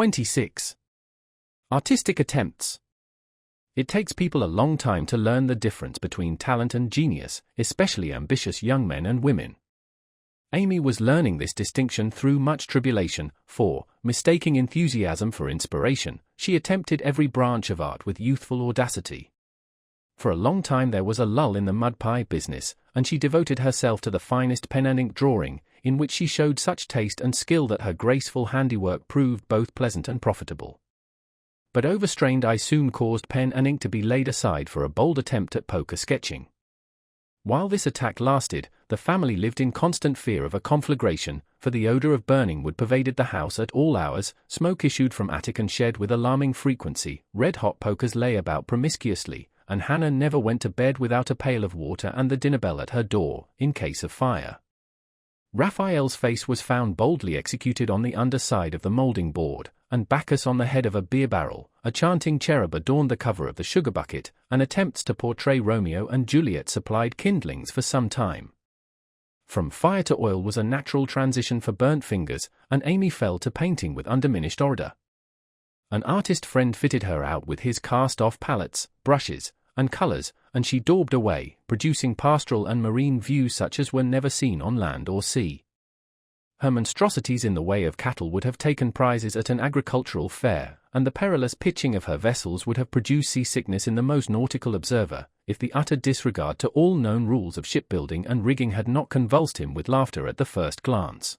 26. Artistic attempts. It takes people a long time to learn the difference between talent and genius, especially ambitious young men and women. Amy was learning this distinction through much tribulation, for, mistaking enthusiasm for inspiration, she attempted every branch of art with youthful audacity. For a long time there was a lull in the mud pie business, and she devoted herself to the finest pen and ink drawing, in which she showed such taste and skill that her graceful handiwork proved both pleasant and profitable. But overstrained eye soon caused pen and ink to be laid aside for a bold attempt at poker sketching. While this attack lasted, the family lived in constant fear of a conflagration, for the odor of burning wood pervaded the house at all hours, smoke issued from attic and shed with alarming frequency, red-hot pokers lay about promiscuously, and Hannah never went to bed without a pail of water and the dinner bell at her door, in case of fire. Raphael's face was found boldly executed on the underside of the moulding board, and Bacchus on the head of a beer barrel, a chanting cherub adorned the cover of the sugar bucket, and attempts to portray Romeo and Juliet supplied kindlings for some time. From fire to oil was a natural transition for burnt fingers, and Amy fell to painting with undiminished ardor. An artist friend fitted her out with his cast-off palettes, brushes, and colors, and she daubed away, producing pastoral and marine views such as were never seen on land or sea. Her monstrosities in the way of cattle would have taken prizes at an agricultural fair, and the perilous pitching of her vessels would have produced seasickness in the most nautical observer, if the utter disregard to all known rules of shipbuilding and rigging had not convulsed him with laughter at the first glance.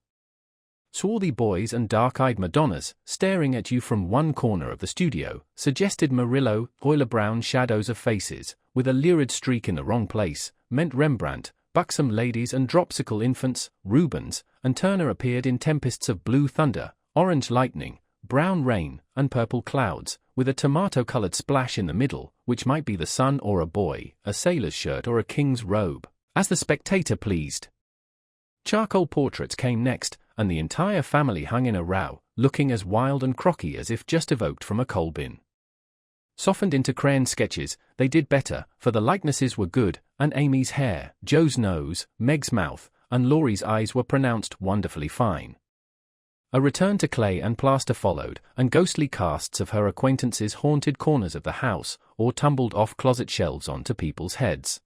Swarthy boys and dark-eyed Madonnas, staring at you from one corner of the studio, suggested Murillo, oiler-brown shadows of faces, with a lurid streak in the wrong place, meant Rembrandt, buxom ladies and dropsical infants, Rubens, and Turner appeared in tempests of blue thunder, orange lightning, brown rain, and purple clouds, with a tomato-colored splash in the middle, which might be the sun or a boy, a sailor's shirt or a king's robe, as the spectator pleased. Charcoal portraits came next, and the entire family hung in a row, looking as wild and crocky as if just evoked from a coal bin. Softened into crayon sketches, they did better, for the likenesses were good, and Amy's hair, Joe's nose, Meg's mouth, and Laurie's eyes were pronounced wonderfully fine. A return to clay and plaster followed, and ghostly casts of her acquaintances haunted corners of the house, or tumbled off closet shelves onto people's heads.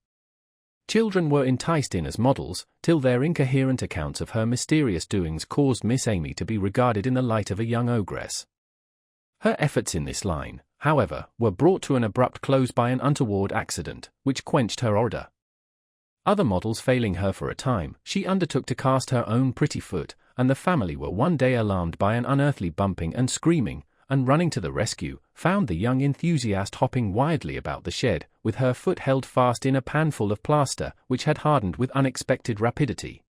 Children were enticed in as models, till their incoherent accounts of her mysterious doings caused Miss Amy to be regarded in the light of a young ogress. Her efforts in this line, however, were brought to an abrupt close by an untoward accident, which quenched her ardor. Other models failing her for a time, she undertook to cast her own pretty foot, and the family were one day alarmed by an unearthly bumping and screaming, and running to the rescue, found the young enthusiast hopping wildly about the shed, with her foot held fast in a panful of plaster, which had hardened with unexpected rapidity.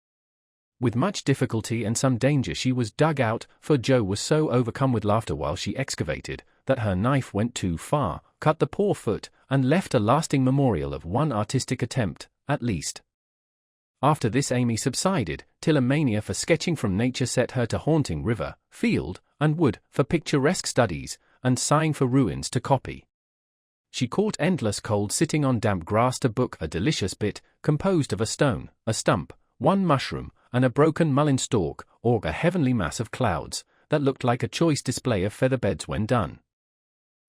With much difficulty and some danger she was dug out, for Joe was so overcome with laughter while she excavated, that her knife went too far, cut the poor foot, and left a lasting memorial of one artistic attempt, at least. After this Amy subsided, till a mania for sketching from nature set her to haunting river, field, and wood, for picturesque studies, and sighing for ruins to copy. She caught endless cold sitting on damp grass to book a delicious bit, composed of a stone, a stump, one mushroom, and a broken mullein stalk, or a heavenly mass of clouds, that looked like a choice display of featherbeds when done.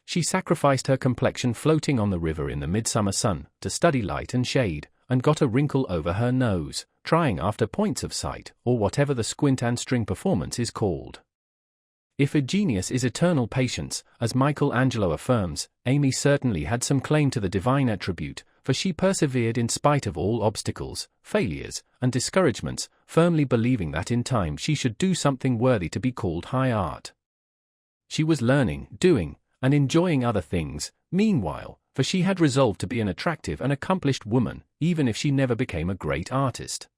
She sacrificed her complexion floating on the river in the midsummer sun, to study light and shade, and got a wrinkle over her nose, trying after points of sight, or whatever the squint and string performance is called. If a genius is eternal patience, as Michelangelo affirms, Amy certainly had some claim to the divine attribute, for she persevered in spite of all obstacles, failures, and discouragements, firmly believing that in time she should do something worthy to be called high art. She was learning, doing, and enjoying other things, meanwhile, for she had resolved to be an attractive and accomplished woman, even if she never became a great artist.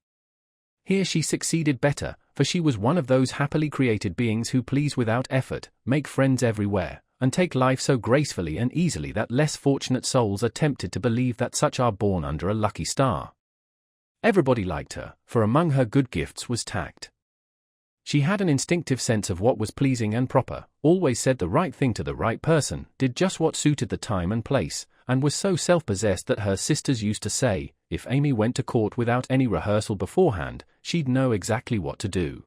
Here she succeeded better, for she was one of those happily created beings who please without effort, make friends everywhere, and take life so gracefully and easily that less fortunate souls are tempted to believe that such are born under a lucky star. Everybody liked her, for among her good gifts was tact. She had an instinctive sense of what was pleasing and proper, always said the right thing to the right person, did just what suited the time and place, and was so self-possessed that her sisters used to say, if Amy went to court without any rehearsal beforehand, she'd know exactly what to do.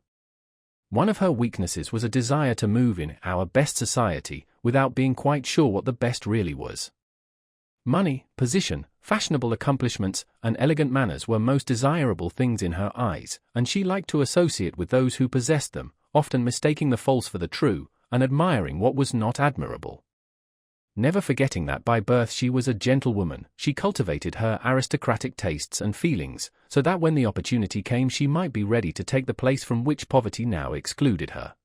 One of her weaknesses was a desire to move in our best society without being quite sure what the best really was. Money, position, fashionable accomplishments, and elegant manners were most desirable things in her eyes, and she liked to associate with those who possessed them, often mistaking the false for the true, and admiring what was not admirable. Never forgetting that by birth she was a gentlewoman, she cultivated her aristocratic tastes and feelings, so that when the opportunity came she might be ready to take the place from which poverty now excluded her.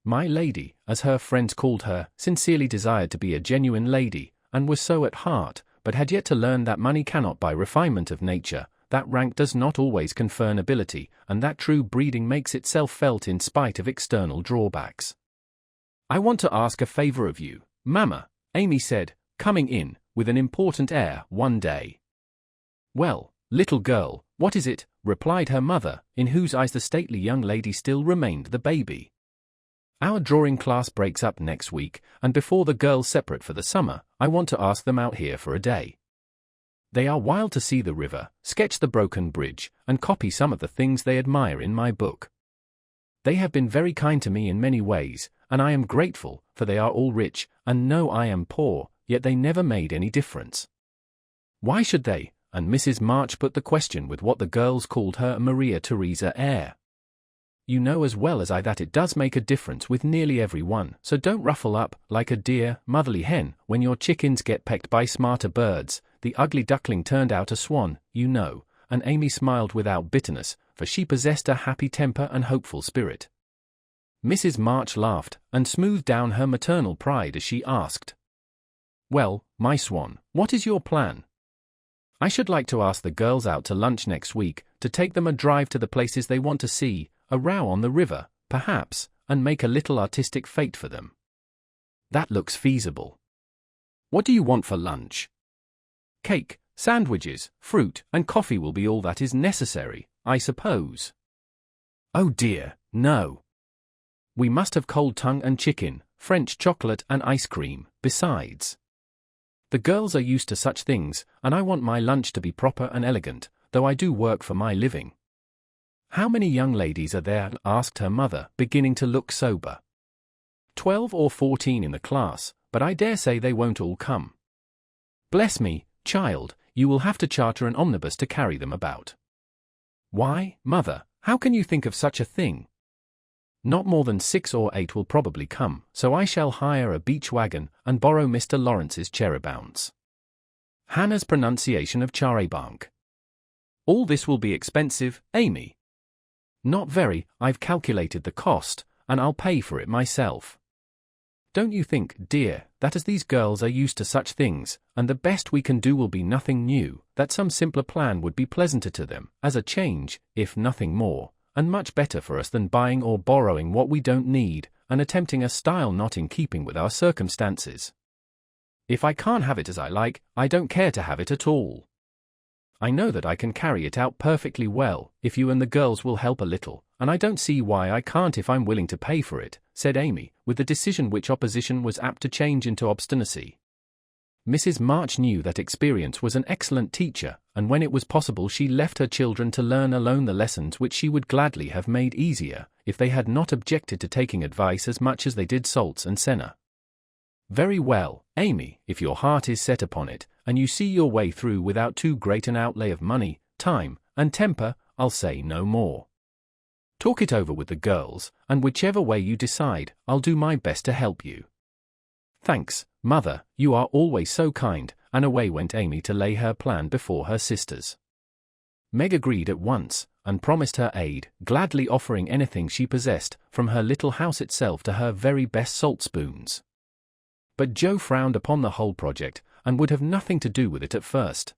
My lady, as her friends called her, sincerely desired to be a genuine lady, and was so at heart, but had yet to learn that money cannot buy refinement of nature, that rank does not always confer nobility, and that true breeding makes itself felt in spite of external drawbacks. "I want to ask a favor of you, Mamma," Amy said, coming in, with an important air, one day. "Well, little girl, what is it?" replied her mother, in whose eyes the stately young lady still remained the baby. "Our drawing class breaks up next week, and before the girls separate for the summer, I want to ask them out here for a day. They are wild to see the river, sketch the broken bridge, and copy some of the things they admire in my book. They have been very kind to me in many ways, and I am grateful, for they are all rich, and know I am poor, yet they never made any difference. Why should they?" And Mrs. March put the question with what the girls called her Maria Theresa air. "You know as well as I that it does make a difference with nearly every one, so don't ruffle up, like a dear, motherly hen, when your chickens get pecked by smarter birds. The ugly duckling turned out a swan, you know," and Amy smiled without bitterness, for she possessed a happy temper and hopeful spirit. Mrs. March laughed, and smoothed down her maternal pride as she asked, "Well, my swan, what is your plan?" "I should like to ask the girls out to lunch next week, to take them a drive to the places they want to see, a row on the river, perhaps, and make a little artistic fete for them." "That looks feasible. What do you want for lunch?" "Cake, sandwiches, fruit, and coffee will be all that is necessary, I suppose." "Oh dear, no. We must have cold tongue and chicken, French chocolate and ice cream, besides. The girls are used to such things, and I want my lunch to be proper and elegant, though I do work for my living." "How many young ladies are there?" asked her mother, beginning to look sober. 12 or 14 in the class, but I dare say they won't all come." "Bless me, child, you will have to charter an omnibus to carry them about." "Why, mother, how can you think of such a thing?" "Not more than 6 or 8 will probably come, so I shall hire a beach wagon and borrow Mr. Lawrence's charabounce." Hannah's pronunciation of charabanc. "All this will be expensive, Amy." "Not very, I've calculated the cost, and I'll pay for it myself. Don't you think, dear, that as these girls are used to such things, and the best we can do will be nothing new, that some simpler plan would be pleasanter to them, as a change, if nothing more, and much better for us than buying or borrowing what we don't need, and attempting a style not in keeping with our circumstances? If I can't have it as I like, I don't care to have it at all. I know that I can carry it out perfectly well, if you and the girls will help a little, and I don't see why I can't if I'm willing to pay for it," said Amy, with the decision which opposition was apt to change into obstinacy. Mrs. March knew that experience was an excellent teacher, and when it was possible she left her children to learn alone the lessons which she would gladly have made easier, if they had not objected to taking advice as much as they did salts and senna. "Very well, Amy, if your heart is set upon it, and you see your way through without too great an outlay of money, time, and temper, I'll say no more. Talk it over with the girls, and whichever way you decide, I'll do my best to help you." "Thanks, mother, you are always so kind," and away went Amy to lay her plan before her sisters. Meg agreed at once, and promised her aid, gladly offering anything she possessed, from her little house itself to her very best salt spoons. But Joe frowned upon the whole project, and would have nothing to do with it at first.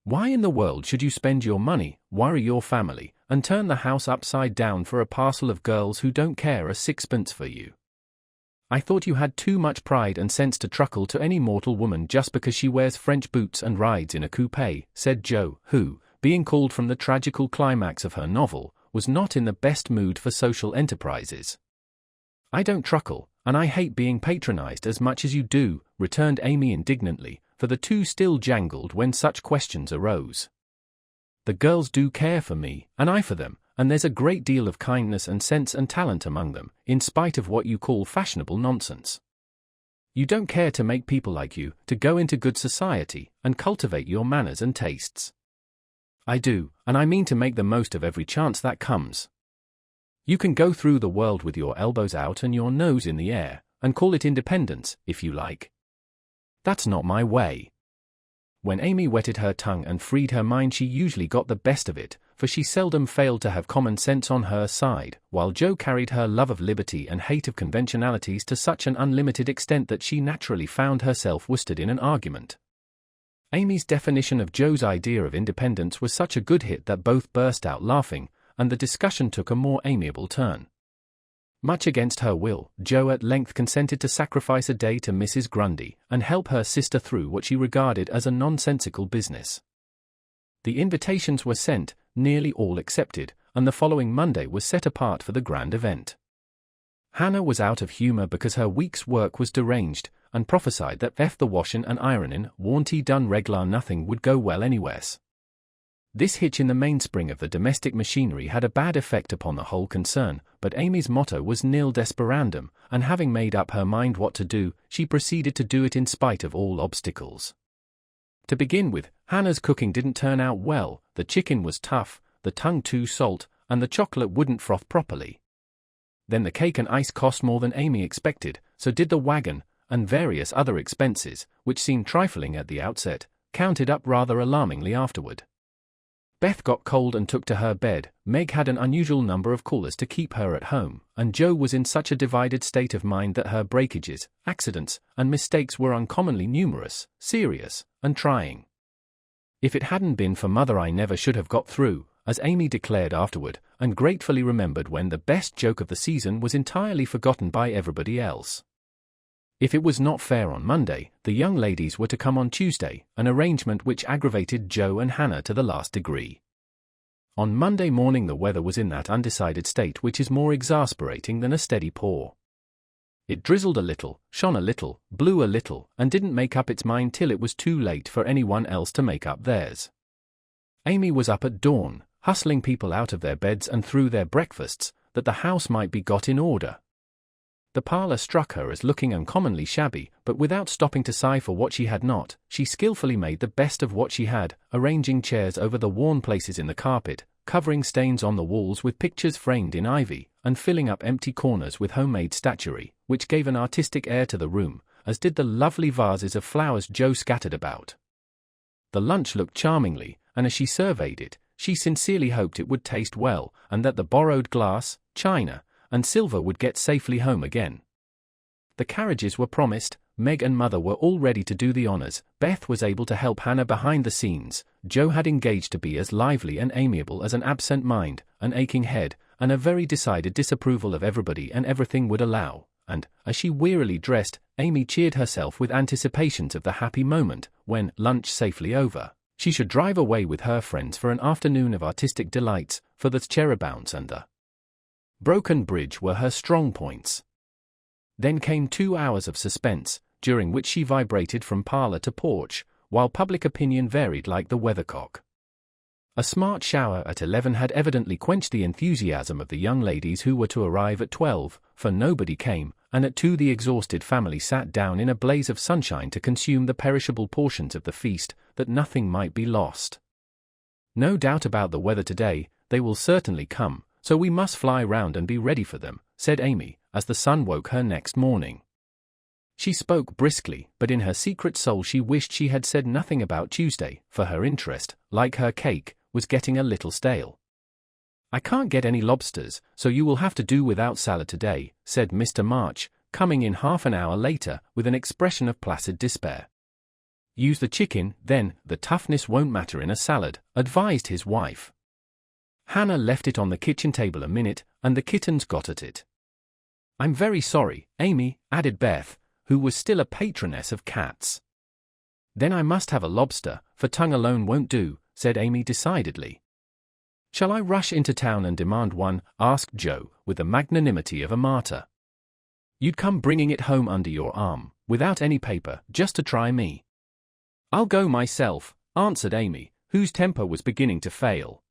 "Why in the world should you spend your money, worry your family, and turn the house upside down for a parcel of girls who don't care a sixpence for you? I thought you had too much pride and sense to truckle to any mortal woman just because she wears French boots and rides in a coupe," said Joe, who, being called from the tragical climax of her novel, was not in the best mood for social enterprises. "I don't truckle, and I hate being patronized as much as you do," returned Amy indignantly, for the two still jangled when such questions arose. "The girls do care for me, and I for them, and there's a great deal of kindness and sense and talent among them, in spite of what you call fashionable nonsense. You don't care to make people like you, to go into good society, and cultivate your manners and tastes. I do, and I mean to make the most of every chance that comes. You can go through the world with your elbows out and your nose in the air, and call it independence, if you like. That's not my way. When Amy wetted her tongue and freed her mind, she usually got the best of it, for she seldom failed to have common sense on her side, while Jo carried her love of liberty and hate of conventionalities to such an unlimited extent that she naturally found herself worsted in an argument. Amy's definition of Jo's idea of independence was such a good hit that both burst out laughing, and the discussion took a more amiable turn. Much against her will, Jo at length consented to sacrifice a day to Mrs. Grundy and help her sister through what she regarded as a nonsensical business. The invitations were sent, nearly all accepted, and the following Monday was set apart for the grand event. Hannah was out of humour because her week's work was deranged, and prophesied that if the washing and ironing warn't done reglar nothing would go well anywheres. This hitch in the mainspring of the domestic machinery had a bad effect upon the whole concern, but Amy's motto was nil desperandum, and having made up her mind what to do, she proceeded to do it in spite of all obstacles. To begin with, Hannah's cooking didn't turn out well, the chicken was tough, the tongue too salt, and the chocolate wouldn't froth properly. Then the cake and ice cost more than Amy expected, so did the wagon, and various other expenses, which seemed trifling at the outset, counted up rather alarmingly afterward. Beth got cold and took to her bed, Meg had an unusual number of callers to keep her at home, and Jo was in such a divided state of mind that her breakages, accidents, and mistakes were uncommonly numerous, serious, and trying. If it hadn't been for Mother I never should have got through, as Amy declared afterward, and gratefully remembered when the best joke of the season was entirely forgotten by everybody else. If it was not fair on Monday, the young ladies were to come on Tuesday, an arrangement which aggravated Jo and Hannah to the last degree. On Monday morning the weather was in that undecided state which is more exasperating than a steady pour. It drizzled a little, shone a little, blew a little, and didn't make up its mind till it was too late for anyone else to make up theirs. Amy was up at dawn, hustling people out of their beds and through their breakfasts, that the house might be got in order. The parlour struck her as looking uncommonly shabby, but without stopping to sigh for what she had not, she skilfully made the best of what she had, arranging chairs over the worn places in the carpet, covering stains on the walls with pictures framed in ivy, and filling up empty corners with homemade statuary, which gave an artistic air to the room, as did the lovely vases of flowers Jo scattered about. The lunch looked charmingly, and as she surveyed it, she sincerely hoped it would taste well, and that the borrowed glass, china, and silver would get safely home again. The carriages were promised, Meg and Mother were all ready to do the honours, Beth was able to help Hannah behind the scenes, Jo had engaged to be as lively and amiable as an absent mind, an aching head, and a very decided disapproval of everybody and everything would allow, and, as she wearily dressed, Amy cheered herself with anticipations of the happy moment, when, lunch safely over, she should drive away with her friends for an afternoon of artistic delights, for the Cherubounce and the Broken Bridge were her strong points. Then came 2 hours of suspense, during which she vibrated from parlour to porch, while public opinion varied like the weathercock. A smart shower at 11 had evidently quenched the enthusiasm of the young ladies who were to arrive at 12, for nobody came, and at 2 the exhausted family sat down in a blaze of sunshine to consume the perishable portions of the feast, that nothing might be lost. No doubt about the weather today, they will certainly come, so we must fly round and be ready for them, said Amy, as the sun woke her next morning. She spoke briskly, but in her secret soul she wished she had said nothing about Tuesday, for her interest, like her cake, was getting a little stale. I can't get any lobsters, so you will have to do without salad today, said Mr. March, coming in half an hour later, with an expression of placid despair. Use the chicken, then, the toughness won't matter in a salad, advised his wife. Hannah left it on the kitchen table a minute, and the kittens got at it. I'm very sorry, Amy, added Beth, who was still a patroness of cats. Then I must have a lobster, for tongue alone won't do, said Amy decidedly. Shall I rush into town and demand one? Asked Jo, with the magnanimity of a martyr. You'd come bringing it home under your arm, without any paper, just to try me. I'll go myself, answered Amy, whose temper was beginning to fail.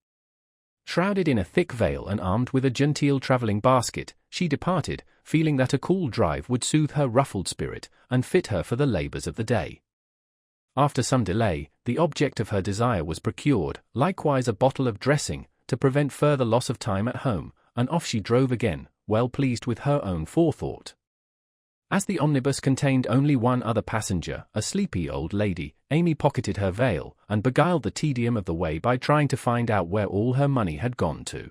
Shrouded in a thick veil and armed with a genteel travelling basket, she departed, feeling that a cool drive would soothe her ruffled spirit and fit her for the labours of the day. After some delay, the object of her desire was procured, likewise a bottle of dressing, to prevent further loss of time at home, and off she drove again, well pleased with her own forethought. As the omnibus contained only one other passenger, a sleepy old lady, Amy pocketed her veil, and beguiled the tedium of the way by trying to find out where all her money had gone to.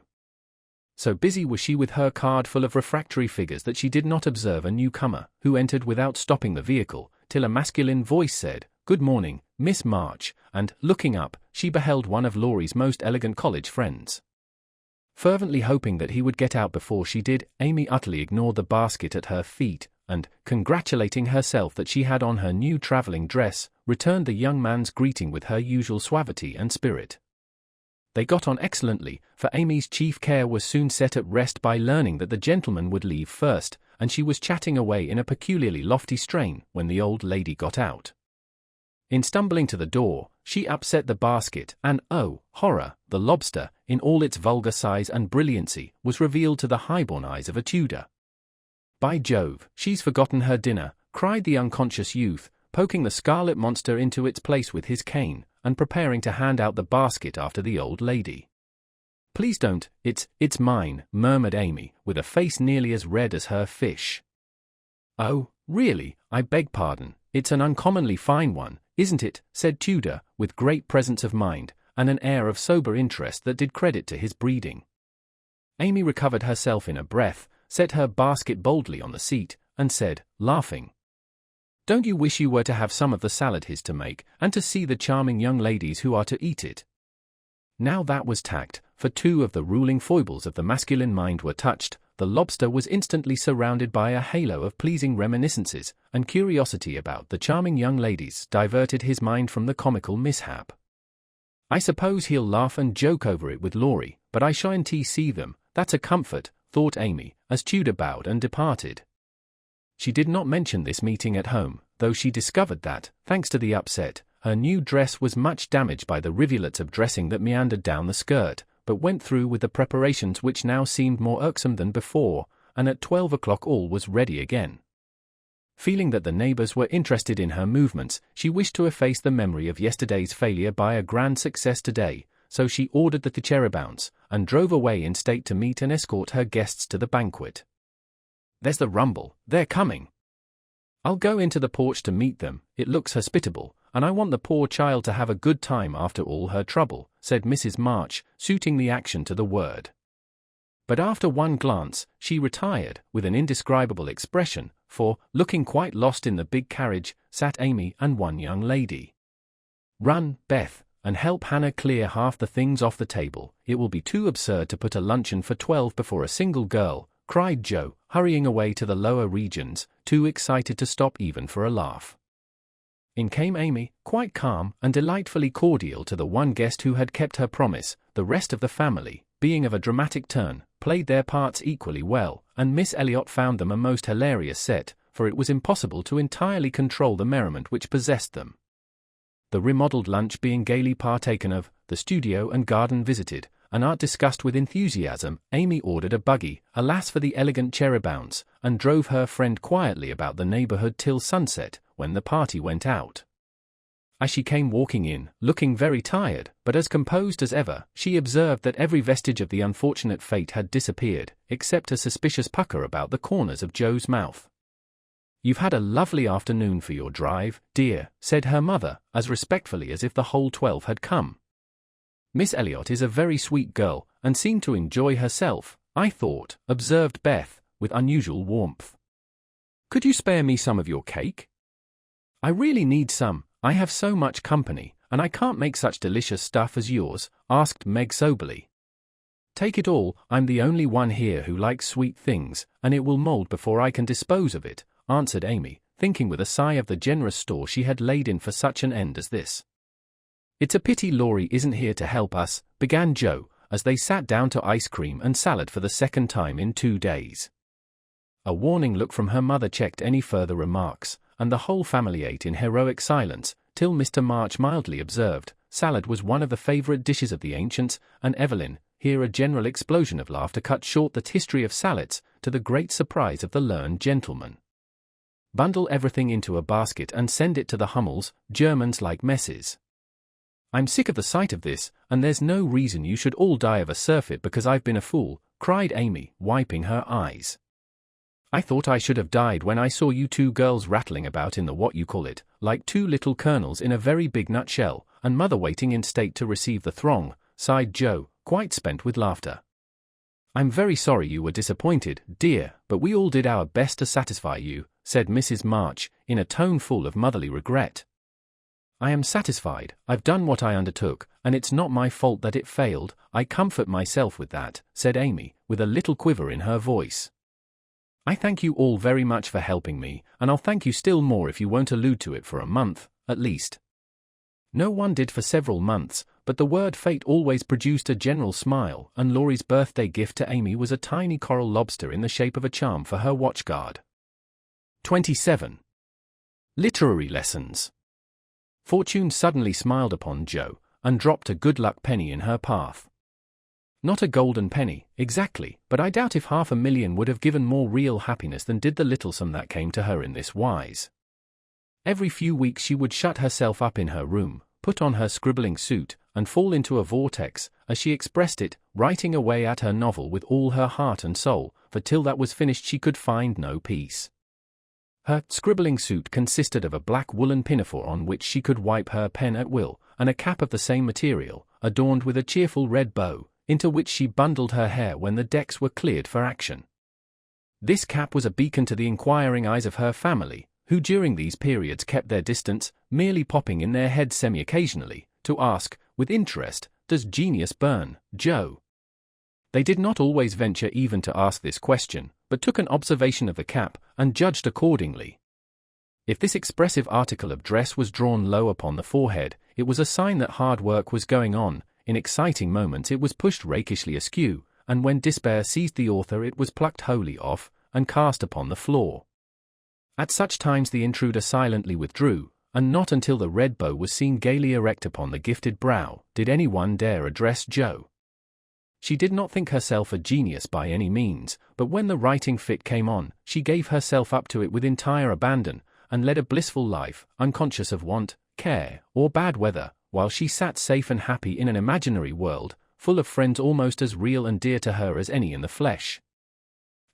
So busy was she with her card full of refractory figures that she did not observe a newcomer, who entered without stopping the vehicle, till a masculine voice said, "Good morning, Miss March," and, looking up, she beheld one of Laurie's most elegant college friends. Fervently hoping that he would get out before she did, Amy utterly ignored the basket at her feet, and, congratulating herself that she had on her new travelling dress, returned the young man's greeting with her usual suavity and spirit. They got on excellently, for Amy's chief care was soon set at rest by learning that the gentleman would leave first, and she was chatting away in a peculiarly lofty strain when the old lady got out. In stumbling to the door, she upset the basket, and oh, horror, the lobster, in all its vulgar size and brilliancy, was revealed to the highborn eyes of a Tudor. "By Jove, she's forgotten her dinner," cried the unconscious youth, poking the scarlet monster into its place with his cane, and preparing to hand out the basket after the old lady. "Please don't, it's mine," murmured Amy, with a face nearly as red as her fish. "Oh, really, I beg pardon, it's an uncommonly fine one, isn't it?" said Tudor, with great presence of mind, and an air of sober interest that did credit to his breeding. Amy recovered herself in a breath, set her basket boldly on the seat, and said, laughing, "Don't you wish you were to have some of the salad he's to make, and to see the charming young ladies who are to eat it?" Now that was tact, for two of the ruling foibles of the masculine mind were touched. The lobster was instantly surrounded by a halo of pleasing reminiscences, and curiosity about the charming young ladies diverted his mind from the comical mishap. "I suppose he'll laugh and joke over it with Laurie, but I shan't see them, that's a comfort," thought Amy, as Tudor bowed and departed. She did not mention this meeting at home, though she discovered that, thanks to the upset, her new dress was much damaged by the rivulets of dressing that meandered down the skirt, but went through with the preparations which now seemed more irksome than before, and at 12 o'clock all was ready again. Feeling that the neighbours were interested in her movements, she wished to efface the memory of yesterday's failure by a grand success today, so she ordered the charabounce, and drove away in state to meet and escort her guests to the banquet. "There's the rumble, they're coming. I'll go into the porch to meet them, it looks hospitable, and I want the poor child to have a good time after all her trouble," said Mrs. March, suiting the action to the word. But after one glance, she retired, with an indescribable expression, for, looking quite lost in the big carriage, sat Amy and one young lady. "Run, Beth, and help Hannah clear half the things off the table, it will be too absurd to put a luncheon for 12 before a single girl," cried Joe, hurrying away to the lower regions, too excited to stop even for a laugh. In came Amy, quite calm and delightfully cordial to the one guest who had kept her promise. The rest of the family, being of a dramatic turn, played their parts equally well, and Miss Elliot found them a most hilarious set, for it was impossible to entirely control the merriment which possessed them. The remodelled lunch being gaily partaken of, the studio and garden visited, and art discussed with enthusiasm, Amy ordered a buggy, alas for the elegant charabounce, and drove her friend quietly about the neighbourhood till sunset, when the party went out. As she came walking in, looking very tired, but as composed as ever, she observed that every vestige of the unfortunate fate had disappeared, except a suspicious pucker about the corners of Joe's mouth. "You've had a lovely afternoon for your drive, dear," said her mother, as respectfully as if the whole 12 had come. "Miss Elliot is a very sweet girl, and seemed to enjoy herself, I thought," observed Beth, with unusual warmth. "Could you spare me some of your cake?" "I really need some, I have so much company, and I can't make such delicious stuff as yours," asked Meg soberly. "Take it all, I'm the only one here who likes sweet things, and it will mould before I can dispose of it," answered Amy, thinking with a sigh of the generous store she had laid in for such an end as this. "It's a pity Laurie isn't here to help us," began Joe, as they sat down to ice cream and salad for the second time in 2 days. A warning look from her mother checked any further remarks, and the whole family ate in heroic silence, till Mr. March mildly observed, salad was one of the favourite dishes of the ancients, and Evelyn, Here a general explosion of laughter cut short the history of salads, to the great surprise of the learned gentleman. Bundle everything into a basket and send it to the Hummels. Germans like messes. I'm sick of the sight of this, and there's no reason you should all die of a surfeit because I've been a fool, cried Amy, wiping her eyes. I thought I should have died when I saw you two girls rattling about in the what-you-call-it, like two little colonels in a very big nutshell, and mother waiting in state to receive the throng, sighed Joe, quite spent with laughter. I'm very sorry you were disappointed, dear, but we all did our best to satisfy you, said Mrs. March, in a tone full of motherly regret. I am satisfied, I've done what I undertook, and it's not my fault that it failed, I comfort myself with that, said Amy, with a little quiver in her voice. I thank you all very much for helping me, and I'll thank you still more if you won't allude to it for a month, at least. No one did for several months, but the word fate always produced a general smile, and Laurie's birthday gift to Amy was a tiny coral lobster in the shape of a charm for her watchguard. 27. Literary lessons. Fortune suddenly smiled upon Joe, and dropped a good-luck penny in her path. Not a golden penny, exactly, but I doubt if 500,000 would have given more real happiness than did the little sum that came to her in this wise. Every few weeks she would shut herself up in her room, put on her scribbling suit, and fall into a vortex, as she expressed it, writing away at her novel with all her heart and soul, for till that was finished she could find no peace. Her scribbling suit consisted of a black woolen pinafore on which she could wipe her pen at will, and a cap of the same material, adorned with a cheerful red bow, into which she bundled her hair when the decks were cleared for action. This cap was a beacon to the inquiring eyes of her family, who during these periods kept their distance, merely popping in their heads semi-occasionally, to ask, with interest, does genius burn, Joe? They did not always venture even to ask this question, but took an observation of the cap, and judged accordingly. If this expressive article of dress was drawn low upon the forehead, it was a sign that hard work was going on. In exciting moments it was pushed rakishly askew, and when despair seized the author it was plucked wholly off, and cast upon the floor. At such times the intruder silently withdrew, and not until the red bow was seen gaily erect upon the gifted brow, did anyone dare address Joe. She did not think herself a genius by any means, but when the writing fit came on, she gave herself up to it with entire abandon, and led a blissful life, unconscious of want, care, or bad weather, while she sat safe and happy in an imaginary world, full of friends almost as real and dear to her as any in the flesh.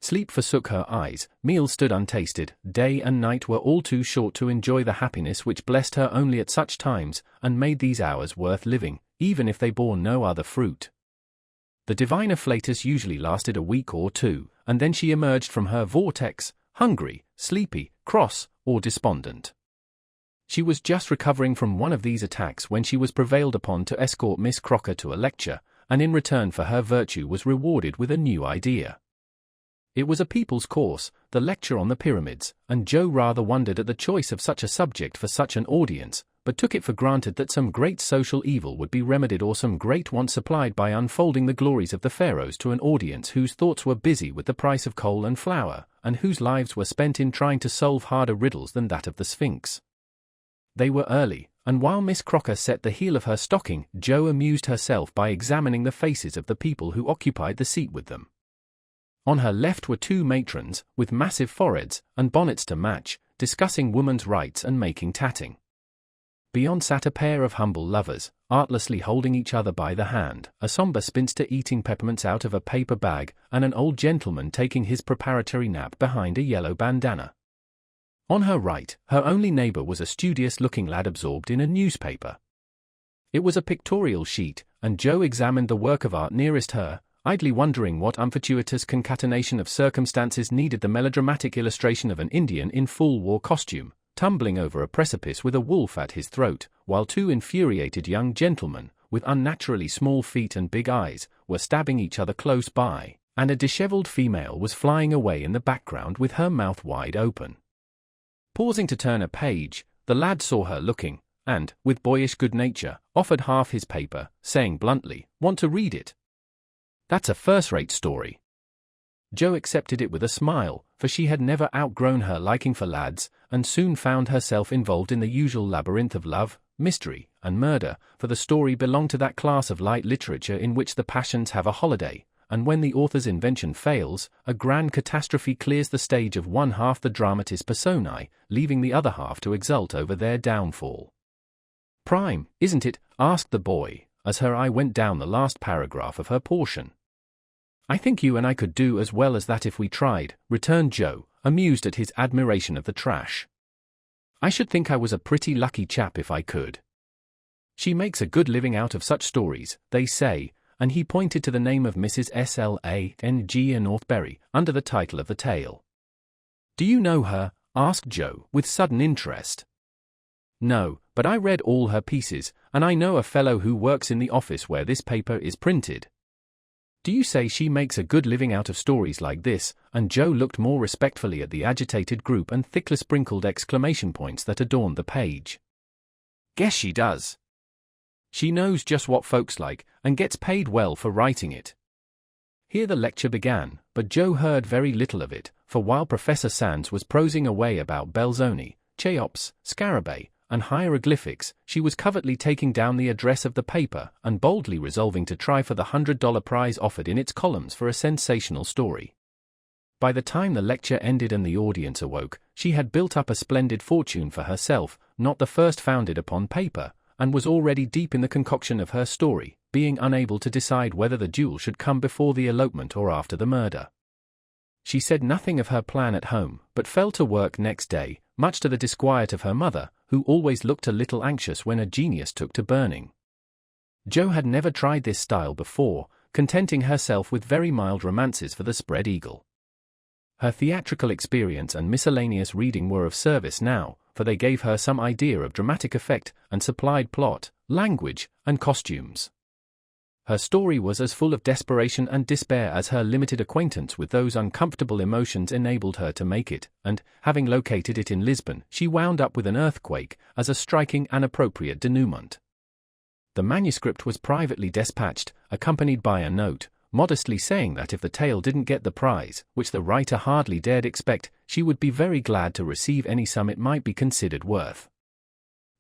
Sleep forsook her eyes, meals stood untasted, day and night were all too short to enjoy the happiness which blessed her only at such times, and made these hours worth living, even if they bore no other fruit. The divine afflatus usually lasted a week or two, and then she emerged from her vortex, hungry, sleepy, cross, or despondent. She was just recovering from one of these attacks when she was prevailed upon to escort Miss Crocker to a lecture, and in return for her virtue was rewarded with a new idea. It was a people's course, the lecture on the pyramids, and Joe rather wondered at the choice of such a subject for such an audience, but took it for granted that some great social evil would be remedied or some great want supplied by unfolding the glories of the pharaohs to an audience whose thoughts were busy with the price of coal and flour, and whose lives were spent in trying to solve harder riddles than that of the Sphinx. They were early, and while Miss Crocker set the heel of her stocking, Joe amused herself by examining the faces of the people who occupied the seat with them. On her left were two matrons, with massive foreheads, and bonnets to match, discussing woman's rights and making tatting. Beyond sat a pair of humble lovers, artlessly holding each other by the hand, a sombre spinster eating peppermints out of a paper bag, and an old gentleman taking his preparatory nap behind a yellow bandana. On her right, her only neighbor was a studious-looking lad absorbed in a newspaper. It was a pictorial sheet, and Joe examined the work of art nearest her, idly wondering what unfortuitous concatenation of circumstances needed the melodramatic illustration of an Indian in full war costume, tumbling over a precipice with a wolf at his throat, while two infuriated young gentlemen, with unnaturally small feet and big eyes, were stabbing each other close by, and a dishevelled female was flying away in the background with her mouth wide open. Pausing to turn a page, the lad saw her looking, and, with boyish good nature, offered half his paper, saying bluntly, "Want to read it? That's a first-rate story." Joe accepted it with a smile, for she had never outgrown her liking for lads, and soon found herself involved in the usual labyrinth of love, mystery, and murder, for the story belonged to that class of light literature in which the passions have a holiday, and when the author's invention fails, a grand catastrophe clears the stage of one half the dramatis personae, leaving the other half to exult over their downfall. "Prime, isn't it?" asked the boy, as her eye went down the last paragraph of her portion. "I think you and I could do as well as that if we tried," returned Joe, amused at his admiration of the trash. "I should think I was a pretty lucky chap if I could. She makes a good living out of such stories, they say," and he pointed to the name of Mrs. Slang Northberry, under the title of the tale. "Do you know her?" asked Joe, with sudden interest. "No, but I read all her pieces, and I know a fellow who works in the office where this paper is printed." "Do you say she makes a good living out of stories like this?" and Joe looked more respectfully at the agitated group and thickly sprinkled exclamation points that adorned the page. "Guess she does. She knows just what folks like, and gets paid well for writing it." Here the lecture began, but Joe heard very little of it, for while Professor Sands was prosing away about Belzoni, Cheops, Scarabei, and hieroglyphics, she was covertly taking down the address of the paper and boldly resolving to try for the $100 prize offered in its columns for a sensational story. By the time the lecture ended and the audience awoke, she had built up a splendid fortune for herself, not the first founded upon paper, and was already deep in the concoction of her story, being unable to decide whether the duel should come before the elopement or after the murder. She said nothing of her plan at home, but fell to work next day, much to the disquiet of her mother, who always looked a little anxious when a genius took to burning. Joe had never tried this style before, contenting herself with very mild romances for the Spread Eagle. Her theatrical experience and miscellaneous reading were of service now, for they gave her some idea of dramatic effect, and supplied plot, language, and costumes. Her story was as full of desperation and despair as her limited acquaintance with those uncomfortable emotions enabled her to make it, and, having located it in Lisbon, she wound up with an earthquake as a striking and appropriate denouement. The manuscript was privately dispatched, accompanied by a note, modestly saying that if the tale didn't get the prize, which the writer hardly dared expect, she would be very glad to receive any sum it might be considered worth.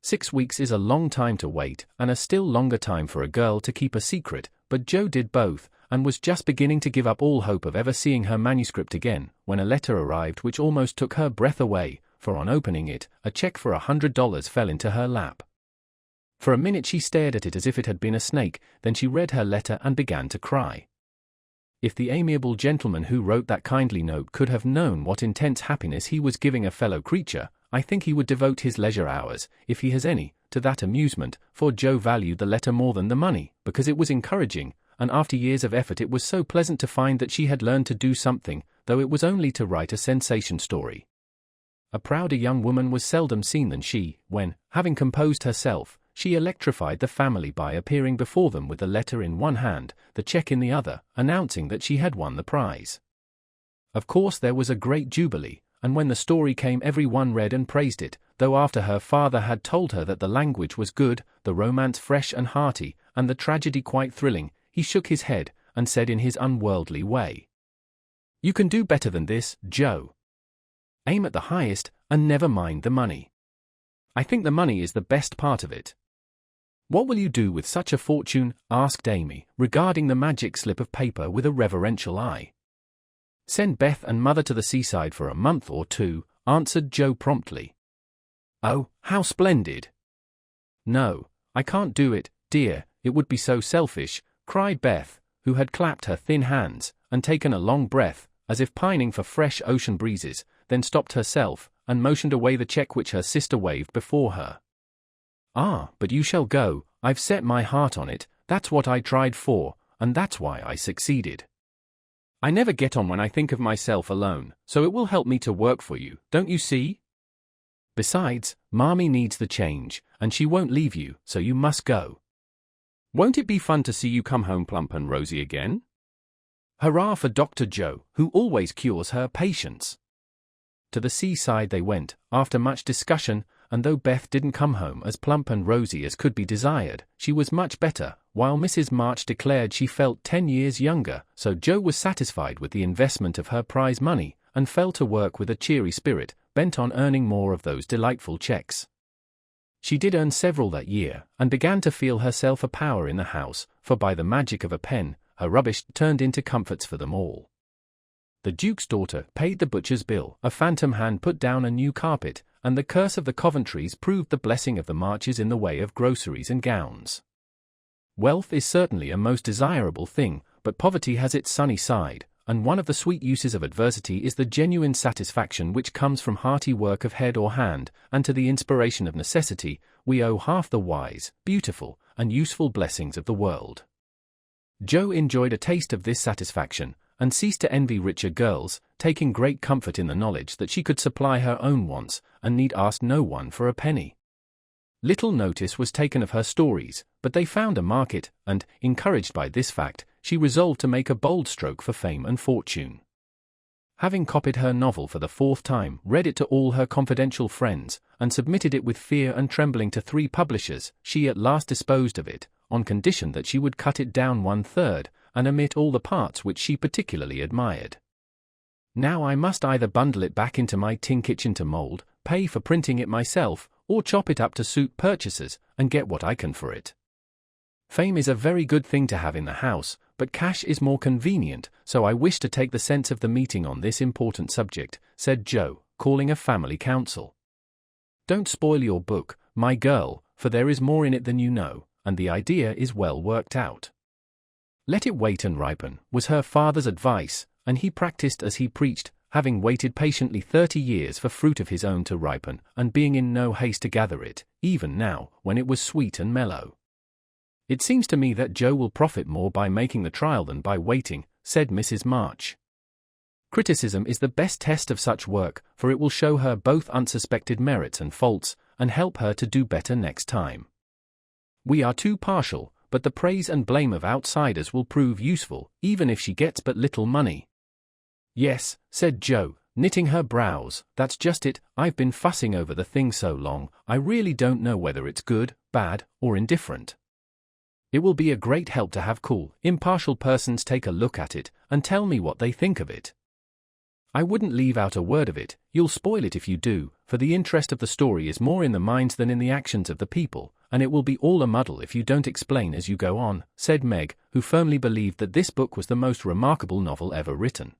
6 weeks is a long time to wait, and a still longer time for a girl to keep a secret, but Joe did both, and was just beginning to give up all hope of ever seeing her manuscript again, when a letter arrived which almost took her breath away, for on opening it, a check for $100 fell into her lap. For a minute she stared at it as if it had been a snake, then she read her letter and began to cry. If the amiable gentleman who wrote that kindly note could have known what intense happiness he was giving a fellow creature, I think he would devote his leisure hours, if he has any, to that amusement, for Joe valued the letter more than the money, because it was encouraging, and after years of effort it was so pleasant to find that she had learned to do something, though it was only to write a sensation story. A prouder young woman was seldom seen than she, when, having composed herself, she electrified the family by appearing before them with the letter in one hand, the check in the other, announcing that she had won the prize. Of course there was a great jubilee, and when the story came every one read and praised it, though after her father had told her that the language was good, the romance fresh and hearty, and the tragedy quite thrilling, he shook his head, and said in his unworldly way, "You can do better than this, Joe. Aim at the highest, and never mind the money. I think the money is the best part of it." "What will you do with such a fortune?" asked Amy, regarding the magic slip of paper with a reverential eye. "Send Beth and Mother to the seaside for a month or 2, answered Joe promptly. "Oh, how splendid!" "No, I can't do it, dear, it would be so selfish," cried Beth, who had clapped her thin hands, and taken a long breath, as if pining for fresh ocean breezes, then stopped herself, and motioned away the check which her sister waved before her. "Ah, but you shall go, I've set my heart on it, that's what I tried for, and that's why I succeeded. I never get on when I think of myself alone, so it will help me to work for you, don't you see? Besides, Mommy needs the change, and she won't leave you, so you must go. Won't it be fun to see you come home plump and rosy again? Hurrah for Dr. Joe, who always cures her patients." To the seaside they went, after much discussion, and though Beth didn't come home as plump and rosy as could be desired, she was much better, while Mrs. March declared she felt 10 years younger, so Joe was satisfied with the investment of her prize money, and fell to work with a cheery spirit, bent on earning more of those delightful checks. She did earn several that year, and began to feel herself a power in the house, for by the magic of a pen, her rubbish turned into comforts for them all. The Duke's daughter paid the butcher's bill, a phantom hand put down a new carpet, and the curse of the Coventrys proved the blessing of the Marches in the way of groceries and gowns. Wealth is certainly a most desirable thing, but poverty has its sunny side, and one of the sweet uses of adversity is the genuine satisfaction which comes from hearty work of head or hand, and to the inspiration of necessity, we owe half the wise, beautiful, and useful blessings of the world. Jo enjoyed a taste of this satisfaction, and ceased to envy richer girls, taking great comfort in the knowledge that she could supply her own wants, and need ask no one for a penny. Little notice was taken of her stories, but they found a market, and, encouraged by this fact, she resolved to make a bold stroke for fame and fortune. Having copied her novel for the 4th time, read it to all her confidential friends, and submitted it with fear and trembling to 3 publishers, she at last disposed of it, on condition that she would cut it down 1/3, and omit all the parts which she particularly admired. Now I must either bundle it back into my tin kitchen to mold, pay for printing it myself, or chop it up to suit purchasers, and get what I can for it. Fame is a very good thing to have in the house, but cash is more convenient, so I wish to take the sense of the meeting on this important subject, said Jo, calling a family council. Don't spoil your book, my girl, for there is more in it than you know, and the idea is well worked out. Let it wait and ripen, was her father's advice, and he practiced as he preached, having waited patiently 30 years for fruit of his own to ripen, and being in no haste to gather it, even now, when it was sweet and mellow. It seems to me that Jo will profit more by making the trial than by waiting, said Mrs. March. Criticism is the best test of such work, for it will show her both unsuspected merits and faults, and help her to do better next time. We are too partial, but the praise and blame of outsiders will prove useful, even if she gets but little money. Yes, said Jo, knitting her brows, that's just it, I've been fussing over the thing so long, I really don't know whether it's good, bad, or indifferent. It will be a great help to have cool, impartial persons take a look at it, and tell me what they think of it. I wouldn't leave out a word of it, you'll spoil it if you do, for the interest of the story is more in the minds than in the actions of the people, and it will be all a muddle if you don't explain as you go on, said Meg, who firmly believed that this book was the most remarkable novel ever written.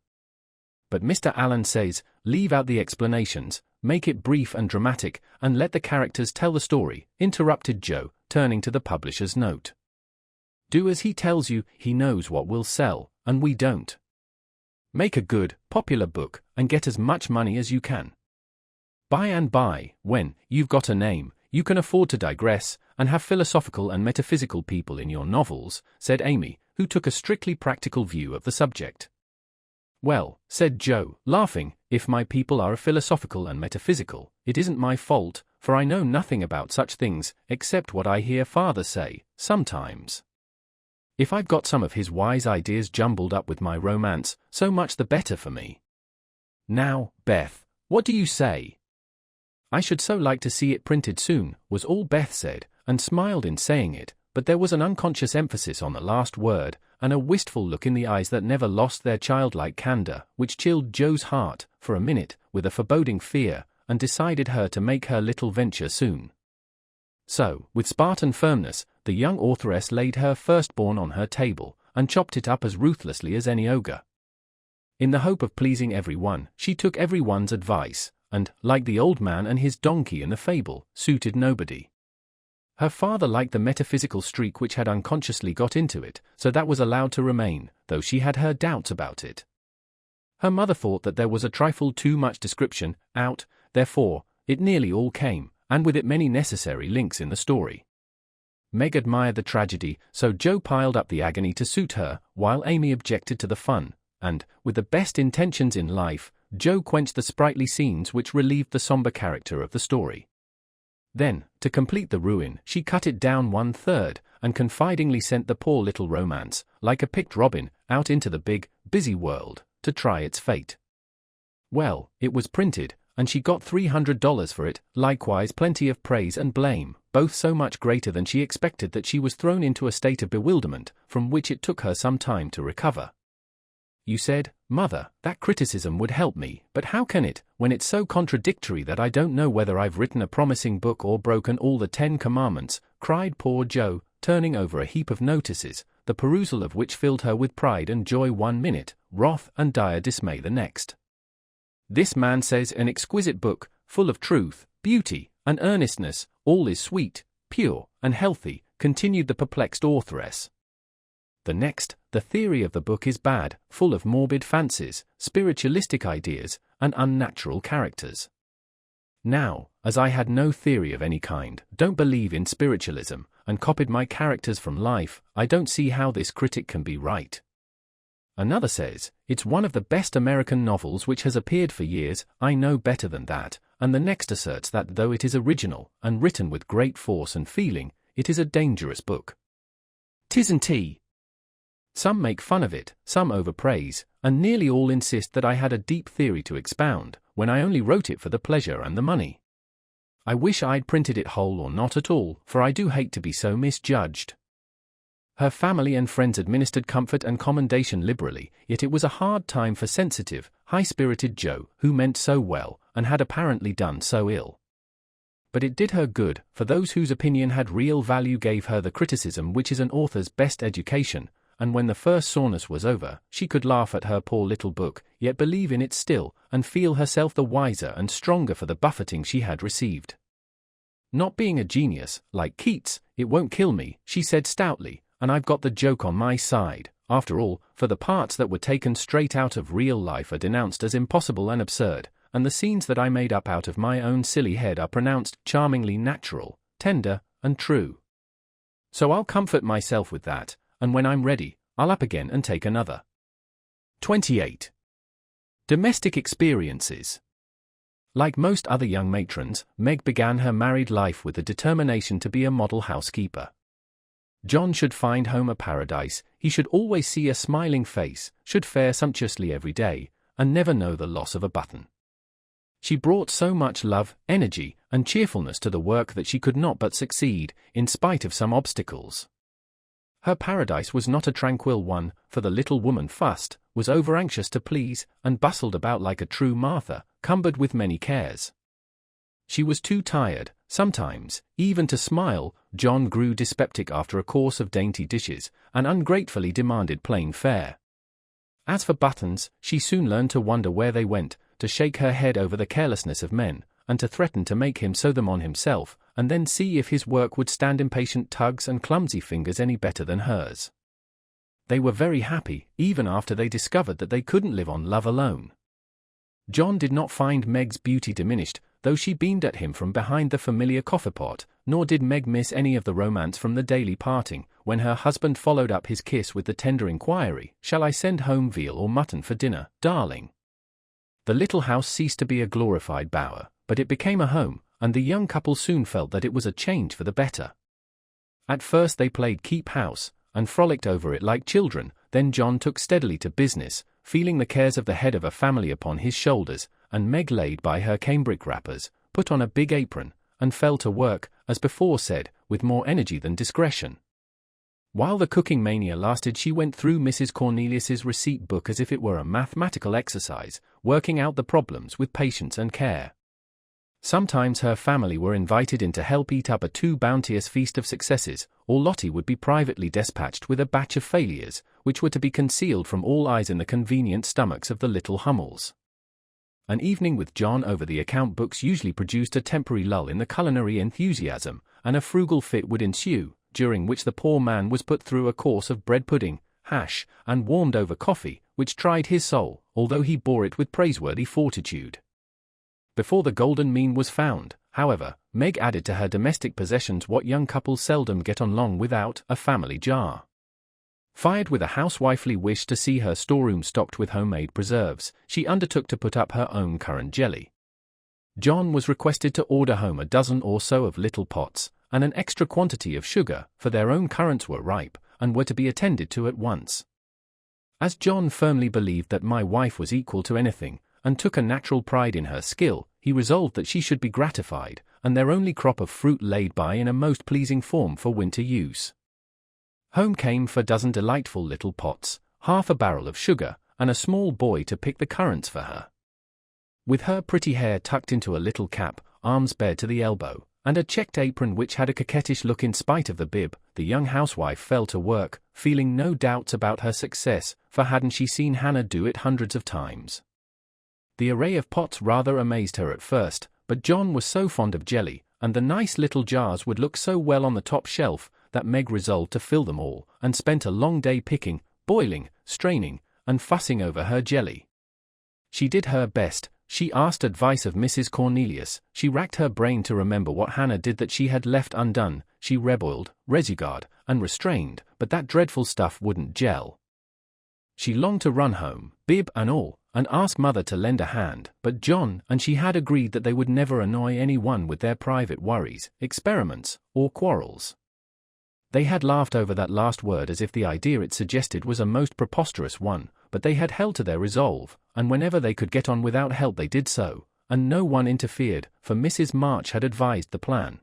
But Mr. Allen says, leave out the explanations, make it brief and dramatic, and let the characters tell the story, interrupted Jo, turning to the publisher's note. Do as he tells you, he knows what will sell, and we don't. Make a good, popular book, and get as much money as you can. By and by, when you've got a name, you can afford to digress, and have philosophical and metaphysical people in your novels, said Amy, who took a strictly practical view of the subject. Well, said Jo, laughing, if my people are philosophical and metaphysical, it isn't my fault, for I know nothing about such things, except what I hear father say, sometimes. If I've got some of his wise ideas jumbled up with my romance, so much the better for me. Now, Beth, what do you say? I should so like to see it printed soon, was all Beth said, and smiled in saying it, but there was an unconscious emphasis on the last word, and a wistful look in the eyes that never lost their childlike candor, which chilled Jo's heart, for a minute, with a foreboding fear, and decided her to make her little venture soon. So, with Spartan firmness, the young authoress laid her firstborn on her table, and chopped it up as ruthlessly as any ogre. In the hope of pleasing everyone, she took everyone's advice, and, like the old man and his donkey in the fable, suited nobody. Her father liked the metaphysical streak which had unconsciously got into it, so that was allowed to remain, though she had her doubts about it. Her mother thought that there was a trifle too much description out, therefore, it nearly all came, and with it many necessary links in the story. Meg admired the tragedy, so Jo piled up the agony to suit her, while Amy objected to the fun, and, with the best intentions in life, Jo quenched the sprightly scenes which relieved the somber character of the story. Then, to complete the ruin, she cut it down 1/3, and confidingly sent the poor little romance, like a picked robin, out into the big, busy world, to try its fate. Well, it was printed, and she got $300 for it, likewise plenty of praise and blame, both so much greater than she expected that she was thrown into a state of bewilderment, from which it took her some time to recover. You said, Mother, that criticism would help me, but how can it, when it's so contradictory that I don't know whether I've written a promising book or broken all the 10 Commandments," cried poor Jo, turning over a heap of notices, the perusal of which filled her with pride and joy one minute, wrath and dire dismay the next. "This man says an exquisite book, full of truth, beauty, and earnestness, all is sweet, pure, and healthy," continued the perplexed authoress. The next, "The theory of the book is bad, full of morbid fancies, spiritualistic ideas, and unnatural characters." Now, as I had no theory of any kind, don't believe in spiritualism, and copied my characters from life, I don't see how this critic can be right. Another says, "It's one of the best American novels which has appeared for years, I know better than that," and the next asserts that though it is original, and written with great force and feeling, it is a dangerous book. 'Tisn't he. Some make fun of it, some overpraise, and nearly all insist that I had a deep theory to expound, when I only wrote it for the pleasure and the money. I wish I'd printed it whole or not at all, for I do hate to be so misjudged. Her family and friends administered comfort and commendation liberally, yet it was a hard time for sensitive, high-spirited Jo, who meant so well, and had apparently done so ill. But it did her good, for those whose opinion had real value gave her the criticism which is an author's best education, and when the first soreness was over, she could laugh at her poor little book, yet believe in it still, and feel herself the wiser and stronger for the buffeting she had received. "Not being a genius, like Keats, it won't kill me," she said stoutly, "and I've got the joke on my side, after all, for the parts that were taken straight out of real life are denounced as impossible and absurd, and the scenes that I made up out of my own silly head are pronounced charmingly natural, tender, and true. So I'll comfort myself with that, and when I'm ready, I'll up again and take another." 28. Domestic experiences. Like most other young matrons, Meg began her married life with the determination to be a model housekeeper. John should find home a paradise, he should always see a smiling face, should fare sumptuously every day, and never know the loss of a button. She brought so much love, energy, and cheerfulness to the work that she could not but succeed, in spite of some obstacles. Her paradise was not a tranquil one, for the little woman fussed, was over-anxious to please, and bustled about like a true Martha, cumbered with many cares. She was too tired, sometimes, even to smile. John grew dyspeptic after a course of dainty dishes, and ungratefully demanded plain fare. As for buttons, she soon learned to wonder where they went, to shake her head over the carelessness of men, and to threaten to make him sew them on himself, and then see if his work would stand impatient tugs and clumsy fingers any better than hers. They were very happy, even after they discovered that they couldn't live on love alone. John did not find Meg's beauty diminished, though she beamed at him from behind the familiar coffee-pot, nor did Meg miss any of the romance from the daily parting, when her husband followed up his kiss with the tender inquiry, "Shall I send home veal or mutton for dinner, darling?" The little house ceased to be a glorified bower, but it became a home, and the young couple soon felt that it was a change for the better. At first they played keep house, and frolicked over it like children, then John took steadily to business, feeling the cares of the head of a family upon his shoulders, and Meg laid by her cambric wrappers, put on a big apron, and fell to work, as before said, with more energy than discretion. While the cooking mania lasted, she went through Mrs. Cornelius's receipt book as if it were a mathematical exercise, working out the problems with patience and care. Sometimes her family were invited in to help eat up a too bounteous feast of successes, or Lottie would be privately dispatched with a batch of failures, which were to be concealed from all eyes in the convenient stomachs of the little Hummels. An evening with John over the account books usually produced a temporary lull in the culinary enthusiasm, and a frugal fit would ensue, during which the poor man was put through a course of bread pudding, hash, and warmed over coffee, which tried his soul, although he bore it with praiseworthy fortitude. Before the golden mean was found, however, Meg added to her domestic possessions what young couples seldom get on long without, a family jar. Fired with a housewifely wish to see her storeroom stocked with homemade preserves, she undertook to put up her own currant jelly. John was requested to order home a dozen or so of little pots, and an extra quantity of sugar, for their own currants were ripe, and were to be attended to at once. As John firmly believed that my wife was equal to anything, and took a natural pride in her skill, he resolved that she should be gratified, and their only crop of fruit laid by in a most pleasing form for winter use. Home came 4 dozen delightful little pots, half a barrel of sugar, and a small boy to pick the currants for her. With her pretty hair tucked into a little cap, arms bare to the elbow, and a checked apron which had a coquettish look in spite of the bib, the young housewife fell to work, feeling no doubts about her success, for hadn't she seen Hannah do it hundreds of times? The array of pots rather amazed her at first, but John was so fond of jelly, and the nice little jars would look so well on the top shelf, that Meg resolved to fill them all, and spent a long day picking, boiling, straining, and fussing over her jelly. She did her best. She asked advice of Mrs. Cornelius, she racked her brain to remember what Hannah did that she had left undone, she reboiled, resugared, and restrained, but that dreadful stuff wouldn't gel. She longed to run home, bib and all, and ask Mother to lend a hand, but John and she had agreed that they would never annoy anyone with their private worries, experiments, or quarrels. They had laughed over that last word as if the idea it suggested was a most preposterous one, but they had held to their resolve, and whenever they could get on without help they did so, and no one interfered, for Mrs. March had advised the plan.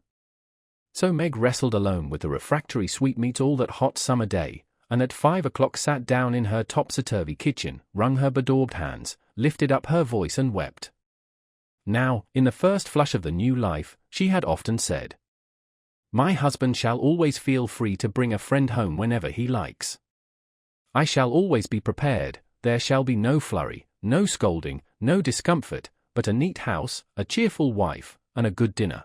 So Meg wrestled alone with the refractory sweetmeats all that hot summer day, and at 5 o'clock sat down in her topsy-turvy kitchen, wrung her bedaubed hands, lifted up her voice and wept. Now, in the first flush of the new life, she had often said, "My husband shall always feel free to bring a friend home whenever he likes. I shall always be prepared, there shall be no flurry, no scolding, no discomfort, but a neat house, a cheerful wife, and a good dinner.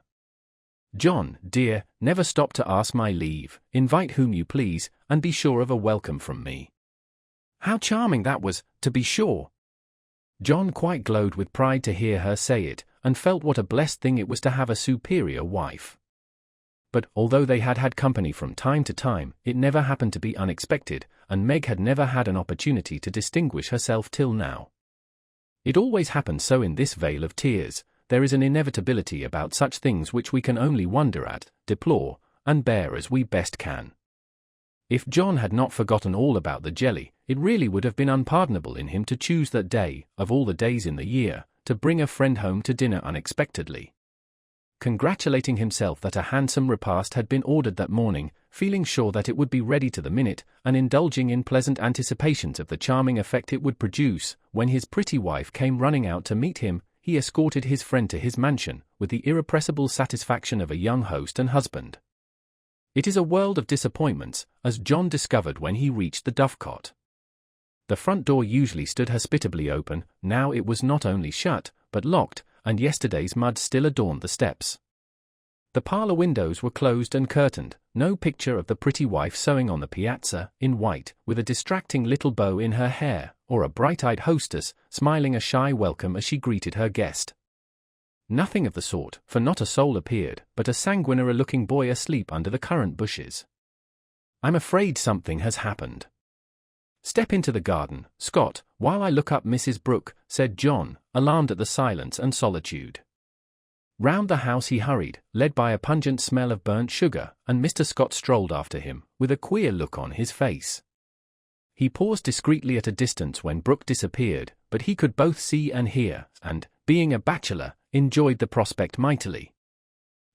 John, dear, never stop to ask my leave, invite whom you please, and be sure of a welcome from me." How charming that was, to be sure! John quite glowed with pride to hear her say it, and felt what a blessed thing it was to have a superior wife. But, although they had had company from time to time, it never happened to be unexpected, and Meg had never had an opportunity to distinguish herself till now. It always happens so in this vale of tears. There is an inevitability about such things which we can only wonder at, deplore, and bear as we best can. If John had not forgotten all about the jelly, it really would have been unpardonable in him to choose that day, of all the days in the year, to bring a friend home to dinner unexpectedly. Congratulating himself that a handsome repast had been ordered that morning, feeling sure that it would be ready to the minute, and indulging in pleasant anticipations of the charming effect it would produce, when his pretty wife came running out to meet him, he escorted his friend to his mansion, with the irrepressible satisfaction of a young host and husband. It is a world of disappointments, as John discovered when he reached the dovecot. The front door usually stood hospitably open, now it was not only shut, but locked, and yesterday's mud still adorned the steps. The parlor windows were closed and curtained, no picture of the pretty wife sewing on the piazza, in white, with a distracting little bow in her hair, or a bright-eyed hostess, smiling a shy welcome as she greeted her guest. Nothing of the sort, for not a soul appeared, but a sanguinary-looking boy asleep under the currant bushes. "I'm afraid something has happened. Step into the garden, Scott, while I look up Mrs. Brooke," said John, alarmed at the silence and solitude. Round the house he hurried, led by a pungent smell of burnt sugar, and Mr. Scott strolled after him, with a queer look on his face. He paused discreetly at a distance when Brooke disappeared, but he could both see and hear, and, being a bachelor, enjoyed the prospect mightily.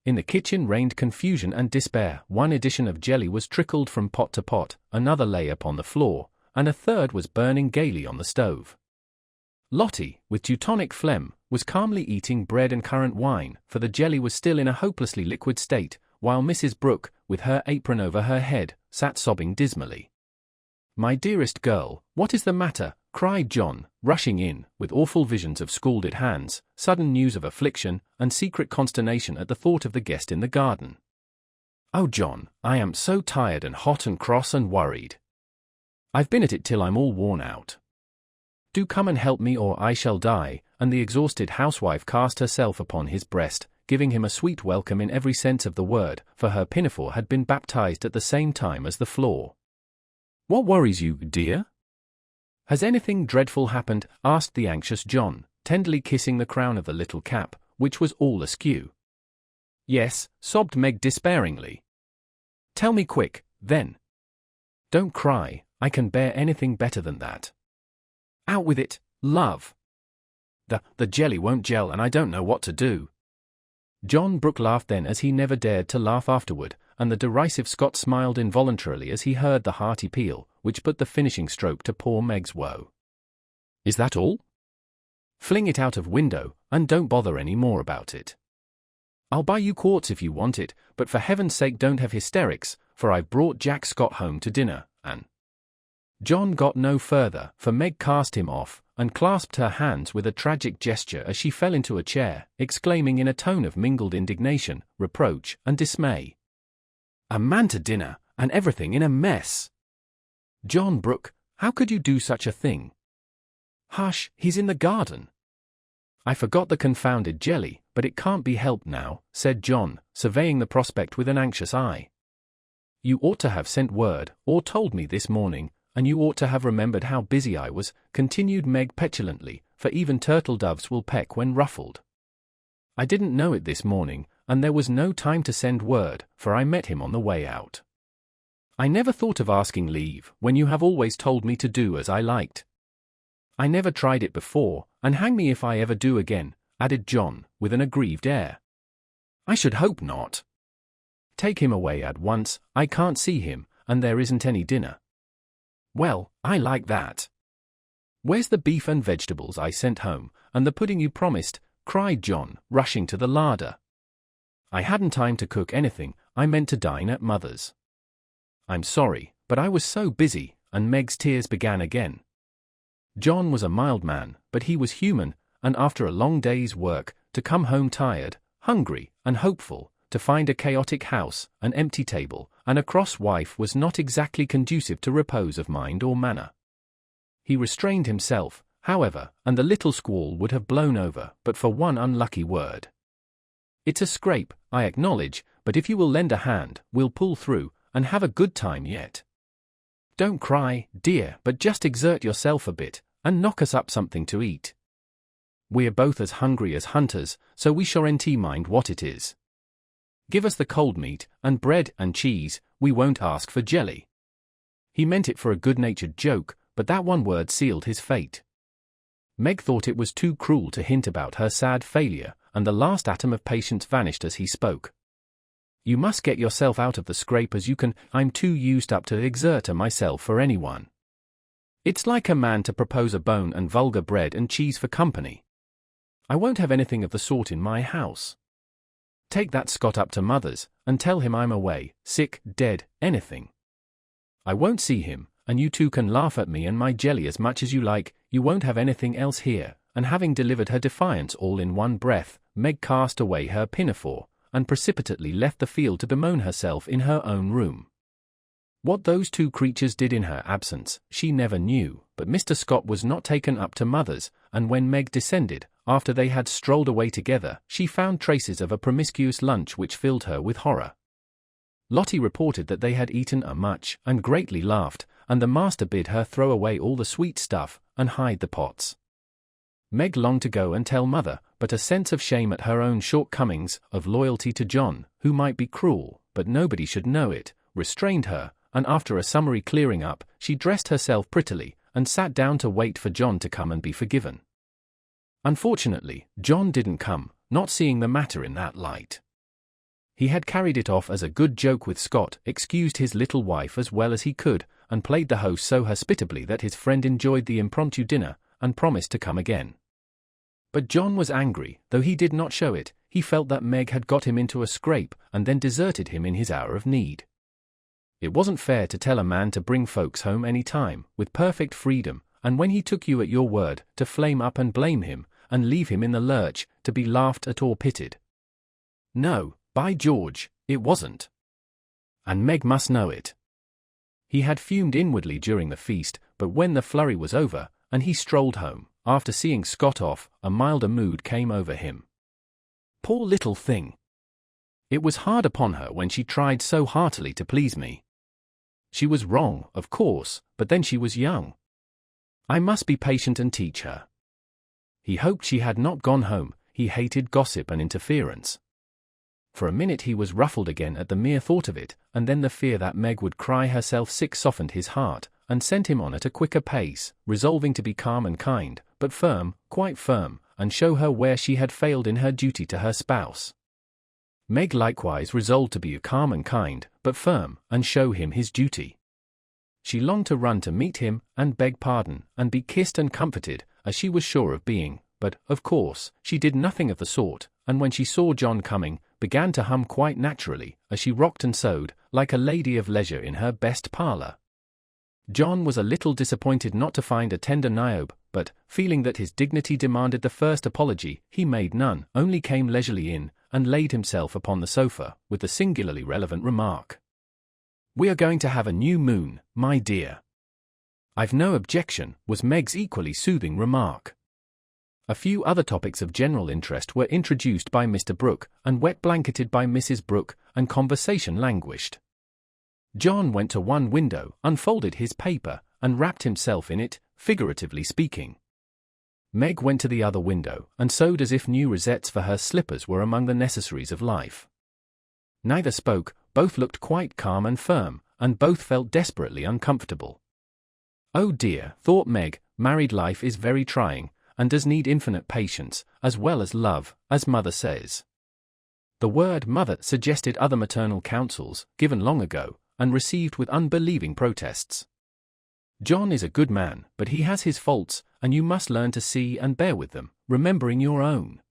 In the kitchen reigned confusion and despair. One edition of jelly was trickled from pot to pot, another lay upon the floor, and a third was burning gaily on the stove. Lottie, with Teutonic phlegm, was calmly eating bread and currant wine, for the jelly was still in a hopelessly liquid state, while Mrs. Brooke, with her apron over her head, sat sobbing dismally. "My dearest girl, what is the matter?" cried John, rushing in, with awful visions of scalded hands, sudden news of affliction, and secret consternation at the thought of the guest in the garden. "Oh, John, I am so tired and hot and cross and worried. I've been at it till I'm all worn out. Do come and help me or I shall die," and the exhausted housewife cast herself upon his breast, giving him a sweet welcome in every sense of the word, for her pinafore had been baptized at the same time as the floor. "What worries you, dear? Has anything dreadful happened?" asked the anxious John, tenderly kissing the crown of the little cap, which was all askew. "Yes," sobbed Meg despairingly. "Tell me quick, then. Don't cry, I can bear anything better than that. Out with it, love. The jelly won't gel and I don't know what to do." John Brooke laughed then as he never dared to laugh afterward, and the derisive Scot smiled involuntarily as he heard the hearty peal, which put the finishing stroke to poor Meg's woe. "Is that all?" Fling it out of window, and don't bother any more about it. I'll buy you quartz if you want it, but for heaven's sake don't have hysterics, for I've brought Jack Scott home to dinner, and—" John got no further, for Meg cast him off, and clasped her hands with a tragic gesture as she fell into a chair, exclaiming in a tone of mingled indignation, reproach, and dismay, "A man to dinner, and everything in a mess! John Brooke, how could you do such a thing?" "Hush, he's in the garden." "I forgot the confounded jelly, but it can't be helped now," said John, surveying the prospect with an anxious eye. "You ought to have sent word, or told me this morning, and you ought to have remembered how busy I was," continued Meg petulantly, for even turtle doves will peck when ruffled. "I didn't know it this morning, and there was no time to send word, for I met him on the way out. I never thought of asking leave, when you have always told me to do as I liked. I never tried it before, and hang me if I ever do again," added John, with an aggrieved air. "I should hope not. Take him away at once, I can't see him, and there isn't any dinner." "Well, I like that. Where's the beef and vegetables I sent home, and the pudding you promised?" cried John, rushing to the larder. "I hadn't time to cook anything, I meant to dine at Mother's." "I'm sorry, but I was so busy," and Meg's tears began again. John was a mild man, but he was human, and after a long day's work, to come home tired, hungry, and hopeful, to find a chaotic house, an empty table, and a cross wife was not exactly conducive to repose of mind or manner. He restrained himself, however, and the little squall would have blown over, but for one unlucky word. "It's a scrape, I acknowledge, but if you will lend a hand, we'll pull through, and have a good time yet. Don't cry, dear, but just exert yourself a bit, and knock us up something to eat. We're both as hungry as hunters, so we shan't mind what it is. Give us the cold meat, and bread and cheese, we won't ask for jelly." He meant it for a good-natured joke, but that one word sealed his fate. Meg thought it was too cruel to hint about her sad failure, and the last atom of patience vanished as he spoke. "You must get yourself out of the scrape as you can, I'm too used up to exert myself for anyone. It's like a man to propose a bone and vulgar bread and cheese for company. I won't have anything of the sort in my house. Take that Scott up to Mother's, and tell him I'm away, sick, dead, anything. I won't see him, and you two can laugh at me and my jelly as much as you like, you won't have anything else here." And having delivered her defiance all in one breath, Meg cast away her pinafore, and precipitately left the field to bemoan herself in her own room. What those two creatures did in her absence, she never knew, but Mr. Scott was not taken up to Mother's, and when Meg descended, after they had strolled away together, she found traces of a promiscuous lunch which filled her with horror. Lottie reported that they had eaten much, and greatly laughed, and the master bid her throw away all the sweet stuff, and hide the pots. Meg longed to go and tell Mother, but a sense of shame at her own shortcomings, of loyalty to John, who might be cruel, but nobody should know it, restrained her, and after a summary clearing up, she dressed herself prettily, and sat down to wait for John to come and be forgiven. Unfortunately, John didn't come, not seeing the matter in that light. He had carried it off as a good joke with Scott, excused his little wife as well as he could, and played the host so hospitably that his friend enjoyed the impromptu dinner, and promised to come again. But John was angry, though he did not show it. He felt that Meg had got him into a scrape, and then deserted him in his hour of need. It wasn't fair to tell a man to bring folks home any time, with perfect freedom, and when he took you at your word, to flame up and blame him, and leave him in the lurch, to be laughed at or pitied. No, by George, it wasn't. And Meg must know it. He had fumed inwardly during the feast, but when the flurry was over, and he strolled home, after seeing Scott off, a milder mood came over him. Poor little thing. It was hard upon her when she tried so heartily to please me. She was wrong, of course, but then she was young. I must be patient and teach her. He hoped she had not gone home. He hated gossip and interference. For a minute he was ruffled again at the mere thought of it, and then the fear that Meg would cry herself sick softened his heart, and sent him on at a quicker pace, resolving to be calm and kind, but firm, quite firm, and show her where she had failed in her duty to her spouse. Meg likewise resolved to be calm and kind, but firm, and show him his duty. She longed to run to meet him, and beg pardon, and be kissed and comforted, as she was sure of being, but, of course, she did nothing of the sort, and when she saw John coming, began to hum quite naturally, as she rocked and sewed, like a lady of leisure in her best parlour. John was a little disappointed not to find a tender Niobe, but, feeling that his dignity demanded the first apology, he made none, only came leisurely in, and laid himself upon the sofa, with the singularly relevant remark, "We are going to have a new moon, my dear." "I've no objection," was Meg's equally soothing remark. A few other topics of general interest were introduced by Mr. Brooke, and wet-blanketed by Mrs. Brooke, and conversation languished. John went to one window, unfolded his paper, and wrapped himself in it, figuratively speaking. Meg went to the other window, and sewed as if new rosettes for her slippers were among the necessaries of life. Neither spoke, both looked quite calm and firm, and both felt desperately uncomfortable. "Oh dear," thought Meg, "married life is very trying, and does need infinite patience, as well as love, as mother says." The word mother suggested other maternal counsels, given long ago, and received with unbelieving protests. John is a good man, but he has his faults, and you must learn to see and bear with them, remembering your own.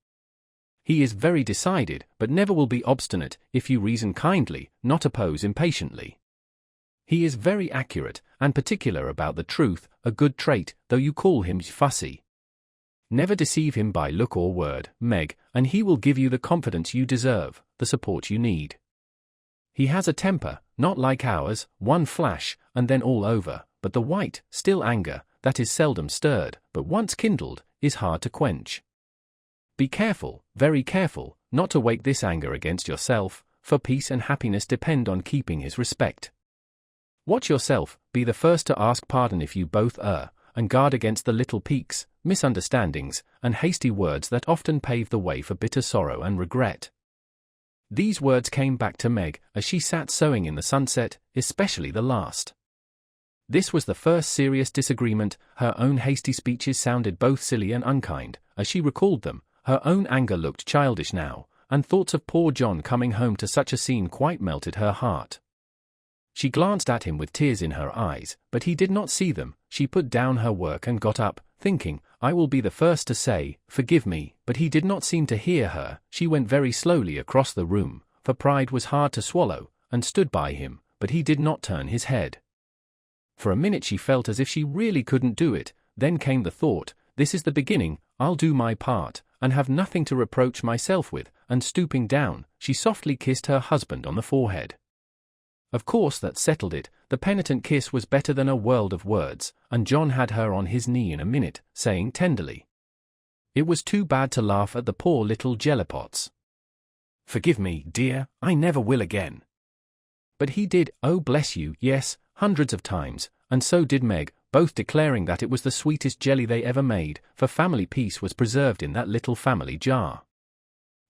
He is very decided, but never will be obstinate, if you reason kindly, not oppose impatiently. He is very accurate, and particular about the truth, a good trait, though you call him fussy. Never deceive him by look or word, Meg, and he will give you the confidence you deserve, the support you need. He has a temper, not like ours, one flash, and then all over, but the white, still anger, that is seldom stirred, but once kindled, is hard to quench. Be careful, very careful, not to wake this anger against yourself, for peace and happiness depend on keeping his respect. Watch yourself, be the first to ask pardon if you both err, and guard against the little piques, misunderstandings, and hasty words that often pave the way for bitter sorrow and regret. These words came back to Meg, as she sat sewing in the sunset, especially the last. This was the first serious disagreement. Her own hasty speeches sounded both silly and unkind, as she recalled them. Her own anger looked childish now, and thoughts of poor John coming home to such a scene quite melted her heart. She glanced at him with tears in her eyes, but he did not see them. She put down her work and got up, thinking, "I will be the first to say, forgive me," but he did not seem to hear her. She went very slowly across the room, for pride was hard to swallow, and stood by him, but he did not turn his head. For a minute she felt as if she really couldn't do it, then came the thought, "This is the beginning, I'll do my part, and have nothing to reproach myself with," and stooping down, she softly kissed her husband on the forehead. Of course that settled it. The penitent kiss was better than a world of words, and John had her on his knee in a minute, saying tenderly, "It was too bad to laugh at the poor little jellipots. Forgive me, dear, I never will again." But he did, oh bless you, yes, hundreds of times, and so did Meg, both declaring that it was the sweetest jelly they ever made, for family peace was preserved in that little family jar.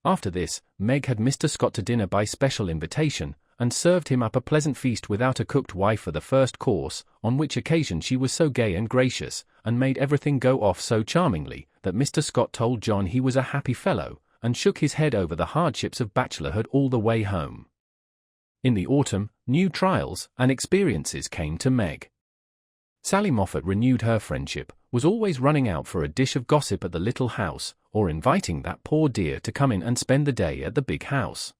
After this, Meg had Mr. Scott to dinner by special invitation, and served him up a pleasant feast without a cooked wife for the first course, on which occasion she was so gay and gracious, and made everything go off so charmingly, that Mr. Scott told John he was a happy fellow, and shook his head over the hardships of bachelorhood all the way home. In the autumn, new trials and experiences came to Meg. Sally Moffat renewed her friendship, was always running out for a dish of gossip at the little house, or inviting that poor dear to come in and spend the day at the big house.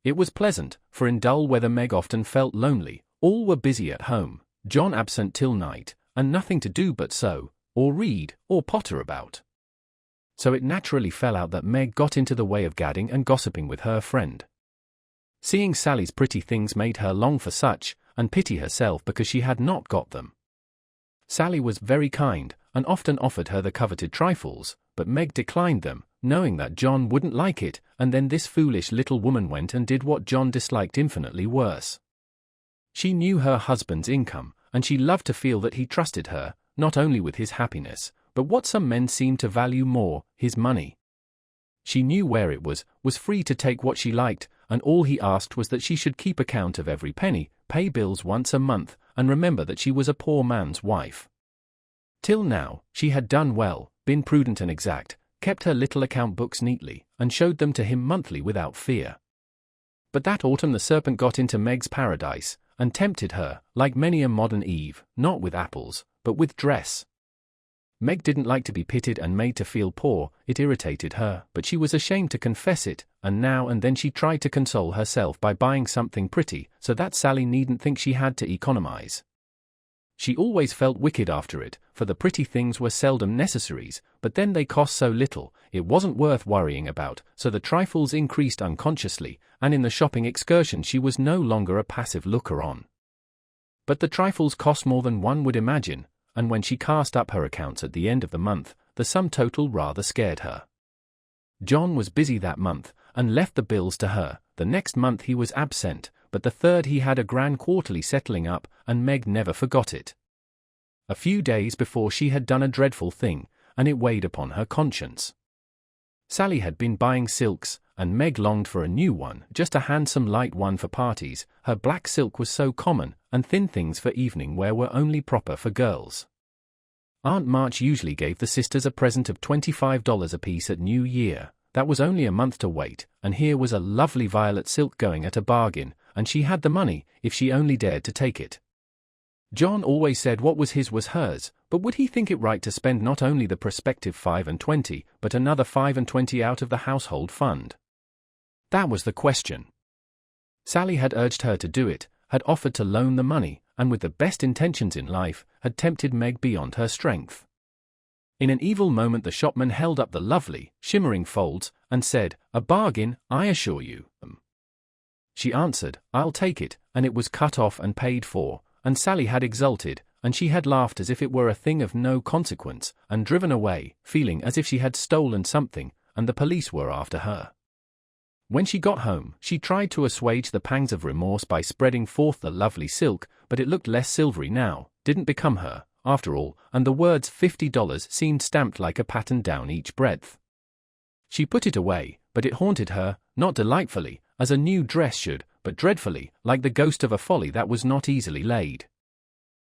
It was pleasant, for in dull weather Meg often felt lonely. All were busy at home, John absent till night, and nothing to do but sew, or read, or potter about. So it naturally fell out that Meg got into the way of gadding and gossiping with her friend. Seeing Sally's pretty things made her long for such, and pity herself because she had not got them. Sally was very kind, and often offered her the coveted trifles, but Meg declined them, knowing that John wouldn't like it, and then this foolish little woman went and did what John disliked infinitely worse. She knew her husband's income, and she loved to feel that he trusted her, not only with his happiness, but what some men seem to value more, his money. She knew where it was free to take what she liked, and all he asked was that she should keep account of every penny, pay bills once a month, and remember that she was a poor man's wife. Till now, she had done well, been prudent and exact, kept her little account books neatly, and showed them to him monthly without fear. But that autumn the serpent got into Meg's paradise, and tempted her, like many a modern Eve, not with apples, but with dress. Meg didn't like to be pitied and made to feel poor. It irritated her, but she was ashamed to confess it, and now and then she tried to console herself by buying something pretty, so that Sally needn't think she had to economize. She always felt wicked after it, for the pretty things were seldom necessaries, but then they cost so little, it wasn't worth worrying about, so the trifles increased unconsciously, and in the shopping excursion she was no longer a passive looker-on. But the trifles cost more than one would imagine, and when she cast up her accounts at the end of the month, the sum total rather scared her. John was busy that month, and left the bills to her. The next month he was absent, but the third he had a grand quarterly settling up, and Meg never forgot it. A few days before she had done a dreadful thing, and it weighed upon her conscience. Sally had been buying silks, and Meg longed for a new one, just a handsome light one for parties. Her black silk was so common, and thin things for evening wear were only proper for girls. Aunt March usually gave the sisters a present of $25 apiece at New Year. That was only a month to wait, and here was a lovely violet silk going at a bargain, and she had the money, if she only dared to take it. John always said what was his was hers, but would he think it right to spend not only the prospective 5 and 20, but another 5 and 20 out of the household fund? That was the question. Sally had urged her to do it, had offered to loan the money, and with the best intentions in life, had tempted Meg beyond her strength. In an evil moment the shopman held up the lovely, shimmering folds, and said, "A bargain, I assure you." She answered, "I'll take it," and it was cut off and paid for, and Sally had exulted, and she had laughed as if it were a thing of no consequence, and driven away, feeling as if she had stolen something, and the police were after her. When she got home, she tried to assuage the pangs of remorse by spreading forth the lovely silk, but it looked less silvery now, didn't become her, after all, and the words $50 seemed stamped like a pattern down each breadth. She put it away, but it haunted her, not delightfully, as a new dress should, but dreadfully, like the ghost of a folly that was not easily laid.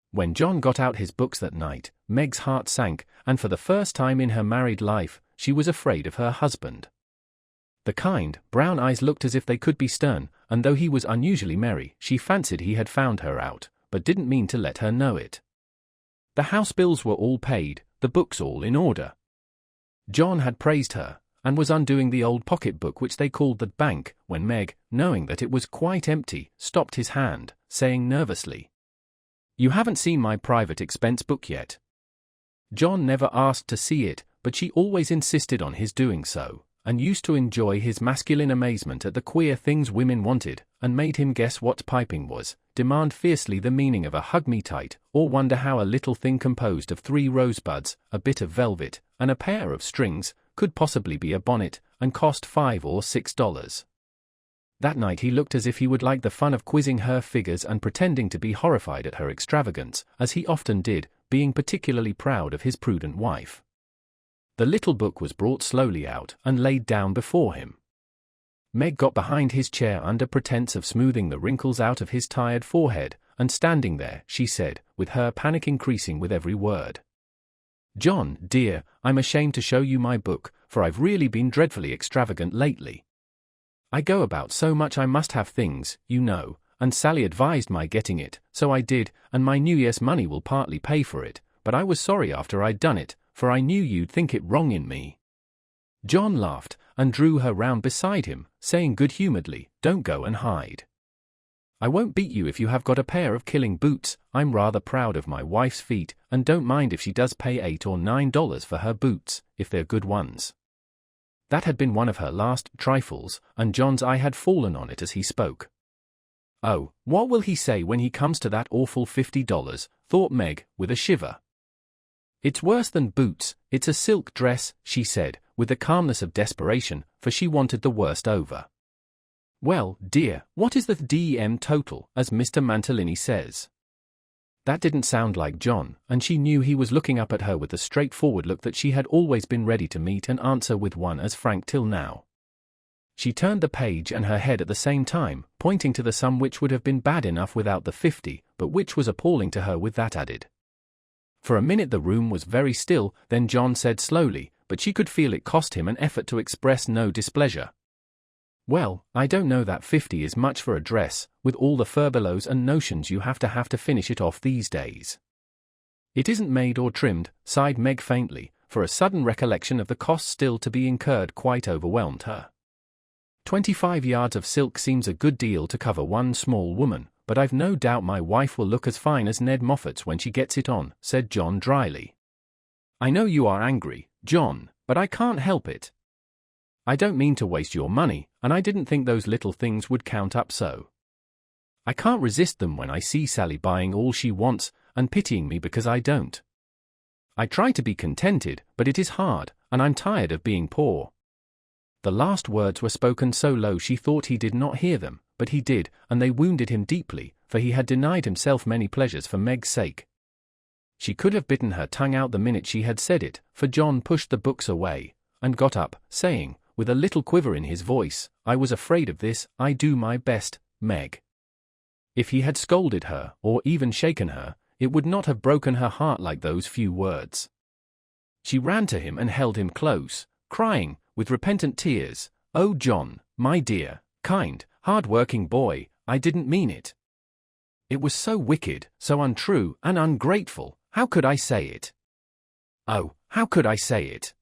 When John got out his books that night, Meg's heart sank, and for the first time in her married life, she was afraid of her husband. The kind, brown eyes looked as if they could be stern, and though he was unusually merry, she fancied he had found her out, but didn't mean to let her know it. The house bills were all paid, the books all in order. John had praised her, and was undoing the old pocket-book which they called the bank, when Meg, knowing that it was quite empty, stopped his hand, saying nervously, "You haven't seen my private expense book yet." John never asked to see it, but she always insisted on his doing so, and used to enjoy his masculine amazement at the queer things women wanted, and made him guess what piping was, demand fiercely the meaning of a hug-me-tight, or wonder how a little thing composed of 3 rosebuds, a bit of velvet, and a pair of strings, could possibly be a bonnet, and cost $5 or $6. That night he looked as if he would like the fun of quizzing her figures and pretending to be horrified at her extravagance, as he often did, being particularly proud of his prudent wife. The little book was brought slowly out and laid down before him. Meg got behind his chair under pretense of smoothing the wrinkles out of his tired forehead, and standing there, she said, with her panic increasing with every word, "John, dear, I'm ashamed to show you my book, for I've really been dreadfully extravagant lately. I go about so much I must have things, you know, and Sally advised my getting it, so I did, and my New Year's money will partly pay for it, but I was sorry after I'd done it, for I knew you'd think it wrong in me." John laughed, and drew her round beside him, saying good-humouredly, "Don't go and hide. I won't beat you if you have got a pair of killing boots. I'm rather proud of my wife's feet, and don't mind if she does pay $8 or $9 for her boots, if they're good ones." That had been one of her last trifles, and John's eye had fallen on it as he spoke. "Oh, what will he say when he comes to that awful $50, thought Meg, with a shiver. "It's worse than boots, it's a silk dress," she said, with the calmness of desperation, for she wanted the worst over. "Well, dear, what is the DM total, as Mr. Mantalini says?" That didn't sound like John, and she knew he was looking up at her with the straightforward look that she had always been ready to meet and answer with one as frank till now. She turned the page and her head at the same time, pointing to the sum which would have been bad enough without the 50, but which was appalling to her with that added. For a minute the room was very still, then John said slowly, but she could feel it cost him an effort to express no displeasure, "Well, I don't know that 50 is much for a dress, with all the furbelows and notions you have to finish it off these days." It isn't made or trimmed, sighed Meg faintly, for a sudden recollection of the cost still to be incurred quite overwhelmed her. 25 yards of silk seems a good deal to cover one small woman, but I've no doubt my wife will look as fine as Ned Moffat's when she gets it on, said John dryly. I know you are angry, John, but I can't help it. I don't mean to waste your money, and I didn't think those little things would count up so. I can't resist them when I see Sally buying all she wants, and pitying me because I don't. I try to be contented, but it is hard, and I'm tired of being poor. The last words were spoken so low she thought he did not hear them, but he did, and they wounded him deeply, for he had denied himself many pleasures for Meg's sake. She could have bitten her tongue out the minute she had said it, for John pushed the books away, and got up, saying, with a little quiver in his voice, I was afraid of this, I do my best, Meg. If he had scolded her, or even shaken her, it would not have broken her heart like those few words. She ran to him and held him close, crying, with repentant tears, Oh John, my dear, kind, hard-working boy, I didn't mean it. It was so wicked, so untrue and ungrateful, how could I say it? Oh, how could I say it?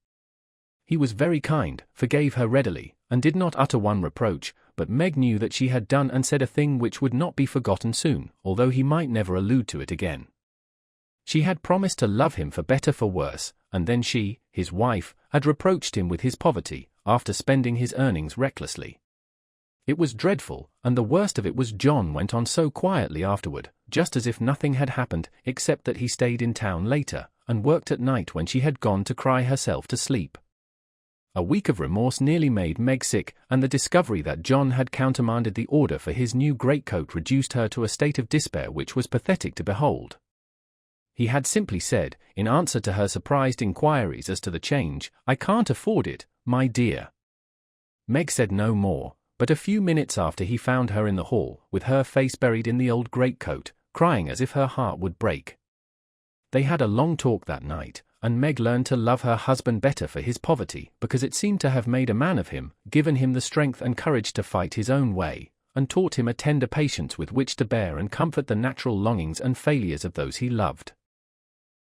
He was very kind, forgave her readily, and did not utter one reproach, but Meg knew that she had done and said a thing which would not be forgotten soon, although he might never allude to it again. She had promised to love him for better for worse, and then she, his wife, had reproached him with his poverty, after spending his earnings recklessly. It was dreadful, and the worst of it was John went on so quietly afterward, just as if nothing had happened, except that he stayed in town later, and worked at night when she had gone to cry herself to sleep. A week of remorse nearly made Meg sick, and the discovery that John had countermanded the order for his new greatcoat reduced her to a state of despair which was pathetic to behold. He had simply said, in answer to her surprised inquiries as to the change, I can't afford it, my dear. Meg said no more, but a few minutes after he found her in the hall, with her face buried in the old greatcoat, crying as if her heart would break. They had a long talk that night, and Meg learned to love her husband better for his poverty, because it seemed to have made a man of him, given him the strength and courage to fight his own way, and taught him a tender patience with which to bear and comfort the natural longings and failures of those he loved.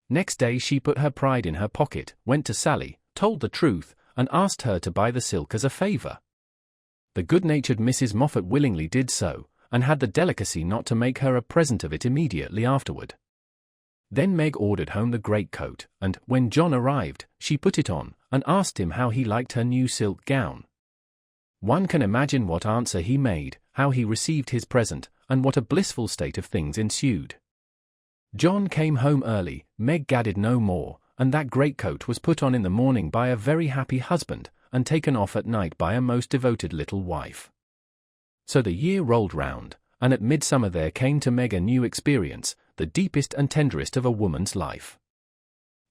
Next day she put her pride in her pocket, went to Sally, told the truth, and asked her to buy the silk as a favor. The good-natured Mrs. Moffat willingly did so, and had the delicacy not to make her a present of it immediately afterward. Then Meg ordered home the greatcoat, and, when John arrived, she put it on, and asked him how he liked her new silk gown. One can imagine what answer he made, how he received his present, and what a blissful state of things ensued. John came home early, Meg gadded no more, and that greatcoat was put on in the morning by a very happy husband, and taken off at night by a most devoted little wife. So the year rolled round, and at midsummer there came to Meg a new experience, the deepest and tenderest of a woman's life.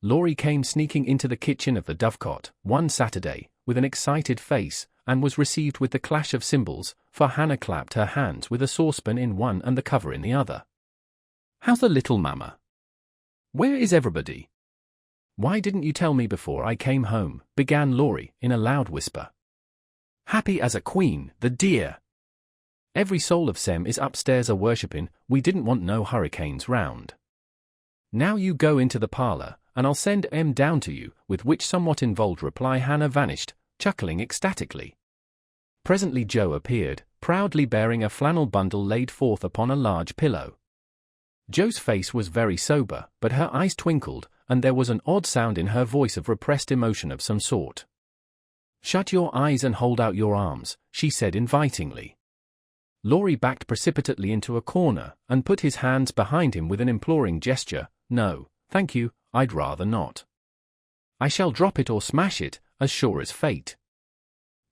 Laurie came sneaking into the kitchen of the Dovecot, one Saturday, with an excited face, and was received with the clash of cymbals, for Hannah clapped her hands with a saucepan in one and the cover in the other. How's the little mamma? Where is everybody? Why didn't you tell me before I came home, began Laurie, in a loud whisper. Happy as a queen, the dear. Every soul of Sem is upstairs a-worshipping, we didn't want no hurricanes round. Now you go into the parlour, and I'll send Em down to you, with which somewhat involved reply Hannah vanished, chuckling ecstatically. Presently Joe appeared, proudly bearing a flannel bundle laid forth upon a large pillow. Joe's face was very sober, but her eyes twinkled, and there was an odd sound in her voice of repressed emotion of some sort. Shut your eyes and hold out your arms, she said invitingly. Laurie backed precipitately into a corner, and put his hands behind him with an imploring gesture. No, thank you, I'd rather not. I shall drop it or smash it, as sure as fate.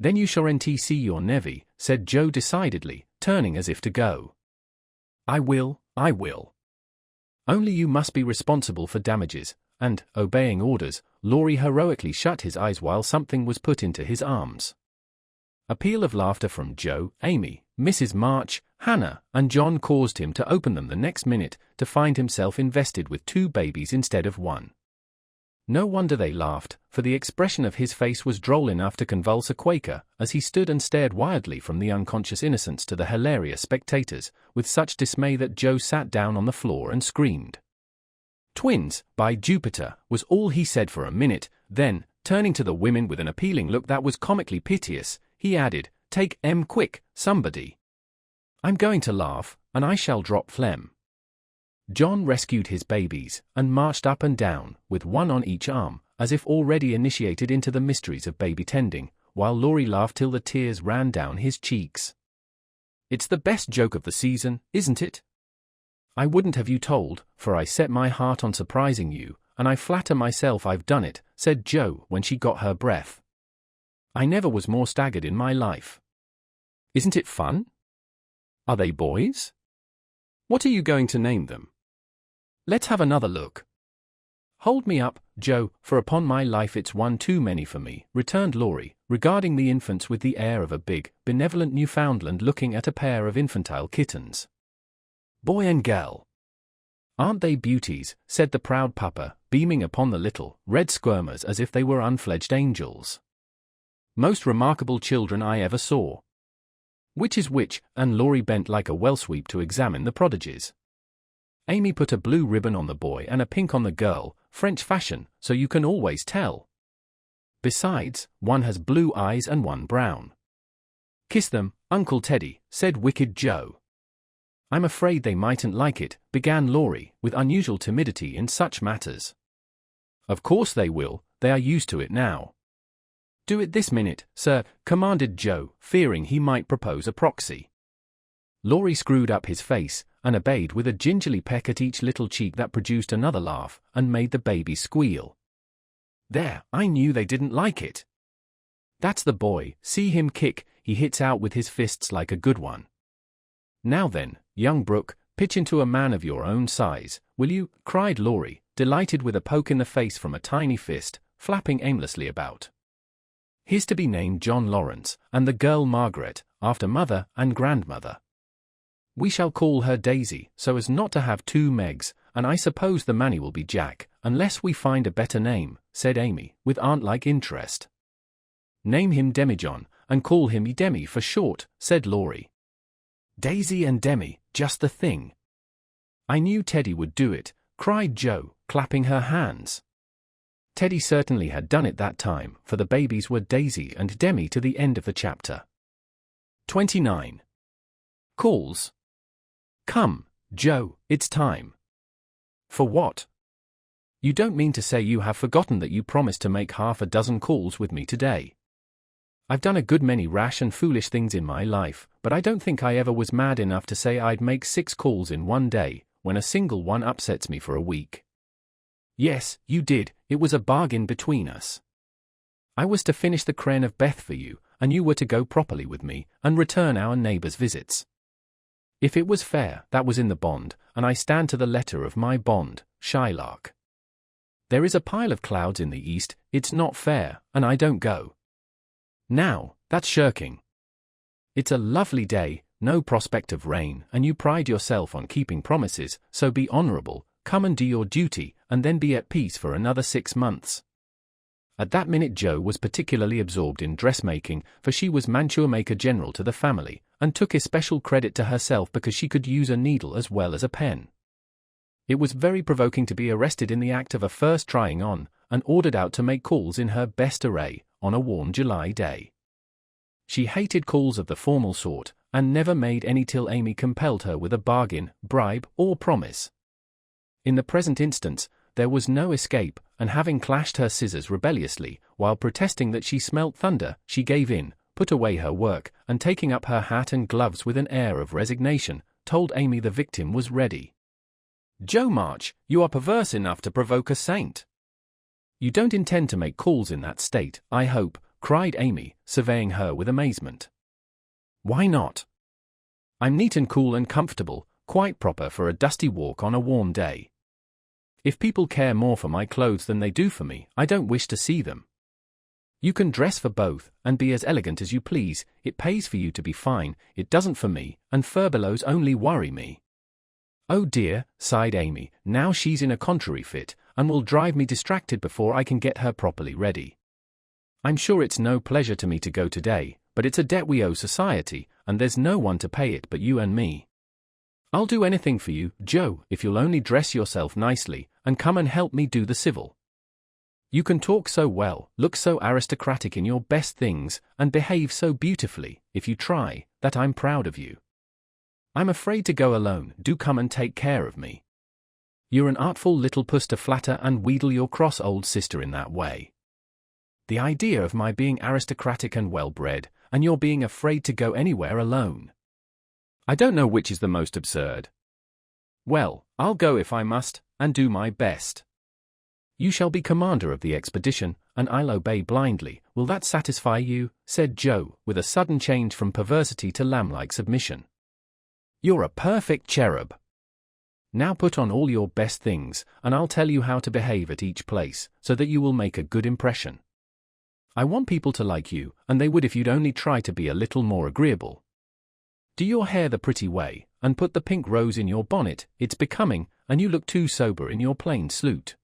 Then you shan't see your nevy, said Joe decidedly, turning as if to go. I will. Only you must be responsible for damages, and, obeying orders, Laurie heroically shut his eyes while something was put into his arms. A peal of laughter from Joe, Amy, Mrs. March, Hannah, and John caused him to open them the next minute, to find himself invested with 2 babies instead of 1. No wonder they laughed, for the expression of his face was droll enough to convulse a Quaker, as he stood and stared wildly from the unconscious innocents to the hilarious spectators, with such dismay that Joe sat down on the floor and screamed. "Twins, by Jupiter," was all he said for a minute, then, turning to the women with an appealing look that was comically piteous, he added, "Take 'em quick, somebody. I'm going to laugh, and I shall drop phlegm." John rescued his babies, and marched up and down, with one on each arm, as if already initiated into the mysteries of baby tending, while Laurie laughed till the tears ran down his cheeks. "It's the best joke of the season, isn't it? I wouldn't have you told, for I set my heart on surprising you, and I flatter myself I've done it," said Jo when she got her breath. "I never was more staggered in my life. Isn't it fun? Are they boys? What are you going to name them? Let's have another look." "Hold me up, Jo, for upon my life it's one too many for me," returned Laurie, regarding the infants with the air of a big, benevolent Newfoundland looking at a pair of infantile kittens. "Boy and girl. Aren't they beauties?" said the proud papa, beaming upon the little, red squirmers as if they were unfledged angels. "Most remarkable children I ever saw. Which is which?" and Laurie bent like a well sweep to examine the prodigies. Amy put a blue ribbon on the boy and a pink on the girl, French fashion, so you can always tell. Besides, one has blue eyes and one brown. "Kiss them, Uncle Teddy," said wicked Jo. "I'm afraid they mightn't like it," began Laurie, with unusual timidity in such matters. "Of course they will, they are used to it now." "Do it this minute, sir," commanded Jo, fearing he might propose a proxy. Laurie screwed up his face, and obeyed with a gingerly peck at each little cheek that produced another laugh, and made the baby squeal. "There, I knew they didn't like it. That's the boy, see him kick, he hits out with his fists like a good one. Now then, young Brooke, pitch into a man of your own size, will you?" cried Laurie, delighted with a poke in the face from a tiny fist, flapping aimlessly about. "He's to be named John Lawrence, and the girl Margaret, after mother and grandmother. We shall call her Daisy, so as not to have two Megs, and I suppose the Manny will be Jack, unless we find a better name," said Amy, with aunt-like interest. "Name him Demijohn, and call him Demi for short," said Laurie. "Daisy and Demi, just the thing. I knew Teddy would do it," cried Jo, clapping her hands. Teddy certainly had done it that time, for the babies were Daisy and Demi to the end of the chapter. 29. Calls. "Come, Jo, it's time." "For what? You don't mean to say you have forgotten that you promised to make half a dozen calls with me today?" "I've done a good many rash and foolish things in my life, but I don't think I ever was mad enough to say I'd make 6 calls in one day, when a single one upsets me for a week." "Yes, you did, it was a bargain between us. I was to finish the Cren of Beth for you, and you were to go properly with me, and return our neighbors' visits. If it was fair, that was in the bond, and I stand to the letter of my bond, Shylock. There is a pile of clouds in the east, it's not fair, and I don't go. Now, that's shirking. It's a lovely day, no prospect of rain, and you pride yourself on keeping promises, so be honorable, come and do your duty, and then be at peace for another 6 months. At that minute Jo was particularly absorbed in dressmaking, for she was mantua maker general to the family, and took especial credit to herself because she could use a needle as well as a pen. It was very provoking to be arrested in the act of a first trying on, and ordered out to make calls in her best array, on a warm July day. She hated calls of the formal sort, and never made any till Amy compelled her with a bargain, bribe, or promise. In the present instance, there was no escape, and having clashed her scissors rebelliously, while protesting that she smelt thunder, she gave in, put away her work, and taking up her hat and gloves with an air of resignation, told Amy the victim was ready. "Jo March, you are perverse enough to provoke a saint. You don't intend to make calls in that state, I hope," cried Amy, surveying her with amazement. "Why not? I'm neat and cool and comfortable, quite proper for a dusty walk on a warm day. If people care more for my clothes than they do for me, I don't wish to see them. You can dress for both, and be as elegant as you please, it pays for you to be fine, it doesn't for me, and furbelows only worry me." "Oh dear," sighed Amy, "now she's in a contrary fit, and will drive me distracted before I can get her properly ready. I'm sure it's no pleasure to me to go today, but it's a debt we owe society, and there's no one to pay it but you and me." I'll do anything for you, Joe, if you'll only dress yourself nicely, and come and help me do the civil. You can talk so well, look so aristocratic in your best things, and behave so beautifully, if you try, that I'm proud of you. I'm afraid to go alone, do come and take care of me. You're an artful little puss to flatter and wheedle your cross old sister in that way. The idea of my being aristocratic and well-bred, and your being afraid to go anywhere alone. I don't know which is the most absurd. Well, I'll go if I must, and do my best. You shall be commander of the expedition, and I'll obey blindly. Will that satisfy you? Said Joe, with a sudden change from perversity to lamb-like submission. You're a perfect cherub. Now put on all your best things, and I'll tell you how to behave at each place, so that you will make a good impression. I want people to like you, and they would if you'd only try to be a little more agreeable. Do your hair the pretty way, and put the pink rose in your bonnet, it's becoming, and you look too sober in your plain suit.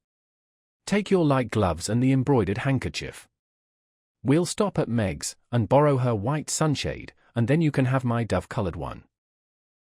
Take your light gloves and the embroidered handkerchief. We'll stop at Meg's, and borrow her white sunshade, and then you can have my dove-colored one.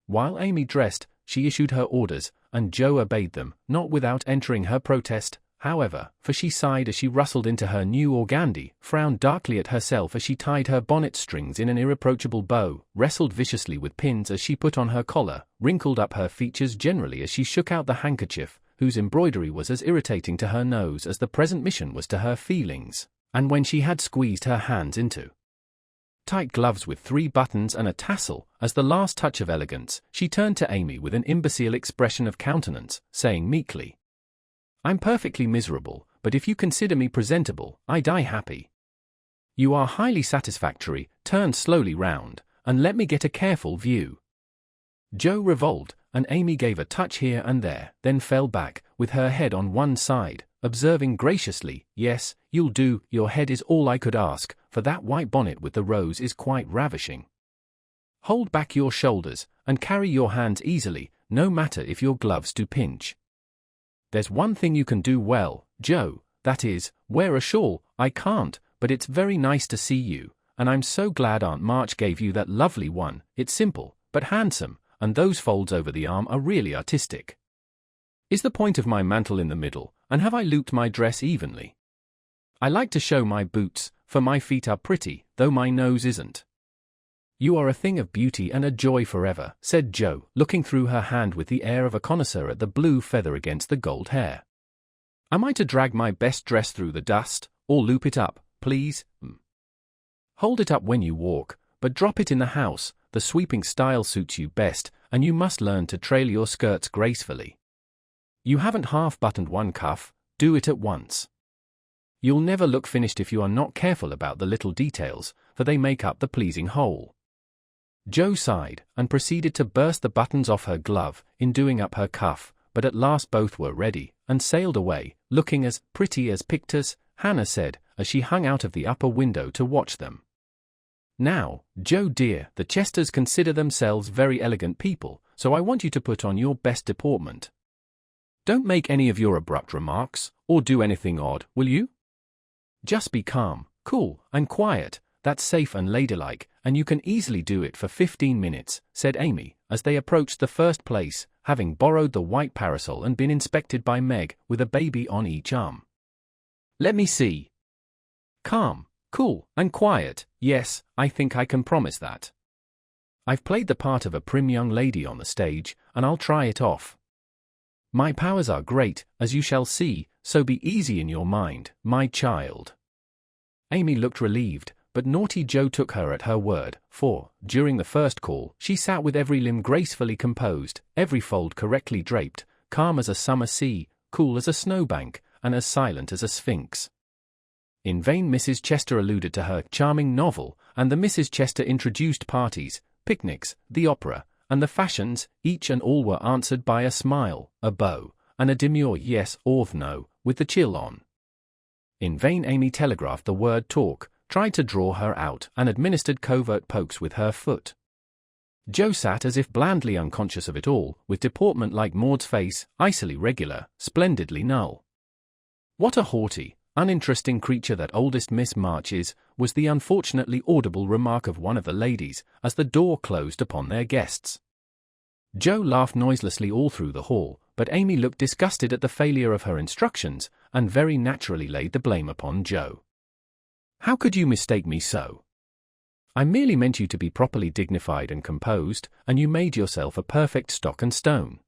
While Amy dressed, she issued her orders, and Joe obeyed them, not without entering her protest, however, for she sighed as she rustled into her new organdie, frowned darkly at herself as she tied her bonnet strings in an irreproachable bow, wrestled viciously with pins as she put on her collar, wrinkled up her features generally as she shook out the handkerchief, whose embroidery was as irritating to her nose as the present mission was to her feelings, and when she had squeezed her hands into tight gloves with 3 buttons and a tassel, as the last touch of elegance, she turned to Amy with an imbecile expression of countenance, saying meekly, I'm perfectly miserable, but if you consider me presentable, I die happy. You are highly satisfactory, turn slowly round, and let me get a careful view. Joe revolved, and Amy gave a touch here and there, then fell back, with her head on one side, observing graciously, yes, you'll do, your head is all I could ask, for that white bonnet with the rose is quite ravishing. Hold back your shoulders, and carry your hands easily, no matter if your gloves do pinch. There's one thing you can do well, Joe, that is, wear a shawl. I can't, but it's very nice to see you, and I'm so glad Aunt March gave you that lovely one. It's simple, but handsome, and those folds over the arm are really artistic. Is the point of my mantle in the middle, and have I looped my dress evenly? I like to show my boots, for my feet are pretty, though my nose isn't. You are a thing of beauty and a joy forever, said Joe, looking through her hand with the air of a connoisseur at the blue feather against the gold hair. Am I to drag my best dress through the dust, or loop it up, please? Hold it up when you walk, but drop it in the house. The sweeping style suits you best, and you must learn to trail your skirts gracefully. You haven't half-buttoned one cuff, do it at once. You'll never look finished if you are not careful about the little details, for they make up the pleasing whole. Joe sighed, and proceeded to burst the buttons off her glove, in doing up her cuff, but at last both were ready, and sailed away, looking as pretty as pictures, Hannah said, as she hung out of the upper window to watch them. Now, Joe dear, the Chesters consider themselves very elegant people, so I want you to put on your best deportment. Don't make any of your abrupt remarks, or do anything odd, will you? Just be calm, cool, and quiet. That's safe and ladylike, and you can easily do it for 15 minutes, said Amy, as they approached the first place, having borrowed the white parasol and been inspected by Meg, with a baby on each arm. Let me see. Calm, cool, and quiet, yes, I think I can promise that. I've played the part of a prim young lady on the stage, and I'll try it off. My powers are great, as you shall see, so be easy in your mind, my child. Amy looked relieved, but naughty Joe took her at her word, for, during the first call, she sat with every limb gracefully composed, every fold correctly draped, calm as a summer sea, cool as a snowbank, and as silent as a sphinx. In vain Mrs. Chester alluded to her charming novel, and the Mrs. Chester introduced parties, picnics, the opera, and the fashions. Each and all were answered by a smile, a bow, and a demure yes or no, with the chill on. In vain Amy telegraphed the word talk, tried to draw her out, and administered covert pokes with her foot. Joe sat as if blandly unconscious of it all, with deportment like Maud's face, icily regular, splendidly null. What a haughty, uninteresting creature that oldest Miss March is, was the unfortunately audible remark of one of the ladies, as the door closed upon their guests. Joe laughed noiselessly all through the hall, but Amy looked disgusted at the failure of her instructions, and very naturally laid the blame upon Joe. "How could you mistake me so? I merely meant you to be properly dignified and composed, and you made yourself a perfect stock and stone.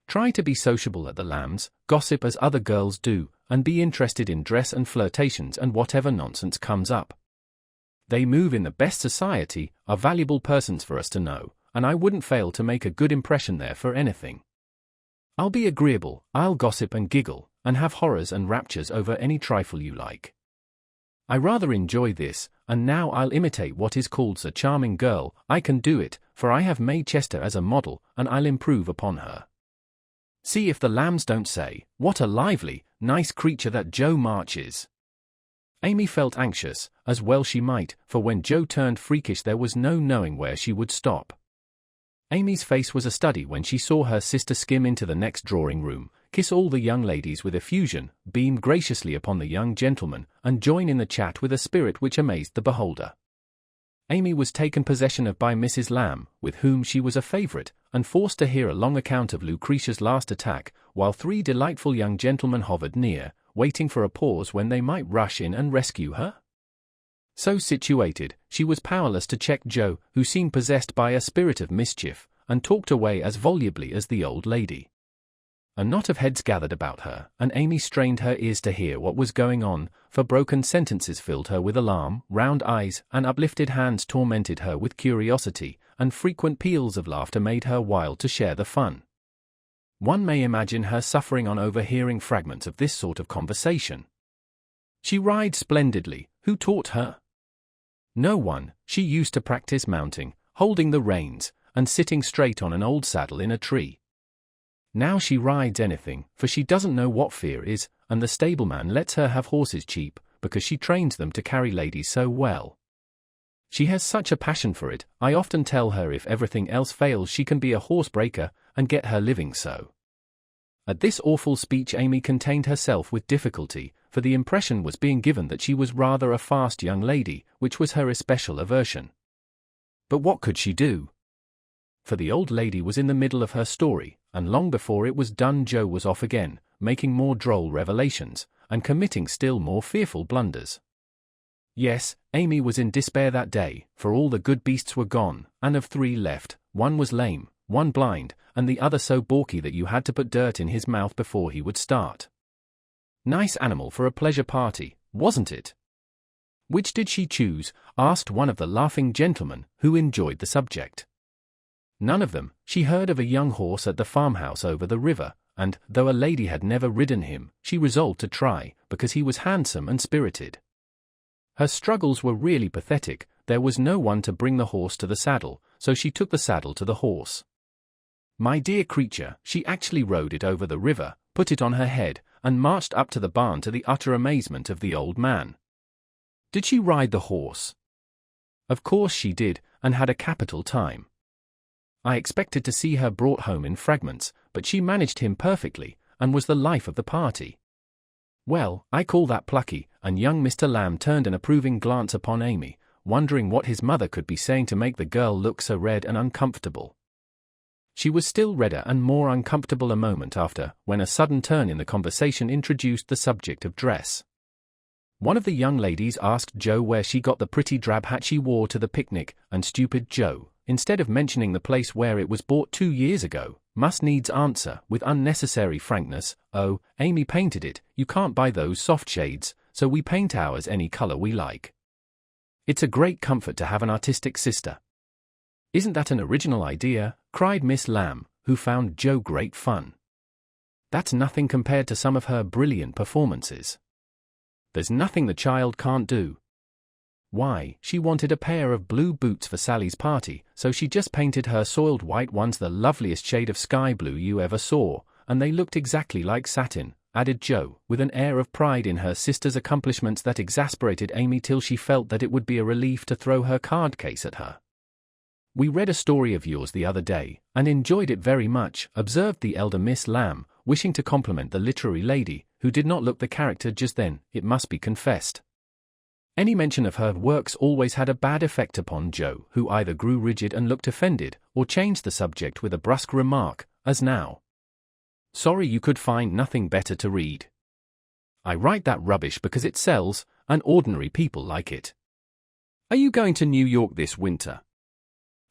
Try to be sociable at the Lambs, gossip as other girls do, and be interested in dress and flirtations and whatever nonsense comes up. They move in the best society, are valuable persons for us to know, and I wouldn't fail to make a good impression there for anything. I'll be agreeable, I'll gossip and giggle, and have horrors and raptures over any trifle you like. I rather enjoy this, and now I'll imitate what is called a charming girl. I can do it, for I have May Chester as a model, and I'll improve upon her. See if the Lambs don't say, 'What a lively, nice creature that Joe March is.'" Amy felt anxious, as well she might, for when Joe turned freakish there was no knowing where she would stop. Amy's face was a study when she saw her sister skim into the next drawing-room, kiss all the young ladies with effusion, beam graciously upon the young gentleman, and join in the chat with a spirit which amazed the beholder. Amy was taken possession of by Mrs. Lamb, with whom she was a favourite, and forced to hear a long account of Lucretia's last attack, while three delightful young gentlemen hovered near, waiting for a pause when they might rush in and rescue her. So situated, she was powerless to check Joe, who seemed possessed by a spirit of mischief, and talked away as volubly as the old lady. A knot of heads gathered about her, and Amy strained her ears to hear what was going on, for broken sentences filled her with alarm, round eyes and uplifted hands tormented her with curiosity, and frequent peals of laughter made her wild to share the fun. One may imagine her suffering on overhearing fragments of this sort of conversation. She rides splendidly. Who taught her? No one. She used to practice mounting, holding the reins, and sitting straight on an old saddle in a tree. Now she rides anything, for she doesn't know what fear is, and the stableman lets her have horses cheap, because she trains them to carry ladies so well. She has such a passion for it, I often tell her if everything else fails she can be a horsebreaker, and get her living so. At this awful speech Amy contained herself with difficulty, for the impression was being given that she was rather a fast young lady, which was her especial aversion. But what could she do? For the old lady was in the middle of her story, and long before it was done Joe was off again, making more droll revelations, and committing still more fearful blunders. Yes, Amy was in despair that day, for all the good beasts were gone, and of three left, one was lame, one blind, and the other so balky that you had to put dirt in his mouth before he would start. Nice animal for a pleasure party, wasn't it? Which did she choose? Asked one of the laughing gentlemen, who enjoyed the subject. None of them. She heard of a young horse at the farmhouse over the river, and, though a lady had never ridden him, she resolved to try, because he was handsome and spirited. Her struggles were really pathetic. There was no one to bring the horse to the saddle, so she took the saddle to the horse. My dear creature, she actually rode it over the river, put it on her head, and marched up to the barn to the utter amazement of the old man. Did she ride the horse? Of course she did, and had a capital time. I expected to see her brought home in fragments, but she managed him perfectly, and was the life of the party. Well, I call that plucky, and young Mr. Lamb turned an approving glance upon Amy, wondering what his mother could be saying to make the girl look so red and uncomfortable. She was still redder and more uncomfortable a moment after, when a sudden turn in the conversation introduced the subject of dress. One of the young ladies asked Joe where she got the pretty drab hat she wore to the picnic, and stupid Joe, instead of mentioning the place where it was bought 2 years ago, must needs answer, with unnecessary frankness, "Oh, Amy painted it, you can't buy those soft shades, so we paint ours any color we like. It's a great comfort to have an artistic sister." "Isn't that an original idea?" cried Miss Lamb, who found Joe great fun. "That's nothing compared to some of her brilliant performances. There's nothing the child can't do. Why, she wanted a pair of blue boots for Sally's party, so she just painted her soiled white ones the loveliest shade of sky blue you ever saw, and they looked exactly like satin," added Joe, with an air of pride in her sister's accomplishments that exasperated Amy till she felt that it would be a relief to throw her card case at her. "We read a story of yours the other day, and enjoyed it very much," observed the elder Miss Lamb, wishing to compliment the literary lady, who did not look the character just then, it must be confessed. Any mention of her works always had a bad effect upon Jo, who either grew rigid and looked offended, or changed the subject with a brusque remark, as now. "Sorry you could find nothing better to read. I write that rubbish because it sells, and ordinary people like it. Are you going to New York this winter?"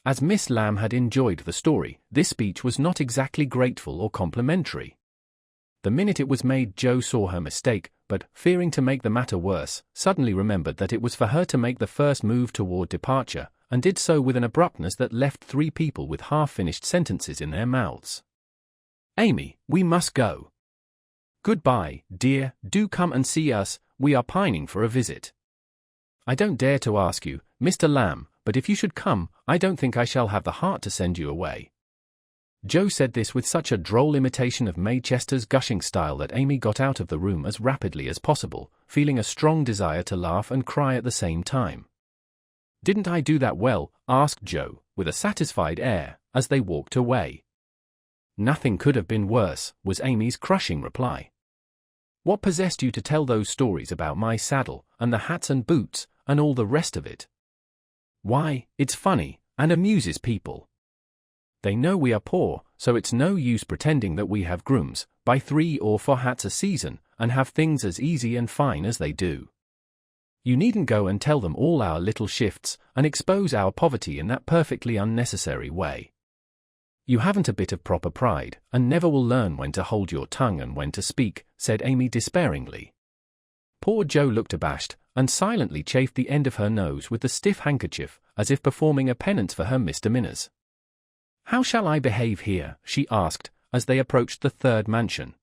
As Miss Lamb had enjoyed the story, this speech was not exactly grateful or complimentary. The minute it was made, Jo saw her mistake, but, fearing to make the matter worse, suddenly remembered that it was for her to make the first move toward departure, and did so with an abruptness that left three people with half-finished sentences in their mouths. "Amy, we must go. Goodbye, dear, do come and see us, we are pining for a visit. I don't dare to ask you, Mr. Lamb, but if you should come, I don't think I shall have the heart to send you away." Jo said this with such a droll imitation of Maychester's gushing style that Amy got out of the room as rapidly as possible, feeling a strong desire to laugh and cry at the same time. "Didn't I do that well?" asked Jo, with a satisfied air, as they walked away. "Nothing could have been worse," was Amy's crushing reply. "What possessed you to tell those stories about my saddle, and the hats and boots, and all the rest of it?" "Why, it's funny, and amuses people. They know we are poor, so it's no use pretending that we have grooms, buy 3 or 4 hats a season, and have things as easy and fine as they do. You needn't go and tell them all our little shifts, and expose our poverty in that perfectly unnecessary way. You haven't a bit of proper pride, and never will learn when to hold your tongue and when to speak," said Amy despairingly. Poor Jo looked abashed, and silently chafed the end of her nose with the stiff handkerchief, as if performing a penance for her misdemeanors. "How shall I behave here?" she asked, as they approached the third mansion.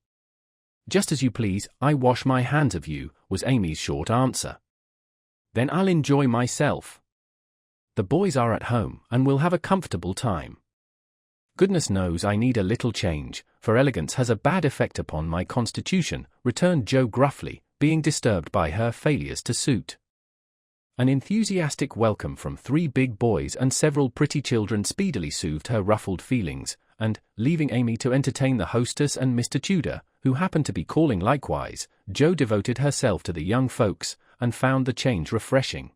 "Just as you please, I wash my hands of you," was Amy's short answer. "Then I'll enjoy myself. The boys are at home, and we'll have a comfortable time. Goodness knows I need a little change, for elegance has a bad effect upon my constitution," returned Jo gruffly, being disturbed by her failures to suit. An enthusiastic welcome from 3 big boys and several pretty children speedily soothed her ruffled feelings, and, leaving Amy to entertain the hostess and Mr. Tudor, who happened to be calling likewise, Jo devoted herself to the young folks, and found the change refreshing.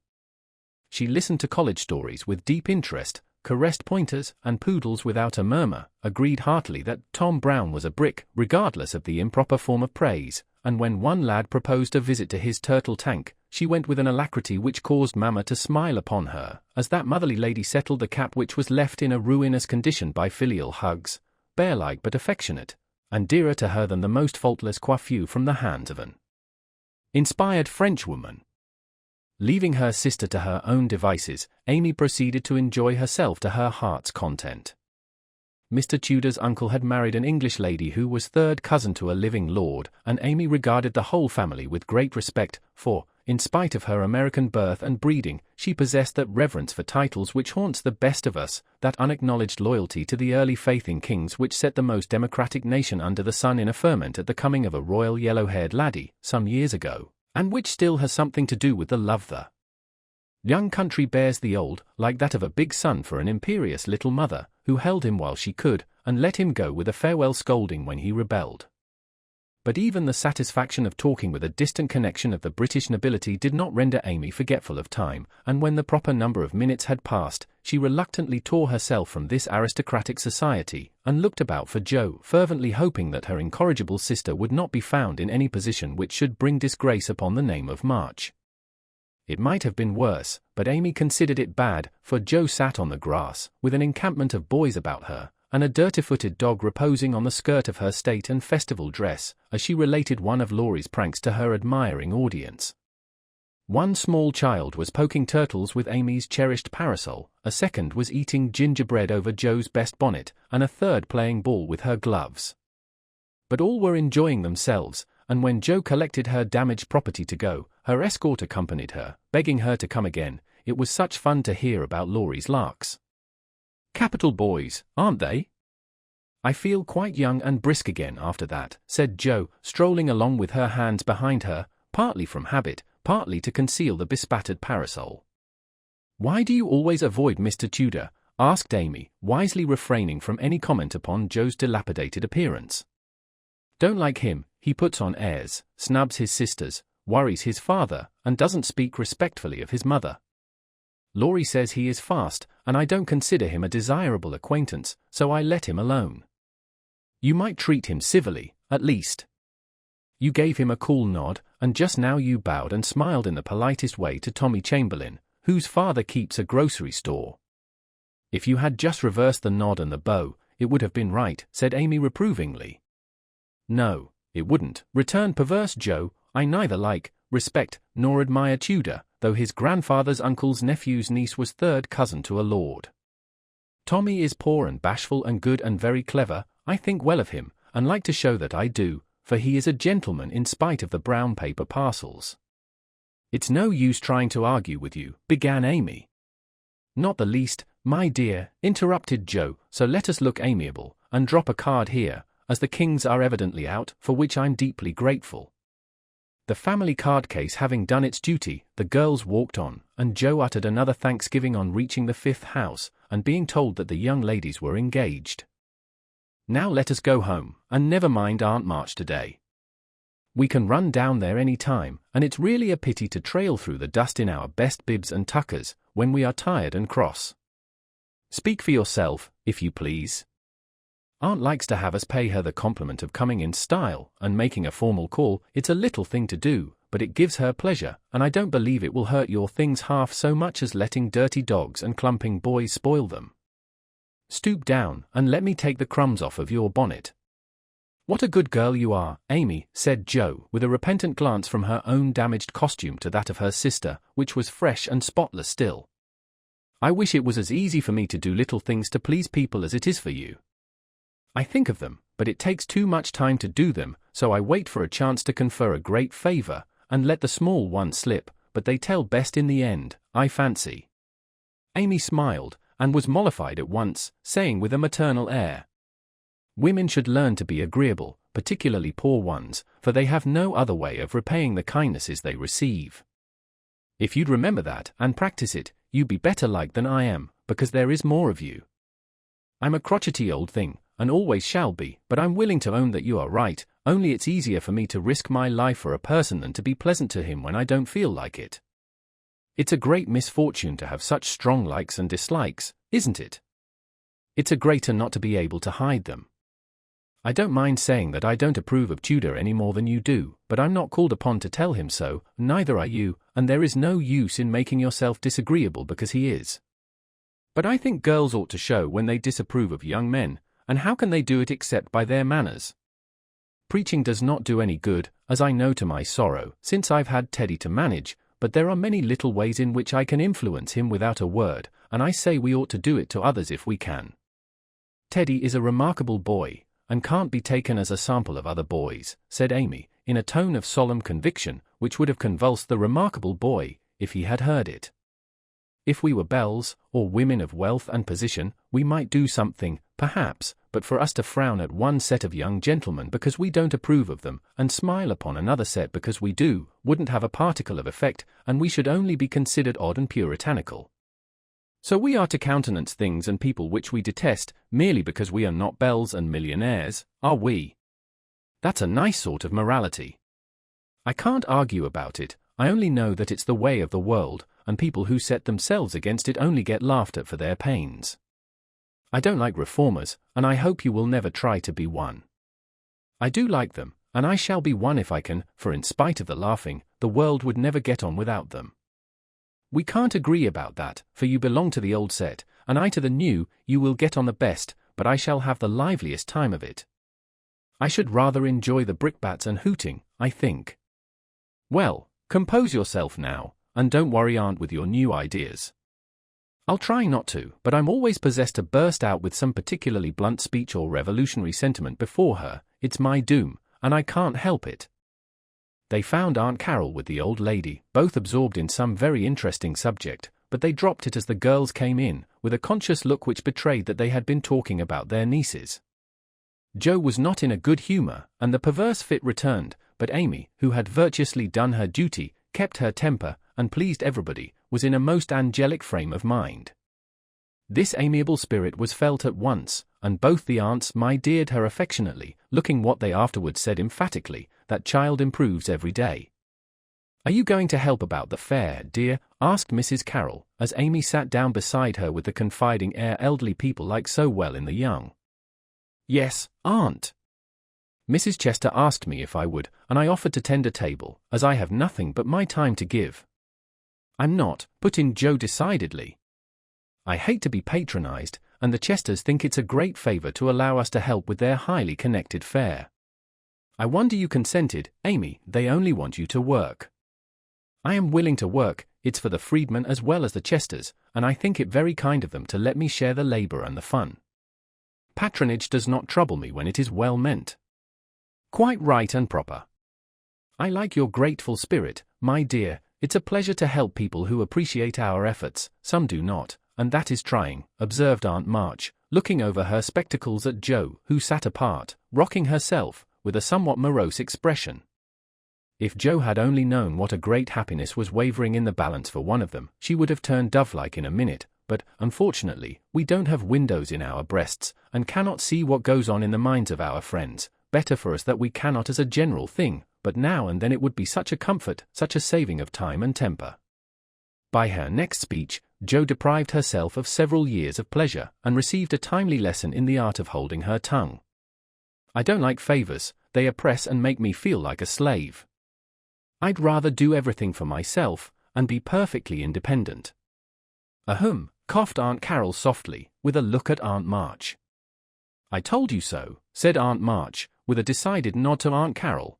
She listened to college stories with deep interest, caressed pointers and poodles without a murmur, agreed heartily that Tom Brown was a brick, regardless of the improper form of praise, and when one lad proposed a visit to his turtle tank, she went with an alacrity which caused Mamma to smile upon her, as that motherly lady settled the cat which was left in a ruinous condition by filial hugs, bear-like but affectionate, and dearer to her than the most faultless coiffure from the hands of an inspired Frenchwoman. Leaving her sister to her own devices, Amy proceeded to enjoy herself to her heart's content. Mr. Tudor's uncle had married an English lady who was third cousin to a living lord, and Amy regarded the whole family with great respect, for, in spite of her American birth and breeding, she possessed that reverence for titles which haunts the best of us, that unacknowledged loyalty to the early faith in kings which set the most democratic nation under the sun in a ferment at the coming of a royal yellow-haired laddie, some years ago, and which still has something to do with the love the young country bears the old, like that of a big son for an imperious little mother, who held him while she could, and let him go with a farewell scolding when he rebelled. But even the satisfaction of talking with a distant connection of the British nobility did not render Amy forgetful of time, and when the proper number of minutes had passed, she reluctantly tore herself from this aristocratic society, and looked about for Jo, fervently hoping that her incorrigible sister would not be found in any position which should bring disgrace upon the name of March. It might have been worse, but Amy considered it bad, for Jo sat on the grass, with an encampment of boys about her, and a dirty-footed dog reposing on the skirt of her state and festival dress, as she related one of Laurie's pranks to her admiring audience. One small child was poking turtles with Amy's cherished parasol, a second was eating gingerbread over Jo's best bonnet, and a third playing ball with her gloves. But all were enjoying themselves, and when Jo collected her damaged property to go, her escort accompanied her, begging her to come again. It was such fun to hear about Laurie's larks. "Capital boys, aren't they? I feel quite young and brisk again after that," said Jo, strolling along with her hands behind her, partly from habit, partly to conceal the bespattered parasol. "Why do you always avoid Mr. Tudor?" asked Amy, wisely refraining from any comment upon Jo's dilapidated appearance. "Don't like him, he puts on airs, snubs his sisters, worries his father, and doesn't speak respectfully of his mother. Laurie says he is fast, and I don't consider him a desirable acquaintance, so I let him alone. You might treat him civilly, at least. You gave him a cool nod, and just now you bowed and smiled in the politest way to Tommy Chamberlain, whose father keeps a grocery store. If you had just reversed the nod and the bow, it would have been right, said Amy reprovingly. No, it wouldn't, returned perverse Joe. I neither like, respect, nor admire Tudor, though his grandfather's uncle's nephew's niece was third cousin to a lord. Tommy is poor and bashful and good and very clever. I think well of him, and like to show that I do, for he is a gentleman in spite of the brown paper parcels. It's no use trying to argue with you, began Amy. Not the least, my dear, interrupted Joe, so let us look amiable, and drop a card here, as the Kings are evidently out, for which I'm deeply grateful. The family card case having done its duty, the girls walked on, and Joe uttered another thanksgiving on reaching the 5th house, and being told that the young ladies were engaged. Now let us go home, and never mind Aunt March today. We can run down there any time, and it's really a pity to trail through the dust in our best bibs and tuckers, when we are tired and cross. Speak for yourself, if you please. Aunt likes to have us pay her the compliment of coming in style, and making a formal call. It's a little thing to do, but it gives her pleasure, and I don't believe it will hurt your things half so much as letting dirty dogs and clumping boys spoil them. Stoop down, and let me take the crumbs off of your bonnet. What a good girl you are, Amy, said Joe, with a repentant glance from her own damaged costume to that of her sister, which was fresh and spotless still. I wish it was as easy for me to do little things to please people as it is for you. I think of them, but it takes too much time to do them, so I wait for a chance to confer a great favor, and let the small one slip, but they tell best in the end, I fancy. Amy smiled, and was mollified at once, saying with a maternal air, women should learn to be agreeable, particularly poor ones, for they have no other way of repaying the kindnesses they receive. If you'd remember that, and practice it, you'd be better liked than I am, because there is more of you. I'm a crotchety old thing, and always shall be, but I'm willing to own that you are right, only it's easier for me to risk my life for a person than to be pleasant to him when I don't feel like it. It's a great misfortune to have such strong likes and dislikes, isn't it? It's a greater not to be able to hide them. I don't mind saying that I don't approve of Tudor any more than you do, but I'm not called upon to tell him so, neither are you, and there is no use in making yourself disagreeable because he is. But I think girls ought to show when they disapprove of young men, and how can they do it except by their manners? Preaching does not do any good, as I know to my sorrow, since I've had Teddy to manage, but there are many little ways in which I can influence him without a word, and I say we ought to do it to others if we can. Teddy is a remarkable boy, and can't be taken as a sample of other boys, said Amy, in a tone of solemn conviction, which would have convulsed the remarkable boy, if he had heard it. If we were belles, or women of wealth and position, we might do something, perhaps, but for us to frown at one set of young gentlemen because we don't approve of them, and smile upon another set because we do, wouldn't have a particle of effect, and we should only be considered odd and puritanical. So we are to countenance things and people which we detest, merely because we are not belles and millionaires, are we? That's a nice sort of morality. I can't argue about it, I only know that it's the way of the world, and people who set themselves against it only get laughed at for their pains. I don't like reformers, and I hope you will never try to be one. I do like them, and I shall be one if I can, for in spite of the laughing, the world would never get on without them. We can't agree about that, for you belong to the old set, and I to the new. You will get on the best, but I shall have the liveliest time of it. I should rather enjoy the brickbats and hooting, I think. Well, compose yourself now, and don't worry Aunt with your new ideas. I'll try not to, but I'm always possessed to burst out with some particularly blunt speech or revolutionary sentiment before her. It's my doom, and I can't help it. They found Aunt Carol with the old lady, both absorbed in some very interesting subject, but they dropped it as the girls came in, with a conscious look which betrayed that they had been talking about their nieces. Joe was not in a good humor, and the perverse fit returned, but Amy, who had virtuously done her duty, kept her temper, and pleased everybody, was in a most angelic frame of mind. This amiable spirit was felt at once, and both the aunts my-deared her affectionately, looking what they afterwards said emphatically, that child improves every day. "Are you going to help about the fair, dear?" asked Mrs. Carroll, as Amy sat down beside her with the confiding air elderly people like so well in the young. "Yes, Aunt." Mrs. Chester asked me if I would, and I offered to tend a table, as I have nothing but my time to give. "I'm not," put in Joe decidedly. "I hate to be patronized, and the Chesters think it's a great favor to allow us to help with their highly connected fair." "I wonder you consented, Amy. They only want you to work." "I am willing to work. It's for the freedmen as well as the Chesters, and I think it very kind of them to let me share the labor and the fun. Patronage does not trouble me when it is well meant. Quite right and proper. I like your grateful spirit, my dear. It's a pleasure to help people who appreciate our efforts. Some do not, and that is trying," observed Aunt March, looking over her spectacles at Joe, who sat apart, rocking herself, with a somewhat morose expression. If Joe had only known what a great happiness was wavering in the balance for one of them, she would have turned dove-like in a minute, but, unfortunately, we don't have windows in our breasts, and cannot see what goes on in the minds of our friends. Better for us that we cannot as a general thing, but now and then it would be such a comfort, such a saving of time and temper. By her next speech, Jo deprived herself of several years of pleasure, and received a timely lesson in the art of holding her tongue. "I don't like favors, they oppress and make me feel like a slave. I'd rather do everything for myself, and be perfectly independent." "Ahem," coughed Aunt Carroll softly, with a look at Aunt March. "I told you so," said Aunt March, with a decided nod to Aunt Carroll.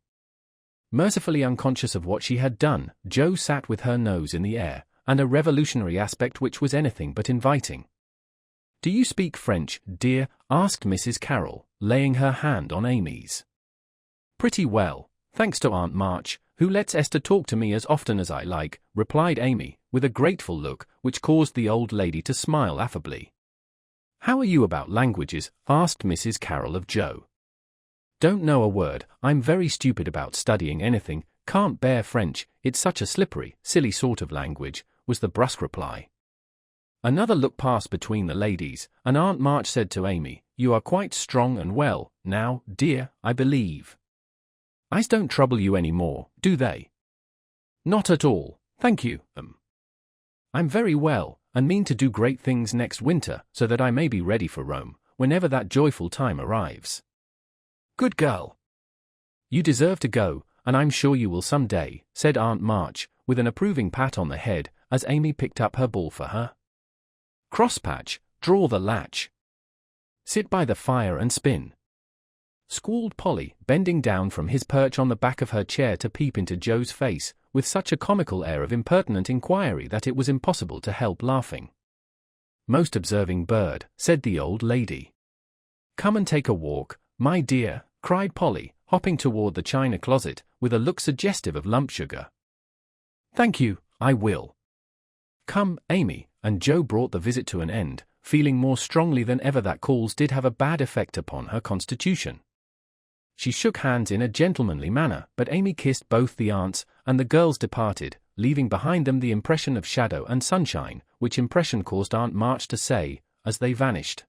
Mercifully unconscious of what she had done, Jo sat with her nose in the air, and a revolutionary aspect which was anything but inviting. "Do you speak French, dear?" asked Mrs. Carroll, laying her hand on Amy's. "Pretty well, thanks to Aunt March, who lets Esther talk to me as often as I like," replied Amy, with a grateful look, which caused the old lady to smile affably. "How are you about languages?" asked Mrs. Carroll of Jo. "Don't know a word. I'm very stupid about studying anything, can't bear French, it's such a slippery, silly sort of language," was the brusque reply. Another look passed between the ladies, and Aunt March said to Amy, "You are quite strong and well, now, dear, I believe. Eyes don't trouble you any more, do they?" "Not at all, thank you, I'm very well, and mean to do great things next winter, so that I may be ready for Rome, whenever that joyful time arrives." "Good girl. You deserve to go, and I'm sure you will some day," said Aunt March, with an approving pat on the head, as Amy picked up her ball for her. "Crosspatch, draw the latch. Sit by the fire and spin," squalled Polly, bending down from his perch on the back of her chair to peep into Joe's face, with such a comical air of impertinent inquiry that it was impossible to help laughing. "Most observing bird," said the old lady. "Come and take a walk, my dear," cried Polly, hopping toward the china closet, with a look suggestive of lump sugar. "Thank you, I will. Come, Amy," and Jo brought the visit to an end, feeling more strongly than ever that calls did have a bad effect upon her constitution. She shook hands in a gentlemanly manner, but Amy kissed both the aunts, and the girls departed, leaving behind them the impression of shadow and sunshine, which impression caused Aunt March to say, as they vanished,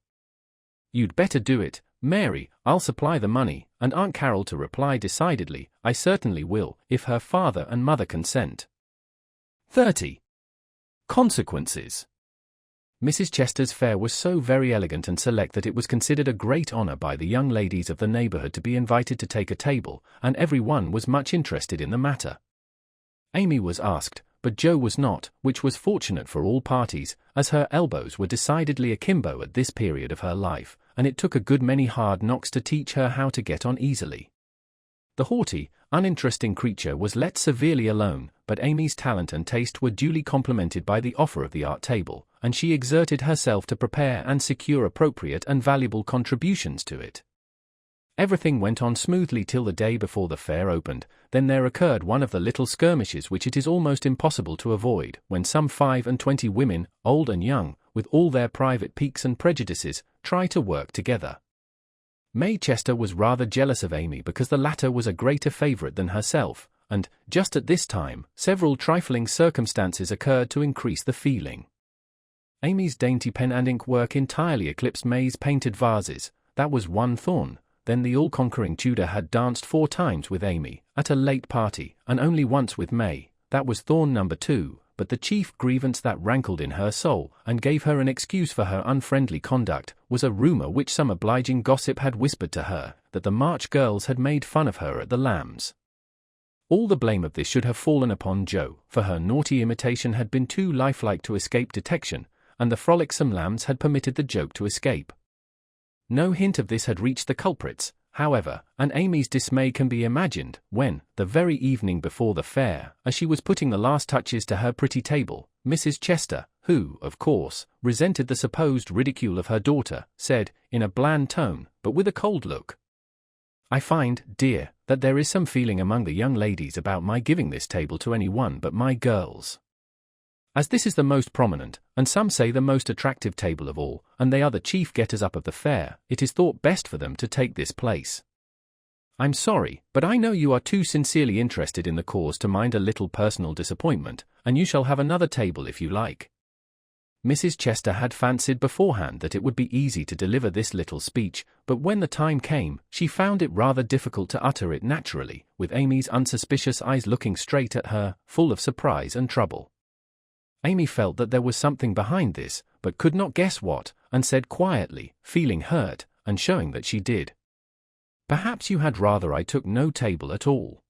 "You'd better do it, Mary, I'll supply the money," and Aunt Carroll to reply decidedly, "I certainly will, if her father and mother consent." 30. Consequences. Mrs. Chester's fare was so very elegant and select that it was considered a great honor by the young ladies of the neighborhood to be invited to take a table, and every one was much interested in the matter. Amy was asked, but Jo was not, which was fortunate for all parties, as her elbows were decidedly akimbo at this period of her life, and it took a good many hard knocks to teach her how to get on easily. The haughty, uninteresting creature was let severely alone, but Amy's talent and taste were duly complimented by the offer of the art table, and she exerted herself to prepare and secure appropriate and valuable contributions to it. Everything went on smoothly till the day before the fair opened. Then there occurred one of the little skirmishes which it is almost impossible to avoid, when some 25 women, old and young, with all their private piques and prejudices, try to work together. May Chester was rather jealous of Amy because the latter was a greater favorite than herself, and, just at this time, several trifling circumstances occurred to increase the feeling. Amy's dainty pen and ink work entirely eclipsed May's painted vases. That was one thorn. Then the all-conquering Tudor had danced 4 times with Amy, at a late party, and only once with May. that was thorn number 2, but the chief grievance that rankled in her soul, and gave her an excuse for her unfriendly conduct, was a rumor which some obliging gossip had whispered to her, that the March girls had made fun of her at the Lambs. All the blame of this should have fallen upon Jo, for her naughty imitation had been too lifelike to escape detection, and the frolicsome Lambs had permitted the joke to escape. No hint of this had reached the culprits, however, and Amy's dismay can be imagined when, the very evening before the fair, as she was putting the last touches to her pretty table, Mrs. Chester, who, of course, resented the supposed ridicule of her daughter, said, in a bland tone, but with a cold look, "I find, dear, that there is some feeling among the young ladies about my giving this table to any one but my girls. As this is the most prominent, and some say the most attractive table of all, and they are the chief getters-up of the fair, it is thought best for them to take this place. I'm sorry, but I know you are too sincerely interested in the cause to mind a little personal disappointment, and you shall have another table if you like." Mrs. Chester had fancied beforehand that it would be easy to deliver this little speech, but when the time came, she found it rather difficult to utter it naturally, with Amy's unsuspicious eyes looking straight at her, full of surprise and trouble. Amy felt that there was something behind this, but could not guess what, and said quietly, feeling hurt, and showing that she did, "Perhaps you had rather I took no table at all.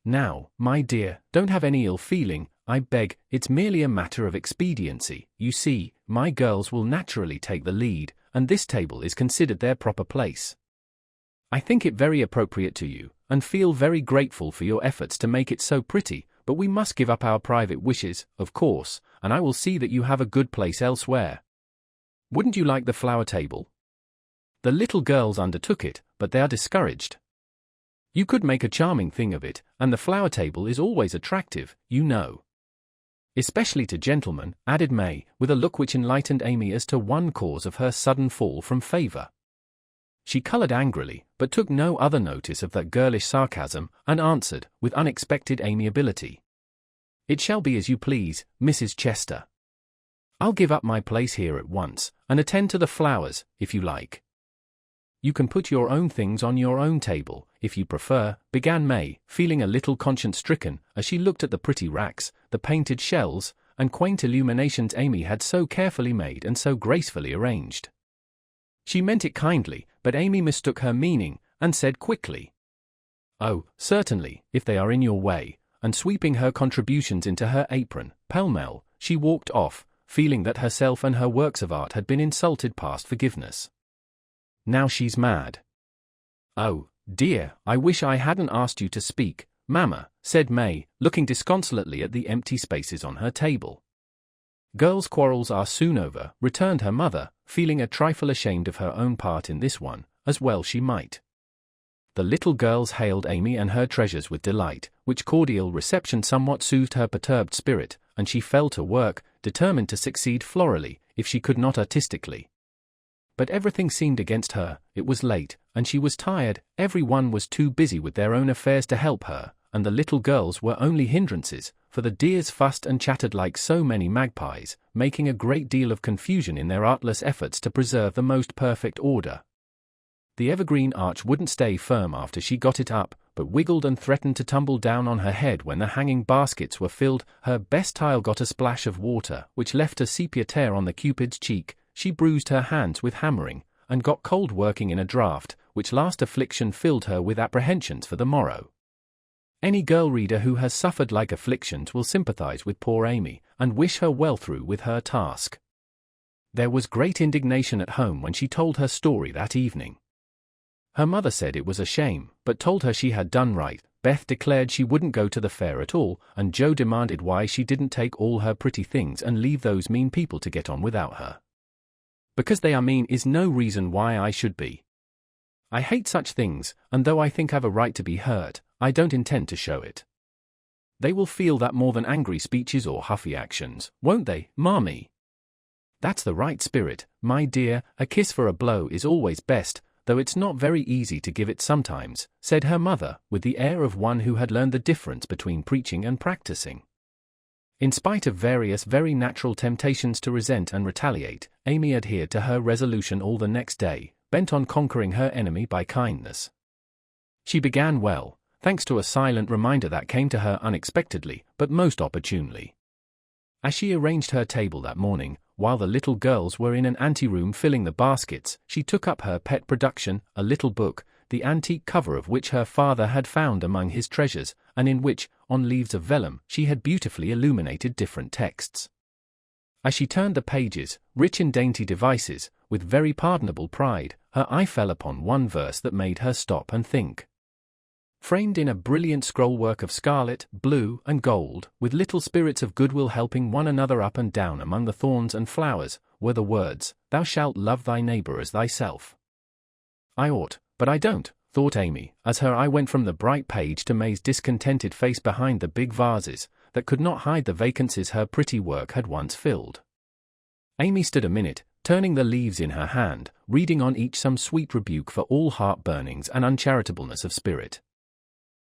Now, my dear, don't have any ill feeling, I beg, it's merely a matter of expediency. You see, my girls will naturally take the lead, and this table is considered their proper place. I think it very appropriate to you, and feel very grateful for your efforts to make it so pretty, but we must give up our private wishes, of course, and I will see that you have a good place elsewhere. Wouldn't you like the flower table?" The little girls undertook it, but they are discouraged. "You could make a charming thing of it, and the flower table is always attractive, you know. Especially to gentlemen," added May, with a look which enlightened Amy as to one cause of her sudden fall from favor. She colored angrily, but took no other notice of that girlish sarcasm, and answered, with unexpected amiability, "It shall be as you please, Mrs. Chester. I'll give up my place here at once, and attend to the flowers, if you like." "You can put your own things on your own table, if you prefer," began May, feeling a little conscience-stricken, as she looked at the pretty racks, the painted shells, and quaint illuminations Amy had so carefully made and so gracefully arranged. She meant it kindly, but Amy mistook her meaning, and said quickly, "Oh, certainly, if they are in your way," and sweeping her contributions into her apron, pell-mell, she walked off, feeling that herself and her works of art had been insulted past forgiveness. Now she's mad. "Oh, dear, I wish I hadn't asked you to speak, Mamma," said May, looking disconsolately at the empty spaces on her table. "Girls' quarrels are soon over," returned her mother, feeling a trifle ashamed of her own part in this one, as well she might. The little girls hailed Amy and her treasures with delight, which cordial reception somewhat soothed her perturbed spirit, and she fell to work, determined to succeed florally, if she could not artistically. But everything seemed against her, it was late, and she was tired, every one was too busy with their own affairs to help her, and the little girls were only hindrances, for the dears fussed and chattered like so many magpies, making a great deal of confusion in their artless efforts to preserve the most perfect order. The evergreen arch wouldn't stay firm after she got it up, but wiggled and threatened to tumble down on her head when the hanging baskets were filled. Her best tile got a splash of water, which left a sepia tear on the Cupid's cheek. She bruised her hands with hammering, and got cold working in a draught, which last affliction filled her with apprehensions for the morrow. Any girl reader who has suffered like afflictions will sympathize with poor Amy, and wish her well through with her task. There was great indignation at home when she told her story that evening. Her mother said it was a shame, but told her she had done right. Beth declared she wouldn't go to the fair at all, and Jo demanded why she didn't take all her pretty things and leave those mean people to get on without her. "Because they are mean is no reason why I should be. I hate such things, and though I think I've a right to be hurt, I don't intend to show it. They will feel that more than angry speeches or huffy actions, won't they, Mommy?" "That's the right spirit, my dear, a kiss for a blow is always best, though it's not very easy to give it sometimes," said her mother, with the air of one who had learned the difference between preaching and practicing. In spite of various very natural temptations to resent and retaliate, Amy adhered to her resolution all the next day, bent on conquering her enemy by kindness. She began well, thanks to a silent reminder that came to her unexpectedly, but most opportunely. As she arranged her table that morning, while the little girls were in an anteroom filling the baskets, she took up her pet production, a little book, the antique cover of which her father had found among his treasures, and in which, on leaves of vellum, she had beautifully illuminated different texts. As she turned the pages, rich in dainty devices, with very pardonable pride, her eye fell upon one verse that made her stop and think. Framed in a brilliant scrollwork of scarlet, blue, and gold, with little spirits of goodwill helping one another up and down among the thorns and flowers, were the words, "Thou shalt love thy neighbor as thyself." I ought, but I don't, thought Amy, as her eye went from the bright page to May's discontented face behind the big vases, that could not hide the vacancies her pretty work had once filled. Amy stood a minute, turning the leaves in her hand, reading on each some sweet rebuke for all heart-burnings and uncharitableness of spirit.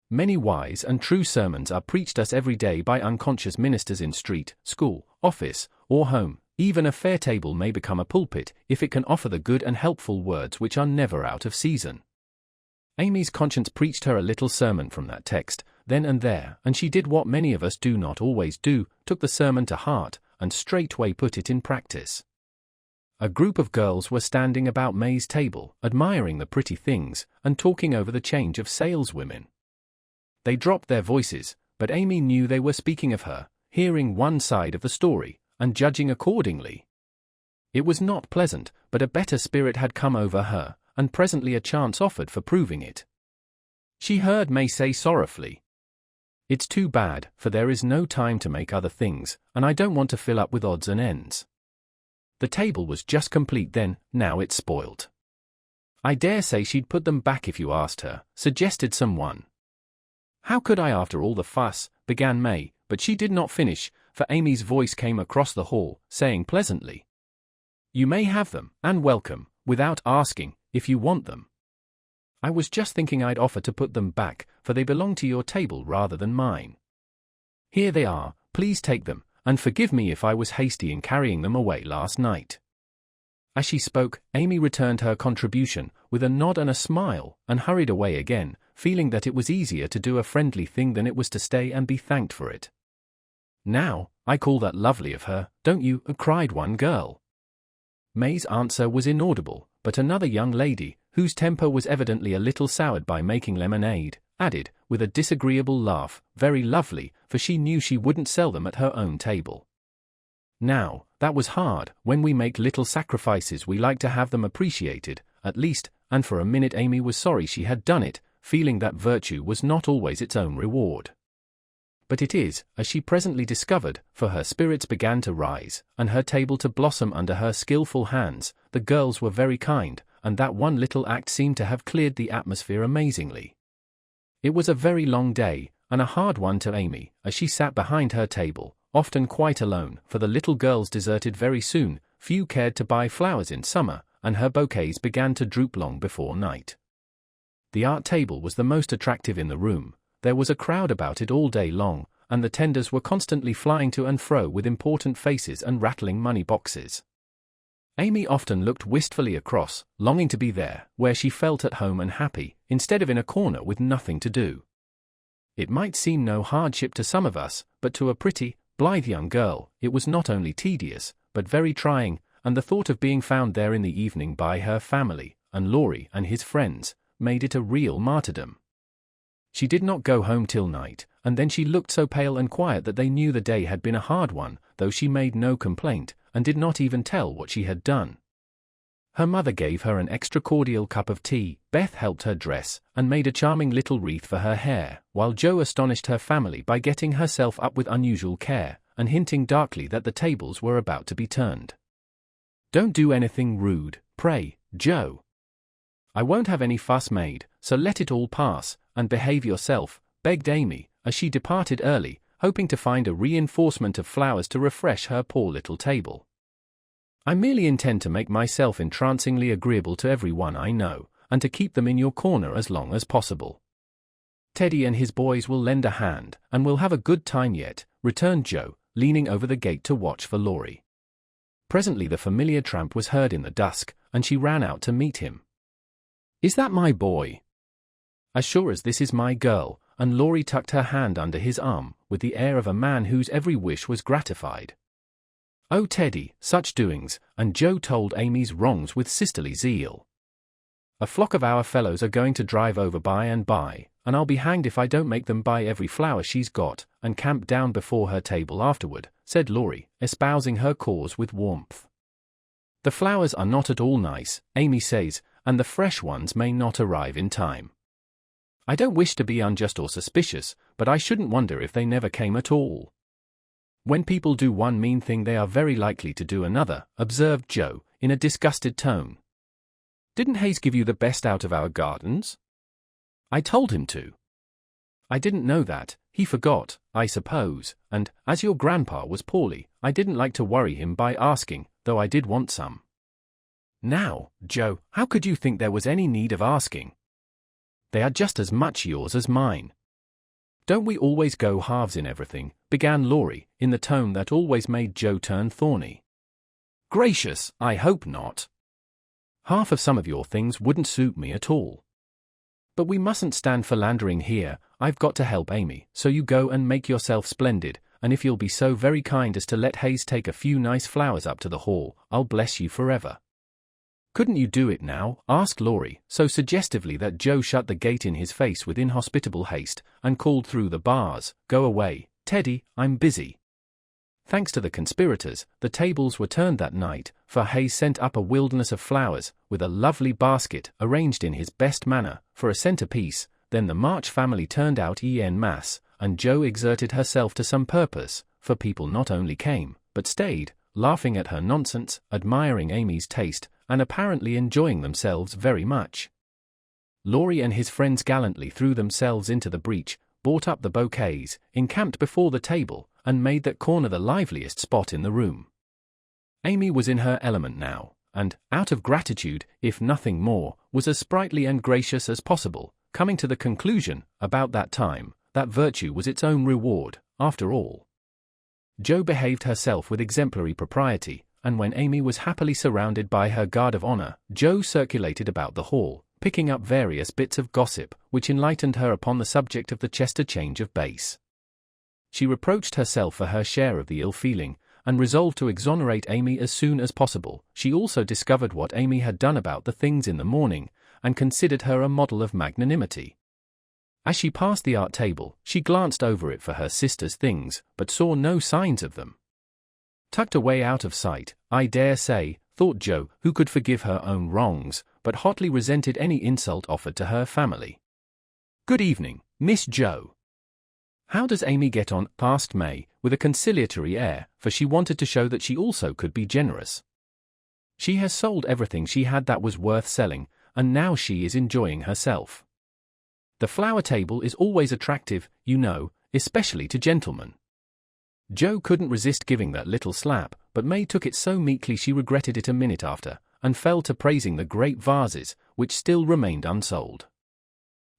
Many wise and true sermons are preached us every day by unconscious ministers in street, school, office, or home. Even a fair table may become a pulpit, if it can offer the good and helpful words which are never out of season. Amy's conscience preached her a little sermon from that text, then and there, and she did what many of us do not always do, took the sermon to heart, and straightway put it in practice. A group of girls were standing about May's table, admiring the pretty things, and talking over the change of saleswomen. They dropped their voices, but Amy knew they were speaking of her, hearing one side of the story, and judging accordingly. It was not pleasant, but a better spirit had come over her, and presently a chance offered for proving it. She heard May say sorrowfully, "It's too bad, for there is no time to make other things, and I don't want to fill up with odds and ends. The table was just complete then, now it's spoilt." "I dare say she'd put them back if you asked her," suggested someone. "How could I after all the fuss?" began May, but she did not finish, for Amy's voice came across the hall, saying pleasantly, "You may have them, and welcome, without asking, if you want them. I was just thinking I'd offer to put them back, for they belong to your table rather than mine. Here they are, please take them, and forgive me if I was hasty in carrying them away last night." As she spoke, Amy returned her contribution, with a nod and a smile, and hurried away again, feeling that it was easier to do a friendly thing than it was to stay and be thanked for it. "Now, I call that lovely of her, don't you?" cried one girl. May's answer was inaudible, but another young lady, whose temper was evidently a little soured by making lemonade, added, with a disagreeable laugh, "Very lovely, for she knew she wouldn't sell them at her own table." Now, that was hard. When we make little sacrifices we like to have them appreciated, at least, and for a minute Amy was sorry she had done it, feeling that virtue was not always its own reward. But it is, as she presently discovered, for her spirits began to rise, and her table to blossom under her skillful hands. The girls were very kind, and that one little act seemed to have cleared the atmosphere amazingly. It was a very long day, and a hard one to Amy, as she sat behind her table, often quite alone, for the little girls deserted very soon, few cared to buy flowers in summer, and her bouquets began to droop long before night. The art table was the most attractive in the room. There was a crowd about it all day long, and the tenders were constantly flying to and fro with important faces and rattling money boxes. Amy often looked wistfully across, longing to be there, where she felt at home and happy, instead of in a corner with nothing to do. It might seem no hardship to some of us, but to a pretty, blithe young girl, it was not only tedious, but very trying, and the thought of being found there in the evening by her family, and Laurie and his friends, made it a real martyrdom. She did not go home till night, and then she looked so pale and quiet that they knew the day had been a hard one, though she made no complaint, and did not even tell what she had done. Her mother gave her an extra cordial cup of tea, Beth helped her dress, and made a charming little wreath for her hair, while Jo astonished her family by getting herself up with unusual care, and hinting darkly that the tables were about to be turned. "Don't do anything rude, pray, Jo. I won't have any fuss made, so let it all pass, and behave yourself," begged Amy, as she departed early, hoping to find a reinforcement of flowers to refresh her poor little table. "I merely intend to make myself entrancingly agreeable to everyone I know, and to keep them in your corner as long as possible. Teddy and his boys will lend a hand, and we'll have a good time yet," returned Jo, leaning over the gate to watch for Laurie. Presently the familiar tramp was heard in the dusk, and she ran out to meet him. "Is that my boy?" "As sure as this is my girl, and Laurie tucked her hand under his arm, with the air of a man whose every wish was gratified. "Oh Teddy, such doings," and Joe told Amy's wrongs with sisterly zeal. "A flock of our fellows are going to drive over by and by, and I'll be hanged if I don't make them buy every flower she's got, and camp down before her table afterward," said Laurie, espousing her cause with warmth. "The flowers are not at all nice," Amy says, "and the fresh ones may not arrive in time. I don't wish to be unjust or suspicious, but I shouldn't wonder if they never came at all." "When people do one mean thing they are very likely to do another," observed Joe, in a disgusted tone. "Didn't Hayes give you the best out of our gardens?" "I told him to." "I didn't know that. He forgot, I suppose, and, as your grandpa was poorly, I didn't like to worry him by asking, though I did want some." "Now, Joe, how could you think there was any need of asking? They are just as much yours as mine." "Don't we always go halves in everything?" began Laurie, in the tone that always made Joe turn thorny. "Gracious, I hope not. Half of some of your things wouldn't suit me at all. But we mustn't stand philandering here. I've got to help Amy, so you go and make yourself splendid, and if you'll be so very kind as to let Hayes take a few nice flowers up to the hall, I'll bless you forever." "Couldn't you do it now?" asked Laurie, so suggestively that Joe shut the gate in his face with inhospitable haste, and called through the bars, "Go away, Teddy, I'm busy." Thanks to the conspirators, the tables were turned that night, for Hayes sent up a wilderness of flowers, with a lovely basket, arranged in his best manner, for a centerpiece. Then the March family turned out en masse, and Joe exerted herself to some purpose, for people not only came, but stayed, laughing at her nonsense, admiring Amy's taste, and apparently enjoying themselves very much. Laurie and his friends gallantly threw themselves into the breach, bought up the bouquets, encamped before the table, and made that corner the liveliest spot in the room. Amy was in her element now, and, out of gratitude, if nothing more, was as sprightly and gracious as possible, coming to the conclusion, about that time, that virtue was its own reward, after all. Joe behaved herself with exemplary propriety, and when Amy was happily surrounded by her guard of honor, Joe circulated about the hall, picking up various bits of gossip, which enlightened her upon the subject of the Chester change of base. She reproached herself for her share of the ill-feeling, and resolved to exonerate Amy as soon as possible. She also discovered what Amy had done about the things in the morning, and considered her a model of magnanimity. As she passed the art table, she glanced over it for her sister's things, but saw no signs of them. Tucked away out of sight, I dare say, thought Joe, who could forgive her own wrongs, but hotly resented any insult offered to her family. "Good evening, Miss Joe. How does Amy get on?" asked May, with a conciliatory air, for she wanted to show that she also could be generous. "She has sold everything she had that was worth selling, and now she is enjoying herself. The flower table is always attractive, you know, especially to gentlemen." Joe couldn't resist giving that little slap, but May took it so meekly she regretted it a minute after, and fell to praising the great vases, which still remained unsold.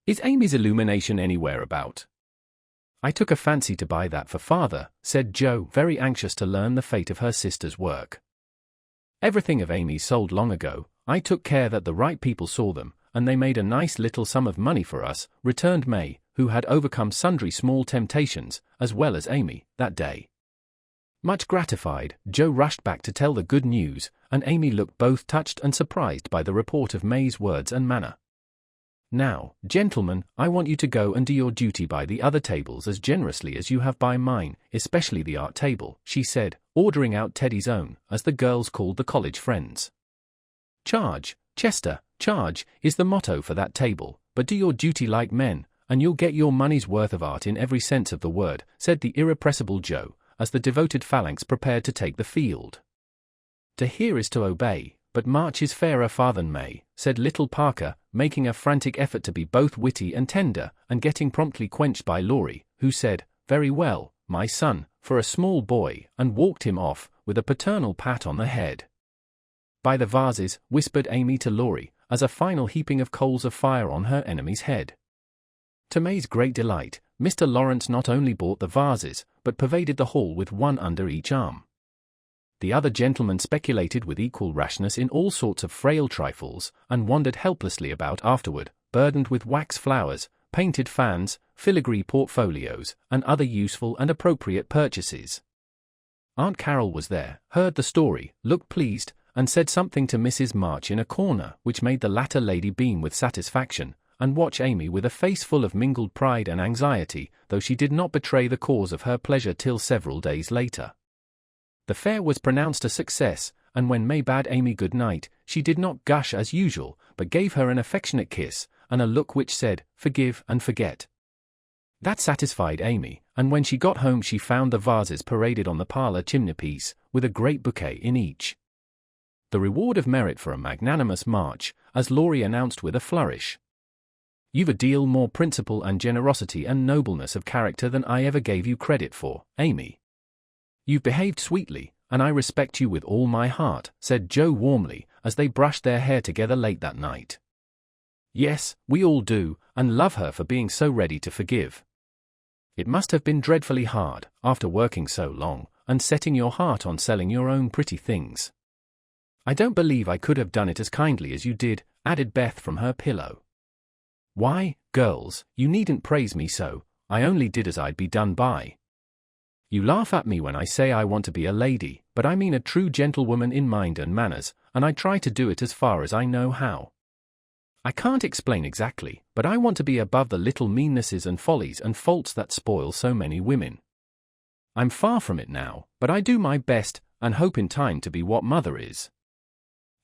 "Is Amy's illumination anywhere about?" "I took a fancy to buy that for father," said Joe, very anxious to learn the fate of her sister's work. "Everything of Amy's sold long ago. I took care that the right people saw them, and they made a nice little sum of money for us," returned May, who had overcome sundry small temptations, as well as Amy, that day. Much gratified, Joe rushed back to tell the good news, and Amy looked both touched and surprised by the report of May's words and manner. "Now, gentlemen, I want you to go and do your duty by the other tables as generously as you have by mine, especially the art table," she said, ordering out Teddy's own, as the girls called the college friends. "Charge, Chester, charge, is the motto for that table, but do your duty like men, and you'll get your money's worth of art in every sense of the word," said the irrepressible Joe, as the devoted phalanx prepared to take the field. "To hear is to obey, but March is fairer far than May," said little Parker, making a frantic effort to be both witty and tender, and getting promptly quenched by Laurie, who said, "Very well, my son," for a small boy, and walked him off, with a paternal pat on the head. "By the vases," whispered Amy to Laurie, as a final heaping of coals of fire on her enemy's head. To May's great delight, Mr. Lawrence not only bought the vases, but pervaded the hall with one under each arm. The other gentlemen speculated with equal rashness in all sorts of frail trifles, and wandered helplessly about afterward, burdened with wax flowers, painted fans, filigree portfolios, and other useful and appropriate purchases. Aunt Carol was there, heard the story, looked pleased, and said something to Mrs. March in a corner, which made the latter lady beam with satisfaction, and watch Amy with a face full of mingled pride and anxiety, though she did not betray the cause of her pleasure till several days later. The fair was pronounced a success, and when May bade Amy good night, she did not gush as usual, but gave her an affectionate kiss, and a look which said, "Forgive and forget." That satisfied Amy, and when she got home she found the vases paraded on the parlor chimney-piece, with a great bouquet in each. The reward of merit for a magnanimous march, as Laurie announced with a flourish. "You've a deal more principle and generosity and nobleness of character than I ever gave you credit for, Amy. You've behaved sweetly, and I respect you with all my heart," said Joe warmly, as they brushed their hair together late that night. "Yes, we all do, and love her for being so ready to forgive. It must have been dreadfully hard, after working so long, and setting your heart on selling your own pretty things." "I don't believe I could have done it as kindly as you did," added Beth from her pillow. "Why, girls, you needn't praise me so, I only did as I'd be done by. You laugh at me when I say I want to be a lady, but I mean a true gentlewoman in mind and manners, and I try to do it as far as I know how. I can't explain exactly, but I want to be above the little meannesses and follies and faults that spoil so many women. I'm far from it now, but I do my best, and hope in time to be what Mother is."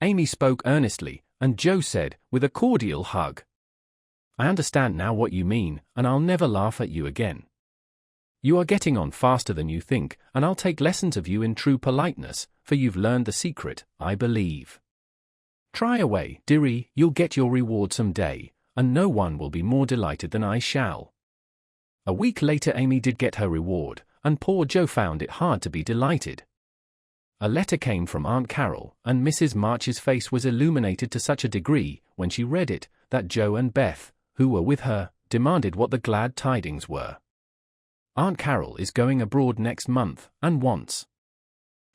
Amy spoke earnestly, and Joe said, with a cordial hug, "I understand now what you mean, and I'll never laugh at you again. You are getting on faster than you think, and I'll take lessons of you in true politeness, for you've learned the secret, I believe. Try away, dearie, you'll get your reward some day, and no one will be more delighted than I shall." A week later Amy did get her reward, and poor Joe found it hard to be delighted. A letter came from Aunt Carol, and Mrs. March's face was illuminated to such a degree, when she read it, that Joe and Beth, who were with her, demanded what the glad tidings were. "Aunt Carol is going abroad next month, and wants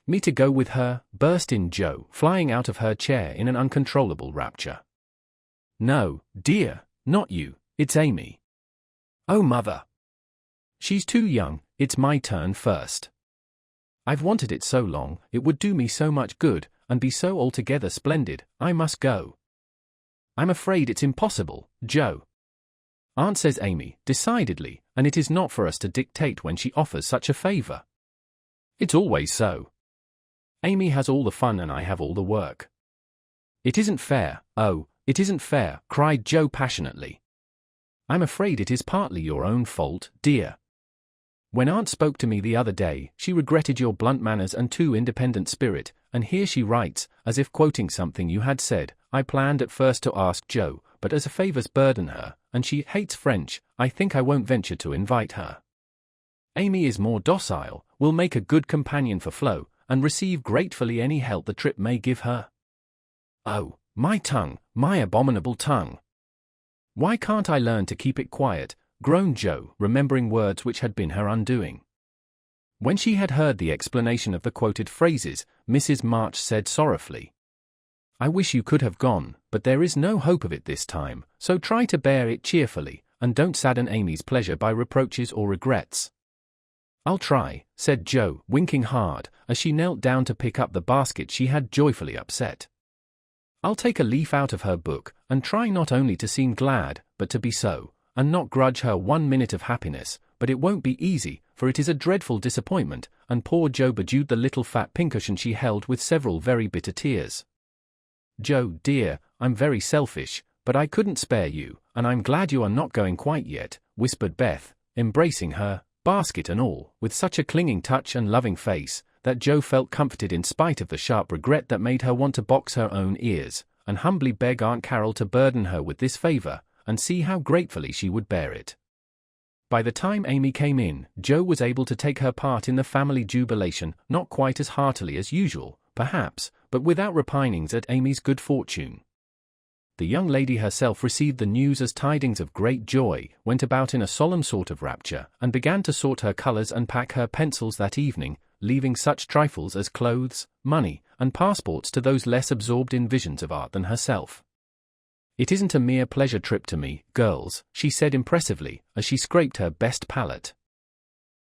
me to go with her," burst in Joe, flying out of her chair in an uncontrollable rapture. "No, dear, not you, it's Amy." "Oh, Mother. She's too young, it's my turn first. I've wanted it so long, it would do me so much good, and be so altogether splendid, I must go." "I'm afraid it's impossible, Joe." "Aunt," says Amy, decidedly, "and it is not for us to dictate when she offers such a favor. It's always so. Amy has all the fun and I have all the work." "It isn't fair, oh, it isn't fair," cried Joe passionately. "I'm afraid it is partly your own fault, dear. When Aunt spoke to me the other day, she regretted your blunt manners and too independent spirit, and here she writes, as if quoting something you had said, 'I planned at first to ask Joe, but as a favors burden her, and she hates French, I think I won't venture to invite her. Amy is more docile, will make a good companion for Flo, and receive gratefully any help the trip may give her.' Oh, my tongue, my abominable tongue! Why can't I learn to keep it quiet?" groaned Joe, remembering words which had been her undoing. When she had heard the explanation of the quoted phrases, Mrs. March said sorrowfully, "I wish you could have gone, but there is no hope of it this time, so try to bear it cheerfully, and don't sadden Amy's pleasure by reproaches or regrets." "I'll try," said Joe, winking hard, as she knelt down to pick up the basket she had joyfully upset. "I'll take a leaf out of her book, and try not only to seem glad, but to be so, and not grudge her 1 minute of happiness, but it won't be easy, for it is a dreadful disappointment," and poor Joe bedewed the little fat pincushion she held with several very bitter tears. "Joe, dear, I'm very selfish, but I couldn't spare you, and I'm glad you are not going quite yet," whispered Beth, embracing her, basket and all, with such a clinging touch and loving face, that Joe felt comforted in spite of the sharp regret that made her want to box her own ears, and humbly beg Aunt Carol to burden her with this favor, and see how gratefully she would bear it. By the time Amy came in, Joe was able to take her part in the family jubilation, not quite as heartily as usual, perhaps, but without repinings at Amy's good fortune. The young lady herself received the news as tidings of great joy, went about in a solemn sort of rapture, and began to sort her colors and pack her pencils that evening, leaving such trifles as clothes, money, and passports to those less absorbed in visions of art than herself. It isn't a mere pleasure trip to me, girls, she said impressively, as she scraped her best palette.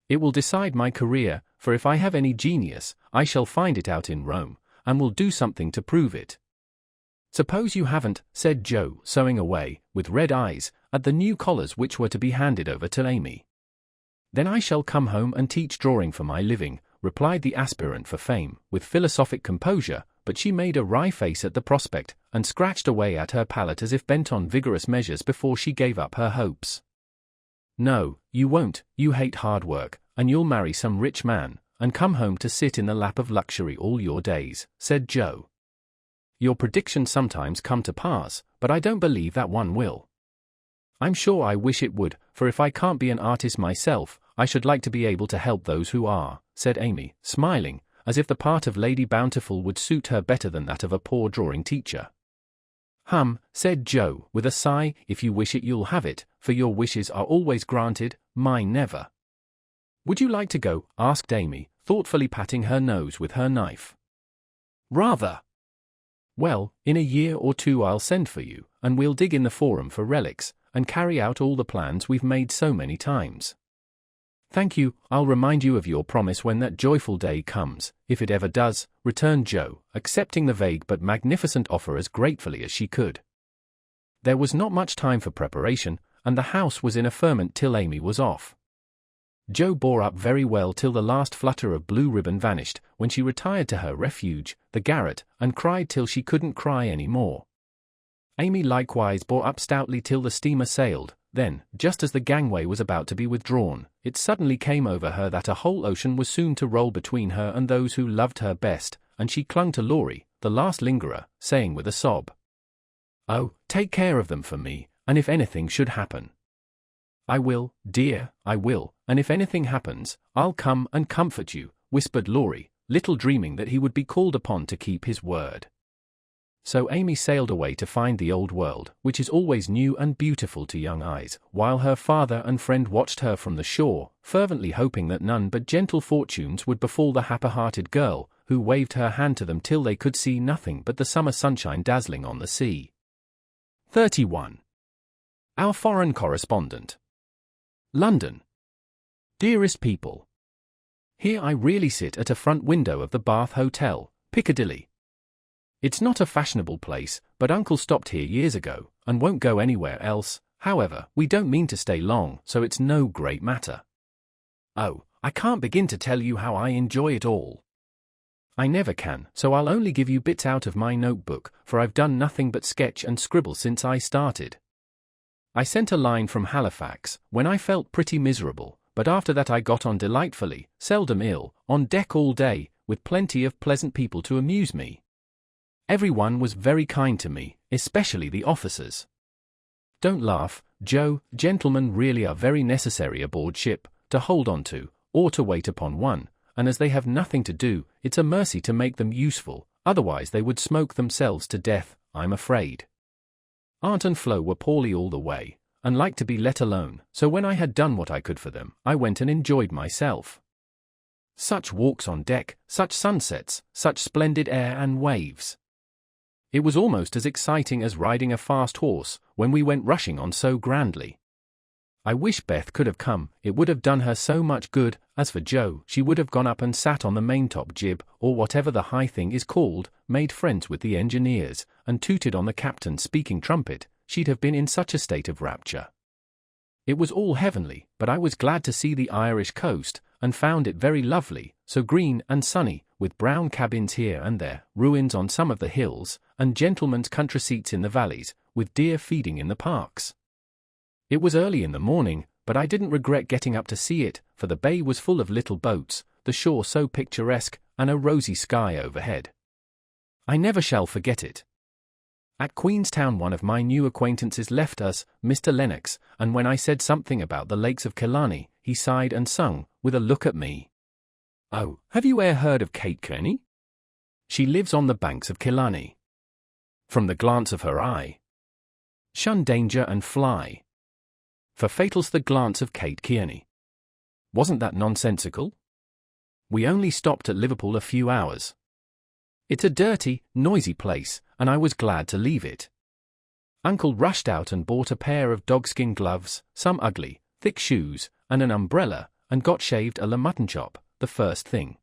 It will decide my career, for if I have any genius, I shall find it out in Rome, and will do something to prove it. Suppose you haven't, said Joe, sewing away, with red eyes, at the new collars which were to be handed over to Amy. Then I shall come home and teach drawing for my living, replied the aspirant for fame, with philosophic composure, but she made a wry face at the prospect, and scratched away at her palette as if bent on vigorous measures before she gave up her hopes. No, you won't, you hate hard work, and you'll marry some rich man, and come home to sit in the lap of luxury all your days, said Joe. Your predictions sometimes come to pass, but I don't believe that one will. I'm sure I wish it would, for if I can't be an artist myself, I should like to be able to help those who are, said Amy, smiling, as if the part of Lady Bountiful would suit her better than that of a poor drawing teacher. Said Joe, with a sigh, if you wish it you'll have it, for your wishes are always granted, mine never. Would you like to go? Asked Amy, thoughtfully patting her nose with her knife. Rather. Well, in a year or two I'll send for you, and we'll dig in the forum for relics, and carry out all the plans we've made so many times. Thank you, I'll remind you of your promise when that joyful day comes, if it ever does, returned Joe, accepting the vague but magnificent offer as gratefully as she could. There was not much time for preparation, and the house was in a ferment till Amy was off. Joe bore up very well till the last flutter of blue ribbon vanished, when she retired to her refuge, the garret, and cried till she couldn't cry any more. Amy likewise bore up stoutly till the steamer sailed. Then, just as the gangway was about to be withdrawn, it suddenly came over her that a whole ocean was soon to roll between her and those who loved her best, and she clung to Laurie, the last lingerer, saying with a sob, "Oh, take care of them for me, and if anything should happen." "I will, dear, I will, and if anything happens, I'll come and comfort you," whispered Laurie, little dreaming that he would be called upon to keep his word. So Amy sailed away to find the old world, which is always new and beautiful to young eyes, while her father and friend watched her from the shore, fervently hoping that none but gentle fortunes would befall the happy-hearted girl, who waved her hand to them till they could see nothing but the summer sunshine dazzling on the sea. 31. Our Foreign Correspondent. London. Dearest people, here I really sit at a front window of the Bath Hotel, Piccadilly. It's not a fashionable place, but Uncle stopped here years ago, and won't go anywhere else. However, we don't mean to stay long, so it's no great matter. Oh, I can't begin to tell you how I enjoy it all. I never can, so I'll only give you bits out of my notebook, for I've done nothing but sketch and scribble since I started. I sent a line from Halifax, when I felt pretty miserable, but after that I got on delightfully, seldom ill, on deck all day, with plenty of pleasant people to amuse me. Everyone was very kind to me, especially the officers. Don't laugh, Joe, gentlemen really are very necessary aboard ship, to hold on to, or to wait upon one, and as they have nothing to do, it's a mercy to make them useful, otherwise they would smoke themselves to death, I'm afraid. Aunt and Flo were poorly all the way, and liked to be let alone, so when I had done what I could for them, I went and enjoyed myself. Such walks on deck, such sunsets, such splendid air and waves. It was almost as exciting as riding a fast horse, when we went rushing on so grandly. I wish Beth could have come, it would have done her so much good. As for Joe, she would have gone up and sat on the maintop jib, or whatever the high thing is called, made friends with the engineers, and tooted on the captain's speaking trumpet. She'd have been in such a state of rapture. It was all heavenly, but I was glad to see the Irish coast, and found it very lovely, so green and sunny, with brown cabins here and there, ruins on some of the hills, and gentlemen's country seats in the valleys, with deer feeding in the parks. It was early in the morning, but I didn't regret getting up to see it, for the bay was full of little boats, the shore so picturesque, and a rosy sky overhead. I never shall forget it. At Queenstown one of my new acquaintances left us, Mr. Lennox, and when I said something about the lakes of Killarney, he sighed and sung, with a look at me. "Oh, have you e'er heard of Kate Kearney? She lives on the banks of Killarney. From the glance of her eye, shun danger and fly. For fatal's the glance of Kate Kearney." Wasn't that nonsensical? We only stopped at Liverpool a few hours. It's a dirty, noisy place, and I was glad to leave it. Uncle rushed out and bought a pair of dogskin gloves, some ugly, thick shoes, and an umbrella, and got shaved a la mutton chop, the first thing.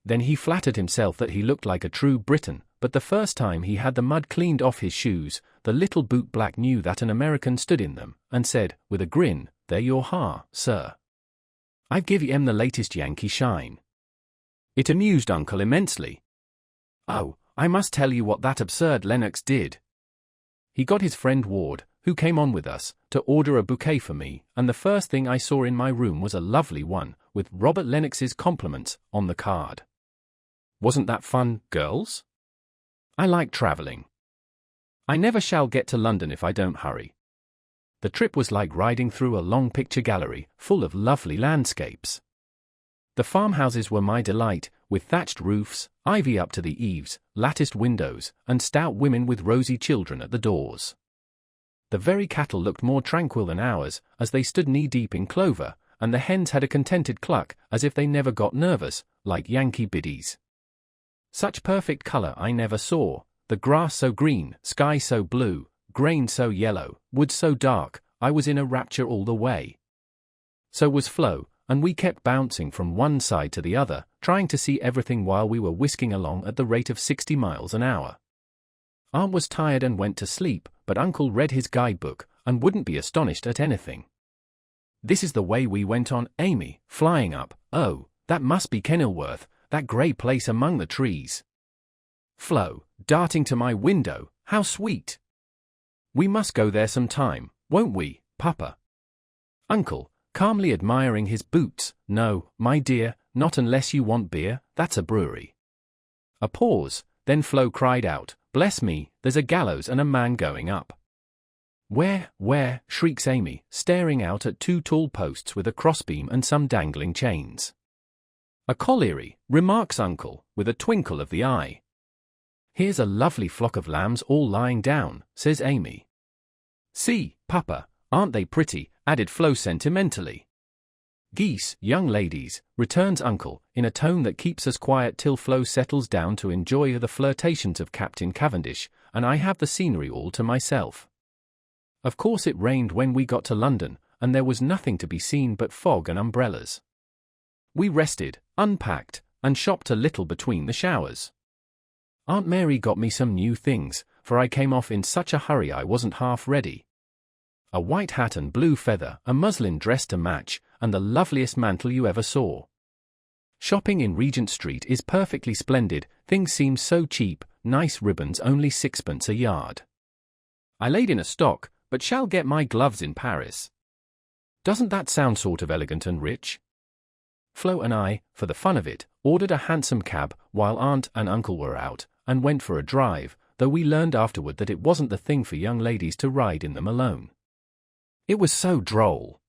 Then he flattered himself that he looked like a true Briton, but the first time he had the mud cleaned off his shoes, the little bootblack knew that an American stood in them, and said, with a grin, "There you are, sir. I've give ye 'em the latest Yankee shine." It amused Uncle immensely. Oh, I must tell you what that absurd Lennox did. He got his friend Ward, who came on with us, to order a bouquet for me, and the first thing I saw in my room was a lovely one, with Robert Lennox's compliments on the card. Wasn't that fun, girls? I like traveling. I never shall get to London if I don't hurry. The trip was like riding through a long picture gallery, full of lovely landscapes. The farmhouses were my delight, with thatched roofs, ivy up to the eaves, latticed windows, and stout women with rosy children at the doors. The very cattle looked more tranquil than ours, as they stood knee-deep in clover, and the hens had a contented cluck, as if they never got nervous, like Yankee biddies. Such perfect colour I never saw, the grass so green, sky so blue, grain so yellow, wood so dark. I was in a rapture all the way. So was Flo, and we kept bouncing from one side to the other, trying to see everything while we were whisking along at the rate of 60 miles an hour. Aunt was tired and went to sleep, but Uncle read his guidebook, and wouldn't be astonished at anything. This is the way we went on, Amy, flying up. Oh, that must be Kenilworth, that grey place among the trees. Flo, darting to my window, how sweet. We must go there some time, won't we, Papa? Uncle, calmly admiring his boots, no, my dear, not unless you want beer, that's a brewery. A pause, then Flo cried out, bless me, there's a gallows and a man going up. Where, shrieks Amy, staring out at two tall posts with a crossbeam and some dangling chains. A colliery, remarks Uncle, with a twinkle of the eye. Here's a lovely flock of lambs all lying down, says Amy. See, Papa, aren't they pretty, added Flo sentimentally. Geese, young ladies, returns Uncle, in a tone that keeps us quiet till Flo settles down to enjoy the flirtations of Captain Cavendish, and I have the scenery all to myself. Of course it rained when we got to London, and there was nothing to be seen but fog and umbrellas. We rested, unpacked, and shopped a little between the showers. Aunt Mary got me some new things, for I came off in such a hurry I wasn't half ready. A white hat and blue feather, a muslin dress to match, and the loveliest mantle you ever saw. Shopping in Regent Street is perfectly splendid, things seem so cheap, nice ribbons only 6pence a yard. I laid in a stock, but shall get my gloves in Paris. Doesn't that sound sort of elegant and rich? Flo and I, for the fun of it, ordered a hansom cab while Aunt and Uncle were out, and went for a drive, though we learned afterward that it wasn't the thing for young ladies to ride in them alone. It was so droll.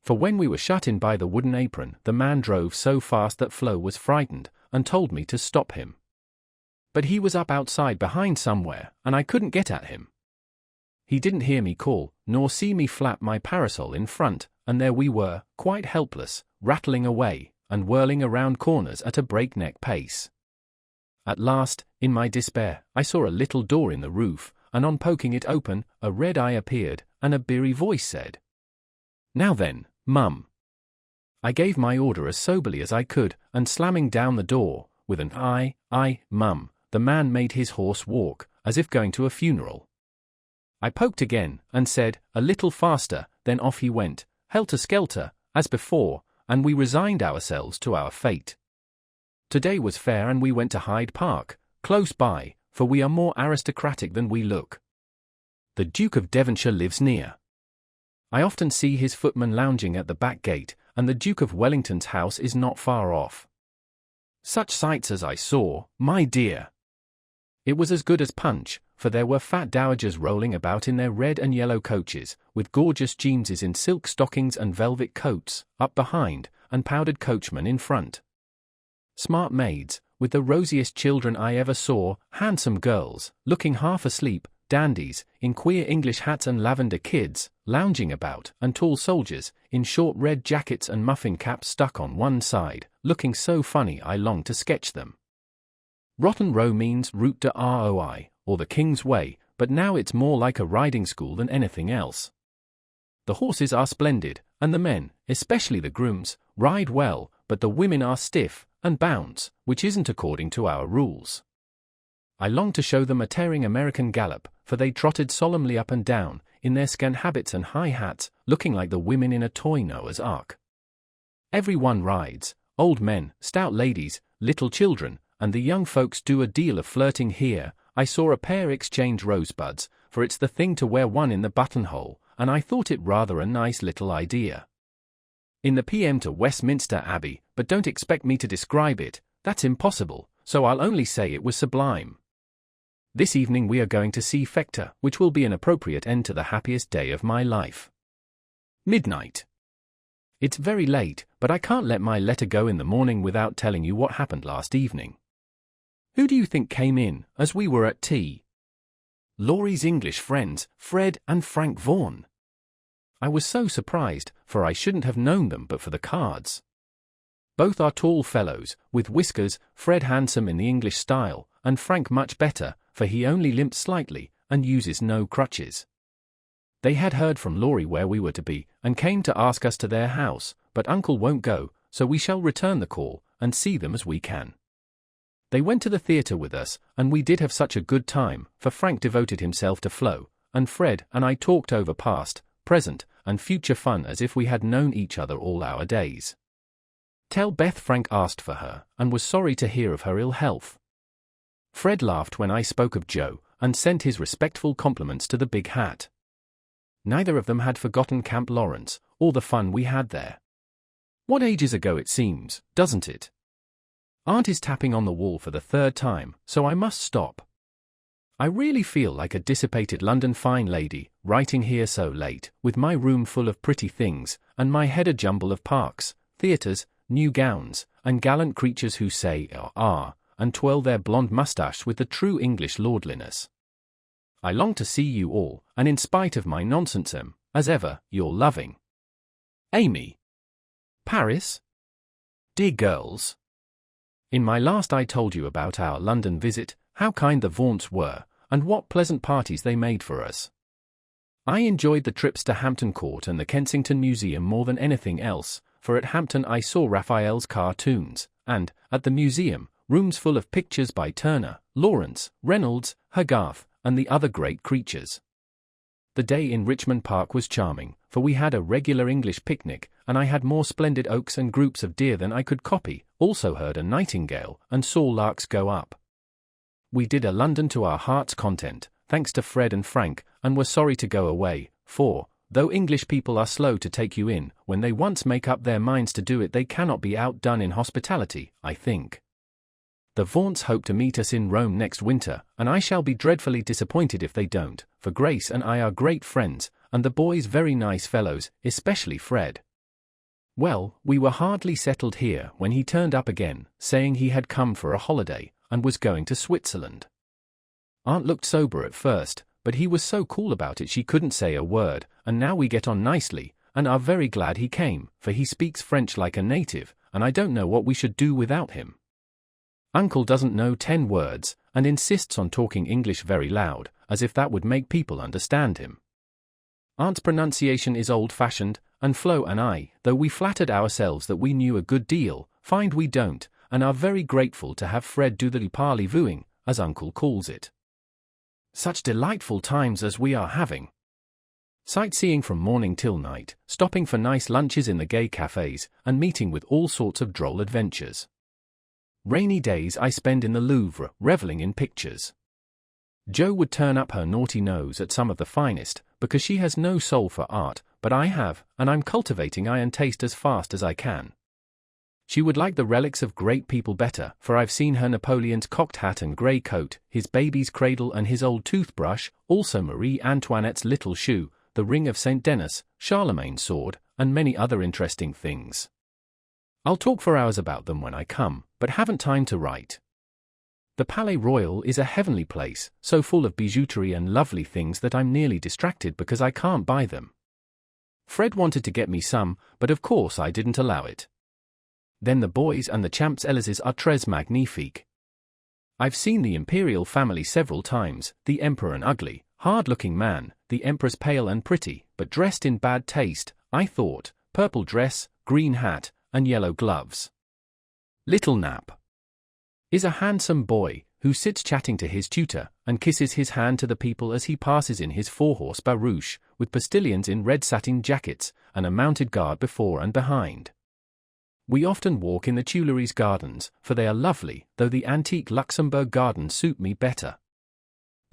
For when we were shut in by the wooden apron, the man drove so fast that Flo was frightened, and told me to stop him. But he was up outside behind somewhere, and I couldn't get at him. He didn't hear me call, nor see me flap my parasol in front, and there we were, quite helpless, rattling away, and whirling around corners at a breakneck pace. At last, in my despair, I saw a little door in the roof, and on poking it open, a red eye appeared, and a beery voice said, "Now then, Mum." I gave my order as soberly as I could, and slamming down the door, with an "Aye, Mum," the man made his horse walk, as if going to a funeral. I poked again, and said, "A little faster," then off he went, helter-skelter, as before, and we resigned ourselves to our fate. Today was fair and we went to Hyde Park, close by, for we are more aristocratic than we look. The Duke of Devonshire lives near. I often see his footman lounging at the back gate, and the Duke of Wellington's house is not far off. Such sights as I saw, my dear! It was as good as punch, for there were fat dowagers rolling about in their red and yellow coaches, with gorgeous Jameses in silk stockings and velvet coats, up behind, and powdered coachmen in front. Smart maids, with the rosiest children I ever saw, handsome girls, looking half asleep, dandies, in queer English hats and lavender kids, lounging about, and tall soldiers, in short red jackets and muffin caps stuck on one side, looking so funny I longed to sketch them. Rotten Row means route de Roi, or the King's Way, but now it's more like a riding school than anything else. The horses are splendid, and the men, especially the grooms, ride well, but the women are stiff and bounce, which isn't according to our rules. I longed to show them a tearing American gallop, for they trotted solemnly up and down, in their scan habits and high hats, looking like the women in a toy Noah's Ark. Every one rides, old men, stout ladies, little children, and the young folks do a deal of flirting here. I saw a pair exchange rosebuds, for it's the thing to wear one in the buttonhole, and I thought it rather a nice little idea. In the PM to Westminster Abbey, but don't expect me to describe it, that's impossible, so I'll only say it was sublime. This evening we are going to see Fector, which will be an appropriate end to the happiest day of my life. Midnight. It's very late, but I can't let my letter go in the morning without telling you what happened last evening. Who do you think came in, as we were at tea? Laurie's English friends, Fred and Frank Vaughan. I was so surprised, for I shouldn't have known them but for the cards. Both are tall fellows, with whiskers, Fred handsome in the English style, and Frank much better, for he only limps slightly, and uses no crutches. They had heard from Laurie where we were to be, and came to ask us to their house, but Uncle won't go, so we shall return the call, and see them as we can. They went to the theatre with us, and we did have such a good time, for Frank devoted himself to Flo, and Fred and I talked over past, present, and future fun as if we had known each other all our days. Tell Beth Frank asked for her, and was sorry to hear of her ill health. Fred laughed when I spoke of Joe, and sent his respectful compliments to the big hat. Neither of them had forgotten Camp Lawrence, or the fun we had there. What ages ago it seems, doesn't it? Aunt is tapping on the wall for the third time, so I must stop. I really feel like a dissipated London fine lady, writing here so late, with my room full of pretty things, and my head a jumble of parks, theatres, new gowns, and gallant creatures who say ah, and twirl their blonde moustache with the true English lordliness. I long to see you all, and in spite of my nonsense as ever, your loving Amy. Paris? Dear girls. In my last I told you about our London visit, how kind the Vaughtons were, and what pleasant parties they made for us. I enjoyed the trips to Hampton Court and the Kensington Museum more than anything else, for at Hampton I saw Raphael's cartoons, and, at the museum, rooms full of pictures by Turner, Lawrence, Reynolds, Hogarth, and the other great creatures. The day in Richmond Park was charming, for we had a regular English picnic, and I had more splendid oaks and groups of deer than I could copy, also heard a nightingale, and saw larks go up. We did a London to our heart's content, thanks to Fred and Frank, and were sorry to go away, for, though English people are slow to take you in, when they once make up their minds to do it they cannot be outdone in hospitality, I think. The Vaughtons hope to meet us in Rome next winter, and I shall be dreadfully disappointed if they don't, for Grace and I are great friends, and the boys very nice fellows, especially Fred. Well, we were hardly settled here when he turned up again, saying he had come for a holiday, and was going to Switzerland. Aunt looked sober at first, but he was so cool about it she couldn't say a word, and now we get on nicely, and are very glad he came, for he speaks French like a native, and I don't know what we should do without him. Uncle doesn't know 10 words, and insists on talking English very loud, as if that would make people understand him. Aunt's pronunciation is old-fashioned, and Flo and I, though we flattered ourselves that we knew a good deal, find we don't, and are very grateful to have Fred do the parley-vooing, as Uncle calls it. Such delightful times as we are having. Sightseeing from morning till night, stopping for nice lunches in the gay cafes, and meeting with all sorts of droll adventures. Rainy days I spend in the Louvre, reveling in pictures. Jo would turn up her naughty nose at some of the finest, because she has no soul for art, but I have, and I'm cultivating eye and taste as fast as I can. She would like the relics of great people better, for I've seen her Napoleon's cocked hat and grey coat, his baby's cradle and his old toothbrush, also Marie Antoinette's little shoe, the ring of St. Denis, Charlemagne's sword, and many other interesting things. I'll talk for hours about them when I come, but haven't time to write. The Palais Royal is a heavenly place, so full of bijouterie and lovely things that I'm nearly distracted because I can't buy them. Fred wanted to get me some, but of course I didn't allow it. Then the boys and the Champs-Élysées are très magnifiques. I've seen the imperial family several times, the emperor an ugly, hard-looking man, the empress pale and pretty, but dressed in bad taste, I thought, purple dress, green hat, and yellow gloves. Little Nap is a handsome boy who sits chatting to his tutor and kisses his hand to the people as he passes in his four-horse barouche, with postilions in red satin jackets and a mounted guard before and behind. We often walk in the Tuileries gardens, for they are lovely, though the antique Luxembourg gardens suit me better.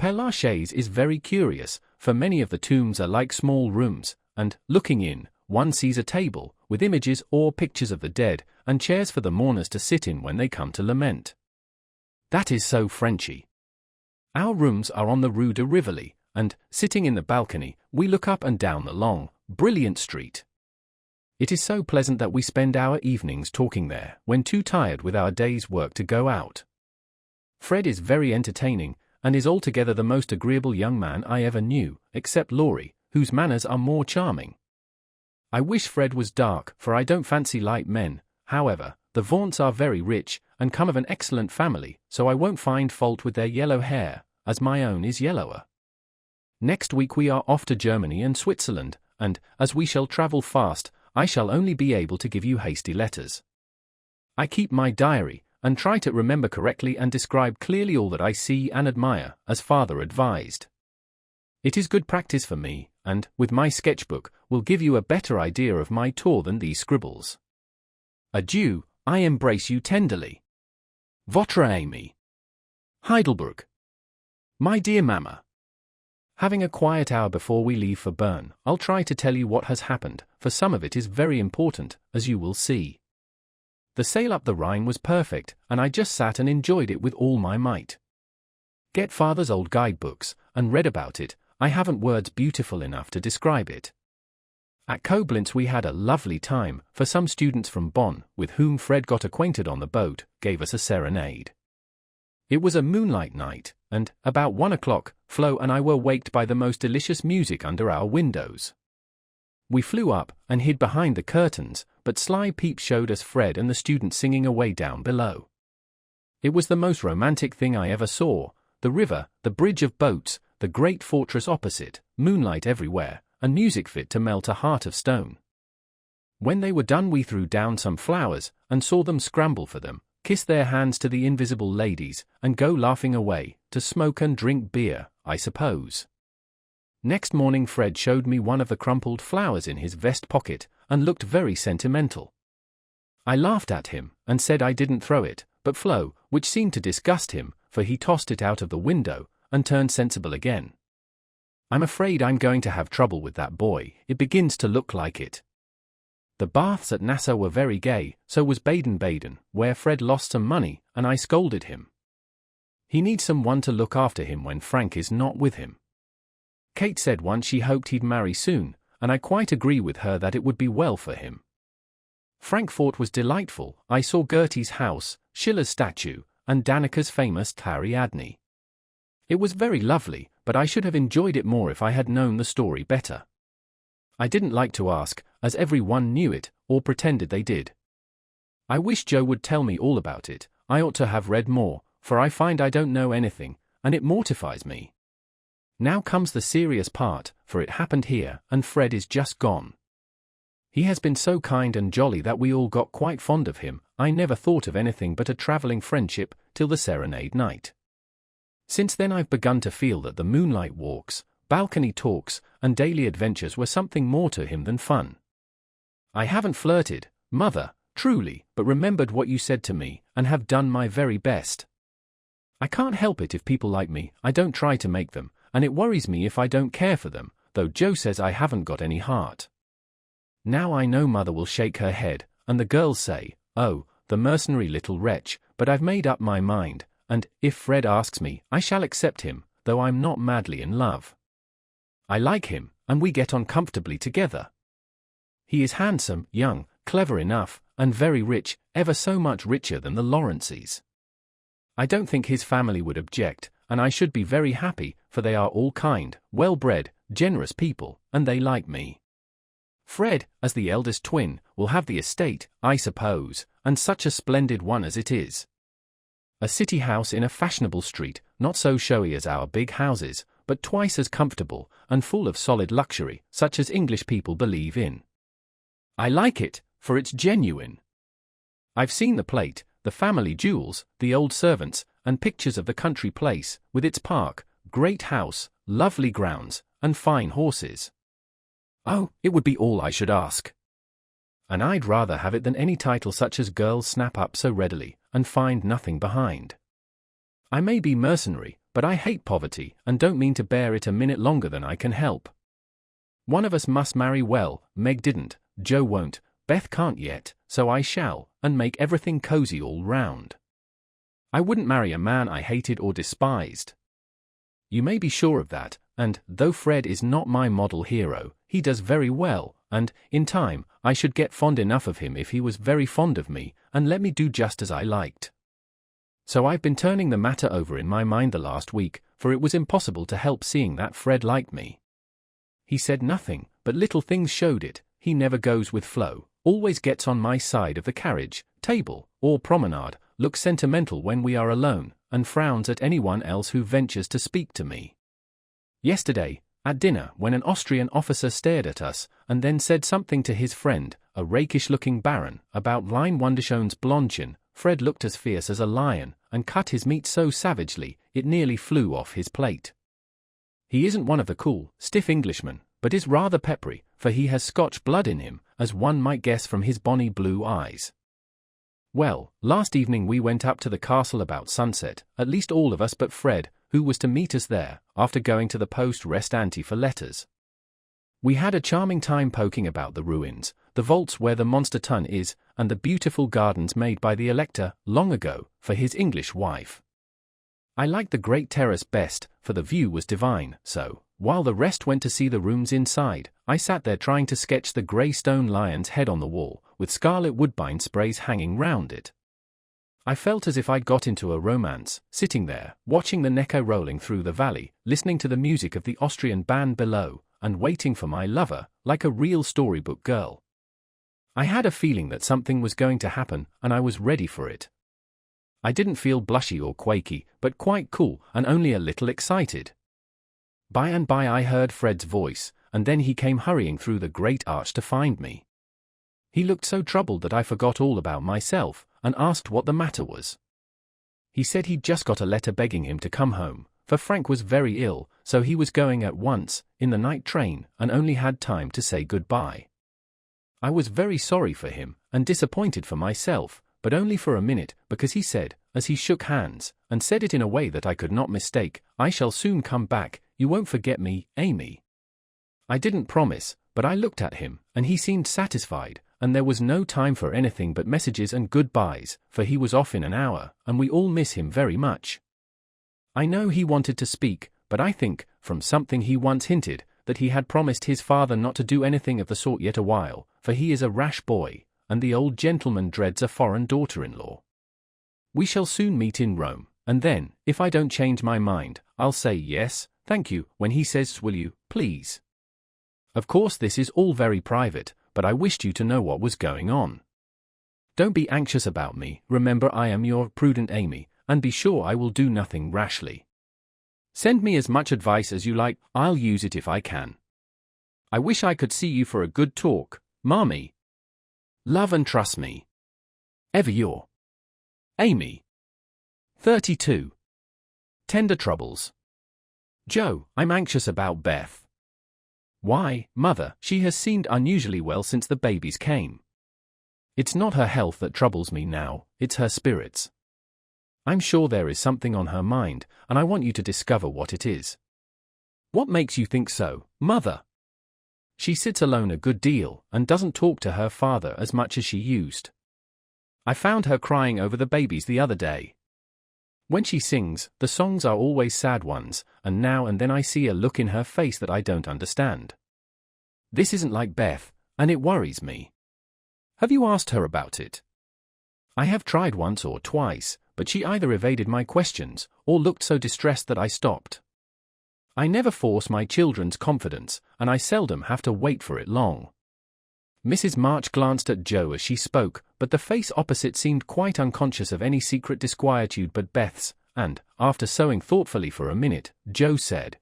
Père Lachaise is very curious, for many of the tombs are like small rooms, and, looking in, one sees a table, with images or pictures of the dead, and chairs for the mourners to sit in when they come to lament. That is so Frenchy. Our rooms are on the Rue de Rivoli, and, sitting in the balcony, we look up and down the long, brilliant street. It is so pleasant that we spend our evenings talking there, when too tired with our day's work to go out. Fred is very entertaining, and is altogether the most agreeable young man I ever knew, except Laurie, whose manners are more charming. I wish Fred was dark, for I don't fancy light men. However, the Vaughan's are very rich, and come of an excellent family, so I won't find fault with their yellow hair, as my own is yellower. Next week we are off to Germany and Switzerland, and, as we shall travel fast, I shall only be able to give you hasty letters. I keep my diary, and try to remember correctly and describe clearly all that I see and admire, as father advised. It is good practice for me, and, with my sketchbook, will give you a better idea of my tour than these scribbles. Adieu, I embrace you tenderly. Votre Amy. Heidelberg. My dear Mamma. Having a quiet hour before we leave for Bern, I'll try to tell you what has happened, for some of it is very important, as you will see. The sail up the Rhine was perfect, and I just sat and enjoyed it with all my might. Get father's old guidebooks, and read about it. I haven't words beautiful enough to describe it. At Koblenz we had a lovely time, for some students from Bonn, with whom Fred got acquainted on the boat, gave us a serenade. It was a moonlight night, and, about 1 o'clock, Flo and I were waked by the most delicious music under our windows. We flew up, and hid behind the curtains, but sly peeps showed us Fred and the students singing away down below. It was the most romantic thing I ever saw, the river, the bridge of boats, the great fortress opposite, moonlight everywhere, and music fit to melt a heart of stone. When they were done we threw down some flowers, and saw them scramble for them, kiss their hands to the invisible ladies, and go laughing away, to smoke and drink beer, I suppose. Next morning Fred showed me one of the crumpled flowers in his vest pocket, and looked very sentimental. I laughed at him, and said I didn't throw it, but Flo, which seemed to disgust him, for he tossed it out of the window, and turned sensible again. I'm afraid I'm going to have trouble with that boy, it begins to look like it. The baths at Nassau were very gay, so was Baden-Baden, where Fred lost some money, and I scolded him. He needs someone to look after him when Frank is not with him. Kate said once she hoped he'd marry soon, and I quite agree with her that it would be well for him. Frankfurt was delightful. I saw Goethe's house, Schiller's statue, and Danica's famous Ariadne. It was very lovely, but I should have enjoyed it more if I had known the story better. I didn't like to ask, as everyone knew it, or pretended they did. I wish Joe would tell me all about it. I ought to have read more, for I find I don't know anything, and it mortifies me. Now comes the serious part, for it happened here, and Fred is just gone. He has been so kind and jolly that we all got quite fond of him. I never thought of anything but a travelling friendship, till the serenade night. Since then I've begun to feel that the moonlight walks, balcony talks, and daily adventures were something more to him than fun. I haven't flirted, Mother, truly, but remembered what you said to me, and have done my very best. I can't help it if people like me. I don't try to make them, and it worries me if I don't care for them, though Joe says I haven't got any heart. Now I know Mother will shake her head, and the girls say, oh, the mercenary little wretch, but I've made up my mind, and, if Fred asks me, I shall accept him, though I'm not madly in love. I like him, and we get on comfortably together. He is handsome, young, clever enough, and very rich, ever so much richer than the Lawrences. I don't think his family would object, and I should be very happy, for they are all kind, well-bred, generous people, and they like me. Fred, as the eldest twin, will have the estate, I suppose, and such a splendid one as it is. A city house in a fashionable street, not so showy as our big houses, but twice as comfortable and full of solid luxury, such as English people believe in. I like it, for it's genuine. I've seen the plate, the family jewels, the old servants, and pictures of the country place, with its park, great house, lovely grounds, and fine horses. Oh, it would be all I should ask. And I'd rather have it than any title such as girls snap up so readily, and find nothing behind. I may be mercenary, but I hate poverty, and don't mean to bear it a minute longer than I can help. One of us must marry well. Meg didn't, Joe won't, Beth can't yet, so I shall, and make everything cozy all round. I wouldn't marry a man I hated or despised. You may be sure of that, and, though Fred is not my model hero, he does very well, and, in time, I should get fond enough of him if he was very fond of me, and let me do just as I liked. So I've been turning the matter over in my mind the last week, for it was impossible to help seeing that Fred liked me. He said nothing, but little things showed it. He never goes with flow, always gets on my side of the carriage, table, or promenade, looks sentimental when we are alone, and frowns at anyone else who ventures to speak to me. Yesterday, at dinner, when an Austrian officer stared at us, and then said something to his friend, a rakish-looking baron, about Line Wunderschön's Blondchen, Fred looked as fierce as a lion, and cut his meat so savagely, it nearly flew off his plate. He isn't one of the cool, stiff Englishmen, but is rather peppery, for he has Scotch blood in him, as one might guess from his bonny blue eyes. Well, last evening we went up to the castle about sunset, at least all of us but Fred, who was to meet us there, after going to the post rest ante for letters. We had a charming time poking about the ruins, the vaults where the monster tun is, and the beautiful gardens made by the Elector, long ago, for his English wife. I liked the great terrace best, for the view was divine, so, while the rest went to see the rooms inside, I sat there trying to sketch the grey stone lion's head on the wall, with scarlet woodbine sprays hanging round it. I felt as if I'd got into a romance, sitting there, watching the Neckar rolling through the valley, listening to the music of the Austrian band below, and waiting for my lover, like a real storybook girl. I had a feeling that something was going to happen, and I was ready for it. I didn't feel blushy or quaky, but quite cool, and only a little excited. By and by I heard Fred's voice, and then he came hurrying through the great arch to find me. He looked so troubled that I forgot all about myself, and asked what the matter was. He said he'd just got a letter begging him to come home, for Frank was very ill, so he was going at once, in the night train, and only had time to say goodbye. I was very sorry for him, and disappointed for myself, but only for a minute, because he said, as he shook hands, and said it in a way that I could not mistake, "I shall soon come back, you won't forget me, Amy." I didn't promise, but I looked at him, and he seemed satisfied, and there was no time for anything but messages and goodbyes, for he was off in an hour, and we all miss him very much. I know he wanted to speak, but I think, from something he once hinted, that he had promised his father not to do anything of the sort yet a while, for he is a rash boy, and the old gentleman dreads a foreign daughter-in-law. We shall soon meet in Rome, and then, if I don't change my mind, I'll say yes, thank you, when he says will you, please. Of course this is all very private, but I wished you to know what was going on. Don't be anxious about me, remember I am your prudent Amy, and be sure I will do nothing rashly. Send me as much advice as you like, I'll use it if I can. I wish I could see you for a good talk, Marmee. Love and trust me. Ever your Amy. 32. Tender troubles. Joe, I'm anxious about Beth. Why, Mother, she has seemed unusually well since the babies came. It's not her health that troubles me now, it's her spirits. I'm sure there is something on her mind, and I want you to discover what it is. What makes you think so, Mother? She sits alone a good deal, and doesn't talk to her father as much as she used. I found her crying over the babies the other day. When she sings, the songs are always sad ones, and now and then I see a look in her face that I don't understand. This isn't like Beth, and it worries me. Have you asked her about it? I have tried once or twice, but she either evaded my questions, or looked so distressed that I stopped. I never force my children's confidence, and I seldom have to wait for it long. Mrs. March glanced at Joe as she spoke, but the face opposite seemed quite unconscious of any secret disquietude but Beth's, and, after sewing thoughtfully for a minute, Joe said,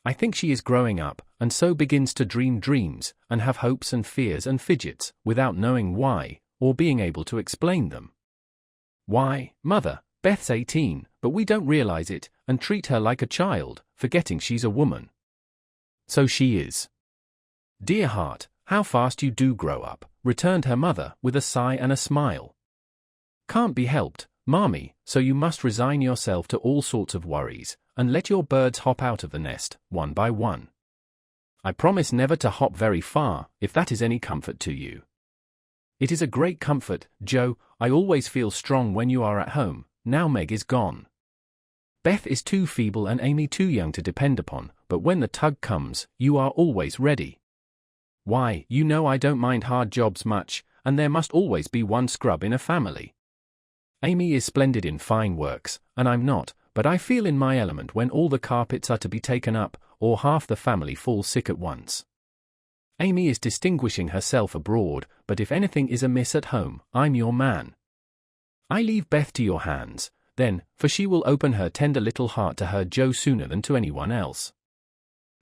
"I think she is growing up, and so begins to dream dreams, and have hopes and fears and fidgets, without knowing why, or being able to explain them." "Why, Mother, Beth's 18, but we don't realize it, and treat her like a child, forgetting she's a woman." "So she is." "Dear heart, how fast you do grow up," returned her mother, with a sigh and a smile. "Can't be helped, Mommy, so you must resign yourself to all sorts of worries, and let your birds hop out of the nest, one by one. I promise never to hop very far, if that is any comfort to you." "It is a great comfort, Joe. I always feel strong when you are at home. Now Meg is gone. Beth is too feeble and Amy too young to depend upon, but when the tug comes, you are always ready. Why, you know I don't mind hard jobs much, and there must always be one scrub in a family. Amy is splendid in fine works, and I'm not, but I feel in my element when all the carpets are to be taken up, or half the family falls sick at once. Amy is distinguishing herself abroad, but if anything is amiss at home, I'm your man. I leave Beth to your hands, then, for she will open her tender little heart to her Joe sooner than to anyone else.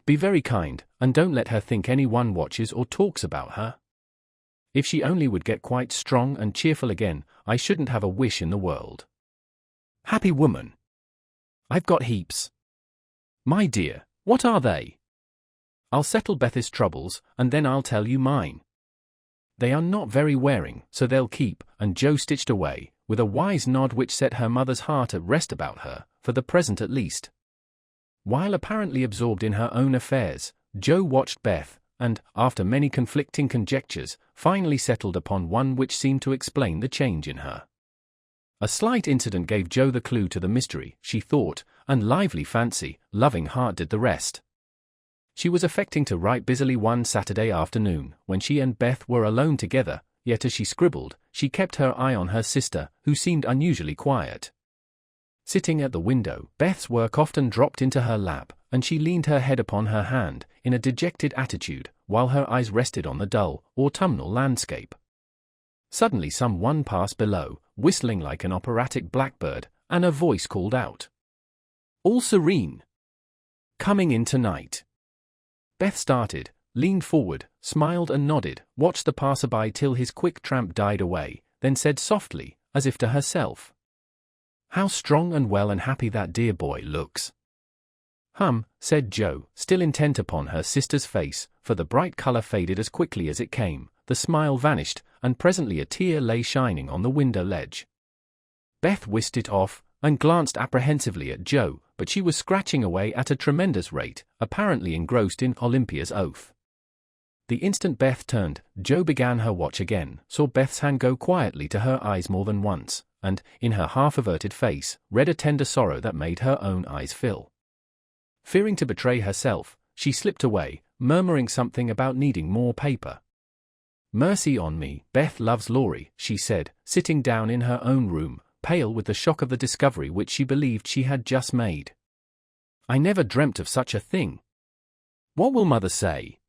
Be very kind, and don't let her think anyone watches or talks about her. If she only would get quite strong and cheerful again, I shouldn't have a wish in the world. Happy woman. I've got heaps. My dear, what are they? I'll settle Beth's troubles, and then I'll tell you mine. They are not very wearing, so they'll keep, and Joe stitched away, with a wise nod which set her mother's heart at rest about her, for the present at least. While apparently absorbed in her own affairs, Joe watched Beth, and, after many conflicting conjectures, finally settled upon one which seemed to explain the change in her. A slight incident gave Joe the clue to the mystery, she thought, and lively fancy, loving heart did the rest. She was affecting to write busily one Saturday afternoon, when she and Beth were alone together, yet as she scribbled, she kept her eye on her sister, who seemed unusually quiet. Sitting at the window, Beth's work often dropped into her lap, and she leaned her head upon her hand, in a dejected attitude, while her eyes rested on the dull, autumnal landscape. Suddenly some one passed below, whistling like an operatic blackbird, and a voice called out, "All serene! Coming in tonight." Beth started, leaned forward, smiled and nodded, watched the passer-by till his quick tramp died away, then said softly, as if to herself, "How strong and well and happy that dear boy looks." Said Joe, still intent upon her sister's face, for the bright color faded as quickly as it came, the smile vanished, and presently a tear lay shining on the window ledge. Beth whisked it off, and glanced apprehensively at Joe, but she was scratching away at a tremendous rate, apparently engrossed in Olympia's oath. The instant Beth turned, Joe began her watch again, saw Beth's hand go quietly to her eyes more than once, and, in her half-averted face, read a tender sorrow that made her own eyes fill. Fearing to betray herself, she slipped away, murmuring something about needing more paper. "Mercy on me, Beth loves Laurie," she said, sitting down in her own room, pale with the shock of the discovery which she believed she had just made. "I never dreamt of such a thing. What will Mother say?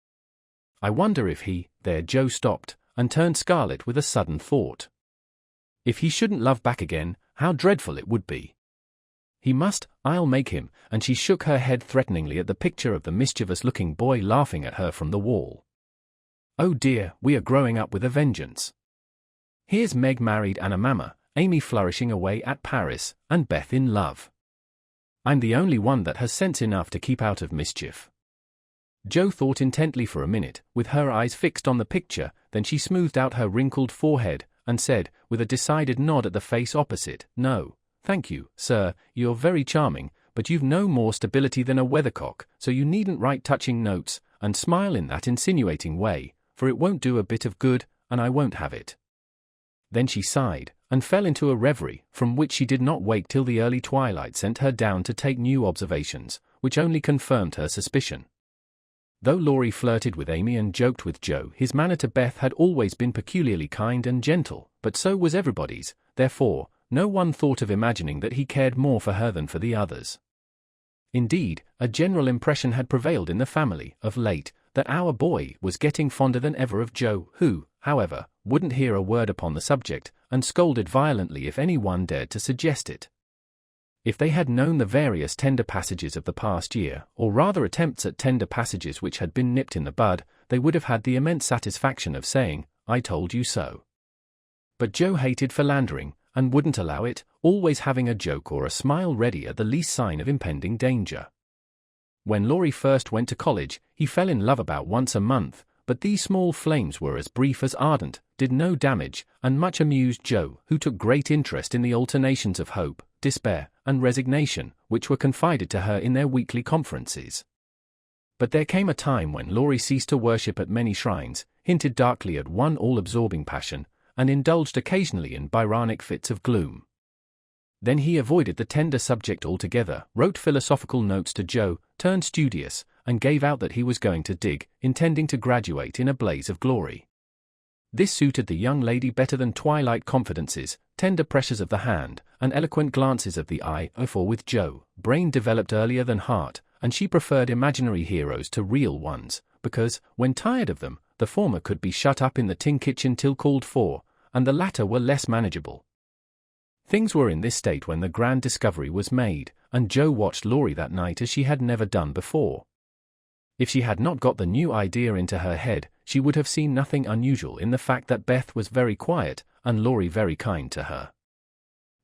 I wonder if he—" There Joe stopped, and turned scarlet with a sudden thought. If he shouldn't love back again, how dreadful it would be. He must, I'll make him, and she shook her head threateningly at the picture of the mischievous-looking boy laughing at her from the wall. Oh dear, we are growing up with a vengeance. Here's Meg married and a mamma, Amy flourishing away at Paris, and Beth in love. I'm the only one that has sense enough to keep out of mischief. Joe thought intently for a minute, with her eyes fixed on the picture, then she smoothed out her wrinkled forehead, and said, with a decided nod at the face opposite, "No, thank you, sir, you're very charming, but you've no more stability than a weathercock, so you needn't write touching notes, and smile in that insinuating way, for it won't do a bit of good, and I won't have it." Then she sighed, and fell into a reverie, from which she did not wake till the early twilight sent her down to take new observations, which only confirmed her suspicion. Though Laurie flirted with Amy and joked with Joe, his manner to Beth had always been peculiarly kind and gentle, but so was everybody's, therefore, no one thought of imagining that he cared more for her than for the others. Indeed, a general impression had prevailed in the family, of late, that our boy was getting fonder than ever of Joe, who, however, wouldn't hear a word upon the subject, and scolded violently if anyone dared to suggest it. If they had known the various tender passages of the past year, or rather attempts at tender passages which had been nipped in the bud, they would have had the immense satisfaction of saying, "I told you so." But Jo hated philandering, and wouldn't allow it, always having a joke or a smile ready at the least sign of impending danger. When Laurie first went to college, he fell in love about once a month, but these small flames were as brief as ardent, did no damage, and much amused Jo, who took great interest in the alternations of hope, despair, and resignation, which were confided to her in their weekly conferences. But there came a time when Laurie ceased to worship at many shrines, hinted darkly at one all-absorbing passion, and indulged occasionally in Byronic fits of gloom. Then he avoided the tender subject altogether, wrote philosophical notes to Jo, turned studious, and gave out that he was going to dig, intending to graduate in a blaze of glory. This suited the young lady better than twilight confidences, tender pressures of the hand, and eloquent glances of the eye, for with Jo, brain developed earlier than heart, and she preferred imaginary heroes to real ones, because, when tired of them, the former could be shut up in the tin kitchen till called for, and the latter were less manageable. Things were in this state when the grand discovery was made, and Jo watched Laurie that night as she had never done before. If she had not got the new idea into her head, she would have seen nothing unusual in the fact that Beth was very quiet, and Laurie very kind to her.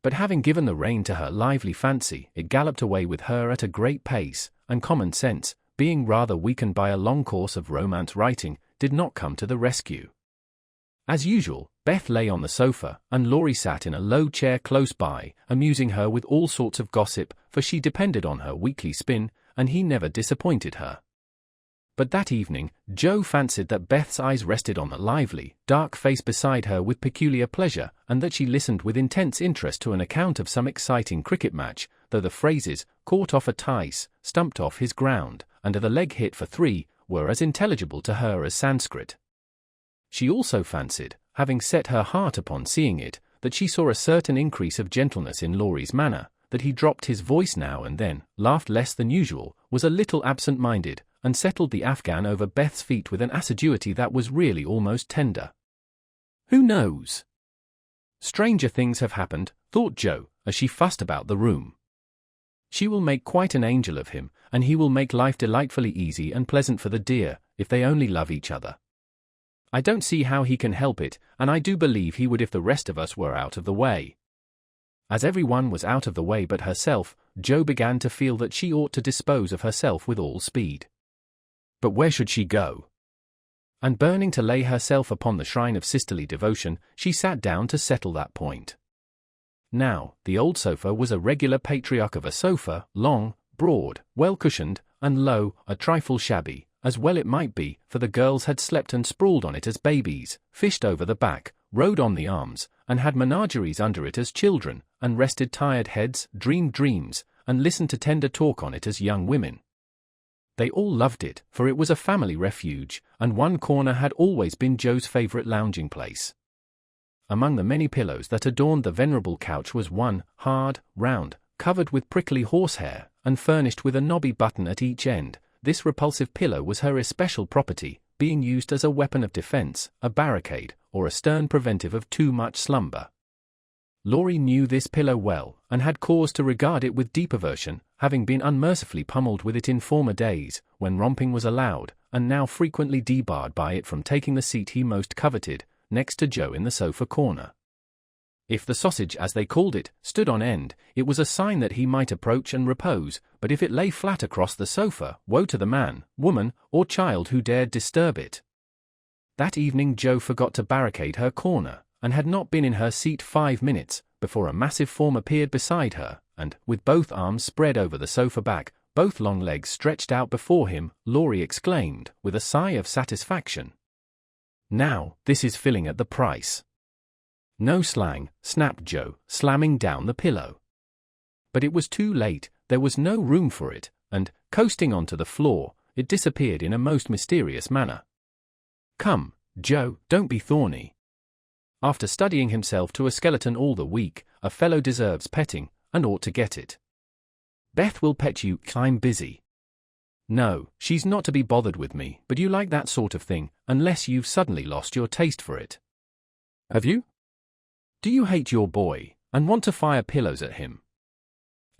But having given the rein to her lively fancy, it galloped away with her at a great pace, and common sense, being rather weakened by a long course of romance writing, did not come to the rescue. As usual, Beth lay on the sofa, and Laurie sat in a low chair close by, amusing her with all sorts of gossip, for she depended on her weekly spin, and he never disappointed her. But that evening, Jo fancied that Beth's eyes rested on the lively, dark face beside her with peculiar pleasure, and that she listened with intense interest to an account of some exciting cricket match, though the phrases, "caught off a tice," "stumped off his ground," and "the leg hit for 3," were as intelligible to her as Sanskrit. She also fancied, having set her heart upon seeing it, that she saw a certain increase of gentleness in Laurie's manner, that he dropped his voice now and then, laughed less than usual, was a little absent-minded, and settled the Afghan over Beth's feet with an assiduity that was really almost tender. Who knows? Stranger things have happened, thought Jo, as she fussed about the room. She will make quite an angel of him, and he will make life delightfully easy and pleasant for the dear, if they only love each other. I don't see how he can help it, and I do believe he would if the rest of us were out of the way. As everyone was out of the way but herself, Jo began to feel that she ought to dispose of herself with all speed. But where should she go? And burning to lay herself upon the shrine of sisterly devotion, she sat down to settle that point. Now, the old sofa was a regular patriarch of a sofa, long, broad, well-cushioned, and low, a trifle shabby, as well it might be, for the girls had slept and sprawled on it as babies, fished over the back, rode on the arms, and had menageries under it as children, and rested tired heads, dreamed dreams, and listened to tender talk on it as young women. They all loved it, for it was a family refuge, and one corner had always been Jo's favorite lounging place. Among the many pillows that adorned the venerable couch was one, hard, round, covered with prickly horsehair, and furnished with a knobby button at each end. This repulsive pillow was her especial property, being used as a weapon of defense, a barricade, or a stern preventive of too much slumber. Laurie knew this pillow well, and had cause to regard it with deep aversion, having been unmercifully pummeled with it in former days, when romping was allowed, and now frequently debarred by it from taking the seat he most coveted, next to Jo in the sofa corner. If the sausage, as they called it, stood on end, it was a sign that he might approach and repose, but if it lay flat across the sofa, woe to the man, woman, or child who dared disturb it. That evening Jo forgot to barricade her corner, and had not been in her seat 5 minutes, before a massive form appeared beside her, and, with both arms spread over the sofa back, both long legs stretched out before him, Laurie exclaimed, with a sigh of satisfaction, "Now, this is filling at the price." "No slang," snapped Jo, slamming down the pillow. But it was too late, there was no room for it, and, coasting onto the floor, it disappeared in a most mysterious manner. "Come, Jo, don't be thorny. After studying himself to a skeleton all the week, a fellow deserves petting, and ought to get it. Beth will pet you, I'm busy." No, she's not to be bothered with me, but you like that sort of thing, unless you've suddenly lost your taste for it. Have you? Do you hate your boy, and want to fire pillows at him?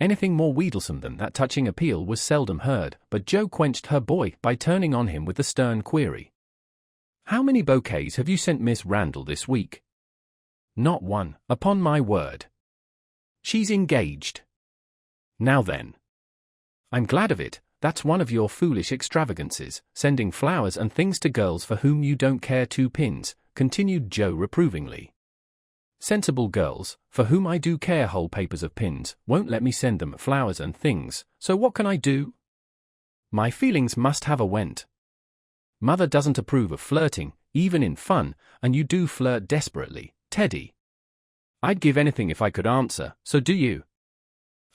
Anything more wheedlesome than that touching appeal was seldom heard, but Jo quenched her boy by turning on him with the stern query. How many bouquets have you sent Miss Randall this week? Not one, upon my word. She's engaged. Now then. I'm glad of it. That's one of your foolish extravagances, sending flowers and things to girls for whom you don't care two pins, continued Jo reprovingly. Sensible girls, for whom I do care whole papers of pins, won't let me send them flowers and things, so what can I do? My feelings must have a vent. Mother doesn't approve of flirting, even in fun, and you do flirt desperately, Teddy. I'd give anything if I could answer, so do you.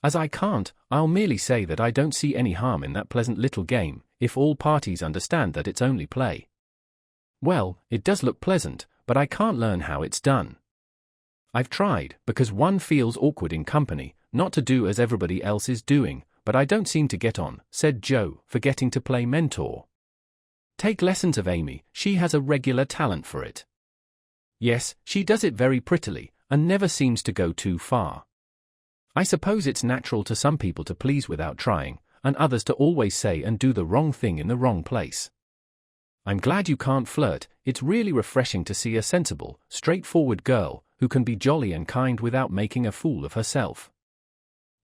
As I can't, I'll merely say that I don't see any harm in that pleasant little game, if all parties understand that it's only play. Well, it does look pleasant, but I can't learn how it's done. I've tried, because one feels awkward in company, not to do as everybody else is doing, but I don't seem to get on, said Jo, forgetting to play mentor. Take lessons of Amy, she has a regular talent for it. Yes, she does it very prettily, and never seems to go too far. I suppose it's natural to some people to please without trying, and others to always say and do the wrong thing in the wrong place. I'm glad you can't flirt. It's really refreshing to see a sensible, straightforward girl who can be jolly and kind without making a fool of herself.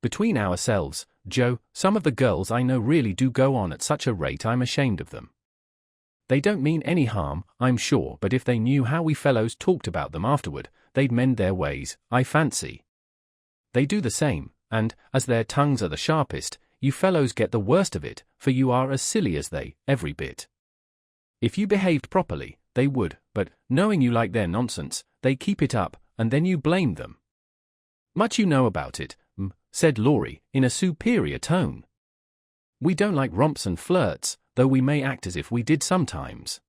Between ourselves, Jo, some of the girls I know really do go on at such a rate I'm ashamed of them. They don't mean any harm, I'm sure, but if they knew how we fellows talked about them afterward, they'd mend their ways, I fancy. They do the same, and, as their tongues are the sharpest, you fellows get the worst of it, for you are as silly as they, every bit. If you behaved properly, they would, but, knowing you like their nonsense, they keep it up, and then you blame them. Much you know about it, said Laurie, in a superior tone. We don't like romps and flirts, though we may act as if we did sometimes.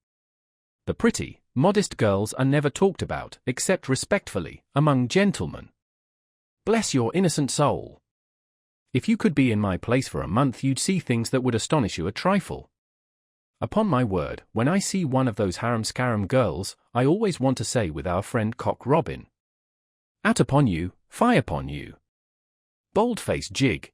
The pretty, modest girls are never talked about, except respectfully, among gentlemen. Bless your innocent soul. If you could be in my place for a month, you'd see things that would astonish you a trifle. Upon my word, when I see one of those harum-scarum girls, I always want to say with our friend Cock Robin, out upon you, fie upon you. Bold-faced jig.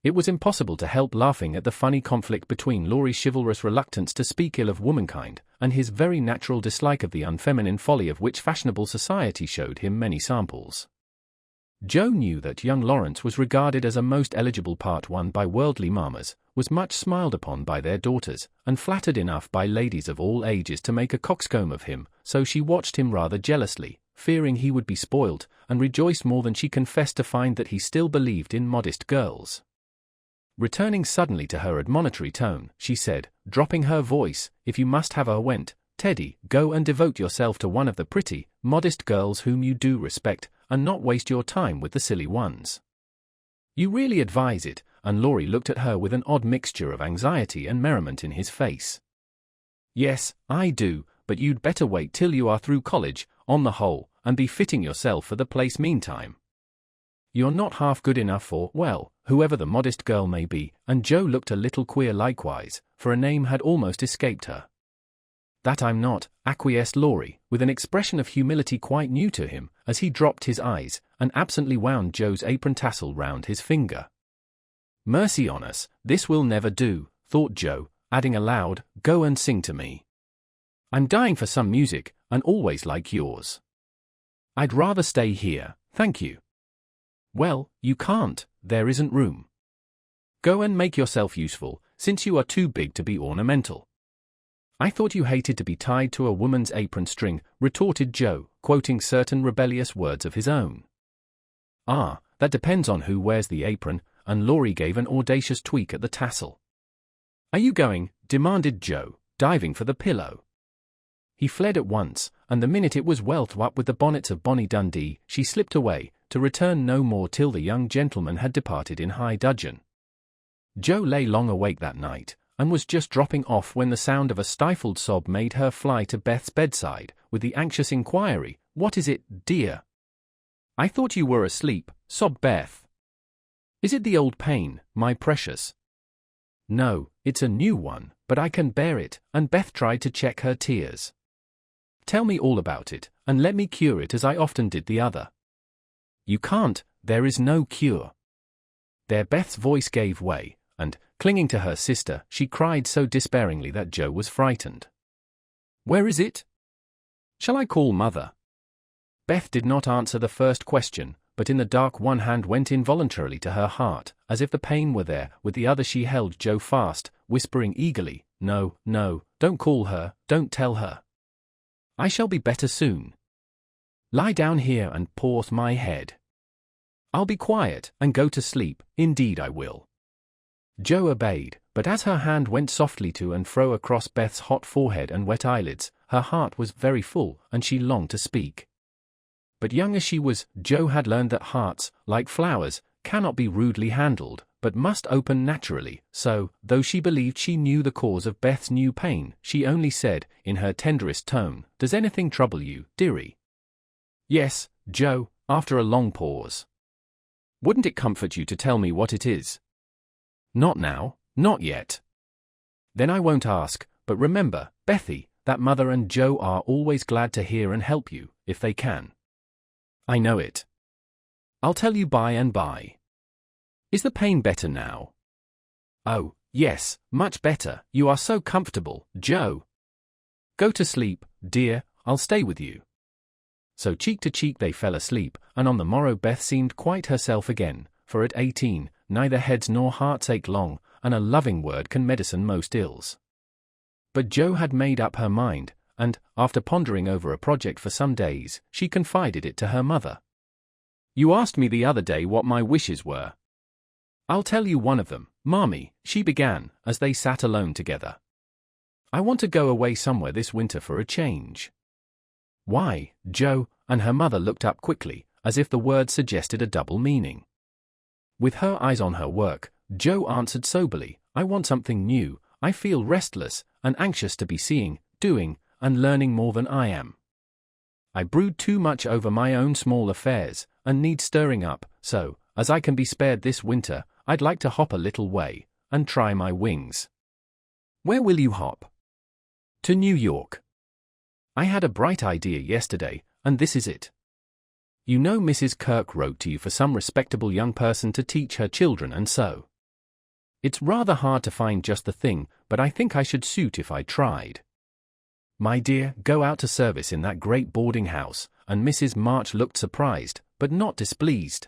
It was impossible to help laughing at the funny conflict between Laurie's chivalrous reluctance to speak ill of womankind, and his very natural dislike of the unfeminine folly of which fashionable society showed him many samples. Jo knew that young Lawrence was regarded as a most eligible part one by worldly mammas, was much smiled upon by their daughters, and flattered enough by ladies of all ages to make a coxcomb of him, so she watched him rather jealously, fearing he would be spoilt, and rejoiced more than she confessed to find that he still believed in modest girls. Returning suddenly to her admonitory tone, she said, dropping her voice, if you must have a went, Teddy, go and devote yourself to one of the pretty, modest girls whom you do respect, and not waste your time with the silly ones. You really advise it, and Laurie looked at her with an odd mixture of anxiety and merriment in his face. Yes, I do, but you'd better wait till you are through college, on the whole, and be fitting yourself for the place meantime. You're not half good enough for, well, whoever the modest girl may be, and Jo looked a little queer likewise, for a name had almost escaped her. That I'm not, acquiesced Laurie, with an expression of humility quite new to him, as he dropped his eyes, and absently wound Jo's apron tassel round his finger. Mercy on us, this will never do, thought Jo, adding aloud, go and sing to me. I'm dying for some music, and always like yours. I'd rather stay here, thank you. Well, you can't, there isn't room. Go and make yourself useful, since you are too big to be ornamental. I thought you hated to be tied to a woman's apron string, retorted Jo, quoting certain rebellious words of his own. Ah, that depends on who wears the apron, and Laurie gave an audacious tweak at the tassel. Are you going? Demanded Jo, diving for the pillow. He fled at once, and the minute it was well up with the bonnets of Bonnie Dundee, she slipped away, to return no more till the young gentleman had departed in high dudgeon. Jo lay long awake that night, and was just dropping off when the sound of a stifled sob made her fly to Beth's bedside, with the anxious inquiry, "What is it, dear?" "I thought you were asleep," sobbed Beth. "Is it the old pain, my precious?" No, it's a new one, but I can bear it, and Beth tried to check her tears. Tell me all about it, and let me cure it as I often did the other. You can't, there is no cure. There Beth's voice gave way, and, clinging to her sister, she cried so despairingly that Joe was frightened. Where is it? Shall I call Mother? Beth did not answer the first question, but in the dark one hand went involuntarily to her heart, as if the pain were there, with the other she held Joe fast, whispering eagerly, No, no, don't call her, don't tell her. I shall be better soon. Lie down here and paw my head. I'll be quiet and go to sleep, indeed I will. Joe obeyed, but as her hand went softly to and fro across Beth's hot forehead and wet eyelids, her heart was very full, and she longed to speak. But young as she was, Joe had learned that hearts, like flowers, cannot be rudely handled, but must open naturally, so, though she believed she knew the cause of Beth's new pain, she only said, in her tenderest tone, Does anything trouble you, dearie? Yes, Joe, after a long pause. Wouldn't it comfort you to tell me what it is? Not now, not yet. Then I won't ask, but remember, Bethy, that Mother and Joe are always glad to hear and help you, if they can. I know it. I'll tell you by and by. Is the pain better now? Oh, yes, much better. You are so comfortable, Joe. Go to sleep, dear, I'll stay with you. So cheek to cheek they fell asleep, and on the morrow Beth seemed quite herself again, for at 18, neither heads nor hearts ache long, and a loving word can medicine most ills. But Joe had made up her mind, and, after pondering over a project for some days, she confided it to her mother. You asked me the other day what my wishes were. I'll tell you one of them, Mommy, she began, as they sat alone together. I want to go away somewhere this winter for a change. Why, Joe? And her mother looked up quickly, as if the word suggested a double meaning. With her eyes on her work, Joe answered soberly, I want something new. I feel restless, and anxious to be seeing, doing, and learning more than I am. I brood too much over my own small affairs, and need stirring up, so, as I can be spared this winter, I'd like to hop a little way, and try my wings. Where will you hop? To New York. I had a bright idea yesterday, and this is it. You know Mrs. Kirk wrote to you for some respectable young person to teach her children and so. It's rather hard to find just the thing, but I think I should suit if I tried. My dear, go out to service in that great boarding house, and Mrs. March looked surprised, but not displeased.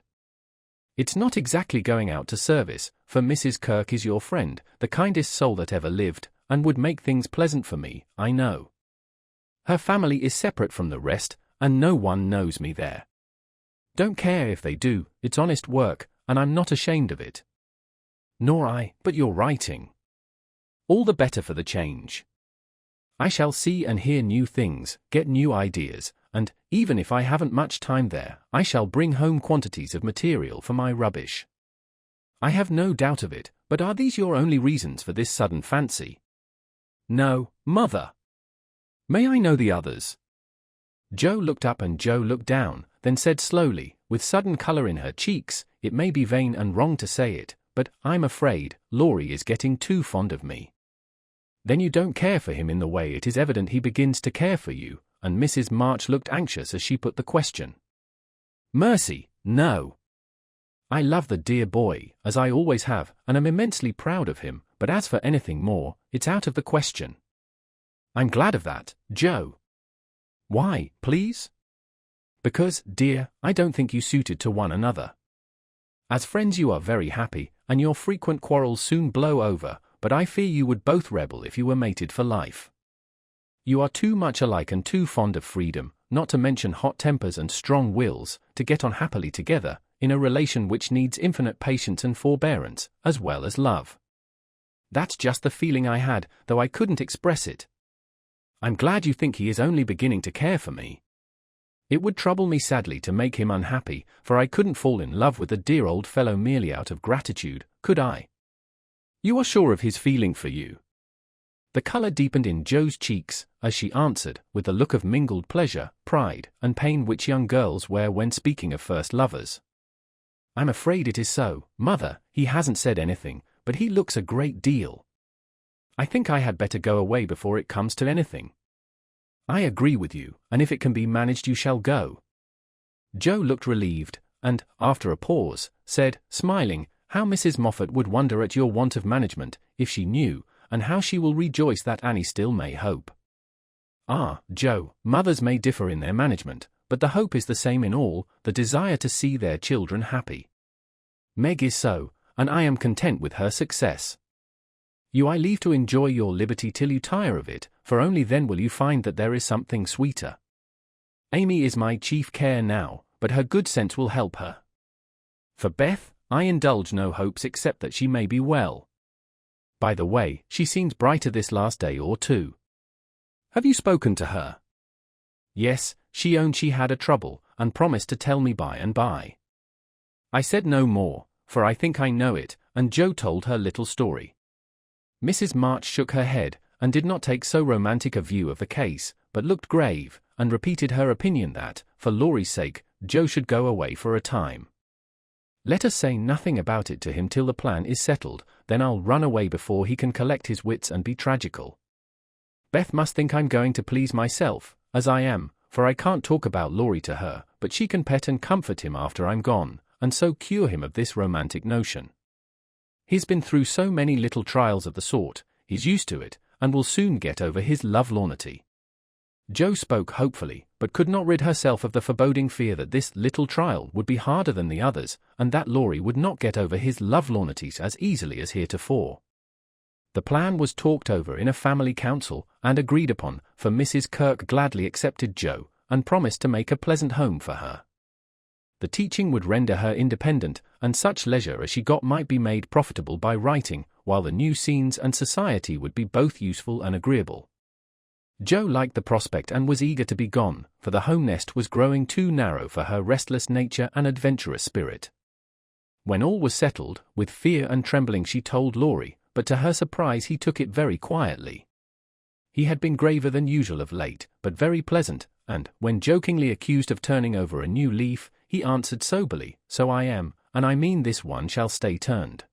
It's not exactly going out to service, for Mrs. Kirk is your friend, the kindest soul that ever lived, and would make things pleasant for me, I know. Her family is separate from the rest, and no one knows me there. Don't care if they do, it's honest work, and I'm not ashamed of it. Nor I, but you're writing. All the better for the change. I shall see and hear new things, get new ideas, and, even if I haven't much time there, I shall bring home quantities of material for my rubbish. I have no doubt of it, but are these your only reasons for this sudden fancy? No, Mother. May I know the others? Joe looked up and Joe looked down, then said slowly, with sudden colour in her cheeks, It may be vain and wrong to say it, but I'm afraid Laurie is getting too fond of me. Then you don't care for him in the way it is evident he begins to care for you, and Mrs. March looked anxious as she put the question. Mercy, no. I love the dear boy, as I always have, and am immensely proud of him, but as for anything more, it's out of the question. I'm glad of that, Joe. Why, please? Because, dear, I don't think you suited to one another. As friends you are very happy, and your frequent quarrels soon blow over, but I fear you would both rebel if you were mated for life. You are too much alike and too fond of freedom, not to mention hot tempers and strong wills, to get on happily together, in a relation which needs infinite patience and forbearance, as well as love. That's just the feeling I had, though I couldn't express it. I'm glad you think he is only beginning to care for me. It would trouble me sadly to make him unhappy, for I couldn't fall in love with the dear old fellow merely out of gratitude, could I? You are sure of his feeling for you? The colour deepened in Joe's cheeks, as she answered, with a look of mingled pleasure, pride, and pain which young girls wear when speaking of first lovers. I'm afraid it is so, Mother. He hasn't said anything, but he looks a great deal. I think I had better go away before it comes to anything. I agree with you, and if it can be managed you shall go. Joe looked relieved, and, after a pause, said, smiling, how Mrs. Moffat would wonder at your want of management, if she knew, and how she will rejoice that Annie still may hope. Ah, Joe, mothers may differ in their management, but the hope is the same in all, the desire to see their children happy. Meg is so, and I am content with her success. You I leave to enjoy your liberty till you tire of it, for only then will you find that there is something sweeter. Amy is my chief care now, but her good sense will help her. For Beth, I indulge no hopes except that she may be well. By the way, she seems brighter this last day or two. Have you spoken to her? Yes, she owned she had a trouble, and promised to tell me by and by. I said no more, for I think I know it, and Joe told her little story. Mrs. March shook her head, and did not take so romantic a view of the case, but looked grave, and repeated her opinion that, for Laurie's sake, Joe should go away for a time. Let us say nothing about it to him till the plan is settled, then I'll run away before he can collect his wits and be tragical. Beth must think I'm going to please myself, as I am, for I can't talk about Laurie to her, but she can pet and comfort him after I'm gone, and so cure him of this romantic notion. He's been through so many little trials of the sort, he's used to it, and will soon get over his lovelornity. Joe spoke hopefully, but could not rid herself of the foreboding fear that this little trial would be harder than the others, and that Laurie would not get over his lovelornities as easily as heretofore. The plan was talked over in a family council, and agreed upon, for Mrs. Kirk gladly accepted Joe, and promised to make a pleasant home for her. The teaching would render her independent, and such leisure as she got might be made profitable by writing, while the new scenes and society would be both useful and agreeable. Joe liked the prospect and was eager to be gone, for the home nest was growing too narrow for her restless nature and adventurous spirit. When all was settled, with fear and trembling she told Laurie, but to her surprise he took it very quietly. He had been graver than usual of late, but very pleasant, and, when jokingly accused of turning over a new leaf, he answered soberly, so I am, and I mean this one shall stay turned.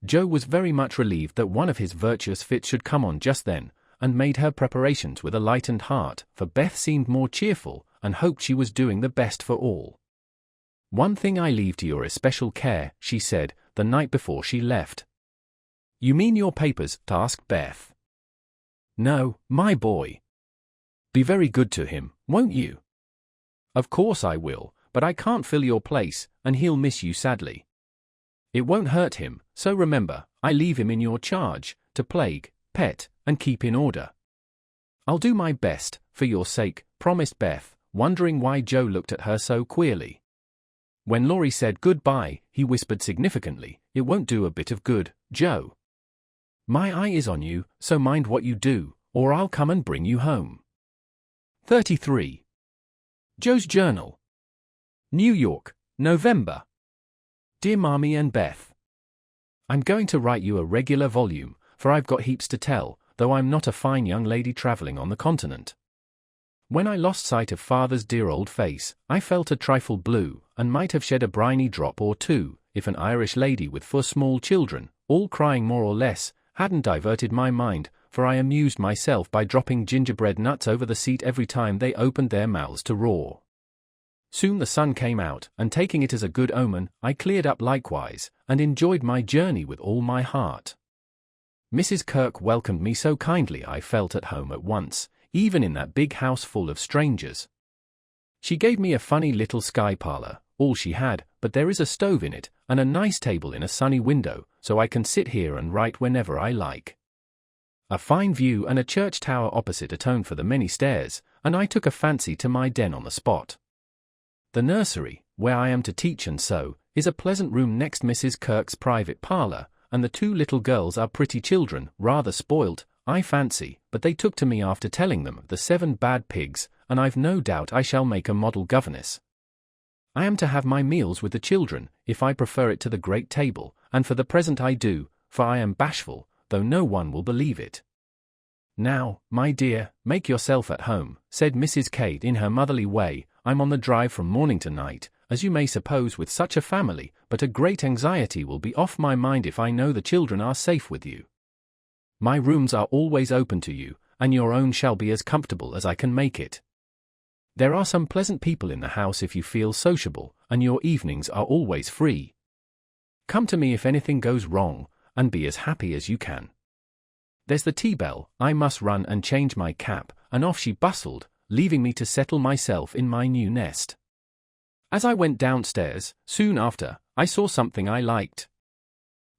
Joe was very much relieved that one of his virtuous fits should come on just then, and made her preparations with a lightened heart, for Beth seemed more cheerful, and hoped she was doing the best for all. One thing I leave to your especial care, she said, the night before she left. You mean your papers? Asked Beth. No, my boy. Be very good to him, won't you? Of course I will, but I can't fill your place, and he'll miss you sadly. It won't hurt him, so remember, I leave him in your charge, to plague, pet, and keep in order. I'll do my best, for your sake, promised Beth, wondering why Joe looked at her so queerly. When Laurie said goodbye, he whispered significantly, it won't do a bit of good, Joe. My eye is on you, so mind what you do, or I'll come and bring you home. 33. Joe's Journal. New York, November. Dear Mommy and Beth, I'm going to write you a regular volume, for I've got heaps to tell, though I'm not a fine young lady traveling on the continent. When I lost sight of Father's dear old face, I felt a trifle blue, and might have shed a briny drop or two, if an Irish lady with 4 small children, all crying more or less, hadn't diverted my mind, for I amused myself by dropping gingerbread nuts over the seat every time they opened their mouths to roar. Soon the sun came out, and taking it as a good omen, I cleared up likewise, and enjoyed my journey with all my heart. Mrs. Kirk welcomed me so kindly I felt at home at once, even in that big house full of strangers. She gave me a funny little sky parlor, all she had, but there is a stove in it, and a nice table in a sunny window, so I can sit here and write whenever I like. A fine view and a church tower opposite atone for the many stairs, and I took a fancy to my den on the spot. The nursery, where I am to teach and sew, is a pleasant room next Mrs. Kirk's private parlor, and the 2 little girls are pretty children, rather spoilt, I fancy, but they took to me after telling them of the 7 bad pigs, and I've no doubt I shall make a model governess. I am to have my meals with the children, if I prefer it to the great table, and for the present I do, for I am bashful, though no one will believe it. Now, my dear, make yourself at home, said Mrs. Cade in her motherly way, I'm on the drive from morning to night, as you may suppose with such a family, but a great anxiety will be off my mind if I know the children are safe with you. My rooms are always open to you, and your own shall be as comfortable as I can make it. There are some pleasant people in the house if you feel sociable, and your evenings are always free. Come to me if anything goes wrong, and be as happy as you can. There's the tea bell, I must run and change my cap, and off she bustled, leaving me to settle myself in my new nest. As I went downstairs, soon after, I saw something I liked.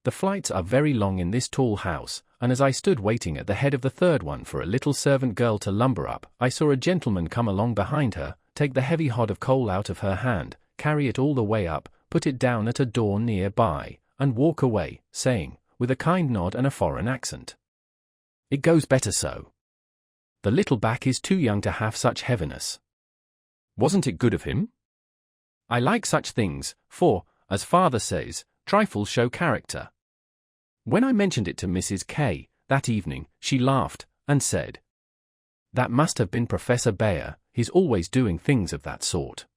The flights are very long in this tall house, and as I stood waiting at the head of the third one for a little servant girl to lumber up, I saw a gentleman come along behind her, take the heavy hod of coal out of her hand, carry it all the way up, put it down at a door near by, and walk away, saying, with a kind nod and a foreign accent, "It goes better so. The little back is too young to have such heaviness." Wasn't it good of him? I like such things, for, as father says, trifles show character. When I mentioned it to Mrs. K. that evening, she laughed, and said, "That must have been Professor Bayer, he's always doing things of that sort."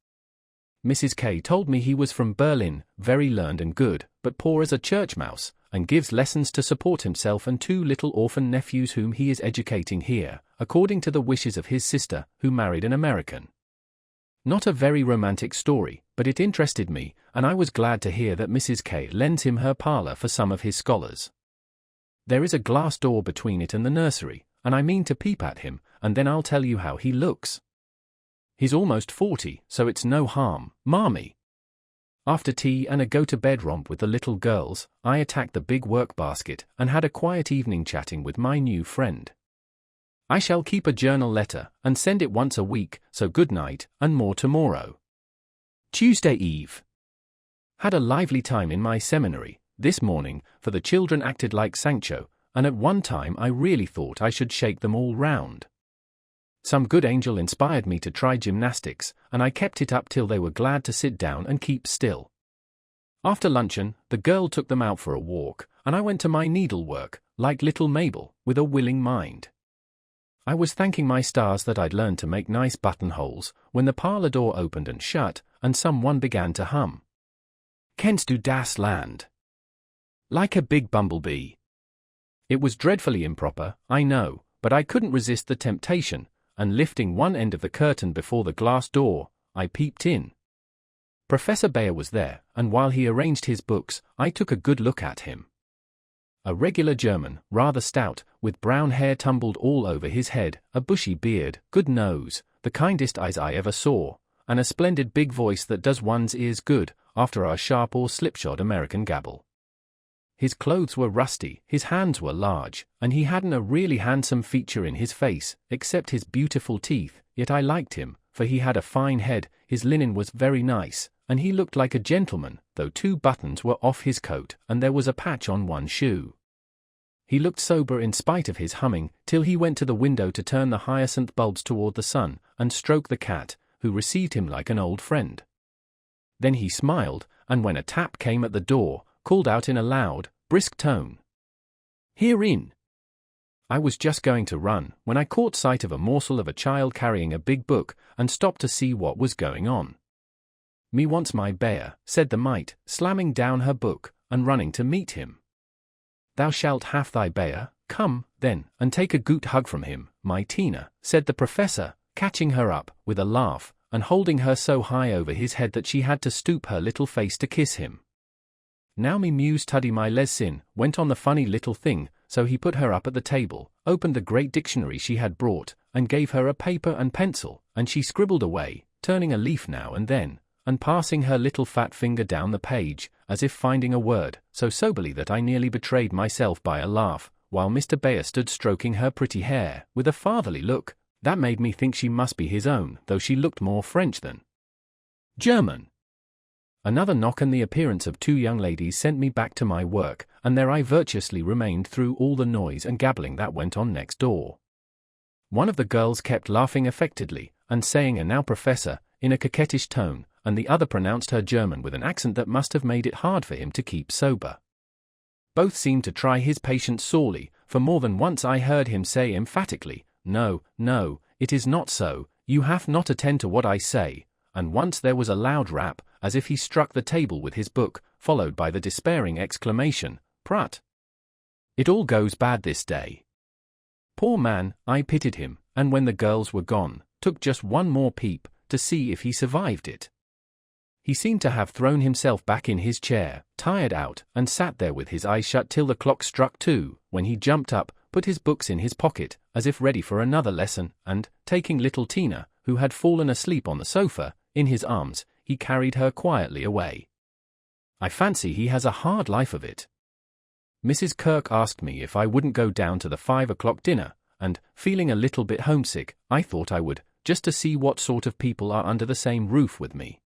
Mrs. K. told me he was from Berlin, very learned and good, but poor as a church mouse, and gives lessons to support himself and 2 little orphan nephews whom he is educating here, according to the wishes of his sister, who married an American. Not a very romantic story, but it interested me, and I was glad to hear that Mrs. K. lends him her parlour for some of his scholars. There is a glass door between it and the nursery, and I mean to peep at him, and then I'll tell you how he looks. He's almost 40, so it's no harm, Marmee. After tea and a go-to-bed romp with the little girls, I attacked the big work basket and had a quiet evening chatting with my new friend. I shall keep a journal letter and send it once a week, so good night, and more tomorrow. Tuesday Eve. Had a lively time in my seminary this morning, for the children acted like Sancho, and at one time I really thought I should shake them all round. Some good angel inspired me to try gymnastics, and I kept it up till they were glad to sit down and keep still. After luncheon, the girl took them out for a walk, and I went to my needlework, like little Mabel, with a willing mind. I was thanking my stars that I'd learned to make nice buttonholes, when the parlour door opened and shut, and someone began to hum. "Kennst du das Land?" Like a big bumblebee. It was dreadfully improper, I know, but I couldn't resist the temptation, and lifting one end of the curtain before the glass door, I peeped in. Professor Bayer was there, and while he arranged his books, I took a good look at him. A regular German, rather stout, with brown hair tumbled all over his head, a bushy beard, good nose, the kindest eyes I ever saw, and a splendid big voice that does one's ears good, after our sharp or slipshod American gabble. His clothes were rusty, his hands were large, and he hadn't a really handsome feature in his face, except his beautiful teeth, yet I liked him, for he had a fine head, his linen was very nice, and he looked like a gentleman, though 2 buttons were off his coat, and there was a patch on one shoe. He looked sober in spite of his humming, till he went to the window to turn the hyacinth bulbs toward the sun, and stroke the cat, who received him like an old friend. Then he smiled, and when a tap came at the door, called out in a loud, brisk tone, "Herein!" I was just going to run, when I caught sight of a morsel of a child carrying a big book, and stopped to see what was going on. "Me wants my Bayer," said the mite, slamming down her book, and running to meet him. "Thou shalt have thy Bayer, come, then, and take a goot hug from him, my Tina," said the professor, catching her up, with a laugh, and holding her so high over his head that she had to stoop her little face to kiss him. Now me muse tuddy my lesin, went on the funny little thing, so he put her up at the table, opened the great dictionary she had brought, and gave her a paper and pencil, and she scribbled away, turning a leaf now and then, and passing her little fat finger down the page, as if finding a word, so soberly that I nearly betrayed myself by a laugh, while Mr. Bayer stood stroking her pretty hair, with a fatherly look, that made me think she must be his own, though she looked more French than German. Another knock and the appearance of 2 young ladies sent me back to my work, and there I virtuously remained through all the noise and gabbling that went on next door. One of the girls kept laughing affectedly, and saying "And now, Professor," in a coquettish tone, and the other pronounced her German with an accent that must have made it hard for him to keep sober. Both seemed to try his patience sorely, for more than once I heard him say emphatically, "No, no, it is not so, you have not attend to what I say," and once there was a loud rap, as if he struck the table with his book, followed by the despairing exclamation, "Prut! It all goes bad this day." Poor man, I pitied him, and when the girls were gone, took just one more peep, to see if he survived it. He seemed to have thrown himself back in his chair, tired out, and sat there with his eyes shut till the clock struck 2, when he jumped up, put his books in his pocket, as if ready for another lesson, and, taking little Tina, who had fallen asleep on the sofa, in his arms, he carried her quietly away. I fancy he has a hard life of it. Mrs. Kirk asked me if I wouldn't go down to the 5 o'clock dinner, and, feeling a little bit homesick, I thought I would, just to see what sort of people are under the same roof with me.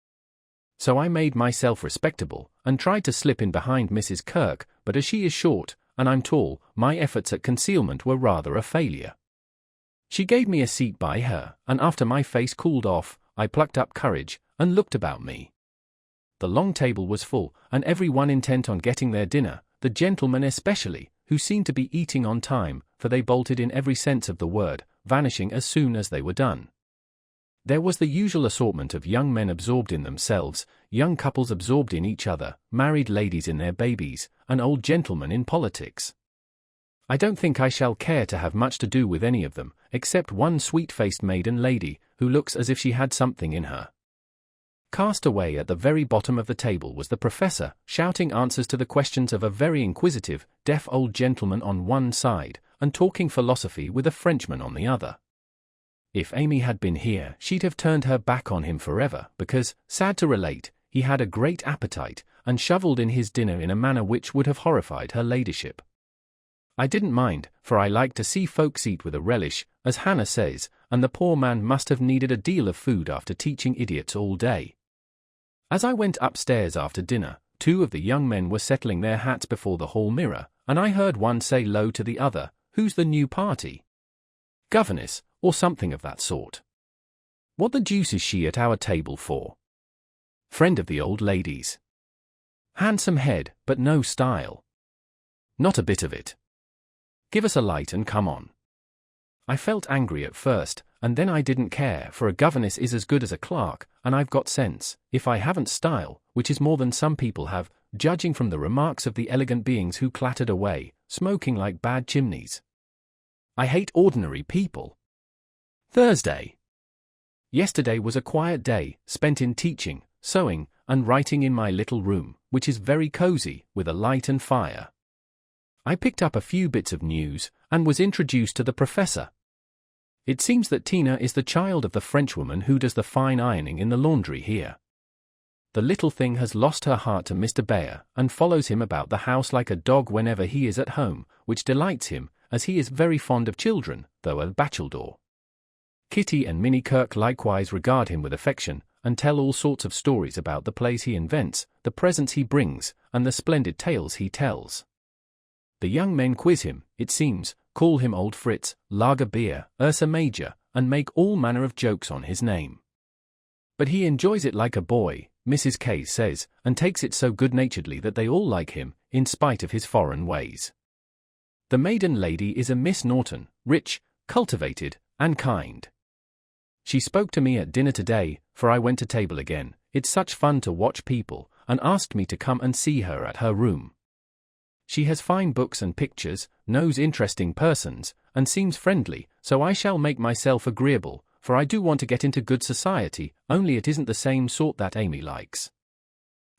So I made myself respectable, and tried to slip in behind Mrs. Kirk, but as she is short, and I'm tall, my efforts at concealment were rather a failure. She gave me a seat by her, and after my face cooled off, I plucked up courage, and looked about me. The long table was full, and every one intent on getting their dinner, the gentlemen especially, who seemed to be eating on time, for they bolted in every sense of the word, vanishing as soon as they were done. There was the usual assortment of young men absorbed in themselves, young couples absorbed in each other, married ladies in their babies, and old gentlemen in politics. I don't think I shall care to have much to do with any of them, except one sweet-faced maiden lady, who looks as if she had something in her. Cast away at the very bottom of the table was the professor, shouting answers to the questions of a very inquisitive, deaf old gentleman on one side, and talking philosophy with a Frenchman on the other. If Amy had been here, she'd have turned her back on him forever, because, sad to relate, he had a great appetite, and shovelled in his dinner in a manner which would have horrified her ladyship. I didn't mind, for I like to see folks eat with a relish, as Hannah says, and the poor man must have needed a deal of food after teaching idiots all day. As I went upstairs after dinner, 2 of the young men were settling their hats before the hall mirror, and I heard one say low to the other, "Who's the new party? Governess, or something of that sort. What the deuce is she at our table for? Friend of the old lady's. Handsome head, but no style. Not a bit of it. Give us a light and come on." I felt angry at first, and then I didn't care, for a governess is as good as a clerk, and I've got sense, if I haven't style, which is more than some people have, judging from the remarks of the elegant beings who clattered away, smoking like bad chimneys. I hate ordinary people. Thursday. Yesterday was a quiet day, spent in teaching, sewing, and writing in my little room, which is very cosy, with a light and fire. I picked up a few bits of news, and was introduced to the professor. It seems that Tina is the child of the Frenchwoman who does the fine ironing in the laundry here. The little thing has lost her heart to Mr. Bayer, and follows him about the house like a dog whenever he is at home, which delights him, as he is very fond of children, though a bachelor. Kitty and Minnie Kirk likewise regard him with affection, and tell all sorts of stories about the plays he invents, the presents he brings, and the splendid tales he tells. The young men quiz him, it seems, call him Old Fritz, Lager Beer, Ursa Major, and make all manner of jokes on his name. But he enjoys it like a boy, Mrs. K says, and takes it so good-naturedly that they all like him, in spite of his foreign ways. The maiden lady is a Miss Norton, rich, cultivated, and kind. She spoke to me at dinner today, for I went to table again, it's such fun to watch people, and asked me to come and see her at her room. She has fine books and pictures, knows interesting persons, and seems friendly, so I shall make myself agreeable, for I do want to get into good society, only it isn't the same sort that Amy likes.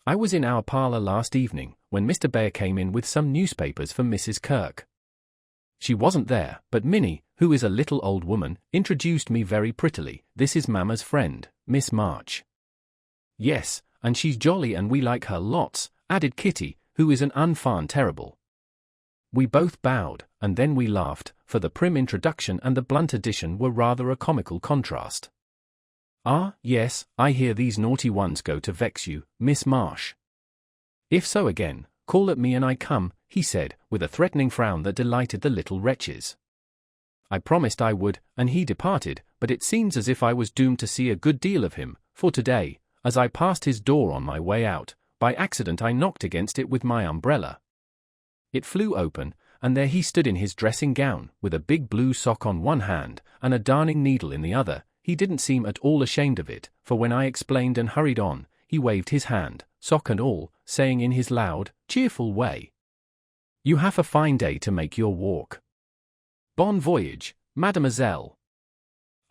I was in our parlour last evening, when Mr. Bayer came in with some newspapers for Mrs. Kirk. She wasn't there, but Minnie, who is a little old woman, introduced me very prettily. "This is Mamma's friend, Miss March." "Yes, and she's jolly and we like her lots," added Kitty, who is an enfant terrible. We both bowed, and then we laughed, for the prim introduction and the blunt addition were rather a comical contrast. "Ah, yes, I hear these naughty ones go to vex you, Miss Marsh. If so again, call at me and I come," he said, with a threatening frown that delighted the little wretches. I promised I would, and he departed, but it seems as if I was doomed to see a good deal of him, for today, as I passed his door on my way out, by accident I knocked against it with my umbrella. It flew open, and there he stood in his dressing gown, with a big blue sock on one hand, and a darning needle in the other. He didn't seem at all ashamed of it, for when I explained and hurried on, he waved his hand, sock and all, saying in his loud, cheerful way, "You have a fine day to make your walk. Bon voyage, mademoiselle."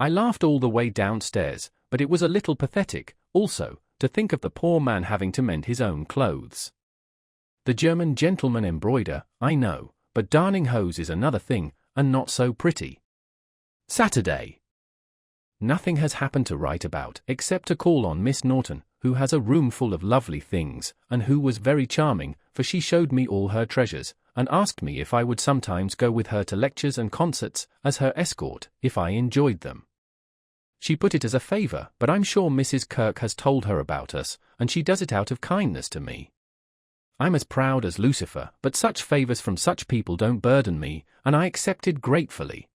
I laughed all the way downstairs, but it was a little pathetic, also, to think of the poor man having to mend his own clothes. The German gentlemen embroider, I know, but darning hose is another thing, and not so pretty. Saturday. Nothing has happened to write about, except to call on Miss Norton, who has a room full of lovely things, and who was very charming, for she showed me all her treasures, and asked me if I would sometimes go with her to lectures and concerts, as her escort, if I enjoyed them. She put it as a favor, but I'm sure Mrs. Kirk has told her about us, and she does it out of kindness to me. I'm as proud as Lucifer, but such favors from such people don't burden me, and I accepted gratefully.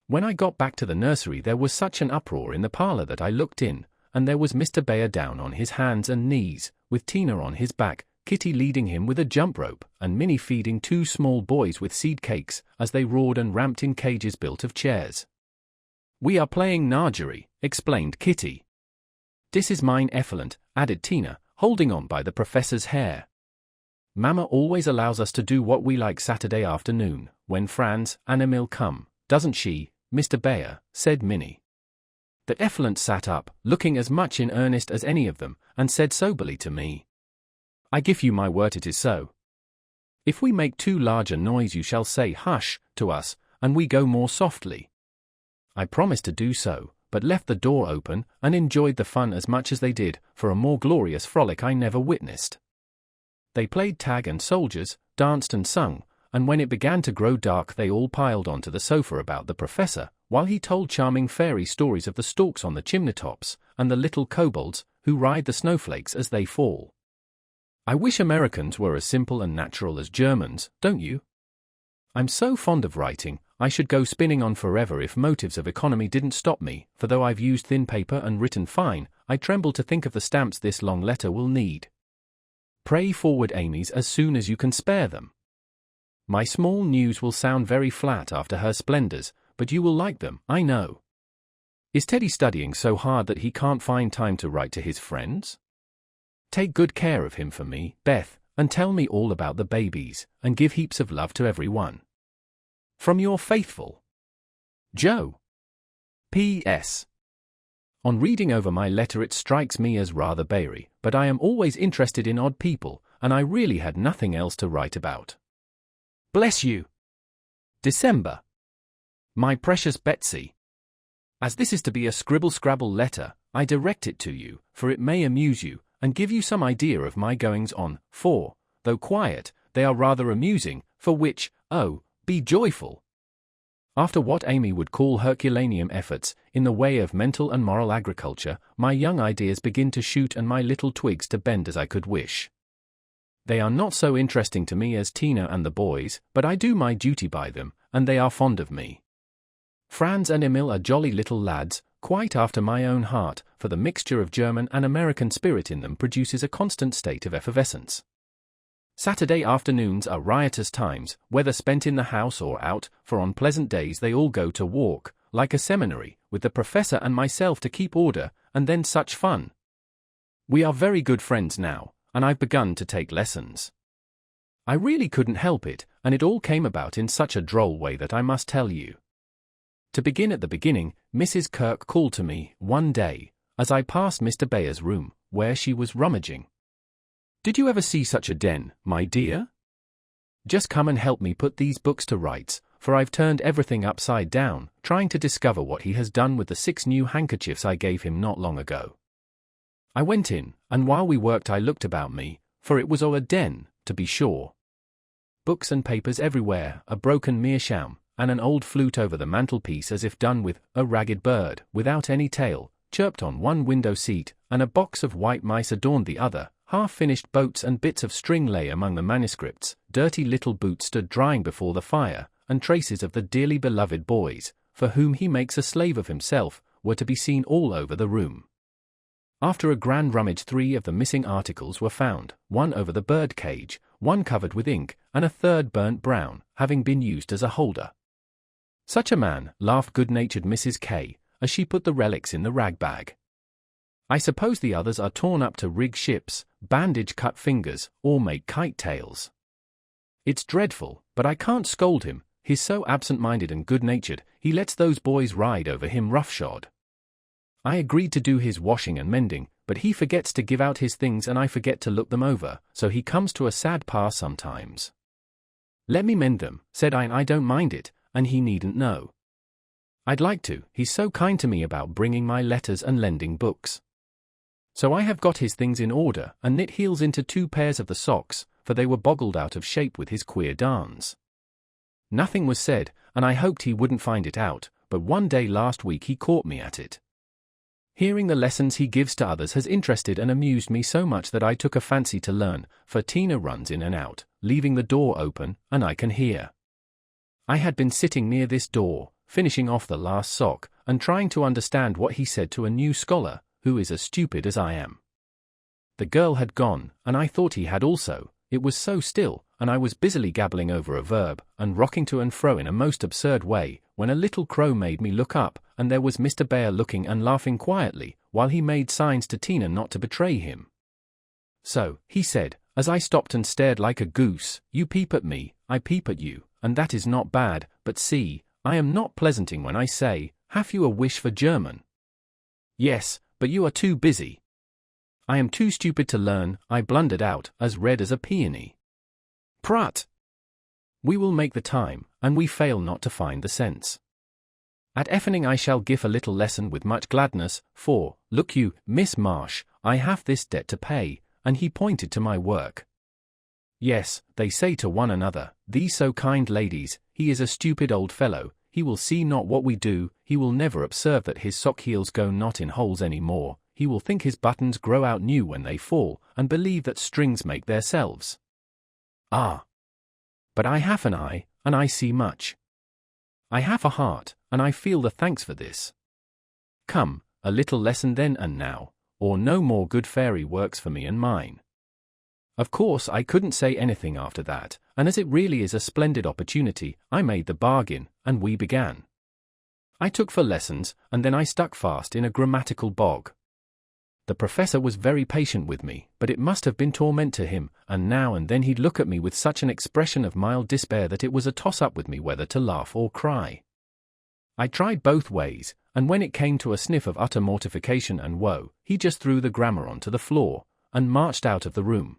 When I got back to the nursery there was such an uproar in the parlor that I looked in, and there was Mr. Bayer down on his hands and knees, with Tina on his back, Kitty leading him with a jump rope, and Minnie feeding two small boys with seed cakes, as they roared and ramped in cages built of chairs. "We are playing Nargery," explained Kitty. "This is mine effluent," added Tina, holding on by the professor's hair. "Mama always allows us to do what we like Saturday afternoon, when Franz and Emil come, doesn't she, Mr. Bayer?" said Minnie. The effluent sat up, looking as much in earnest as any of them, and said soberly to me, "I give you my word it is so. If we make too large a noise you shall say hush to us, and we go more softly." I promised to do so, but left the door open, and enjoyed the fun as much as they did, for a more glorious frolic I never witnessed. They played tag and soldiers, danced and sung, and when it began to grow dark they all piled onto the sofa about the professor, while he told charming fairy stories of the storks on the chimney-tops, and the little kobolds, who ride the snowflakes as they fall. I wish Americans were as simple and natural as Germans, don't you? I'm so fond of writing, I should go spinning on forever if motives of economy didn't stop me, for though I've used thin paper and written fine, I tremble to think of the stamps this long letter will need. Pray forward Amy's as soon as you can spare them. My small news will sound very flat after her splendors, but you will like them, I know. Is Teddy studying so hard that he can't find time to write to his friends? Take good care of him for me, Beth, and tell me all about the babies, and give heaps of love to everyone. From your faithful Joe. P.S. On reading over my letter it strikes me as rather Bayery, but I am always interested in odd people, and I really had nothing else to write about. Bless you. December. My precious Betsy. As this is to be a scribble-scrabble letter, I direct it to you, for it may amuse you, and give you some idea of my goings-on, for, though quiet, they are rather amusing, for which, oh, be joyful. After what Amy would call Herculaneum efforts, in the way of mental and moral agriculture, my young ideas begin to shoot and my little twigs to bend as I could wish. They are not so interesting to me as Tina and the boys, but I do my duty by them, and they are fond of me. Franz and Emil are jolly little lads, quite after my own heart, for the mixture of German and American spirit in them produces a constant state of effervescence. Saturday afternoons are riotous times, whether spent in the house or out, for on pleasant days they all go to walk, like a seminary, with the professor and myself to keep order, and then such fun. We are very good friends now, and I've begun to take lessons. I really couldn't help it, and it all came about in such a droll way that I must tell you. To begin at the beginning, Mrs. Kirk called to me, one day, as I passed Mr. Bayer's room, where she was rummaging. "Did you ever see such a den, my dear? Just come and help me put these books to rights, for I've turned everything upside down, trying to discover what he has done with the 6 new handkerchiefs I gave him not long ago." I went in, and while we worked I looked about me, for it was a den, to be sure. Books and papers everywhere, a broken meerschaum, and an old flute over the mantelpiece as if done with, a ragged bird, without any tail, chirped on one window seat, and a box of white mice adorned the other. Half-finished boats and bits of string lay among the manuscripts, dirty little boots stood drying before the fire, and traces of the dearly beloved boys, for whom he makes a slave of himself, were to be seen all over the room. After a grand rummage 3 of the missing articles were found, one over the bird cage, one covered with ink, and a third burnt brown, having been used as a holder. "Such a man," laughed good-natured Mrs. K., as she put the relics in the rag bag. I suppose the others are torn up to rig ships, bandage cut fingers, or make kite tails. It's dreadful, but I can't scold him. He's so absent-minded and good-natured, he lets those boys ride over him roughshod. I agreed to do his washing and mending, but he forgets to give out his things and I forget to look them over, so he comes to a sad pass sometimes. Let me mend them, said I, and I don't mind it, and he needn't know. I'd like to, he's so kind to me about bringing my letters and lending books. So I have got his things in order and knit heels into 2 pairs of the socks, for they were boggled out of shape with his queer darns. Nothing was said, and I hoped he wouldn't find it out, but one day last week he caught me at it. Hearing the lessons he gives to others has interested and amused me so much that I took a fancy to learn, for Tina runs in and out, leaving the door open, and I can hear. I had been sitting near this door, finishing off the last sock, and trying to understand what he said to a new scholar, who is as stupid as I am. The girl had gone, and I thought he had also. It was so still, and I was busily gabbling over a verb, and rocking to and fro in a most absurd way, when a little crow made me look up, and there was Mr. Bear looking and laughing quietly, while he made signs to Tina not to betray him. So, he said, as I stopped and stared like a goose, you peep at me, I peep at you, and that is not bad, but see, I am not pleasanting when I say, have you a wish for German? Yes, but you are too busy. I am too stupid to learn, I blundered out, as red as a peony. Prut! We will make the time, and we fail not to find the sense. At evening I shall give a little lesson with much gladness, for, look you, Miss Marsh, I have this debt to pay, and he pointed to my work. Yes, they say to one another, these so kind ladies, he is a stupid old fellow, he will see not what we do, he will never observe that his sock heels go not in holes any more, he will think his buttons grow out new when they fall, and believe that strings make theirselves. Ah! But I have an eye, and I see much. I have a heart, and I feel the thanks for this. Come, a little lesson then and now, or no more good fairy works for me and mine. Of course I couldn't say anything after that, and as it really is a splendid opportunity, I made the bargain, and we began. I took for lessons, and then I stuck fast in a grammatical bog. The professor was very patient with me, but it must have been torment to him, and now and then he'd look at me with such an expression of mild despair that it was a toss-up with me whether to laugh or cry. I tried both ways, and when it came to a sniff of utter mortification and woe, he just threw the grammar onto the floor, and marched out of the room.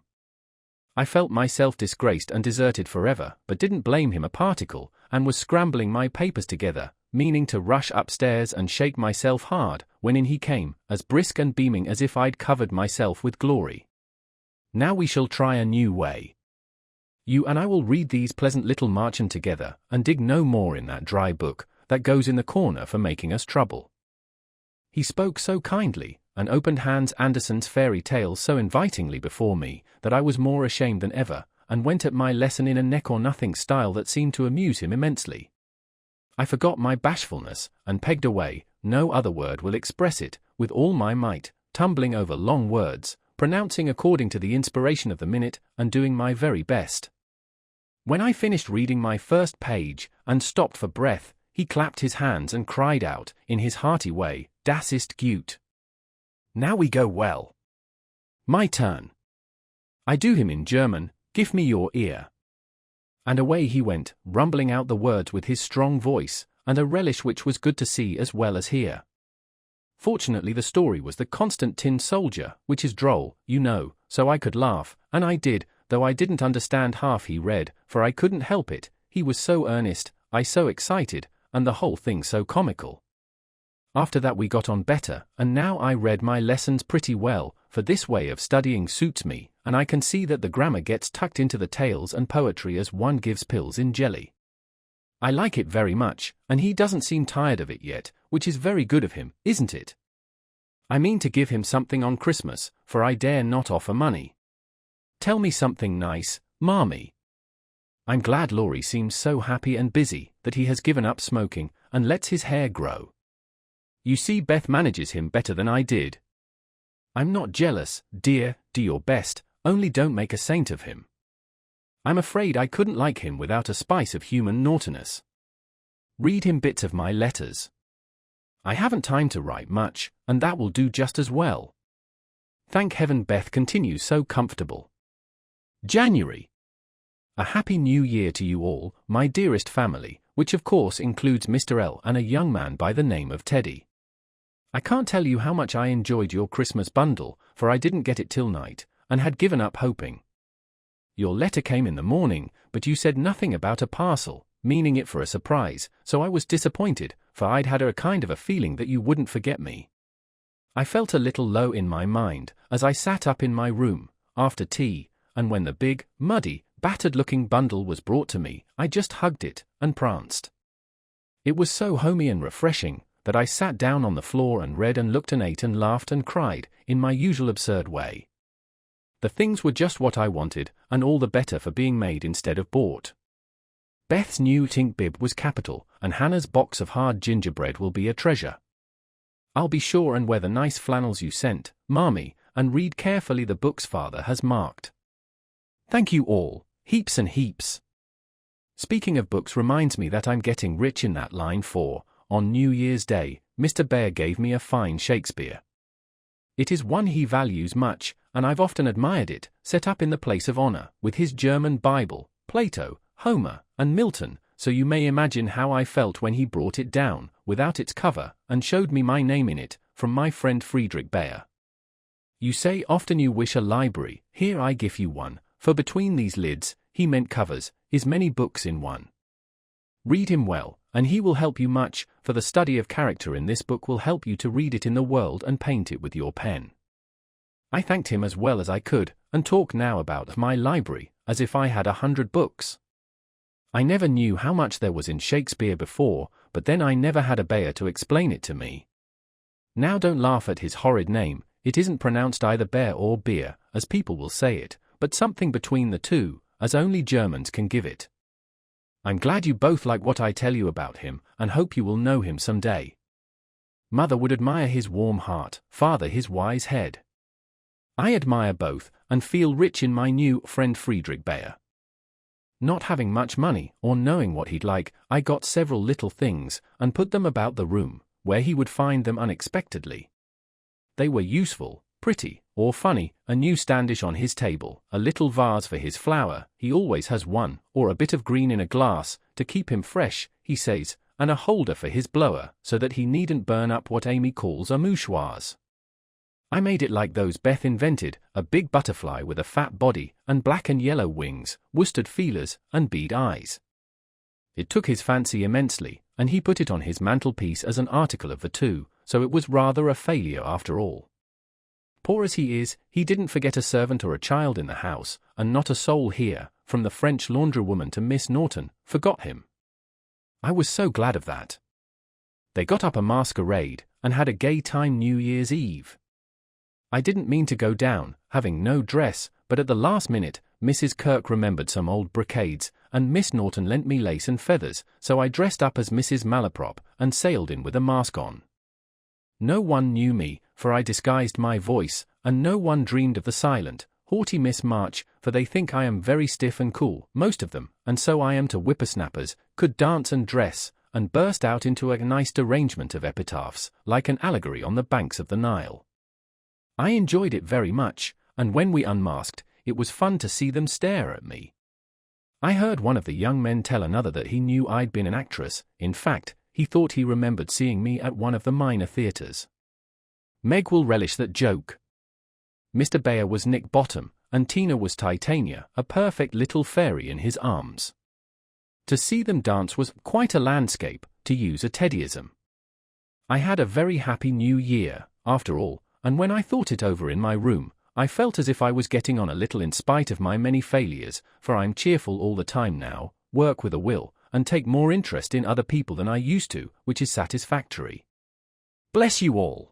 I felt myself disgraced and deserted forever, but didn't blame him a particle, and was scrambling my papers together, meaning to rush upstairs and shake myself hard, when in he came, as brisk and beaming as if I'd covered myself with glory. Now we shall try a new way. You and I will read these pleasant little Märchen together, and dig no more in that dry book, that goes in the corner for making us trouble. He spoke so kindly, and opened Hans Andersen's fairy tales so invitingly before me, that I was more ashamed than ever, and went at my lesson in a neck-or-nothing style that seemed to amuse him immensely. I forgot my bashfulness, and pegged away, no other word will express it, with all my might, tumbling over long words, pronouncing according to the inspiration of the minute, and doing my very best. When I finished reading my first page, and stopped for breath, he clapped his hands and cried out, in his hearty way, "Das ist gut. Now we go well. My turn. I do him in German, give me your ear." And away he went, rumbling out the words with his strong voice, and a relish which was good to see as well as hear. Fortunately the story was The Constant Tin Soldier, which is droll, you know, so I could laugh, and I did, though I didn't understand half he read, for I couldn't help it, he was so earnest, I so excited, and the whole thing so comical. After that we got on better, and now I read my lessons pretty well, for this way of studying suits me, and I can see that the grammar gets tucked into the tales and poetry as one gives pills in jelly. I like it very much, and he doesn't seem tired of it yet, which is very good of him, isn't it? I mean to give him something on Christmas, for I dare not offer money. Tell me something nice, Marmee. I'm glad Laurie seems so happy and busy, that he has given up smoking, and lets his hair grow. You see, Beth manages him better than I did. I'm not jealous, dear, do your best, only don't make a saint of him. I'm afraid I couldn't like him without a spice of human naughtiness. Read him bits of my letters. I haven't time to write much, and that will do just as well. Thank heaven Beth continues so comfortable. January. A happy new year to you all, my dearest family, which of course includes Mr. L and a young man by the name of Teddy. I can't tell you how much I enjoyed your Christmas bundle, for I didn't get it till night, and had given up hoping. Your letter came in the morning, but you said nothing about a parcel, meaning it for a surprise, so I was disappointed, for I'd had a kind of a feeling that you wouldn't forget me. I felt a little low in my mind, as I sat up in my room, after tea, and when the big, muddy, battered-looking bundle was brought to me, I just hugged it, and pranced. It was so homey and refreshing, that I sat down on the floor and read and looked and ate and laughed and cried, in my usual absurd way. The things were just what I wanted, and all the better for being made instead of bought. Beth's new tink bib was capital, and Hannah's box of hard gingerbread will be a treasure. I'll be sure and wear the nice flannels you sent, Marmee, and read carefully the books Father has marked. Thank you all, heaps and heaps. Speaking of books reminds me that I'm getting rich in that line for, on New Year's Day, Mr. Bear gave me a fine Shakespeare. It is one he values much, and I've often admired it, set up in the place of honor, with his German Bible, Plato, Homer, and Milton, so you may imagine how I felt when he brought it down, without its cover, and showed me my name in it, from my friend Friedrich Bayer. You say often you wish a library, here I give you one, for between these lids, he meant covers, is many books in one. Read him well, and he will help you much, for the study of character in this book will help you to read it in the world and paint it with your pen. I thanked him as well as I could, and talk now about my library, as if I had 100 books. I never knew how much there was in Shakespeare before, but then I never had a Bayer to explain it to me. Now don't laugh at his horrid name, it isn't pronounced either bear or beer, as people will say it, but something between the two, as only Germans can give it. I'm glad you both like what I tell you about him, and hope you will know him some day. Mother would admire his warm heart, father his wise head. I admire both, and feel rich in my new friend Friedrich Bayer. Not having much money, or knowing what he'd like, I got several little things, and put them about the room, where he would find them unexpectedly. They were useful, pretty, or funny, a new standish on his table, a little vase for his flower, he always has one, or a bit of green in a glass, to keep him fresh, he says, and a holder for his blower, so that he needn't burn up what Amy calls a mouchoirs. I made it like those Beth invented, a big butterfly with a fat body, and black and yellow wings, worsted feelers, and bead eyes. It took his fancy immensely, and he put it on his mantelpiece as an article of the two, so it was rather a failure after all. Poor as he is, he didn't forget a servant or a child in the house, and not a soul here, from the French laundrywoman to Miss Norton, forgot him. I was so glad of that. They got up a masquerade, and had a gay time New Year's Eve. I didn't mean to go down, having no dress, but at the last minute, Mrs. Kirk remembered some old brocades, and Miss Norton lent me lace and feathers, so I dressed up as Mrs. Malaprop, and sailed in with a mask on. No one knew me, for I disguised my voice, and no one dreamed of the silent, haughty Miss March, for they think I am very stiff and cool, most of them, and so I am to whippersnappers, could dance and dress, and burst out into a nice derangement of epitaphs, like an allegory on the banks of the Nile. I enjoyed it very much, and when we unmasked, it was fun to see them stare at me. I heard one of the young men tell another that he knew I'd been an actress, in fact, he thought he remembered seeing me at one of the minor theatres. Meg will relish that joke. Mr. Bayer was Nick Bottom, and Tina was Titania, a perfect little fairy in his arms. To see them dance was quite a landscape, to use a Teddyism. I had a very happy New Year, after all, and when I thought it over in my room, I felt as if I was getting on a little in spite of my many failures, for I'm cheerful all the time now, work with a will, and take more interest in other people than I used to, which is satisfactory. Bless you all.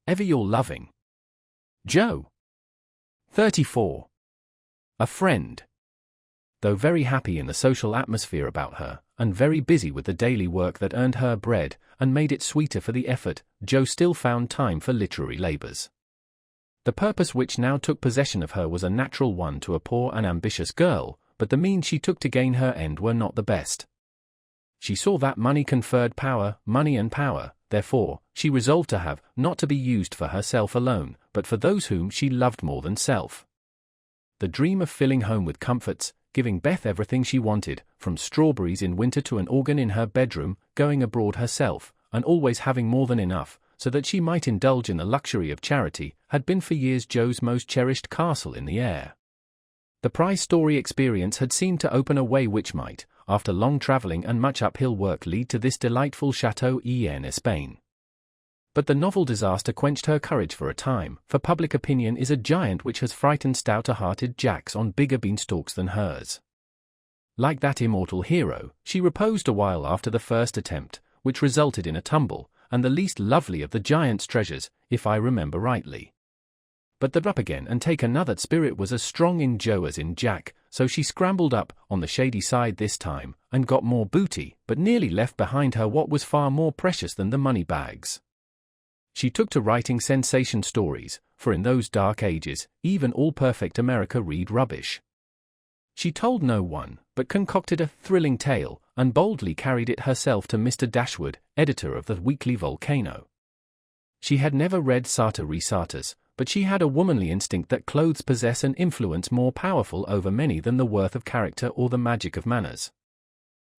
Ever your loving Joe. 34. A friend. Though very happy in the social atmosphere about her, and very busy with the daily work that earned her bread, and made it sweeter for the effort, Joe still found time for literary labours. The purpose which now took possession of her was a natural one to a poor and ambitious girl, but the means she took to gain her end were not the best. She saw that money conferred power, money and power, therefore, she resolved to have, not to be used for herself alone, but for those whom she loved more than self. The dream of filling home with comforts, giving Beth everything she wanted, from strawberries in winter to an organ in her bedroom, going abroad herself, and always having more than enough, so that she might indulge in the luxury of charity, had been for years Jo's most cherished castle in the air. The prize story experience had seemed to open a way which might, after long travelling and much uphill work, lead to this delightful Chateau en Espagne. But the novel disaster quenched her courage for a time, for public opinion is a giant which has frightened stouter-hearted Jacks on bigger beanstalks than hers. Like that immortal hero, she reposed a while after the first attempt, which resulted in a tumble, and the least lovely of the giant's treasures, if I remember rightly. But the up again and take another spirit was as strong in Jo as in Jack, so she scrambled up on the shady side this time, and got more booty, but nearly left behind her what was far more precious than the money bags. She took to writing sensation stories, for in those dark ages, even all-perfect America read rubbish. She told no one, but concocted a thrilling tale, and boldly carried it herself to Mr. Dashwood, editor of the Weekly Volcano. She had never read Sartor Resartus, but she had a womanly instinct that clothes possess an influence more powerful over many than the worth of character or the magic of manners.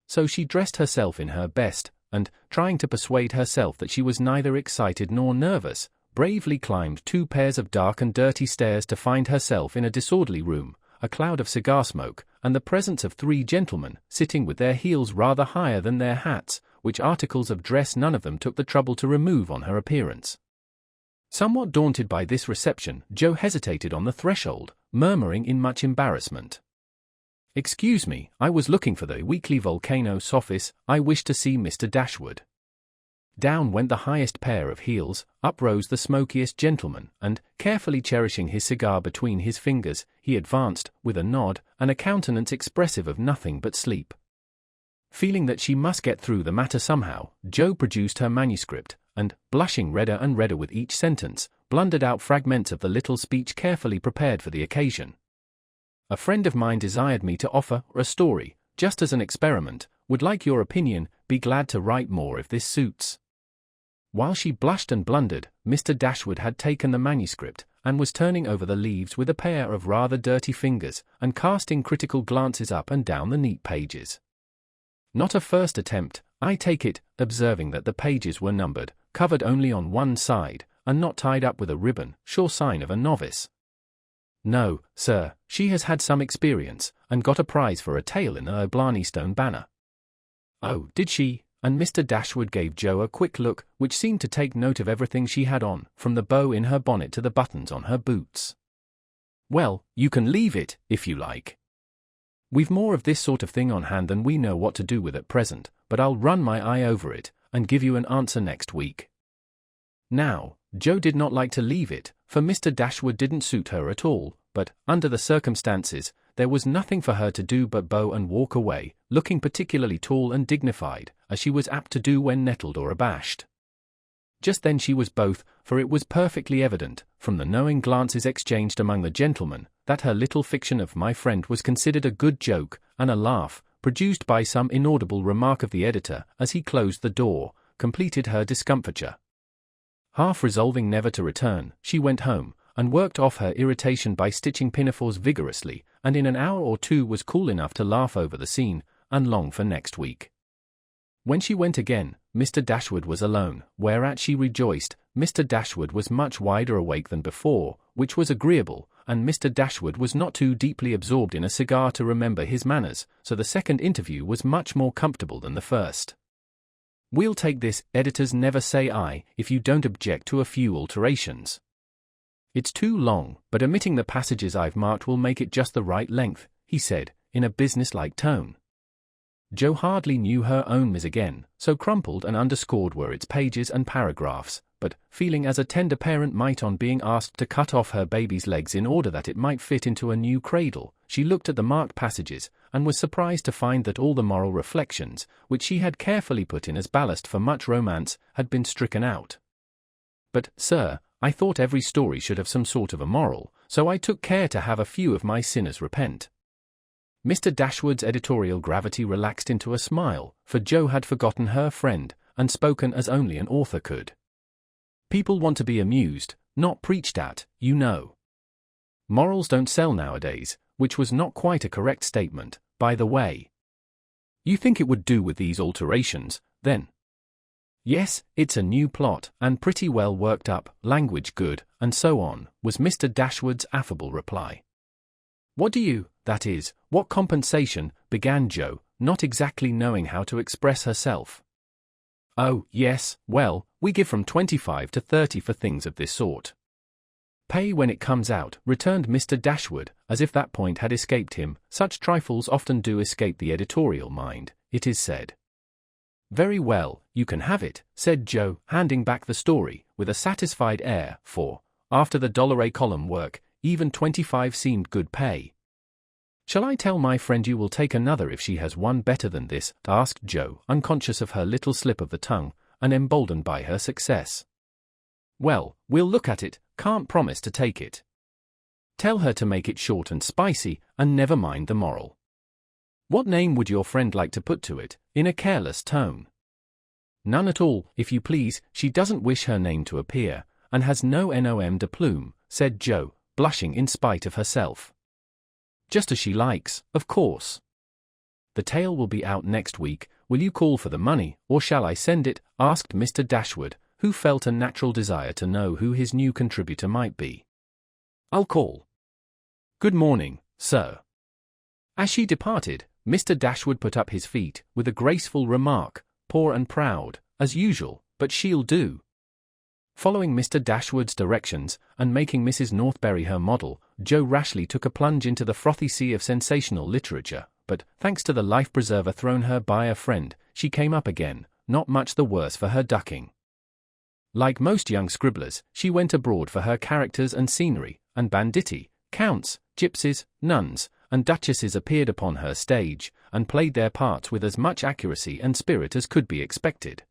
So she dressed herself in her best, and, trying to persuade herself that she was neither excited nor nervous, bravely climbed 2 pairs of dark and dirty stairs to find herself in a disorderly room, a cloud of cigar smoke, and the presence of 3 gentlemen, sitting with their heels rather higher than their hats, which articles of dress none of them took the trouble to remove on her appearance. Somewhat daunted by this reception, Jo hesitated on the threshold, murmuring in much embarrassment, "Excuse me, I was looking for the Weekly Volcano's office. I wish to see Mr. Dashwood." Down went the highest pair of heels, up rose the smokiest gentleman, and, carefully cherishing his cigar between his fingers, he advanced, with a nod, and a countenance expressive of nothing but sleep. Feeling that she must get through the matter somehow, Jo produced her manuscript, and, blushing redder and redder with each sentence, blundered out fragments of the little speech carefully prepared for the occasion. "A friend of mine desired me to offer a story, just as an experiment. Would like your opinion, be glad to write more if this suits." While she blushed and blundered, Mr. Dashwood had taken the manuscript, and was turning over the leaves with a pair of rather dirty fingers, and casting critical glances up and down the neat pages. Not a first attempt, I take it, observing that the pages were numbered, covered only on one side, and not tied up with a ribbon, sure sign of a novice. "No, sir, she has had some experience, and got a prize for a tale in the Blarneystone Banner." "Oh, did she?" And Mr. Dashwood gave Jo a quick look, which seemed to take note of everything she had on, from the bow in her bonnet to the buttons on her boots. "Well, you can leave it, if you like. We've more of this sort of thing on hand than we know what to do with at present, but I'll run my eye over it, and give you an answer next week." Now, Jo did not like to leave it, for Mr. Dashwood didn't suit her at all, but, under the circumstances, there was nothing for her to do but bow and walk away, looking particularly tall and dignified, as she was apt to do when nettled or abashed. Just then she was both, for it was perfectly evident, from the knowing glances exchanged among the gentlemen, that her little fiction of my friend was considered a good joke, and a laugh, produced by some inaudible remark of the editor, as he closed the door, completed her discomfiture. Half resolving never to return, she went home, and worked off her irritation by stitching pinafores vigorously, and in an hour or 2 was cool enough to laugh over the scene, and long for next week. When she went again, Mr. Dashwood was alone, whereat she rejoiced. Mr. Dashwood was much wider awake than before, which was agreeable, and Mr. Dashwood was not too deeply absorbed in a cigar to remember his manners, so the second interview was much more comfortable than the first. "We'll take this, editors never say I, if you don't object to a few alterations. It's too long, but omitting the passages I've marked will make it just the right length," he said, in a business-like tone. Jo hardly knew her own mis again, so crumpled and underscored were its pages and paragraphs, but, feeling as a tender parent might on being asked to cut off her baby's legs in order that it might fit into a new cradle, she looked at the marked passages, and was surprised to find that all the moral reflections, which she had carefully put in as ballast for much romance, had been stricken out. "But, sir, I thought every story should have some sort of a moral, so I took care to have a few of my sinners repent." Mr. Dashwood's editorial gravity relaxed into a smile, for Jo had forgotten her friend, and spoken as only an author could. People want to be amused, not preached at, you know. Morals don't sell nowadays, which was not quite a correct statement, by the way. You think it would do with these alterations, then? Yes, it's a new plot, and pretty well worked up, language good, and so on, was Mr. Dashwood's affable reply. What compensation, began Jo, not exactly knowing how to express herself. Oh, yes, well, we give from 25 to 30 for things of this sort. Pay when it comes out, returned Mr. Dashwood, as if that point had escaped him. Such trifles often do escape the editorial mind, it is said. Very well, you can have it, said Jo, handing back the story, with a satisfied air, for, after the $1 column work, even 25 seemed good pay. Shall I tell my friend you will take another if she has one better than this? Asked Jo, unconscious of her little slip of the tongue, and emboldened by her success. Well, we'll look at it, can't promise to take it. Tell her to make it short and spicy, and never mind the moral. What name would your friend like to put to it, in a careless tone? None at all, if you please, she doesn't wish her name to appear, and has no nom de plume, said Jo, blushing in spite of herself. Just as she likes, of course. The tale will be out next week. Will you call for the money, or shall I send it? Asked Mr. Dashwood, who felt a natural desire to know who his new contributor might be. I'll call. Good morning, sir. As she departed, Mr. Dashwood put up his feet, with a graceful remark, poor and proud, as usual, but she'll do. Following Mr. Dashwood's directions, and making Mrs. Northberry her model, Jo rashly took a plunge into the frothy sea of sensational literature, but, thanks to the life-preserver thrown her by a friend, she came up again, not much the worse for her ducking. Like most young scribblers, she went abroad for her characters and scenery, and banditti, counts, gypsies, nuns, and duchesses appeared upon her stage, and played their parts with as much accuracy and spirit as could be expected.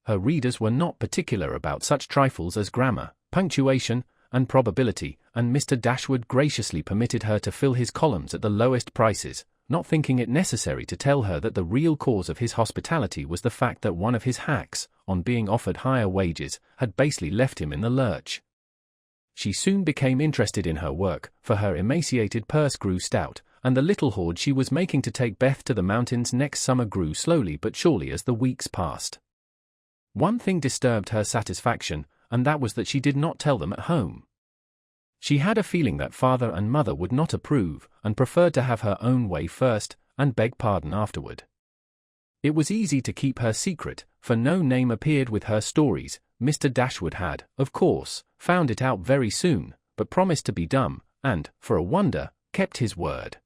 Her readers were not particular about such trifles as grammar, punctuation, and probability, and Mr. Dashwood graciously permitted her to fill his columns at the lowest prices, not thinking it necessary to tell her that the real cause of his hospitality was the fact that one of his hacks, on being offered higher wages, had basely left him in the lurch. She soon became interested in her work, for her emaciated purse grew stout, and the little hoard she was making to take Beth to the mountains next summer grew slowly but surely as the weeks passed. One thing disturbed her satisfaction, and that was that she did not tell them at home. She had a feeling that father and mother would not approve, and preferred to have her own way first, and beg pardon afterward. It was easy to keep her secret, for no name appeared with her stories. Mr. Dashwood had, of course, found it out very soon, but promised to be dumb, and, for a wonder, kept his word.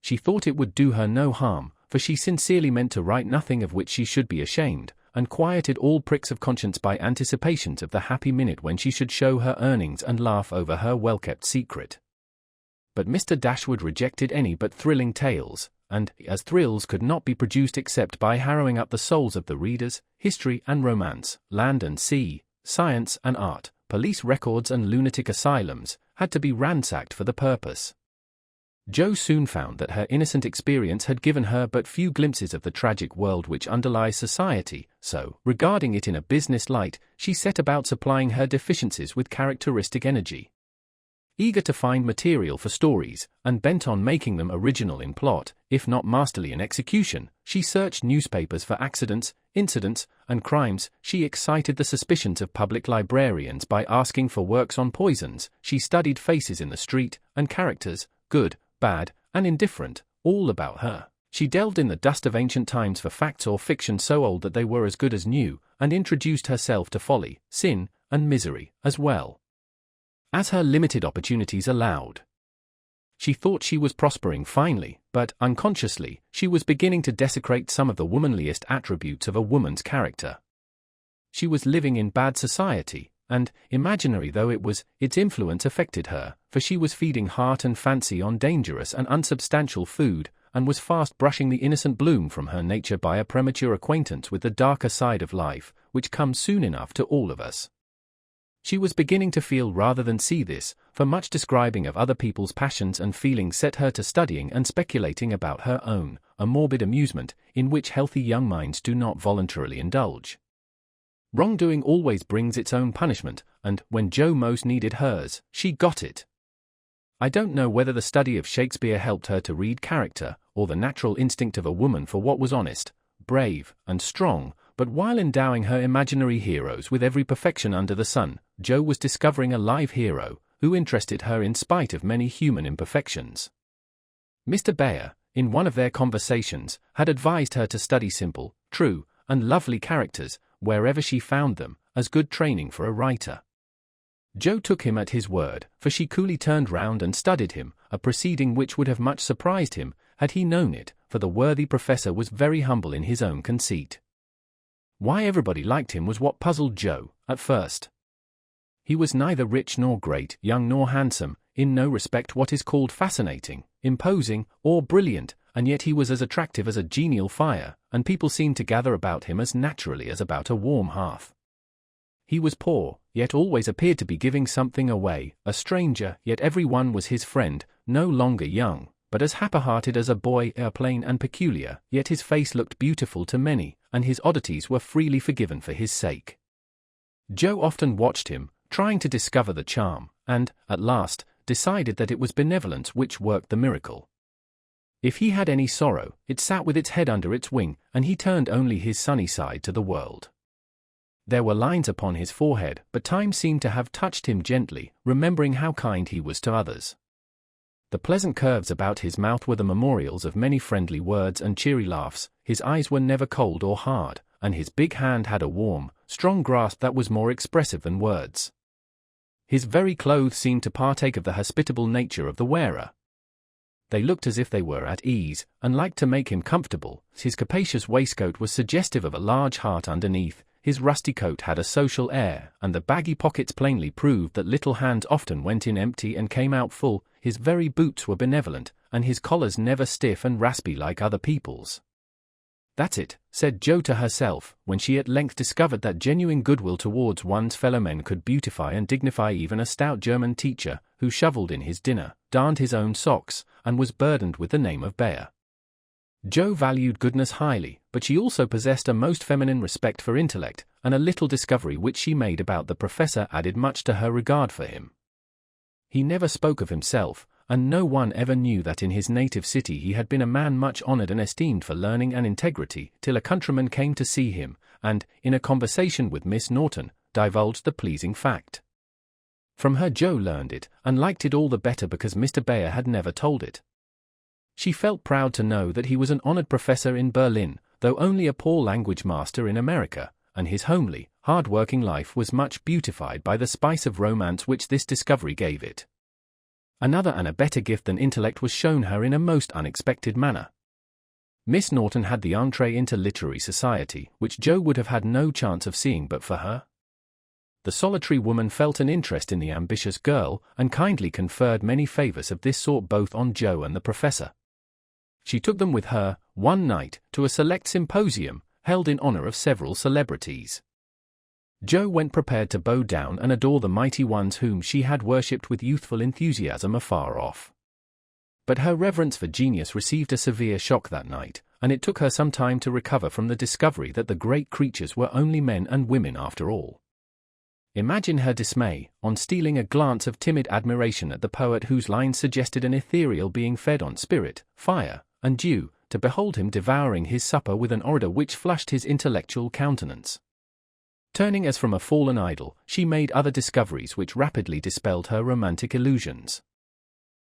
She thought it would do her no harm, for she sincerely meant to write nothing of which she should be ashamed, and quieted all pricks of conscience by anticipations of the happy minute when she should show her earnings and laugh over her well-kept secret. But Mr. Dashwood rejected any but thrilling tales, and, as thrills could not be produced except by harrowing up the souls of the readers, history and romance, land and sea, science and art, police records and lunatic asylums, had to be ransacked for the purpose. Jo soon found that her innocent experience had given her but few glimpses of the tragic world which underlies society, so, regarding it in a business light, she set about supplying her deficiencies with characteristic energy. Eager to find material for stories, and bent on making them original in plot, if not masterly in execution, she searched newspapers for accidents, incidents, and crimes. She excited the suspicions of public librarians by asking for works on poisons. She studied faces in the street, and characters, good, bad, and indifferent, all about her. She delved in the dust of ancient times for facts or fiction so old that they were as good as new, and introduced herself to folly, sin, and misery, as well as her limited opportunities allowed. She thought she was prospering finely, but, unconsciously, she was beginning to desecrate some of the womanliest attributes of a woman's character. She was living in bad society, and, imaginary though it was, its influence affected her, for she was feeding heart and fancy on dangerous and unsubstantial food, and was fast brushing the innocent bloom from her nature by a premature acquaintance with the darker side of life, which comes soon enough to all of us. She was beginning to feel rather than see this, for much describing of other people's passions and feelings set her to studying and speculating about her own, a morbid amusement, in which healthy young minds do not voluntarily indulge. Wrongdoing always brings its own punishment, and, when Jo most needed hers, she got it. I don't know whether the study of Shakespeare helped her to read character, or the natural instinct of a woman for what was honest, brave, and strong, but while endowing her imaginary heroes with every perfection under the sun, Jo was discovering a live hero, who interested her in spite of many human imperfections. Mr. Bayer, in one of their conversations, had advised her to study simple, true, and lovely characters, wherever she found them, as good training for a writer. Jo took him at his word, for she coolly turned round and studied him, a proceeding which would have much surprised him, had he known it, for the worthy professor was very humble in his own conceit. Why everybody liked him was what puzzled Jo, at first. He was neither rich nor great, young nor handsome, in no respect what is called fascinating, imposing, or brilliant, and yet he was as attractive as a genial fire, and people seemed to gather about him as naturally as about a warm hearth. He was poor, yet always appeared to be giving something away, a stranger, yet every one was his friend, no longer young, but as happy-hearted as a boy, plain and peculiar, yet his face looked beautiful to many, and his oddities were freely forgiven for his sake. Jo often watched him, trying to discover the charm, and, at last, decided that it was benevolence which worked the miracle. If he had any sorrow, it sat with its head under its wing, and he turned only his sunny side to the world. There were lines upon his forehead, but time seemed to have touched him gently, remembering how kind he was to others. The pleasant curves about his mouth were the memorials of many friendly words and cheery laughs, his eyes were never cold or hard, and his big hand had a warm, strong grasp that was more expressive than words. His very clothes seemed to partake of the hospitable nature of the wearer. They looked as if they were at ease, and liked to make him comfortable. His capacious waistcoat was suggestive of a large heart underneath, his rusty coat had a social air, and the baggy pockets plainly proved that little hands often went in empty and came out full. His very boots were benevolent, and his collars never stiff and raspy like other people's. "That's it," said Jo to herself, when she at length discovered that genuine goodwill towards one's fellow-men could beautify and dignify even a stout German teacher, who shovelled in his dinner, darned his own socks, and was burdened with the name of Bayer. Jo valued goodness highly, but she also possessed a most feminine respect for intellect, and a little discovery which she made about the professor added much to her regard for him. He never spoke of himself, and no one ever knew that in his native city he had been a man much honoured and esteemed for learning and integrity, till a countryman came to see him, and, in a conversation with Miss Norton, divulged the pleasing fact. From her Jo learned it, and liked it all the better because Mr. Bayer had never told it. She felt proud to know that he was an honoured professor in Berlin, though only a poor language master in America, and his homely, hard-working life was much beautified by the spice of romance which this discovery gave it. Another and a better gift than intellect was shown her in a most unexpected manner. Miss Norton had the entree into literary society, which Jo would have had no chance of seeing but for her. The solitary woman felt an interest in the ambitious girl, and kindly conferred many favours of this sort both on Jo and the professor. She took them with her, one night, to a select symposium, held in honour of several celebrities. Jo went prepared to bow down and adore the mighty ones whom she had worshipped with youthful enthusiasm afar off. But her reverence for genius received a severe shock that night, and it took her some time to recover from the discovery that the great creatures were only men and women after all. Imagine her dismay, on stealing a glance of timid admiration at the poet whose lines suggested an ethereal being fed on spirit, fire, and dew, to behold him devouring his supper with an odour which flushed his intellectual countenance. Turning as from a fallen idol, she made other discoveries which rapidly dispelled her romantic illusions.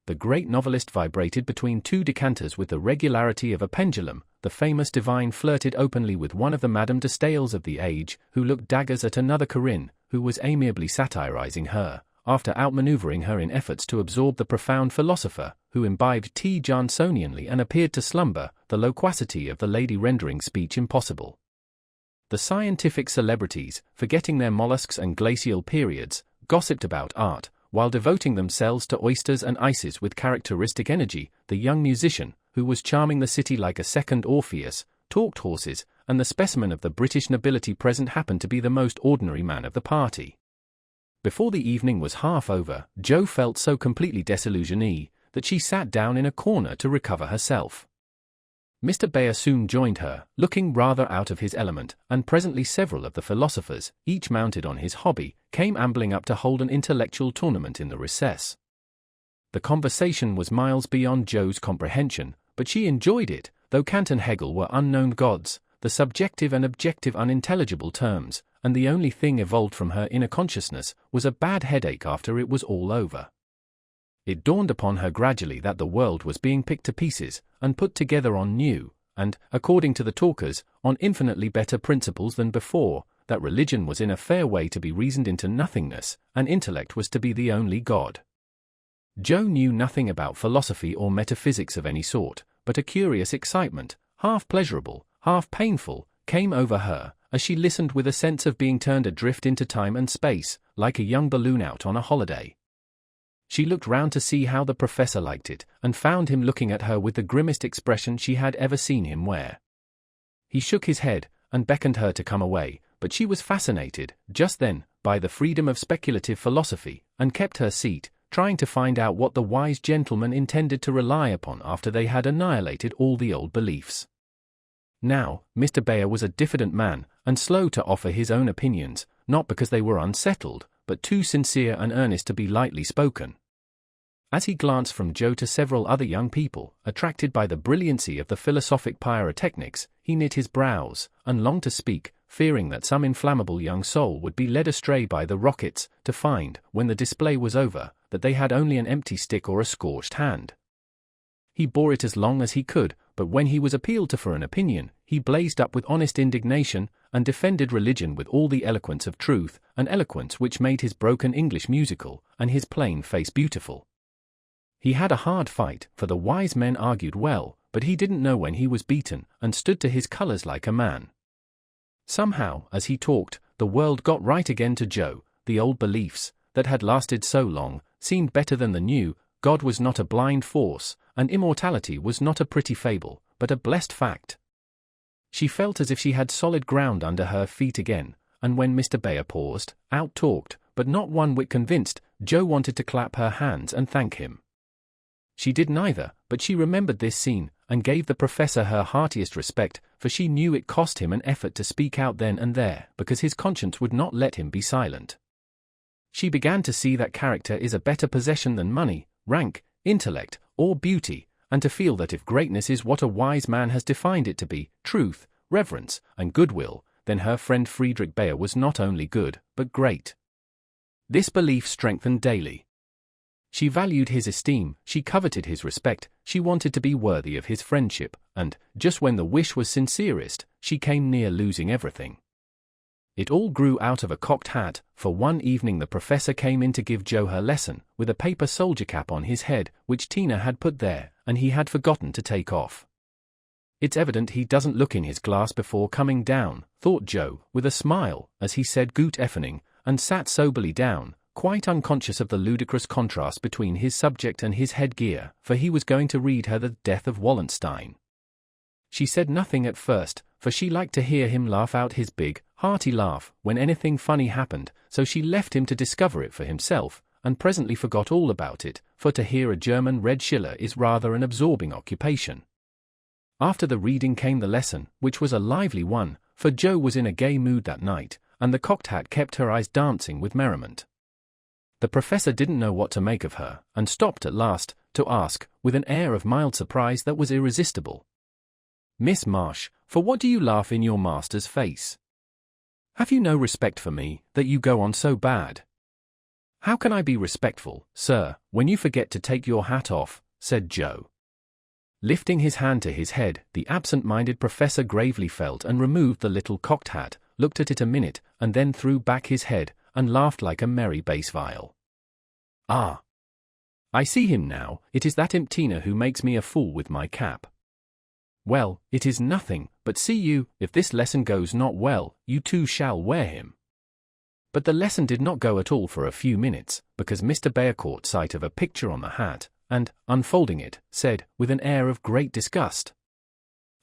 The great novelist vibrated between two decanters with the regularity of a pendulum. The famous divine flirted openly with one of the Madame de Staëls of the age, who looked daggers at another Corinne, who was amiably satirizing her, after outmanoeuvring her in efforts to absorb the profound philosopher, who imbibed tea Johnsonianly and appeared to slumber, the loquacity of the lady rendering speech impossible. The scientific celebrities, forgetting their mollusks and glacial periods, gossiped about art, while devoting themselves to oysters and ices with characteristic energy. The young musician, who was charming the city like a second Orpheus, talked horses, and the specimen of the British nobility present happened to be the most ordinary man of the party. Before the evening was half over, Jo felt so completely disillusioned that she sat down in a corner to recover herself. Mr. Bayer soon joined her, looking rather out of his element, and presently several of the philosophers, each mounted on his hobby, came ambling up to hold an intellectual tournament in the recess. The conversation was miles beyond Jo's comprehension, but she enjoyed it, though Kant and Hegel were unknown gods, the subjective and objective unintelligible terms, and the only thing evolved from her inner consciousness was a bad headache after it was all over. It dawned upon her gradually that the world was being picked to pieces and put together on new, and, according to the talkers, on infinitely better principles than before, that religion was in a fair way to be reasoned into nothingness, and intellect was to be the only god. Jo knew nothing about philosophy or metaphysics of any sort, but a curious excitement, half pleasurable, half painful, came over her, as she listened with a sense of being turned adrift into time and space, like a young balloon out on a holiday. She looked round to see how the professor liked it, and found him looking at her with the grimmest expression she had ever seen him wear. He shook his head, and beckoned her to come away, but she was fascinated, just then, by the freedom of speculative philosophy, and kept her seat, trying to find out what the wise gentleman intended to rely upon after they had annihilated all the old beliefs. Now, Mr. Bayer was a diffident man, and slow to offer his own opinions, not because they were unsettled, but too sincere and earnest to be lightly spoken. As he glanced from Jo to several other young people, attracted by the brilliancy of the philosophic pyrotechnics, he knit his brows, and longed to speak, fearing that some inflammable young soul would be led astray by the rockets, to find, when the display was over, that they had only an empty stick or a scorched hand. He bore it as long as he could, but when he was appealed to for an opinion, he blazed up with honest indignation, and defended religion with all the eloquence of truth, an eloquence which made his broken English musical, and his plain face beautiful. He had a hard fight, for the wise men argued well, but he didn't know when he was beaten, and stood to his colours like a man. Somehow, as he talked, the world got right again to Jo. The old beliefs, that had lasted so long, seemed better than the new. God was not a blind force, and immortality was not a pretty fable, but a blessed fact. She felt as if she had solid ground under her feet again, and when Mr. Bayer paused, out-talked, but not one whit convinced, Jo wanted to clap her hands and thank him. She did neither, but she remembered this scene, and gave the professor her heartiest respect, for she knew it cost him an effort to speak out then and there, because his conscience would not let him be silent. She began to see that character is a better possession than money, rank, intellect, or beauty, and to feel that if greatness is what a wise man has defined it to be, truth, reverence, and goodwill, then her friend Friedrich Bayer was not only good, but great. This belief strengthened daily. She valued his esteem, she coveted his respect, she wanted to be worthy of his friendship, and, just when the wish was sincerest, she came near losing everything. It all grew out of a cocked hat, for one evening the professor came in to give Jo her lesson, with a paper soldier cap on his head, which Tina had put there, and he had forgotten to take off. "It's evident he doesn't look in his glass before coming down," thought Jo, with a smile, as he said "Gut Effening," and sat soberly down, quite unconscious of the ludicrous contrast between his subject and his headgear, for he was going to read her The Death of Wallenstein. She said nothing at first, for she liked to hear him laugh out his big, hearty laugh when anything funny happened, so she left him to discover it for himself, and presently forgot all about it, for to hear a German read Schiller is rather an absorbing occupation. After the reading came the lesson, which was a lively one, for Jo was in a gay mood that night, and the cocked hat kept her eyes dancing with merriment. The professor didn't know what to make of her, and stopped at last, to ask, with an air of mild surprise that was irresistible, "Miss Marsh, for what do you laugh in your master's face? Have you no respect for me, that you go on so bad?" "How can I be respectful, sir, when you forget to take your hat off?" said Jo. Lifting his hand to his head, the absent-minded professor gravely felt and removed the little cocked hat, looked at it a minute, and then threw back his head, and laughed like a merry bass viol. "Ah! I see him now, it is that imp Tina who makes me a fool with my cap. Well, it is nothing, but see you, if this lesson goes not well, you too shall wear him." But the lesson did not go at all for a few minutes, because Mr. Bayer caught sight of a picture on the hat, and, unfolding it, said, with an air of great disgust,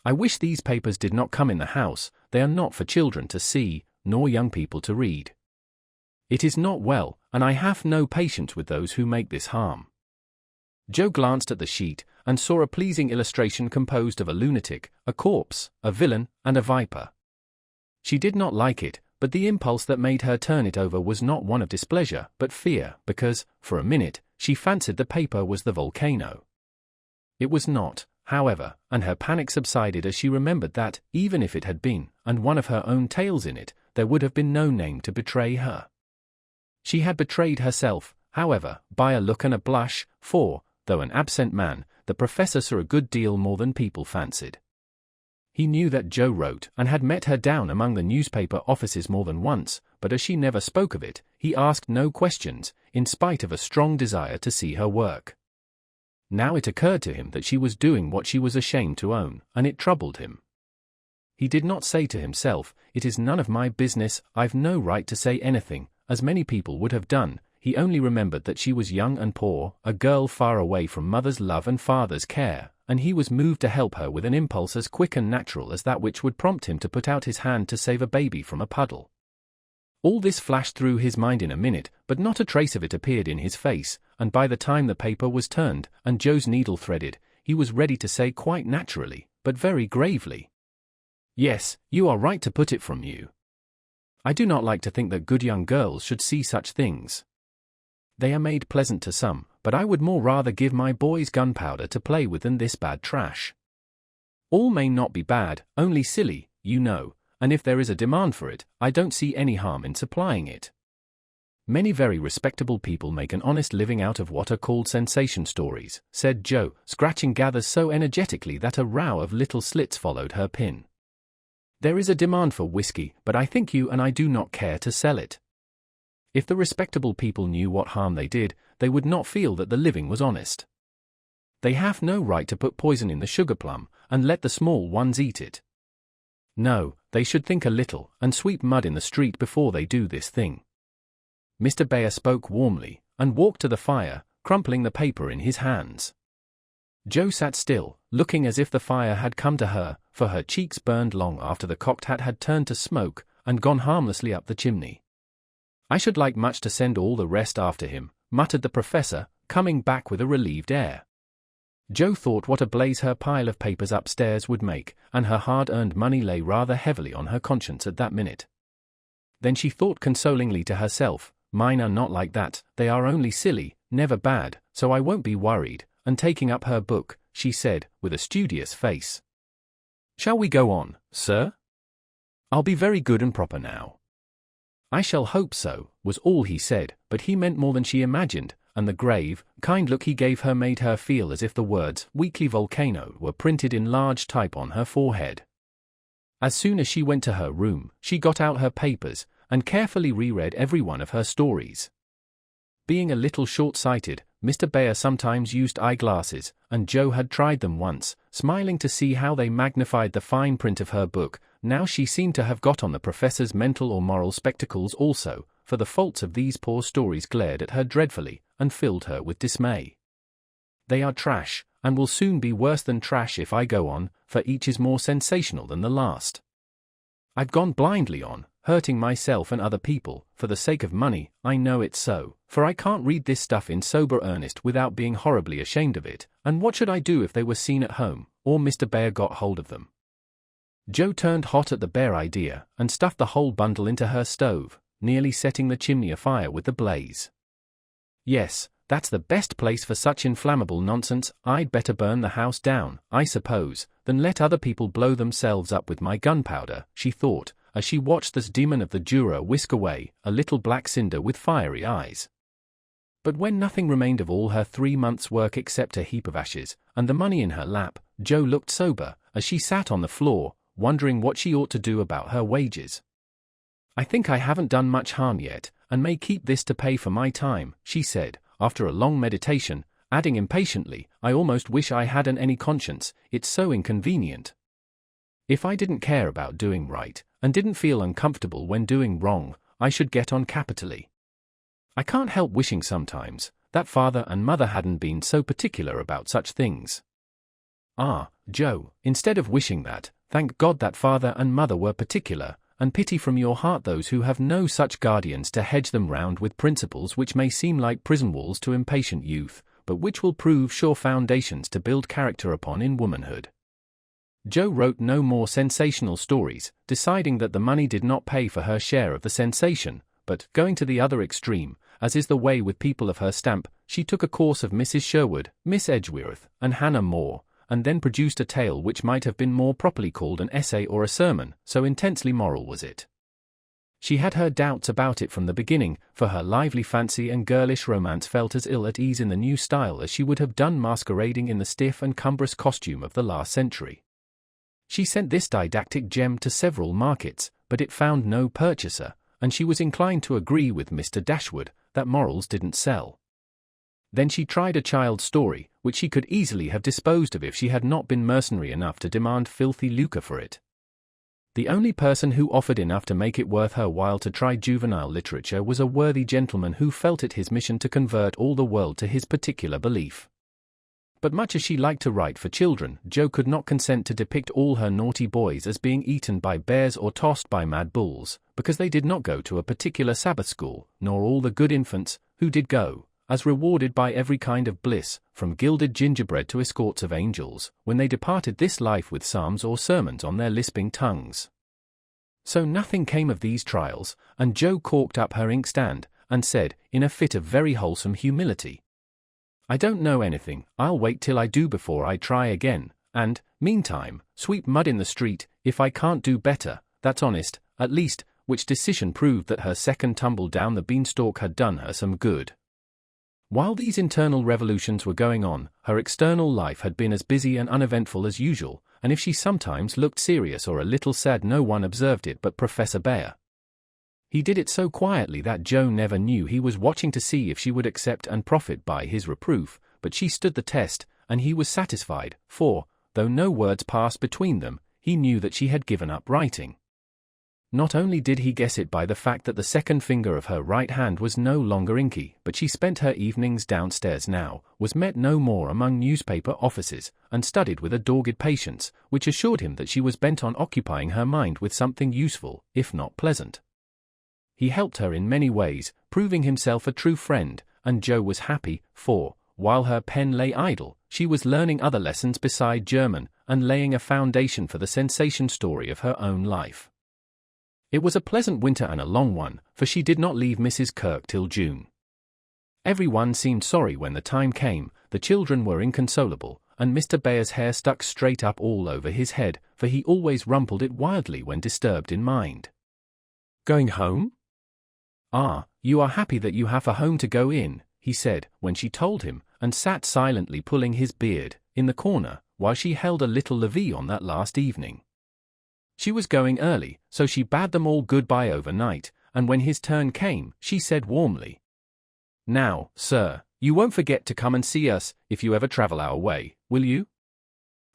"I wish these papers did not come in the house, they are not for children to see, nor young people to read." It is not well, and I have no patience with those who make this harm." Joe glanced at the sheet and saw a pleasing illustration composed of a lunatic, a corpse, a villain, and a viper. She did not like it, but the impulse that made her turn it over was not one of displeasure but fear, because, for a minute, she fancied the paper was the volcano. It was not, however, and her panic subsided as she remembered that, even if it had been, and one of her own tales in it, there would have been no name to betray her. She had betrayed herself, however, by a look and a blush, for, though an absent man, the professor saw a good deal more than people fancied. He knew that Joe wrote and had met her down among the newspaper offices more than once, but as she never spoke of it, he asked no questions, in spite of a strong desire to see her work. Now it occurred to him that she was doing what she was ashamed to own, and it troubled him. He did not say to himself, "It is none of my business, I've no right to say anything," as many people would have done. He only remembered that she was young and poor, a girl far away from mother's love and father's care, and he was moved to help her with an impulse as quick and natural as that which would prompt him to put out his hand to save a baby from a puddle. All this flashed through his mind in a minute, but not a trace of it appeared in his face, and by the time the paper was turned, and Joe's needle threaded, he was ready to say quite naturally, but very gravely, "Yes, you are right to put it from you. I do not like to think that good young girls should see such things. They are made pleasant to some, but I would more rather give my boys gunpowder to play with than this bad trash. All may not be bad, only silly, you know, and if there is a demand for it, I don't see any harm in supplying it. Many very respectable people make an honest living out of what are called sensation stories," said Joe, scratching gathers so energetically that a row of little slits followed her pin. "There is a demand for whiskey, but I think you and I do not care to sell it. If the respectable people knew what harm they did, they would not feel that the living was honest. They have no right to put poison in the sugar plum, and let the small ones eat it. No, they should think a little, and sweep mud in the street before they do this thing." Mr. Bayer spoke warmly, and walked to the fire, crumpling the paper in his hands. Joe sat still, looking as if the fire had come to her, for her cheeks burned long after the cocked hat had turned to smoke, and gone harmlessly up the chimney. "I should like much to send all the rest after him," muttered the professor, coming back with a relieved air. Joe thought what a blaze her pile of papers upstairs would make, and her hard-earned money lay rather heavily on her conscience at that minute. Then she thought consolingly to herself, "Mine are not like that, they are only silly, never bad, so I won't be worried," and taking up her book, she said, with a studious face, "Shall we go on, sir? I'll be very good and proper now." "I shall hope so," was all he said, but he meant more than she imagined, and the grave, kind look he gave her made her feel as if the words "weekly volcano" were printed in large type on her forehead. As soon as she went to her room, she got out her papers, and carefully reread every one of her stories. Being a little short-sighted, Mr. Bayer sometimes used eyeglasses, and Joe had tried them once, smiling to see how they magnified the fine print of her book. Now she seemed to have got on the professor's mental or moral spectacles also, for the faults of these poor stories glared at her dreadfully, and filled her with dismay. "They are trash, and will soon be worse than trash if I go on, for each is more sensational than the last. I've gone blindly on, hurting myself and other people, for the sake of money, I know it's so, for I can't read this stuff in sober earnest without being horribly ashamed of it, and what should I do if they were seen at home, or Mr. Bayer got hold of them?" Joe turned hot at the bare idea, and stuffed the whole bundle into her stove, nearly setting the chimney afire with the blaze. "Yes, that's the best place for such inflammable nonsense. I'd better burn the house down, I suppose, than let other people blow themselves up with my gunpowder," she thought, as she watched this demon of the Jura whisk away, a little black cinder with fiery eyes. But when nothing remained of all her 3 months' work except a heap of ashes, and the money in her lap, Joe looked sober, as she sat on the floor, wondering what she ought to do about her wages. "I think I haven't done much harm yet, and may keep this to pay for my time," she said, after a long meditation, adding impatiently, "I almost wish I hadn't any conscience, it's so inconvenient. If I didn't care about doing right, and didn't feel uncomfortable when doing wrong, I should get on capitally. I can't help wishing sometimes that father and mother hadn't been so particular about such things." "Ah, Joe, instead of wishing that, thank God that father and mother were particular, and pity from your heart those who have no such guardians to hedge them round with principles which may seem like prison walls to impatient youth, but which will prove sure foundations to build character upon in womanhood. Jo wrote no more sensational stories, deciding that the money did not pay for her share of the sensation, but, going to the other extreme, as is the way with people of her stamp, she took a course of Mrs. Sherwood, Miss Edgeworth, and Hannah More, and then produced a tale which might have been more properly called an essay or a sermon, so intensely moral was it. She had her doubts about it from the beginning, for her lively fancy and girlish romance felt as ill at ease in the new style as she would have done masquerading in the stiff and cumbrous costume of the last century. She sent this didactic gem to several markets, but it found no purchaser, and she was inclined to agree with Mr. Dashwood that morals didn't sell. Then she tried a child's story, which she could easily have disposed of if she had not been mercenary enough to demand filthy lucre for it. The only person who offered enough to make it worth her while to try juvenile literature was a worthy gentleman who felt it his mission to convert all the world to his particular belief. But much as she liked to write for children, Jo could not consent to depict all her naughty boys as being eaten by bears or tossed by mad bulls, because they did not go to a particular Sabbath school, nor all the good infants, who did go, as rewarded by every kind of bliss, from gilded gingerbread to escorts of angels, when they departed this life with psalms or sermons on their lisping tongues. So nothing came of these trials, and Jo corked up her inkstand, and said, in a fit of very wholesome humility, "I don't know anything, I'll wait till I do before I try again, and, meantime, sweep mud in the street, if I can't do better, that's honest, at least," which decision proved that her second tumble down the beanstalk had done her some good. While these internal revolutions were going on, her external life had been as busy and uneventful as usual, and if she sometimes looked serious or a little sad no one observed it but Professor Bayer. He did it so quietly that Jo never knew he was watching to see if she would accept and profit by his reproof, but she stood the test, and he was satisfied, for, though no words passed between them, he knew that she had given up writing. Not only did he guess it by the fact that the second finger of her right hand was no longer inky, but she spent her evenings downstairs now, was met no more among newspaper offices, and studied with a dogged patience, which assured him that she was bent on occupying her mind with something useful, if not pleasant. He helped her in many ways, proving himself a true friend, and Jo was happy, for, while her pen lay idle, she was learning other lessons beside German, and laying a foundation for the sensation story of her own life. It was a pleasant winter and a long one, for she did not leave Mrs. Kirk till June. Everyone seemed sorry when the time came, the children were inconsolable, and Mr. Bayer's hair stuck straight up all over his head, for he always rumpled it wildly when disturbed in mind. "Going home? Ah, you are happy that you have a home to go in," he said, when she told him, and sat silently pulling his beard, in the corner, while she held a little levee on that last evening. She was going early, so she bade them all good-bye overnight, and when his turn came, she said warmly, "Now, sir, you won't forget to come and see us, if you ever travel our way, will you?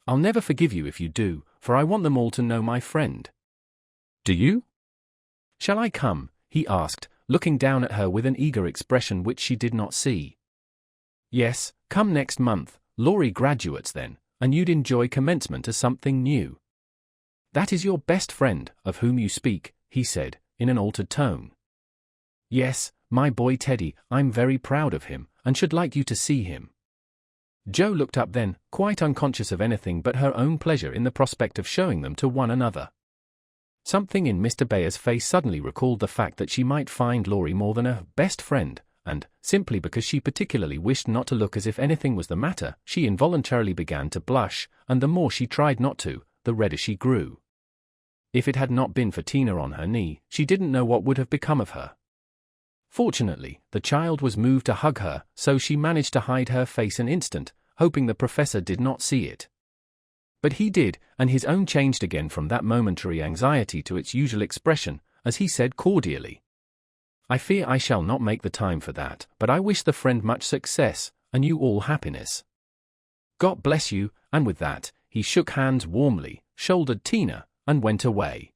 I'll never forgive you if you do, for I want them all to know my friend." "Do you?" "Shall I come?" he asked, looking down at her with an eager expression which she did not see. "Yes, come next month. Laurie graduates then, and you'd enjoy commencement as something new." "That is your best friend, of whom you speak," he said, in an altered tone. "Yes, my boy Teddy, I'm very proud of him, and should like you to see him." Jo looked up then, quite unconscious of anything but her own pleasure in the prospect of showing them to one another. Something in Mr. Bayer's face suddenly recalled the fact that she might find Laurie more than a best friend, and, simply because she particularly wished not to look as if anything was the matter, she involuntarily began to blush, and the more she tried not to, the redder she grew. If it had not been for Tina on her knee, she didn't know what would have become of her. Fortunately, the child was moved to hug her, so she managed to hide her face an instant, hoping the professor did not see it. But he did, and his own changed again from that momentary anxiety to its usual expression, as he said cordially, "I fear I shall not make the time for that, but I wish the friend much success, and you all happiness. God bless you," and with that, he shook hands warmly, shouldered Tina, and went away.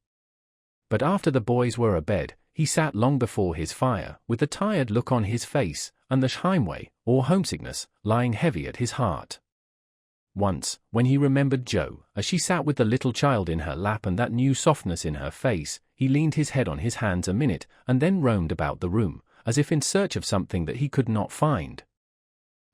But after the boys were abed, he sat long before his fire, with the tired look on his face, and the Heimweh, or homesickness, lying heavy at his heart. Once, when he remembered Jo, as she sat with the little child in her lap and that new softness in her face, he leaned his head on his hands a minute and then roamed about the room, as if in search of something that he could not find.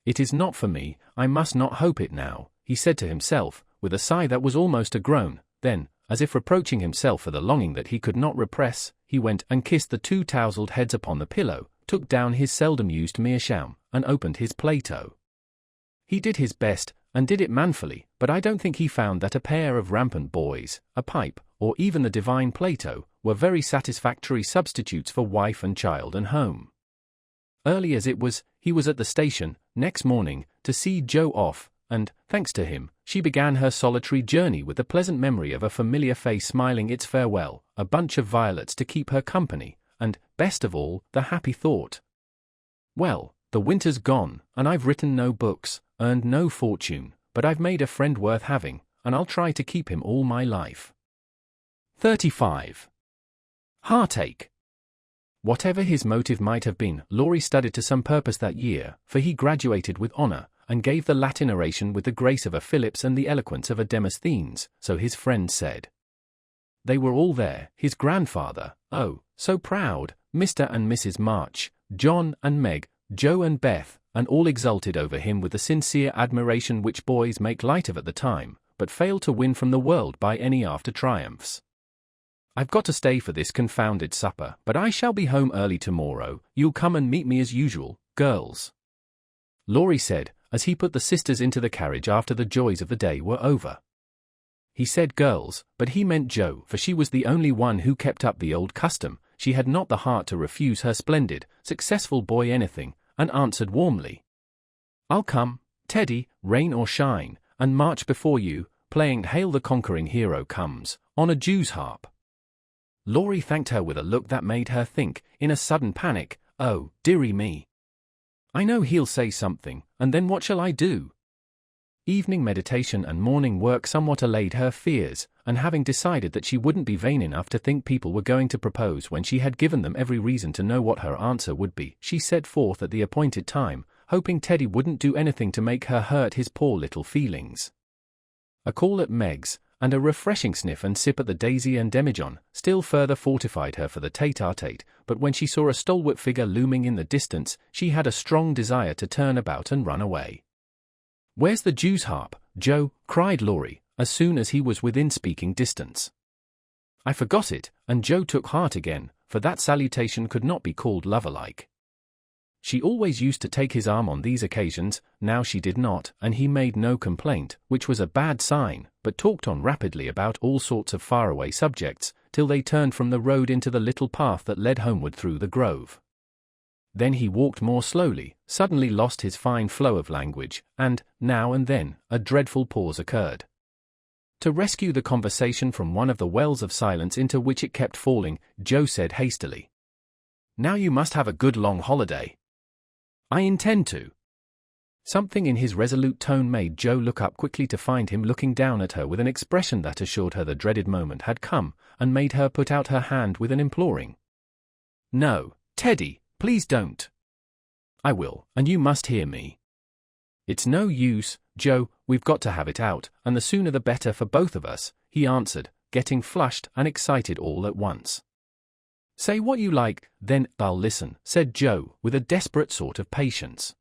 "It is not for me, I must not hope it now," he said to himself, with a sigh that was almost a groan. Then, as if reproaching himself for the longing that he could not repress, he went and kissed the two tousled heads upon the pillow, took down his seldom-used meerschaum, and opened his Plato. He did his best, and did it manfully, but I don't think he found that a pair of rampant boys, a pipe, or even the divine Plato, were very satisfactory substitutes for wife and child and home. Early as it was, he was at the station, next morning, to see Jo off, and, thanks to him, she began her solitary journey with the pleasant memory of a familiar face smiling its farewell, a bunch of violets to keep her company, and, best of all, the happy thought, "Well, the winter's gone, and I've written no books, earned no fortune, but I've made a friend worth having, and I'll try to keep him all my life." 35. Heartache. Whatever his motive might have been, Laurie studied to some purpose that year, for he graduated with honor, and gave the Latin oration with the grace of a Phillips and the eloquence of a Demosthenes, so his friends said. They were all there, his grandfather, oh, so proud, Mr. and Mrs. March, John and Meg, Jo and Beth, and all exulted over him with the sincere admiration which boys make light of at the time, but fail to win from the world by any after triumphs. "I've got to stay for this confounded supper, but I shall be home early tomorrow. You'll come and meet me as usual, girls," Laurie said, as he put the sisters into the carriage after the joys of the day were over. He said girls, but he meant Jo, for she was the only one who kept up the old custom. She had not the heart to refuse her splendid, successful boy anything, and answered warmly, "I'll come, Teddy, rain or shine, and march before you, playing Hail the Conquering Hero Comes, on a Jew's harp." Laurie thanked her with a look that made her think, in a sudden panic, "Oh, dearie me. I know he'll say something, and then what shall I do?" Evening meditation and morning work somewhat allayed her fears, and having decided that she wouldn't be vain enough to think people were going to propose when she had given them every reason to know what her answer would be, she set forth at the appointed time, hoping Teddy wouldn't do anything to make her hurt his poor little feelings. A call at Meg's, and a refreshing sniff and sip at the Daisy and Demijohn, still further fortified her for the tete-a-tete, but when she saw a stalwart figure looming in the distance, she had a strong desire to turn about and run away. "Where's the Jew's harp, Jo?" cried Laurie, as soon as he was within speaking distance. "I forgot it," and Jo took heart again, for that salutation could not be called lover-like. She always used to take his arm on these occasions, now she did not, and he made no complaint, which was a bad sign, but talked on rapidly about all sorts of faraway subjects, till they turned from the road into the little path that led homeward through the grove. Then he walked more slowly, suddenly lost his fine flow of language, and, now and then, a dreadful pause occurred. To rescue the conversation from one of the wells of silence into which it kept falling, Jo said hastily, "Now you must have a good long holiday." "I intend to." Something in his resolute tone made Jo look up quickly to find him looking down at her with an expression that assured her the dreaded moment had come, and made her put out her hand with an imploring, "No, Teddy, please don't." "I will, and you must hear me." "It's no use, Jo, we've got to have it out, and the sooner the better for both of us," he answered, getting flushed and excited all at once. "Say what you like, then I'll listen," said Jo, with a desperate sort of patience.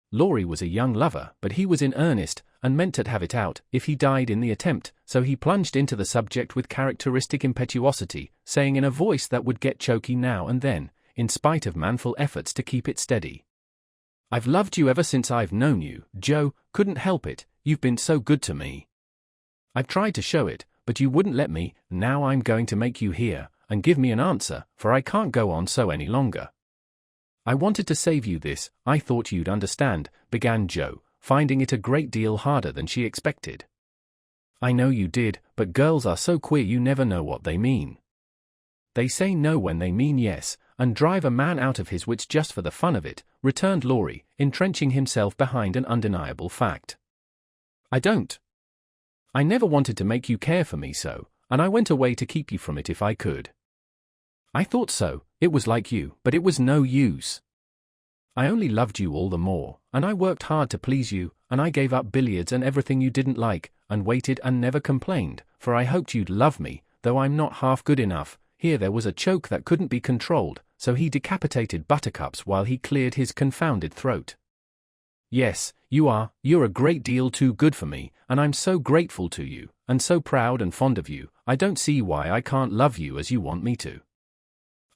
Laurie was a young lover, but he was in earnest, and meant to have it out, if he died in the attempt, so he plunged into the subject with characteristic impetuosity, saying in a voice that would get choky now and then, in spite of manful efforts to keep it steady, "I've loved you ever since I've known you, Jo, couldn't help it, you've been so good to me. I've tried to show it, but you wouldn't let me. Now I'm going to make you hear, and give me an answer, for I can't go on so any longer." "I wanted to save you this, I thought you'd understand," began Jo, finding it a great deal harder than she expected. "I know you did, but girls are so queer you never know what they mean. They say no when they mean yes, and drive a man out of his wits just for the fun of it," returned Laurie, entrenching himself behind an undeniable fact. "I don't. I never wanted to make you care for me so, and I went away to keep you from it if I could. I thought so, it was like you, but it was no use. I only loved you all the more, and I worked hard to please you, and I gave up billiards and everything you didn't like, and waited and never complained, for I hoped you'd love me, though I'm not half good enough. Here there was a choke that couldn't be controlled, so he decapitated Buttercups while he cleared his confounded throat. Yes, you're a great deal too good for me, and I'm so grateful to you, and so proud and fond of you. I don't see why I can't love you as you want me to.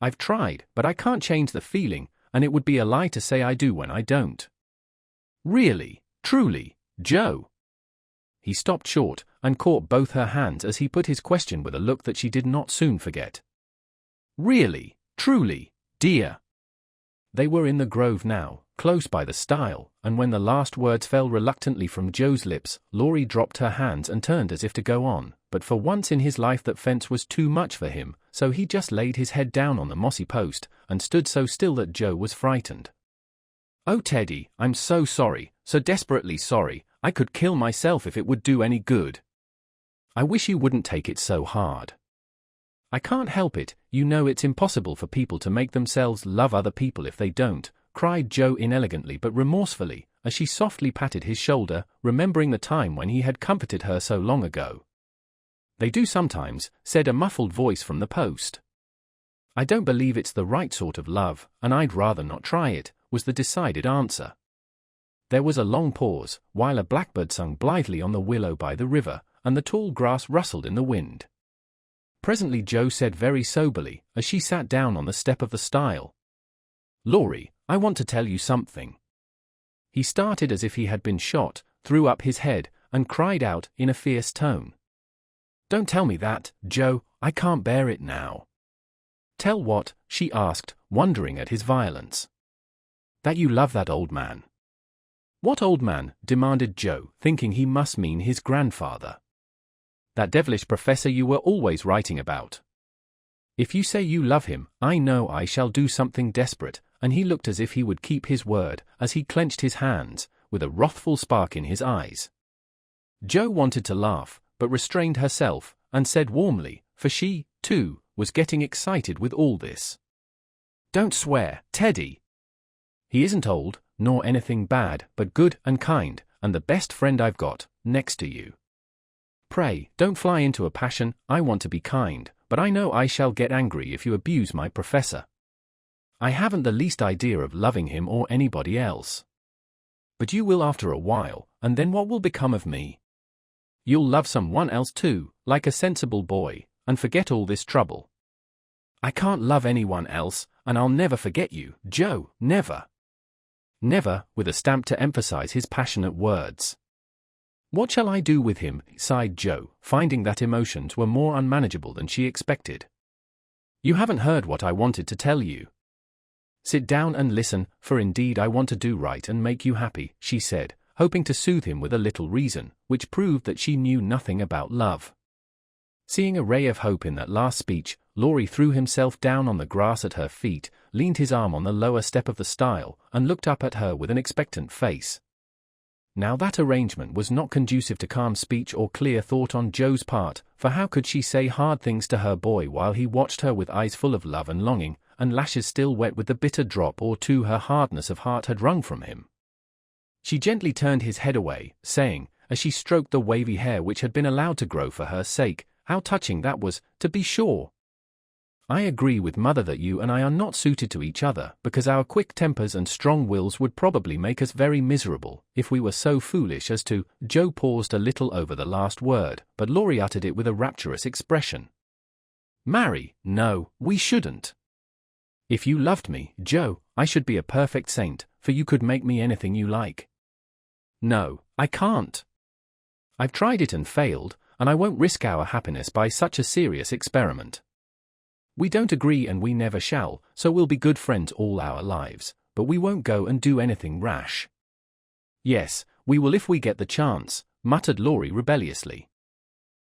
I've tried, but I can't change the feeling, and it would be a lie to say I do when I don't. Really, truly, Joe. He stopped short, and caught both her hands as he put his question with a look that she did not soon forget. Really, truly, dear. They were in the grove now, close by the stile, and when the last words fell reluctantly from Joe's lips, Laurie dropped her hands and turned as if to go on, but for once in his life that fence was too much for him, so he just laid his head down on the mossy post, and stood so still that Joe was frightened. "Oh Teddy, I'm so sorry, so desperately sorry, I could kill myself if it would do any good. I wish you wouldn't take it so hard. I can't help it, you know it's impossible for people to make themselves love other people if they don't," cried Joe inelegantly but remorsefully, as she softly patted his shoulder, remembering the time when he had comforted her so long ago. "They do sometimes," said a muffled voice from the post. "I don't believe it's the right sort of love, and I'd rather not try it," was the decided answer. There was a long pause, while a blackbird sung blithely on the willow by the river, and the tall grass rustled in the wind. Presently Joe said very soberly, as she sat down on the step of the stile, "Laurie, I want to tell you something." He started as if he had been shot, threw up his head, and cried out in a fierce tone, "Don't tell me that, Joe, I can't bear it now." "Tell what?" she asked, wondering at his violence. "That you love that old man." "What old man?" demanded Joe, thinking he must mean his grandfather. "That devilish professor you were always writing about. If you say you love him, I know I shall do something desperate," and he looked as if he would keep his word, as he clenched his hands, with a wrathful spark in his eyes. Joe wanted to laugh, but restrained herself, and said warmly, for she, too, was getting excited with all this, "Don't swear, Teddy. He isn't old, nor anything bad, but good and kind, and the best friend I've got, next to you. Pray, don't fly into a passion. I want to be kind, but I know I shall get angry if you abuse my professor. I haven't the least idea of loving him or anybody else. But you will after a while, and then what will become of me? You'll love someone else too, like a sensible boy, and forget all this trouble." "I can't love anyone else, and I'll never forget you, Joe, never." "Never," with a stamp to emphasize his passionate words. "What shall I do with him?" sighed Joe, finding that emotions were more unmanageable than she expected. "You haven't heard what I wanted to tell you." "Sit down and listen, for indeed I want to do right and make you happy," she said, hoping to soothe him with a little reason, which proved that she knew nothing about love. Seeing a ray of hope in that last speech, Laurie threw himself down on the grass at her feet, leaned his arm on the lower step of the stile, and looked up at her with an expectant face. Now that arrangement was not conducive to calm speech or clear thought on Joe's part, for how could she say hard things to her boy while he watched her with eyes full of love and longing, and lashes still wet with the bitter drop or two her hardness of heart had wrung from him? She gently turned his head away, saying, as she stroked the wavy hair which had been allowed to grow for her sake, "How touching that was, to be sure! I agree with Mother that you and I are not suited to each other, because our quick tempers and strong wills would probably make us very miserable, if we were so foolish as to—" Joe paused a little over the last word, but Laurie uttered it with a rapturous expression. "Marry? No, we shouldn't. If you loved me, Joe, I should be a perfect saint, for you could make me anything you like. No, I can't. I've tried it and failed, and I won't risk our happiness by such a serious experiment. We don't agree and we never shall, so we'll be good friends all our lives, but we won't go and do anything rash." "Yes, we will if we get the chance," muttered Laurie rebelliously.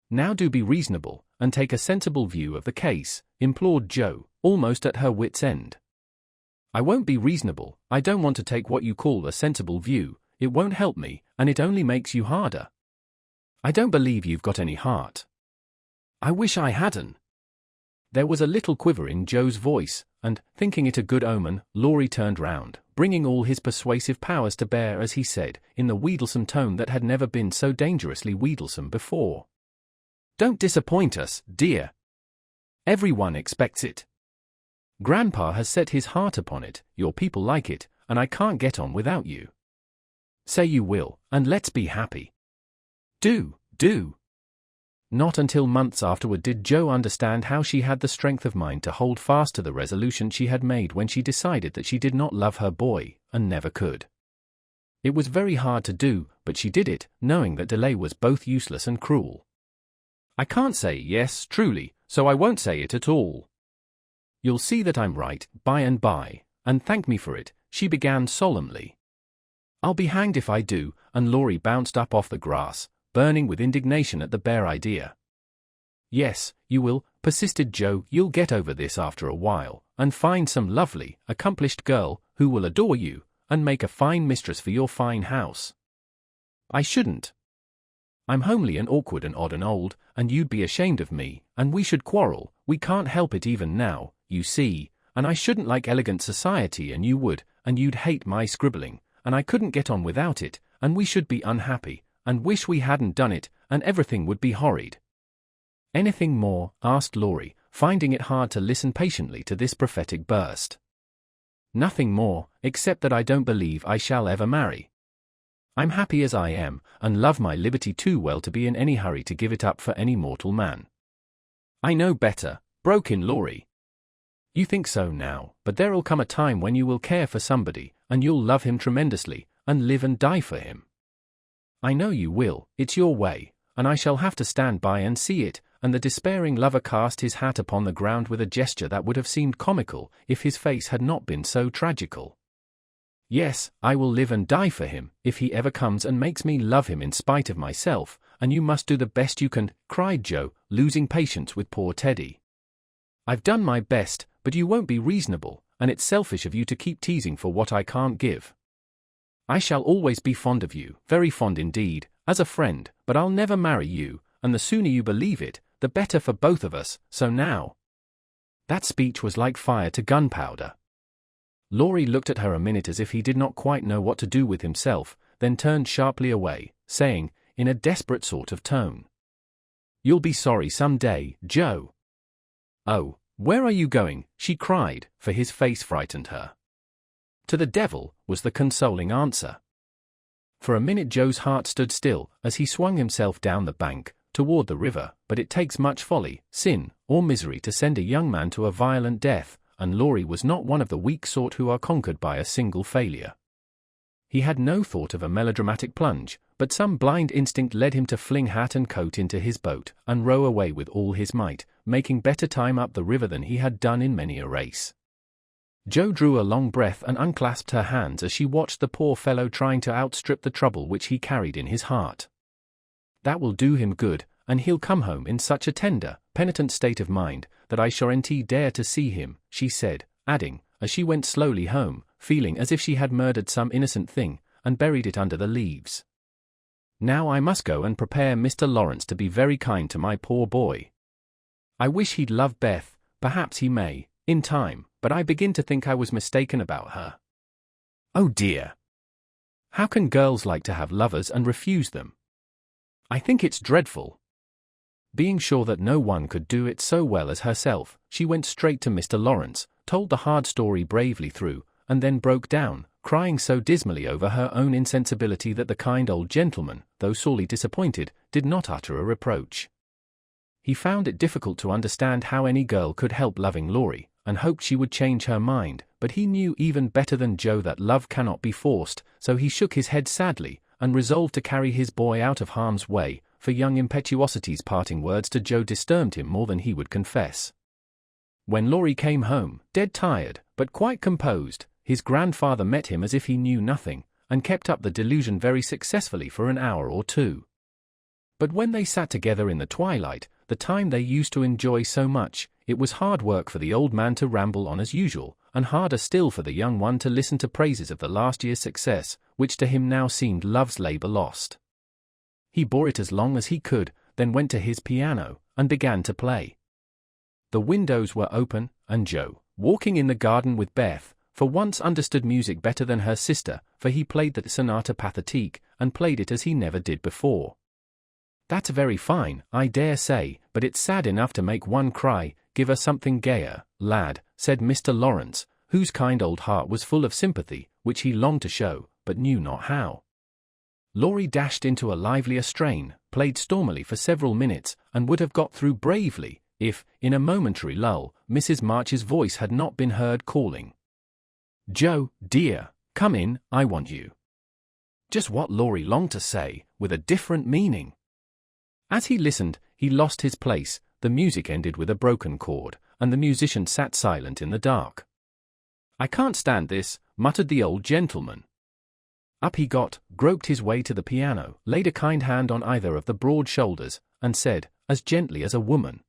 "Now do be reasonable, and take a sensible view of the case," implored Joe, almost at her wit's end. "I won't be reasonable. I don't want to take what you call a sensible view. It won't help me, and it only makes you harder. I don't believe you've got any heart." "I wish I hadn't." There was a little quiver in Joe's voice, and, thinking it a good omen, Laurie turned round, bringing all his persuasive powers to bear as he said, in the wheedlesome tone that had never been so dangerously wheedlesome before. "Don't disappoint us, dear. Everyone expects it. Grandpa has set his heart upon it, your people like it, and I can't get on without you. Say you will, and let's be happy. Do. Not until months afterward did Jo understand how she had the strength of mind to hold fast to the resolution she had made when she decided that she did not love her boy, and never could. It was very hard to do, but she did it, knowing that delay was both useless and cruel. "I can't say yes, truly, so I won't say it at all. You'll see that I'm right, by and by, and thank me for it," she began solemnly. "I'll be hanged if I do," and Laurie bounced up off the grass, burning with indignation at the bare idea. "Yes, you will," persisted Jo. "You'll get over this after a while, and find some lovely, accomplished girl, who will adore you, and make a fine mistress for your fine house. I shouldn't. I'm homely and awkward and odd and old, and you'd be ashamed of me, and we should quarrel. We can't help it even now, you see, and I shouldn't like elegant society and you would, and you'd hate my scribbling, and I couldn't get on without it, and we should be unhappy, and wish we hadn't done it, and everything would be horrid." "Anything more?" asked Laurie, finding it hard to listen patiently to this prophetic burst. "Nothing more, except that I don't believe I shall ever marry. I'm happy as I am, and love my liberty too well to be in any hurry to give it up for any mortal man." "I know better," broke in Laurie. "You think so now, but there'll come a time when you will care for somebody, and you'll love him tremendously, and live and die for him. I know you will, it's your way, and I shall have to stand by and see it," and the despairing lover cast his hat upon the ground with a gesture that would have seemed comical if his face had not been so tragical. "Yes, I will live and die for him, if he ever comes and makes me love him in spite of myself, and you must do the best you can," cried Jo, losing patience with poor Teddy. "I've done my best, but you won't be reasonable, and it's selfish of you to keep teasing for what I can't give. I shall always be fond of you, very fond indeed, as a friend, but I'll never marry you, and the sooner you believe it, the better for both of us, so now." That speech was like fire to gunpowder. Laurie looked at her a minute as if he did not quite know what to do with himself, then turned sharply away, saying, in a desperate sort of tone, "You'll be sorry some day, Jo." "Oh, where are you going?" she cried, for his face frightened her. "To the devil," was the consoling answer. For a minute Jo's heart stood still, as he swung himself down the bank, toward the river, but it takes much folly, sin, or misery to send a young man to a violent death, and Laurie was not one of the weak sort who are conquered by a single failure. He had no thought of a melodramatic plunge, but some blind instinct led him to fling hat and coat into his boat, and row away with all his might, making better time up the river than he had done in many a race. Jo drew a long breath and unclasped her hands as she watched the poor fellow trying to outstrip the trouble which he carried in his heart. "That will do him good, and he'll come home in such a tender, penitent state of mind, that I shan't dare to see him," she said, adding, as she went slowly home, feeling as if she had murdered some innocent thing, and buried it under the leaves. "Now I must go and prepare Mr. Lawrence to be very kind to my poor boy. I wish he'd love Beth, perhaps he may, in time, but I begin to think I was mistaken about her. Oh dear! How can girls like to have lovers and refuse them? I think it's dreadful." Being sure that no one could do it so well as herself, she went straight to Mr. Lawrence, told the hard story bravely through, and then broke down, crying so dismally over her own insensibility that the kind old gentleman, though sorely disappointed, did not utter a reproach. He found it difficult to understand how any girl could help loving Laurie, and hoped she would change her mind, but he knew even better than Jo that love cannot be forced, so he shook his head sadly, and resolved to carry his boy out of harm's way, for young impetuosity's parting words to Jo disturbed him more than he would confess. When Laurie came home, dead tired, but quite composed, his grandfather met him as if he knew nothing, and kept up the delusion very successfully for an hour or two. But when they sat together in the twilight, the time they used to enjoy so much, it was hard work for the old man to ramble on as usual, and harder still for the young one to listen to praises of the last year's success, which to him now seemed love's labor lost. He bore it as long as he could, then went to his piano, and began to play. The windows were open, and Jo, walking in the garden with Beth, for once understood music better than her sister, for he played the sonata pathétique, and played it as he never did before. "That's very fine, I dare say, but it's sad enough to make one cry. Give her something gayer, lad," said Mr. Lawrence, whose kind old heart was full of sympathy, which he longed to show, but knew not how. Laurie dashed into a livelier strain, played stormily for several minutes, and would have got through bravely, if, in a momentary lull, Mrs. March's voice had not been heard calling, "Joe, dear, come in, I want you." Just what Laurie longed to say, with a different meaning. As he listened, he lost his place, the music ended with a broken chord, and the musician sat silent in the dark. "I can't stand this," muttered the old gentleman. Up he got, groped his way to the piano, laid a kind hand on either of the broad shoulders, and said, as gently as a woman,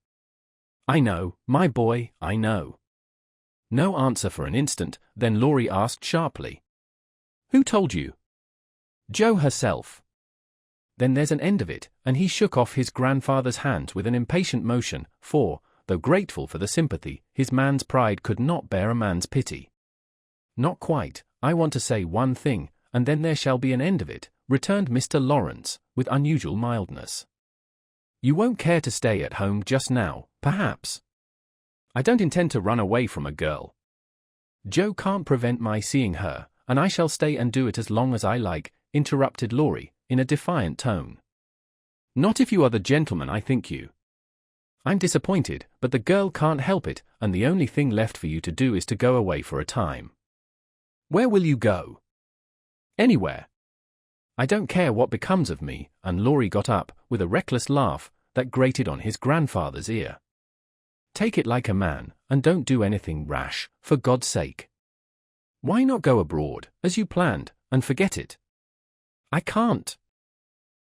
"I know, my boy, I know." No answer for an instant, then Laurie asked sharply, "Who told you?" "Joe herself." "Then there's an end of it," and he shook off his grandfather's hands with an impatient motion, for, though grateful for the sympathy, his man's pride could not bear a man's pity. "Not quite, I want to say one thing, and then there shall be an end of it," returned Mr. Lawrence, with unusual mildness. "You won't care to stay at home just now, perhaps?" "I don't intend to run away from a girl. Joe can't prevent my seeing her, and I shall stay and do it as long as I like," interrupted Laurie, in a defiant tone. "Not if you are the gentleman I think you. I'm disappointed, but the girl can't help it, and the only thing left for you to do is to go away for a time." "Where will you go?" "Anywhere. I don't care what becomes of me," and Laurie got up, with a reckless laugh, that grated on his grandfather's ear. "Take it like a man, and don't do anything rash, for God's sake. Why not go abroad, as you planned, and forget it?" "I can't."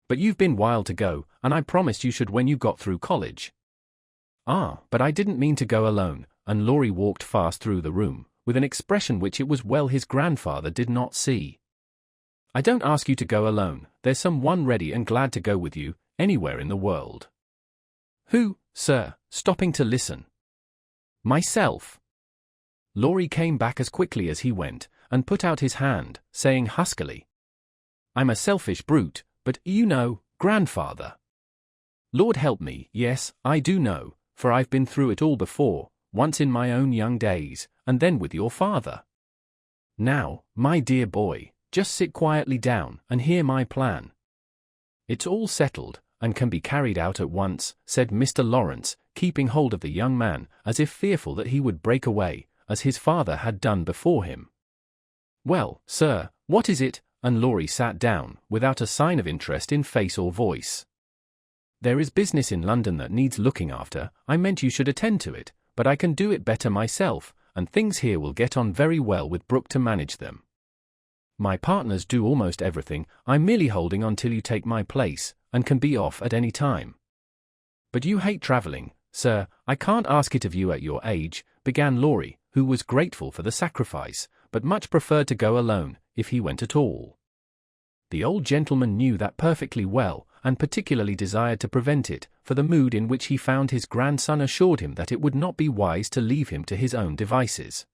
"But you've been wild to go, and I promised you should when you got through college." "Ah, but I didn't mean to go alone," and Laurie walked fast through the room, with an expression which it was well his grandfather did not see. "I don't ask you to go alone, there's some one ready and glad to go with you, anywhere in the world." "Who, sir?" stopping to listen. "Myself." Laurie came back as quickly as he went, and put out his hand, saying huskily, "I'm a selfish brute, but, you know, grandfather. Lord help me, yes, I do know, for I've been through it all before, once in my own young days, and then with your father. Now, my dear boy, just sit quietly down, and hear my plan. It's all settled, and can be carried out at once," said Mr. Lawrence, keeping hold of the young man, as if fearful that he would break away, as his father had done before him. "Well, sir, what is it?" and Laurie sat down, without a sign of interest in face or voice. "There is business in London that needs looking after. I meant you should attend to it, but I can do it better myself, and things here will get on very well with Brooke to manage them. My partners do almost everything, I'm merely holding on till you take my place, and can be off at any time." "But you hate travelling, sir, I can't ask it of you at your age," began Laurie, who was grateful for the sacrifice, but much preferred to go alone, if he went at all. The old gentleman knew that perfectly well, and particularly desired to prevent it, for the mood in which he found his grandson assured him that it would not be wise to leave him to his own devices.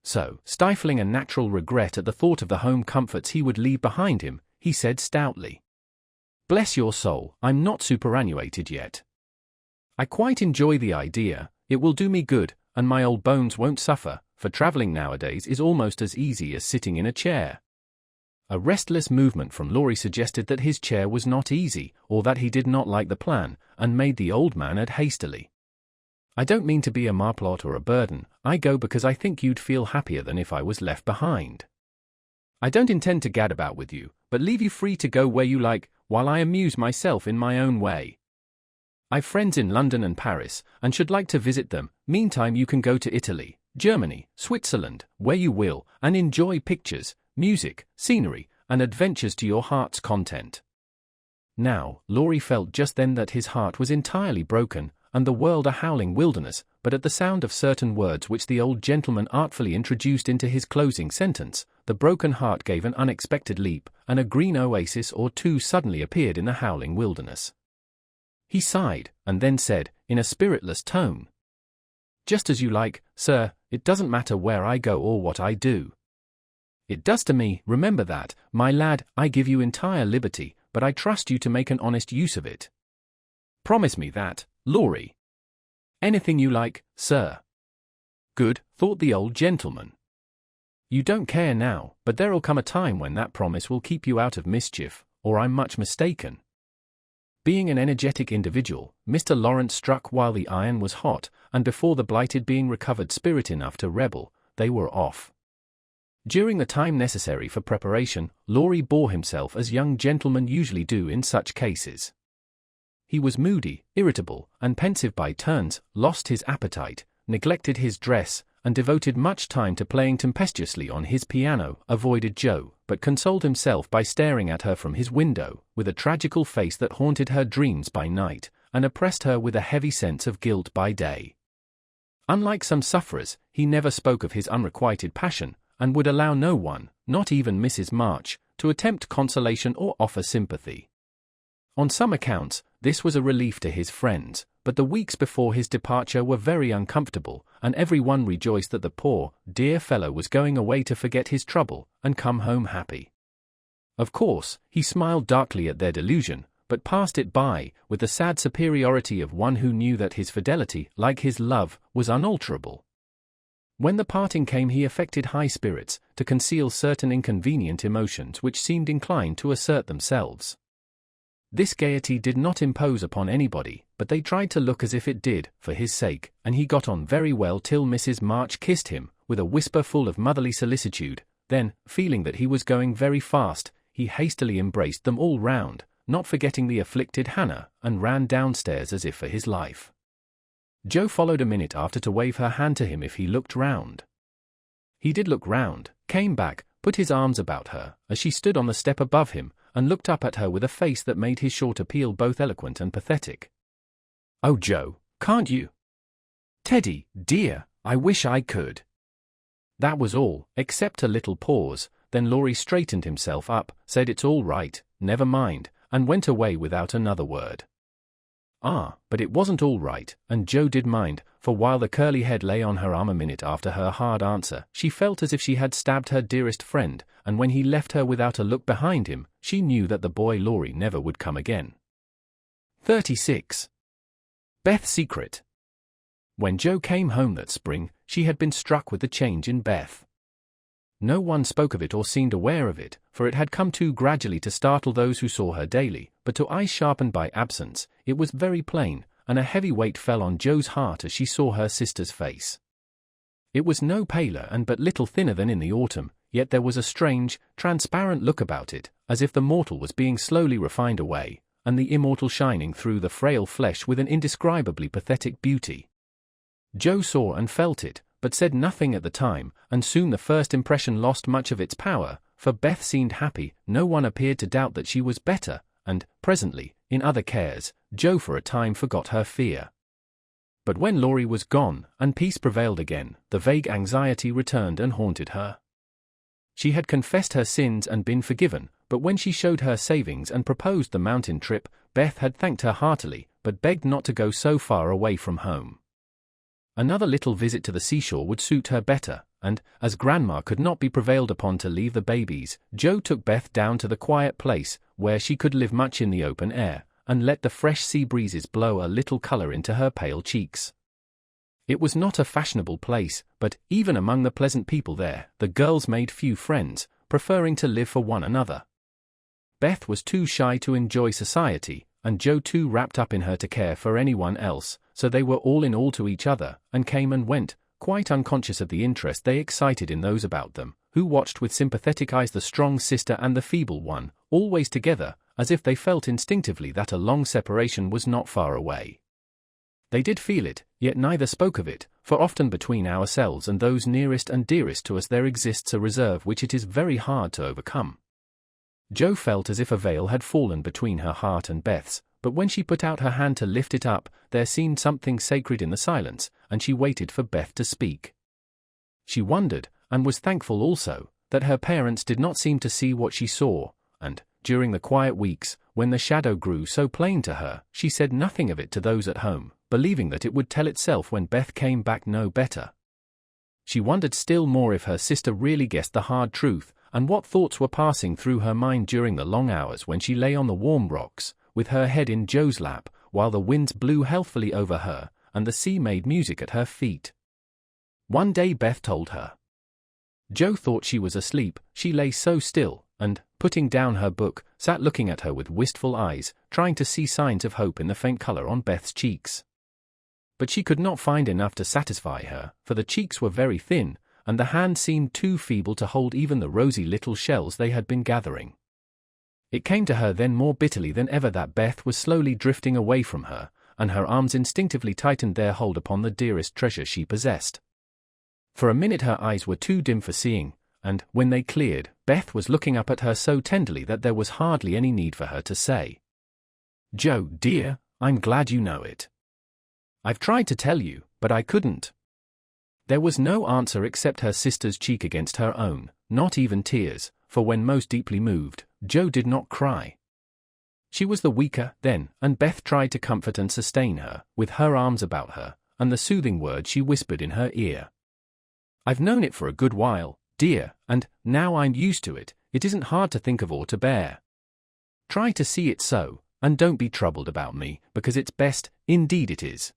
So, stifling a natural regret at the thought of the home comforts he would leave behind him, he said stoutly, "Bless your soul, I'm not superannuated yet. I quite enjoy the idea, it will do me good, and my old bones won't suffer, for travelling nowadays is almost as easy as sitting in a chair." A restless movement from Laurie suggested that his chair was not easy, or that he did not like the plan, and made the old man add hastily, "I don't mean to be a marplot or a burden, I go because I think you'd feel happier than if I was left behind. I don't intend to gad about with you, but leave you free to go where you like, while I amuse myself in my own way. I've friends in London and Paris, and should like to visit them. Meantime you can go to Italy, Germany, Switzerland, where you will, and enjoy pictures, music, scenery, and adventures to your heart's content." Now, Laurie felt just then that his heart was entirely broken, and the world a howling wilderness, but at the sound of certain words which the old gentleman artfully introduced into his closing sentence, the broken heart gave an unexpected leap, and a green oasis or two suddenly appeared in the howling wilderness. He sighed, and then said, in a spiritless tone, "Just as you like, "Sir, it doesn't matter where I go or what I do." "It does to me, remember that, my lad. I give you entire liberty, but I trust you to make an honest use of it. Promise me that, Laurie." "Anything you like, sir." "Good," thought the old gentleman. "You don't care now, but there'll come a time when that promise will keep you out of mischief, or I'm much mistaken." Being an energetic individual, Mr. Lawrence struck while the iron was hot, and before the blighted being recovered spirit enough to rebel, they were off. During the time necessary for preparation, Laurie bore himself as young gentlemen usually do in such cases. He was moody, irritable, and pensive by turns, lost his appetite, neglected his dress, and devoted much time to playing tempestuously on his piano, avoided Jo, but consoled himself by staring at her from his window, with a tragical face that haunted her dreams by night, and oppressed her with a heavy sense of guilt by day. Unlike some sufferers, he never spoke of his unrequited passion, and would allow no one, not even Mrs. March, to attempt consolation or offer sympathy. On some accounts, this was a relief to his friends, but the weeks before his departure were very uncomfortable, and everyone rejoiced that the poor, dear fellow was going away to forget his trouble, and come home happy. Of course, he smiled darkly at their delusion, but passed it by, with the sad superiority of one who knew that his fidelity, like his love, was unalterable. When the parting came he affected high spirits, to conceal certain inconvenient emotions which seemed inclined to assert themselves. This gaiety did not impose upon anybody, but they tried to look as if it did, for his sake, and he got on very well till Mrs. March kissed him, with a whisper full of motherly solicitude. Then, feeling that he was going very fast, he hastily embraced them all round, not forgetting the afflicted Hannah, and ran downstairs as if for his life. Jo followed a minute after to wave her hand to him if he looked round. He did look round, came back, put his arms about her, as she stood on the step above him, and looked up at her with a face that made his short appeal both eloquent and pathetic. "Oh, Jo, can't you?" "Teddy, dear, I wish I could." That was all, except a little pause. Then Laurie straightened himself up, said it's all right, never mind, and went away without another word. But it wasn't all right, and Jo did mind, for while the curly head lay on her arm a minute after her hard answer, she felt as if she had stabbed her dearest friend, and when he left her without a look behind him, she knew that the boy Laurie never would come again. 36. Beth's secret. When Jo came home that spring, she had been struck with the change in Beth. No one spoke of it or seemed aware of it, for it had come too gradually to startle those who saw her daily, but to eyes sharpened by absence, it was very plain, and a heavy weight fell on Jo's heart as she saw her sister's face. It was no paler and but little thinner than in the autumn, yet there was a strange, transparent look about it, as if the mortal was being slowly refined away, and the immortal shining through the frail flesh with an indescribably pathetic beauty. Jo saw and felt it, but said nothing at the time, and soon the first impression lost much of its power, for Beth seemed happy, no one appeared to doubt that she was better, and, presently, in other cares, Jo for a time forgot her fear. But when Laurie was gone, and peace prevailed again, the vague anxiety returned and haunted her. She had confessed her sins and been forgiven, but when she showed her savings and proposed the mountain trip, Beth had thanked her heartily, but begged not to go so far away from home. Another little visit to the seashore would suit her better, and, as Grandma could not be prevailed upon to leave the babies, Jo took Beth down to the quiet place, where she could live much in the open air, and let the fresh sea breezes blow a little color into her pale cheeks. It was not a fashionable place, but, even among the pleasant people there, the girls made few friends, preferring to live for one another. Beth was too shy to enjoy society, and Jo too wrapped up in her to care for anyone else, so they were all in all to each other, and came and went, quite unconscious of the interest they excited in those about them, who watched with sympathetic eyes the strong sister and the feeble one, always together, as if they felt instinctively that a long separation was not far away. They did feel it, yet neither spoke of it, for often between ourselves and those nearest and dearest to us there exists a reserve which it is very hard to overcome. Jo felt as if a veil had fallen between her heart and Beth's, but when she put out her hand to lift it up, there seemed something sacred in the silence, and she waited for Beth to speak. She wondered, and was thankful also, that her parents did not seem to see what she saw, and, during the quiet weeks, when the shadow grew so plain to her, she said nothing of it to those at home, believing that it would tell itself when Beth came back no better. She wondered still more if her sister really guessed the hard truth, and what thoughts were passing through her mind during the long hours when she lay on the warm rocks, with her head in Joe's lap, while the winds blew healthfully over her, and the sea made music at her feet. One day Beth told her. Joe thought she was asleep. She lay so still, and, putting down her book, sat looking at her with wistful eyes, trying to see signs of hope in the faint color on Beth's cheeks. But she could not find enough to satisfy her, for the cheeks were very thin, and the hand seemed too feeble to hold even the rosy little shells they had been gathering. It came to her then more bitterly than ever that Beth was slowly drifting away from her, and her arms instinctively tightened their hold upon the dearest treasure she possessed. For a minute her eyes were too dim for seeing, and, when they cleared, Beth was looking up at her so tenderly that there was hardly any need for her to say, "Joe, dear, I'm glad you know it. I've tried to tell you, but I couldn't." There was no answer except her sister's cheek against her own, not even tears, for when most deeply moved, Joe did not cry. She was the weaker, then, and Beth tried to comfort and sustain her, with her arms about her, and the soothing words she whispered in her ear. "I've known it for a good while, dear, and, now I'm used to it, it isn't hard to think of or to bear. Try to see it so, and don't be troubled about me, because it's best, indeed it is."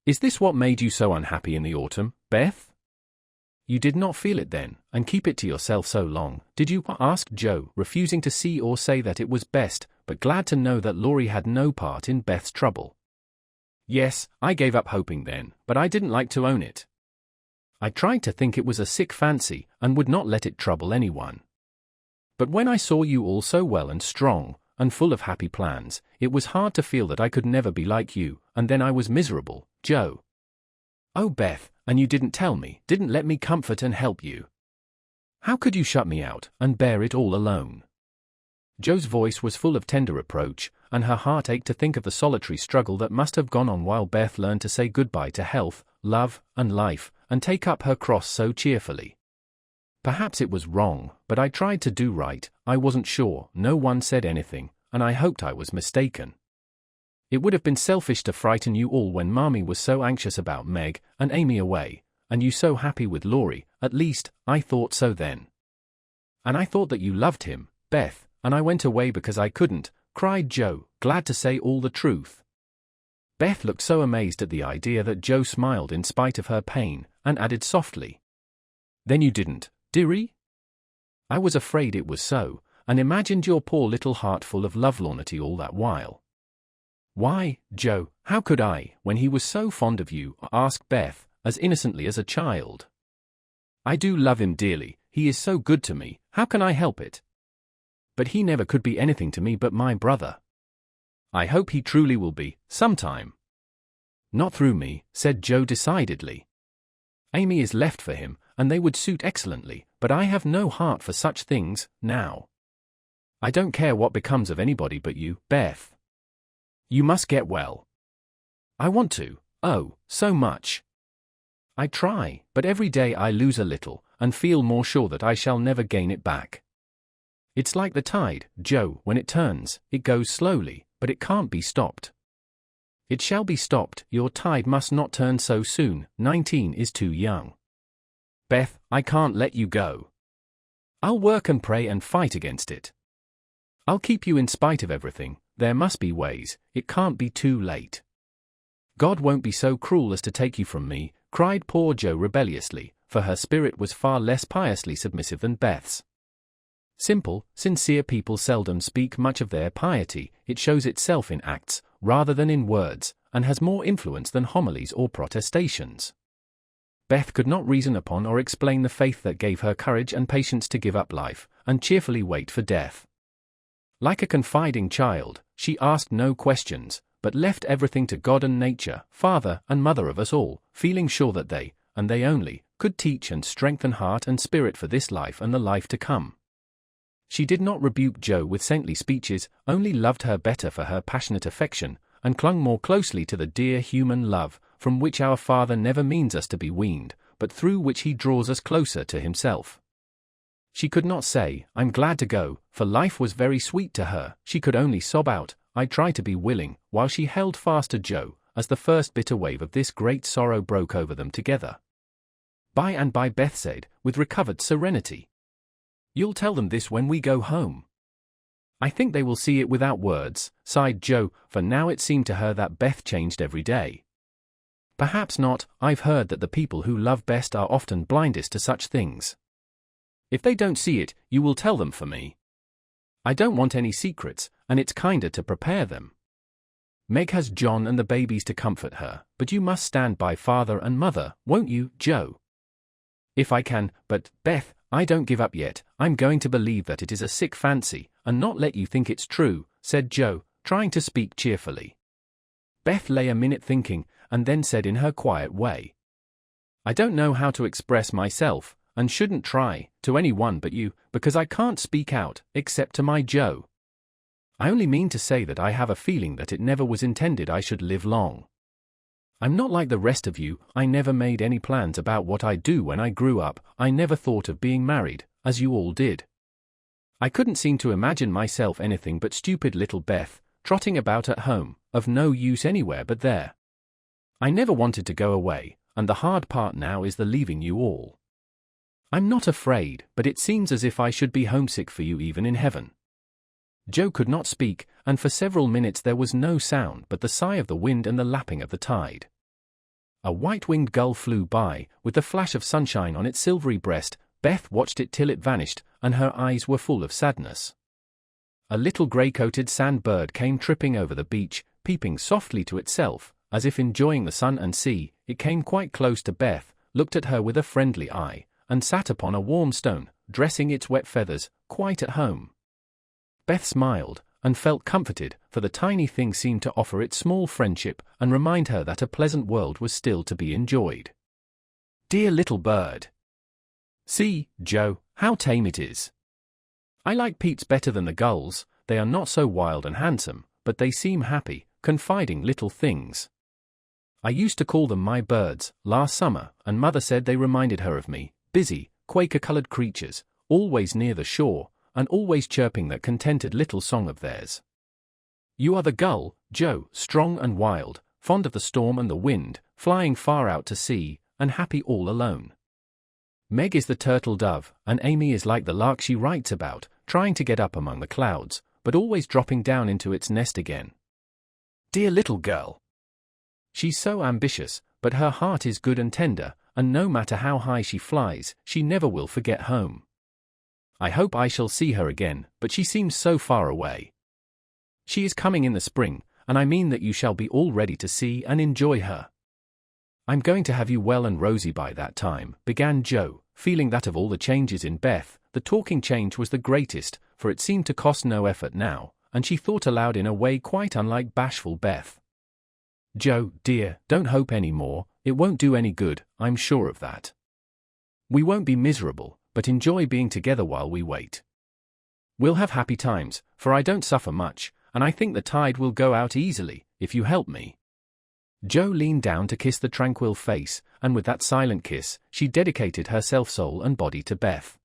Is this what made you so unhappy in the autumn, Beth? You did not feel it then, and keep it to yourself so long, did you? Asked Joe, refusing to see or say that it was best, but glad to know that Laurie had no part in Beth's trouble. Yes, I gave up hoping then, but I didn't like to own it. I tried to think it was a sick fancy, and would not let it trouble anyone. But when I saw you all so well and strong, and full of happy plans, it was hard to feel that I could never be like you, and then I was miserable, Joe. Oh, Beth, and you didn't tell me, didn't let me comfort and help you. How could you shut me out, and bear it all alone? Joe's voice was full of tender reproach, and her heart ached to think of the solitary struggle that must have gone on while Beth learned to say goodbye to health, love, and life, and take up her cross so cheerfully. Perhaps it was wrong, but I tried to do right. I wasn't sure, no one said anything, and I hoped I was mistaken. It would have been selfish to frighten you all when Mommy was so anxious about Meg and Amy away, and you so happy with Laurie, at least, I thought so then. And I thought that you loved him, Beth, and I went away because I couldn't, cried Joe, glad to say all the truth. Beth looked so amazed at the idea that Joe smiled in spite of her pain, and added softly, "Then you didn't, dearie? I was afraid it was so, and imagined your poor little heart full of lovelornity all that while." "Why, Joe, how could I, when he was so fond of you?" asked Beth, as innocently as a child. "I do love him dearly, he is so good to me, how can I help it? But he never could be anything to me but my brother. I hope he truly will be, sometime." "Not through me," said Joe decidedly. "Amy is left for him, and they would suit excellently, but I have no heart for such things, now. I don't care what becomes of anybody but you, Beth. You must get well." "I want to, oh, so much. I try, but every day I lose a little, and feel more sure that I shall never gain it back. It's like the tide, Joe, when it turns, it goes slowly, but it can't be stopped." "It shall be stopped, your tide must not turn so soon, 19 is too young. Beth, I can't let you go. I'll work and pray and fight against it. I'll keep you in spite of everything, there must be ways, it can't be too late. God won't be so cruel as to take you from me," cried poor Joe rebelliously, for her spirit was far less piously submissive than Beth's. Simple, sincere people seldom speak much of their piety, it shows itself in acts, rather than in words, and has more influence than homilies or protestations. Beth could not reason upon or explain the faith that gave her courage and patience to give up life, and cheerfully wait for death. Like a confiding child, she asked no questions, but left everything to God and nature, Father and Mother of us all, feeling sure that they, and they only, could teach and strengthen heart and spirit for this life and the life to come. She did not rebuke Joe with saintly speeches, only loved her better for her passionate affection, and clung more closely to the dear human love, from which our Father never means us to be weaned, but through which he draws us closer to himself. She could not say, "I'm glad to go," for life was very sweet to her. She could only sob out, "I try to be willing," while she held fast to Joe, as the first bitter wave of this great sorrow broke over them together. By and by, Beth said, with recovered serenity. You'll tell them this when we go home. I think they will see it without words, sighed Jo, for now it seemed to her that Beth changed every day. Perhaps not. I've heard that the people who love best are often blindest to such things. If they don't see it, you will tell them for me. I don't want any secrets, and it's kinder to prepare them. Meg has John and the babies to comfort her, but you must stand by father and mother, won't you, Jo? If I can, but, Beth, I don't give up yet. I'm going to believe that it is a sick fancy, and not let you think it's true, said Jo, trying to speak cheerfully. Beth lay a minute thinking, and then said in her quiet way, I don't know how to express myself, and shouldn't try, to anyone but you, because I can't speak out, except to my Jo. I only mean to say that I have a feeling that it never was intended I should live long. I'm not like the rest of you. I never made any plans about what I'd do when I grew up. I never thought of being married, as you all did. I couldn't seem to imagine myself anything but stupid little Beth, trotting about at home, of no use anywhere but there. I never wanted to go away, and the hard part now is the leaving you all. I'm not afraid, but it seems as if I should be homesick for you even in heaven. Jo could not speak, and for several minutes there was no sound but the sigh of the wind and the lapping of the tide. A white-winged gull flew by, with the flash of sunshine on its silvery breast. Beth watched it till it vanished, and her eyes were full of sadness. A little grey-coated sand-bird came tripping over the beach, peeping softly to itself, as if enjoying the sun and sea. It came quite close to Beth, looked at her with a friendly eye, and sat upon a warm stone, dressing its wet feathers, quite at home. Beth smiled, and felt comforted, for the tiny thing seemed to offer its small friendship, and remind her that a pleasant world was still to be enjoyed. Dear little bird! See, Jo, how tame it is. I like Pete's better than the gulls. They are not so wild and handsome, but they seem happy, confiding little things. I used to call them my birds, last summer, and Mother said they reminded her of me, busy, quaker-colored creatures, always near the shore, and always chirping that contented little song of theirs. You are the gull, Jo, strong and wild, fond of the storm and the wind, flying far out to sea, and happy all alone. Meg is the turtle dove, and Amy is like the lark she writes about, trying to get up among the clouds, but always dropping down into its nest again. Dear little girl! She's so ambitious, but her heart is good and tender, and no matter how high she flies, she never will forget home. I hope I shall see her again, but she seems so far away. She is coming in the spring, and I mean that you shall be all ready to see and enjoy her. I'm going to have you well and rosy by that time, began Jo, feeling that of all the changes in Beth, the talking change was the greatest, for it seemed to cost no effort now, and she thought aloud in a way quite unlike bashful Beth. Jo, dear, don't hope any more. It won't do any good, I'm sure of that. We won't be miserable, but enjoy being together while we wait. We'll have happy times, for I don't suffer much, and I think the tide will go out easily, if you help me. Jo leaned down to kiss the tranquil face, and with that silent kiss, she dedicated herself soul and body to Beth.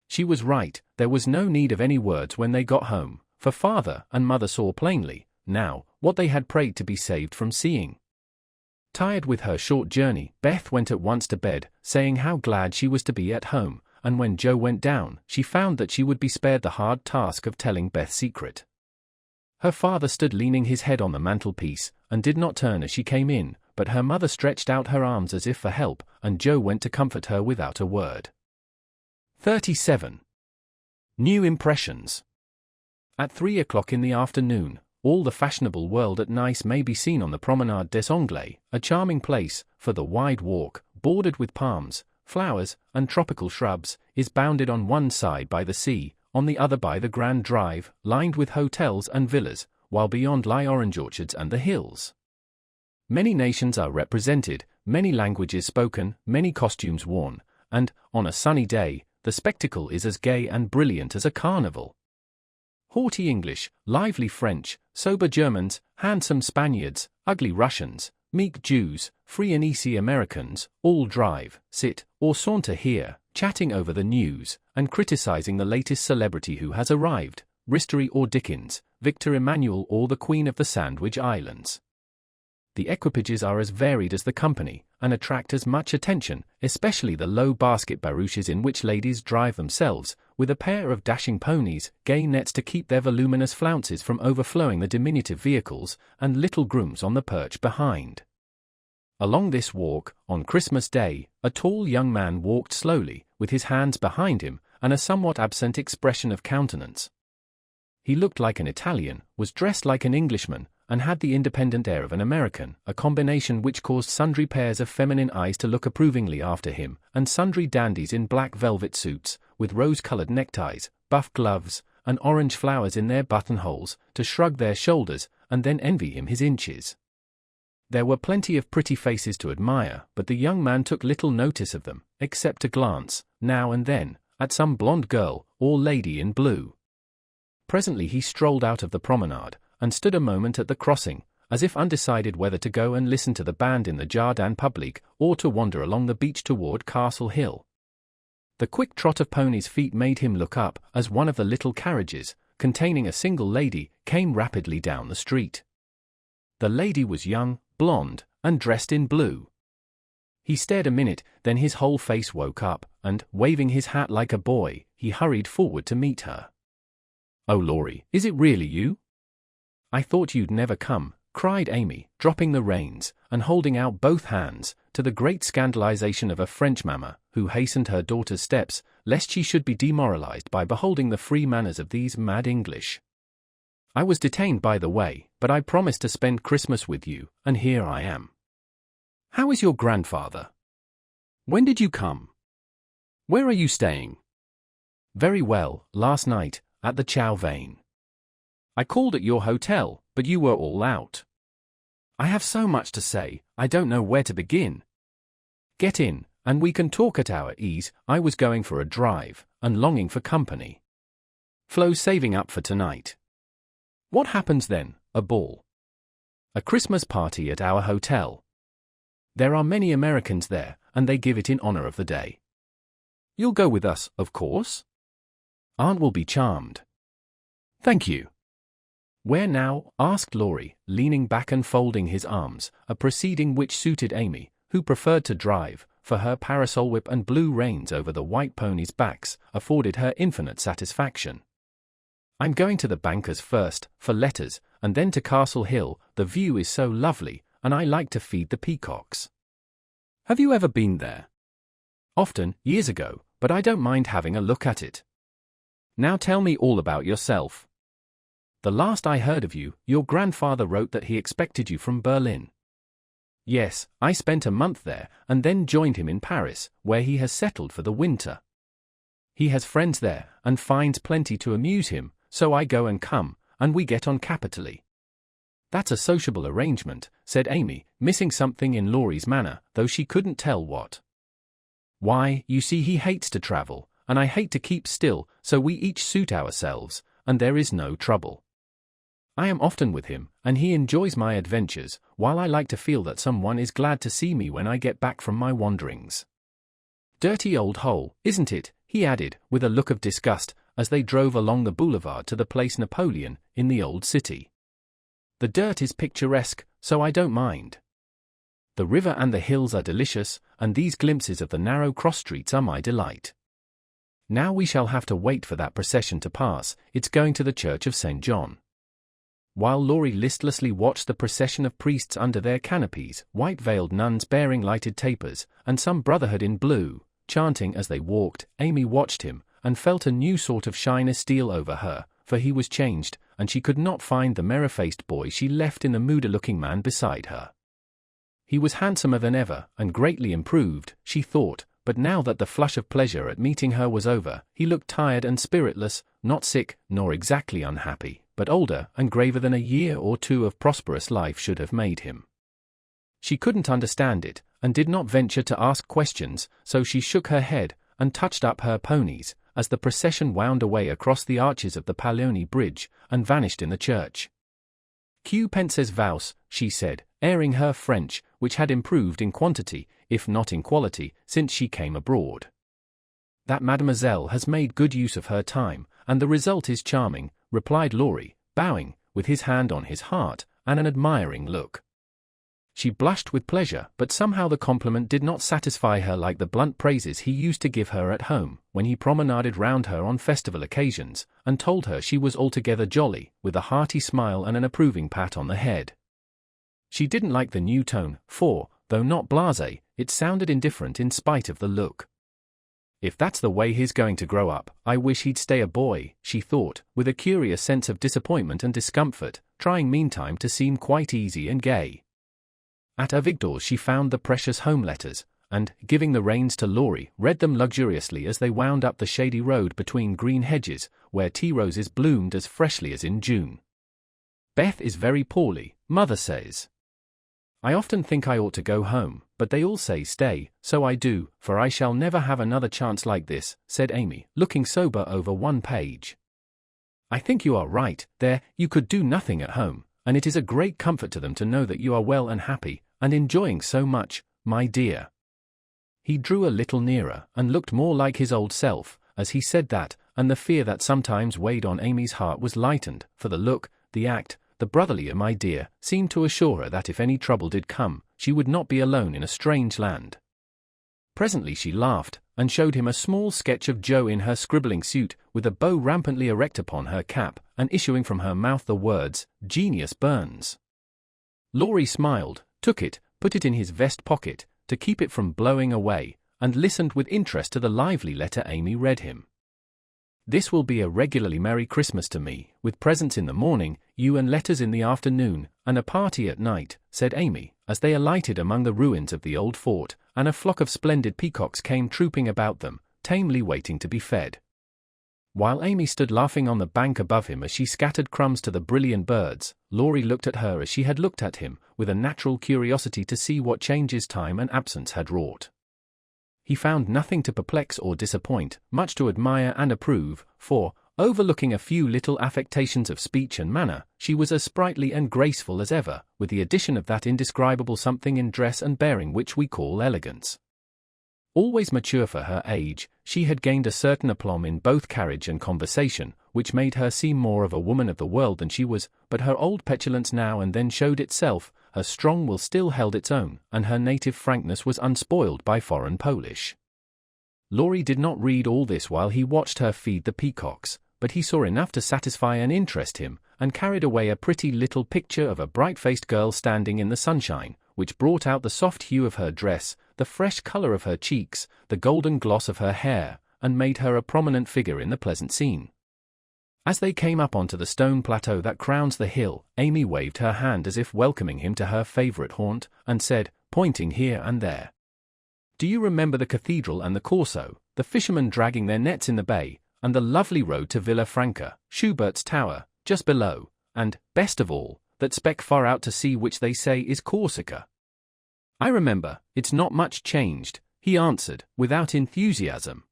She was right, there was no need of any words when they got home, for father and mother saw plainly, now, what they had prayed to be saved from seeing. Tired with her short journey, Beth went at once to bed, saying how glad she was to be at home, and when Jo went down, she found that she would be spared the hard task of telling Beth's secret. Her father stood leaning his head on the mantelpiece, and did not turn as she came in, but her mother stretched out her arms as if for help, and Jo went to comfort her without a word. 37. New Impressions. At 3 o'clock in the afternoon, all the fashionable world at Nice may be seen on the Promenade des Anglais, a charming place, for the wide walk, bordered with palms, flowers, and tropical shrubs, is bounded on one side by the sea, on the other by the Grand Drive, lined with hotels and villas, while beyond lie orange orchards and the hills. Many nations are represented, many languages spoken, many costumes worn, and, on a sunny day, the spectacle is as gay and brilliant as a carnival. Haughty English, lively French, sober Germans, handsome Spaniards, ugly Russians, meek Jews, free and easy Americans, all drive, sit, or saunter here, chatting over the news, and criticizing the latest celebrity who has arrived, Ristery or Dickens, Victor Emmanuel or the Queen of the Sandwich Islands. The equipages are as varied as the company, and attract as much attention, especially the low basket barouches in which ladies drive themselves, with a pair of dashing ponies, gay nets to keep their voluminous flounces from overflowing the diminutive vehicles, and little grooms on the perch behind. Along this walk, on Christmas Day, a tall young man walked slowly, with his hands behind him, and a somewhat absent expression of countenance. He looked like an Italian, was dressed like an Englishman, and had the independent air of an American, a combination which caused sundry pairs of feminine eyes to look approvingly after him, and sundry dandies in black velvet suits, with rose-colored neckties, buff gloves, and orange flowers in their buttonholes, to shrug their shoulders, and then envy him his inches. There were plenty of pretty faces to admire, but the young man took little notice of them, except to glance, now and then, at some blonde girl, or lady in blue. Presently he strolled out of the promenade, and stood a moment at the crossing, as if undecided whether to go and listen to the band in the Jardin Public, or to wander along the beach toward Castle Hill. The quick trot of ponies' feet made him look up, as one of the little carriages, containing a single lady, came rapidly down the street. The lady was young, blonde, and dressed in blue. He stared a minute, then his whole face woke up, and, waving his hat like a boy, he hurried forward to meet her. "Oh, Laurie, is it really you? I thought you'd never come," cried Amy, dropping the reins, and holding out both hands, to the great scandalization of a French mamma, who hastened her daughter's steps, lest she should be demoralized by beholding the free manners of these mad English. "I was detained by the way, but I promised to spend Christmas with you, and here I am. How is your grandfather? When did you come? Where are you staying?" "Very well, last night, at the Chow Vane. I called at your hotel, but you were all out. I have so much to say, I don't know where to begin. Get in, and we can talk at our ease. I was going for a drive, and longing for company. Flo's saving up for tonight. What happens then? A ball. A Christmas party at our hotel. There are many Americans there, and they give it in honor of the day. You'll go with us, of course? Aunt will be charmed." "Thank you." "Where now?" asked Laurie, leaning back and folding his arms, a proceeding which suited Amy, who preferred to drive, for her parasol whip and blue reins over the white ponies' backs afforded her infinite satisfaction. "I'm going to the banker's first, for letters, and then to Castle Hill. The view is so lovely, and I like to feed the peacocks." "Have you ever been there?" "Often, years ago, but I don't mind having a look at it. Now tell me all about yourself. The last I heard of you, your grandfather wrote that he expected you from Berlin." "Yes, I spent a month there, and then joined him in Paris, where he has settled for the winter. He has friends there, and finds plenty to amuse him, so I go and come, and we get on capitally." "That's a sociable arrangement," said Amy, missing something in Laurie's manner, though she couldn't tell what. "Why, you see he hates to travel, and I hate to keep still, so we each suit ourselves, and there is no trouble. I am often with him, and he enjoys my adventures, while I like to feel that someone is glad to see me when I get back from my wanderings. Dirty old hole, isn't it?" he added, with a look of disgust, as they drove along the boulevard to the Place Napoleon, in the old city. "The dirt is picturesque, so I don't mind. The river and the hills are delicious, and these glimpses of the narrow cross-streets are my delight. Now we shall have to wait for that procession to pass. It's going to the Church of St. John." While Laurie listlessly watched the procession of priests under their canopies, white-veiled nuns bearing lighted tapers, and some brotherhood in blue, chanting as they walked, Amy watched him, and felt a new sort of shyness steal over her, for he was changed, and she could not find the merry-faced boy she left in the moody-looking man beside her. He was handsomer than ever, and greatly improved, she thought, but now that the flush of pleasure at meeting her was over, he looked tired and spiritless, not sick, nor exactly unhappy, but older and graver than a year or two of prosperous life should have made him. She couldn't understand it, and did not venture to ask questions, so she shook her head, and touched up her ponies, as the procession wound away across the arches of the Palione Bridge, and vanished in the church. "Que pensez-vous?" she said, airing her French, which had improved in quantity, if not in quality, since she came abroad. "That mademoiselle has made good use of her time, and the result is charming," replied Laurie, bowing, with his hand on his heart, and an admiring look. She blushed with pleasure, but somehow the compliment did not satisfy her like the blunt praises he used to give her at home, when he promenaded round her on festival occasions, and told her she was altogether jolly, with a hearty smile and an approving pat on the head. She didn't like the new tone, for, though not blasé, it sounded indifferent in spite of the look. If that's the way he's going to grow up, I wish he'd stay a boy, she thought, with a curious sense of disappointment and discomfort, trying meantime to seem quite easy and gay. At Avigdor's she found the precious home letters, and, giving the reins to Laurie, read them luxuriously as they wound up the shady road between green hedges, where tea roses bloomed as freshly as in June. Beth is very poorly, Mother says. I often think I ought to go home, but they all say stay, so I do, for I shall never have another chance like this, said Amy, looking sober over one page. I think you are right, there, you could do nothing at home, and it is a great comfort to them to know that you are well and happy, and enjoying so much, my dear. He drew a little nearer, and looked more like his old self, as he said that, and the fear that sometimes weighed on Amy's heart was lightened, for the look, the act, the brotherly my dear, seemed to assure her that if any trouble did come, she would not be alone in a strange land. Presently she laughed, and showed him a small sketch of Jo in her scribbling suit, with a bow rampantly erect upon her cap, and issuing from her mouth the words, "Genius burns." Laurie smiled, took it, put it in his vest pocket, to keep it from blowing away, and listened with interest to the lively letter Amy read him. This will be a regularly merry Christmas to me, with presents in the morning, you and letters in the afternoon, and a party at night, said Amy, as they alighted among the ruins of the old fort, and a flock of splendid peacocks came trooping about them, tamely waiting to be fed. While Amy stood laughing on the bank above him as she scattered crumbs to the brilliant birds, Laurie looked at her as she had looked at him, with a natural curiosity to see what changes time and absence had wrought. He found nothing to perplex or disappoint, much to admire and approve, for, overlooking a few little affectations of speech and manner, she was as sprightly and graceful as ever, with the addition of that indescribable something in dress and bearing which we call elegance. Always mature for her age, she had gained a certain aplomb in both carriage and conversation, which made her seem more of a woman of the world than she was, but her old petulance now and then showed itself, her strong will still held its own, and her native frankness was unspoiled by foreign Polish. Laurie did not read all this while he watched her feed the peacocks, but he saw enough to satisfy and interest him, and carried away a pretty little picture of a bright-faced girl standing in the sunshine, which brought out the soft hue of her dress, the fresh color of her cheeks, the golden gloss of her hair, and made her a prominent figure in the pleasant scene. As they came up onto the stone plateau that crowns the hill, Amy waved her hand as if welcoming him to her favorite haunt, and said, pointing here and there, "Do you remember the cathedral and the Corso, the fishermen dragging their nets in the bay, and the lovely road to Villa Franca, Schubert's tower, just below, and, best of all, that speck far out to sea which they say is Corsica?" "I remember, it's not much changed," he answered, without enthusiasm.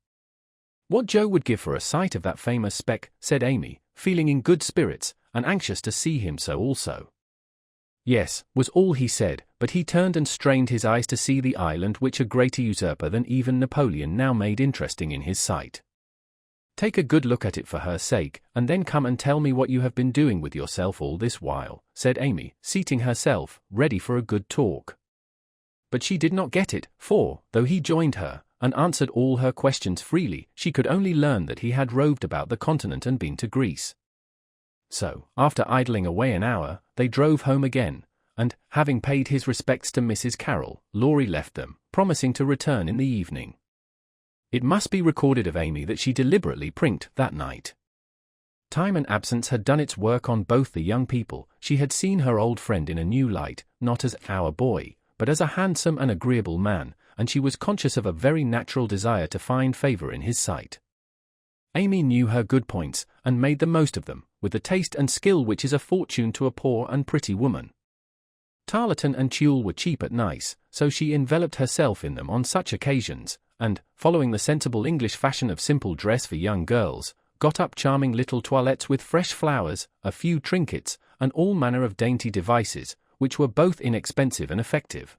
"What Jo would give for a sight of that famous speck," said Amy, feeling in good spirits, and anxious to see him so also. "Yes," was all he said, but he turned and strained his eyes to see the island which a greater usurper than even Napoleon now made interesting in his sight. "Take a good look at it for her sake, and then come and tell me what you have been doing with yourself all this while," said Amy, seating herself, ready for a good talk. But she did not get it, for, though he joined her, and answered all her questions freely, she could only learn that he had roved about the continent and been to Greece. So, after idling away an hour, they drove home again, and, having paid his respects to Mrs. Carroll, Laurie left them, promising to return in the evening. It must be recorded of Amy that she deliberately prinked that night. Time and absence had done its work on both the young people. She had seen her old friend in a new light, not as our boy, but as a handsome and agreeable man, and she was conscious of a very natural desire to find favor in his sight. Amy knew her good points, and made the most of them, with the taste and skill which is a fortune to a poor and pretty woman. Tarleton and tulle were cheap at Nice, so she enveloped herself in them on such occasions, and, following the sensible English fashion of simple dress for young girls, got up charming little toilettes with fresh flowers, a few trinkets, and all manner of dainty devices, which were both inexpensive and effective.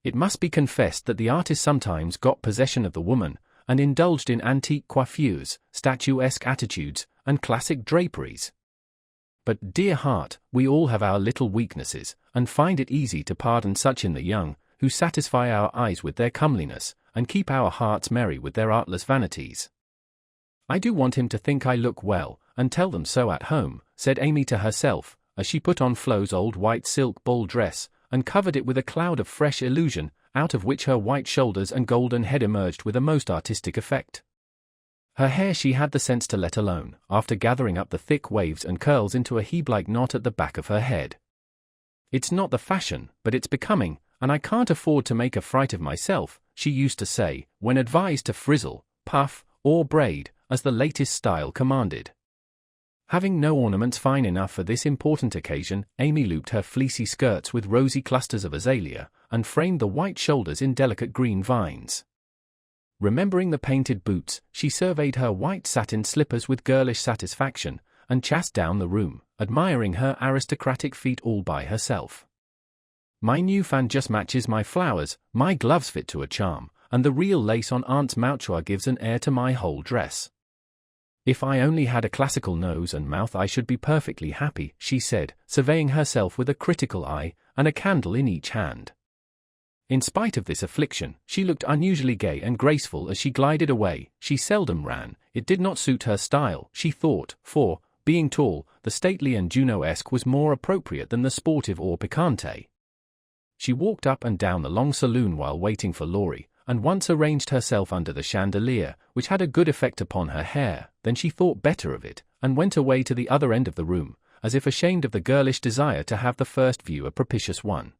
It must be confessed that the artist sometimes got possession of the woman, and indulged in antique coiffures, statuesque attitudes, and classic draperies. But, dear heart, we all have our little weaknesses, and find it easy to pardon such in the young, who satisfy our eyes with their comeliness, and keep our hearts merry with their artless vanities. I do want him to think I look well, and tell them so at home, said Amy to herself, as she put on Flo's old white silk ball dress, and covered it with a cloud of fresh illusion, out of which her white shoulders and golden head emerged with a most artistic effect. Her hair she had the sense to let alone, after gathering up the thick waves and curls into a heap-like knot at the back of her head. It's not the fashion, but it's becoming, and I can't afford to make a fright of myself, she used to say, when advised to frizzle, puff, or braid, as the latest style commanded. Having no ornaments fine enough for this important occasion, Amy looped her fleecy skirts with rosy clusters of azalea, and framed the white shoulders in delicate green vines. Remembering the painted boots, she surveyed her white satin slippers with girlish satisfaction, and chased down the room, admiring her aristocratic feet all by herself. My new fan just matches my flowers, my gloves fit to a charm, and the real lace on Aunt's mouchoir gives an air to my whole dress. If I only had a classical nose and mouth I should be perfectly happy, she said, surveying herself with a critical eye, and a candle in each hand. In spite of this affliction, she looked unusually gay and graceful as she glided away. She seldom ran, it did not suit her style, she thought, for, being tall, the stately and Juno-esque was more appropriate than the sportive or picante. She walked up and down the long saloon while waiting for Laurie, and once arranged herself under the chandelier, which had a good effect upon her hair. Then she thought better of it, and went away to the other end of the room, as if ashamed of the girlish desire to have the first view a propitious one.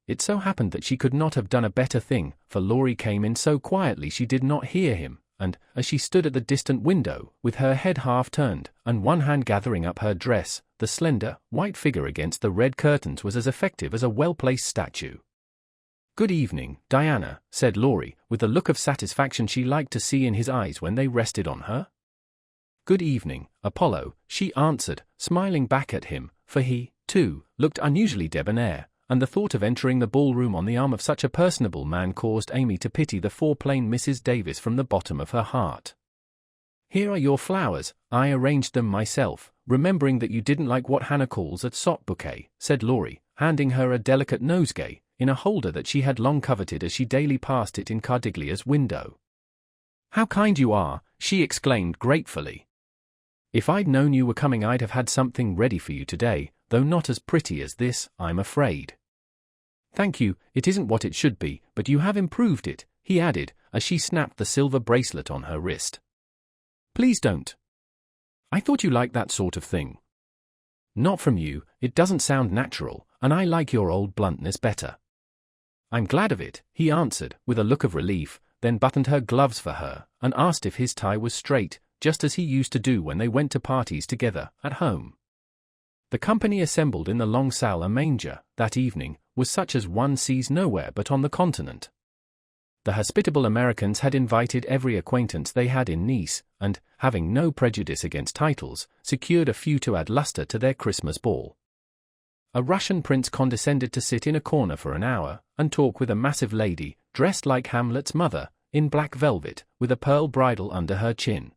It so happened that she could not have done a better thing, for Laurie came in so quietly she did not hear him, and, as she stood at the distant window, with her head half turned, and one hand gathering up her dress, the slender, white figure against the red curtains was as effective as a well-placed statue. "Good evening, Diana," said Laurie, with the look of satisfaction she liked to see in his eyes when they rested on her. "Good evening, Apollo," she answered, smiling back at him, for he, too, looked unusually debonair, and the thought of entering the ballroom on the arm of such a personable man caused Amy to pity the foreplain Mrs. Davis from the bottom of her heart. "Here are your flowers, I arranged them myself, remembering that you didn't like what Hannah calls a sock bouquet," said Laurie, handing her a delicate nosegay, in a holder that she had long coveted as she daily passed it in Cardiglia's window. "How kind you are," she exclaimed gratefully. "If I'd known you were coming I'd have had something ready for you today, though not as pretty as this, I'm afraid." "Thank you, it isn't what it should be, but you have improved it," he added, as she snapped the silver bracelet on her wrist. "Please don't. I thought you liked that sort of thing." "Not from you, it doesn't sound natural, and I like your old bluntness better." "I'm glad of it," he answered, with a look of relief, then buttoned her gloves for her, and asked if his tie was straight, just as he used to do when they went to parties together, at home. The company assembled in the long salle à manger, that evening, was such as one sees nowhere but on the continent. The hospitable Americans had invited every acquaintance they had in Nice, and, having no prejudice against titles, secured a few to add luster to their Christmas ball. A Russian prince condescended to sit in a corner for an hour, and talk with a massive lady, dressed like Hamlet's mother, in black velvet, with a pearl bridle under her chin.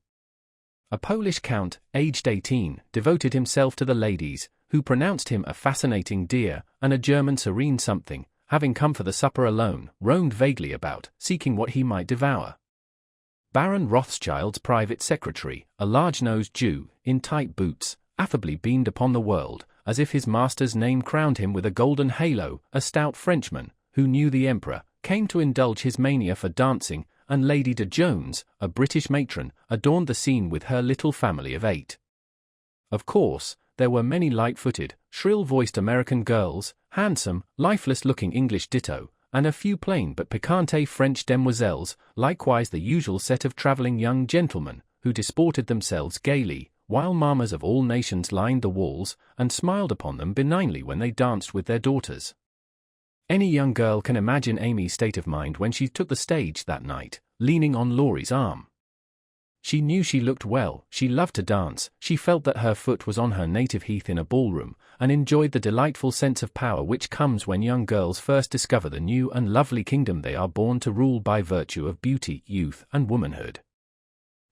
A Polish count, aged 18, devoted himself to the ladies, who pronounced him a fascinating dear, and a German serene something, having come for the supper alone, roamed vaguely about, seeking what he might devour. Baron Rothschild's private secretary, a large-nosed Jew, in tight boots, affably beamed upon the world, as if his master's name crowned him with a golden halo. A stout Frenchman, who knew the emperor, came to indulge his mania for dancing, and Lady de Jones, a British matron, adorned the scene with her little family of 8. Of course, there were many light-footed, shrill-voiced American girls, handsome, lifeless-looking English ditto, and a few plain but piquante French demoiselles, likewise the usual set of travelling young gentlemen, who disported themselves gaily, while mammas of all nations lined the walls, and smiled upon them benignly when they danced with their daughters. Any young girl can imagine Amy's state of mind when she took the stage that night, leaning on Laurie's arm. She knew she looked well, she loved to dance, she felt that her foot was on her native heath in a ballroom, and enjoyed the delightful sense of power which comes when young girls first discover the new and lovely kingdom they are born to rule by virtue of beauty, youth, and womanhood.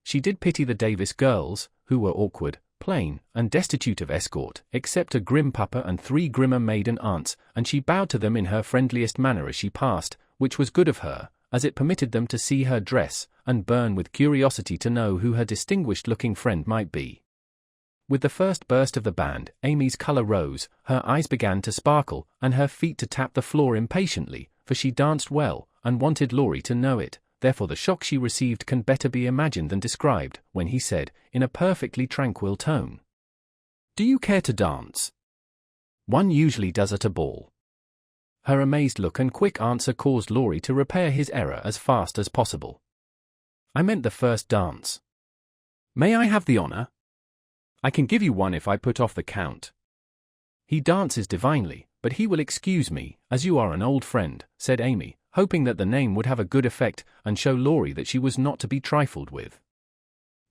She did pity the Davis girls, who were awkward, plain, and destitute of escort, except a grim papa and 3 grimmer maiden aunts, and she bowed to them in her friendliest manner as she passed, which was good of her, as it permitted them to see her dress, and burn with curiosity to know who her distinguished-looking friend might be. With the first burst of the band, Amy's colour rose, her eyes began to sparkle, and her feet to tap the floor impatiently, for she danced well, and wanted Laurie to know it. Therefore the shock she received can better be imagined than described, when he said, in a perfectly tranquil tone, "Do you care to dance? One usually does at a ball." Her amazed look and quick answer caused Laurie to repair his error as fast as possible. "I meant the first dance. May I have the honor? I can give you one if I put off the count." "He dances divinely, but he will excuse me, as you are an old friend," said Amy, hoping that the name would have a good effect and show Laurie that she was not to be trifled with.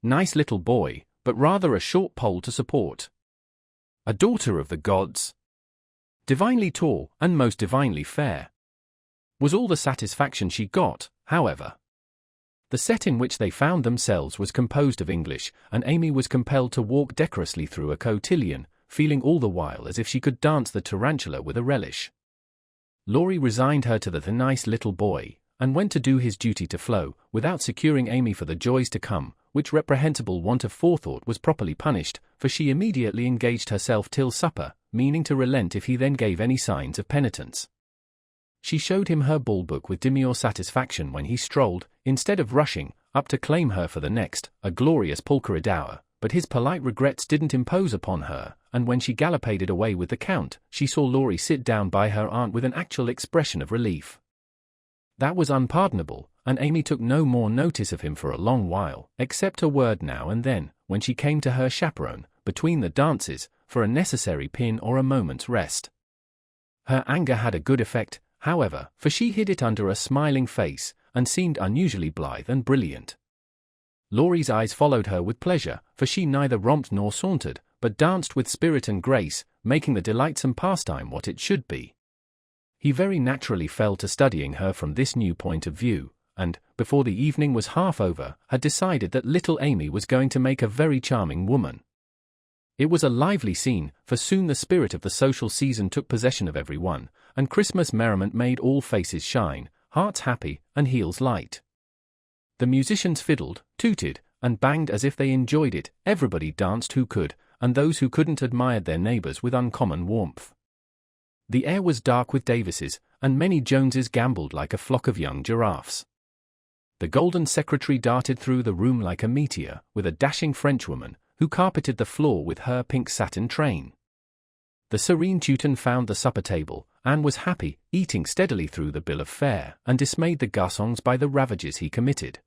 "Nice little boy, but rather a short pole to support. A daughter of the gods. Divinely tall and most divinely fair," was all the satisfaction she got, however. The set in which they found themselves was composed of English, and Amy was compelled to walk decorously through a cotillion, feeling all the while as if she could dance the tarantula with a relish. Laurie resigned her to the nice little boy, and went to do his duty to Flo, without securing Amy for the joys to come, which reprehensible want of forethought was properly punished, for she immediately engaged herself till supper, meaning to relent if he then gave any signs of penitence. She showed him her ball book with demure satisfaction when he strolled, instead of rushing, up to claim her for the next, a glorious polka hour, but his polite regrets didn't impose upon her, and when she gallopaded away with the Count, she saw Laurie sit down by her aunt with an actual expression of relief. That was unpardonable, and Amy took no more notice of him for a long while, except a word now and then, when she came to her chaperone, between the dances, for a necessary pin or a moment's rest. Her anger had a good effect, however, for she hid it under a smiling face, and seemed unusually blithe and brilliant. Laurie's eyes followed her with pleasure, for she neither romped nor sauntered, but danced with spirit and grace, making the delightsome pastime what it should be. He very naturally fell to studying her from this new point of view, and, before the evening was half over, had decided that little Amy was going to make a very charming woman. It was a lively scene, for soon the spirit of the social season took possession of everyone, and Christmas merriment made all faces shine, hearts happy, and heels light. The musicians fiddled, tooted, and banged as if they enjoyed it, everybody danced who could, and those who couldn't admired their neighbours with uncommon warmth. The air was dark with Davises, and many Joneses gambolled like a flock of young giraffes. The golden secretary darted through the room like a meteor, with a dashing Frenchwoman, who carpeted the floor with her pink satin train. The serene Teuton found the supper table, and was happy, eating steadily through the bill of fare, and dismayed the garçons by the ravages he committed.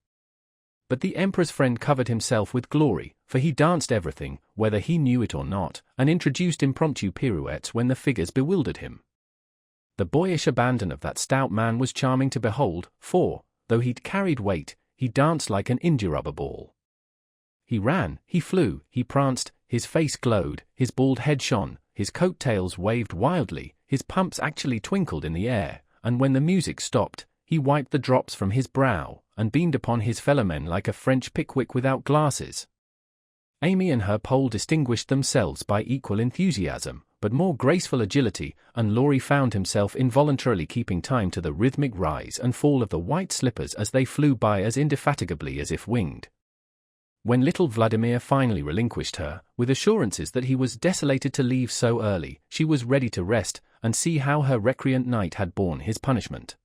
But the Emperor's friend covered himself with glory, for he danced everything, whether he knew it or not, and introduced impromptu pirouettes when the figures bewildered him. The boyish abandon of that stout man was charming to behold, for, though he'd carried weight, he danced like an india-rubber ball. He ran, he flew, he pranced, his face glowed, his bald head shone, his coat-tails waved wildly, his pumps actually twinkled in the air, and when the music stopped, he wiped the drops from his brow, and beamed upon his fellowmen like a French Pickwick without glasses. Amy and her pole distinguished themselves by equal enthusiasm, but more graceful agility, and Laurie found himself involuntarily keeping time to the rhythmic rise and fall of the white slippers as they flew by as indefatigably as if winged. When little Vladimir finally relinquished her, with assurances that he was desolated to leave so early, she was ready to rest, and see how her recreant knight had borne his punishment.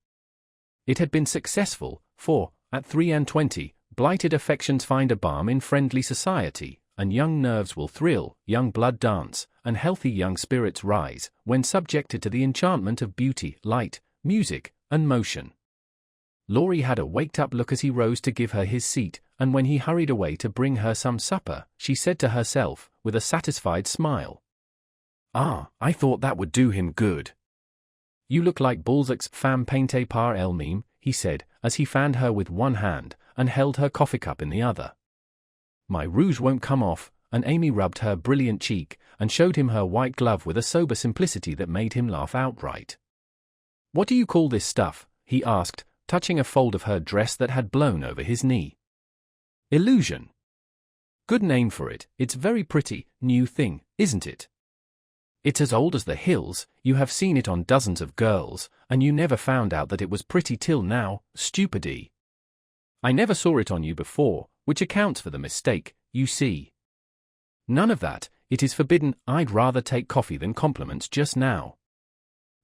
It had been successful, for, at 23, blighted affections find a balm in friendly society, and young nerves will thrill, young blood dance, and healthy young spirits rise, when subjected to the enchantment of beauty, light, music, and motion. Laurie had a waked-up look as he rose to give her his seat, and when he hurried away to bring her some supper, she said to herself, with a satisfied smile, "Ah, I thought that would do him good." "You look like Balzac's femme peinte par elle-même," he said, as he fanned her with one hand, and held her coffee cup in the other. "My rouge won't come off," and Amy rubbed her brilliant cheek, and showed him her white glove with a sober simplicity that made him laugh outright. "What do you call this stuff?" he asked, touching a fold of her dress that had blown over his knee. "Illusion." Good name for it. It's very pretty, new thing, isn't it? It's as old as the hills, you have seen it on dozens of girls, and you never found out that it was pretty till now, stupidity. I never saw it on you before, which accounts for the mistake, you see. None of that, it is forbidden. I'd rather take coffee than compliments just now.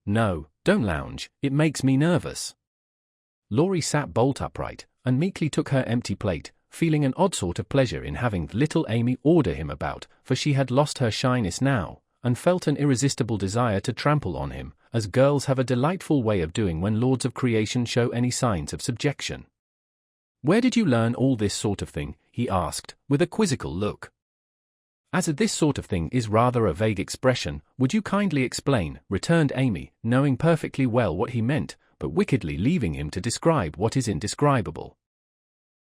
No, don't lounge, it makes me nervous. Laurie sat bolt upright, and meekly took her empty plate, feeling an odd sort of pleasure in having little Amy order him about, for she had lost her shyness now, and felt an irresistible desire to trample on him, as girls have a delightful way of doing when lords of creation show any signs of subjection. Where did you learn all this sort of thing? He asked, with a quizzical look. As this sort of thing is rather a vague expression, would you kindly explain, returned Amy, knowing perfectly well what he meant, but wickedly leaving him to describe what is indescribable.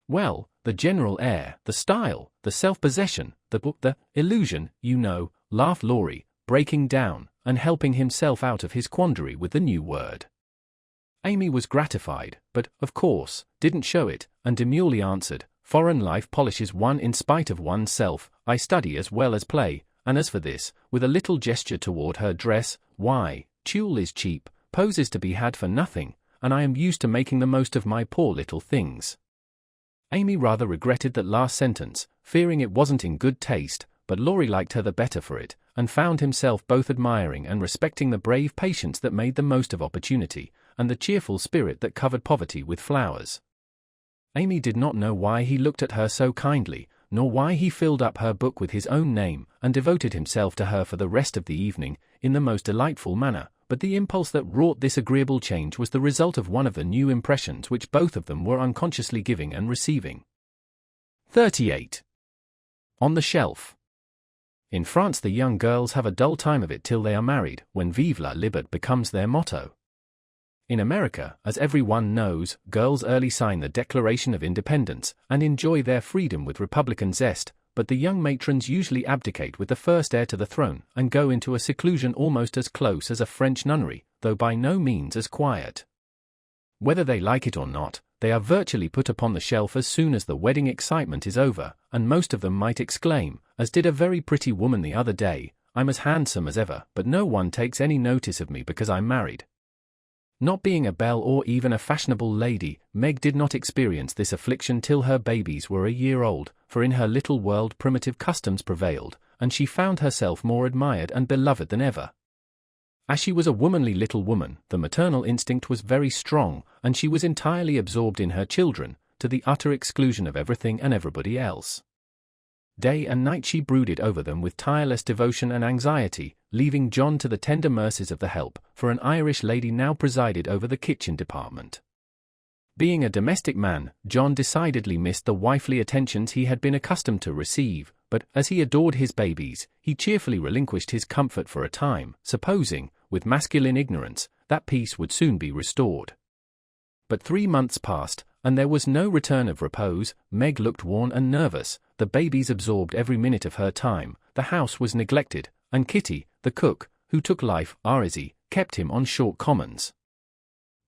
Well, the general air, the style, the self-possession, the illusion, you know, laughed Laurie, breaking down, and helping himself out of his quandary with the new word. Amy was gratified, but, of course, didn't show it, and demurely answered, foreign life polishes one in spite of oneself. I study as well as play, and as for this, with a little gesture toward her dress, why, tulle is cheap, pose is to be had for nothing, and I am used to making the most of my poor little things. Amy rather regretted that last sentence, fearing it wasn't in good taste, but Laurie liked her the better for it, and found himself both admiring and respecting the brave patience that made the most of opportunity, and the cheerful spirit that covered poverty with flowers. Amy did not know why he looked at her so kindly, nor why he filled up her book with his own name, and devoted himself to her for the rest of the evening, in the most delightful manner, but the impulse that wrought this agreeable change was the result of one of the new impressions which both of them were unconsciously giving and receiving. 38. On the shelf. In France the young girls have a dull time of it till they are married, when Vive la Liberté becomes their motto. In America, as everyone knows, girls early sign the Declaration of Independence, and enjoy their freedom with Republican zest, but the young matrons usually abdicate with the first heir to the throne, and go into a seclusion almost as close as a French nunnery, though by no means as quiet. Whether they like it or not, they are virtually put upon the shelf as soon as the wedding excitement is over, and most of them might exclaim, as did a very pretty woman the other day, I'm as handsome as ever, but no one takes any notice of me because I'm married. Not being a belle or even a fashionable lady, Meg did not experience this affliction till her babies were a year old, for in her little world primitive customs prevailed, and she found herself more admired and beloved than ever. As she was a womanly little woman, the maternal instinct was very strong, and she was entirely absorbed in her children, to the utter exclusion of everything and everybody else. Day and night she brooded over them with tireless devotion and anxiety, leaving John to the tender mercies of the help, for an Irish lady now presided over the kitchen department. Being a domestic man, John decidedly missed the wifely attentions he had been accustomed to receive, but, as he adored his babies, he cheerfully relinquished his comfort for a time, supposing, with masculine ignorance, that peace would soon be restored. But 3 months passed, and there was no return of repose. Meg looked worn and nervous, the babies absorbed every minute of her time, the house was neglected, and Kitty, the cook, who took life easy, kept him on short commons.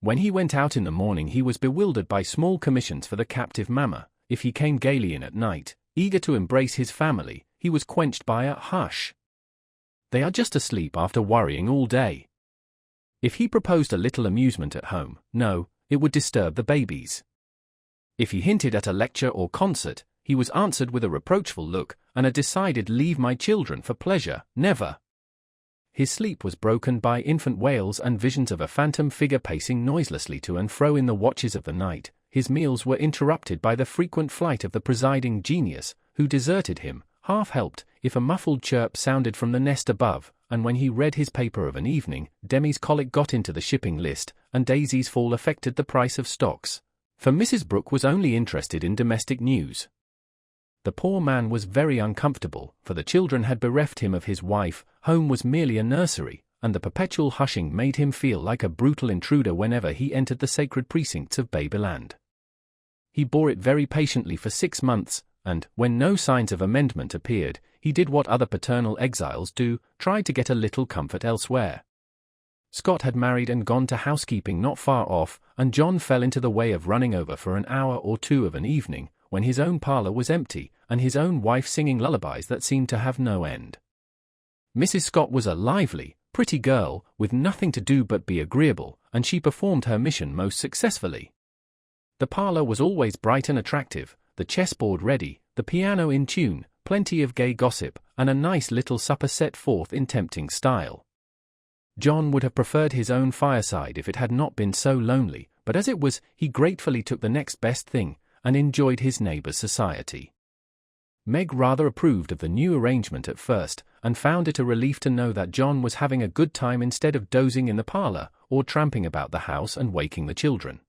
When he went out in the morning he was bewildered by small commissions for the captive mamma. If he came gaily in at night, eager to embrace his family, he was quenched by a hush. They are just asleep after worrying all day. If he proposed a little amusement at home, no, it would disturb the babies. If he hinted at a lecture or concert, he was answered with a reproachful look, and a decided leave my children for pleasure, never. His sleep was broken by infant wails and visions of a phantom figure pacing noiselessly to and fro in the watches of the night. His meals were interrupted by the frequent flight of the presiding genius, who deserted him, half-helped, if a muffled chirp sounded from the nest above, and when he read his paper of an evening, Demi's colic got into the shipping list, and Daisy's fall affected the price of stocks. For Mrs. Brooke was only interested in domestic news. The poor man was very uncomfortable, for the children had bereft him of his wife, home was merely a nursery, and the perpetual hushing made him feel like a brutal intruder whenever he entered the sacred precincts of Babyland. He bore it very patiently for 6 months, and, when no signs of amendment appeared, he did what other paternal exiles do, tried to get a little comfort elsewhere. Scott had married and gone to housekeeping not far off, and John fell into the way of running over for an hour or two of an evening, when his own parlor was empty, and his own wife singing lullabies that seemed to have no end. Mrs. Scott was a lively, pretty girl, with nothing to do but be agreeable, and she performed her mission most successfully. The parlor was always bright and attractive, the chessboard ready, the piano in tune, plenty of gay gossip, and a nice little supper set forth in tempting style. John would have preferred his own fireside if it had not been so lonely, but as it was, he gratefully took the next best thing, and enjoyed his neighbor's society. Meg rather approved of the new arrangement at first, and found it a relief to know that John was having a good time instead of dozing in the parlor, or tramping about the house and waking the children.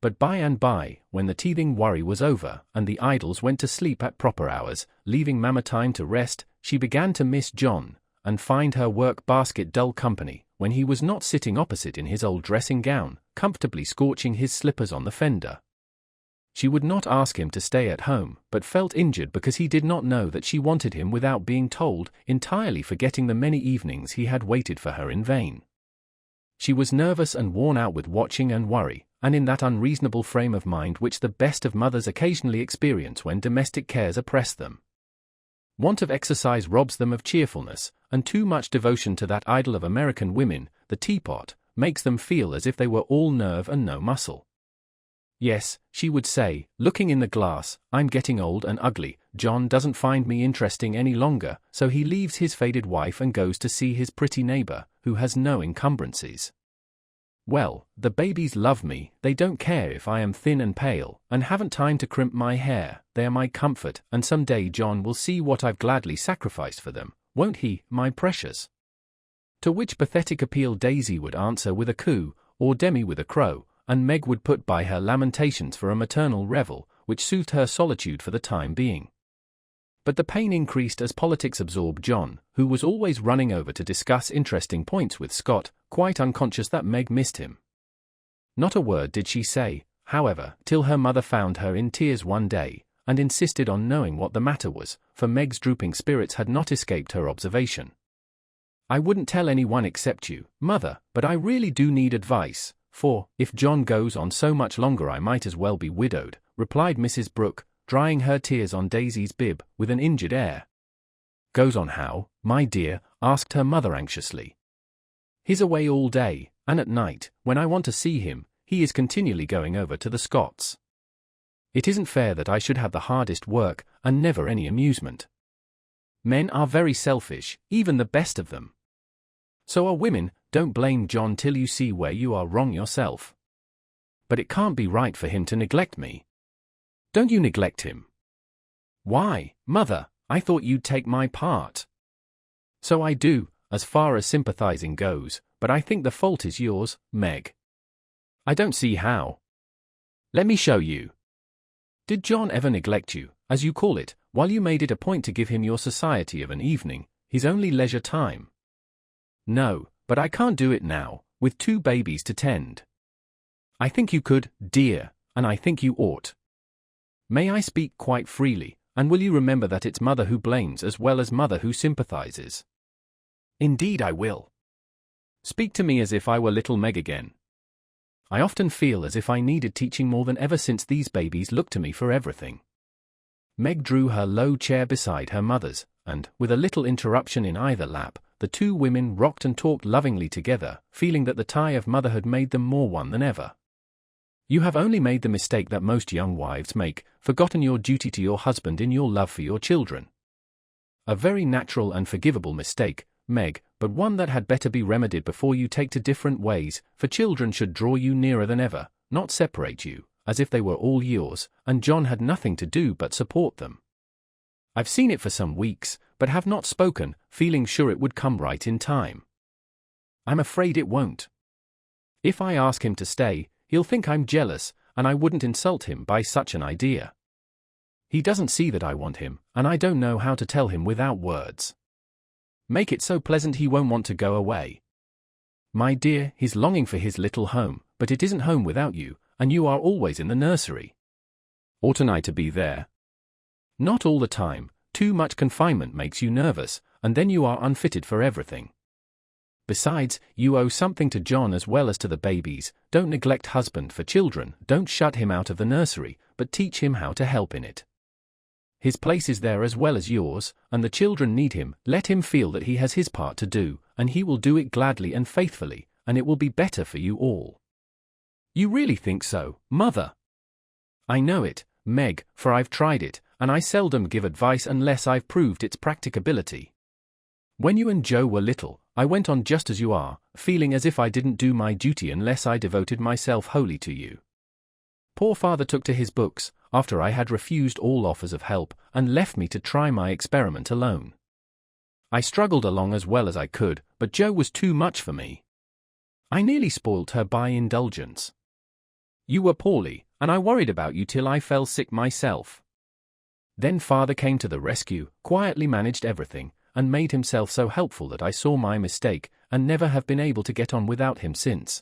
But by and by, when the teething worry was over, and the idols went to sleep at proper hours, leaving Mama time to rest, she began to miss John, and find her work basket dull company, when he was not sitting opposite in his old dressing gown, comfortably scorching his slippers on the fender. She would not ask him to stay at home, but felt injured because he did not know that she wanted him without being told, entirely forgetting the many evenings he had waited for her in vain. She was nervous and worn out with watching and worry, and in that unreasonable frame of mind which the best of mothers occasionally experience when domestic cares oppress them. Want of exercise robs them of cheerfulness, and too much devotion to that idol of American women, the teapot, makes them feel as if they were all nerve and no muscle. Yes, she would say, looking in the glass, I'm getting old and ugly, John doesn't find me interesting any longer, so he leaves his faded wife and goes to see his pretty neighbor, who has no encumbrances. Well, the babies love me, they don't care if I am thin and pale, and haven't time to crimp my hair, they are my comfort, and someday John will see what I've gladly sacrificed for them, won't he, my precious? To which pathetic appeal Daisy would answer with a coo, or Demi with a crow, and Meg would put by her lamentations for a maternal revel, which soothed her solitude for the time being. But the pain increased as politics absorbed John, who was always running over to discuss interesting points with Scott, quite unconscious that Meg missed him. Not a word did she say, however, till her mother found her in tears one day, and insisted on knowing what the matter was, for Meg's drooping spirits had not escaped her observation. I wouldn't tell anyone except you, Mother, but I really do need advice, for, if John goes on so much longer I might as well be widowed, replied Mrs. Brooke, drying her tears on Daisy's bib, with an injured air. Goes on how, my dear? Asked her mother anxiously. He's away all day, and at night, when I want to see him, he is continually going over to the Scots. It isn't fair that I should have the hardest work, and never any amusement. Men are very selfish, even the best of them. So are women, don't blame John till you see where you are wrong yourself. But it can't be right for him to neglect me. Don't you neglect him. Why, Mother, I thought you'd take my part. So I do, as far as sympathizing goes, but I think the fault is yours, Meg. I don't see how. Let me show you. Did John ever neglect you, as you call it, while you made it a point to give him your society of an evening, his only leisure time? No, but I can't do it now, with 2 babies to tend. I think you could, dear, and I think you ought. May I speak quite freely, and will you remember that it's Mother who blames as well as Mother who sympathizes? Indeed I will. Speak to me as if I were little Meg again. I often feel as if I needed teaching more than ever since these babies look to me for everything. Meg drew her low chair beside her mother's, and, with a little interruption in either lap, the 2 women rocked and talked lovingly together, feeling that the tie of motherhood made them more one than ever. You have only made the mistake that most young wives make, forgotten your duty to your husband in your love for your children. A very natural and forgivable mistake, Meg, but one that had better be remedied before you take to different ways, for children should draw you nearer than ever, not separate you, as if they were all yours, and John had nothing to do but support them. I've seen it for some weeks, but have not spoken, feeling sure it would come right in time. I'm afraid it won't. If I ask him to stay, he'll think I'm jealous, and I wouldn't insult him by such an idea. He doesn't see that I want him, and I don't know how to tell him without words. Make it so pleasant he won't want to go away. My dear, he's longing for his little home, but it isn't home without you, and you are always in the nursery. Oughtn't I to be there? Not all the time. Too much confinement makes you nervous, and then you are unfitted for everything. Besides, you owe something to John as well as to the babies. Don't neglect husband for children, don't shut him out of the nursery, but teach him how to help in it. His place is there as well as yours, and the children need him. Let him feel that he has his part to do, and he will do it gladly and faithfully, and it will be better for you all." "You really think so, Mother?" "I know it, Meg, for I've tried it, and I seldom give advice unless I've proved its practicability. When you and Joe were little, I went on just as you are, feeling as if I didn't do my duty unless I devoted myself wholly to you. Poor father took to his books, after I had refused all offers of help, and left me to try my experiment alone. I struggled along as well as I could, but Joe was too much for me. I nearly spoilt her by indulgence. You were poorly, and I worried about you till I fell sick myself. Then father came to the rescue, quietly managed everything, and made himself so helpful that I saw my mistake, and never have been able to get on without him since.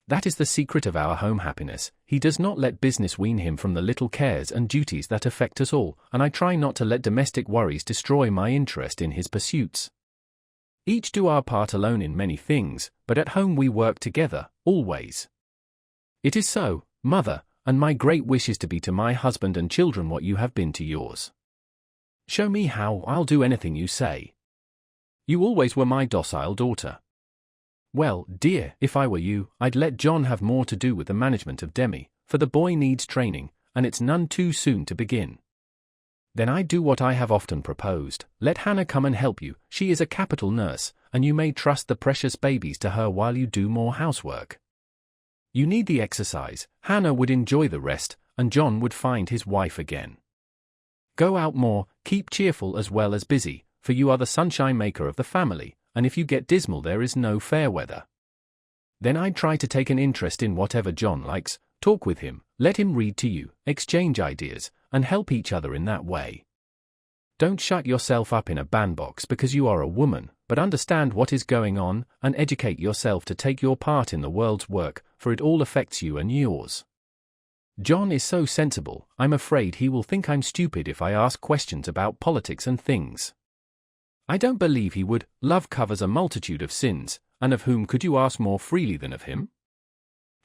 That is the secret of our home happiness. He does not let business wean him from the little cares and duties that affect us all, and I try not to let domestic worries destroy my interest in his pursuits. Each do our part alone in many things, but at home we work together, always. It is so, Mother, and my great wish is to be to my husband and children what you have been to yours. Show me how, I'll do anything you say. You always were my docile daughter. Well, dear, if I were you, I'd let John have more to do with the management of Demi, for the boy needs training, and it's none too soon to begin. Then I'd do what I have often proposed, let Hannah come and help you. She is a capital nurse, and you may trust the precious babies to her while you do more housework. You need the exercise, Hannah would enjoy the rest, and John would find his wife again. Go out more, keep cheerful as well as busy, for you are the sunshine maker of the family, and if you get dismal there is no fair weather. Then I'd try to take an interest in whatever John likes, talk with him, let him read to you, exchange ideas, and help each other in that way. Don't shut yourself up in a bandbox because you are a woman, but understand what is going on, and educate yourself to take your part in the world's work, for it all affects you and yours. John is so sensible, I'm afraid he will think I'm stupid if I ask questions about politics and things. I don't believe he would. Love covers a multitude of sins, and of whom could you ask more freely than of him?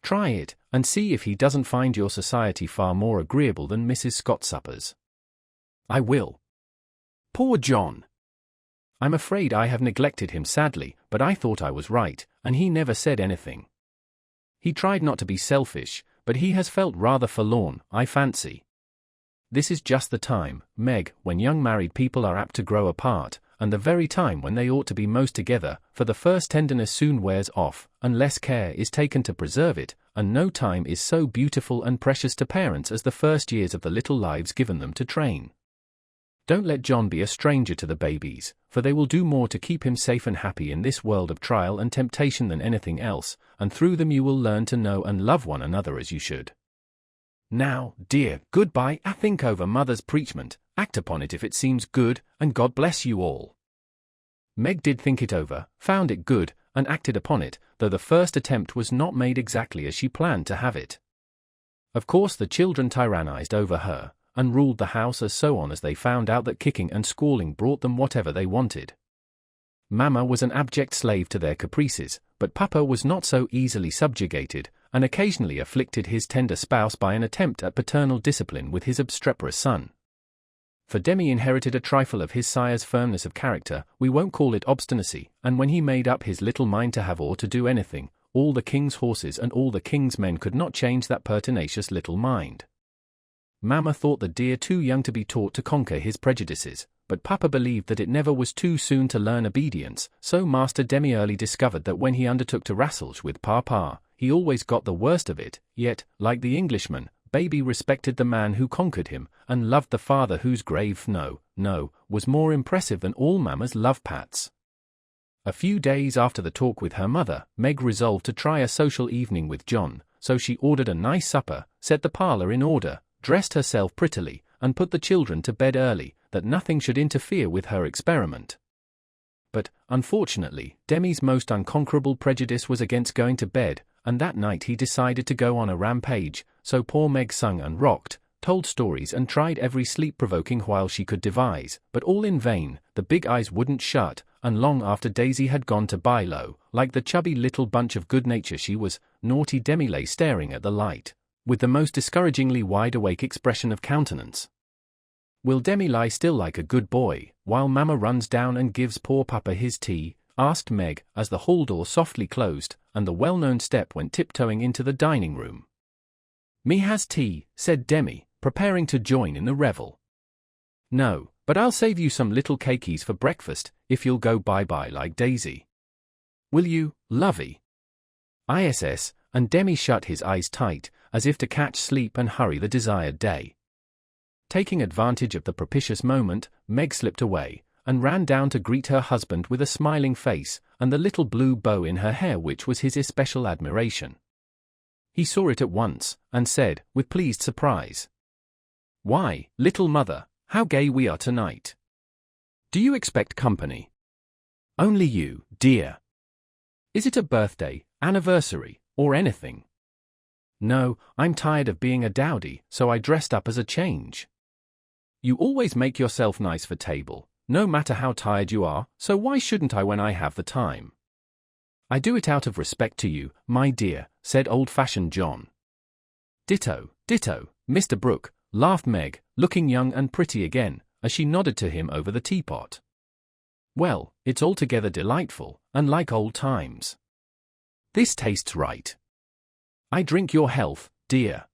Try it, and see if he doesn't find your society far more agreeable than Mrs. Scott's suppers. I will. Poor John! I'm afraid I have neglected him sadly, but I thought I was right, and he never said anything. He tried not to be selfish, but he has felt rather forlorn, I fancy. This is just the time, Meg, when young married people are apt to grow apart, and the very time when they ought to be most together, for the first tenderness soon wears off, unless care is taken to preserve it, and no time is so beautiful and precious to parents as the first years of the little lives given them to train. Don't let John be a stranger to the babies, for they will do more to keep him safe and happy in this world of trial and temptation than anything else, and through them you will learn to know and love one another as you should. Now, dear, goodbye. Think over Mother's preachment, act upon it if it seems good, and God bless you all. Meg did think it over, found it good, and acted upon it, though the first attempt was not made exactly as she planned to have it. Of course the children tyrannized over her, and ruled the house as so on as they found out that kicking and squalling brought them whatever they wanted. Mamma was an abject slave to their caprices, but Papa was not so easily subjugated, and occasionally afflicted his tender spouse by an attempt at paternal discipline with his obstreperous son. For Demi inherited a trifle of his sire's firmness of character, we won't call it obstinacy, and when he made up his little mind to have or to do anything, all the king's horses and all the king's men could not change that pertinacious little mind. Mamma thought the dear too young to be taught to conquer his prejudices, but Papa believed that it never was too soon to learn obedience, so Master Demi early discovered that when he undertook to wrestle with Papa, he always got the worst of it, yet, like the Englishman, Baby respected the man who conquered him, and loved the father whose grave no, was more impressive than all Mamma's love pats. A few days after the talk with her mother, Meg resolved to try a social evening with John, so she ordered a nice supper, set the parlor in order, dressed herself prettily, and put the children to bed early, that nothing should interfere with her experiment. But, unfortunately, Demi's most unconquerable prejudice was against going to bed, and that night he decided to go on a rampage, so poor Meg sung and rocked, told stories and tried every sleep-provoking while she could devise, but all in vain. The big eyes wouldn't shut, and long after Daisy had gone to buy low, like the chubby little bunch of good nature she was, naughty Demi lay staring at the light, with the most discouragingly wide-awake expression of countenance. "Will Demi lie still like a good boy, while Mama runs down and gives poor Papa his tea?" asked Meg, as the hall door softly closed, and the well-known step went tiptoeing into the dining room. "Me has tea," said Demi, preparing to join in the revel. "No, but I'll save you some little cakeys for breakfast, if you'll go bye-bye like Daisy. Will you, lovey?" ISS, and Demi shut his eyes tight, as if to catch sleep and hurry the desired day. Taking advantage of the propitious moment, Meg slipped away, and ran down to greet her husband with a smiling face, and the little blue bow in her hair which was his especial admiration. He saw it at once, and said, with pleased surprise, "Why, little mother, how gay we are tonight. Do you expect company?" "Only you, dear." "Is it a birthday, anniversary, or anything?" "No, I'm tired of being a dowdy, so I dressed up as a change." "You always make yourself nice for table, no matter how tired you are, so why shouldn't I when I have the time?" "I do it out of respect to you, my dear," said old-fashioned John. "Ditto, ditto, Mr. Brooke," laughed Meg, looking young and pretty again, as she nodded to him over the teapot. "Well, it's altogether delightful, and like old times. This tastes right. I drink your health, dear."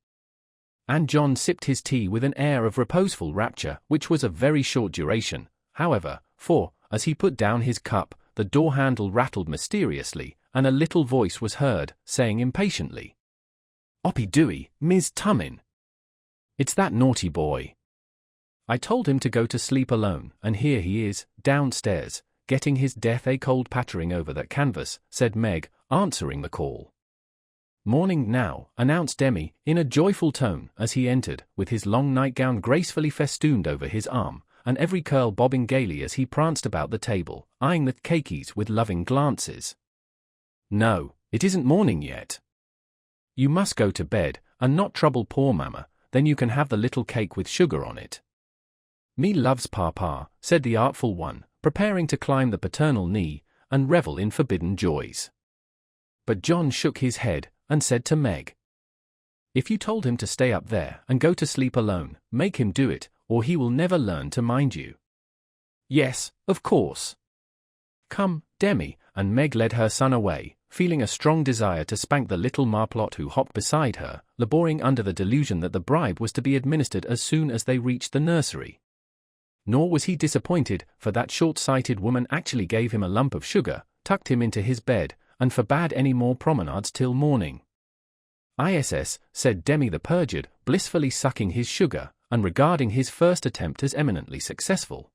And John sipped his tea with an air of reposeful rapture, which was of very short duration, however, for, as he put down his cup, the door handle rattled mysteriously, and a little voice was heard, saying impatiently, "Oppy dooey, Ms. Tummin. It's that naughty boy. I told him to go to sleep alone, and here he is, downstairs, getting his death-a-cold pattering over that canvas," said Meg, answering the call. "Morning now," announced Demi, in a joyful tone, as he entered, with his long nightgown gracefully festooned over his arm, and every curl bobbing gaily as he pranced about the table, eyeing the cakeys with loving glances. "No, it isn't morning yet. You must go to bed, and not trouble poor Mama, then you can have the little cake with sugar on it." "Me loves Papa," said the artful one, preparing to climb the paternal knee, and revel in forbidden joys. But John shook his head, and said to Meg, "If you told him to stay up there and go to sleep alone, make him do it, or he will never learn to mind you." "Yes, of course. Come, Demi," and Meg led her son away, feeling a strong desire to spank the little marplot who hopped beside her, laboring under the delusion that the bribe was to be administered as soon as they reached the nursery. Nor was he disappointed, for that short-sighted woman actually gave him a lump of sugar, tucked him into his bed, and forbade any more promenades till morning. ISS, said Demi the perjured, blissfully sucking his sugar, and regarding his first attempt as eminently successful.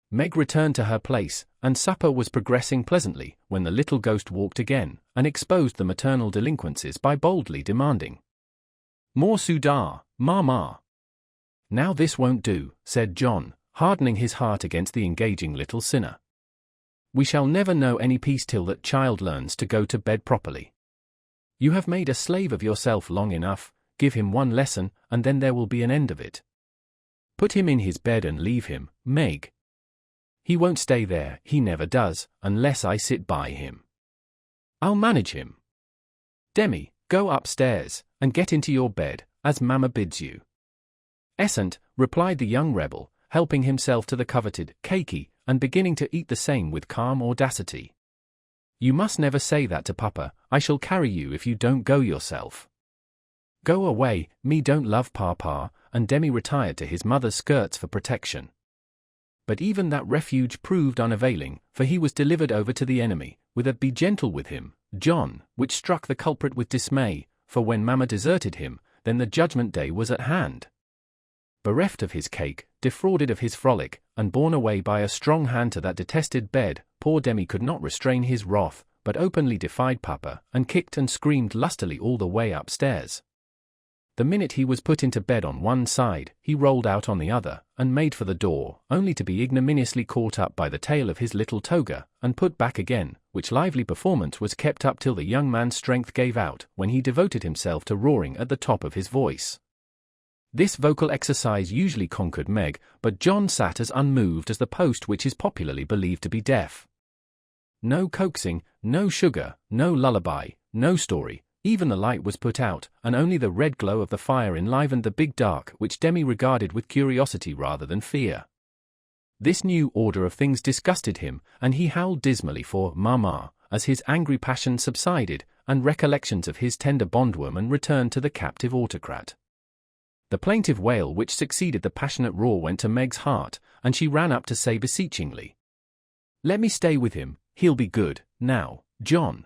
Meg returned to her place, and supper was progressing pleasantly, when the little ghost walked again, and exposed the maternal delinquencies by boldly demanding, "More Sudar, Mama." "Now this won't do," said John, hardening his heart against the engaging little sinner. "We shall never know any peace till that child learns to go to bed properly. You have made a slave of yourself long enough, give him one lesson, and then there will be an end of it. Put him in his bed and leave him, Meg. He won't stay there, he never does, unless I sit by him. I'll manage him. Demi, go upstairs, and get into your bed, as Mama bids you." "Essent," replied the young rebel, helping himself to the coveted cakey, and beginning to eat the same with calm audacity. "You must never say that to Papa, I shall carry you if you don't go yourself." "Go away, me don't love Papa," and Demi retired to his mother's skirts for protection. But even that refuge proved unavailing, for he was delivered over to the enemy, with a "be gentle with him, John," which struck the culprit with dismay, for when Mama deserted him, then the judgment day was at hand. Bereft of his cake, defrauded of his frolic, and borne away by a strong hand to that detested bed, poor Demi could not restrain his wrath, but openly defied Papa, and kicked and screamed lustily all the way upstairs. The minute he was put into bed on one side, he rolled out on the other, and made for the door, only to be ignominiously caught up by the tail of his little toga, and put back again, which lively performance was kept up till the young man's strength gave out, when he devoted himself to roaring at the top of his voice. This vocal exercise usually conquered Meg, but John sat as unmoved as the post which is popularly believed to be deaf. No coaxing, no sugar, no lullaby, no story, Even the light was put out, and only the red glow of the fire enlivened the big dark, which Demi regarded with curiosity rather than fear. This new order of things disgusted him, and he howled dismally for "Mama," as his angry passion subsided, and recollections of his tender bondwoman returned to the captive autocrat. The plaintive wail which succeeded the passionate roar went to Meg's heart, and she ran up to say beseechingly, "Let me stay with him, he'll be good, now, John."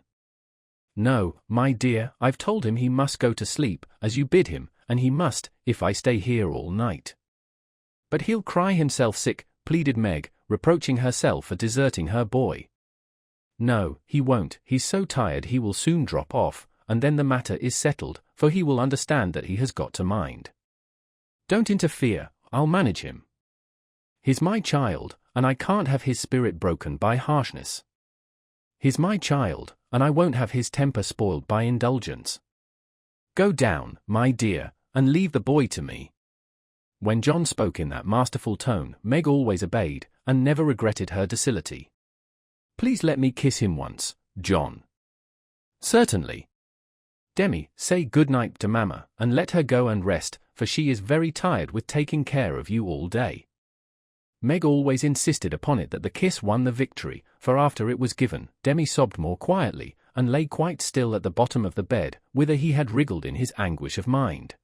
"No, my dear, I've told him he must go to sleep, as you bid him, and he must, if I stay here all night." "But he'll cry himself sick," pleaded Meg, reproaching herself for deserting her boy. "No, he won't, he's so tired he will soon drop off, and then the matter is settled, for he will understand that he has got to mind. Don't interfere, I'll manage him. He's my child, and I can't have his spirit broken by harshness. He's my child, and I won't have his temper spoiled by indulgence. Go down, my dear, and leave the boy to me." When John spoke in that masterful tone, Meg always obeyed, and never regretted her docility. "Please let me kiss him once, John." "Certainly." "Demi, say good night to Mama, and let her go and rest, for she is very tired with taking care of you all day." Meg always insisted upon it that the kiss won the victory, for after it was given, Demi sobbed more quietly, and lay quite still at the bottom of the bed, whither he had wriggled in his anguish of mind.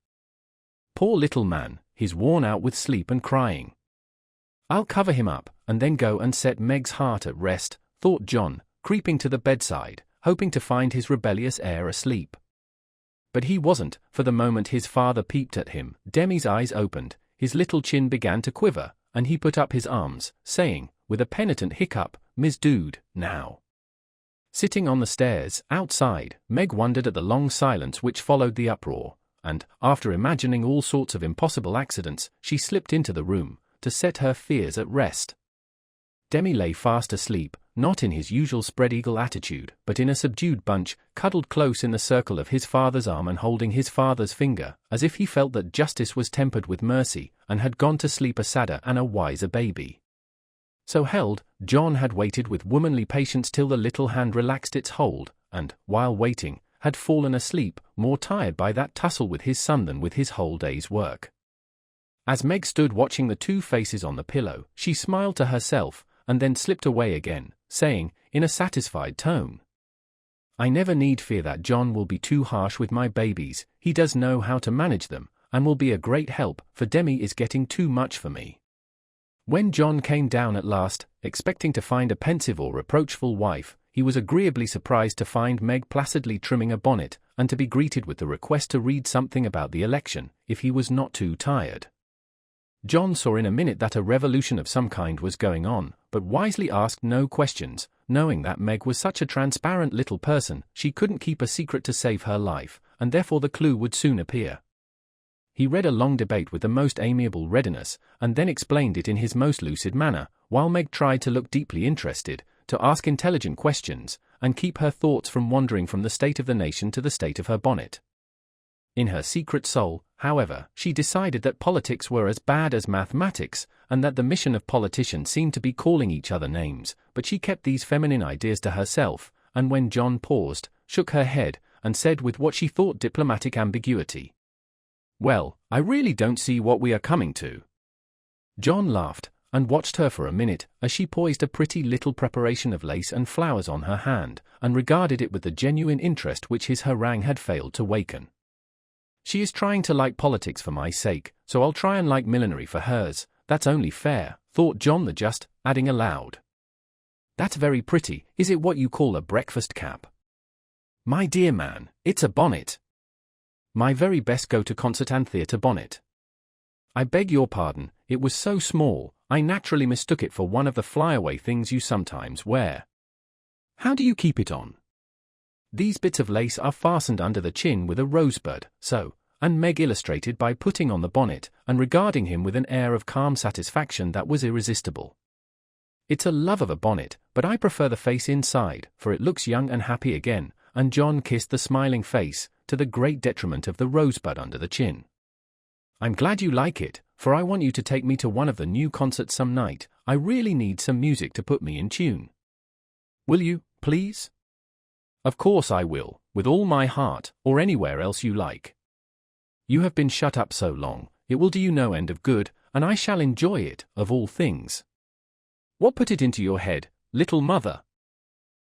Poor little man, he's worn out with sleep and crying. "I'll cover him up, and then go and set Meg's heart at rest," thought John, creeping to the bedside, hoping to find his rebellious heir asleep. But he wasn't, for the moment his father peeped at him, Demi's eyes opened, his little chin began to quiver, and he put up his arms, saying, with a penitent hiccup, "Miss Dude, now." Sitting on the stairs, outside, Meg wondered at the long silence which followed the uproar, and, after imagining all sorts of impossible accidents, she slipped into the room, to set her fears at rest. Demi lay fast asleep, not in his usual spread-eagle attitude, but in a subdued bunch, cuddled close in the circle of his father's arm and holding his father's finger, as if he felt that justice was tempered with mercy, and had gone to sleep a sadder and a wiser baby. So held, John had waited with womanly patience till the little hand relaxed its hold, and, while waiting, had fallen asleep, more tired by that tussle with his son than with his whole day's work. As Meg stood watching the two faces on the pillow, she smiled to herself, and then slipped away again, saying, in a satisfied tone, "I never need fear that John will be too harsh with my babies, he does know how to manage them, and will be a great help, for Demi is getting too much for me." When John came down at last, expecting to find a pensive or reproachful wife, he was agreeably surprised to find Meg placidly trimming a bonnet, and to be greeted with the request to read something about the election, if he was not too tired. John saw in a minute that a revolution of some kind was going on, but wisely asked no questions, knowing that Meg was such a transparent little person, she couldn't keep a secret to save her life, and therefore the clue would soon appear. He read a long debate with the most amiable readiness, and then explained it in his most lucid manner, while Meg tried to look deeply interested, to ask intelligent questions, and keep her thoughts from wandering from the state of the nation to the state of her bonnet. In her secret soul, however, she decided that politics were as bad as mathematics, and that the mission of politicians seemed to be calling each other names, but she kept these feminine ideas to herself, and when John paused, shook her head, and said with what she thought diplomatic ambiguity, "Well, I really don't see what we are coming to." John laughed, and watched her for a minute, as she poised a pretty little preparation of lace and flowers on her hand, and regarded it with the genuine interest which his harangue had failed to waken. "She is trying to like politics for my sake, so I'll try and like millinery for hers, that's only fair," thought John the Just, adding aloud, "That's very pretty, is it what you call a breakfast cap?" "My dear man, it's a bonnet. My very best go-to-concert and theatre bonnet. I beg your pardon, it was so small, I naturally mistook it for one of the flyaway things you sometimes wear. How do you keep it on? These bits of lace are fastened under the chin with a rosebud, so," and Meg illustrated by putting on the bonnet, and regarding him with an air of calm satisfaction that was irresistible. "It's a love of a bonnet, but I prefer the face inside, for it looks young and happy again," and John kissed the smiling face, to the great detriment of the rosebud under the chin. "I'm glad you like it, for I want you to take me to one of the new concerts some night. I really need some music to put me in tune. Will you, please?" Of course I will, with all my heart, or anywhere else you like. You have been shut up so long, it will do you no end of good, and I shall enjoy it, of all things. What put it into your head, little mother?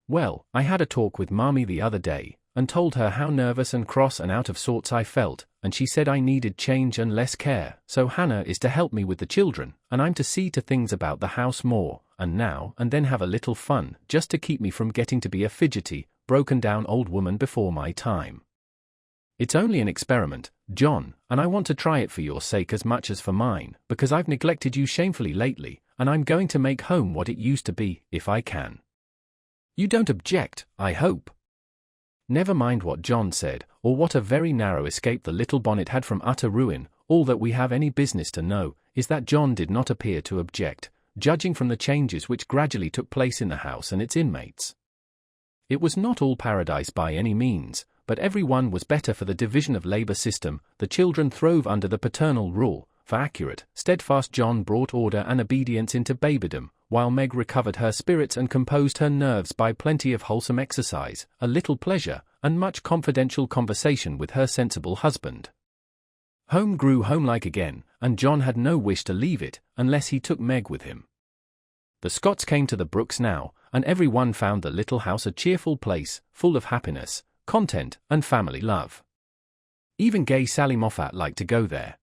Well, I had a talk with Mommy the other day, and told her how nervous and cross and out of sorts I felt, and she said I needed change and less care, so Hannah is to help me with the children, and I'm to see to things about the house more, and now and then have a little fun, just to keep me from getting to be a fidgety, broken-down old woman before my time. It's only an experiment, John, and I want to try it for your sake as much as for mine, because I've neglected you shamefully lately, and I'm going to make home what it used to be, if I can. You don't object, I hope? Never mind what John said, or what a very narrow escape the little bonnet had from utter ruin. All that we have any business to know is that John did not appear to object, judging from the changes which gradually took place in the house and its inmates. It was not all paradise by any means, but every one was better for the division of labor system. The children throve under the paternal rule, for accurate, steadfast John brought order and obedience into babydom, while Meg recovered her spirits and composed her nerves by plenty of wholesome exercise, a little pleasure, and much confidential conversation with her sensible husband. Home grew homelike again, and John had no wish to leave it, unless he took Meg with him. The Scotts came to the Brooks now, and every one found the little house a cheerful place, full of happiness, content, and family love. Even gay Sally Moffat liked to go there.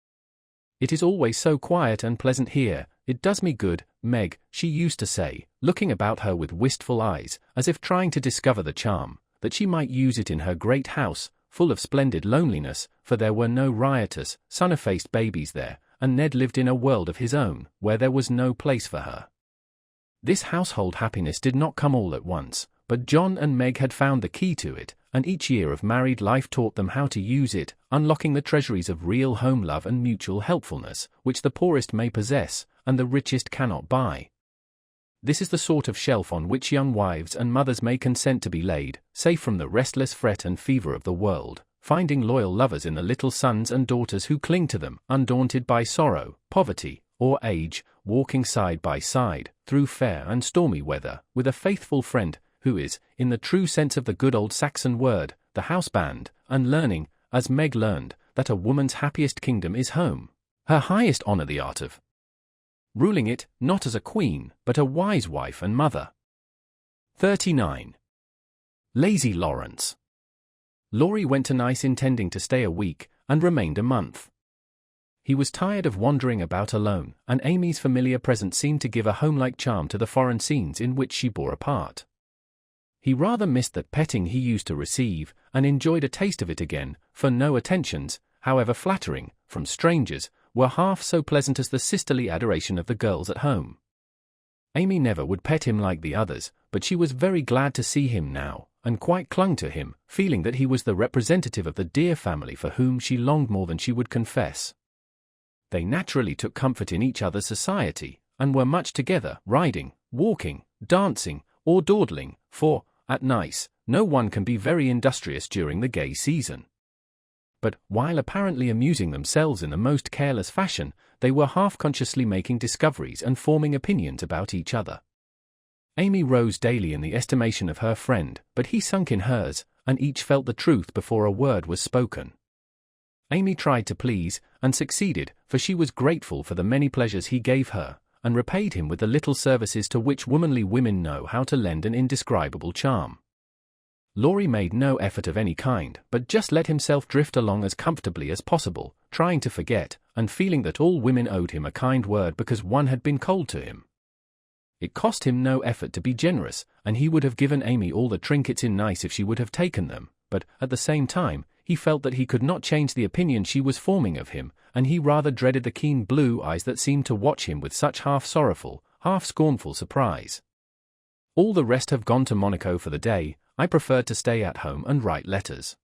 It is always so quiet and pleasant here, it does me good, Meg, she used to say, looking about her with wistful eyes, as if trying to discover the charm, that she might use it in her great house, full of splendid loneliness, for there were no riotous, sunny-faced babies there, and Ned lived in a world of his own, where there was no place for her. This household happiness did not come all at once, but John and Meg had found the key to it, and each year of married life taught them how to use it, unlocking the treasuries of real home love and mutual helpfulness, which the poorest may possess, and the richest cannot buy. This is the sort of shelf on which young wives and mothers may consent to be laid, safe from the restless fret and fever of the world, finding loyal lovers in the little sons and daughters who cling to them, undaunted by sorrow, poverty, or age, walking side by side, through fair and stormy weather, with a faithful friend, who is, in the true sense of the good old Saxon word, the house band, and learning, as Meg learned, that a woman's happiest kingdom is home, her highest honor the art of ruling it, not as a queen, but a wise wife and mother. 39. Lazy Lawrence. Laurie went to Nice intending to stay a week, and remained a month. He was tired of wandering about alone, and Amy's familiar presence seemed to give a homelike charm to the foreign scenes in which she bore a part. He rather missed that petting he used to receive, and enjoyed a taste of it again, for no attentions, however flattering, from strangers, were half so pleasant as the sisterly adoration of the girls at home. Amy never would pet him like the others, but she was very glad to see him now, and quite clung to him, feeling that he was the representative of the dear family for whom she longed more than she would confess. They naturally took comfort in each other's society, and were much together, riding, walking, dancing, or dawdling, for, at Nice, no one can be very industrious during the gay season. But, while apparently amusing themselves in the most careless fashion, they were half-consciously making discoveries and forming opinions about each other. Amy rose daily in the estimation of her friend, but he sunk in hers, and each felt the truth before a word was spoken. Amy tried to please, and succeeded, for she was grateful for the many pleasures he gave her, and repaid him with the little services to which womanly women know how to lend an indescribable charm. Laurie made no effort of any kind, but just let himself drift along as comfortably as possible, trying to forget, and feeling that all women owed him a kind word because one had been cold to him. It cost him no effort to be generous, and he would have given Amy all the trinkets in Nice if she would have taken them, but, at the same time, he felt that he could not change the opinion she was forming of him, and he rather dreaded the keen blue eyes that seemed to watch him with such half-sorrowful, half-scornful surprise. All the rest have gone to Monaco for the day. I prefer to stay at home and write letters.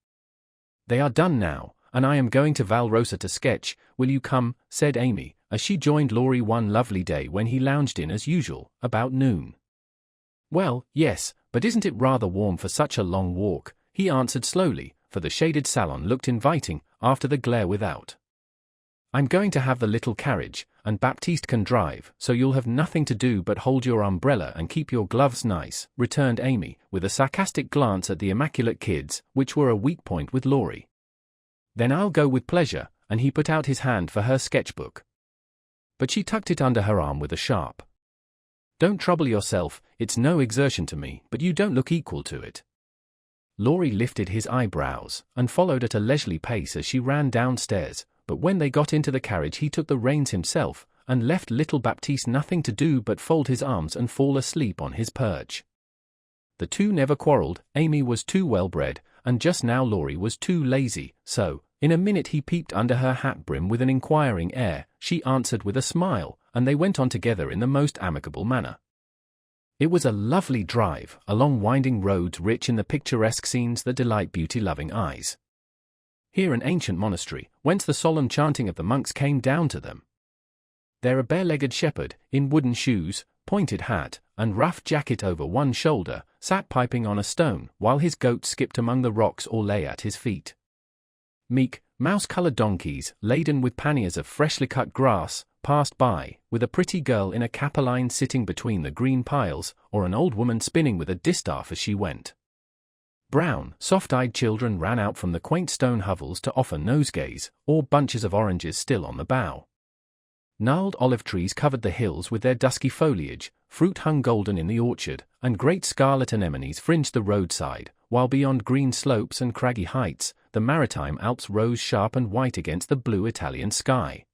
They are done now, and I am going to Valrosa to sketch. Will you come? Said Amy, as she joined Laurie one lovely day when he lounged in as usual, about noon. Well, yes, but isn't it rather warm for such a long walk? He answered slowly, for the shaded salon looked inviting, after the glare without. I'm going to have the little carriage, and Baptiste can drive, so you'll have nothing to do but hold your umbrella and keep your gloves nice," returned Amy, with a sarcastic glance at the immaculate kids, which were a weak point with Laurie. "Then I'll go with pleasure," and he put out his hand for her sketchbook. But she tucked it under her arm with a sharp, "Don't trouble yourself, it's no exertion to me, but you don't look equal to it." Laurie lifted his eyebrows, and followed at a leisurely pace as she ran downstairs, but when they got into the carriage he took the reins himself, and left little Baptiste nothing to do but fold his arms and fall asleep on his perch. The two never quarrelled. Amy was too well-bred, and just now Laurie was too lazy, so, in a minute he peeped under her hat brim with an inquiring air, she answered with a smile, and they went on together in the most amicable manner. It was a lovely drive, along winding roads rich in the picturesque scenes that delight beauty-loving eyes. Here an ancient monastery, whence the solemn chanting of the monks came down to them. There a bare-legged shepherd, in wooden shoes, pointed hat, and rough jacket over one shoulder, sat piping on a stone, while his goat skipped among the rocks or lay at his feet. Meek, mouse-coloured donkeys, laden with panniers of freshly cut grass, passed by, with a pretty girl in a capeline sitting between the green piles, or an old woman spinning with a distaff as she went. Brown, soft-eyed children ran out from the quaint stone hovels to offer nosegays, or bunches of oranges still on the bough. Gnarled olive trees covered the hills with their dusky foliage, fruit hung golden in the orchard, and great scarlet anemones fringed the roadside, while beyond green slopes and craggy heights, the maritime Alps rose sharp and white against the blue Italian sky.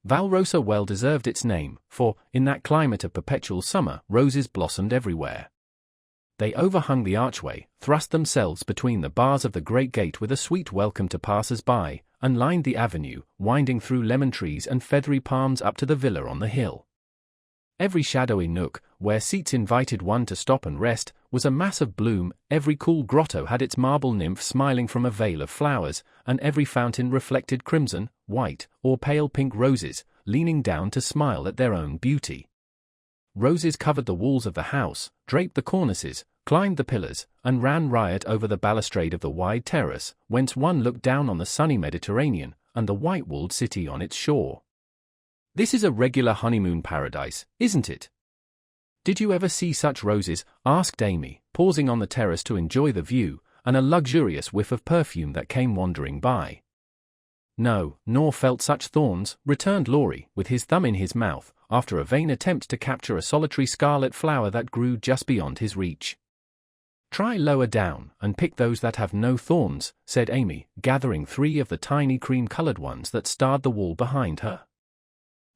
Valrosa well deserved its name, for, in that climate of perpetual summer, roses blossomed everywhere. They overhung the archway, thrust themselves between the bars of the great gate with a sweet welcome to passers-by, and lined the avenue, winding through lemon trees and feathery palms up to the villa on the hill. Every shadowy nook, where seats invited one to stop and rest, was a mass of bloom, every cool grotto had its marble nymph smiling from a veil of flowers, and every fountain reflected crimson, white, or pale pink roses, leaning down to smile at their own beauty. Roses covered the walls of the house, draped the cornices, climbed the pillars, and ran riot over the balustrade of the wide terrace, whence one looked down on the sunny Mediterranean, and the white-walled city on its shore. "This is a regular honeymoon paradise, isn't it?" "Did you ever see such roses?" asked Amy, pausing on the terrace to enjoy the view, and a luxurious whiff of perfume that came wandering by. "No, nor felt such thorns," returned Laurie, with his thumb in his mouth, after a vain attempt to capture a solitary scarlet flower that grew just beyond his reach. "Try lower down, and pick those that have no thorns," said Amy, gathering 3 of the tiny cream-coloured ones that starred the wall behind her.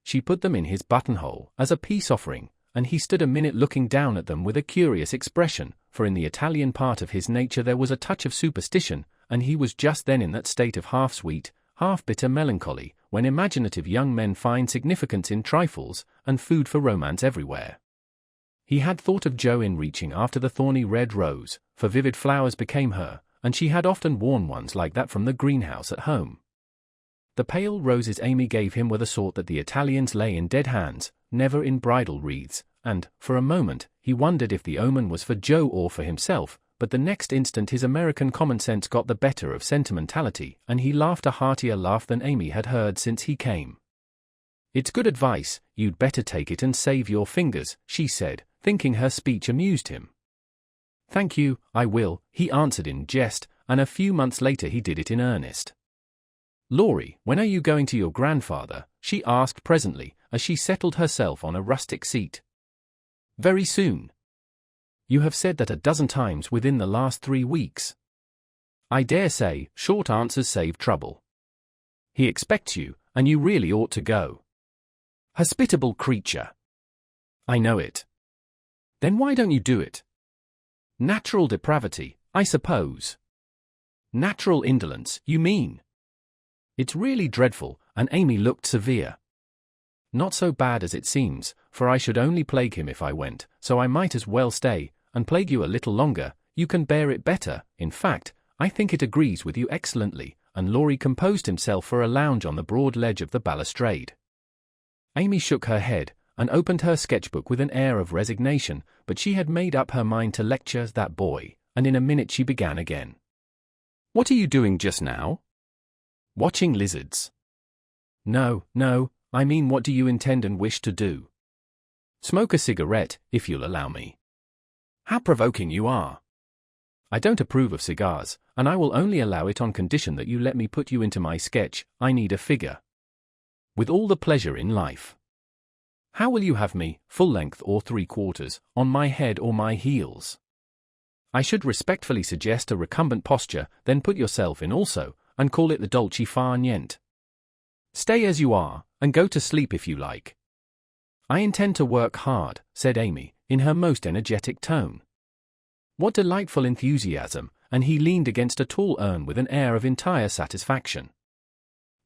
She put them in his buttonhole, as a peace offering, and he stood a minute looking down at them with a curious expression, for in the Italian part of his nature there was a touch of superstition, and he was just then in that state of half-sweet, half-bitter melancholy, when imaginative young men find significance in trifles, and food for romance everywhere. He had thought of Jo in reaching after the thorny red rose, for vivid flowers became her, and she had often worn ones like that from the greenhouse at home. The pale roses Amy gave him were the sort that the Italians lay in dead hands, never in bridal wreaths, and, for a moment, he wondered if the omen was for Jo or for himself, but the next instant his American common sense got the better of sentimentality, and he laughed a heartier laugh than Amy had heard since he came. "It's good advice, you'd better take it and save your fingers," she said, thinking her speech amused him. "Thank you, I will," he answered in jest, and a few months later he did it in earnest. "Laurie, when are you going to your grandfather?" she asked presently, as she settled herself on a rustic seat. "Very soon. You have said that a dozen times within the last 3 weeks. I dare say, short answers save trouble. He expects you, and you really ought to go." "Hospitable creature." "I know it." "Then why don't you do it?" "Natural depravity, I suppose." "Natural indolence, you mean?" "It's really dreadful," and Amy looked severe. "Not so bad as it seems, for I should only plague him if I went, so I might as well stay, and plague you a little longer. You can bear it better. In fact, I think it agrees with you excellently," and Laurie composed himself for a lounge on the broad ledge of the balustrade. Amy shook her head, and opened her sketchbook with an air of resignation, but she had made up her mind to lecture that boy, and in a minute she began again. "What are you doing just now?" "Watching lizards." No, I mean, what do you intend and wish to do? Smoke a cigarette, if you'll allow me. How provoking you are. I don't approve of cigars, and I will only allow it on condition that you let me put you into my sketch. I need a figure. With all the pleasure in life. How will you have me, full length or 3/4, on my head or my heels? I should respectfully suggest a recumbent posture, then put yourself in also, and call it the dolce far niente. Stay as you are, and go to sleep if you like. I intend to work hard, said Amy, in her most energetic tone. What delightful enthusiasm, and he leaned against a tall urn with an air of entire satisfaction.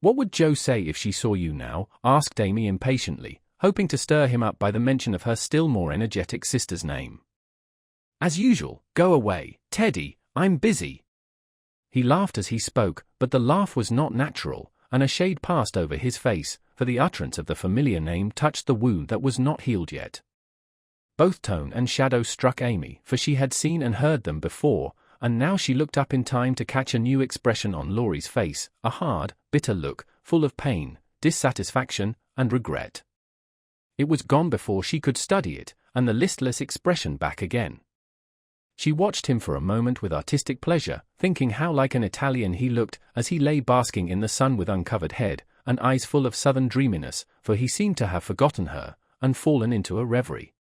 What would Jo say if she saw you now? Asked Amy impatiently, hoping to stir him up by the mention of her still more energetic sister's name. As usual, go away, Teddy, I'm busy. He laughed as he spoke, but the laugh was not natural, and a shade passed over his face, for the utterance of the familiar name touched the wound that was not healed yet. Both tone and shadow struck Amy, for she had seen and heard them before, and now she looked up in time to catch a new expression on Laurie's face, a hard, bitter look, full of pain, dissatisfaction, and regret. It was gone before she could study it, and the listless expression back again. She watched him for a moment with artistic pleasure, thinking how like an Italian he looked as he lay basking in the sun with uncovered head, and eyes full of southern dreaminess, for he seemed to have forgotten her, and fallen into a reverie.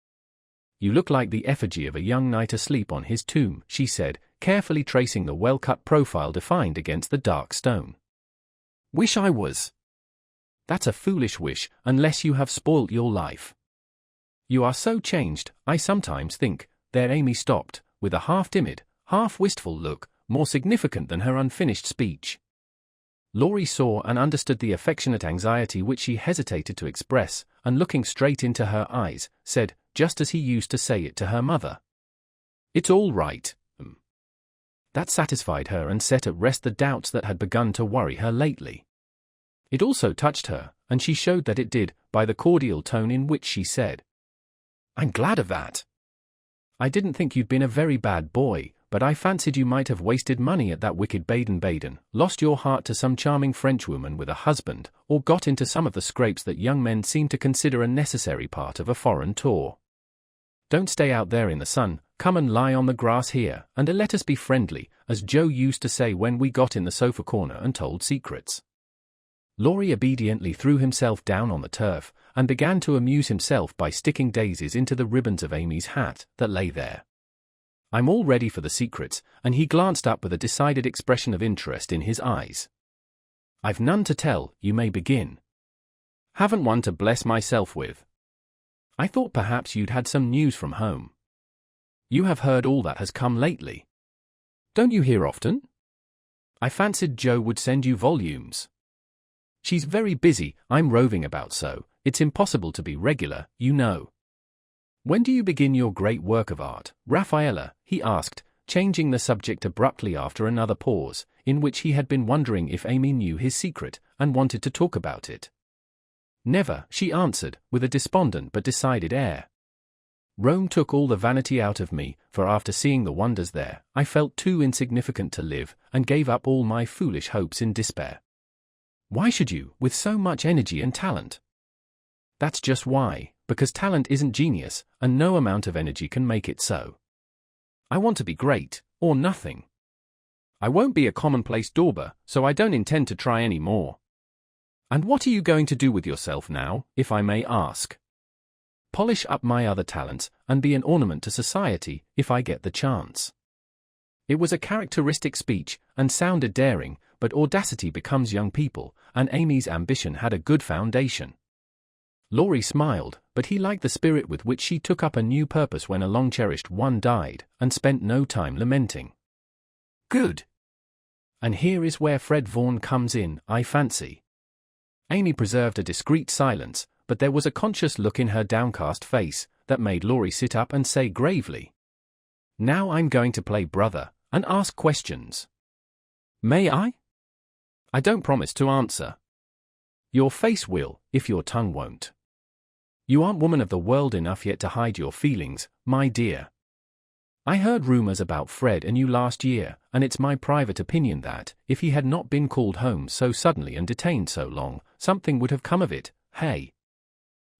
You look like the effigy of a young knight asleep on his tomb, she said, carefully tracing the well-cut profile defined against the dark stone. Wish I was. That's a foolish wish, unless you have spoilt your life. You are so changed, I sometimes think. There Amy stopped, with a half-timid, half-wistful look, more significant than her unfinished speech. Laurie saw and understood the affectionate anxiety which she hesitated to express, and looking straight into her eyes, said, just as he used to say it to her mother. It's all right. That satisfied her and set at rest the doubts that had begun to worry her lately. It also touched her, and she showed that it did, by the cordial tone in which she said, I'm glad of that. I didn't think you'd been a very bad boy, but I fancied you might have wasted money at that wicked Baden-Baden, lost your heart to some charming Frenchwoman with a husband, or got into some of the scrapes that young men seem to consider a necessary part of a foreign tour. Don't stay out there in the sun, come and lie on the grass here, and let us be friendly, as Jo used to say when we got in the sofa corner and told secrets. Laurie obediently threw himself down on the turf, and began to amuse himself by sticking daisies into the ribbons of Amy's hat that lay there. I'm all ready for the secrets, and he glanced up with a decided expression of interest in his eyes. I've none to tell, you may begin. Haven't one to bless myself with. I thought perhaps you'd had some news from home. You have heard all that has come lately. Don't you hear often? I fancied Jo would send you volumes. She's very busy, I'm roving about so, it's impossible to be regular, you know. When do you begin your great work of art, Raffaella? He asked, changing the subject abruptly after another pause, in which he had been wondering if Amy knew his secret, and wanted to talk about it. Never, she answered, with a despondent but decided air. Rome took all the vanity out of me, for after seeing the wonders there, I felt too insignificant to live, and gave up all my foolish hopes in despair. Why should you, with so much energy and talent? That's just why, because talent isn't genius, and no amount of energy can make it so. I want to be great, or nothing. I won't be a commonplace dauber, so I don't intend to try any more. And what are you going to do with yourself now, if I may ask? Polish up my other talents, and be an ornament to society, if I get the chance. It was a characteristic speech, and sounded daring, but audacity becomes young people, and Amy's ambition had a good foundation. Laurie smiled, but he liked the spirit with which she took up a new purpose when a long-cherished one died, and spent no time lamenting. Good. And here is where Fred Vaughan comes in, I fancy. Amy preserved a discreet silence, but there was a conscious look in her downcast face, that made Laurie sit up and say gravely, Now I'm going to play brother, and ask questions. May I? I don't promise to answer. Your face will, if your tongue won't. You aren't woman of the world enough yet to hide your feelings, my dear. I heard rumors about Fred and you last year, and it's my private opinion that, if he had not been called home so suddenly and detained so long, something would have come of it, hey.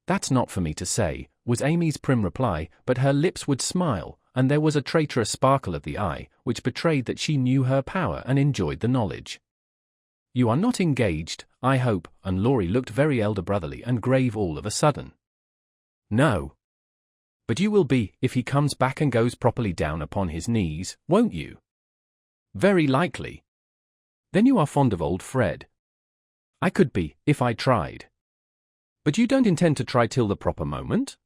That's not for me to say, was Amy's prim reply, but her lips would smile, and there was a traitorous sparkle of the eye, which betrayed that she knew her power and enjoyed the knowledge. You are not engaged, I hope, and Laurie looked very elder brotherly and grave all of a sudden. No. But you will be, if he comes back and goes properly down upon his knees, won't you? Very likely. Then you are fond of old Fred. I could be, if I tried. But you don't intend to try till the proper moment?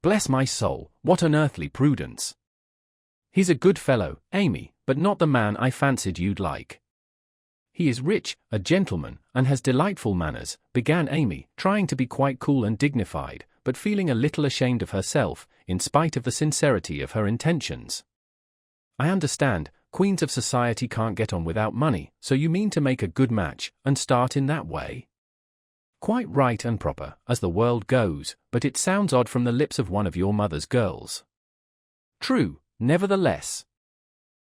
Bless my soul, what unearthly prudence. He's a good fellow, Amy, but not the man I fancied you'd like. He is rich, a gentleman, and has delightful manners, began Amy, trying to be quite cool and dignified, but feeling a little ashamed of herself, in spite of the sincerity of her intentions. I understand, queens of society can't get on without money, so you mean to make a good match, and start in that way? Quite right and proper, as the world goes, but it sounds odd from the lips of one of your mother's girls. True, nevertheless.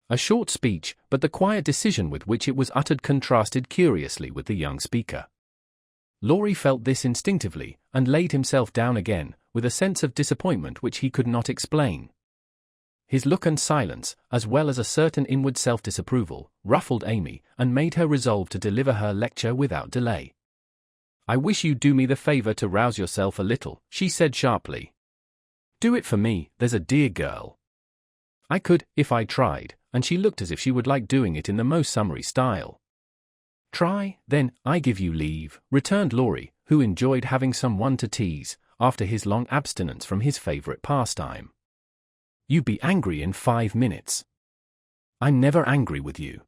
A short speech, but the quiet decision with which it was uttered contrasted curiously with the young speaker. Laurie felt this instinctively, and laid himself down again, with a sense of disappointment which he could not explain. His look and silence, as well as a certain inward self-disapproval, ruffled Amy, and made her resolve to deliver her lecture without delay. I wish you'd do me the favor to rouse yourself a little, she said sharply. Do it for me, there's a dear girl. I could, if I tried, and she looked as if she would like doing it in the most summary style. Try, then, I give you leave, returned Laurie, who enjoyed having someone to tease, after his long abstinence from his favorite pastime. You'd be angry in 5 minutes. I'm never angry with you.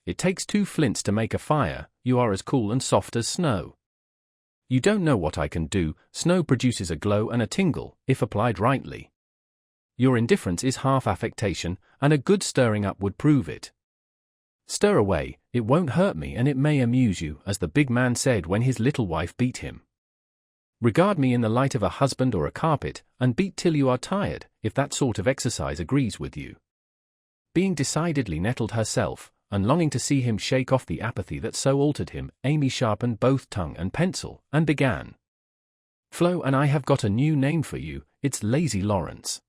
It takes 2 flints to make a fire, you are as cool and soft as snow. You don't know what I can do, snow produces a glow and a tingle, if applied rightly. Your indifference is half affectation, and a good stirring up would prove it. Stir away, it won't hurt me and it may amuse you, as the big man said when his little wife beat him. Regard me in the light of a husband or a carpet, and beat till you are tired, if that sort of exercise agrees with you. Being decidedly nettled herself, and longing to see him shake off the apathy that so altered him, Amy sharpened both tongue and pencil, and began. Flo and I have got a new name for you, it's Lazy Lawrence.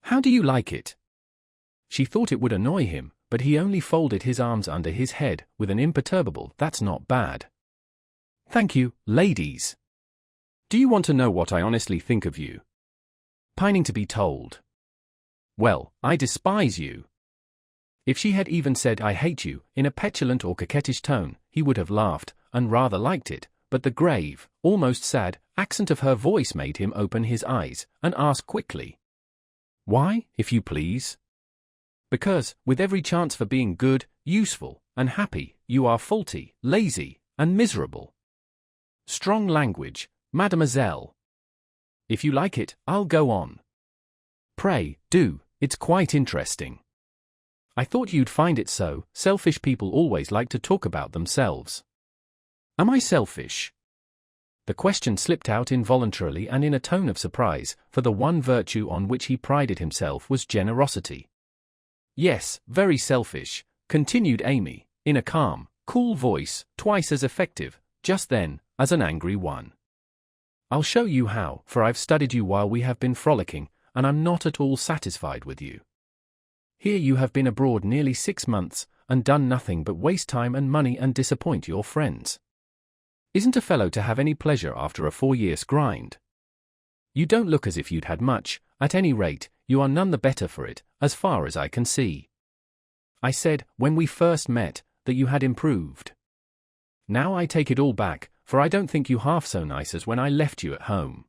How do you like it? She thought it would annoy him, but he only folded his arms under his head, with an imperturbable, that's not bad. Thank you, ladies. Do you want to know what I honestly think of you? Pining to be told. Well, I despise you. If she had even said I hate you, in a petulant or coquettish tone, he would have laughed, and rather liked it, but the grave, almost sad, accent of her voice made him open his eyes, and ask quickly. Why, if you please? Because, with every chance for being good, useful, and happy, you are faulty, lazy, and miserable. Strong language, mademoiselle. If you like it, I'll go on. Pray, do, it's quite interesting. I thought you'd find it so, selfish people always like to talk about themselves. Am I selfish? The question slipped out involuntarily and in a tone of surprise, for the one virtue on which he prided himself was generosity. Yes, very selfish, continued Amy, in a calm, cool voice, twice as effective, just then, as an angry one. I'll show you how, for I've studied you while we have been frolicking, and I'm not at all satisfied with you. Here you have been abroad nearly 6 months, and done nothing but waste time and money and disappoint your friends. Isn't a fellow to have any pleasure after a 4-year's grind? You don't look as if you'd had much, at any rate, you are none the better for it, as far as I can see. I said, when we first met, that you had improved. Now I take it all back, for I don't think you half so nice as when I left you at home.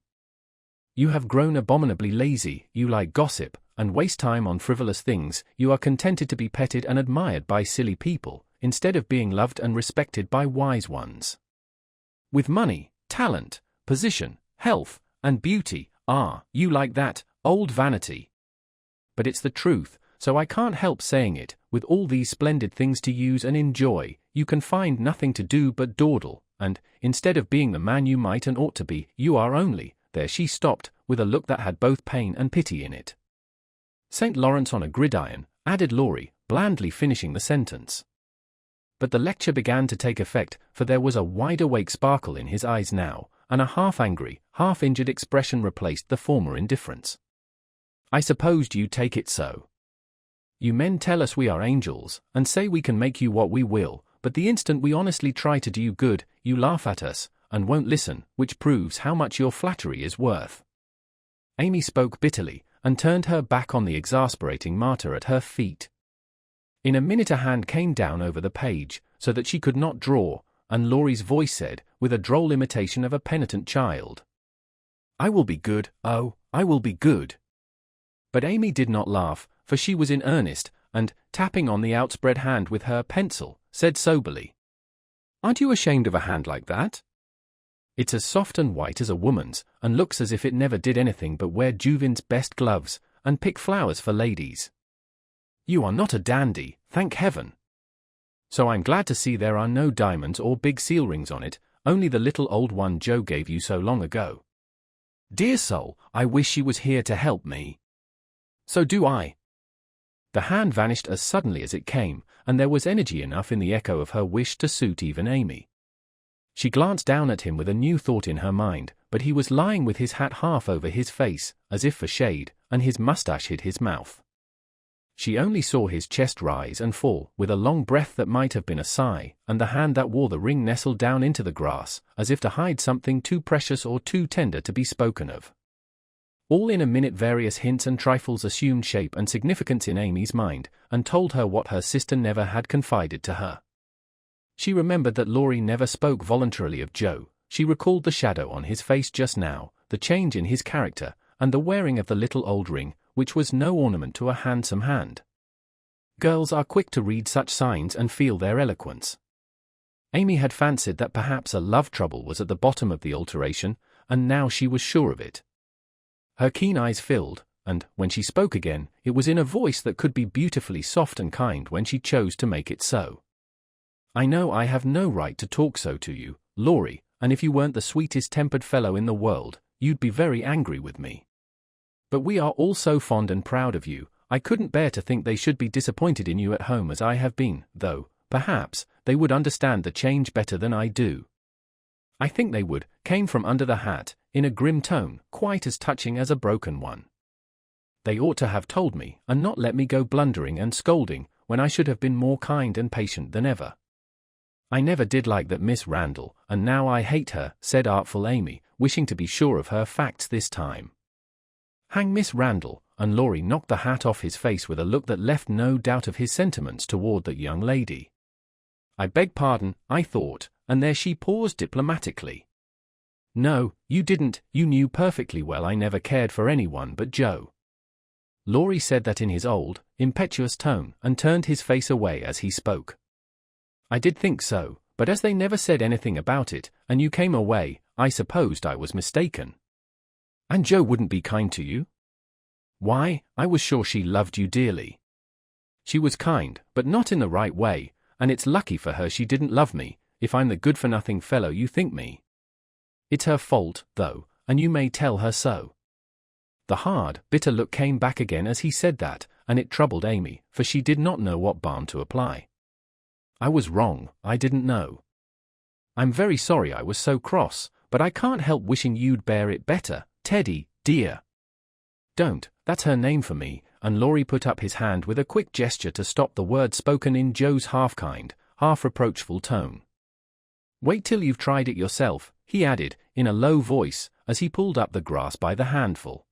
You have grown abominably lazy, you like gossip, and waste time on frivolous things, you are contented to be petted and admired by silly people, instead of being loved and respected by wise ones. With money, talent, position, health, and beauty, you like that, old vanity. But it's the truth, so I can't help saying it, with all these splendid things to use and enjoy, you can find nothing to do but dawdle, and, instead of being the man you might and ought to be, you are only, there she stopped, with a look that had both pain and pity in it. St. Lawrence on a gridiron, added Laurie, blandly finishing the sentence. But the lecture began to take effect, for there was a wide-awake sparkle in his eyes now, and a half-angry, half-injured expression replaced the former indifference. "I supposed you take it so. You men tell us we are angels, and say we can make you what we will, but the instant we honestly try to do you good, you laugh at us, and won't listen, which proves how much your flattery is worth." Amy spoke bitterly, and turned her back on the exasperating martyr at her feet. In a minute a hand came down over the page, so that she could not draw, and Laurie's voice said, with a droll imitation of a penitent child, "I will be good, oh, I will be good." But Amy did not laugh, for she was in earnest, and, tapping on the outspread hand with her pencil, said soberly, "Aren't you ashamed of a hand like that? It's as soft and white as a woman's, and looks as if it never did anything but wear Juvin's best gloves, and pick flowers for ladies. You are not a dandy, thank heaven. So I'm glad to see there are no diamonds or big seal rings on it, only the little old one Joe gave you so long ago. Dear soul, I wish she was here to help me." "So do I." The hand vanished as suddenly as it came, and there was energy enough in the echo of her wish to suit even Amy. She glanced down at him with a new thought in her mind, but he was lying with his hat half over his face, as if for shade, and his mustache hid his mouth. She only saw his chest rise and fall, with a long breath that might have been a sigh, and the hand that wore the ring nestled down into the grass, as if to hide something too precious or too tender to be spoken of. All in a minute various hints and trifles assumed shape and significance in Amy's mind, and told her what her sister never had confided to her. She remembered that Laurie never spoke voluntarily of Joe. She recalled the shadow on his face just now, the change in his character, and the wearing of the little old ring, which was no ornament to a handsome hand. Girls are quick to read such signs and feel their eloquence. Amy had fancied that perhaps a love trouble was at the bottom of the alteration, and now she was sure of it. Her keen eyes filled, and, when she spoke again, it was in a voice that could be beautifully soft and kind when she chose to make it so. "I know I have no right to talk so to you, Laurie, and if you weren't the sweetest-tempered fellow in the world, you'd be very angry with me. But we are all so fond and proud of you, I couldn't bear to think they should be disappointed in you at home as I have been, though, perhaps, they would understand the change better than I do." "I think they would," came from under the hat, in a grim tone, quite as touching as a broken one. "They ought to have told me, and not let me go blundering and scolding, when I should have been more kind and patient than ever. I never did like that Miss Randall, and now I hate her," said artful Amy, wishing to be sure of her facts this time. "Hang Miss Randall," and Laurie knocked the hat off his face with a look that left no doubt of his sentiments toward that young lady. "I beg pardon, I thought," and there she paused diplomatically. "No, you didn't, you knew perfectly well I never cared for anyone but Joe." Laurie said that in his old, impetuous tone, and turned his face away as he spoke. "I did think so, but as they never said anything about it, and you came away, I supposed I was mistaken." "And Joe wouldn't be kind to you?" "Why, I was sure she loved you dearly. She was kind, but not in the right way, and it's lucky for her she didn't love me, if I'm the good-for-nothing fellow you think me. It's her fault, though, and you may tell her so." The hard, bitter look came back again as he said that, and it troubled Amy, for she did not know what balm to apply. "I was wrong, I didn't know. I'm very sorry I was so cross, but I can't help wishing you'd bear it better, Teddy, dear." "Don't, that's her name for me," and Laurie put up his hand with a quick gesture to stop the word spoken in Joe's half-kind, half-reproachful tone. "Wait till you've tried it yourself," he added, in a low voice, as he pulled up the grass by the handful.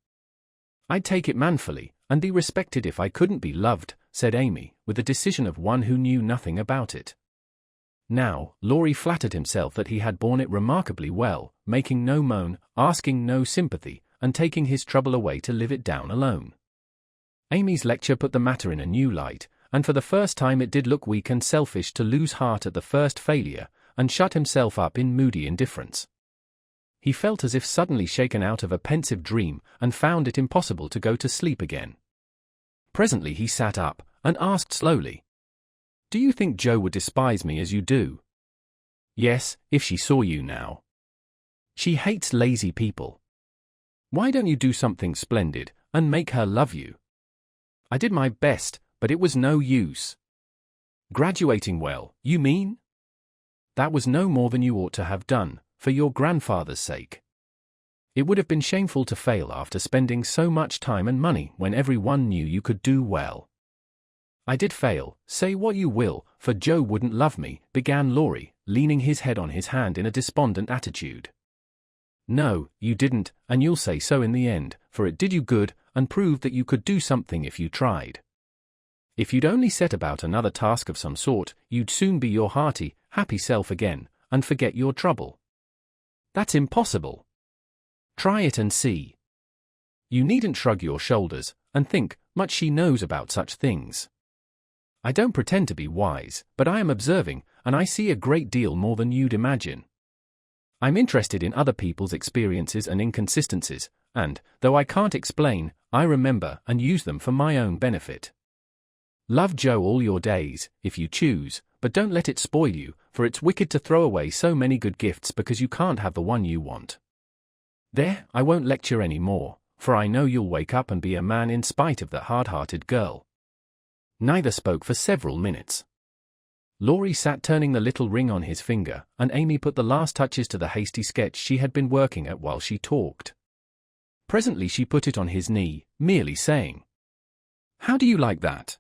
"I'd take it manfully, and be respected if I couldn't be loved," said Amy, with the decision of one who knew nothing about it. Now, Laurie flattered himself that he had borne it remarkably well, making no moan, asking no sympathy, and taking his trouble away to live it down alone. Amy's lecture put the matter in a new light, and for the first time it did look weak and selfish to lose heart at the first failure, and shut himself up in moody indifference. He felt as if suddenly shaken out of a pensive dream, and found it impossible to go to sleep again. Presently he sat up, and asked slowly, "Do you think Joe would despise me as you do?" "Yes, if she saw you now. She hates lazy people. Why don't you do something splendid, and make her love you?" "I did my best, but it was no use." Graduating well, you mean? That was no more than you ought to have done, for your grandfather's sake. It would have been shameful to fail after spending so much time and money when everyone knew you could do well. I did fail, say what you will, for Joe wouldn't love me, began Laurie, leaning his head on his hand in a despondent attitude. No, you didn't, and you'll say so in the end, for it did you good, and proved that you could do something if you tried. If you'd only set about another task of some sort, you'd soon be your hearty, happy self again, and forget your trouble. That's impossible. Try it and see. You needn't shrug your shoulders, and think much she knows about such things. I don't pretend to be wise, but I am observing, and I see a great deal more than you'd imagine. I'm interested in other people's experiences and inconsistencies, and, though I can't explain, I remember and use them for my own benefit. Love Joe all your days, if you choose, but don't let it spoil you, for it's wicked to throw away so many good gifts because you can't have the one you want. There, I won't lecture any more, for I know you'll wake up and be a man in spite of that hard-hearted girl. Neither spoke for several minutes. Laurie sat turning the little ring on his finger, and Amy put the last touches to the hasty sketch she had been working at while she talked. Presently she put it on his knee, merely saying, "How do you like that?"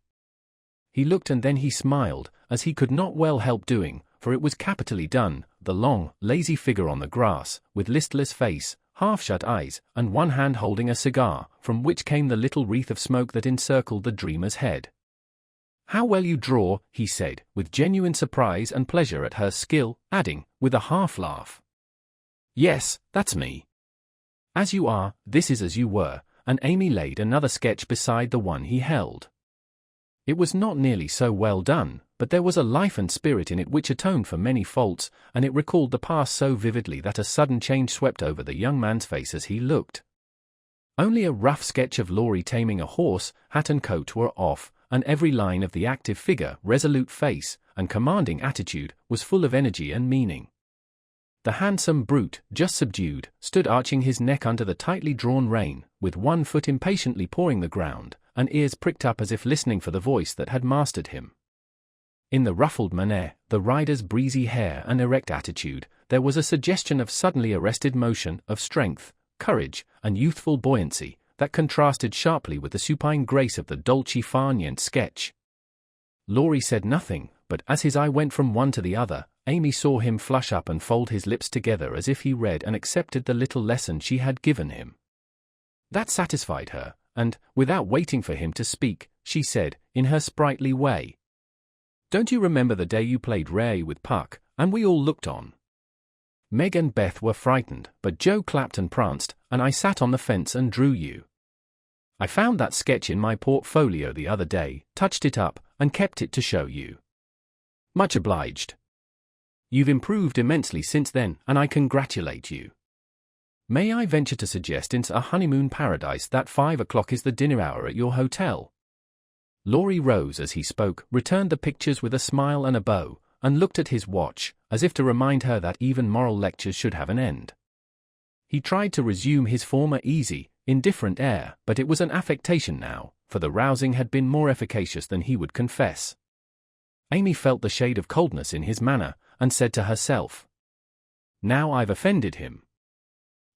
He looked and then he smiled, as he could not well help doing, for it was capitally done, the long, lazy figure on the grass, with listless face, half-shut eyes, and one hand holding a cigar, from which came the little wreath of smoke that encircled the dreamer's head. "How well you draw," he said, with genuine surprise and pleasure at her skill, adding, with a half-laugh, "Yes, that's me. As you are, this is as you were," and Amy laid another sketch beside the one he held. It was not nearly so well done, but there was a life and spirit in it which atoned for many faults, and it recalled the past so vividly that a sudden change swept over the young man's face as he looked. Only a rough sketch of Laurie taming a horse, hat and coat were off, and every line of the active figure, resolute face, and commanding attitude, was full of energy and meaning. The handsome brute, just subdued, stood arching his neck under the tightly drawn rein, with one foot impatiently pawing the ground, and ears pricked up as if listening for the voice that had mastered him. In the ruffled manner, the rider's breezy hair and erect attitude, there was a suggestion of suddenly arrested motion, of strength, courage, and youthful buoyancy, that contrasted sharply with the supine grace of the dolce far niente sketch. Laurie said nothing, but as his eye went from one to the other, Amy saw him flush up and fold his lips together as if he read and accepted the little lesson she had given him. That satisfied her, and, without waiting for him to speak, she said, in her sprightly way, "Don't you remember the day you played Ray with Puck, and we all looked on? Meg and Beth were frightened, but Joe clapped and pranced, and I sat on the fence and drew you. I found that sketch in my portfolio the other day, touched it up, and kept it to show you. Much obliged. You've improved immensely since then, and I congratulate you. May I venture to suggest it's a honeymoon paradise that 5 o'clock is the dinner hour at your hotel?" Laurie rose as he spoke, returned the pictures with a smile and a bow, and looked at his watch, as if to remind her that even moral lectures should have an end. He tried to resume his former easy, indifferent air, but it was an affectation now, for the rousing had been more efficacious than he would confess. Amy felt the shade of coldness in his manner, and said to herself, "Now I've offended him.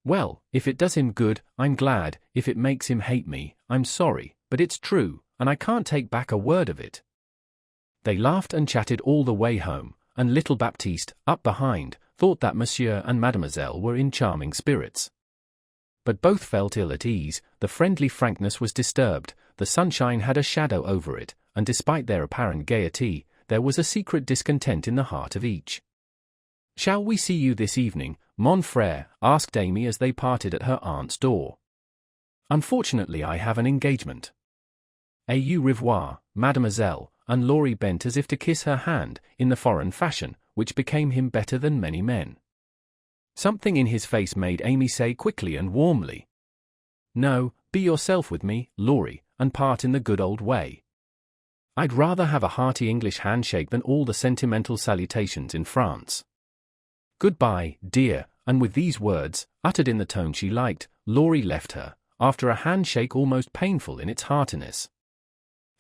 Well, if it does him good, I'm glad, if it makes him hate me, I'm sorry, but it's true, and I can't take back a word of it." They laughed and chatted all the way home, and little Baptiste, up behind, thought that Monsieur and Mademoiselle were in charming spirits. But both felt ill at ease, the friendly frankness was disturbed, the sunshine had a shadow over it, and despite their apparent gaiety, there was a secret discontent in the heart of each. "Shall we see you this evening, mon frère?" asked Amy as they parted at her aunt's door. "Unfortunately I have an engagement." "Au revoir, mademoiselle," and Laurie bent as if to kiss her hand, in the foreign fashion, which became him better than many men. Something in his face made Amy say quickly and warmly, "No, be yourself with me, Laurie, and part in the good old way. I'd rather have a hearty English handshake than all the sentimental salutations in France. Goodbye, dear," and with these words, uttered in the tone she liked, Laurie left her, after a handshake almost painful in its heartiness.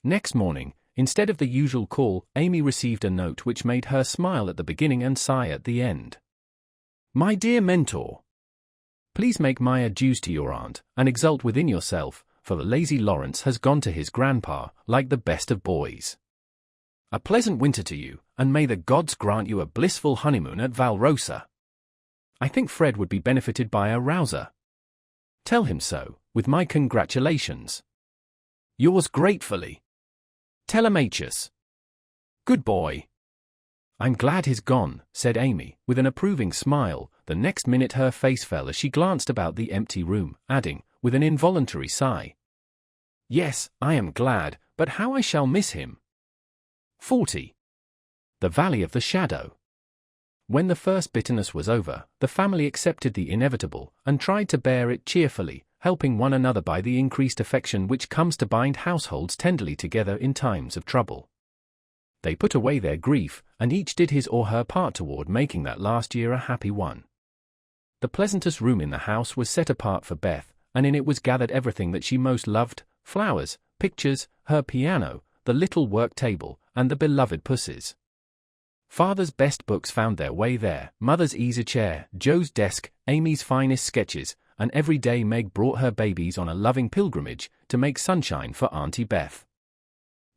Next morning, Instead of the usual call, Amy received a note which made her smile at the beginning and sigh at the end. My dear mentor, please make my adieus to your aunt, and exult within yourself, for the lazy Lawrence has gone to his grandpa, like the best of boys. A pleasant winter to you, and may the gods grant you a blissful honeymoon at Valrosa. I think Fred would be benefited by a rouser. Tell him so, with my congratulations. Yours gratefully, Telemachus. Good boy. I'm glad he's gone, said Amy, with an approving smile. The next minute her face fell as she glanced about the empty room, adding, with an involuntary sigh, Yes, I am glad, but how I shall miss him. 40. The Valley of the Shadow. When the first bitterness was over, the family accepted the inevitable, and tried to bear it cheerfully, helping one another by the increased affection which comes to bind households tenderly together in times of trouble. They put away their grief, and each did his or her part toward making that last year a happy one. The pleasantest room in the house was set apart for Beth, and in it was gathered everything that she most loved: flowers, pictures, her piano, the little work table, and the beloved pussies. Father's best books found their way there, Mother's easy chair, Joe's desk, Amy's finest sketches, and every day Meg brought her babies on a loving pilgrimage to make sunshine for Auntie Beth.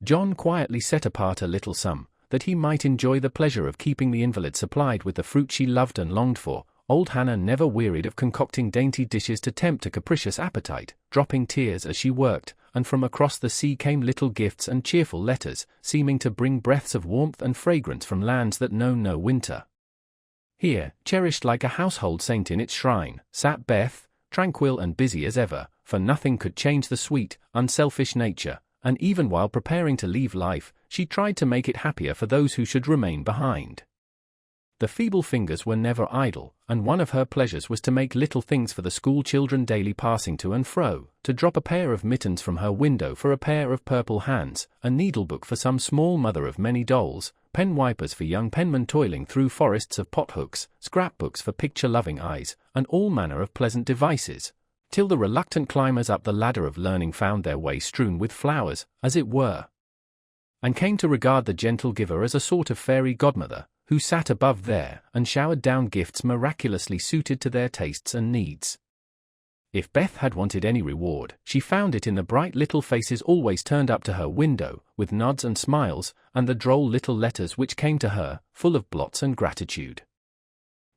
John quietly set apart a little sum, that he might enjoy the pleasure of keeping the invalid supplied with the fruit she loved and longed for. Old Hannah never wearied of concocting dainty dishes to tempt a capricious appetite, dropping tears as she worked, and from across the sea came little gifts and cheerful letters, seeming to bring breaths of warmth and fragrance from lands that know no winter. Here, cherished like a household saint in its shrine, sat Beth, tranquil and busy as ever, for nothing could change the sweet, unselfish nature, and even while preparing to leave life, she tried to make it happier for those who should remain behind. The feeble fingers were never idle, and one of her pleasures was to make little things for the school children daily passing to and fro, to drop a pair of mittens from her window for a pair of purple hands, a needlebook for some small mother of many dolls, pen wipers for young penmen toiling through forests of pothooks, scrapbooks for picture-loving eyes, and all manner of pleasant devices, till the reluctant climbers up the ladder of learning found their way strewn with flowers, as it were, and came to regard the gentle giver as a sort of fairy godmother, who sat above there and showered down gifts miraculously suited to their tastes and needs. If Beth had wanted any reward, she found it in the bright little faces always turned up to her window, with nods and smiles, and the droll little letters which came to her, full of blots and gratitude.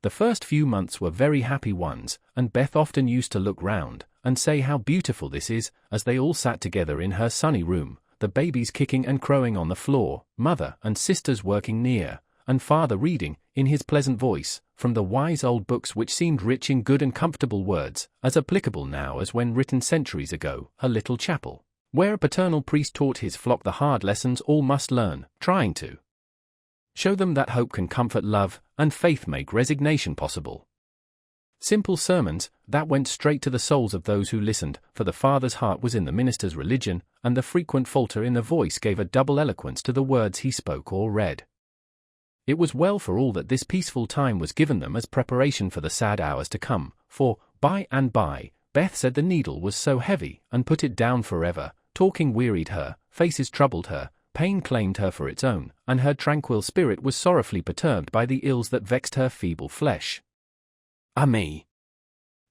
The first few months were very happy ones, and Beth often used to look round and say how beautiful this is, as they all sat together in her sunny room, the babies kicking and crowing on the floor, mother and sisters working near, and father reading, in his pleasant voice, from the wise old books which seemed rich in good and comfortable words, as applicable now as when written centuries ago, a little chapel, where a paternal priest taught his flock the hard lessons all must learn, trying to show them that hope can comfort love, and faith make resignation possible. Simple sermons, that went straight to the souls of those who listened, for the father's heart was in the minister's religion, and the frequent falter in the voice gave a double eloquence to the words he spoke or read. It was well for all that this peaceful time was given them as preparation for the sad hours to come, for, by and by, Beth said the needle was so heavy, and put it down forever. Talking wearied her, faces troubled her, pain claimed her for its own, and her tranquil spirit was sorrowfully perturbed by the ills that vexed her feeble flesh. Ah me!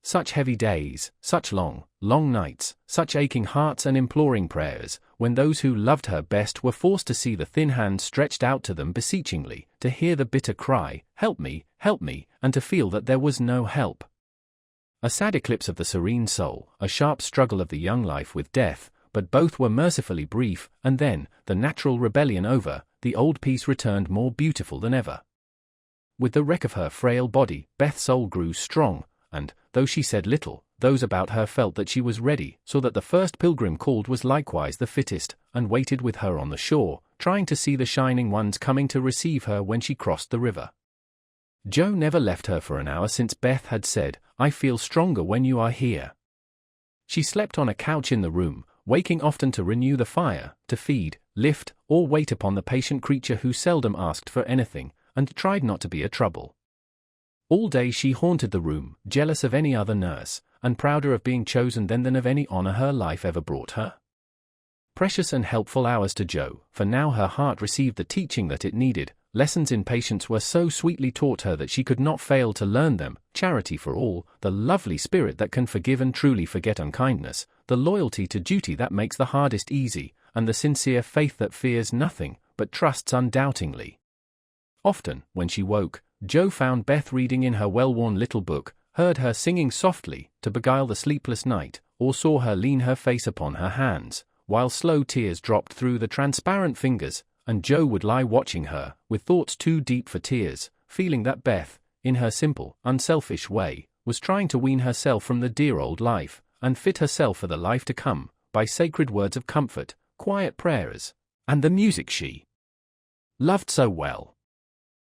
Such heavy days, such long, long nights, such aching hearts and imploring prayers, when those who loved her best were forced to see the thin hand stretched out to them beseechingly, to hear the bitter cry, help me, and to feel that there was no help. A sad eclipse of the serene soul, a sharp struggle of the young life with death, but both were mercifully brief, and then, the natural rebellion over, the old peace returned more beautiful than ever. With the wreck of her frail body, Beth's soul grew strong, and, though she said little, those about her felt that she was ready, so that the first pilgrim called was likewise the fittest, and waited with her on the shore, trying to see the shining ones coming to receive her when she crossed the river. Joe never left her for an hour since Beth had said, "I feel stronger when you are here." She slept on a couch in the room, waking often to renew the fire, to feed, lift, or wait upon the patient creature who seldom asked for anything, and tried not to be a trouble. All day she haunted the room, jealous of any other nurse, and prouder of being chosen than of any honor her life ever brought her. precious and helpful hours to Jo, for now her heart received the teaching that it needed. Lessons in patience were so sweetly taught her that she could not fail to learn them: charity for all, the lovely spirit that can forgive and truly forget unkindness, the loyalty to duty that makes the hardest easy, and the sincere faith that fears nothing, but trusts undoubtingly. Often, when she woke, Jo found Beth reading in her well-worn little book, heard her singing softly to beguile the sleepless night, or saw her lean her face upon her hands, while slow tears dropped through the transparent fingers, and Jo would lie watching her, with thoughts too deep for tears, feeling that Beth, in her simple, unselfish way, was trying to wean herself from the dear old life, and fit herself for the life to come, by sacred words of comfort, quiet prayers, and the music she loved so well.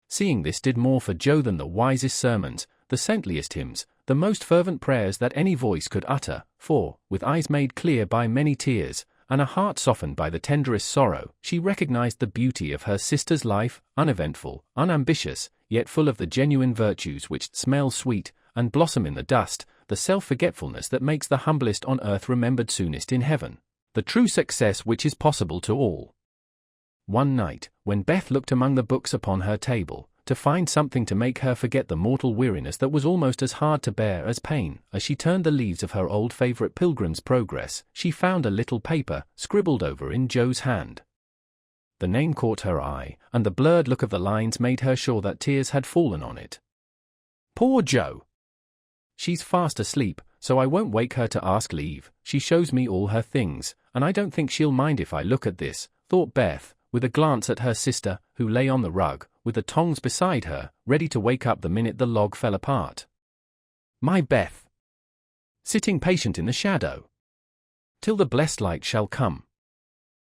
Seeing this did more for Jo than the wisest sermons, the saintliest hymns, the most fervent prayers that any voice could utter, for, with eyes made clear by many tears, and a heart softened by the tenderest sorrow, she recognized the beauty of her sister's life, uneventful, unambitious, yet full of the genuine virtues which smell sweet, and blossom in the dust, the self-forgetfulness that makes the humblest on earth remembered soonest in heaven, the true success which is possible to all. One night, when Beth looked among the books upon her table, to find something to make her forget the mortal weariness that was almost as hard to bear as pain, as she turned the leaves of her old favorite Pilgrim's Progress, she found a little paper, scribbled over in Jo's hand. The name caught her eye, and the blurred look of the lines made her sure that tears had fallen on it. Poor Jo! She's fast asleep, so I won't wake her to ask leave. She shows me all her things, and I don't think she'll mind if I look at this, thought Beth, with a glance at her sister, who lay on the rug, with the tongs beside her, ready to wake up the minute the log fell apart. My Beth! Sitting patient in the shadow, till the blessed light shall come.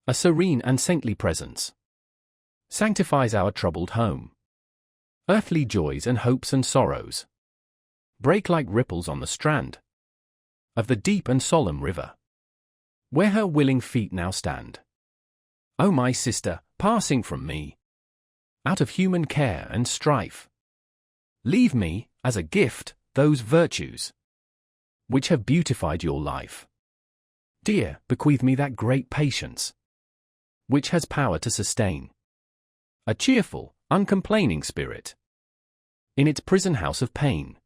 A serene and saintly presence sanctifies our troubled home. Earthly joys and hopes and sorrows break like ripples on the strand of the deep and solemn river, where her willing feet now stand. O my sister, passing from me, out of human care and strife, leave me, as a gift, those virtues which have beautified your life. Dear, bequeath me that great patience which has power to sustain a cheerful, uncomplaining spirit in its prison house of pain.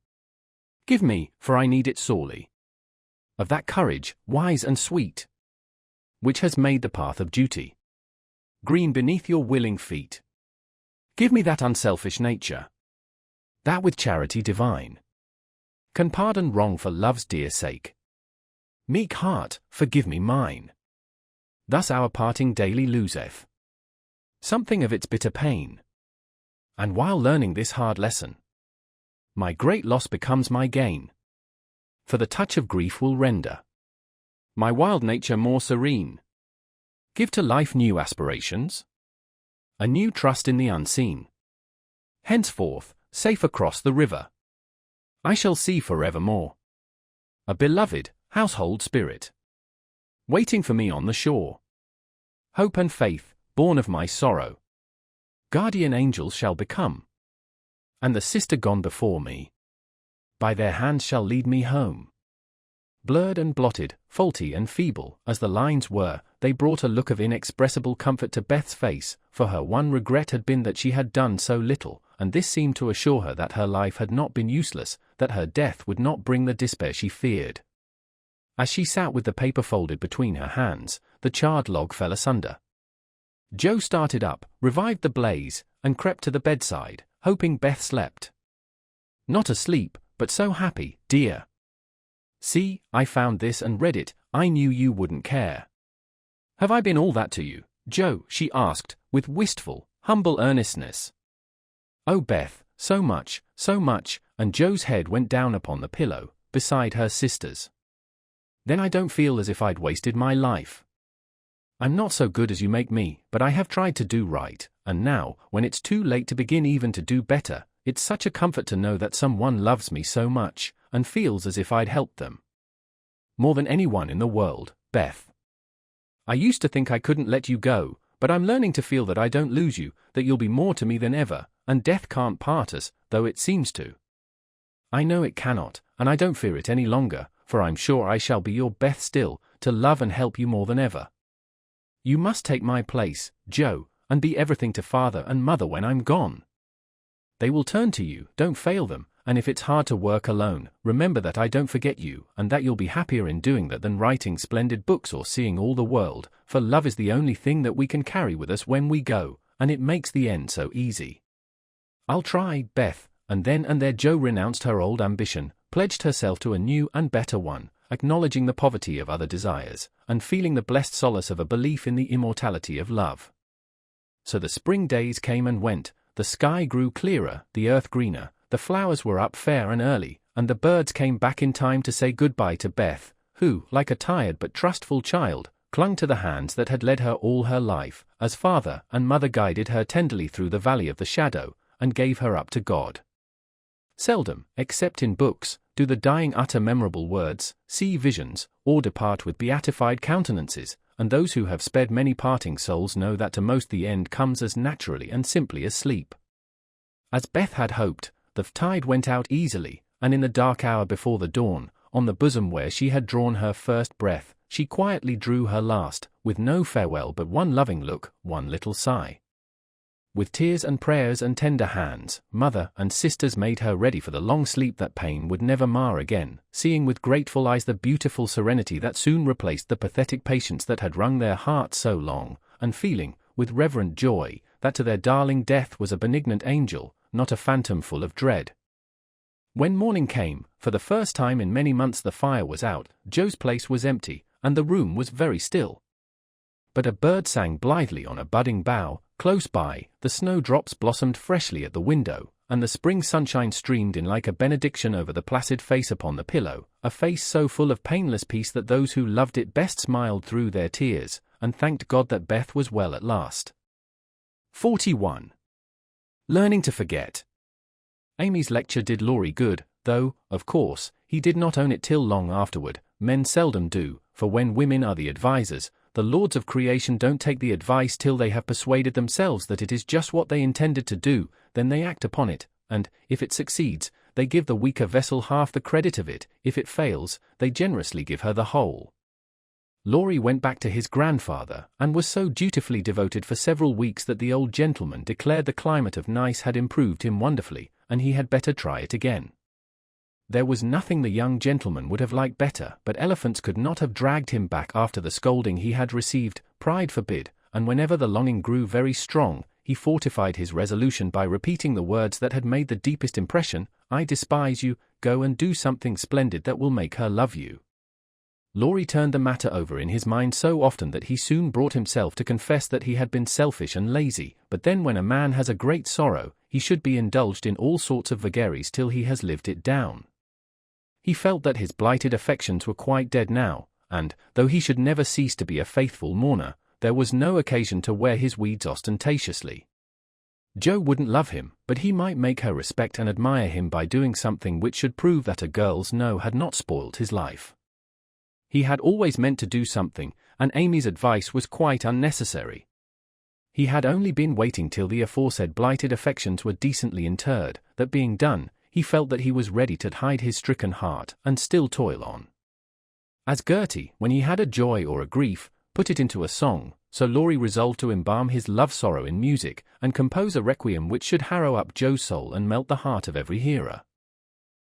Give me, for I need it sorely, of that courage, wise and sweet, which has made the path of duty green beneath your willing feet. Give me that unselfish nature, that with charity divine can pardon wrong for love's dear sake. Meek heart, forgive me mine. Thus our parting daily loseth something of its bitter pain. And while learning this hard lesson, my great loss becomes my gain. For the touch of grief will render my wild nature more serene. Give to life new aspirations, a new trust in the unseen. Henceforth, safe across the river, I shall see forevermore a beloved household spirit waiting for me on the shore. Hope and faith, born of my sorrow, guardian angels shall become, and the sister gone before me by their hands shall lead me home. Blurred and blotted, faulty and feeble as the lines were, they brought a look of inexpressible comfort to Beth's face, for her one regret had been that she had done so little, and this seemed to assure her that her life had not been useless, that her death would not bring the despair she feared. As she sat with the paper folded between her hands, the charred log fell asunder. Jo started up, revived the blaze, and crept to the bedside, hoping Beth slept. Not asleep, but so happy, dear. See, I found this and read it. I knew you wouldn't care. Have I been all that to you, Jo? She asked, with wistful, humble earnestness. Oh, Beth, so much, and Jo's head went down upon the pillow, beside her sister's. Then I don't feel as if I'd wasted my life. I'm not so good as you make me, but I have tried to do right, and now, when it's too late to begin even to do better, it's such a comfort to know that someone loves me so much, and feels as if I'd helped them more than anyone in the world, Beth. I used to think I couldn't let you go, but I'm learning to feel that I don't lose you, that you'll be more to me than ever, and death can't part us, though it seems to. I know it cannot, and I don't fear it any longer, for I'm sure I shall be your Beth still, to love and help you more than ever. You must take my place, Joe, and be everything to father and mother when I'm gone. They will turn to you, don't fail them, and if it's hard to work alone, remember that I don't forget you, and that you'll be happier in doing that than writing splendid books or seeing all the world, for love is the only thing that we can carry with us when we go, and it makes the end so easy. I'll try, Beth, and then and there Joe renounced her old ambition, pledged herself to a new and better one, acknowledging the poverty of other desires, and feeling the blessed solace of a belief in the immortality of love. So the spring days came and went, the sky grew clearer, the earth greener, the flowers were up fair and early, and the birds came back in time to say goodbye to Beth, who, like a tired but trustful child, clung to the hands that had led her all her life, as father and mother guided her tenderly through the valley of the shadow, and gave her up to God. Seldom, except in books, do the dying utter memorable words, see visions, or depart with beatified countenances, and those who have sped many parting souls know that to most the end comes as naturally and simply as sleep. As Beth had hoped, the tide went out easily, and in the dark hour before the dawn, on the bosom where she had drawn her first breath, she quietly drew her last, with no farewell but one loving look, one little sigh. With tears and prayers and tender hands, mother and sisters made her ready for the long sleep that pain would never mar again, seeing with grateful eyes the beautiful serenity that soon replaced the pathetic patience that had wrung their hearts so long, and feeling, with reverent joy, that to their darling death was a benignant angel, not a phantom full of dread. When morning came, for the first time in many months the fire was out, Joe's place was empty, and the room was very still. But a bird sang blithely on a budding bough, close by, the snowdrops blossomed freshly at the window, and the spring sunshine streamed in like a benediction over the placid face upon the pillow, a face so full of painless peace that those who loved it best smiled through their tears, and thanked God that Beth was well at last. 41. Learning to forget. Amy's lecture did Laurie good, though, of course, he did not own it till long afterward. Men seldom do, for when women are the advisers, the lords of creation don't take the advice till they have persuaded themselves that it is just what they intended to do, then they act upon it, and, if it succeeds, they give the weaker vessel half the credit of it, if it fails, they generously give her the whole. Laurie went back to his grandfather, and was so dutifully devoted for several weeks that the old gentleman declared the climate of Nice had improved him wonderfully, and he had better try it again. There was nothing the young gentleman would have liked better, but elephants could not have dragged him back after the scolding he had received, pride forbid, and whenever the longing grew very strong, he fortified his resolution by repeating the words that had made the deepest impression, "I despise you, go and do something splendid that will make her love you." Laurie turned the matter over in his mind so often that he soon brought himself to confess that he had been selfish and lazy, but then when a man has a great sorrow, he should be indulged in all sorts of vagaries till he has lived it down. He felt that his blighted affections were quite dead now, and, though he should never cease to be a faithful mourner, there was no occasion to wear his weeds ostentatiously. Joe wouldn't love him, but he might make her respect and admire him by doing something which should prove that a girl's no had not spoiled his life. He had always meant to do something, and Amy's advice was quite unnecessary. He had only been waiting till the aforesaid blighted affections were decently interred, that being done, he felt that he was ready to hide his stricken heart and still toil on. As Gertie, when he had a joy or a grief, put it into a song, so Laurie resolved to embalm his love-sorrow in music, and compose a requiem which should harrow up Joe's soul and melt the heart of every hearer.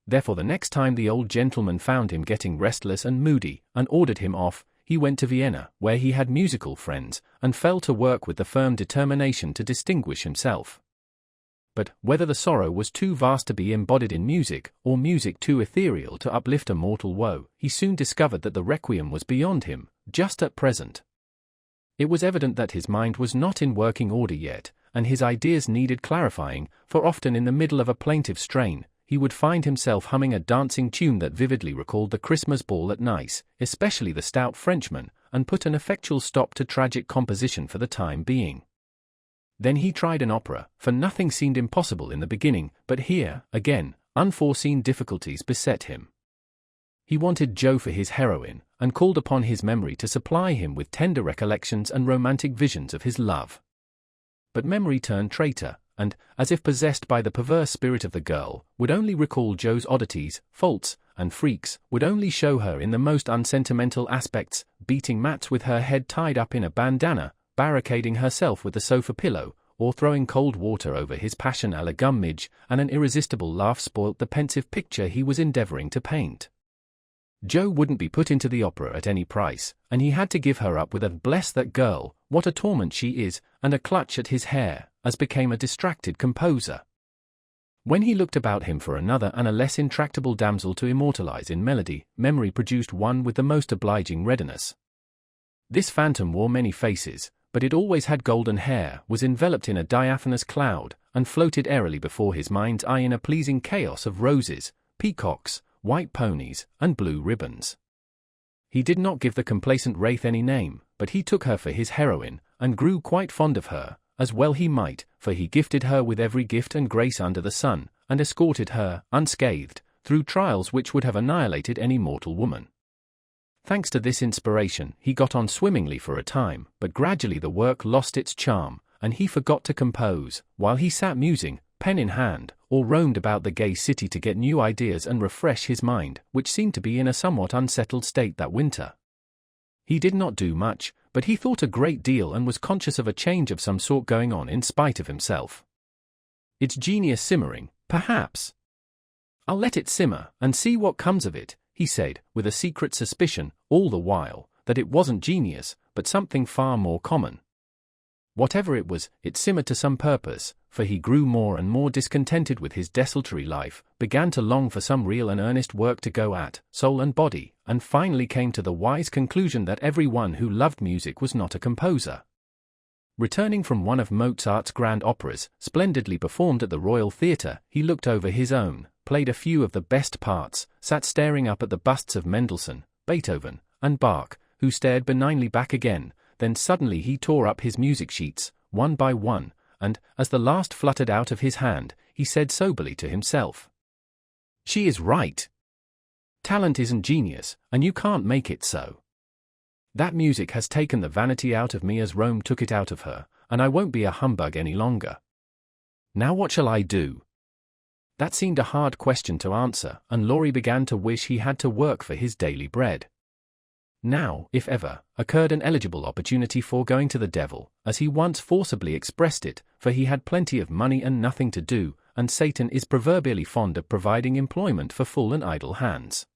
Therefore the next time the old gentleman found him getting restless and moody, and ordered him off, he went to Vienna, where he had musical friends, and fell to work with the firm determination to distinguish himself. But, whether the sorrow was too vast to be embodied in music, or music too ethereal to uplift a mortal woe, he soon discovered that the requiem was beyond him, just at present. It was evident that his mind was not in working order yet, and his ideas needed clarifying, for often in the middle of a plaintive strain, he would find himself humming a dancing tune that vividly recalled the Christmas ball at Nice, especially the Stout Frenchman, and put an effectual stop to tragic composition for the time being. Then he tried an opera, for nothing seemed impossible in the beginning, but here, again, unforeseen difficulties beset him. He wanted Joe for his heroine, and called upon his memory to supply him with tender recollections and romantic visions of his love. But memory turned traitor, and, as if possessed by the perverse spirit of the girl, would only recall Joe's oddities, faults, and freaks, would only show her in the most unsentimental aspects, beating mats with her head tied up in a bandana, barricading herself with a sofa pillow, or throwing cold water over his passion a la gum midge, and an irresistible laugh spoilt the pensive picture he was endeavoring to paint. Joe wouldn't be put into the opera at any price, and he had to give her up with a "bless that girl, what a torment she is," and a clutch at his hair, as became a distracted composer. When he looked about him for another and a less intractable damsel to immortalize in melody, memory produced one with the most obliging readiness. This phantom wore many faces, but it always had golden hair, was enveloped in a diaphanous cloud, and floated airily before his mind's eye in a pleasing chaos of roses, peacocks, white ponies, and blue ribbons. He did not give the complacent wraith any name, but he took her for his heroine, and grew quite fond of her, as well he might, for he gifted her with every gift and grace under the sun, and escorted her, unscathed, through trials which would have annihilated any mortal woman. Thanks to this inspiration, he got on swimmingly for a time, but gradually the work lost its charm, and he forgot to compose, while he sat musing, pen in hand, or roamed about the gay city to get new ideas and refresh his mind, which seemed to be in a somewhat unsettled state that winter. He did not do much, but he thought a great deal and was conscious of a change of some sort going on in spite of himself. It's genius simmering, perhaps. I'll let it simmer, and see what comes of it, he said, with a secret suspicion, all the while, that it wasn't genius, but something far more common. Whatever it was, it simmered to some purpose, for he grew more and more discontented with his desultory life, began to long for some real and earnest work to go at, soul and body, and finally came to the wise conclusion that every one who loved music was not a composer. Returning from one of Mozart's grand operas, splendidly performed at the Royal Theatre, he looked over his own, played a few of the best parts, sat staring up at the busts of Mendelssohn, Beethoven, and Bach, who stared benignly back again. Then suddenly he tore up his music sheets, one by one, and, as the last fluttered out of his hand, he said soberly to himself, "She is right. Talent isn't genius, and you can't make it so. That music has taken the vanity out of me as Rome took it out of her, and I won't be a humbug any longer. Now what shall I do?" That seemed a hard question to answer, and Laurie began to wish he had to work for his daily bread. Now, if ever, occurred an eligible opportunity for going to the devil, as he once forcibly expressed it, for he had plenty of money and nothing to do, and Satan is proverbially fond of providing employment for full and idle hands.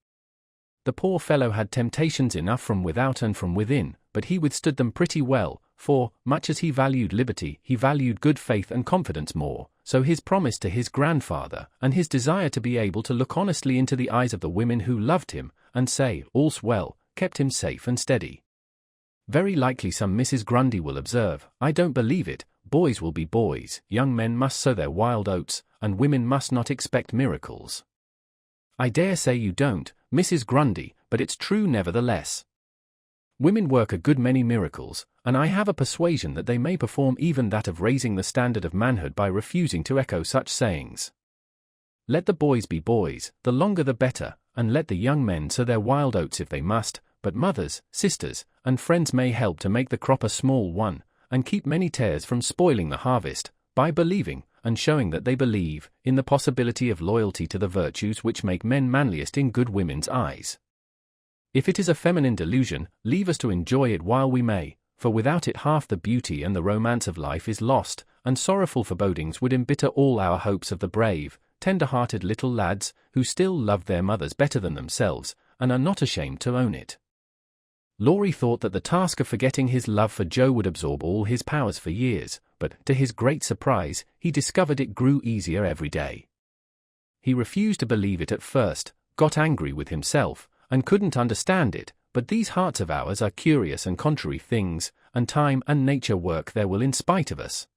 The poor fellow had temptations enough from without and from within, but he withstood them pretty well, for, much as he valued liberty, he valued good faith and confidence more, so his promise to his grandfather, and his desire to be able to look honestly into the eyes of the women who loved him, and say, "All's well," kept him safe and steady. Very likely some Mrs. Grundy will observe, "I don't believe it, boys will be boys, young men must sow their wild oats, and women must not expect miracles." I dare say you don't, Mrs. Grundy, but it's true nevertheless. Women work a good many miracles, and I have a persuasion that they may perform even that of raising the standard of manhood by refusing to echo such sayings. Let the boys be boys, the longer the better, and let the young men sow their wild oats if they must, but mothers, sisters, and friends may help to make the crop a small one, and keep many tares from spoiling the harvest, by believing, and showing that they believe, in the possibility of loyalty to the virtues which make men manliest in good women's eyes. If it is a feminine delusion, leave us to enjoy it while we may, for without it half the beauty and the romance of life is lost, and sorrowful forebodings would embitter all our hopes of the brave, tender-hearted little lads, who still love their mothers better than themselves, and are not ashamed to own it. Laurie thought that the task of forgetting his love for Joe would absorb all his powers for years, but, to his great surprise, he discovered it grew easier every day. He refused to believe it at first, got angry with himself, and couldn't understand it, but these hearts of ours are curious and contrary things, and time and nature work their will in spite of us.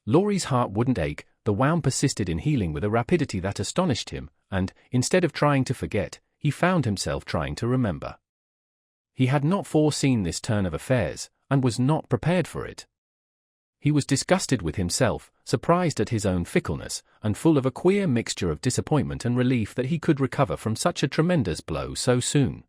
Laurie's heart wouldn't ache, the wound persisted in healing with a rapidity that astonished him, and, instead of trying to forget, he found himself trying to remember. He had not foreseen this turn of affairs, and was not prepared for it. He was disgusted with himself, surprised at his own fickleness, and full of a queer mixture of disappointment and relief that he could recover from such a tremendous blow so soon.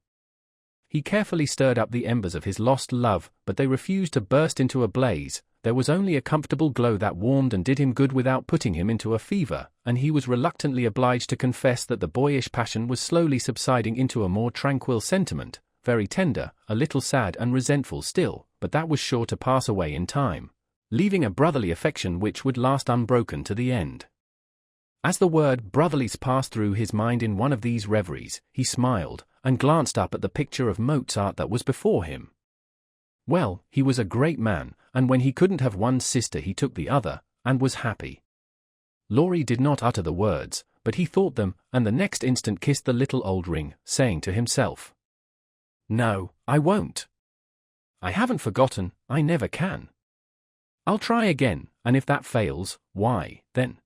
He carefully stirred up the embers of his lost love, but they refused to burst into a blaze. There was only a comfortable glow that warmed and did him good without putting him into a fever, and he was reluctantly obliged to confess that the boyish passion was slowly subsiding into a more tranquil sentiment, very tender, a little sad and resentful still, but that was sure to pass away in time, leaving a brotherly affection which would last unbroken to the end. As the word brotherly passed through his mind in one of these reveries, he smiled, and glanced up at the picture of Mozart that was before him. Well, he was a great man, and when he couldn't have one sister he took the other, and was happy. Laurie did not utter the words, but he thought them, and the next instant kissed the little old ring, saying to himself, "No, I won't. I haven't forgotten, I never can. I'll try again, and if that fails, why, then."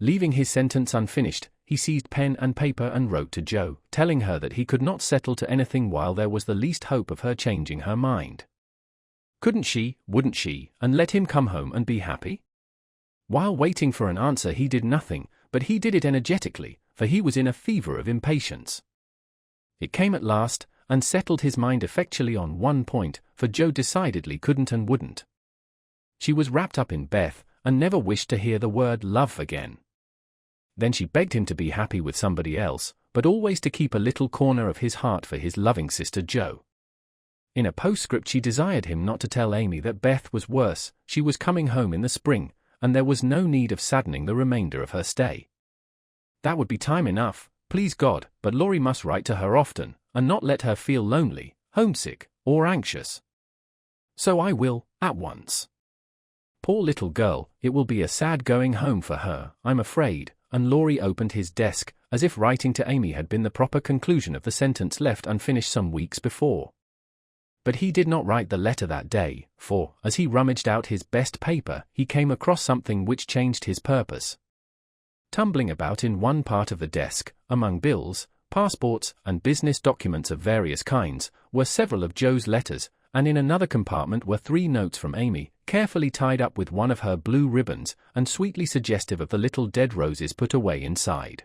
Leaving his sentence unfinished, he seized pen and paper and wrote to Jo, telling her that he could not settle to anything while there was the least hope of her changing her mind. Couldn't she, wouldn't she, and let him come home and be happy? While waiting for an answer he did nothing, but he did it energetically, for he was in a fever of impatience. It came at last, and settled his mind effectually on one point, for Jo decidedly couldn't and wouldn't. She was wrapped up in Beth, and never wished to hear the word love again. Then she begged him to be happy with somebody else, but always to keep a little corner of his heart for his loving sister Jo. In a postscript she desired him not to tell Amy that Beth was worse, she was coming home in the spring, and there was no need of saddening the remainder of her stay. That would be time enough, please God, but Laurie must write to her often, and not let her feel lonely, homesick, or anxious. So I will, at once. Poor little girl, it will be a sad going home for her, I'm afraid. And Laurie opened his desk, as if writing to Amy had been the proper conclusion of the sentence left unfinished some weeks before. But he did not write the letter that day, for, as he rummaged out his best paper, he came across something which changed his purpose. Tumbling about in one part of the desk, among bills, passports, and business documents of various kinds, were several of Jo's letters, and in another compartment were 3 notes from Amy, carefully tied up with one of her blue ribbons, and sweetly suggestive of the little dead roses put away inside.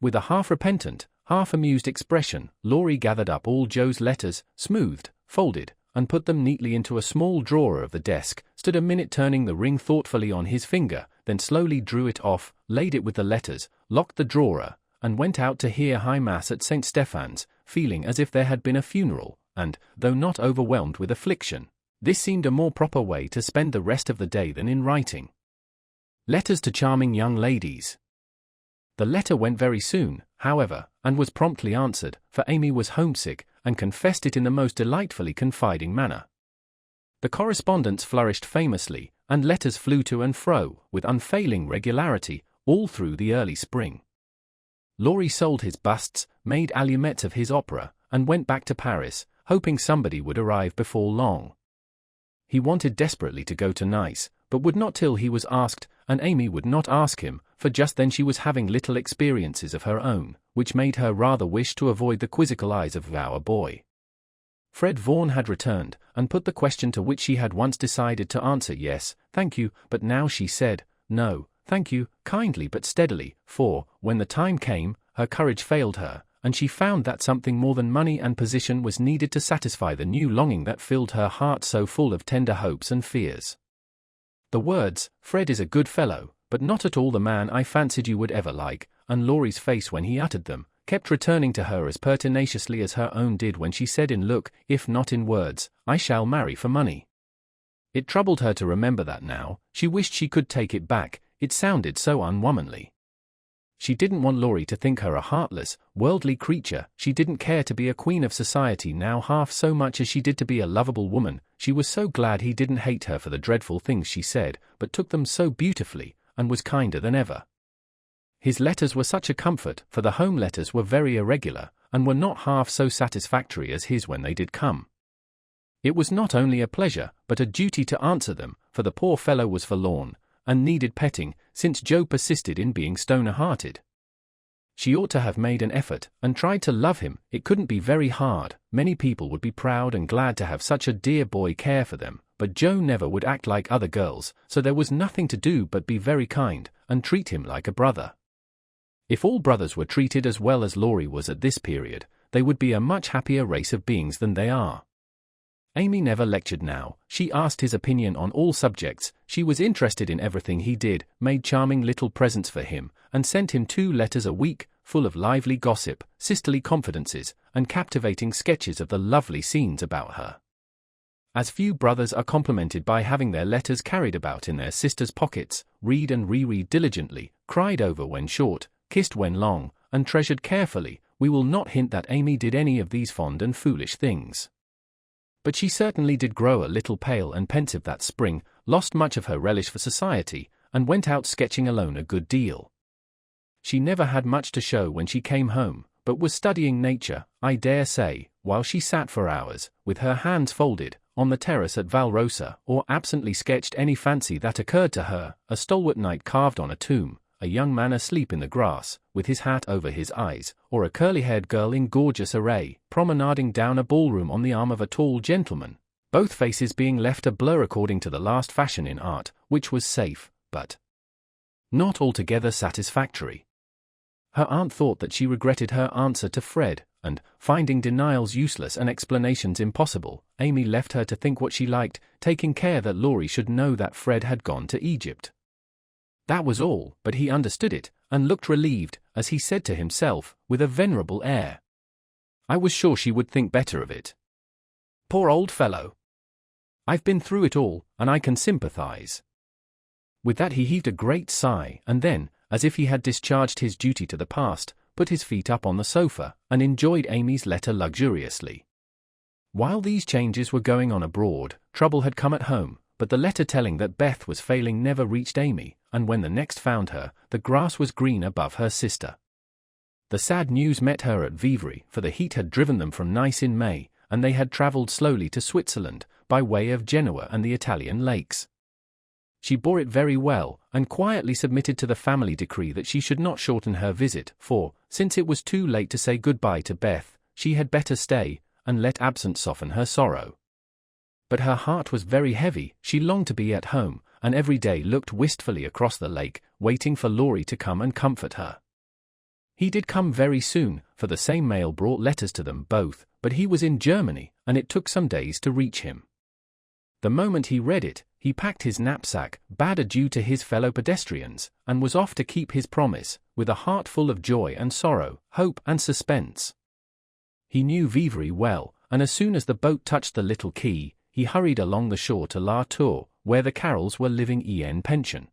With a half-repentant, half-amused expression, Laurie gathered up all Jo's letters, smoothed, folded, and put them neatly into a small drawer of the desk, stood a minute turning the ring thoughtfully on his finger, then slowly drew it off, laid it with the letters, locked the drawer, and went out to hear High Mass at St. Stephan's, feeling as if there had been a funeral, and, though not overwhelmed with affliction, this seemed a more proper way to spend the rest of the day than in writing. Letters to charming young ladies. The letter went very soon, however, and was promptly answered, for Amy was homesick, and confessed it in the most delightfully confiding manner. The correspondence flourished famously, and letters flew to and fro, with unfailing regularity, all through the early spring. Laurie sold his busts, made allumettes of his opera, and went back to Paris, hoping somebody would arrive before long. He wanted desperately to go to Nice, but would not till he was asked, and Amy would not ask him, for just then she was having little experiences of her own, which made her rather wish to avoid the quizzical eyes of our boy. Fred Vaughan had returned, and put the question to which she had once decided to answer yes, thank you, but now she said, no, thank you, kindly but steadily, for, when the time came, her courage failed her, and she found that something more than money and position was needed to satisfy the new longing that filled her heart so full of tender hopes and fears. The words, "Fred is a good fellow, but not at all the man I fancied you would ever like," and Laurie's face when he uttered them, kept returning to her as pertinaciously as her own did when she said in look, if not in words, "I shall marry for money." It troubled her to remember that now, she wished she could take it back, it sounded so unwomanly. She didn't want Laurie to think her a heartless, worldly creature, she didn't care to be a queen of society now half so much as she did to be a lovable woman, she was so glad he didn't hate her for the dreadful things she said, but took them so beautifully, and was kinder than ever. His letters were such a comfort, for the home letters were very irregular, and were not half so satisfactory as his when they did come. It was not only a pleasure, but a duty to answer them, for the poor fellow was forlorn, and needed petting, since Jo persisted in being stony-hearted. She ought to have made an effort, and tried to love him, it couldn't be very hard, many people would be proud and glad to have such a dear boy care for them, but Jo never would act like other girls, so there was nothing to do but be very kind, and treat him like a brother. If all brothers were treated as well as Laurie was at this period, they would be a much happier race of beings than they are. Amy never lectured now, she asked his opinion on all subjects, she was interested in everything he did, made charming little presents for him, and sent him 2 letters a week, full of lively gossip, sisterly confidences, and captivating sketches of the lovely scenes about her. As few brothers are complimented by having their letters carried about in their sisters' pockets, read and reread diligently, cried over when short, kissed when long, and treasured carefully, we will not hint that Amy did any of these fond and foolish things. But she certainly did grow a little pale and pensive that spring, lost much of her relish for society, and went out sketching alone a good deal. She never had much to show when she came home, but was studying nature, I dare say, while she sat for hours, with her hands folded, on the terrace at Valrosa, or absently sketched any fancy that occurred to her, a stalwart knight carved on a tomb, a young man asleep in the grass, with his hat over his eyes, or a curly-haired girl in gorgeous array, promenading down a ballroom on the arm of a tall gentleman, both faces being left a blur according to the last fashion in art, which was safe, but not altogether satisfactory. Her aunt thought that she regretted her answer to Fred, and, finding denials useless and explanations impossible, Amy left her to think what she liked, taking care that Laurie should know that Fred had gone to Egypt. That was all, but he understood it, and looked relieved, as he said to himself, with a venerable air. I was sure she would think better of it. Poor old fellow! I've been through it all, and I can sympathize. With that he heaved a great sigh, and then, as if he had discharged his duty to the past, put his feet up on the sofa, and enjoyed Amy's letter luxuriously. While these changes were going on abroad, trouble had come at home, but the letter telling that Beth was failing never reached Amy, and when the next found her, the grass was green above her sister. The sad news met her at Vivry, for the heat had driven them from Nice in May, and they had travelled slowly to Switzerland, by way of Genoa and the Italian lakes. She bore it very well, and quietly submitted to the family decree that she should not shorten her visit, for, since it was too late to say goodbye to Beth, she had better stay, and let absence soften her sorrow. But her heart was very heavy, she longed to be at home, and every day looked wistfully across the lake, waiting for Laurie to come and comfort her. He did come very soon, for the same mail brought letters to them both, but he was in Germany, and it took some days to reach him. The moment he read it, he packed his knapsack, bade adieu to his fellow pedestrians, and was off to keep his promise, with a heart full of joy and sorrow, hope and suspense. He knew Vivry well, and as soon as the boat touched the little quay, he hurried along the shore to La Tour, where the Carrolls were living en pension.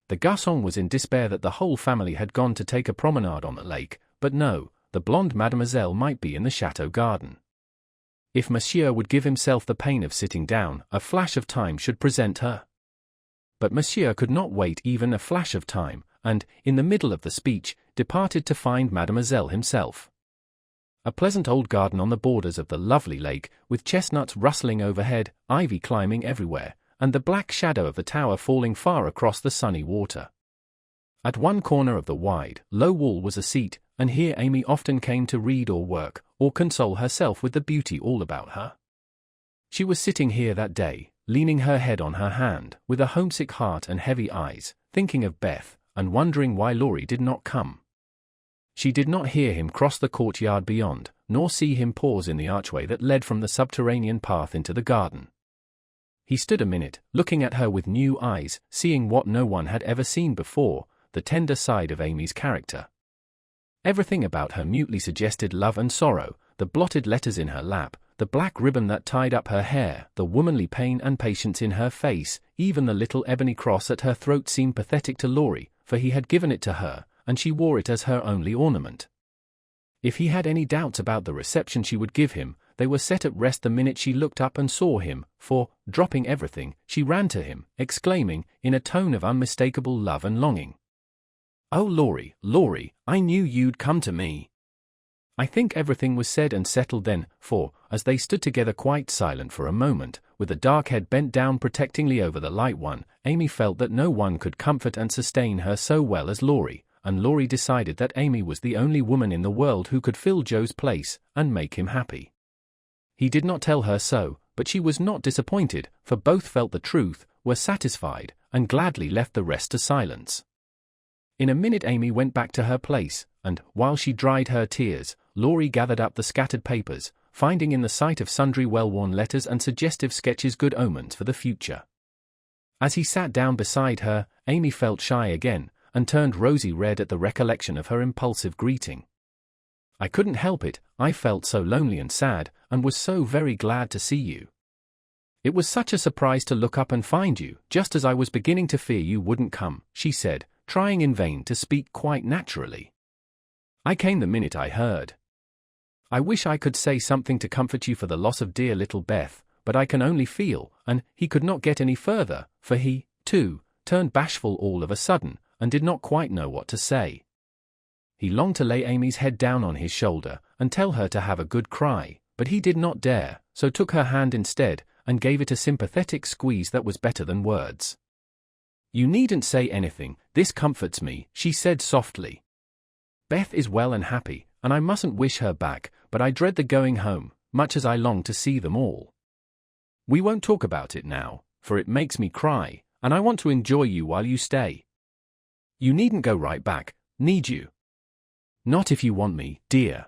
The garçon was in despair that the whole family had gone to take a promenade on the lake, but no, the blonde mademoiselle might be in the chateau garden. If Monsieur would give himself the pain of sitting down, a flash of time should present her. But Monsieur could not wait even a flash of time, and, in the middle of the speech, departed to find Mademoiselle himself. A pleasant old garden on the borders of the lovely lake, with chestnuts rustling overhead, ivy climbing everywhere, and the black shadow of the tower falling far across the sunny water. At one corner of the wide, low wall was a seat, and here Amy often came to read or work, or console herself with the beauty all about her. She was sitting here that day, leaning her head on her hand, with a homesick heart and heavy eyes, thinking of Beth, and wondering why Laurie did not come. She did not hear him cross the courtyard beyond, nor see him pause in the archway that led from the subterranean path into the garden. He stood a minute, looking at her with new eyes, seeing what no one had ever seen before, the tender side of Amy's character. Everything about her mutely suggested love and sorrow, the blotted letters in her lap, the black ribbon that tied up her hair, the womanly pain and patience in her face, even the little ebony cross at her throat seemed pathetic to Laurie, for he had given it to her, and she wore it as her only ornament. If he had any doubts about the reception she would give him, they were set at rest the minute she looked up and saw him, for, dropping everything, she ran to him, exclaiming, in a tone of unmistakable love and longing, "Oh, Laurie, Laurie, I knew you'd come to me." I think everything was said and settled then, for, as they stood together quite silent for a moment, with the dark head bent down protectingly over the light one, Amy felt that no one could comfort and sustain her so well as Laurie, and Laurie decided that Amy was the only woman in the world who could fill Joe's place, and make him happy. He did not tell her so, but she was not disappointed, for both felt the truth, were satisfied, and gladly left the rest to silence. In a minute Amy went back to her place, and, while she dried her tears, Laurie gathered up the scattered papers, finding in the sight of sundry well-worn letters and suggestive sketches good omens for the future. As he sat down beside her, Amy felt shy again, and turned rosy red at the recollection of her impulsive greeting. "I couldn't help it, I felt so lonely and sad, and was so very glad to see you. It was such a surprise to look up and find you, just as I was beginning to fear you wouldn't come," she said, trying in vain to speak quite naturally. "I came the minute I heard. I wish I could say something to comfort you for the loss of dear little Beth, but I can only feel," and he could not get any further, for he, too, turned bashful all of a sudden, and did not quite know what to say. He longed to lay Amy's head down on his shoulder, and tell her to have a good cry, but he did not dare, so took her hand instead, and gave it a sympathetic squeeze that was better than words. "You needn't say anything, this comforts me," she said softly. "Beth is well and happy, and I mustn't wish her back, but I dread the going home, much as I long to see them all. We won't talk about it now, for it makes me cry, and I want to enjoy you while you stay. You needn't go right back, need you? Not if you want me, dear.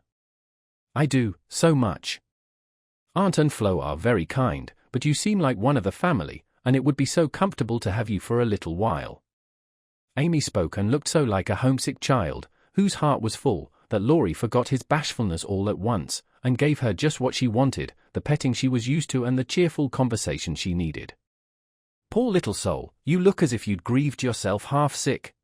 I do, so much. Aunt and Flo are very kind, but you seem like one of the family, and it would be so comfortable to have you for a little while." Amy spoke and looked so like a homesick child, whose heart was full, that Laurie forgot his bashfulness all at once, and gave her just what she wanted, the petting she was used to and the cheerful conversation she needed. "Poor little soul, you look as if you'd grieved yourself half sick.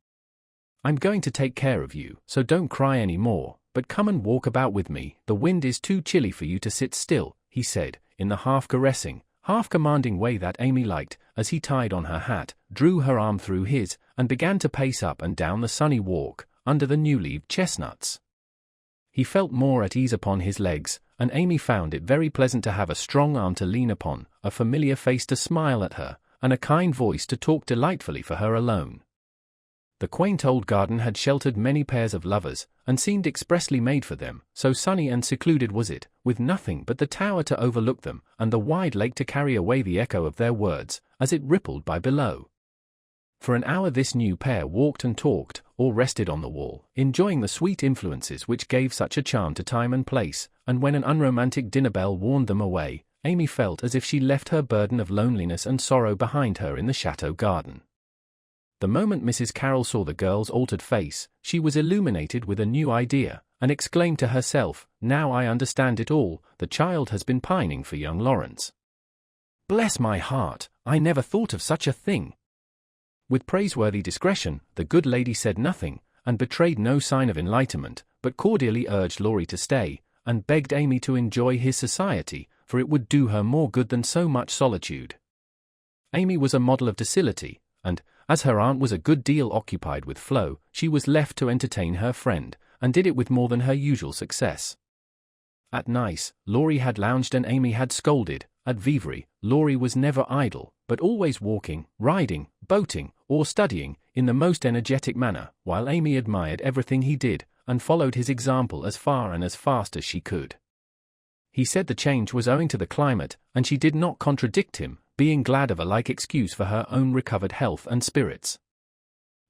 I'm going to take care of you, so don't cry any more, but come and walk about with me. The wind is too chilly for you to sit still," he said, in the half-caressing, half-commanding way that Amy liked, as he tied on her hat, drew her arm through his, and began to pace up and down the sunny walk, under the new-leaved chestnuts. He felt more at ease upon his legs, and Amy found it very pleasant to have a strong arm to lean upon, a familiar face to smile at her, and a kind voice to talk delightfully for her alone. The quaint old garden had sheltered many pairs of lovers, and seemed expressly made for them, so sunny and secluded was it, with nothing but the tower to overlook them, and the wide lake to carry away the echo of their words, as it rippled by below. For an hour this new pair walked and talked, or rested on the wall, enjoying the sweet influences which gave such a charm to time and place, and when an unromantic dinner bell warned them away, Amy felt as if she left her burden of loneliness and sorrow behind her in the chateau garden. The moment Mrs. Carroll saw the girl's altered face, she was illuminated with a new idea, and exclaimed to herself, "Now I understand it all, the child has been pining for young Lawrence. Bless my heart, I never thought of such a thing." With praiseworthy discretion, the good lady said nothing, and betrayed no sign of enlightenment, but cordially urged Laurie to stay, and begged Amy to enjoy his society, for it would do her more good than so much solitude. Amy was a model of docility, and, as her aunt was a good deal occupied with Flo, she was left to entertain her friend, and did it with more than her usual success. At Nice, Laurie had lounged and Amy had scolded. At Vivry, Laurie was never idle, but always walking, riding, boating, or studying, in the most energetic manner, while Amy admired everything he did, and followed his example as far and as fast as she could. He said the change was owing to the climate, and she did not contradict him, being glad of a like excuse for her own recovered health and spirits.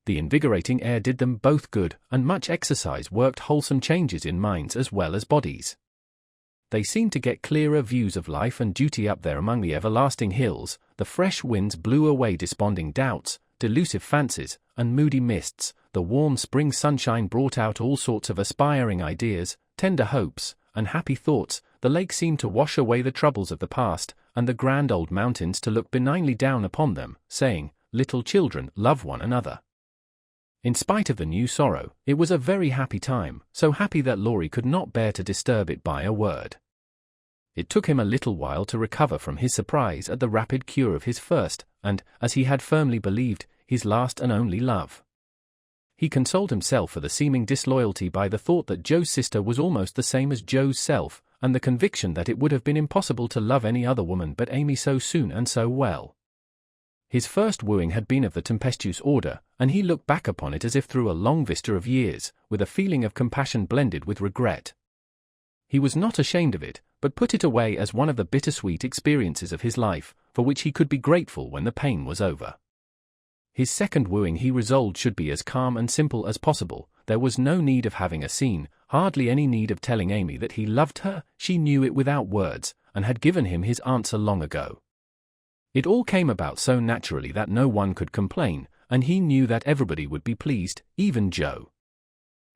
The invigorating air did them both good, and much exercise worked wholesome changes in minds as well as bodies. They seemed to get clearer views of life and duty up there among the everlasting hills. The fresh winds blew away desponding doubts, delusive fancies, and moody mists. The warm spring sunshine brought out all sorts of aspiring ideas, tender hopes, and happy thoughts. The lake seemed to wash away the troubles of the past, and the grand old mountains to look benignly down upon them, saying, "Little children, love one another." In spite of the new sorrow, it was a very happy time, so happy that Laurie could not bear to disturb it by a word. It took him a little while to recover from his surprise at the rapid cure of his first, and, as he had firmly believed, his last and only love. He consoled himself for the seeming disloyalty by the thought that Joe's sister was almost the same as Joe's self, and the conviction that it would have been impossible to love any other woman but Amy so soon and so well. His first wooing had been of the tempestuous order, and he looked back upon it as if through a long vista of years, with a feeling of compassion blended with regret. He was not ashamed of it, but put it away as one of the bittersweet experiences of his life, for which he could be grateful when the pain was over. His second wooing he resolved should be as calm and simple as possible. There was no need of having a scene, hardly any need of telling Amy that he loved her, she knew it without words, and had given him his answer long ago. It all came about so naturally that no one could complain, and he knew that everybody would be pleased, even Joe.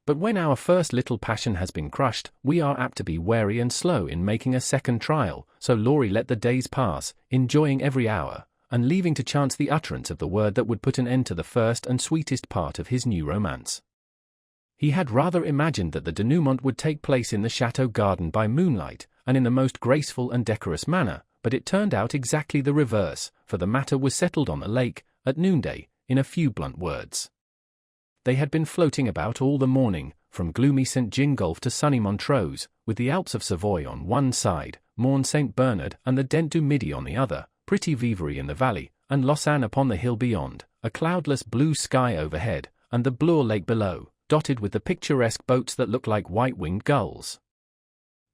But when our first little passion has been crushed, we are apt to be wary and slow in making a second trial, so Laurie let the days pass, enjoying every hour, and leaving to chance the utterance of the word that would put an end to the first and sweetest part of his new romance. He had rather imagined that the denouement would take place in the chateau garden by moonlight, and in the most graceful and decorous manner, but it turned out exactly the reverse, for the matter was settled on the lake, at noonday, in a few blunt words. They had been floating about all the morning, from gloomy St. Gin Gulf to sunny Montrose, with the Alps of Savoy on one side, Morne St. Bernard and the Dent du Midi on the other, pretty Vivery in the valley, and Lausanne upon the hill beyond, a cloudless blue sky overhead, and the Blure Lake below, dotted with the picturesque boats that looked like white-winged gulls.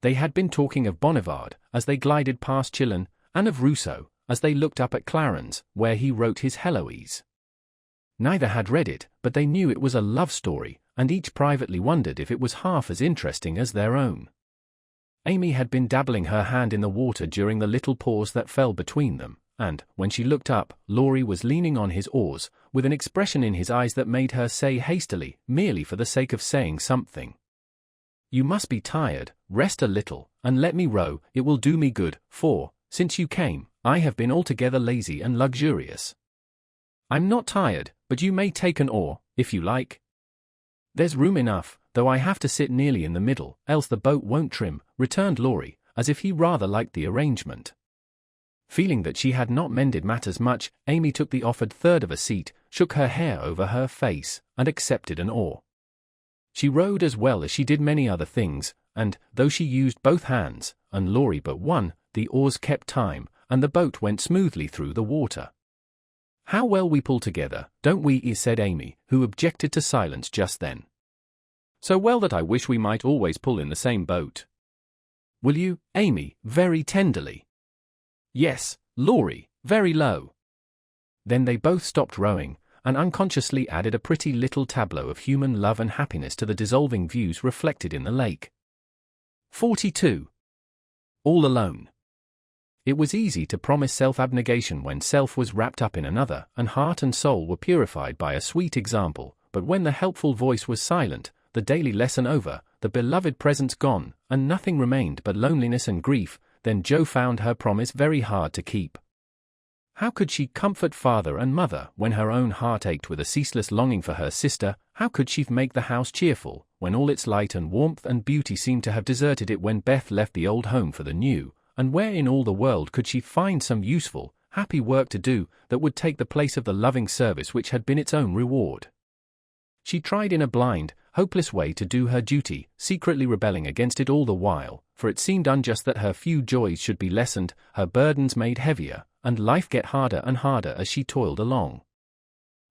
They had been talking of Bonnivard, as they glided past Chillon, and of Rousseau, as they looked up at Clarens, where he wrote his Heloise. Neither had read it, but they knew it was a love story, and each privately wondered if it was half as interesting as their own. Amy had been dabbling her hand in the water during the little pause that fell between them, and, when she looked up, Laurie was leaning on his oars, with an expression in his eyes that made her say hastily, merely for the sake of saying something, "You must be tired, rest a little, and let me row, it will do me good, for, since you came, I have been altogether lazy and luxurious." "I'm not tired, but you may take an oar, if you like." "There's room enough, though I have to sit nearly in the middle, else the boat won't trim," returned Laurie, as if he rather liked the arrangement. Feeling that she had not mended matters much, Amy took the offered third of a seat, shook her hair over her face, and accepted an oar. She rowed as well as she did many other things, and, though she used both hands, and Laurie but one, the oars kept time, and the boat went smoothly through the water. "How well we pull together, don't we?" said Amy, who objected to silence just then. "So well that I wish we might always pull in the same boat." "Will you, Amy?" very tenderly. "Yes, Laurie," very low. Then they both stopped rowing, and unconsciously added a pretty little tableau of human love and happiness to the dissolving views reflected in the lake. 42. All alone. It was easy to promise self-abnegation when self was wrapped up in another, and heart and soul were purified by a sweet example, but when the helpful voice was silent, the daily lesson over, the beloved presence gone, and nothing remained but loneliness and grief, then Jo found her promise very hard to keep. How could she comfort father and mother when her own heart ached with a ceaseless longing for her sister? How could she make the house cheerful, when all its light and warmth and beauty seemed to have deserted it when Beth left the old home for the new? And where in all the world could she find some useful, happy work to do that would take the place of the loving service which had been its own reward? She tried in a blind, hopeless way to do her duty, secretly rebelling against it all the while, for it seemed unjust that her few joys should be lessened, her burdens made heavier, and life get harder and harder as she toiled along.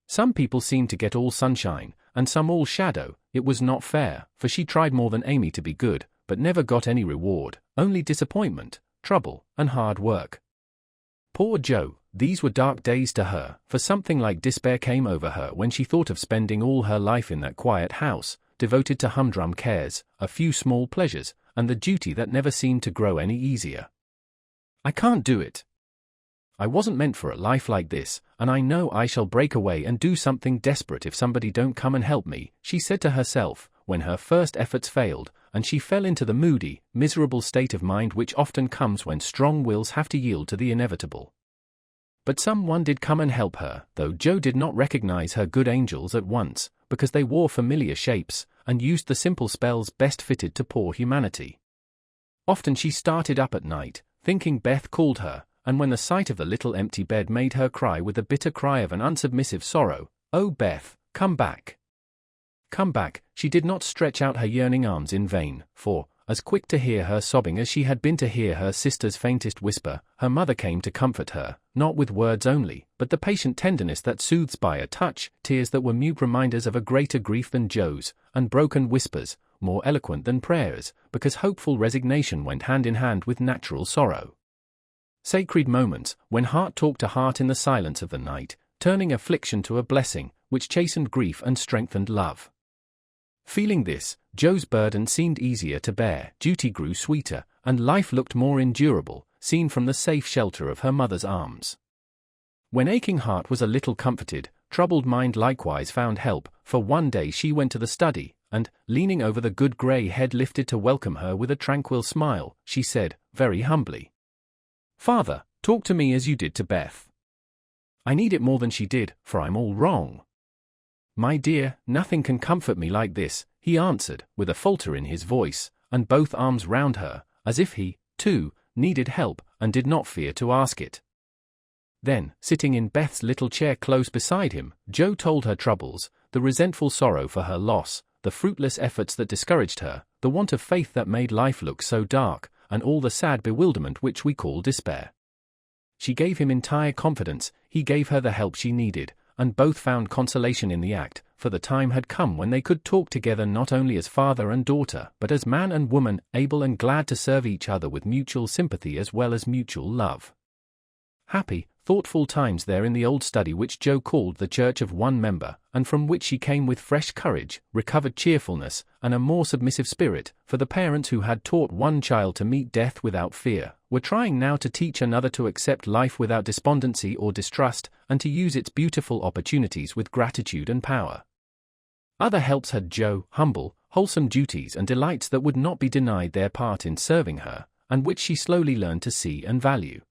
Some people seemed to get all sunshine, and some all shadow. It was not fair, for she tried more than Amy to be good, but never got any reward, only disappointment, trouble, and hard work. Poor Jo, these were dark days to her, for something like despair came over her when she thought of spending all her life in that quiet house, devoted to humdrum cares, a few small pleasures, and the duty that never seemed to grow any easier. "I can't do it. I wasn't meant for a life like this, and I know I shall break away and do something desperate if somebody don't come and help me," she said to herself, when her first efforts failed, and she fell into the moody, miserable state of mind which often comes when strong wills have to yield to the inevitable. But someone did come and help her, though Jo did not recognize her good angels at once, because they wore familiar shapes, and used the simple spells best fitted to poor humanity. Often she started up at night, thinking Beth called her, and when the sight of the little empty bed made her cry with the bitter cry of an unsubmissive sorrow, "Oh Beth, come back! Come back," she did not stretch out her yearning arms in vain, for, as quick to hear her sobbing as she had been to hear her sister's faintest whisper, her mother came to comfort her, not with words only, but the patient tenderness that soothes by a touch, tears that were mute reminders of a greater grief than Jo's, and broken whispers, more eloquent than prayers, because hopeful resignation went hand in hand with natural sorrow. Sacred moments, when heart talked to heart in the silence of the night, turning affliction to a blessing, which chastened grief and strengthened love. Feeling this, Joe's burden seemed easier to bear, duty grew sweeter, and life looked more endurable, seen from the safe shelter of her mother's arms. When aching heart was a little comforted, troubled mind likewise found help, for one day she went to the study, and, leaning over the good grey head lifted to welcome her with a tranquil smile, she said, very humbly, "Father, talk to me as you did to Beth. I need it more than she did, for I'm all wrong." "My dear, nothing can comfort me like this," he answered, with a falter in his voice, and both arms round her, as if he, too, needed help, and did not fear to ask it. Then, sitting in Beth's little chair close beside him, Joe told her troubles, the resentful sorrow for her loss, the fruitless efforts that discouraged her, the want of faith that made life look so dark, and all the sad bewilderment which we call despair. She gave him entire confidence, he gave her the help she needed, and both found consolation in the act, for the time had come when they could talk together not only as father and daughter, but as man and woman, able and glad to serve each other with mutual sympathy as well as mutual love. Happy, thoughtful times there in the old study which Joe called the Church of One Member, and from which she came with fresh courage, recovered cheerfulness, and a more submissive spirit, for the parents who had taught one child to meet death without fear, were trying now to teach another to accept life without despondency or distrust, and to use its beautiful opportunities with gratitude and power. Other helps had Joe, humble, wholesome duties and delights that would not be denied their part in serving her, and which she slowly learned to see and value.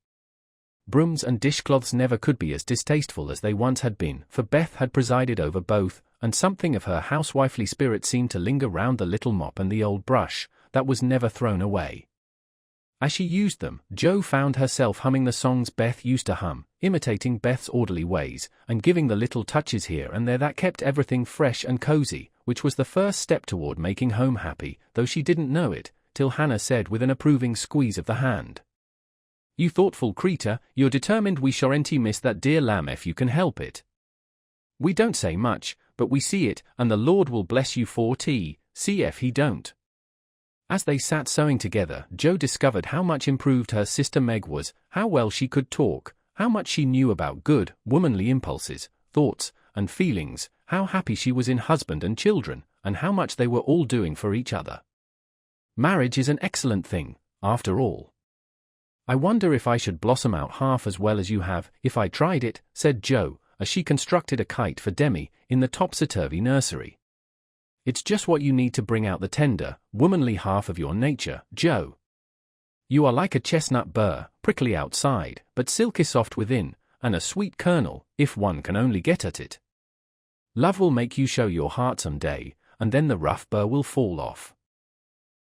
Brooms and dishcloths never could be as distasteful as they once had been, for Beth had presided over both, and something of her housewifely spirit seemed to linger round the little mop and the old brush, that was never thrown away. As she used them, Joe found herself humming the songs Beth used to hum, imitating Beth's orderly ways, and giving the little touches here and there that kept everything fresh and cozy, which was the first step toward making home happy, though she didn't know it, till Hannah said with an approving squeeze of the hand, "You thoughtful creetur, you're determined we shan't miss that dear lamb if you can help it. We don't say much, but we see it, and the Lord will bless you for see if he don't." As they sat sewing together, Joe discovered how much improved her sister Meg was, how well she could talk, how much she knew about good, womanly impulses, thoughts, and feelings, how happy she was in husband and children, and how much they were all doing for each other. Marriage is an excellent thing, after all. "I wonder if I should blossom out half as well as you have, if I tried it," said Joe, as she constructed a kite for Demi, in the topsy-turvy nursery. "It's just what you need to bring out the tender, womanly half of your nature, Joe. You are like a chestnut burr, prickly outside, but silky soft within, and a sweet kernel, if one can only get at it. Love will make you show your heart some day, and then the rough burr will fall off.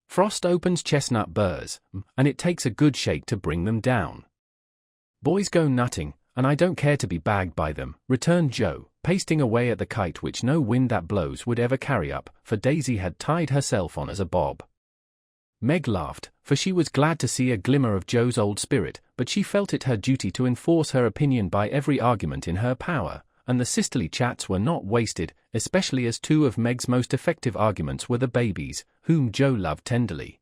Frost opens chestnut burrs, and it takes a good shake to bring them down. Boys go nutting, and I don't care to be bagged by them," returned Joe, pasting away at the kite which no wind that blows would ever carry up, for Daisy had tied herself on as a bob. Meg laughed, for she was glad to see a glimmer of Joe's old spirit, but she felt it her duty to enforce her opinion by every argument in her power, and the sisterly chats were not wasted, especially as two of Meg's most effective arguments were the babies, whom Joe loved tenderly.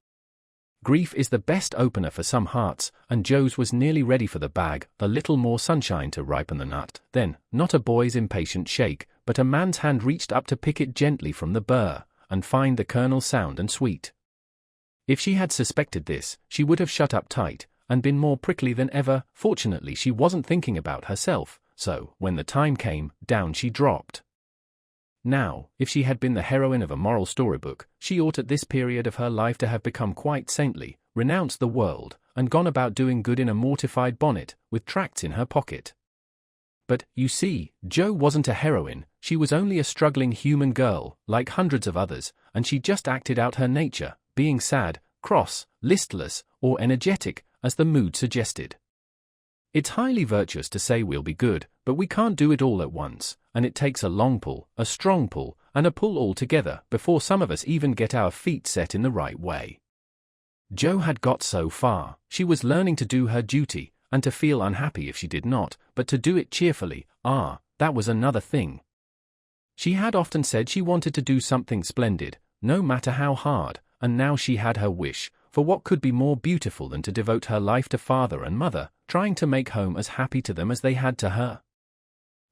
Grief is the best opener for some hearts, and Joe's was nearly ready for the bag, a little more sunshine to ripen the nut. Then, not a boy's impatient shake, but a man's hand reached up to pick it gently from the burr, and find the kernel sound and sweet. If she had suspected this, she would have shut up tight, and been more prickly than ever. Fortunately she wasn't thinking about herself, so, when the time came, down she dropped. Now, if she had been the heroine of a moral storybook, she ought at this period of her life to have become quite saintly, renounced the world, and gone about doing good in a mortified bonnet, with tracts in her pocket. But, you see, Jo wasn't a heroine, she was only a struggling human girl, like hundreds of others, and she just acted out her nature, being sad, cross, listless, or energetic, as the mood suggested. It's highly virtuous to say we'll be good, but we can't do it all at once, and it takes a long pull, a strong pull, and a pull all together, before some of us even get our feet set in the right way. Jo had got so far, she was learning to do her duty, and to feel unhappy if she did not, but to do it cheerfully, that was another thing. She had often said she wanted to do something splendid, no matter how hard, and now she had her wish, for what could be more beautiful than to devote her life to father and mother, trying to make home as happy to them as they had to her?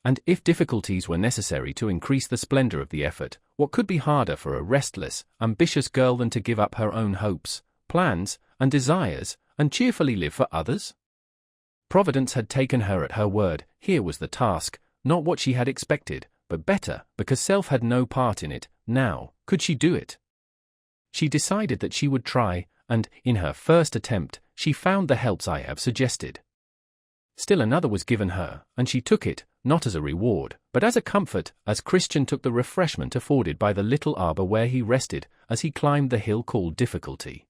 And if difficulties were necessary to increase the splendor of the effort, what could be harder for a restless, ambitious girl than to give up her own hopes, plans, and desires, and cheerfully live for others? Providence had taken her at her word. Here was the task, not what she had expected, but better, because self had no part in it. Now, could she do it? She decided that she would try, and, in her first attempt, she found the helps I have suggested. Still another was given her, and she took it, not as a reward, but as a comfort, as Christian took the refreshment afforded by the little arbor where he rested, as he climbed the hill called Difficulty.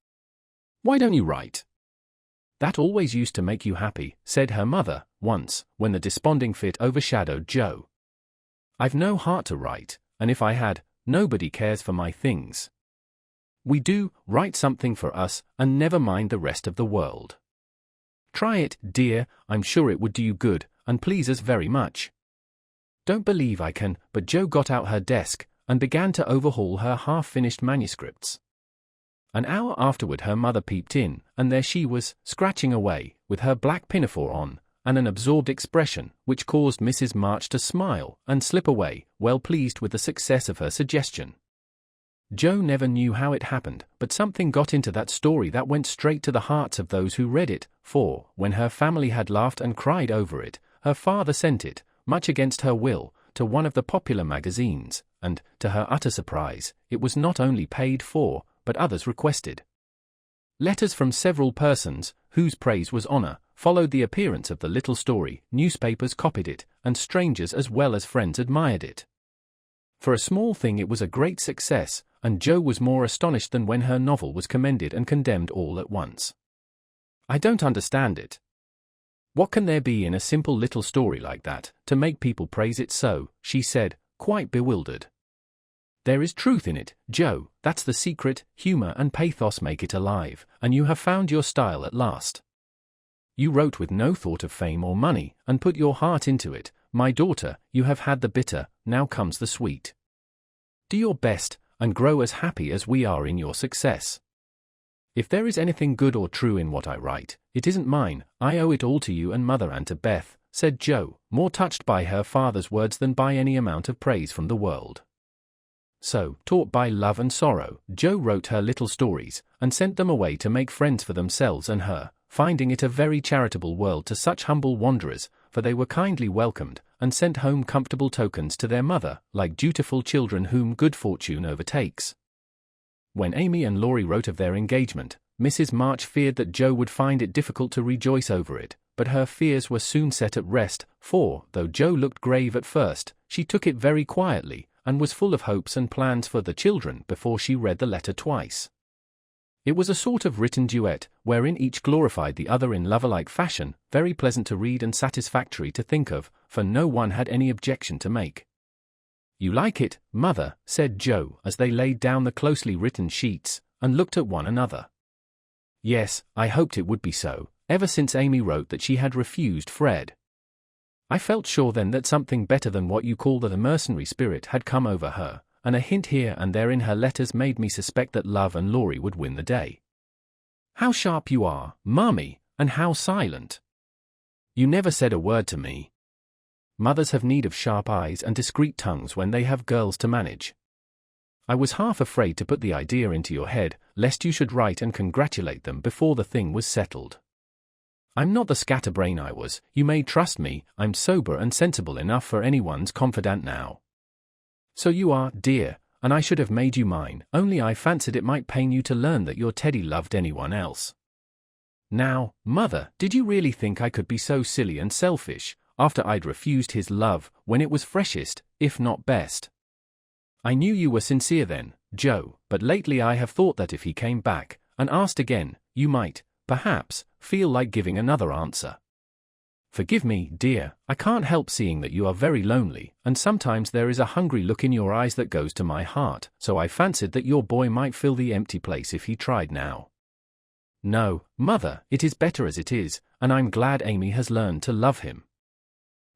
"Why don't you write? That always used to make you happy," said her mother, once, when the desponding fit overshadowed Joe. "I've no heart to write, and if I had, nobody cares for my things. We do, write something for us, and never mind the rest of the world. Try it, dear, I'm sure it would do you good, and please us very much." "Don't believe I can," but Joe got out her desk, and began to overhaul her half-finished manuscripts. An hour afterward her mother peeped in, and there she was, scratching away, with her black pinafore on, and an absorbed expression, which caused Mrs. March to smile and slip away, well pleased with the success of her suggestion. Joe never knew how it happened, but something got into that story that went straight to the hearts of those who read it, for, when her family had laughed and cried over it, her father sent it, much against her will, to one of the popular magazines, and, to her utter surprise, it was not only paid for, but others requested. Letters from several persons, whose praise was honor, followed the appearance of the little story, newspapers copied it, and strangers as well as friends admired it. For a small thing it was a great success, and Joe was more astonished than when her novel was commended and condemned all at once. "I don't understand it. What can there be in a simple little story like that, to make people praise it so?" she said, quite bewildered. "There is truth in it, Joe, that's the secret. Humor and pathos make it alive, and you have found your style at last. You wrote with no thought of fame or money, and put your heart into it. My daughter, you have had the bitter, now comes the sweet. Do your best, and grow as happy as we are in your success. If there is anything good or true in what I write, it isn't mine. I owe it all to you and Mother and to Beth," said Joe, more touched by her father's words than by any amount of praise from the world. So, taught by love and sorrow, Joe wrote her little stories, and sent them away to make friends for themselves and her, finding it a very charitable world to such humble wanderers, for they were kindly welcomed, and sent home comfortable tokens to their mother, like dutiful children whom good fortune overtakes. When Amy and Laurie wrote of their engagement, Mrs. March feared that Joe would find it difficult to rejoice over it, but her fears were soon set at rest, for, though Joe looked grave at first, she took it very quietly, and was full of hopes and plans for the children before she read the letter twice. It was a sort of written duet, wherein each glorified the other in lover-like fashion, very pleasant to read and satisfactory to think of, for no one had any objection to make. "You like it, Mother," said Joe, as they laid down the closely written sheets, and looked at one another. "Yes, I hoped it would be so, ever since Amy wrote that she had refused Fred. I felt sure then that something better than what you call the mercenary spirit had come over her, and a hint here and there in her letters made me suspect that love and Laurie would win the day." "How sharp you are, Mommy, and how silent. You never said a word to me. Mothers have need of sharp eyes and discreet tongues when they have girls to manage. I was half afraid to put the idea into your head, lest you should write and congratulate them before the thing was settled. I'm not the scatterbrain I was, you may trust me. I'm sober and sensible enough for anyone's confidant now. So you are, dear, and I should have made you mine, only I fancied it might pain you to learn that your Teddy loved anyone else. Now, Mother, did you really think I could be so silly and selfish, after I'd refused his love, when it was freshest, if not best? I knew you were sincere then, Joe, but lately I have thought that if he came back, and asked again, you might, perhaps, feel like giving another answer. Forgive me, dear, I can't help seeing that you are very lonely, and sometimes there is a hungry look in your eyes that goes to my heart, so I fancied that your boy might fill the empty place if he tried now. No, Mother, it is better as it is, and I'm glad Amy has learned to love him.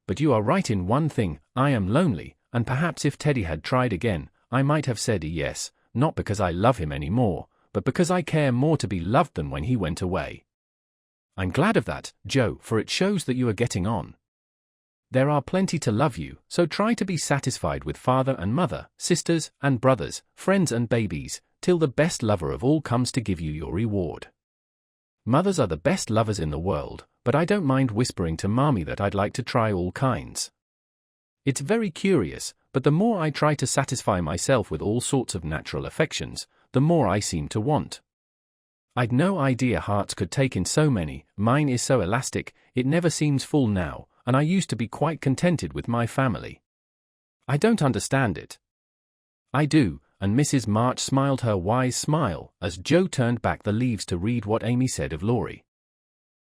But you are right in one thing, I am lonely, and perhaps if Teddy had tried again, I might have said a yes, not because I love him any more, but because I care more to be loved than when he went away. I'm glad of that, Joe, for it shows that you are getting on. There are plenty to love you, so try to be satisfied with father and mother, sisters and brothers, friends and babies, till the best lover of all comes to give you your reward. Mothers are the best lovers in the world, but I don't mind whispering to Mommy that I'd like to try all kinds. It's very curious, but the more I try to satisfy myself with all sorts of natural affections, the more I seem to want. I'd no idea hearts could take in so many. Mine is so elastic, it never seems full now, and I used to be quite contented with my family. I don't understand it. I do, and Mrs. March smiled her wise smile as Joe turned back the leaves to read what Amy said of Laurie.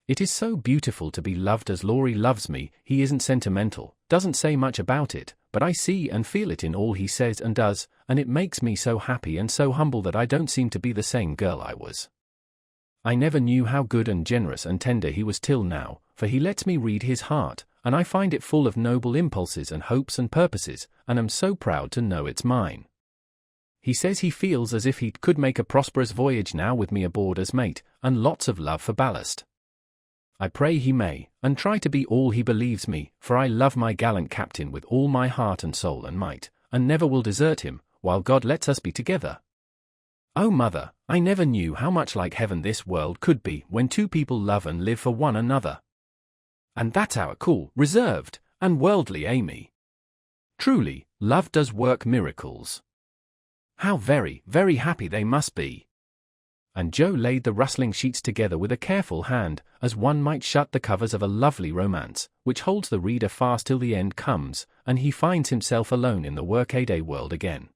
It is so beautiful to be loved as Laurie loves me. He isn't sentimental, doesn't say much about it, but I see and feel it in all he says and does, and it makes me so happy and so humble that I don't seem to be the same girl I was. I never knew how good and generous and tender he was till now, for he lets me read his heart, and I find it full of noble impulses and hopes and purposes, and am so proud to know it's mine. He says he feels as if he could make a prosperous voyage now with me aboard as mate, and lots of love for ballast. I pray he may, and try to be all he believes me, for I love my gallant captain with all my heart and soul and might, and never will desert him, while God lets us be together. Oh mother, I never knew how much like heaven this world could be when two people love and live for one another. And that's our cool, reserved, and worldly Amy. Truly, love does work miracles. How very, very happy they must be. And Joe laid the rustling sheets together with a careful hand, as one might shut the covers of a lovely romance, which holds the reader fast till the end comes, and he finds himself alone in the workaday world again.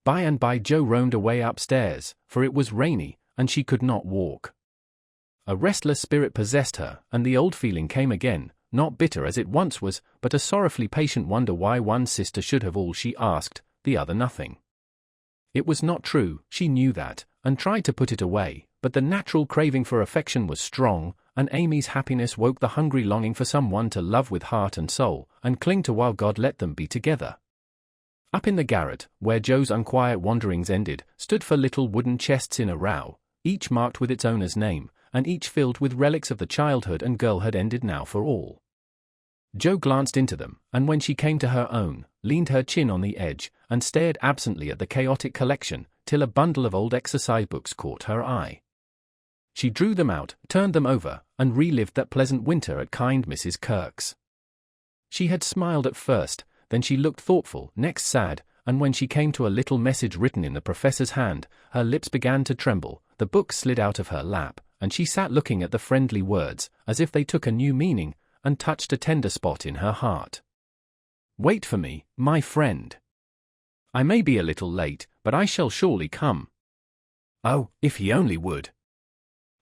By and by Joe roamed away upstairs, for it was rainy, and she could not walk. A restless spirit possessed her, and the old feeling came again, not bitter as it once was, but a sorrowfully patient wonder why one sister should have all she asked, the other nothing. It was not true, she knew that, and tried to put it away, but the natural craving for affection was strong, and Amy's happiness woke the hungry longing for someone to love with heart and soul, and cling to while God let them be together. Up in the garret, where Joe's unquiet wanderings ended, stood 4 little wooden chests in a row, each marked with its owner's name, and each filled with relics of the childhood and girlhood ended now for all. Joe glanced into them, and when she came to her own, leaned her chin on the edge, and stared absently at the chaotic collection, till a bundle of old exercise books caught her eye. She drew them out, turned them over, and relived that pleasant winter at kind Mrs. Kirk's. She had smiled at first, then she looked thoughtful, next sad, and when she came to a little message written in the professor's hand, her lips began to tremble, the book slid out of her lap, and she sat looking at the friendly words, as if they took a new meaning, and touched a tender spot in her heart. Wait for me, my friend. I may be a little late, but I shall surely come. Oh, if he only would.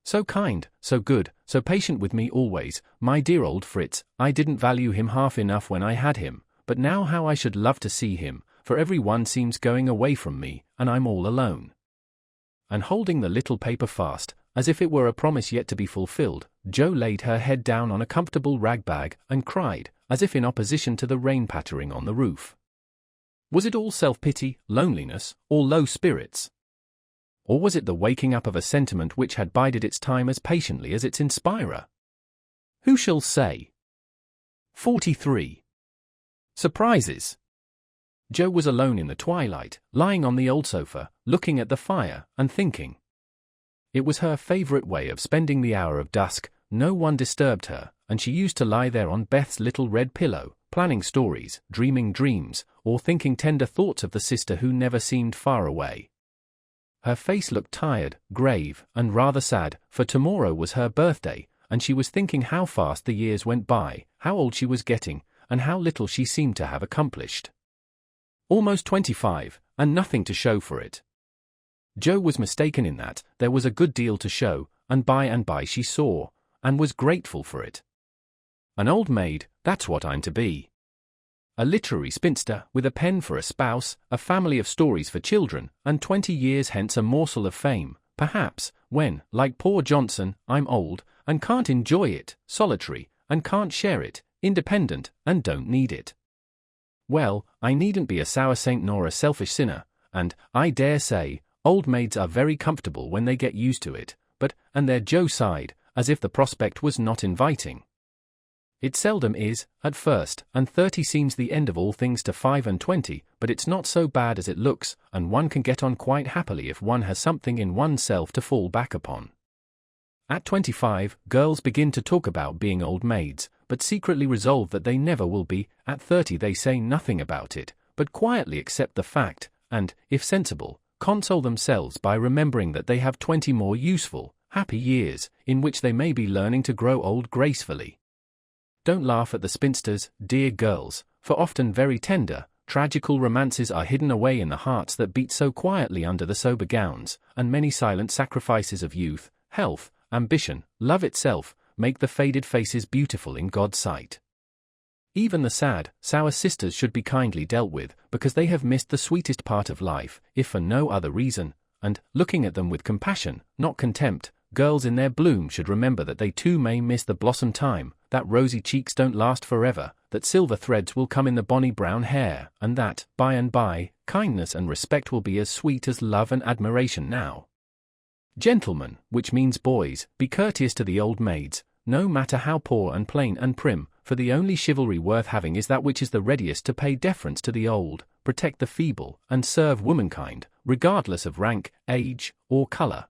So kind, so good, so patient with me always, my dear old Fritz. I didn't value him half enough when I had him, but now how I should love to see him, for every one seems going away from me, and I'm all alone. And holding the little paper fast, as if it were a promise yet to be fulfilled, Joe laid her head down on a comfortable rag bag and cried, as if in opposition to the rain pattering on the roof. Was it all self-pity, loneliness, or low spirits? Or was it the waking up of a sentiment which had bided its time as patiently as its inspirer? Who shall say? 43. Surprises. Joe was alone in the twilight, lying on the old sofa, looking at the fire, and thinking. It was her favorite way of spending the hour of dusk, no one disturbed her, and she used to lie there on Beth's little red pillow, planning stories, dreaming dreams, or thinking tender thoughts of the sister who never seemed far away. Her face looked tired, grave, and rather sad, for tomorrow was her birthday, and she was thinking how fast the years went by, how old she was getting, and how little she seemed to have accomplished. Almost 25, and nothing to show for it. Joe was mistaken in that, there was a good deal to show, and by she saw, and was grateful for it. An old maid, that's what I'm to be. A literary spinster, with a pen for a spouse, a family of stories for children, and 20 years hence a morsel of fame, perhaps, when, like poor Johnson, I'm old, and can't enjoy it, solitary, and can't share it, independent, and don't need it. Well, I needn't be a sour saint nor a selfish sinner, and, I dare say, old maids are very comfortable when they get used to it, but, and there Joe sighed, as if the prospect was not inviting. It seldom is, at first, and 30 seems the end of all things to 5 and 20, but it's not so bad as it looks, and one can get on quite happily if one has something in oneself to fall back upon. At 25, girls begin to talk about being old maids, but secretly resolve that they never will be. At 30 they say nothing about it, but quietly accept the fact, and, if sensible, console themselves by remembering that they have 20 more useful, happy years, in which they may be learning to grow old gracefully. Don't laugh at the spinsters, dear girls, for often very tender, tragical romances are hidden away in the hearts that beat so quietly under the sober gowns, and many silent sacrifices of youth, health, ambition, love itself, make the faded faces beautiful in God's sight. Even the sad, sour sisters should be kindly dealt with, because they have missed the sweetest part of life, if for no other reason, and, looking at them with compassion, not contempt, girls in their bloom should remember that they too may miss the blossom time, that rosy cheeks don't last forever, that silver threads will come in the bonny brown hair, and that, by and by, kindness and respect will be as sweet as love and admiration now. Gentlemen, which means boys, be courteous to the old maids, no matter how poor and plain and prim, for the only chivalry worth having is that which is the readiest to pay deference to the old, protect the feeble, and serve womankind, regardless of rank, age, or colour.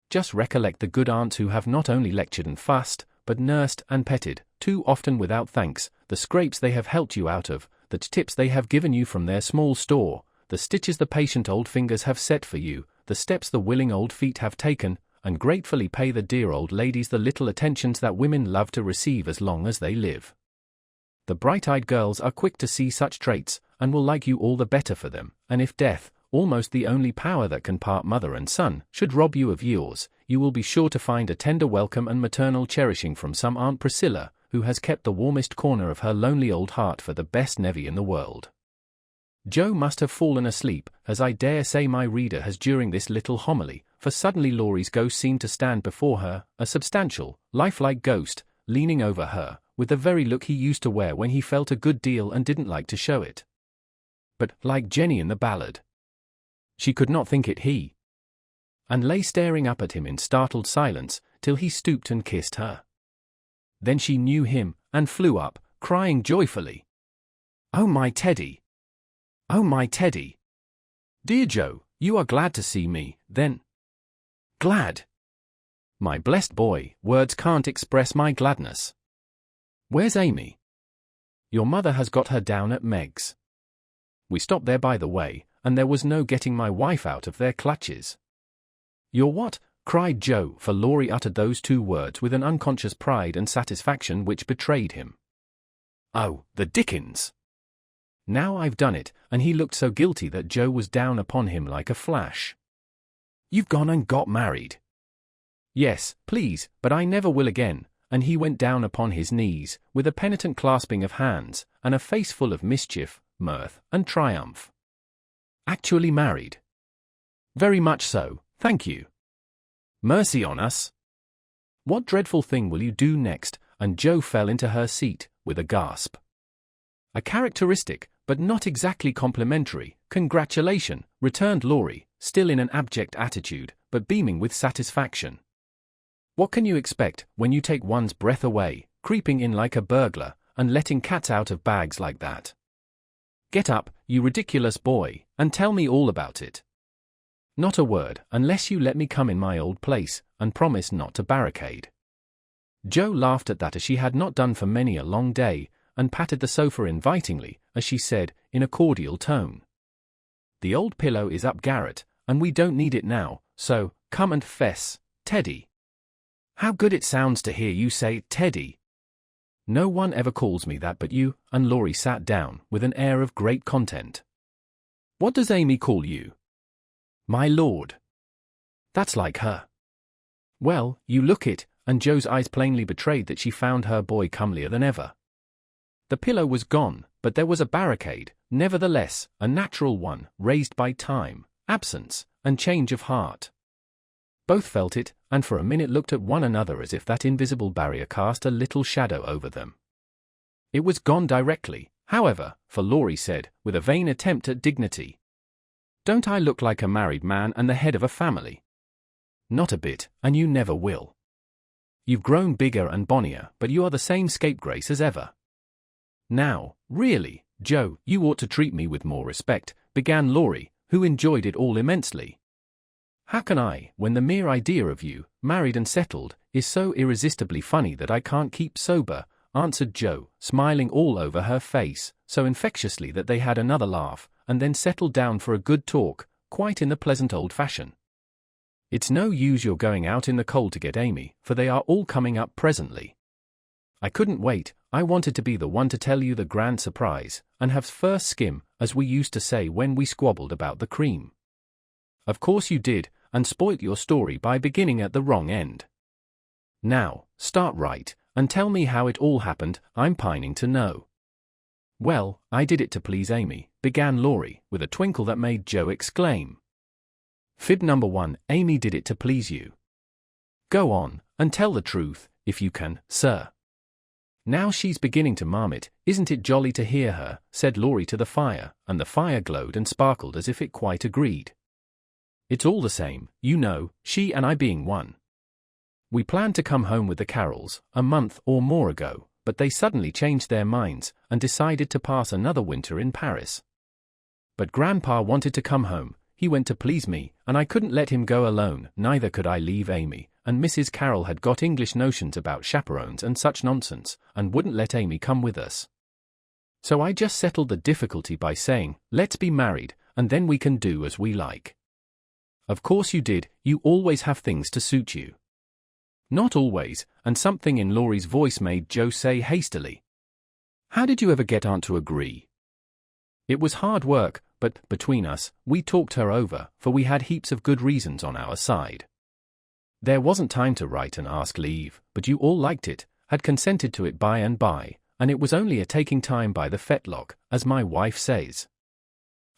Just recollect the good aunts who have not only lectured and fussed, but nursed and petted, too often without thanks, the scrapes they have helped you out of, the tips they have given you from their small store, the stitches the patient old fingers have set for you, the steps the willing old feet have taken, and gratefully pay the dear old ladies the little attentions that women love to receive as long as they live. The bright-eyed girls are quick to see such traits, and will like you all the better for them, and if death, almost the only power that can part mother and son, should rob you of yours, you will be sure to find a tender welcome and maternal cherishing from some Aunt Priscilla, who has kept the warmest corner of her lonely old heart for the best nevy in the world. Jo must have fallen asleep, as I dare say my reader has during this little homily, for suddenly Laurie's ghost seemed to stand before her, a substantial, lifelike ghost, leaning over her, with the very look he used to wear when he felt a good deal and didn't like to show it. But, like Jenny in the ballad, she could not think it he, and lay staring up at him in startled silence, till he stooped and kissed her. Then she knew him, and flew up, crying joyfully, "Oh my Teddy! Oh my Teddy! Dear Jo, you are glad to see me, then?" "Glad? My blessed boy, words can't express my gladness. Where's Amy?" "Your mother has got her down at Meg's. We stopped there by the way, and there was no getting my wife out of their clutches." "Your what?" cried Jo, for Laurie uttered those two words with an unconscious pride and satisfaction which betrayed him. "Oh, the dickens! Now I've done it," and he looked so guilty that Jo was down upon him like a flash. "You've gone and got married." "Yes, please, but I never will again," and he went down upon his knees, with a penitent clasping of hands, and a face full of mischief, mirth, and triumph. "Actually married?" "Very much so, thank you." "Mercy on us! What dreadful thing will you do next?" and Jo fell into her seat, with a gasp. "A characteristic, but not exactly complimentary, congratulation," returned Laurie, still in an abject attitude, but beaming with satisfaction. "What can you expect, when you take one's breath away, creeping in like a burglar, and letting cats out of bags like that? Get up, you ridiculous boy, and tell me all about it." "Not a word, unless you let me come in my old place, and promise not to barricade." Jo laughed at that as she had not done for many a long day, and patted the sofa invitingly, as she said, in a cordial tone, "The old pillow is up garret, and we don't need it now, so, come and fess, Teddy." "How good it sounds to hear you say Teddy." "No one ever calls me that but you," and Laurie sat down, with an air of great content. "What does Amy call you?" "My lord." "That's like her." "Well, you look it," and Jo's eyes plainly betrayed that she found her boy comelier than ever. The pillow was gone, but there was a barricade, nevertheless, a natural one, raised by time, absence, and change of heart. Both felt it, and for a minute looked at one another as if that invisible barrier cast a little shadow over them. It was gone directly, however, for Laurie said, with a vain attempt at dignity, "Don't I look like a married man and the head of a family?" "Not a bit, and you never will." You've grown bigger and bonnier, but you are the same scapegrace as ever. Now, really, Joe, you ought to treat me with more respect, began Laurie, who enjoyed it all immensely. How can I, when the mere idea of you, married and settled, is so irresistibly funny that I can't keep sober, answered Joe, smiling all over her face, so infectiously that they had another laugh, and then settled down for a good talk, quite in the pleasant old fashion. It's no use your going out in the cold to get Amy, for they are all coming up presently. I couldn't wait, I wanted to be the one to tell you the grand surprise, and have first skim, as we used to say when we squabbled about the cream. Of course you did, and spoilt your story by beginning at the wrong end. Now, start right, and tell me how it all happened, I'm pining to know. Well, I did it to please Amy, began Laurie, with a twinkle that made Joe exclaim. Fib number 1, Amy did it to please you. Go on, and tell the truth, if you can, sir. Now she's beginning to marmot, isn't it jolly to hear her, said Laurie to the fire, and the fire glowed and sparkled as if it quite agreed. It's all the same, you know, she and I being one. We planned to come home with the Carrolls, a month or more ago, but they suddenly changed their minds, and decided to pass another winter in Paris. But Grandpa wanted to come home, he went to please me, and I couldn't let him go alone, neither could I leave Amy, and Mrs. Carroll had got English notions about chaperones and such nonsense, and wouldn't let Amy come with us. So I just settled the difficulty by saying, let's be married, and then we can do as we like. Of course you did, you always have things to suit you. Not always, and something in Laurie's voice made Joe say hastily. How did you ever get Aunt to agree? It was hard work, but, between us, we talked her over, for we had heaps of good reasons on our side. There wasn't time to write and ask leave, but you all liked it, had consented to it by and by, and it was only a taking time by the fetlock, as my wife says.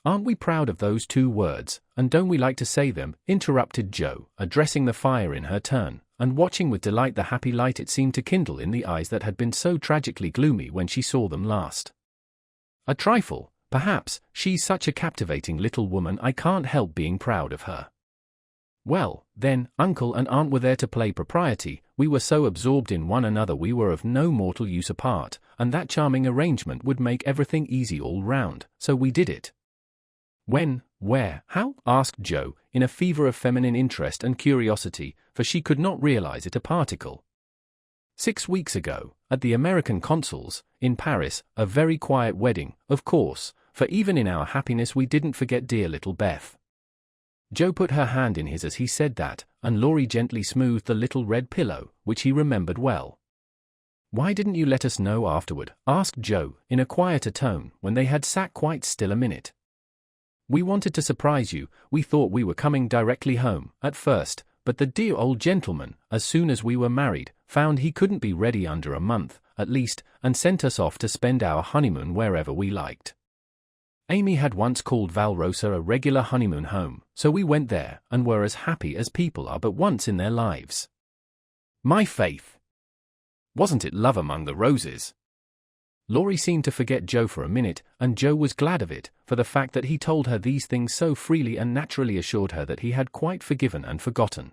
Aren't we proud of those 2 words, and don't we like to say them, interrupted Joe, addressing the fire in her turn, and watching with delight the happy light it seemed to kindle in the eyes that had been so tragically gloomy when she saw them last. A trifle, perhaps, she's such a captivating little woman I can't help being proud of her. Well, then, Uncle and Aunt were there to play propriety, we were so absorbed in one another we were of no mortal use apart, and that charming arrangement would make everything easy all round, so we did it. When, where, how? Asked Joe, in a fever of feminine interest and curiosity, for she could not realize it a particle. 6 weeks ago, at the American consul's, in Paris, a very quiet wedding, of course, for even in our happiness we didn't forget dear little Beth. Joe put her hand in his as he said that, and Laurie gently smoothed the little red pillow, which he remembered well. Why didn't you let us know afterward? Asked Joe, in a quieter tone, when they had sat quite still a minute. We wanted to surprise you, we thought we were coming directly home, at first, but the dear old gentleman, as soon as we were married, found he couldn't be ready under a month, at least, and sent us off to spend our honeymoon wherever we liked. Amy had once called Valrosa a regular honeymoon home, so we went there, and were as happy as people are but once in their lives. My faith! Wasn't it love among the roses? Laurie seemed to forget Joe for a minute, and Joe was glad of it, for the fact that he told her these things so freely and naturally assured her that he had quite forgiven and forgotten.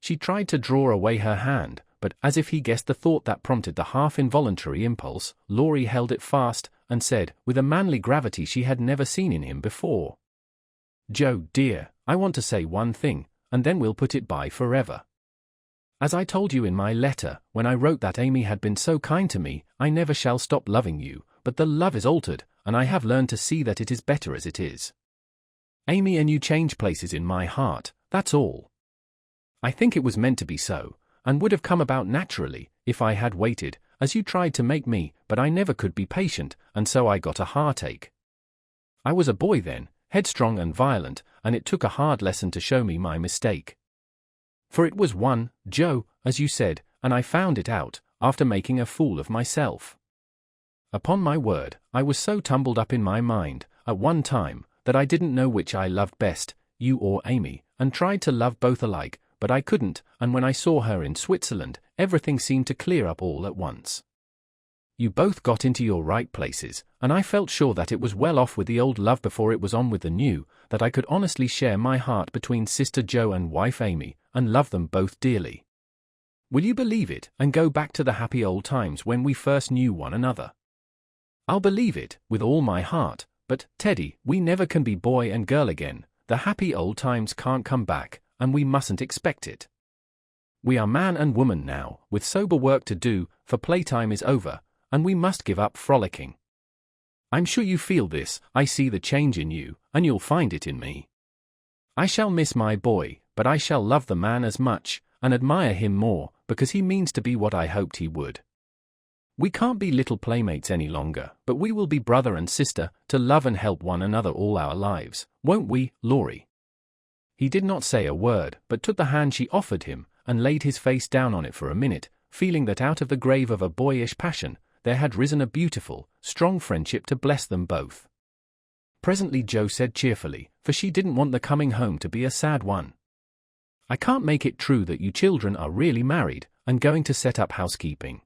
She tried to draw away her hand, but as if he guessed the thought that prompted the half-involuntary impulse, Laurie held it fast, and said, with a manly gravity she had never seen in him before, Joe, dear, I want to say one thing, and then we'll put it by forever. As I told you in my letter, when I wrote that Amy had been so kind to me, I never shall stop loving you, but the love is altered, and I have learned to see that it is better as it is. Amy and you change places in my heart, that's all. I think it was meant to be so, and would have come about naturally, if I had waited, as you tried to make me, but I never could be patient, and so I got a heartache. I was a boy then, headstrong and violent, and it took a hard lesson to show me my mistake. For it was one, Joe, as you said, and I found it out, after making a fool of myself. Upon my word, I was so tumbled up in my mind, at one time, that I didn't know which I loved best, you or Amy, and tried to love both alike, but I couldn't, and when I saw her in Switzerland, everything seemed to clear up all at once. You both got into your right places, and I felt sure that it was well off with the old love before it was on with the new, that I could honestly share my heart between Sister Joe and wife Amy, and love them both dearly. Will you believe it and go back to the happy old times when we first knew one another? I'll believe it, with all my heart, but, Teddy, we never can be boy and girl again. The happy old times can't come back, and we mustn't expect it. We are man and woman now, with sober work to do, for playtime is over, and we must give up frolicking. I'm sure you feel this. I see the change in you, and you'll find it in me. I shall miss my boy, but I shall love the man as much, and admire him more, because he means to be what I hoped he would. We can't be little playmates any longer, but we will be brother and sister, to love and help one another all our lives, won't we, Laurie? He did not say a word, but took the hand she offered him, and laid his face down on it for a minute, feeling that out of the grave of a boyish passion, there had risen a beautiful, strong friendship to bless them both. Presently Jo said cheerfully, for she didn't want the coming home to be a sad one. I can't make it true that you children are really married, and going to set up housekeeping.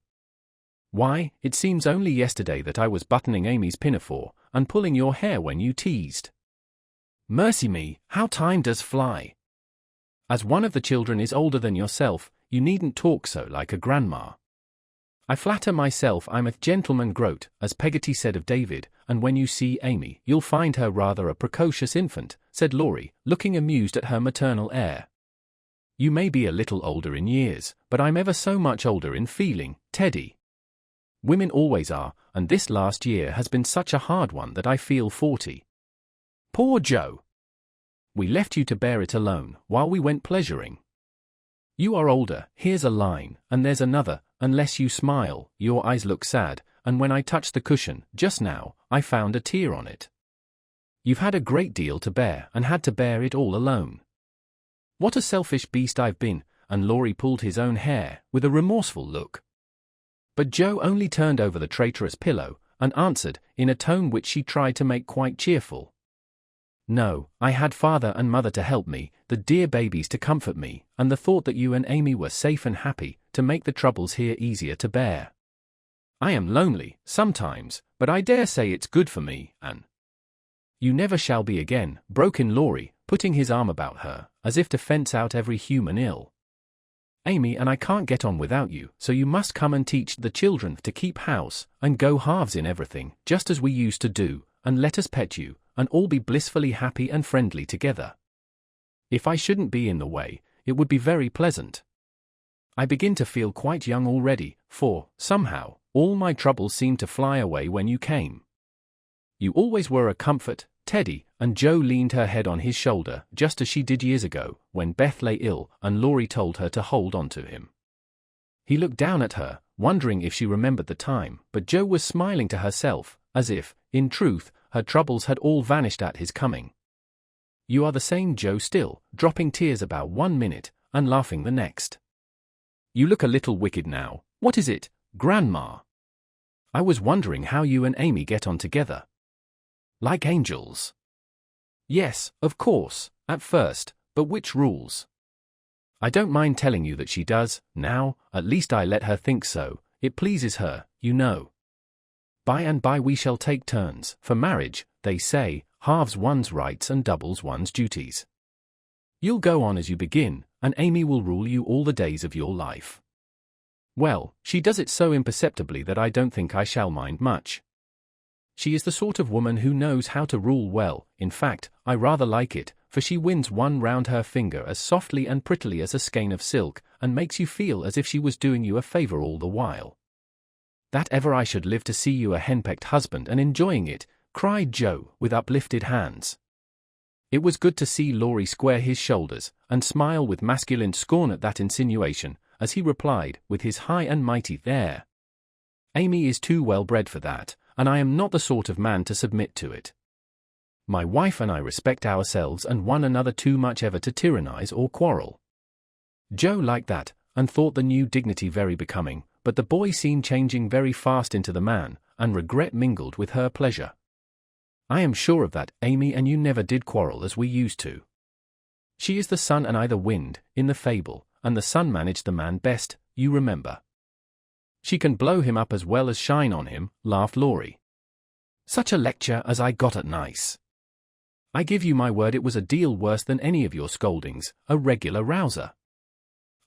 Why, it seems only yesterday that I was buttoning Amy's pinafore, and pulling your hair when you teased. Mercy me, how time does fly! As one of the children is older than yourself, you needn't talk so like a grandma. I flatter myself I'm a gentleman groat, as Peggotty said of David, and when you see Amy, you'll find her rather a precocious infant, said Laurie, looking amused at her maternal air. You may be a little older in years, but I'm ever so much older in feeling, Teddy. Women always are, and this last year has been such a hard one that I feel 40. Poor Jo! We left you to bear it alone, while we went pleasuring. You are older, here's a line, and there's another, unless you smile, your eyes look sad, and when I touched the cushion, just now, I found a tear on it. You've had a great deal to bear, and had to bear it all alone. What a selfish beast I've been, and Laurie pulled his own hair, with a remorseful look. But Jo only turned over the traitorous pillow, and answered, in a tone which she tried to make quite cheerful. No, I had father and mother to help me, the dear babies to comfort me, and the thought that you and Amy were safe and happy, to make the troubles here easier to bear. I am lonely, sometimes, but I dare say it's good for me, and you never shall be again, broke in Laurie, putting his arm about her, as if to fence out every human ill. Amy and I can't get on without you, so you must come and teach the children to keep house, and go halves in everything, just as we used to do, and let us pet you, and all be blissfully happy and friendly together. If I shouldn't be in the way, it would be very pleasant. I begin to feel quite young already, for, somehow, all my troubles seemed to fly away when you came. You always were a comfort, Teddy, and Jo leaned her head on his shoulder, just as she did years ago, when Beth lay ill, and Laurie told her to hold on to him. He looked down at her, wondering if she remembered the time, but Jo was smiling to herself, as if, in truth, her troubles had all vanished at his coming. You are the same Jo still, dropping tears about 1 minute, and laughing the next. You look a little wicked now. What is it, Grandma? I was wondering how you and Amy get on together. Like angels. Yes, of course, at first, but which rules? I don't mind telling you that she does, now, at least I let her think so, it pleases her, you know. By and by we shall take turns, for marriage, they say, halves one's rights and doubles one's duties. You'll go on as you begin, and Amy will rule you all the days of your life. Well, she does it so imperceptibly that I don't think I shall mind much. She is the sort of woman who knows how to rule well. In fact, I rather like it, for she winds one round her finger as softly and prettily as a skein of silk, and makes you feel as if she was doing you a favor all the while. That ever I should live to see you a henpecked husband and enjoying it, cried Jo, with uplifted hands. It was good to see Laurie square his shoulders, and smile with masculine scorn at that insinuation, as he replied, with his high and mighty air. Amy is too well bred for that, and I am not the sort of man to submit to it. My wife and I respect ourselves and one another too much ever to tyrannize or quarrel. Jo liked that, and thought the new dignity very becoming, but the boy seemed changing very fast into the man, and regret mingled with her pleasure. I am sure of that, Amy and you never did quarrel as we used to. She is the sun and I the wind, in the fable, and the sun managed the man best, you remember. She can blow him up as well as shine on him, laughed Laurie. Such a lecture as I got at Nice. I give you my word it was a deal worse than any of your scoldings, a regular rouser.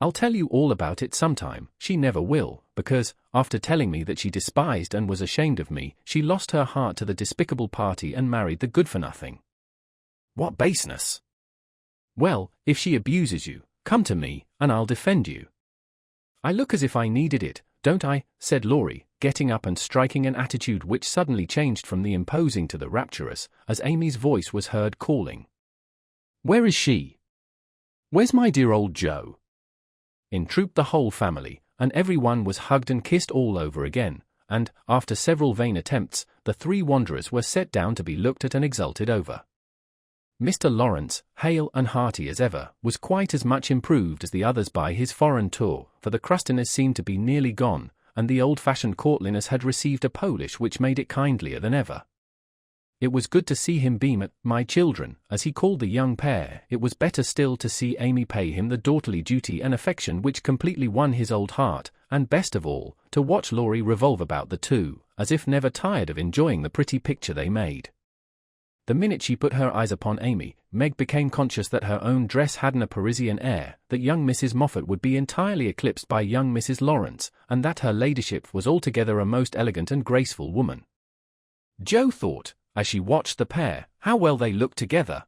I'll tell you all about it sometime. She never will, because, after telling me that she despised and was ashamed of me, she lost her heart to the despicable party and married the good-for-nothing. What baseness! Well, if she abuses you, come to me, and I'll defend you. I look as if I needed it, don't I? Said Laurie, getting up and striking an attitude which suddenly changed from the imposing to the rapturous, as Amy's voice was heard calling. Where is she? Where's my dear old Joe? In trooped the whole family, and everyone was hugged and kissed all over again, and, after several vain attempts, the three wanderers were set down to be looked at and exulted over. Mr. Lawrence, hale and hearty as ever, was quite as much improved as the others by his foreign tour, for the crustiness seemed to be nearly gone, and the old-fashioned courtliness had received a polish which made it kindlier than ever. It was good to see him beam at "my children," as he called the young pair. It was better still to see Amy pay him the daughterly duty and affection which completely won his old heart, and best of all, to watch Laurie revolve about the two, as if never tired of enjoying the pretty picture they made. The minute she put her eyes upon Amy, Meg became conscious that her own dress hadn't a Parisian air, that young Mrs. Moffat would be entirely eclipsed by young Mrs. Lawrence, and that her ladyship was altogether a most elegant and graceful woman. Jo thought, as she watched the pair, how well they looked together.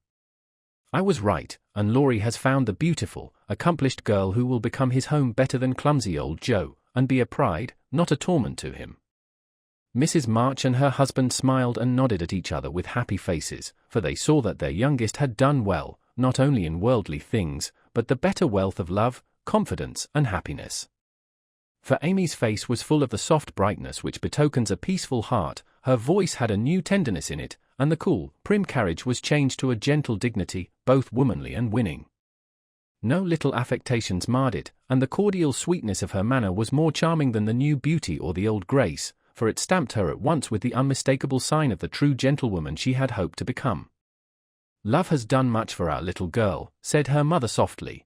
I was right, and Laurie has found the beautiful, accomplished girl who will become his home better than clumsy old Jo, and be a pride, not a torment to him. Mrs. March and her husband smiled and nodded at each other with happy faces, for they saw that their youngest had done well, not only in worldly things, but the better wealth of love, confidence, and happiness. For Amy's face was full of the soft brightness which betokens a peaceful heart, her voice had a new tenderness in it, and the cool, prim carriage was changed to a gentle dignity, both womanly and winning. No little affectations marred it, and the cordial sweetness of her manner was more charming than the new beauty or the old grace, for it stamped her at once with the unmistakable sign of the true gentlewoman she had hoped to become. "Love has done much for our little girl," said her mother softly.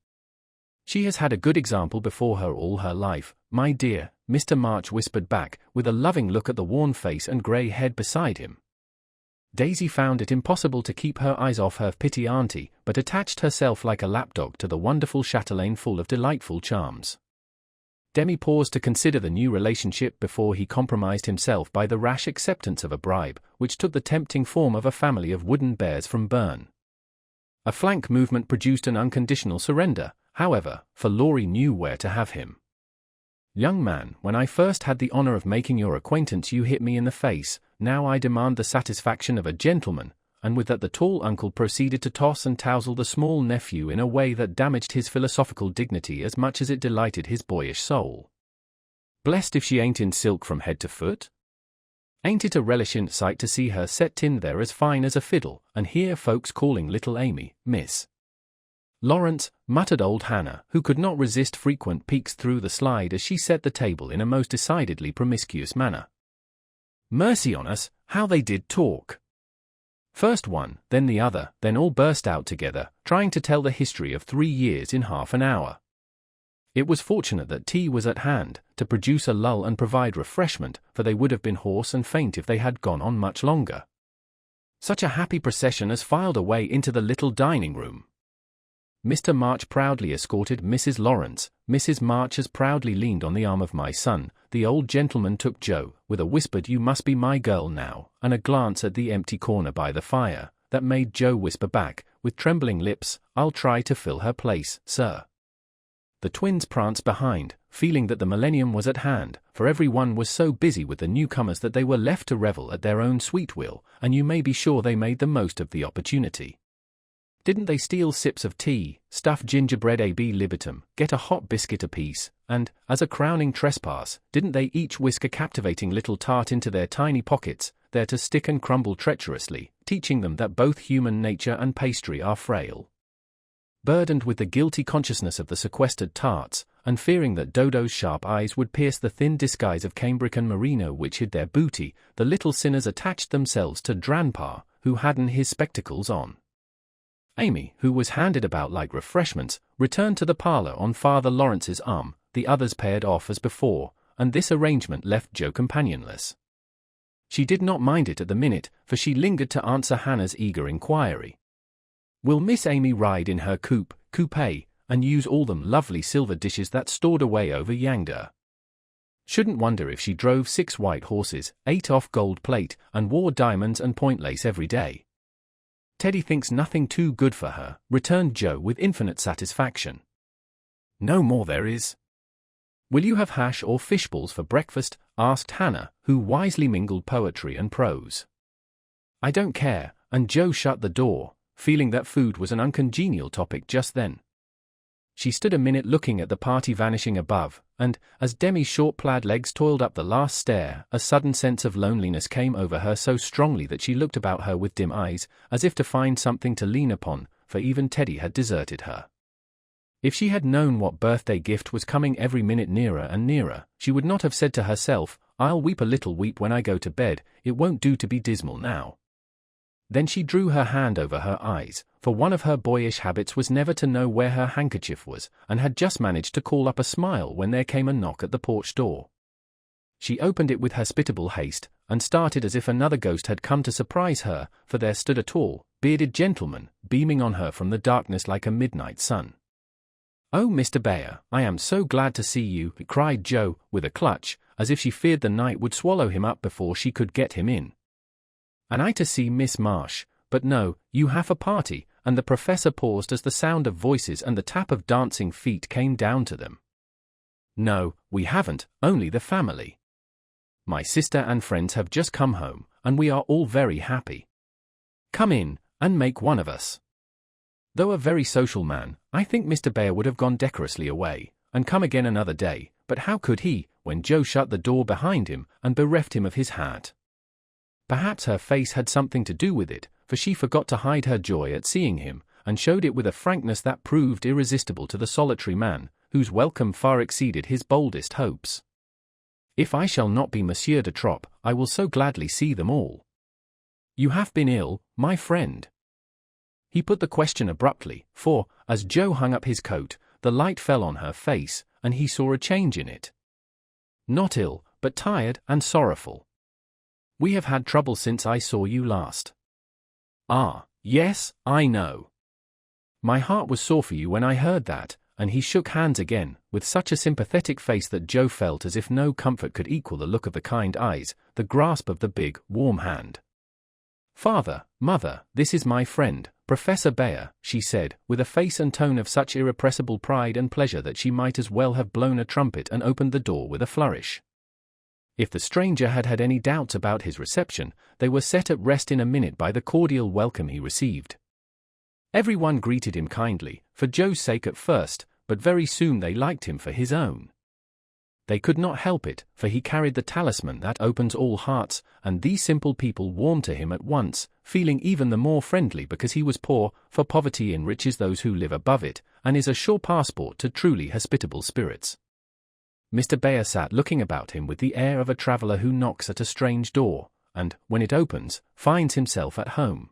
"She has had a good example before her all her life, my dear," Mr. March whispered back, with a loving look at the worn face and grey head beside him. Daisy found it impossible to keep her eyes off her pretty auntie, but attached herself like a lapdog to the wonderful chatelaine full of delightful charms. Demi paused to consider the new relationship before he compromised himself by the rash acceptance of a bribe, which took the tempting form of a family of wooden bears from Bern. A flank movement produced an unconditional surrender, however, for Laurie knew where to have him. "Young man, when I first had the honor of making your acquaintance you hit me in the face, now I demand the satisfaction of a gentleman," and with that the tall uncle proceeded to toss and touzle the small nephew in a way that damaged his philosophical dignity as much as it delighted his boyish soul. "Blessed if she ain't in silk from head to foot? Ain't it a relishin' sight to see her set in there as fine as a fiddle, and hear folks calling little Amy, Miss Lawrence," muttered old Hannah, who could not resist frequent peeks through the slide as she set the table in a most decidedly promiscuous manner. Mercy on us, how they did talk! First one, then the other, then all burst out together, trying to tell the history of 3 years in half an hour. It was fortunate that tea was at hand, to produce a lull and provide refreshment, for they would have been hoarse and faint if they had gone on much longer. Such a happy procession as filed away into the little dining-room. Mr. March proudly escorted Mrs. Lawrence, Mrs. March as proudly leaned on the arm of "my son," the old gentleman took Jo, with a whispered "you must be my girl now," and a glance at the empty corner by the fire, that made Jo whisper back, with trembling lips, "I'll try to fill her place, sir." The twins pranced behind, feeling that the millennium was at hand, for everyone was so busy with the newcomers that they were left to revel at their own sweet will, and you may be sure they made the most of the opportunity. Didn't they steal sips of tea, stuff gingerbread ab libitum, get a hot biscuit apiece, and, as a crowning trespass, didn't they each whisk a captivating little tart into their tiny pockets, there to stick and crumble treacherously, teaching them that both human nature and pastry are frail? Burdened with the guilty consciousness of the sequestered tarts, and fearing that Dodo's sharp eyes would pierce the thin disguise of cambric and merino which hid their booty, the little sinners attached themselves to Dranpa, who hadn't his spectacles on. Amy, who was handed about like refreshments, returned to the parlor on Father Lawrence's arm, the others paired off as before, and this arrangement left Jo companionless. She did not mind it at the minute, for she lingered to answer Hannah's eager inquiry. "Will Miss Amy ride in her coupe, and use all them lovely silver dishes that stored away over yonder. Shouldn't wonder if she drove 6 white horses, ate off gold plate, and wore diamonds and point lace every day. Teddy thinks nothing too good for her, returned Joe with infinite satisfaction. No more there is. Will you have hash or fish balls for breakfast? Asked Hannah, who wisely mingled poetry and prose. I don't care, and Joe shut the door, feeling that food was an uncongenial topic just then. She stood a minute looking at the party vanishing above, and, as Demi's short plaid legs toiled up the last stair, a sudden sense of loneliness came over her so strongly that she looked about her with dim eyes, as if to find something to lean upon, for even Teddy had deserted her. If she had known what birthday gift was coming every minute nearer and nearer, she would not have said to herself, I'll weep a little weep when I go to bed, it won't do to be dismal now. Then she drew her hand over her eyes, for one of her boyish habits was never to know where her handkerchief was, and had just managed to call up a smile when there came a knock at the porch door. She opened it with hospitable haste, and started as if another ghost had come to surprise her, for there stood a tall, bearded gentleman, beaming on her from the darkness like a midnight sun. "Oh, Mr. Bayer, I am so glad to see you," cried Joe, with a clutch, as if she feared the night would swallow him up before she could get him in. "And I to see Miss Marsh, but no, you have a party," and the professor paused as the sound of voices and the tap of dancing feet came down to them. "No, we haven't, only the family. My sister and friends have just come home, and we are all very happy. Come in, and make one of us." Though a very social man, I think Mr. Bayer would have gone decorously away, and come again another day, but how could he, when Joe shut the door behind him and bereft him of his hat? Perhaps her face had something to do with it, for she forgot to hide her joy at seeing him, and showed it with a frankness that proved irresistible to the solitary man, whose welcome far exceeded his boldest hopes. "If I shall not be Monsieur de Trop, I will so gladly see them all. You have been ill, my friend?" He put the question abruptly, for, as Joe hung up his coat, the light fell on her face, and he saw a change in it. "Not ill, but tired and sorrowful. We have had trouble since I saw you last." "Ah, yes, I know. My heart was sore for you when I heard that," and he shook hands again, with such a sympathetic face that Joe felt as if no comfort could equal the look of the kind eyes, the grasp of the big, warm hand. "Father, mother, this is my friend, Professor Bayer," she said, with a face and tone of such irrepressible pride and pleasure that she might as well have blown a trumpet and opened the door with a flourish. If the stranger had had any doubts about his reception, they were set at rest in a minute by the cordial welcome he received. Everyone greeted him kindly, for Joe's sake at first, but very soon they liked him for his own. They could not help it, for he carried the talisman that opens all hearts, and these simple people warmed to him at once, feeling even the more friendly because he was poor, for poverty enriches those who live above it, and is a sure passport to truly hospitable spirits. Mr. Bayer sat looking about him with the air of a traveller who knocks at a strange door, and, when it opens, finds himself at home.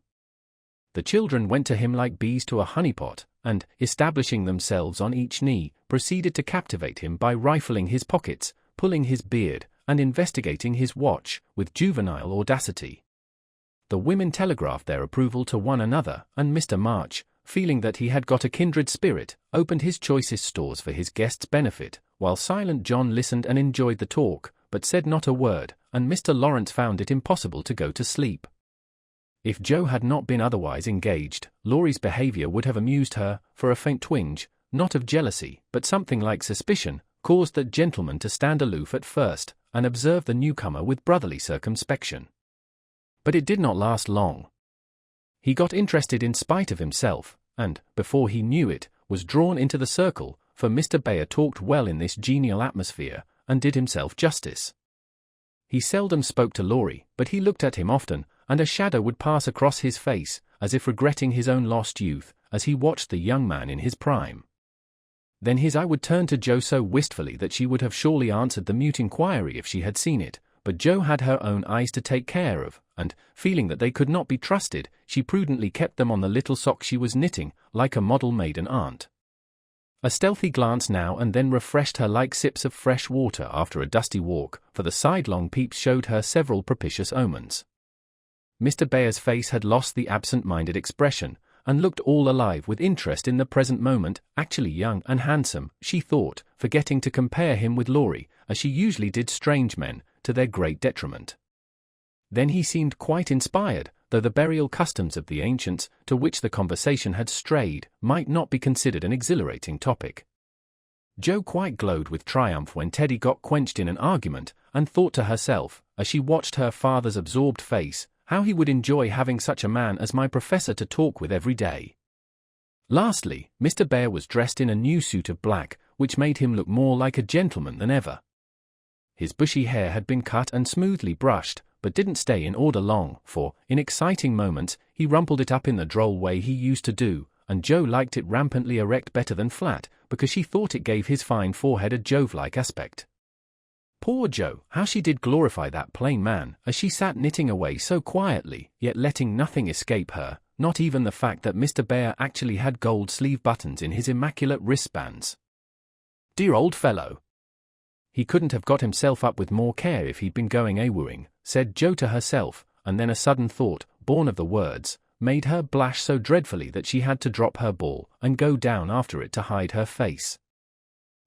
The children went to him like bees to a honey-pot, and, establishing themselves on each knee, proceeded to captivate him by rifling his pockets, pulling his beard, and investigating his watch, with juvenile audacity. The women telegraphed their approval to one another, and Mr. March, feeling that he had got a kindred spirit, opened his choicest stores for his guests' benefit, while silent John listened and enjoyed the talk, but said not a word, and Mr. Lawrence found it impossible to go to sleep. If Joe had not been otherwise engaged, Laurie's behavior would have amused her, for a faint twinge, not of jealousy, but something like suspicion, caused that gentleman to stand aloof at first, and observe the newcomer with brotherly circumspection. But it did not last long. He got interested in spite of himself, and, before he knew it, was drawn into the circle, for Mr. Bayer talked well in this genial atmosphere, and did himself justice. He seldom spoke to Laurie, but he looked at him often, and a shadow would pass across his face, as if regretting his own lost youth, as he watched the young man in his prime. Then his eye would turn to Joe so wistfully that she would have surely answered the mute inquiry if she had seen it, but Joe had her own eyes to take care of, and, feeling that they could not be trusted, she prudently kept them on the little sock she was knitting, like a model maiden aunt. A stealthy glance now and then refreshed her like sips of fresh water after a dusty walk, for the sidelong peeps showed her several propitious omens. Mr. Bayer's face had lost the absent-minded expression, and looked all alive with interest in the present moment, actually young and handsome, she thought, forgetting to compare him with Laurie, as she usually did strange men, to their great detriment. Then he seemed quite inspired, though the burial customs of the ancients, to which the conversation had strayed, might not be considered an exhilarating topic. Jo quite glowed with triumph when Teddy got quenched in an argument, and thought to herself, as she watched her father's absorbed face, how he would enjoy having such a man as my professor to talk with every day. Lastly, Mr. Bear was dressed in a new suit of black, which made him look more like a gentleman than ever. His bushy hair had been cut and smoothly brushed, but didn't stay in order long, for, in exciting moments, he rumpled it up in the droll way he used to do, and Jo liked it rampantly erect better than flat, because she thought it gave his fine forehead a Jove-like aspect. Poor Jo, how she did glorify that plain man, as she sat knitting away so quietly, yet letting nothing escape her, not even the fact that Mr. Bear actually had gold sleeve buttons in his immaculate wristbands. Dear old fellow! He couldn't have got himself up with more care if he'd been going a-wooing, said Jo to herself, and then a sudden thought, born of the words, made her blush so dreadfully that she had to drop her ball and go down after it to hide her face.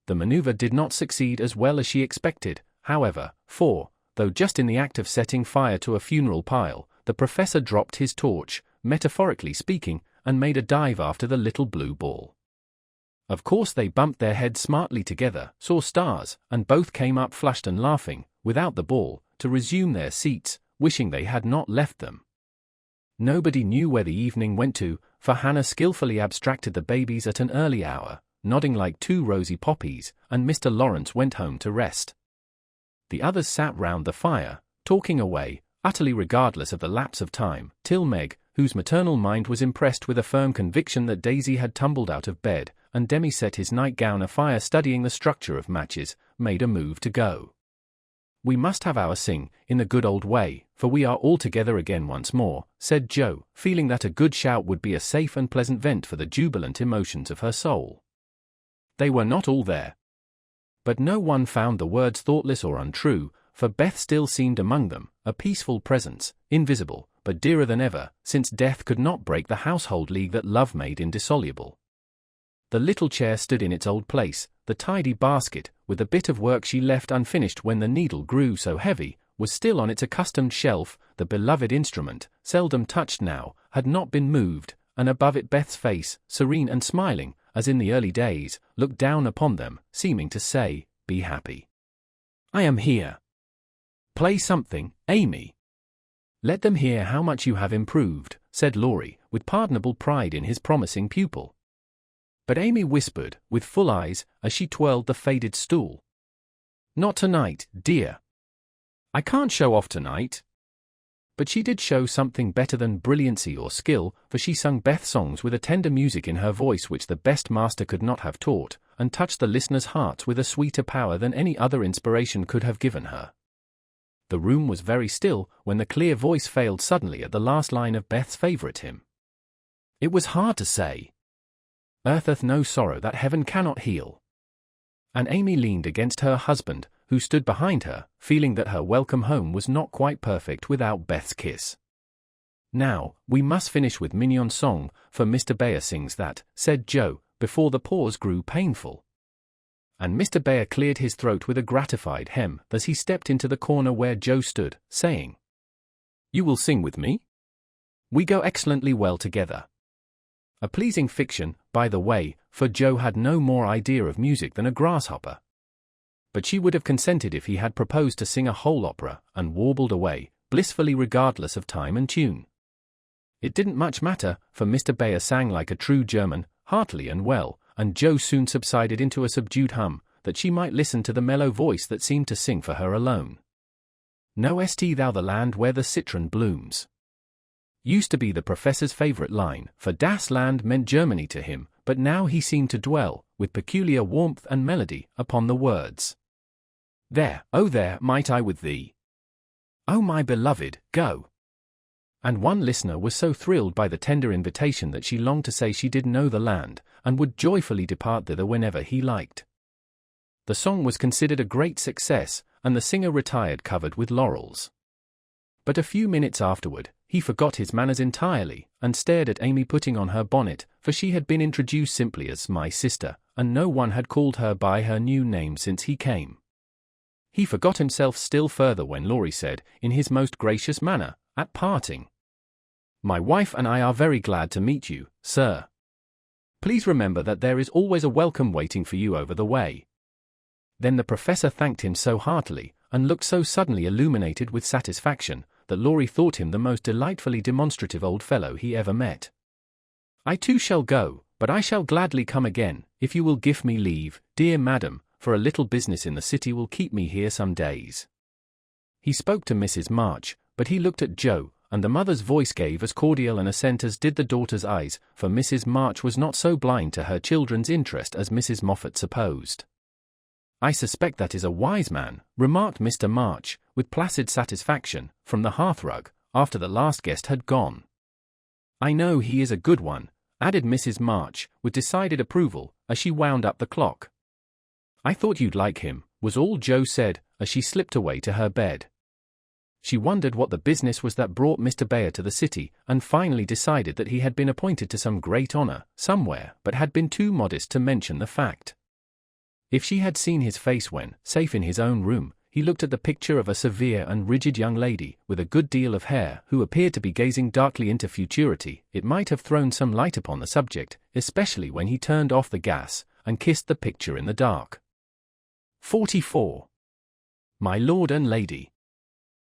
The maneuver did not succeed as well as she expected, however, for, though just in the act of setting fire to a funeral pile, the professor dropped his torch, metaphorically speaking, and made a dive after the little blue ball. Of course they bumped their heads smartly together, saw stars, and both came up flushed and laughing, without the ball, to resume their seats, wishing they had not left them. Nobody knew where the evening went to, for Hannah skillfully abstracted the babies at an early hour, nodding like two rosy poppies, and Mr. Lawrence went home to rest. The others sat round the fire, talking away, utterly regardless of the lapse of time, till Meg, whose maternal mind was impressed with a firm conviction that Daisy had tumbled out of bed, and Demi set his nightgown afire studying the structure of matches, made a move to go. We must have our sing, in the good old way, for we are all together again once more, said Jo, feeling that a good shout would be a safe and pleasant vent for the jubilant emotions of her soul. They were not all there. But no one found the words thoughtless or untrue, for Beth still seemed among them, a peaceful presence, invisible, but dearer than ever, since death could not break the household league that love made indissoluble. The little chair stood in its old place, the tidy basket, with the bit of work she left unfinished when the needle grew so heavy, was still on its accustomed shelf, the beloved instrument, seldom touched now, had not been moved, and above it Beth's face, serene and smiling, as in the early days, looked down upon them, seeming to say, "Be happy. I am here. Play something, Amy." "Let them hear how much you have improved," said Laurie, with pardonable pride in his promising pupil. But Amy whispered, with full eyes, as she twirled the faded stool. "Not tonight, dear. I can't show off tonight." But she did show something better than brilliancy or skill, for she sung Beth songs with a tender music in her voice which the best master could not have taught, and touched the listeners' hearts with a sweeter power than any other inspiration could have given her. The room was very still when the clear voice failed suddenly at the last line of Beth's favourite hymn. It was hard to say, "Earth hath no sorrow that heaven cannot heal." And Amy leaned against her husband, who stood behind her, feeling that her welcome home was not quite perfect without Beth's kiss. "Now, we must finish with Mignon's song, for Mr. Bear sings that," said Jo, before the pause grew painful. And Mr. Bear cleared his throat with a gratified hem as he stepped into the corner where Jo stood, saying, "You will sing with me? We go excellently well together." A pleasing fiction, by the way, for Jo had no more idea of music than a grasshopper. But she would have consented if he had proposed to sing a whole opera, and warbled away, blissfully regardless of time and tune. It didn't much matter, for Mr. Bear sang like a true German, heartily and well, and Jo soon subsided into a subdued hum, that she might listen to the mellow voice that seemed to sing for her alone. "Knowest thou the land where the citron blooms?" used to be the professor's favourite line, for Das Land meant Germany to him, but now he seemed to dwell, with peculiar warmth and melody, upon the words. "There, oh there, might I with thee? Oh my beloved, go." And one listener was so thrilled by the tender invitation that she longed to say she did know the land, and would joyfully depart thither whenever he liked. The song was considered a great success, and the singer retired covered with laurels. But a few minutes afterward, he forgot his manners entirely, and stared at Amy putting on her bonnet, for she had been introduced simply as my sister, and no one had called her by her new name since he came. He forgot himself still further when Laurie said, in his most gracious manner, at parting, "My wife and I are very glad to meet you, sir. Please remember that there is always a welcome waiting for you over the way." Then the professor thanked him so heartily, and looked so suddenly illuminated with satisfaction, that Laurie thought him the most delightfully demonstrative old fellow he ever met. "I too shall go, but I shall gladly come again, if you will give me leave, dear madam, for a little business in the city will keep me here some days." He spoke to Mrs. March, but he looked at Joe, and the mother's voice gave as cordial an assent as did the daughter's eyes, for Mrs. March was not so blind to her children's interest as Mrs. Moffat supposed. "I suspect that is a wise man," remarked Mr. March, with placid satisfaction, from the hearthrug, after the last guest had gone. "I know he is a good one," added Mrs. March, with decided approval, as she wound up the clock. "I thought you'd like him," was all Joe said, as she slipped away to her bed. She wondered what the business was that brought Mr. Bayer to the city, and finally decided that he had been appointed to some great honor, somewhere, but had been too modest to mention the fact. If she had seen his face when, safe in his own room, he looked at the picture of a severe and rigid young lady, with a good deal of hair, who appeared to be gazing darkly into futurity, it might have thrown some light upon the subject, especially when he turned off the gas, and kissed the picture in the dark. 44. My Lord and Lady.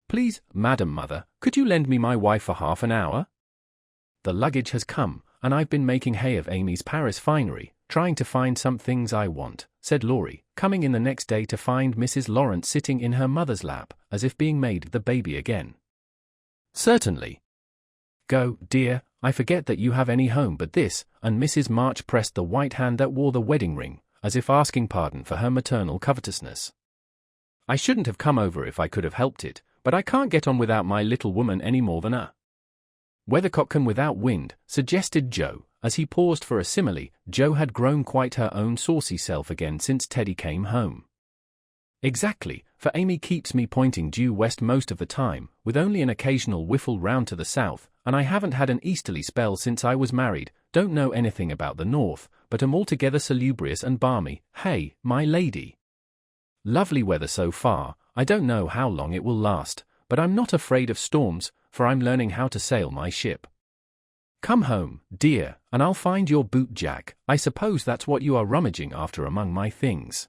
"Please, Madam Mother, could you lend me my wife for half an hour? The luggage has come, and I've been making hay of Amy's Paris finery, trying to find some things I want," said Laurie, coming in the next day to find Mrs. Lawrence sitting in her mother's lap, as if being made the baby again. "Certainly. Go, dear, I forget that you have any home but this," and Mrs. March pressed the white hand that wore the wedding ring, as if asking pardon for her maternal covetousness. "I shouldn't have come over if I could have helped it, but I can't get on without my little woman any more than a weathercock can without wind," suggested Joe. As he paused for a simile, Joe had grown quite her own saucy self again since Teddy came home. "Exactly, for Amy keeps me pointing due west most of the time, with only an occasional whiffle round to the south, and I haven't had an easterly spell since I was married, don't know anything about the north, but am altogether salubrious and balmy, hey, my lady. Lovely weather so far, I don't know how long it will last, but I'm not afraid of storms, for I'm learning how to sail my ship. Come home, dear, and I'll find your boot jack. I suppose that's what you are rummaging after among my things."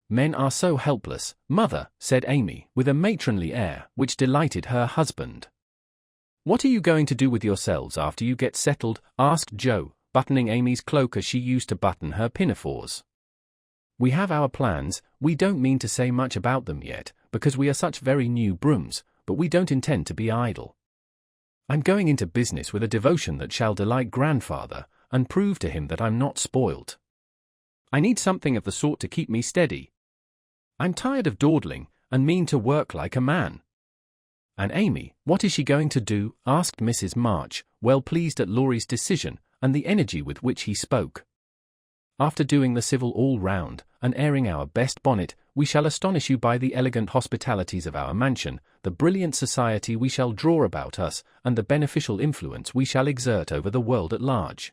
"Men are so helpless, mother," said Amy, with a matronly air, which delighted her husband. "What are you going to do with yourselves after you get settled?" asked Joe, buttoning Amy's cloak as she used to button her pinafores. "We have our plans, we don't mean to say much about them yet, because we are such very new brooms, but we don't intend to be idle. I'm going into business with a devotion that shall delight grandfather, and prove to him that I'm not spoilt. I need something of the sort to keep me steady. I'm tired of dawdling, and mean to work like a man." "And Amy, what is she going to do?" asked Mrs. March, well pleased at Laurie's decision, and the energy with which he spoke. "After doing the civil all round, and airing our best bonnet, we shall astonish you by the elegant hospitalities of our mansion, the brilliant society we shall draw about us, and the beneficial influence we shall exert over the world at large."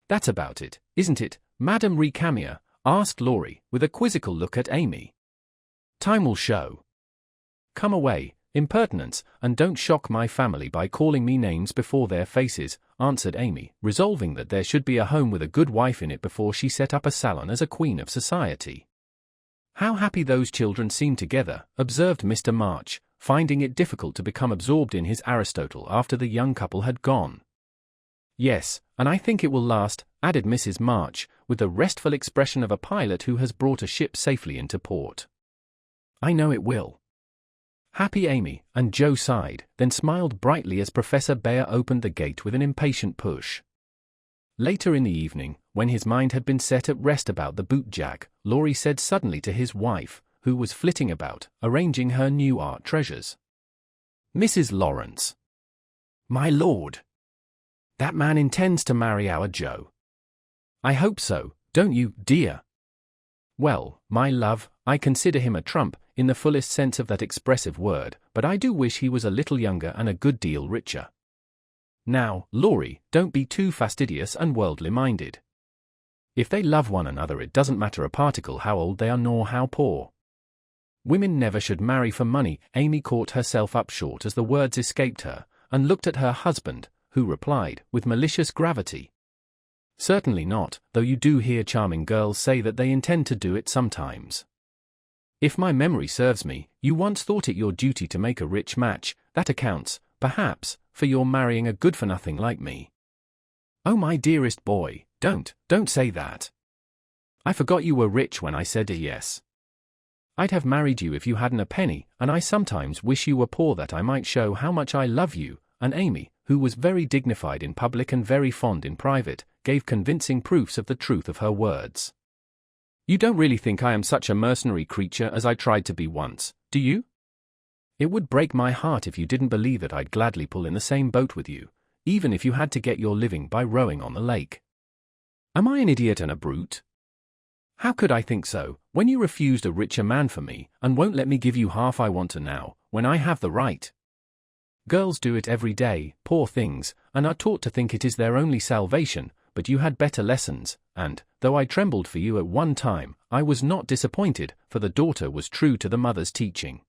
"That's about it, isn't it, Madame Recamier?" asked Laurie, with a quizzical look at Amy. "Time will show. Come away, impertinence, and don't shock my family by calling me names before their faces," answered Amy, resolving that there should be a home with a good wife in it before she set up a salon as a queen of society. "How happy those children seem together," observed Mr. March, finding it difficult to become absorbed in his Aristotle after the young couple had gone. "Yes, and I think it will last," added Mrs. March, with the restful expression of a pilot who has brought a ship safely into port. "I know it will." Happy Amy, and Joe sighed, then smiled brightly as Professor Bayer opened the gate with an impatient push. Later in the evening, when his mind had been set at rest about the boot jack, Laurie said suddenly to his wife, who was flitting about, arranging her new art treasures, "Mrs. Lawrence." "My lord." "That man intends to marry our Joe." "I hope so, don't you, dear?" "Well, my love, I consider him a trump, in the fullest sense of that expressive word, but I do wish he was a little younger and a good deal richer. Now, Laurie, don't be too fastidious and worldly-minded. If they love one another, it doesn't matter a particle how old they are nor how poor. Women never should marry for money. Amy caught herself up short as the words escaped her, and looked at her husband, who replied, with malicious gravity, "Certainly not, though you do hear charming girls say that they intend to do it sometimes. If my memory serves me, you once thought it your duty to make a rich match. That accounts, perhaps, for your marrying a good-for-nothing like me." "Oh, my dearest boy, don't say that. I forgot you were rich when I said yes. I'd have married you if you hadn't a penny, and I sometimes wish you were poor that I might show how much I love you." And Amy, who was very dignified in public and very fond in private, gave convincing proofs of the truth of her words. "You don't really think I am such a mercenary creature as I tried to be once, do you? It would break my heart if you didn't believe that I'd gladly pull in the same boat with you, even if you had to get your living by rowing on the lake. Am I an idiot and a brute? How could I think so, when you refused a richer man for me, and won't let me give you half I want to now, when I have the right? Girls do it every day, poor things, and are taught to think it is their only salvation, but you had better lessons, and, though I trembled for you at one time, I was not disappointed, for the daughter was true to the mother's teaching.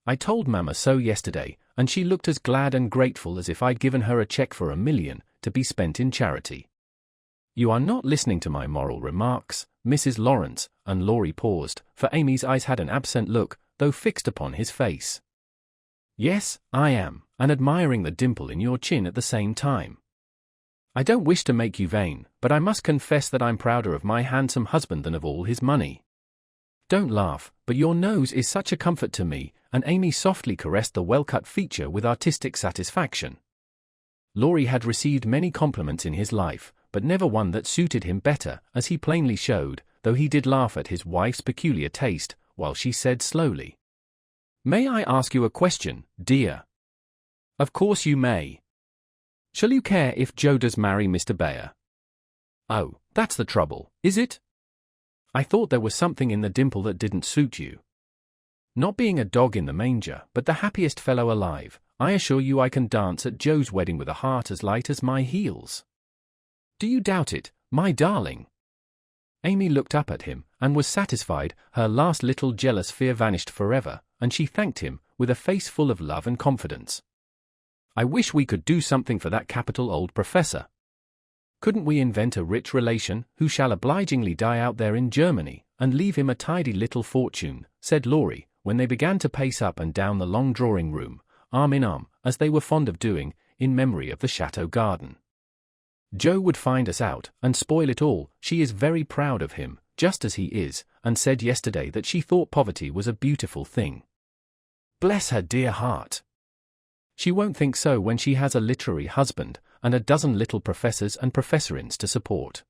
I told Mamma so yesterday, and she looked as glad and grateful as if I'd given her a check for $1 million, to be spent in charity." "You are not listening to my moral remarks, Mrs. Lawrence," and Laurie paused, for Amy's eyes had an absent look, though fixed upon his face. "Yes, I am, and admiring the dimple in your chin at the same time. I don't wish to make you vain, but I must confess that I'm prouder of my handsome husband than of all his money. Don't laugh, but your nose is such a comfort to me," and Amy softly caressed the well-cut feature with artistic satisfaction. Laurie had received many compliments in his life, but never one that suited him better, as he plainly showed, though he did laugh at his wife's peculiar taste, while she said slowly, "May I ask you a question, dear?" "Of course you may." "Shall you care if Joe does marry Mr. Bayer?" "Oh, that's the trouble, is it? I thought there was something in the dimple that didn't suit you. Not being a dog in the manger, but the happiest fellow alive, I assure you I can dance at Joe's wedding with a heart as light as my heels. Do you doubt it, my darling?" Amy looked up at him, and was satisfied. Her last little jealous fear vanished forever, and she thanked him, with a face full of love and confidence. "I wish we could do something for that capital old professor. Couldn't we invent a rich relation, who shall obligingly die out there in Germany, and leave him a tidy little fortune?" said Laurie, when they began to pace up and down the long drawing-room, arm in arm, as they were fond of doing, in memory of the chateau garden. "Joe would find us out, and spoil it all. She is very proud of him, just as he is, and said yesterday that she thought poverty was a beautiful thing. Bless her dear heart! She won't think so when she has a literary husband, and a dozen little professors and professorins to support.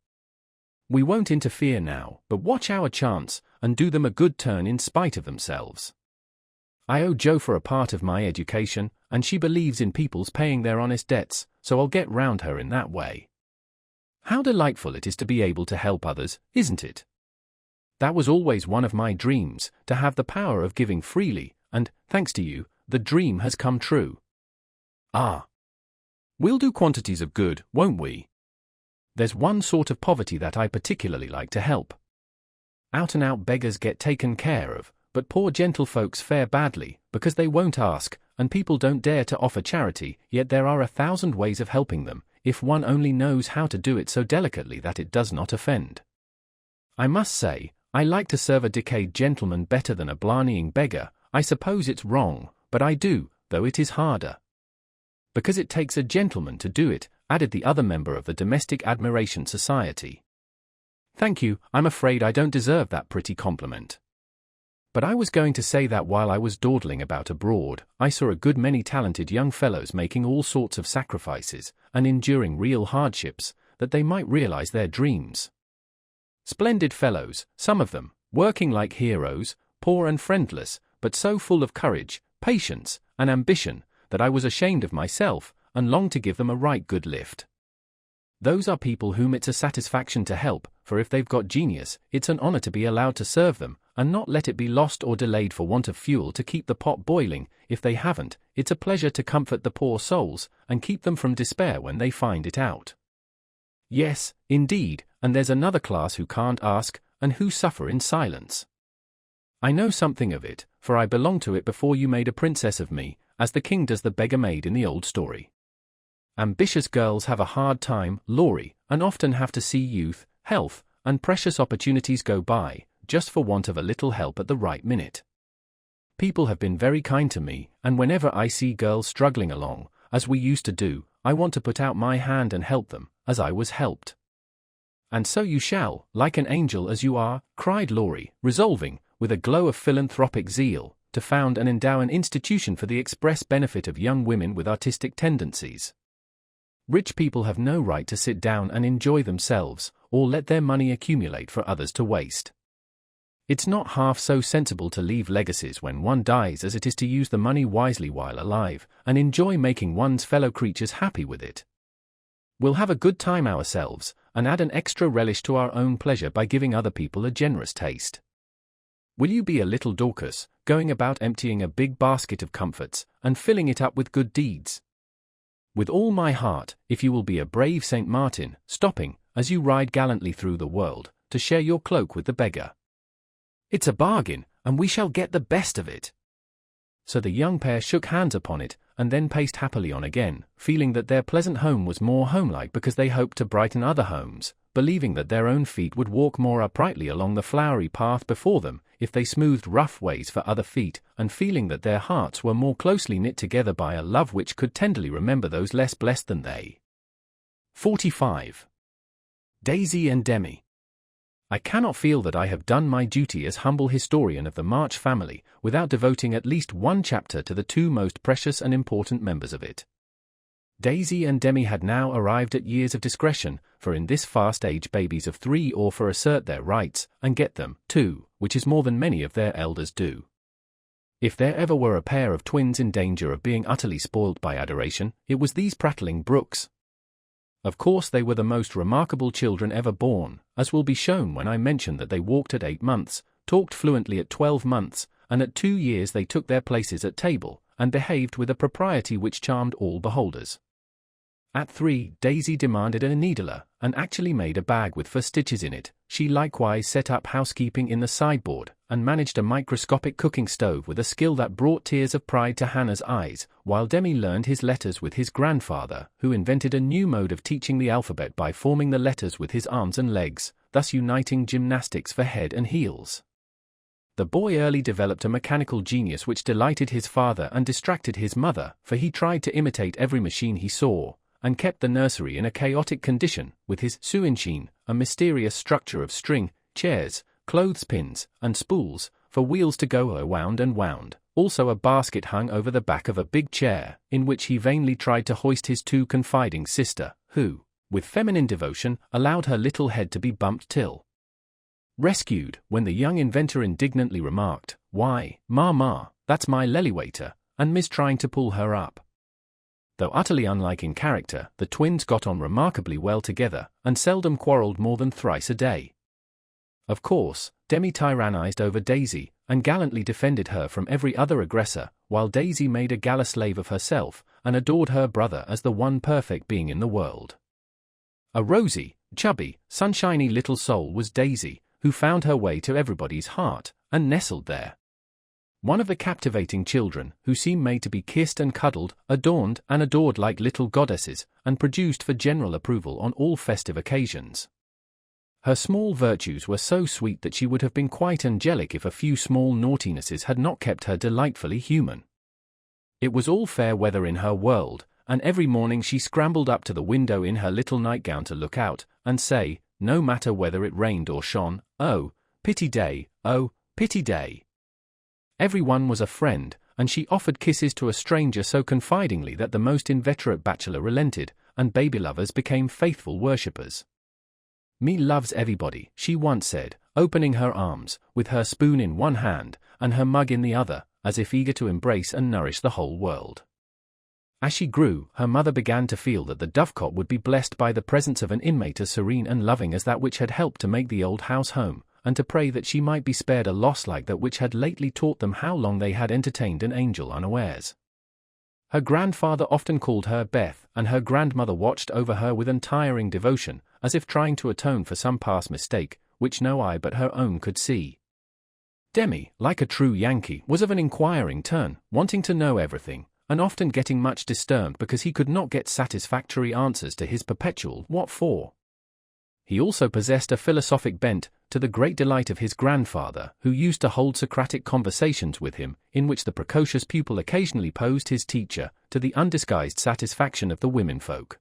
We won't interfere now, but watch our chance, and do them a good turn in spite of themselves. I owe Joe for a part of my education, and she believes in people's paying their honest debts, so I'll get round her in that way. How delightful it is to be able to help others, isn't it? That was always one of my dreams, to have the power of giving freely, and, thanks to you, the dream has come true. Ah! We'll do quantities of good, won't we? There's one sort of poverty that I particularly like to help. Out-and-out beggars get taken care of, but poor gentlefolks fare badly, because they won't ask, and people don't dare to offer charity, yet there are 1,000 ways of helping them, if one only knows how to do it so delicately that it does not offend. I must say, I like to serve a decayed gentleman better than a blarneying beggar. I suppose it's wrong, but I do, though it is harder. Because it takes a gentleman to do it, added the other member of the Domestic Admiration Society. Thank you, I'm afraid I don't deserve that pretty compliment. But I was going to say that while I was dawdling about abroad, I saw a good many talented young fellows making all sorts of sacrifices, and enduring real hardships, that they might realize their dreams. Splendid fellows, some of them, working like heroes, poor and friendless, but so full of courage, patience, and ambition, that I was ashamed of myself, and longed to give them a right good lift. Those are people whom it's a satisfaction to help, for if they've got genius, it's an honor to be allowed to serve them, and not let it be lost or delayed for want of fuel to keep the pot boiling. If they haven't, it's a pleasure to comfort the poor souls, and keep them from despair when they find it out. Yes, indeed, and there's another class who can't ask, and who suffer in silence. I know something of it, for I belonged to it before you made a princess of me, as the king does the beggar maid in the old story. Ambitious girls have a hard time, Laurie, and often have to see youth, health, and precious opportunities go by, just for want of a little help at the right minute. People have been very kind to me, and whenever I see girls struggling along, as we used to do, I want to put out my hand and help them, as I was helped. And so you shall, like an angel as you are, cried Laurie, resolving, with a glow of philanthropic zeal, to found and endow an institution for the express benefit of young women with artistic tendencies. Rich people have no right to sit down and enjoy themselves, or let their money accumulate for others to waste. It's not half so sensible to leave legacies when one dies as it is to use the money wisely while alive, and enjoy making one's fellow creatures happy with it. We'll have a good time ourselves, and add an extra relish to our own pleasure by giving other people a generous taste. Will you be a little Dorcas, going about emptying a big basket of comforts, and filling it up with good deeds? With all my heart, if you will be a brave St. Martin, stopping, as you ride gallantly through the world, to share your cloak with the beggar. It's a bargain, and we shall get the best of it. So the young pair shook hands upon it, and then paced happily on again, feeling that their pleasant home was more homelike because they hoped to brighten other homes, believing that their own feet would walk more uprightly along the flowery path before them, if they smoothed rough ways for other feet, and feeling that their hearts were more closely knit together by a love which could tenderly remember those less blessed than they. 45. Daisy and Demi. I cannot feel that I have done my duty as humble historian of the March family, without devoting at least one chapter to the two most precious and important members of it. Daisy and Demi had now arrived at years of discretion, for in this fast age babies of 3 or 4 assert their rights, and get them, too, which is more than many of their elders do. If there ever were a pair of twins in danger of being utterly spoilt by adoration, it was these prattling Brooks. Of course they were the most remarkable children ever born, as will be shown when I mention that they walked at 8 months, talked fluently at 12 months, and at 2 years they took their places at table, and behaved with a propriety which charmed all beholders. At 3, Daisy demanded a needler, and actually made a bag with 4 stitches in it. She likewise set up housekeeping in the sideboard, and managed a microscopic cooking stove with a skill that brought tears of pride to Hannah's eyes, while Demi learned his letters with his grandfather, who invented a new mode of teaching the alphabet by forming the letters with his arms and legs, thus uniting gymnastics for head and heels. The boy early developed a mechanical genius which delighted his father and distracted his mother, for he tried to imitate every machine he saw, and kept the nursery in a chaotic condition, with his sewing-machine, a mysterious structure of string, chairs, clothespins, and spools, for wheels to go wound and wound, also a basket hung over the back of a big chair, in which he vainly tried to hoist his too confiding sister, who, with feminine devotion, allowed her little head to be bumped till rescued, when the young inventor indignantly remarked, "Why, Ma, that's my lelywaiter," and missed trying to pull her up. Though utterly unlike in character, the twins got on remarkably well together, and seldom quarrelled more than thrice a day. Of course, Demi tyrannized over Daisy, and gallantly defended her from every other aggressor, while Daisy made a gala slave of herself, and adored her brother as the one perfect being in the world. A rosy, chubby, sunshiny little soul was Daisy, who found her way to everybody's heart, and nestled there. One of the captivating children, who seemed made to be kissed and cuddled, adorned and adored like little goddesses, and produced for general approval on all festive occasions. Her small virtues were so sweet that she would have been quite angelic if a few small naughtinesses had not kept her delightfully human. It was all fair weather in her world, and every morning she scrambled up to the window in her little nightgown to look out, and say, no matter whether it rained or shone, "Oh, pity day, oh, pity day." Everyone was a friend, and she offered kisses to a stranger so confidingly that the most inveterate bachelor relented, and baby lovers became faithful worshippers. "Me loves everybody," she once said, opening her arms, with her spoon in one hand, and her mug in the other, as if eager to embrace and nourish the whole world. As she grew, her mother began to feel that the dovecot would be blessed by the presence of an inmate as serene and loving as that which had helped to make the old house home, and to pray that she might be spared a loss like that which had lately taught them how long they had entertained an angel unawares. Her grandfather often called her Beth, and her grandmother watched over her with untiring devotion, as if trying to atone for some past mistake, which no eye but her own could see. Demi, like a true Yankee, was of an inquiring turn, wanting to know everything, and often getting much disturbed because he could not get satisfactory answers to his perpetual "what for?" He also possessed a philosophic bent, to the great delight of his grandfather, who used to hold Socratic conversations with him, in which the precocious pupil occasionally posed his teacher, to the undisguised satisfaction of the womenfolk.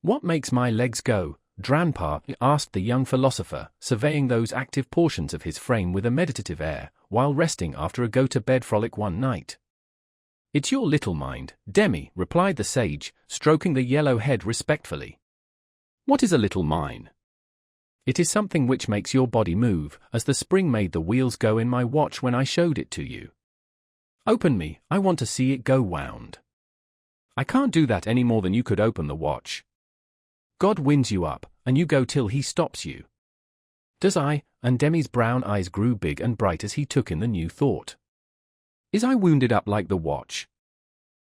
"What makes my legs go, Dranpa?" asked the young philosopher, surveying those active portions of his frame with a meditative air, while resting after a go-to-bed frolic one night. "It's your little mind, Demi," replied the sage, stroking the yellow head respectfully. "What is a little mind?" "It is something which makes your body move, as the spring made the wheels go in my watch when I showed it to you. Open me, I want to see it go wound." "I can't do that any more than you could open the watch. God winds you up, and you go till he stops you." "Does I?" And Demi's brown eyes grew big and bright as he took in the new thought. "Is I wounded up like the watch?"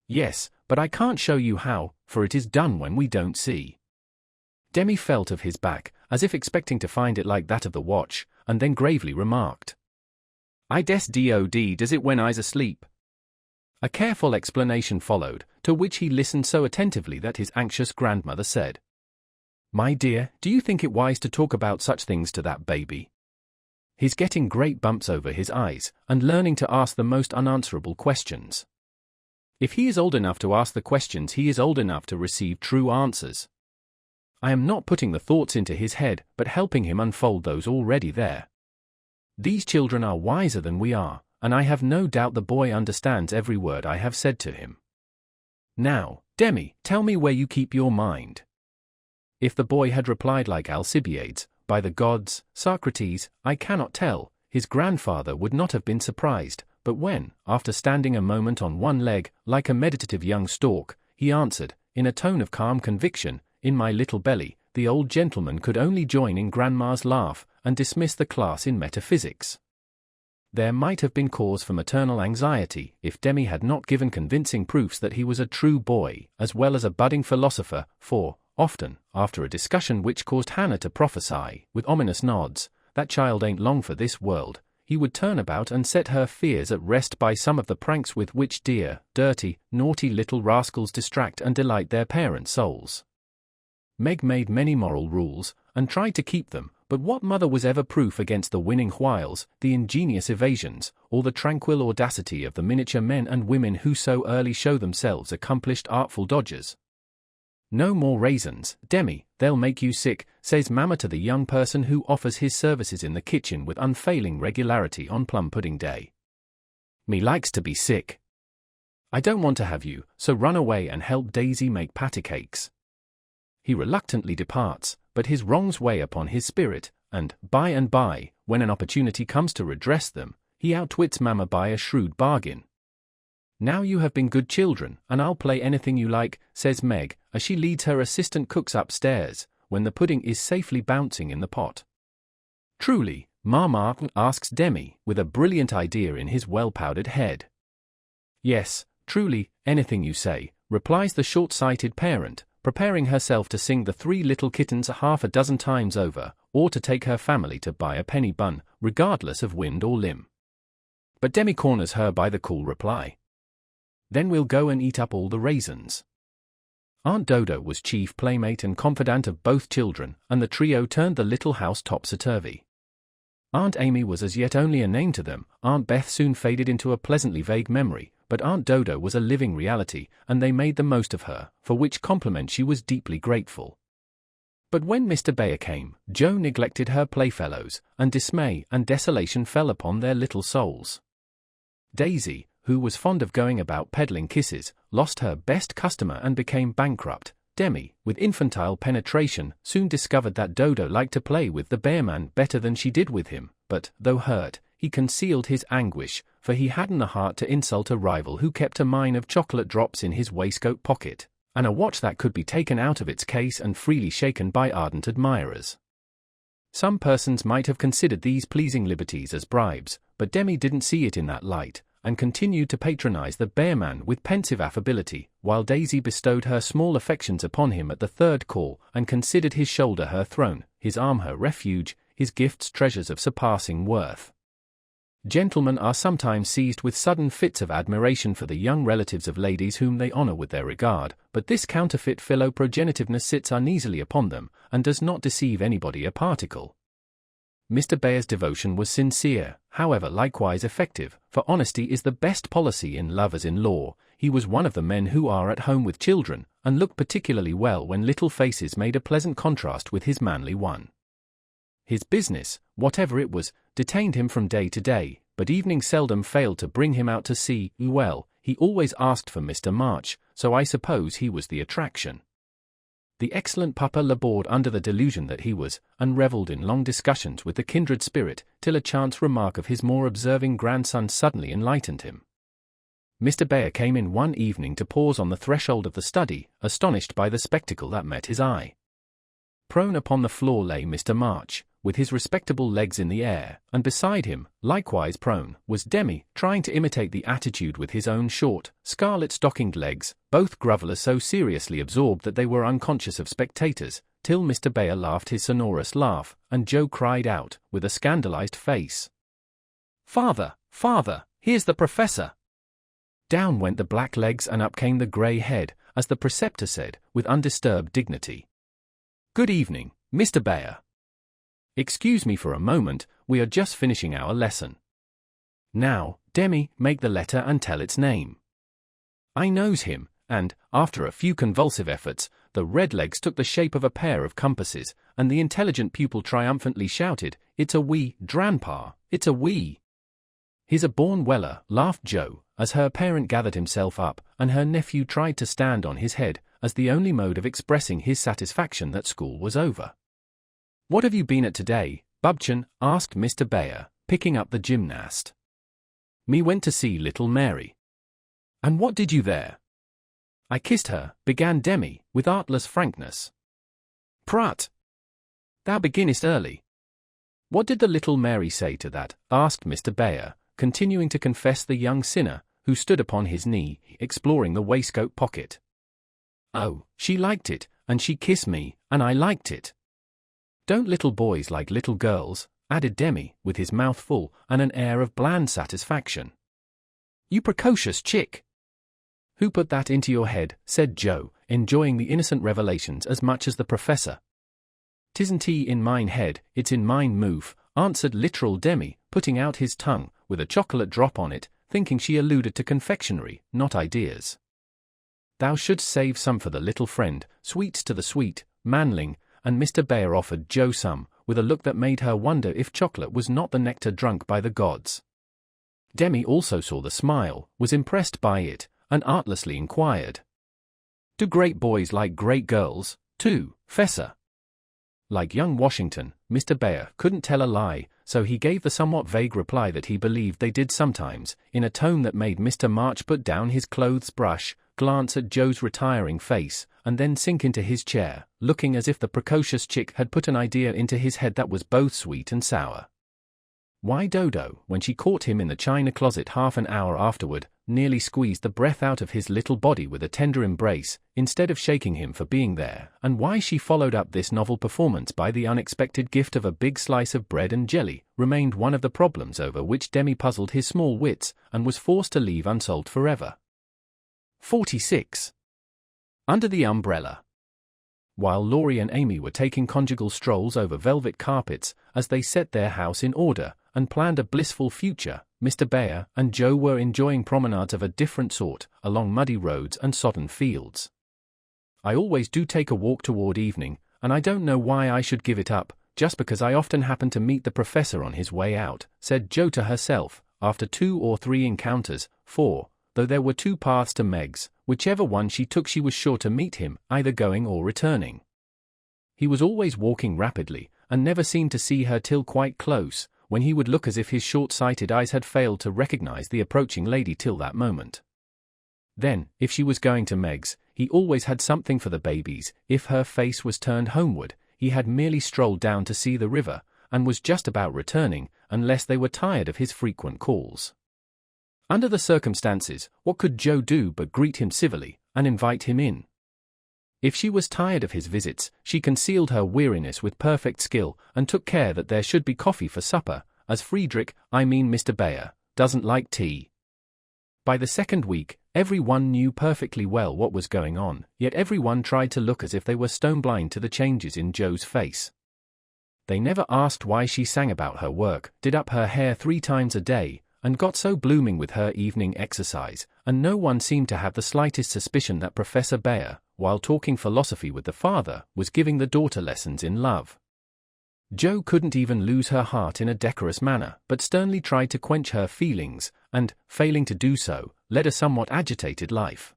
"Yes, but I can't show you how, for it is done when we don't see." Demi felt of his back, as if expecting to find it like that of the watch, and then gravely remarked, "I des dod does it when I's asleep." A careful explanation followed, to which he listened so attentively that his anxious grandmother said, "My dear, do you think it wise to talk about such things to that baby? He's getting great bumps over his eyes, and learning to ask the most unanswerable questions. If he is old enough to ask the questions, he is old enough to receive true answers. I am not putting the thoughts into his head, but helping him unfold those already there. These children are wiser than we are, and I have no doubt the boy understands every word I have said to him. Now, Demi, tell me where you keep your mind." If the boy had replied like Alcibiades, "By the gods, Socrates, I cannot tell," his grandfather would not have been surprised, but when, after standing a moment on one leg, like a meditative young stork, he answered, in a tone of calm conviction, "In my little belly," the old gentleman could only join in grandma's laugh, and dismiss the class in metaphysics. There might have been cause for maternal anxiety, if Demi had not given convincing proofs that he was a true boy, as well as a budding philosopher, for, often, after a discussion which caused Hannah to prophesy, with ominous nods, "That child ain't long for this world," he would turn about and set her fears at rest by some of the pranks with which dear, dirty, naughty little rascals distract and delight their parents' souls. Meg made many moral rules, and tried to keep them, but what mother was ever proof against the winning wiles, the ingenious evasions, or the tranquil audacity of the miniature men and women who so early show themselves accomplished artful dodgers? "No more raisins, Demi, they'll make you sick," says Mamma to the young person who offers his services in the kitchen with unfailing regularity on plum pudding day. "Me likes to be sick. I don't want to have you, so run away and help Daisy make patty cakes." He reluctantly departs, but his wrongs weigh upon his spirit, and by, when an opportunity comes to redress them, he outwits Mamma by a shrewd bargain. "Now you have been good children, and I'll play anything you like," says Meg, as she leads her assistant cooks upstairs, when the pudding is safely bouncing in the pot. "Truly, Mama?" asks Demi, with a brilliant idea in his well-powdered head. "Yes, truly, anything you say," replies the short-sighted parent, preparing herself to sing the Three Little Kittens half a dozen times over, or to take her family to buy a penny bun, regardless of wind or limb. But Demi corners her by the cool reply, "Then we'll go and eat up all the raisins." Aunt Dodo was chief playmate and confidant of both children, and the trio turned the little house topsy-turvy. Aunt Amy was as yet only a name to them, Aunt Beth soon faded into a pleasantly vague memory, but Aunt Dodo was a living reality, and they made the most of her, for which compliment she was deeply grateful. But when Mr. Bayer came, Jo neglected her playfellows, and dismay and desolation fell upon their little souls. Daisy, who was fond of going about peddling kisses, lost her best customer and became bankrupt. Demi, with infantile penetration, soon discovered that Dodo liked to play with the bearman better than she did with him, but, though hurt, he concealed his anguish, for he hadn't the heart to insult a rival who kept a mine of chocolate drops in his waistcoat pocket, and a watch that could be taken out of its case and freely shaken by ardent admirers. Some persons might have considered these pleasing liberties as bribes, but Demi didn't see it in that light, and continued to patronize the bearman with pensive affability, while Daisy bestowed her small affections upon him at the third call, and considered his shoulder her throne, his arm her refuge, his gifts treasures of surpassing worth. Gentlemen are sometimes seized with sudden fits of admiration for the young relatives of ladies whom they honor with their regard, but this counterfeit philoprogenitiveness sits uneasily upon them, and does not deceive anybody a particle. Mr. Bayer's devotion was sincere, however likewise effective, for honesty is the best policy in love as in law. He was one of the men who are at home with children, and looked particularly well when little faces made a pleasant contrast with his manly one. His business, whatever it was, detained him from day to day, but evening seldom failed to bring him out to see. Well, he always asked for Mr. March, so I suppose he was the attraction. The excellent papa labored under the delusion that he was, and revelled in long discussions with the kindred spirit, till a chance remark of his more observing grandson suddenly enlightened him. Mr. Bayer came in one evening to pause on the threshold of the study, astonished by the spectacle that met his eye. Prone upon the floor lay Mr. March, with his respectable legs in the air, and beside him, likewise prone, was Demi, trying to imitate the attitude with his own short, scarlet-stockinged legs, both grovelers so seriously absorbed that they were unconscious of spectators, till Mr. Bayer laughed his sonorous laugh, and Joe cried out, with a scandalized face, "Father, father, here's the professor!" Down went the black legs and up came the grey head, as the preceptor said, with undisturbed dignity, "Good evening, Mr. Bayer. Excuse me for a moment, we are just finishing our lesson. Now, Demi, make the letter and tell its name." I knows him, and, after a few convulsive efforts, the red legs took the shape of a pair of compasses, and the intelligent pupil triumphantly shouted, "It's a wee, Dranpa, it's a wee." "He's a born Weller," laughed Joe, as her parent gathered himself up, and her nephew tried to stand on his head, as the only mode of expressing his satisfaction that school was over. "What have you been at today, Bubchen?" asked Mr. Bayer, picking up the gymnast. "Me went to see little Mary." "And what did you there?" "I kissed her," began Demi, with artless frankness. "Prut! Thou beginnest early." "What did the little Mary say to that?" asked Mr. Bayer, continuing to confess the young sinner, who stood upon his knee, exploring the waistcoat pocket. "Oh, she liked it, and she kissed me, and I liked it." "Don't little boys like little girls?" added Demi, with his mouth full, and an air of bland satisfaction. "You precocious chick!" "Who put that into your head?" said Joe, enjoying the innocent revelations as much as the professor. "'Tisn't in mine head, it's in mine moof," answered literal Demi, putting out his tongue, with a chocolate drop on it, thinking she alluded to confectionery, not ideas. "Thou shouldst save some for the little friend, sweets to the sweet, manling," and Mr. Bayer offered Joe some, with a look that made her wonder if chocolate was not the nectar drunk by the gods. Demi also saw the smile, was impressed by it, and artlessly inquired, "Do great boys like great girls, too, Fessor?" Like young Washington, Mr. Bayer couldn't tell a lie, so he gave the somewhat vague reply that he believed they did sometimes, in a tone that made Mr. March put down his clothes brush, glance at Joe's retiring face, and then sink into his chair, looking as if the precocious chick had put an idea into his head that was both sweet and sour. Why Dodo, when she caught him in the china closet half an hour afterward, nearly squeezed the breath out of his little body with a tender embrace, instead of shaking him for being there, and why she followed up this novel performance by the unexpected gift of a big slice of bread and jelly, remained one of the problems over which Demi puzzled his small wits, and was forced to leave unsolved forever. 46. Under the umbrella. While Laurie and Amy were taking conjugal strolls over velvet carpets, as they set their house in order, and planned a blissful future, Mr. Bayer and Joe were enjoying promenades of a different sort, along muddy roads and sodden fields. "I always do take a walk toward evening, and I don't know why I should give it up, just because I often happen to meet the professor on his way out," said Joe to herself, after 2 or 3 encounters, for, though there were 2 paths to Meg's, whichever one she took she was sure to meet him, either going or returning. He was always walking rapidly, and never seemed to see her till quite close, when he would look as if his short-sighted eyes had failed to recognize the approaching lady till that moment. Then, if she was going to Meg's, he always had something for the babies. If her face was turned homeward, he had merely strolled down to see the river, and was just about returning, unless they were tired of his frequent calls. Under the circumstances, what could Jo do but greet him civilly, and invite him in? If she was tired of his visits, she concealed her weariness with perfect skill, and took care that there should be coffee for supper, as Mr. Bayer, doesn't like tea. By the second week, everyone knew perfectly well what was going on, yet everyone tried to look as if they were stone-blind to the changes in Jo's face. They never asked why she sang about her work, did up her hair 3 times a day, and got so blooming with her evening exercise, and no one seemed to have the slightest suspicion that Professor Bayer, while talking philosophy with the father, was giving the daughter lessons in love. Jo couldn't even lose her heart in a decorous manner, but sternly tried to quench her feelings, and, failing to do so, led a somewhat agitated life.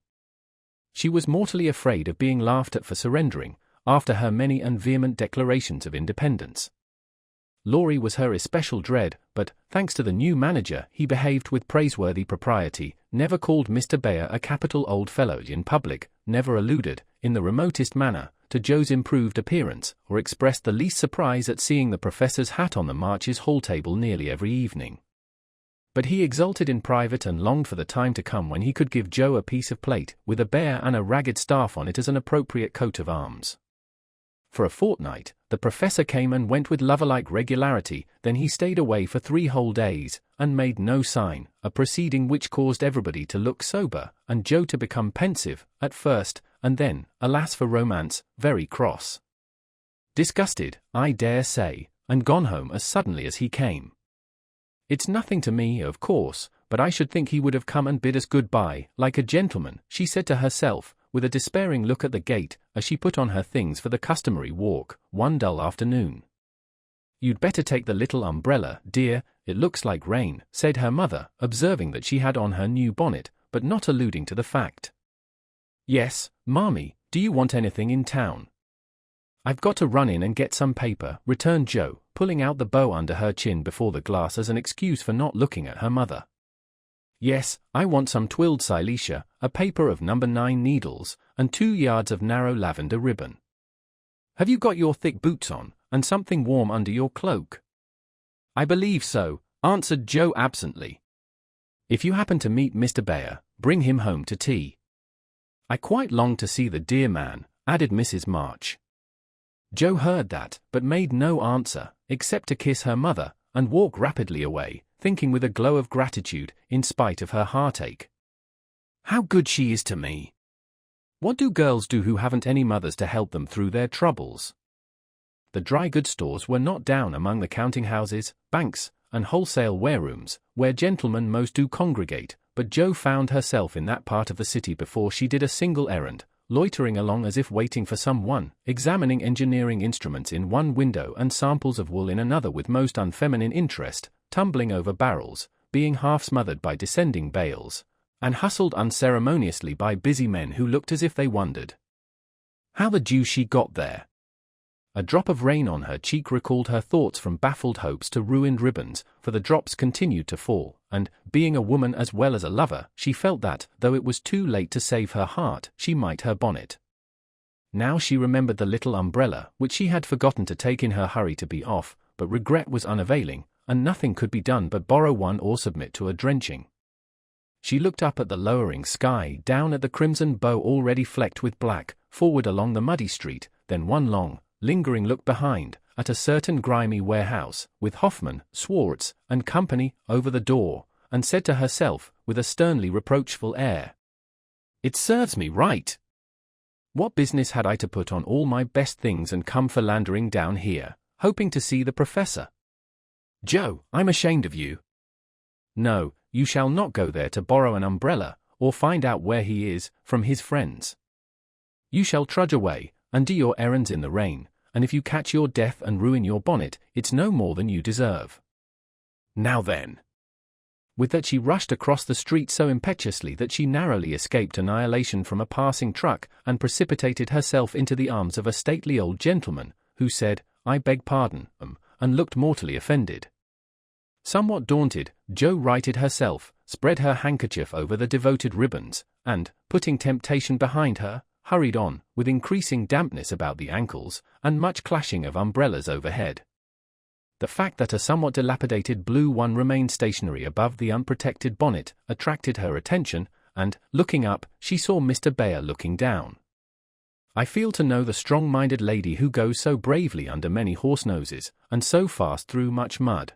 She was mortally afraid of being laughed at for surrendering, after her many and vehement declarations of independence. Laurie was her especial dread, but, thanks to the new manager, he behaved with praiseworthy propriety, never called Mr. Bayer a capital old fellow in public, never alluded, in the remotest manner, to Jo's improved appearance, or expressed the least surprise at seeing the professor's hat on the March's hall table nearly every evening. But he exulted in private and longed for the time to come when he could give Jo a piece of plate, with a bear and a ragged staff on it as an appropriate coat of arms. For a fortnight, the professor came and went with lover-like regularity, then he stayed away for 3 whole days, and made no sign, a proceeding which caused everybody to look sober, and Jo to become pensive, at first, and then, alas for romance, very cross. Disgusted, I dare say, and gone home as suddenly as he came. It's nothing to me, of course, but I should think he would have come and bid us good-bye, like a gentleman, she said to herself, with a despairing look at the gate, as she put on her things for the customary walk, one dull afternoon. You'd better take the little umbrella, dear, it looks like rain, said her mother, observing that she had on her new bonnet, but not alluding to the fact. Yes, Marmee, do you want anything in town? I've got to run in and get some paper, returned Jo, pulling out the bow under her chin before the glass as an excuse for not looking at her mother. Yes, I want some twilled silesia, a paper of No. 9 needles, and 2 yards of narrow lavender ribbon. Have you got your thick boots on, and something warm under your cloak? I believe so, answered Jo absently. If you happen to meet Mr. Bayer, bring him home to tea. I quite long to see the dear man, added Mrs. March. Jo heard that, but made no answer, except to kiss her mother, and walk rapidly away, thinking with a glow of gratitude, in spite of her heartache. How good she is to me! What do girls do who haven't any mothers to help them through their troubles? The dry goods stores were not down among the counting houses, banks, and wholesale warerooms, where gentlemen most do congregate, but Jo found herself in that part of the city before she did a single errand, loitering along as if waiting for someone, examining engineering instruments in one window and samples of wool in another with most unfeminine interest, tumbling over barrels, being half smothered by descending bales, and hustled unceremoniously by busy men who looked as if they wondered how the deuce she got there. A drop of rain on her cheek recalled her thoughts from baffled hopes to ruined ribbons, for the drops continued to fall, and, being a woman as well as a lover, she felt that, though it was too late to save her heart, she might her bonnet. Now she remembered the little umbrella, which she had forgotten to take in her hurry to be off, but regret was unavailing, and nothing could be done but borrow one or submit to a drenching. She looked up at the lowering sky, down at the crimson bow already flecked with black, forward along the muddy street, then one long, lingering look behind, at a certain grimy warehouse, with Hoffman, Swartz, and company, over the door, and said to herself, with a sternly reproachful air, "It serves me right. What business had I to put on all my best things and come philandering down here, hoping to see the professor? Jo, I'm ashamed of you. No, you shall not go there to borrow an umbrella, or find out where he is, from his friends. You shall trudge away, and do your errands in the rain, and if you catch your death and ruin your bonnet, it's no more than you deserve. Now then." With that she rushed across the street so impetuously that she narrowly escaped annihilation from a passing truck, and precipitated herself into the arms of a stately old gentleman, who said, "I beg pardon, and looked mortally offended. Somewhat daunted, Jo righted herself, spread her handkerchief over the devoted ribbons, and, putting temptation behind her, hurried on, with increasing dampness about the ankles, and much clashing of umbrellas overhead. The fact that a somewhat dilapidated blue one remained stationary above the unprotected bonnet attracted her attention, and, looking up, she saw Mr. Bayer looking down. "I feel to know the strong-minded lady who goes so bravely under many horse-noses, and so fast through much mud.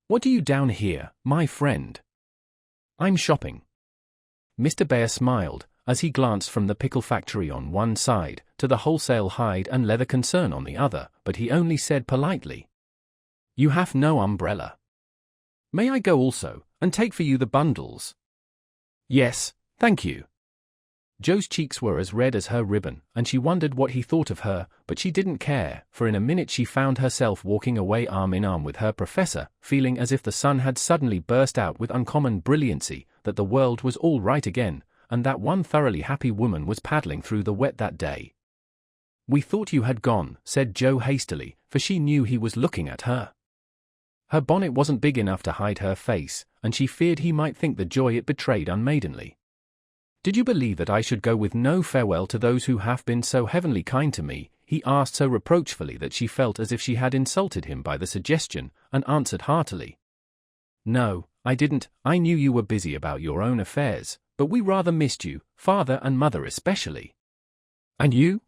What do you down here, my friend?" "I'm shopping." Mr. Bayer smiled, as he glanced from the pickle factory on one side, to the wholesale hide and leather concern on the other, but he only said politely, "You have no umbrella. May I go also, and take for you the bundles?" "Yes, thank you." Jo's cheeks were as red as her ribbon, and she wondered what he thought of her, but she didn't care, for in a minute she found herself walking away arm in arm with her professor, feeling as if the sun had suddenly burst out with uncommon brilliancy, that the world was all right again, and that one thoroughly happy woman was paddling through the wet that day. "We thought you had gone," said Jo hastily, for she knew he was looking at her. Her bonnet wasn't big enough to hide her face, and she feared he might think the joy it betrayed unmaidenly. "Did you believe that I should go with no farewell to those who have been so heavenly kind to me?" he asked so reproachfully that she felt as if she had insulted him by the suggestion, and answered heartily, "No, I didn't. I knew you were busy about your own affairs, but we rather missed you, father and mother especially." "And you?"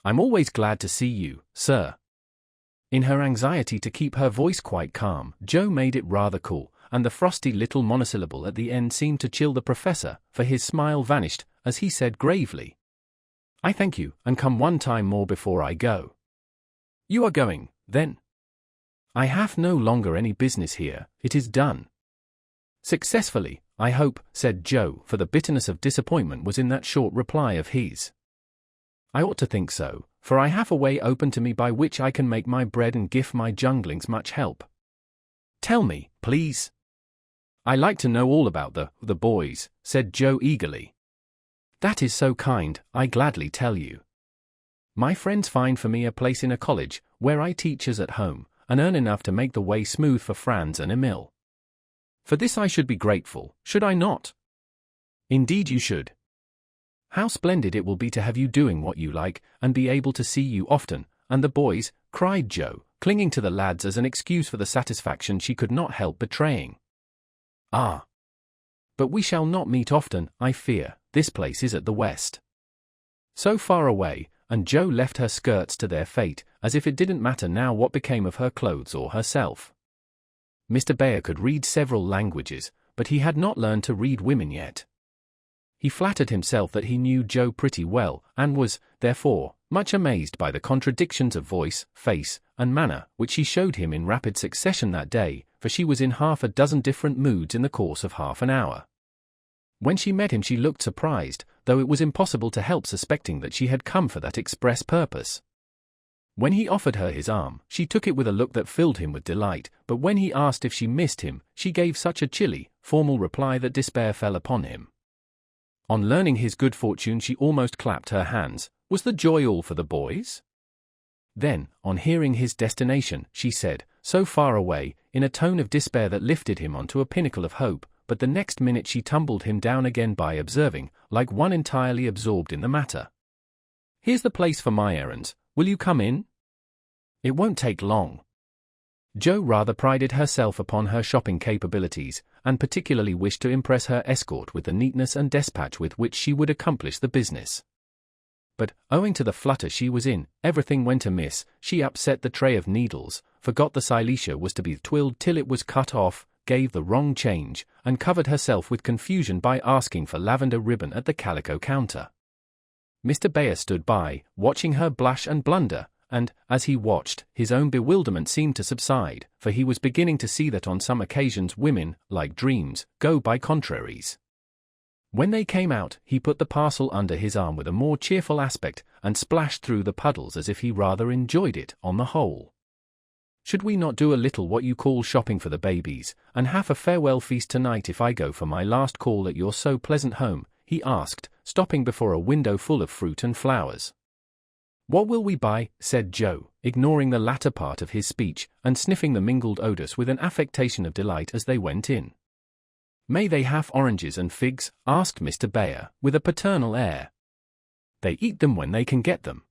"I'm always glad to see you, sir." In her anxiety to keep her voice quite calm, Jo made it rather cool, and the frosty little monosyllable at the end seemed to chill the professor, for his smile vanished, as he said gravely, "I thank you, and come one time more before I go." "You are going, then?" "I have no longer any business here, it is done." "Successfully, I hope," said Jo, for the bitterness of disappointment was in that short reply of his. "I ought to think so, for I have a way open to me by which I can make my bread and give my junglings much help." "Tell me, please." "I like to know all about the boys," said Jo eagerly. "That is so kind, I gladly tell you. My friends find for me a place in a college, where I teach as at home, and earn enough to make the way smooth for Franz and Emil. For this I should be grateful, should I not?" "Indeed you should. How splendid it will be to have you doing what you like, and be able to see you often, and the boys," cried Jo, clinging to the lads as an excuse for the satisfaction she could not help betraying. "Ah! But we shall not meet often, I fear. This place is at the west. So far away," and Jo left her skirts to their fate, as if it didn't matter now what became of her clothes or herself. Mr. Bayer could read several languages, but he had not learned to read women yet. He flattered himself that he knew Jo pretty well, and was, therefore, much amazed by the contradictions of voice, face, and manner which she showed him in rapid succession that day, for she was in half a dozen different moods in the course of half an hour. When she met him she looked surprised, though it was impossible to help suspecting that she had come for that express purpose. When he offered her his arm, she took it with a look that filled him with delight, but when he asked if she missed him, she gave such a chilly, formal reply that despair fell upon him. On learning his good fortune she almost clapped her hands. Was the joy all for the boys? Then, on hearing his destination, she said, so far away, in a tone of despair that lifted him onto a pinnacle of hope, but the next minute she tumbled him down again by observing, like one entirely absorbed in the matter, "Here's the place for my errands. Will you come in? It won't take long." Jo rather prided herself upon her shopping capabilities, and particularly wished to impress her escort with the neatness and despatch with which she would accomplish the business. But, owing to the flutter she was in, everything went amiss. She upset the tray of needles, forgot the silesia was to be twilled till it was cut off, gave the wrong change, and covered herself with confusion by asking for lavender ribbon at the calico counter. Mr. Bayer stood by, watching her blush and blunder, and, as he watched, his own bewilderment seemed to subside, for he was beginning to see that on some occasions women, like dreams, go by contraries. When they came out, he put the parcel under his arm with a more cheerful aspect, and splashed through the puddles as if he rather enjoyed it, on the whole. "Should we not do a little what you call shopping for the babies, and have a farewell feast tonight if I go for my last call at your so pleasant home?" he asked, stopping before a window full of fruit and flowers. "What will we buy?" said Jo, ignoring the latter part of his speech, and sniffing the mingled odors with an affectation of delight as they went in. "May they have oranges and figs?" asked Mr. Bayer, with a paternal air. They eat them when they can get them.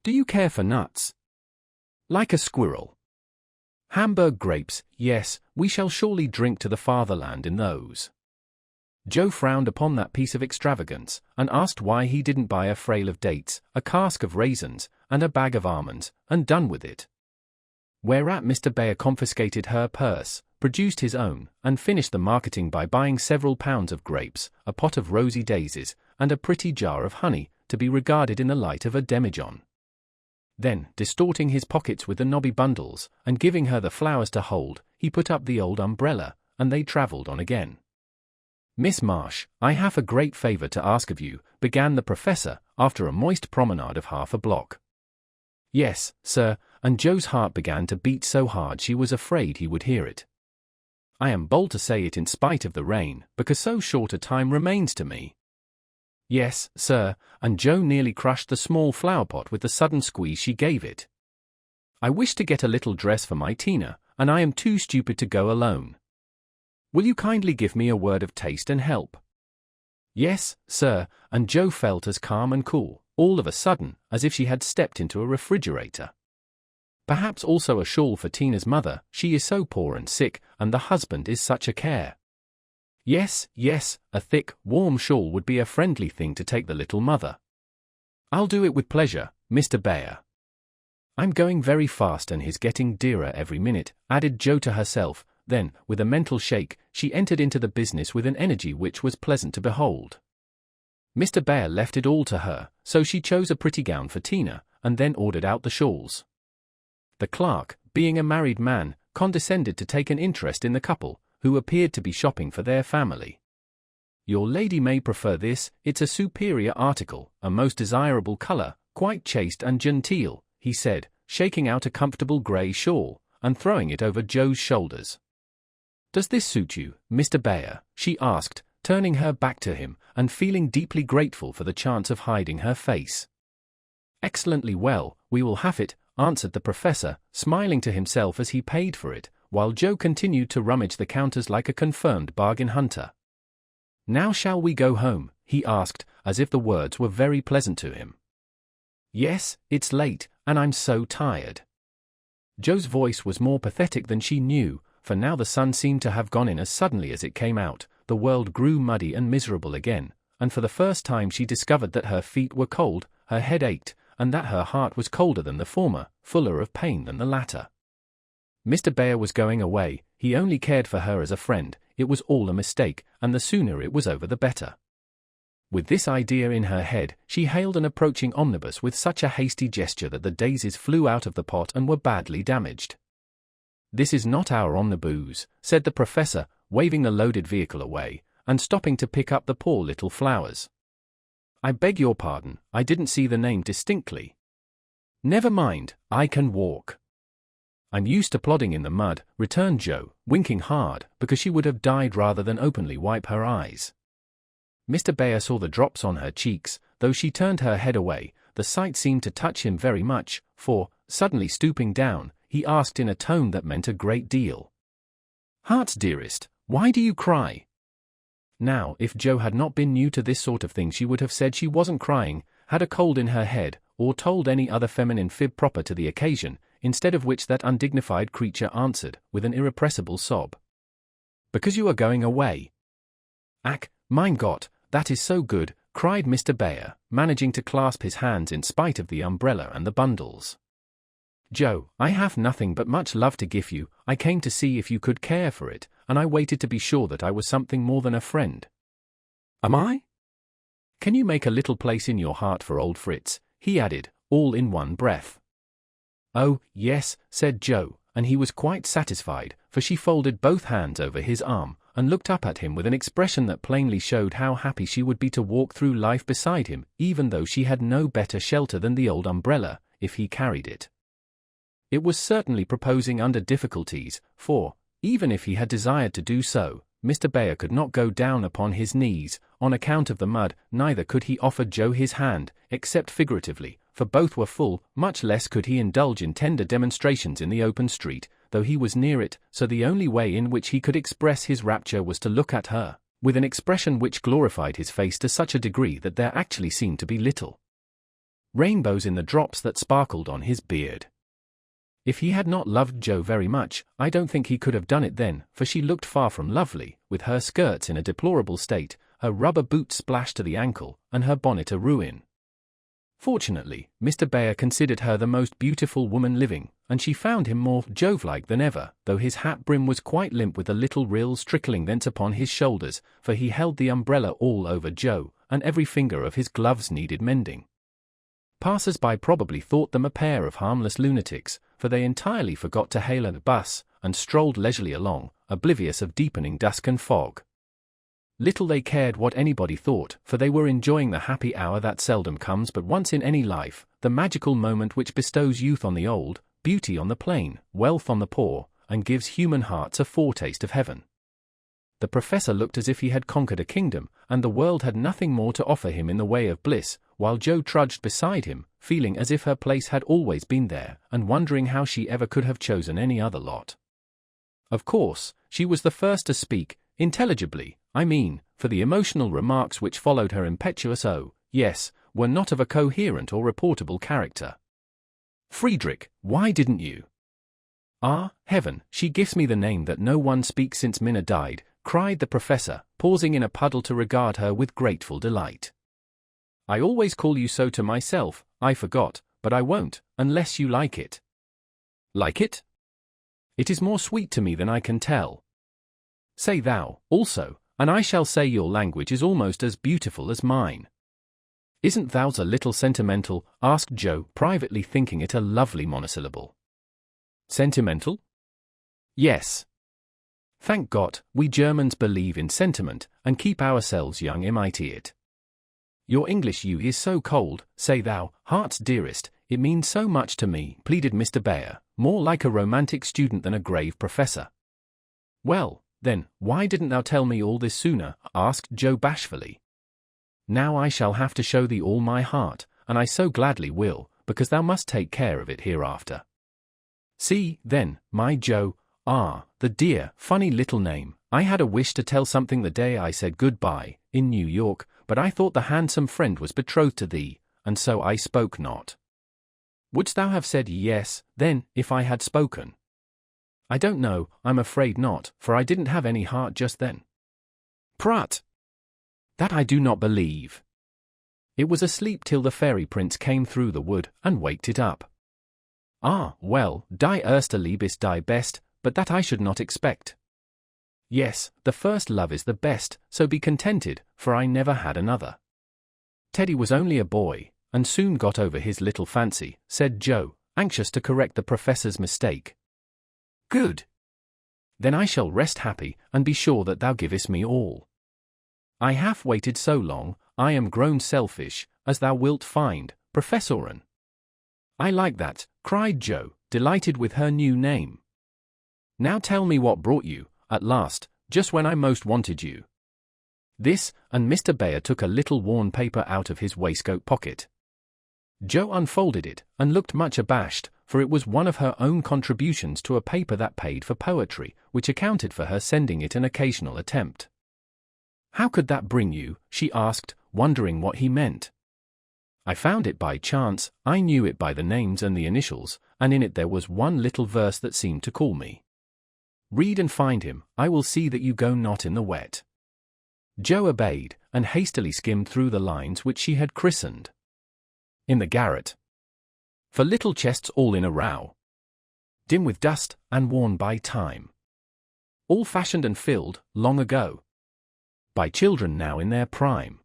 Do you care for nuts? Like a squirrel. Hamburg grapes, yes, we shall surely drink to the fatherland in those. Joe frowned upon that piece of extravagance, and asked why he didn't buy a frail of dates, a cask of raisins, and a bag of almonds, and done with it. Whereat Mr. Bayer confiscated her purse, produced his own, and finished the marketing by buying several pounds of grapes, a pot of rosy daisies, and a pretty jar of honey, to be regarded in the light of a demijohn. Then, distorting his pockets with the knobby bundles, and giving her the flowers to hold, he put up the old umbrella, and they travelled on again. Miss Marsh, I have a great favour to ask of you, began the professor, after a moist promenade of half a block. Yes, sir, and Joe's heart began to beat so hard she was afraid he would hear it. I am bold to say it in spite of the rain, because so short a time remains to me. Yes, sir, and Joe nearly crushed the small flower pot with the sudden squeeze she gave it. I wish to get a little dress for my Tina, and I am too stupid to go alone. Will you kindly give me a word of taste and help? Yes, sir, and Joe felt as calm and cool, all of a sudden, as if she had stepped into a refrigerator. Perhaps also a shawl for Tina's mother, she is so poor and sick, and the husband is such a care. Yes, yes, a thick, warm shawl would be a friendly thing to take the little mother. I'll do it with pleasure, Mr. Bayer. I'm going very fast and he's getting dearer every minute, added Joe to herself, then, with a mental shake, she entered into the business with an energy which was pleasant to behold. Mr. Bayer left it all to her, so she chose a pretty gown for Tina, and then ordered out the shawls. The clerk, being a married man, condescended to take an interest in the couple, who appeared to be shopping for their family. Your lady may prefer this, it's a superior article, a most desirable colour, quite chaste and genteel, he said, shaking out a comfortable grey shawl, and throwing it over Joe's shoulders. Does this suit you, Mr. Bayer? She asked, turning her back to him, and feeling deeply grateful for the chance of hiding her face. Excellently well, we will have it, answered the professor, smiling to himself as he paid for it, while Joe continued to rummage the counters like a confirmed bargain hunter. Now shall we go home? He asked, as if the words were very pleasant to him. Yes, it's late, and I'm so tired. Joe's voice was more pathetic than she knew, for now the sun seemed to have gone in as suddenly as it came out, the world grew muddy and miserable again, and for the first time she discovered that her feet were cold, her head ached, and that her heart was colder than the former, fuller of pain than the latter. Mr. Bayer was going away, he only cared for her as a friend, it was all a mistake, and the sooner it was over the better. With this idea in her head, she hailed an approaching omnibus with such a hasty gesture that the daisies flew out of the pot and were badly damaged. This is not our omnibus, said the professor, waving the loaded vehicle away, and stopping to pick up the poor little flowers. I beg your pardon, I didn't see the name distinctly. Never mind, I can walk. I'm used to plodding in the mud, returned Joe, winking hard, because she would have died rather than openly wipe her eyes. Mr. Bayer saw the drops on her cheeks, though she turned her head away, the sight seemed to touch him very much, for, suddenly stooping down, he asked in a tone that meant a great deal. Heart's dearest, why do you cry? Now, if Joe had not been new to this sort of thing she would have said she wasn't crying, had a cold in her head, or told any other feminine fib proper to the occasion, instead of which that undignified creature answered, with an irrepressible sob. Because you are going away. Ach, mein Gott, that is so good, cried Mr. Bayer, managing to clasp his hands in spite of the umbrella and the bundles. Joe, I have nothing but much love to give you, I came to see if you could care for it, and I waited to be sure that I was something more than a friend. Am I? Can you make a little place in your heart for old Fritz? He added, all in one breath. Oh, yes, said Joe, and he was quite satisfied, for she folded both hands over his arm, and looked up at him with an expression that plainly showed how happy she would be to walk through life beside him, even though she had no better shelter than the old umbrella, if he carried it. It was certainly proposing under difficulties, for, even if he had desired to do so, Mr. Bayer could not go down upon his knees, on account of the mud, neither could he offer Joe his hand, except figuratively, for both were full, much less could he indulge in tender demonstrations in the open street, though he was near it, so the only way in which he could express his rapture was to look at her, with an expression which glorified his face to such a degree that there actually seemed to be little rainbows in the drops that sparkled on his beard. If he had not loved Jo very much, I don't think he could have done it then, for she looked far from lovely, with her skirts in a deplorable state, her rubber boots splashed to the ankle, and her bonnet a ruin. Fortunately, Mr. Bayer considered her the most beautiful woman living, and she found him more Jove-like than ever, though his hat brim was quite limp with the little rills trickling thence upon his shoulders, for he held the umbrella all over Jo, and every finger of his gloves needed mending. Passers-by probably thought them a pair of harmless lunatics, for they entirely forgot to hail a bus, and strolled leisurely along, oblivious of deepening dusk and fog. Little they cared what anybody thought, for they were enjoying the happy hour that seldom comes but once in any life, the magical moment which bestows youth on the old, beauty on the plain, wealth on the poor, and gives human hearts a foretaste of heaven. The professor looked as if he had conquered a kingdom, and the world had nothing more to offer him in the way of bliss, while Jo trudged beside him, feeling as if her place had always been there, and wondering how she ever could have chosen any other lot. Of course, she was the first to speak, intelligibly, I mean, for the emotional remarks which followed her impetuous "oh, yes," were not of a coherent or reportable character. "Friedrich, why didn't you?" "Ah, heaven, she gives me the name that no one speaks since Minna died," cried the professor, pausing in a puddle to regard her with grateful delight. "I always call you so to myself, I forgot, but I won't, unless you like it." "Like it? It is more sweet to me than I can tell." "Say thou, also, and I shall say your language is almost as beautiful as mine." "Isn't thou's a little sentimental?" asked Jo, privately thinking it a lovely monosyllable. "Sentimental?" "Yes. Thank God, we Germans believe in sentiment, and keep ourselves young imitate it." "Your English you is so cold, say thou, heart's dearest, it means so much to me," pleaded Mr. Bayer, more like a romantic student than a grave professor. "Well, then, why didn't thou tell me all this sooner?" asked Jo bashfully. "Now I shall have to show thee all my heart, and I so gladly will, because thou must take care of it hereafter. See, then, my Jo, the dear, funny little name, I had a wish to tell something the day I said good-bye, in New York, but I thought the handsome friend was betrothed to thee, and so I spoke not. Wouldst thou have said yes, then, if I had spoken?" "I don't know, I'm afraid not, for I didn't have any heart just then." "Prut! That I do not believe." "It was asleep till the fairy prince came through the wood, and waked it up." "Ah, well, die erste Liebe ist die best, but that I should not expect." "Yes, the first love is the best, so be contented, for I never had another." "Teddy was only a boy, and soon got over his little fancy," said Jo, anxious to correct the professor's mistake. "Good. Then I shall rest happy, and be sure that thou givest me all. I have waited so long, I am grown selfish, as thou wilt find, Professorin." "I like that," cried Jo, delighted with her new name. "Now tell me what brought you, at last, just when I most wanted you." This, and Mr. Bayer took a little worn paper out of his waistcoat pocket. Jo unfolded it, and looked much abashed, for it was one of her own contributions to a paper that paid for poetry, which accounted for her sending it an occasional attempt. "How could that bring you?" she asked, wondering what he meant. "I found it by chance, I knew it by the names and the initials, and in it there was one little verse that seemed to call me. Read and find him, I will see that you go not in the wet." Jo obeyed, and hastily skimmed through the lines which she had christened "In the garret." "For little chests all in a row. Dim with dust, and worn by time. All fashioned and filled, long ago. By children now in their prime.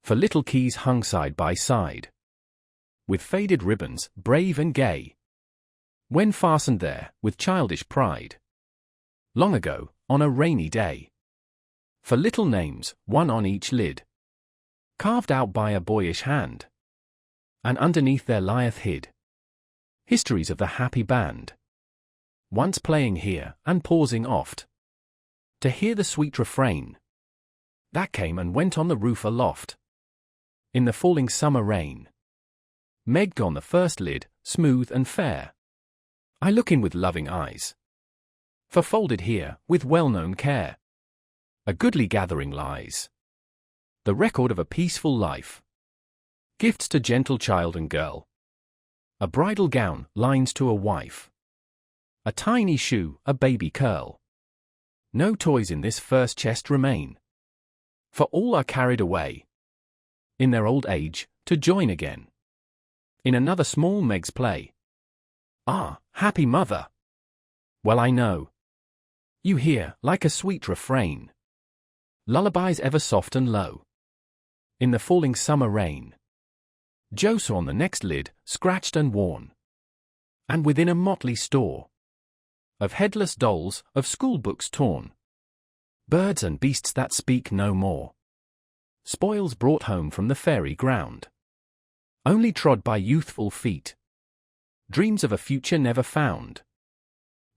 For little keys hung side by side. With faded ribbons, brave and gay. When fastened there, with childish pride. Long ago, on a rainy day. For little names, one on each lid. Carved out by a boyish hand. And underneath there lieth hid histories of the happy band. Once playing here, and pausing oft. To hear the sweet refrain. That came and went on the roof aloft. In the falling summer rain. Megged on the first lid, smooth and fair. I look in with loving eyes. For folded here, with well-known care. A goodly gathering lies. The record of a peaceful life. Gifts to gentle child and girl. A bridal gown, lines to a wife. A tiny shoe, a baby curl. No toys in this first chest remain, for all are carried away, in their old age, to join again in another small Meg's play. Ah, happy mother! Well I know you hear, like a sweet refrain, lullabies ever soft and low, in the falling summer rain. Joe saw on the next lid, scratched and worn, and within a motley store of headless dolls, of schoolbooks torn, birds and beasts that speak no more, spoils brought home from the fairy ground, only trod by youthful feet, dreams of a future never found,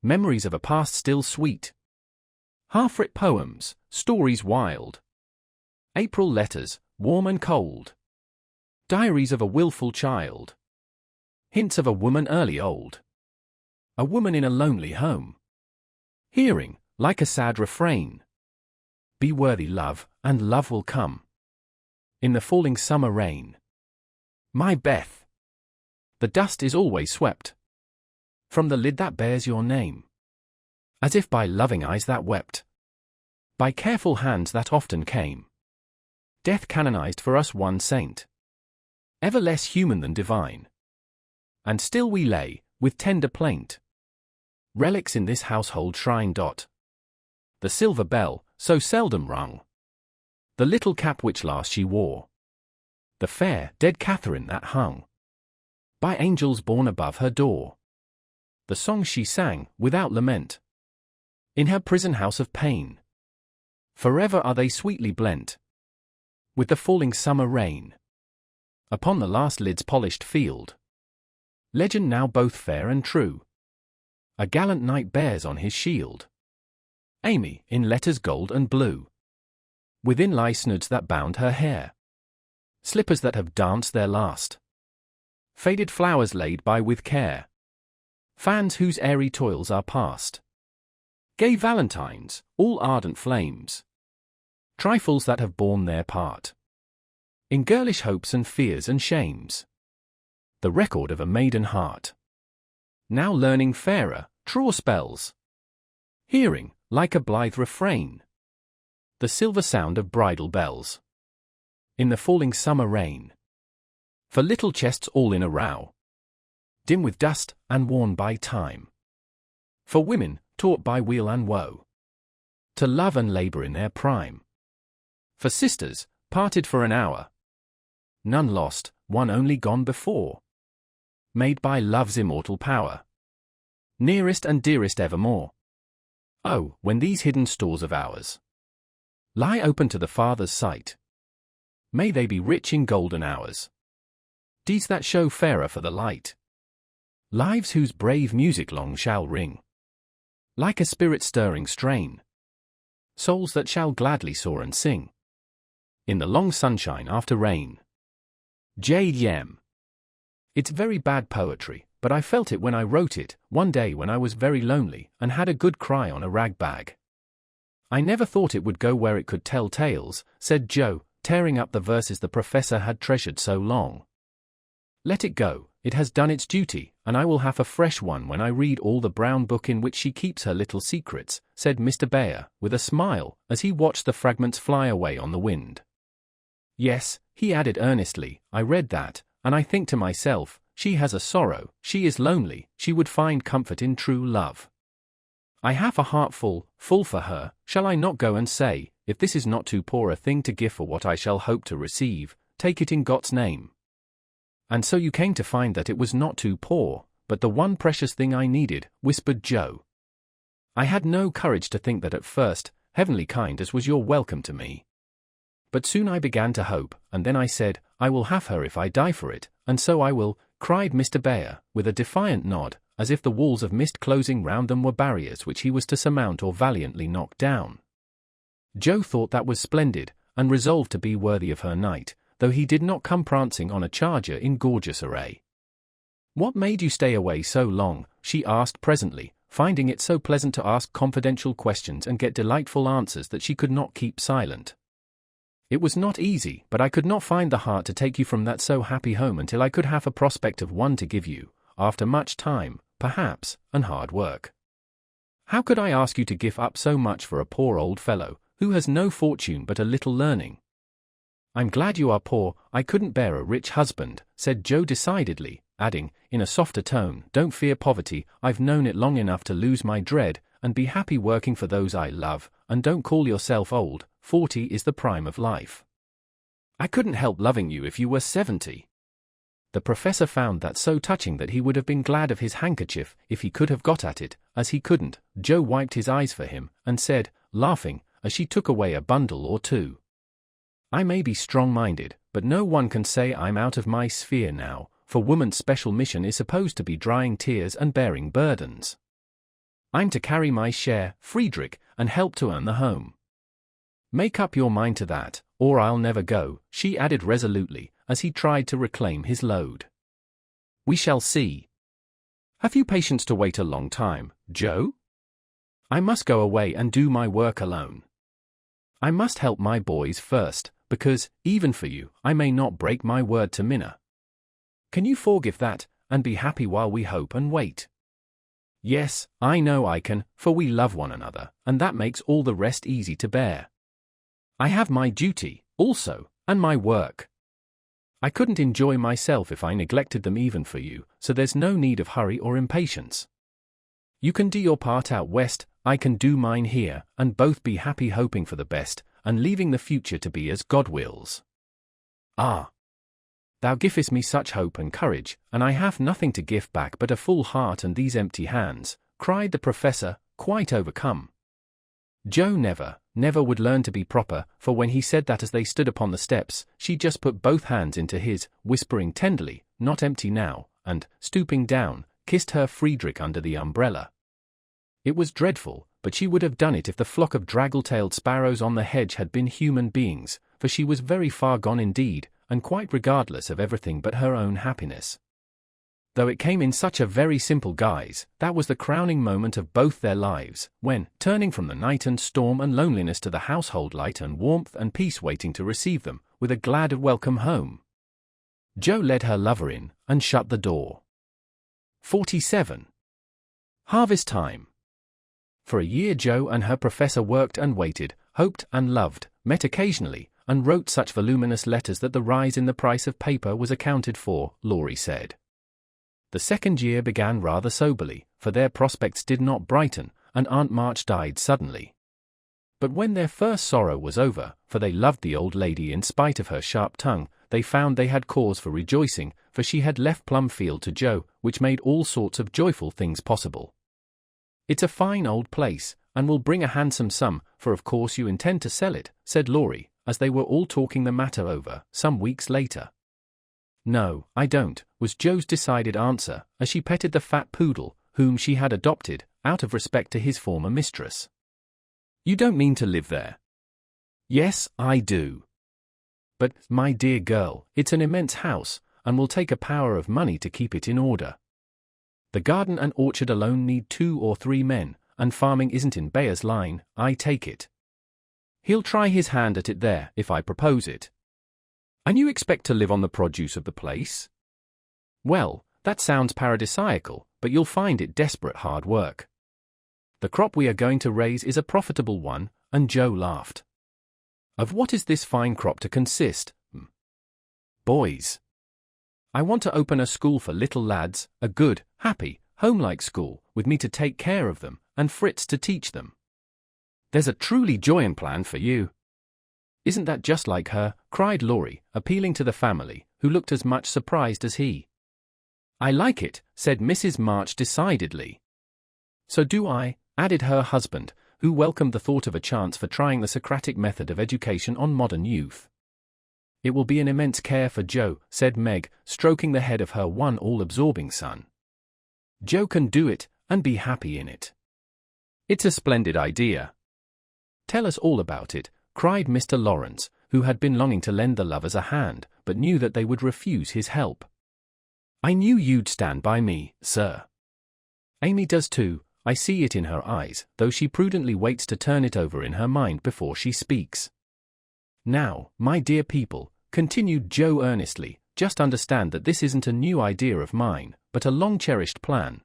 memories of a past still sweet, half-writ poems, stories wild, April letters, warm and cold, diaries of a willful child, hints of a woman early old, a woman in a lonely home, hearing, like a sad refrain, be worthy, love, and love will come in the falling summer rain. My Beth, the dust is always swept from the lid that bears your name, as if by loving eyes that wept, by careful hands that often came. Death canonized for us one saint, ever less human than divine, and still we lay, with tender plaint, relics in this household shrine. The silver bell, so seldom rung, the little cap which last she wore, the fair, dead Catherine that hung by angels born above her door, the songs she sang, without lament, in her prison house of pain, forever are they sweetly blent with the falling summer rain. Upon the last lid's polished field, legend now both fair and true, a gallant knight bears on his shield Amy, in letters gold and blue. Within lie snoods that bound her hair, slippers that have danced their last, faded flowers laid by with care, fans whose airy toils are past, gay valentines, all ardent flames, trifles that have borne their part in girlish hopes and fears and shames, the record of a maiden heart, now learning fairer, truer spells, hearing, like a blithe refrain, the silver sound of bridal bells in the falling summer rain. For little chests all in a row, dim with dust and worn by time, for women, taught by weal and woe, to love and labor in their prime, for sisters, parted for an hour, none lost, one only gone before, made by love's immortal power, nearest and dearest evermore. Oh, when these hidden stores of ours lie open to the Father's sight, may they be rich in golden hours, deeds that show fairer for the light, lives whose brave music long shall ring, like a spirit-stirring strain, souls that shall gladly soar and sing in the long sunshine after rain. J.M. It's very bad poetry, but I felt it when I wrote it, one day when I was very lonely and had a good cry on a rag bag. I never thought it would go where it could tell tales, said Joe, tearing up the verses the professor had treasured so long. Let it go, it has done its duty, and I will have a fresh one when I read all the brown book in which she keeps her little secrets, said Mr. Bayer, with a smile, as he watched the fragments fly away on the wind. Yes, he added earnestly, I read that, and I think to myself, she has a sorrow, she is lonely, she would find comfort in true love. I have a heart full for her, shall I not go and say, if this is not too poor a thing to give for what I shall hope to receive, take it in God's name. And so you came to find that it was not too poor, but the one precious thing I needed, whispered Joe. I had no courage to think that at first, heavenly kind as was your welcome to me. But soon I began to hope, and then I said, I will have her if I die for it, and so I will, cried Mr. Bayer, with a defiant nod, as if the walls of mist closing round them were barriers which he was to surmount or valiantly knock down. Joe thought that was splendid, and resolved to be worthy of her knight, though he did not come prancing on a charger in gorgeous array. What made you stay away so long? She asked presently, finding it so pleasant to ask confidential questions and get delightful answers that she could not keep silent. It was not easy, but I could not find the heart to take you from that so happy home until I could have a prospect of one to give you, after much time, perhaps, and hard work. How could I ask you to give up so much for a poor old fellow, who has no fortune but a little learning? I'm glad you are poor, I couldn't bear a rich husband, said Joe decidedly, adding, in a softer tone, don't fear poverty, I've known it long enough to lose my dread, and be happy working for those I love, and don't call yourself old, 40 is the prime of life. I couldn't help loving you if you were 70. The professor found that so touching that he would have been glad of his handkerchief if he could have got at it, as he couldn't. Joe wiped his eyes for him, and said, laughing, as she took away a bundle or two. I may be strong-minded, but no one can say I'm out of my sphere now, for woman's special mission is supposed to be drying tears and bearing burdens. I'm to carry my share, Friedrich, and help to earn the home. Make up your mind to that, or I'll never go, she added resolutely, as he tried to reclaim his load. We shall see. Have you patience to wait a long time, Joe? I must go away and do my work alone. I must help my boys first, because, even for you, I may not break my word to Minna. Can you forgive that, and be happy while we hope and wait? Yes, I know I can, for we love one another, and that makes all the rest easy to bear. I have my duty, also, and my work. I couldn't enjoy myself if I neglected them even for you, so there's no need of hurry or impatience. You can do your part out west, I can do mine here, and both be happy hoping for the best, and leaving the future to be as God wills. Ah! Thou givest me such hope and courage, and I have nothing to give back but a full heart and these empty hands, cried the professor, quite overcome. Joe never would learn to be proper, for when he said that as they stood upon the steps, she just put both hands into his, whispering tenderly, not empty now, and, stooping down, kissed her Friedrich under the umbrella. It was dreadful, but she would have done it if the flock of draggle-tailed sparrows on the hedge had been human beings, for she was very far gone indeed, and quite regardless of everything but her own happiness. Though it came in such a very simple guise, that was the crowning moment of both their lives, when, turning from the night and storm and loneliness to the household light and warmth and peace waiting to receive them, with a glad welcome home, Joe led her lover in, and shut the door. 47. Harvest time. For a year Joe and her professor worked and waited, hoped and loved, met occasionally, and wrote such voluminous letters that the rise in the price of paper was accounted for, Laurie said. The second year began rather soberly, for their prospects did not brighten, and Aunt March died suddenly. But when their first sorrow was over, for they loved the old lady in spite of her sharp tongue, they found they had cause for rejoicing, for she had left Plumfield to Joe, which made all sorts of joyful things possible. It's a fine old place, and will bring a handsome sum, for of course you intend to sell it, said Laurie, as they were all talking the matter over, some weeks later. No, I don't, was Joe's decided answer, as she petted the fat poodle, whom she had adopted, out of respect to his former mistress. You don't mean to live there? Yes, I do. But, my dear girl, it's an immense house, and will take a power of money to keep it in order. The garden and orchard alone need 2 or 3 men, and farming isn't in Bayer's line, I take it. He'll try his hand at it there, if I propose it. And you expect to live on the produce of the place? Well, that sounds paradisiacal, but you'll find it desperate hard work. The crop we are going to raise is a profitable one, and Joe laughed. Of what is this fine crop to consist? Boys. I want to open a school for little lads, a good, happy, home-like school, with me to take care of them, and Fritz to teach them. There's a truly joyous plan for you. Isn't that just like her? Cried Laurie, appealing to the family, who looked as much surprised as he. I like it, said Mrs. March decidedly. So do I, added her husband, who welcomed the thought of a chance for trying the Socratic method of education on modern youth. It will be an immense care for Joe, said Meg, stroking the head of her one all-absorbing son. Joe can do it, and be happy in it. It's a splendid idea. Tell us all about it, cried Mr. Lawrence, who had been longing to lend the lovers a hand, but knew that they would refuse his help. I knew you'd stand by me, sir. Amy does too, I see it in her eyes, though she prudently waits to turn it over in her mind before she speaks. Now, my dear people, continued Joe earnestly, just understand that this isn't a new idea of mine, but a long-cherished plan.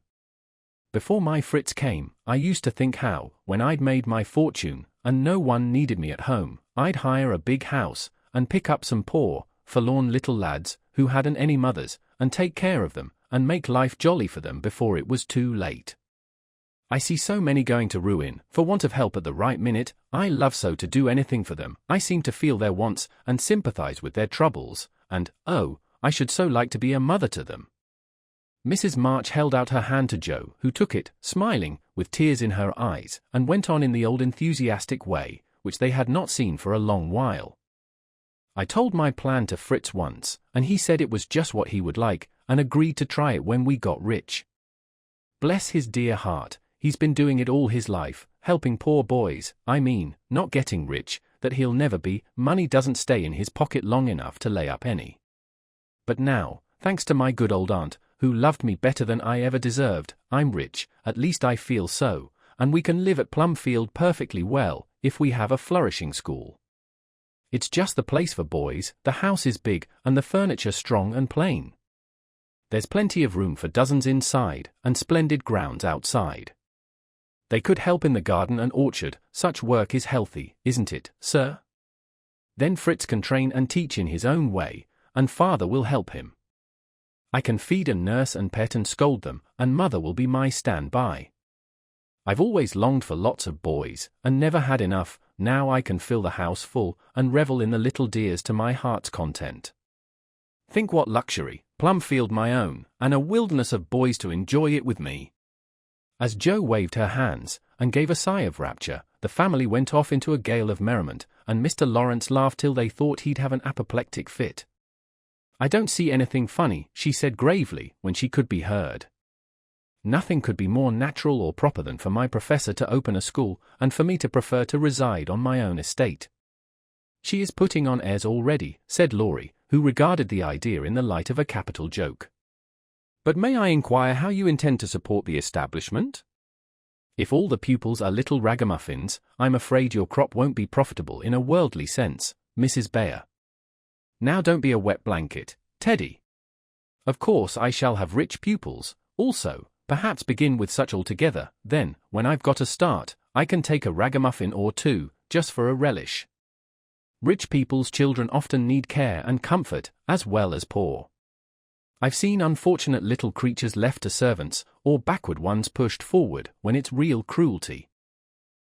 Before my Fritz came, I used to think how, when I'd made my fortune, and no one needed me at home, I'd hire a big house, and pick up some poor, forlorn little lads, who hadn't any mothers, and take care of them, and make life jolly for them before it was too late. I see so many going to ruin, for want of help at the right minute. I love so to do anything for them. I seem to feel their wants, and sympathize with their troubles, and, oh, I should so like to be a mother to them. Mrs. March held out her hand to Joe, who took it, smiling, with tears in her eyes, and went on in the old enthusiastic way, which they had not seen for a long while. I told my plan to Fritz once, and he said it was just what he would like, and agreed to try it when we got rich. Bless his dear heart, he's been doing it all his life, helping poor boys, not getting rich, that he'll never be. Money doesn't stay in his pocket long enough to lay up any. But now, thanks to my good old aunt, who loved me better than I ever deserved, I'm rich, at least I feel so, and we can live at Plumfield perfectly well, if we have a flourishing school. It's just the place for boys. The house is big, and the furniture strong and plain. There's plenty of room for dozens inside, and splendid grounds outside. They could help in the garden and orchard. Such work is healthy, isn't it, sir? Then Fritz can train and teach in his own way, and father will help him. I can feed and nurse and pet and scold them, and mother will be my stand-by. I've always longed for lots of boys, and never had enough. Now I can fill the house full, and revel in the little dears to my heart's content. Think what luxury, Plumfield my own, and a wilderness of boys to enjoy it with me. As Joe waved her hands, and gave a sigh of rapture, the family went off into a gale of merriment, and Mr. Lawrence laughed till they thought he'd have an apoplectic fit. I don't see anything funny, she said gravely, when she could be heard. Nothing could be more natural or proper than for my professor to open a school, and for me to prefer to reside on my own estate. She is putting on airs already, said Laurie, who regarded the idea in the light of a capital joke. But may I inquire how you intend to support the establishment? If all the pupils are little ragamuffins, I'm afraid your crop won't be profitable in a worldly sense, Mrs. Bayer. Now don't be a wet blanket, Teddy. Of course I shall have rich pupils, also. Perhaps begin with such altogether, then, when I've got a start, I can take a ragamuffin or two, just for a relish. Rich people's children often need care and comfort, as well as poor. I've seen unfortunate little creatures left to servants, or backward ones pushed forward, when it's real cruelty.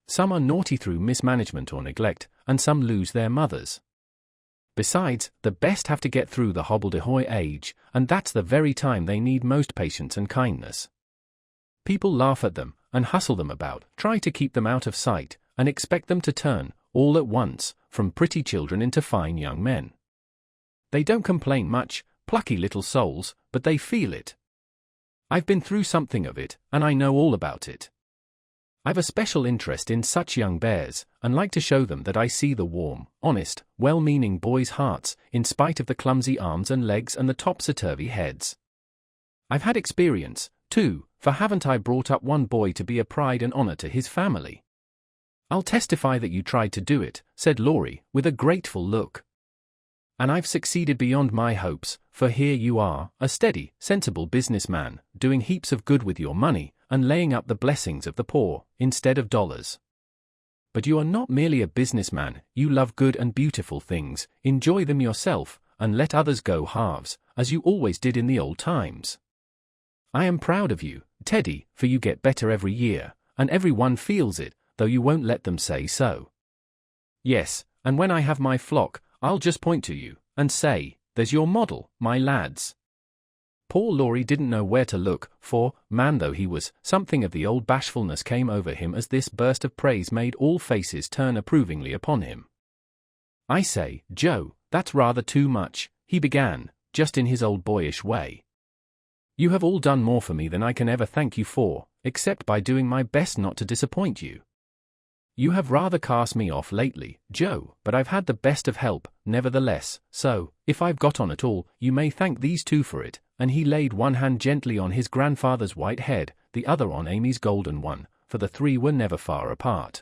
Some are naughty through mismanagement or neglect, and some lose their mothers. Besides, the best have to get through the hobbledehoy age, and that's the very time they need most patience and kindness. People laugh at them, and hustle them about, try to keep them out of sight, and expect them to turn, all at once, from pretty children into fine young men. They don't complain much, plucky little souls, but they feel it. I've been through something of it, and I know all about it. I've a special interest in such young bears, and like to show them that I see the warm, honest, well-meaning boys' hearts, in spite of the clumsy arms and legs and the topsy-turvy heads. I've had experience, too, for haven't I brought up one boy to be a pride and honor to his family? I'll testify that you tried to do it, said Laurie, with a grateful look. And I've succeeded beyond my hopes, for here you are, a steady, sensible businessman, doing heaps of good with your money, and laying up the blessings of the poor, instead of dollars. But you are not merely a businessman, you love good and beautiful things, enjoy them yourself, and let others go halves, as you always did in the old times. I am proud of you, Teddy, for you get better every year, and everyone feels it, though you won't let them say so. Yes, and when I have my flock, I'll just point to you, and say, there's your model, my lads. Poor Laurie didn't know where to look, for, man though he was, something of the old bashfulness came over him as this burst of praise made all faces turn approvingly upon him. I say, Joe, that's rather too much, he began, just in his old boyish way. You have all done more for me than I can ever thank you for, except by doing my best not to disappoint you. You have rather cast me off lately, Joe, but I've had the best of help, nevertheless, so, if I've got on at all, you may thank these two for it, and he laid one hand gently on his grandfather's white head, the other on Amy's golden one, for the three were never far apart.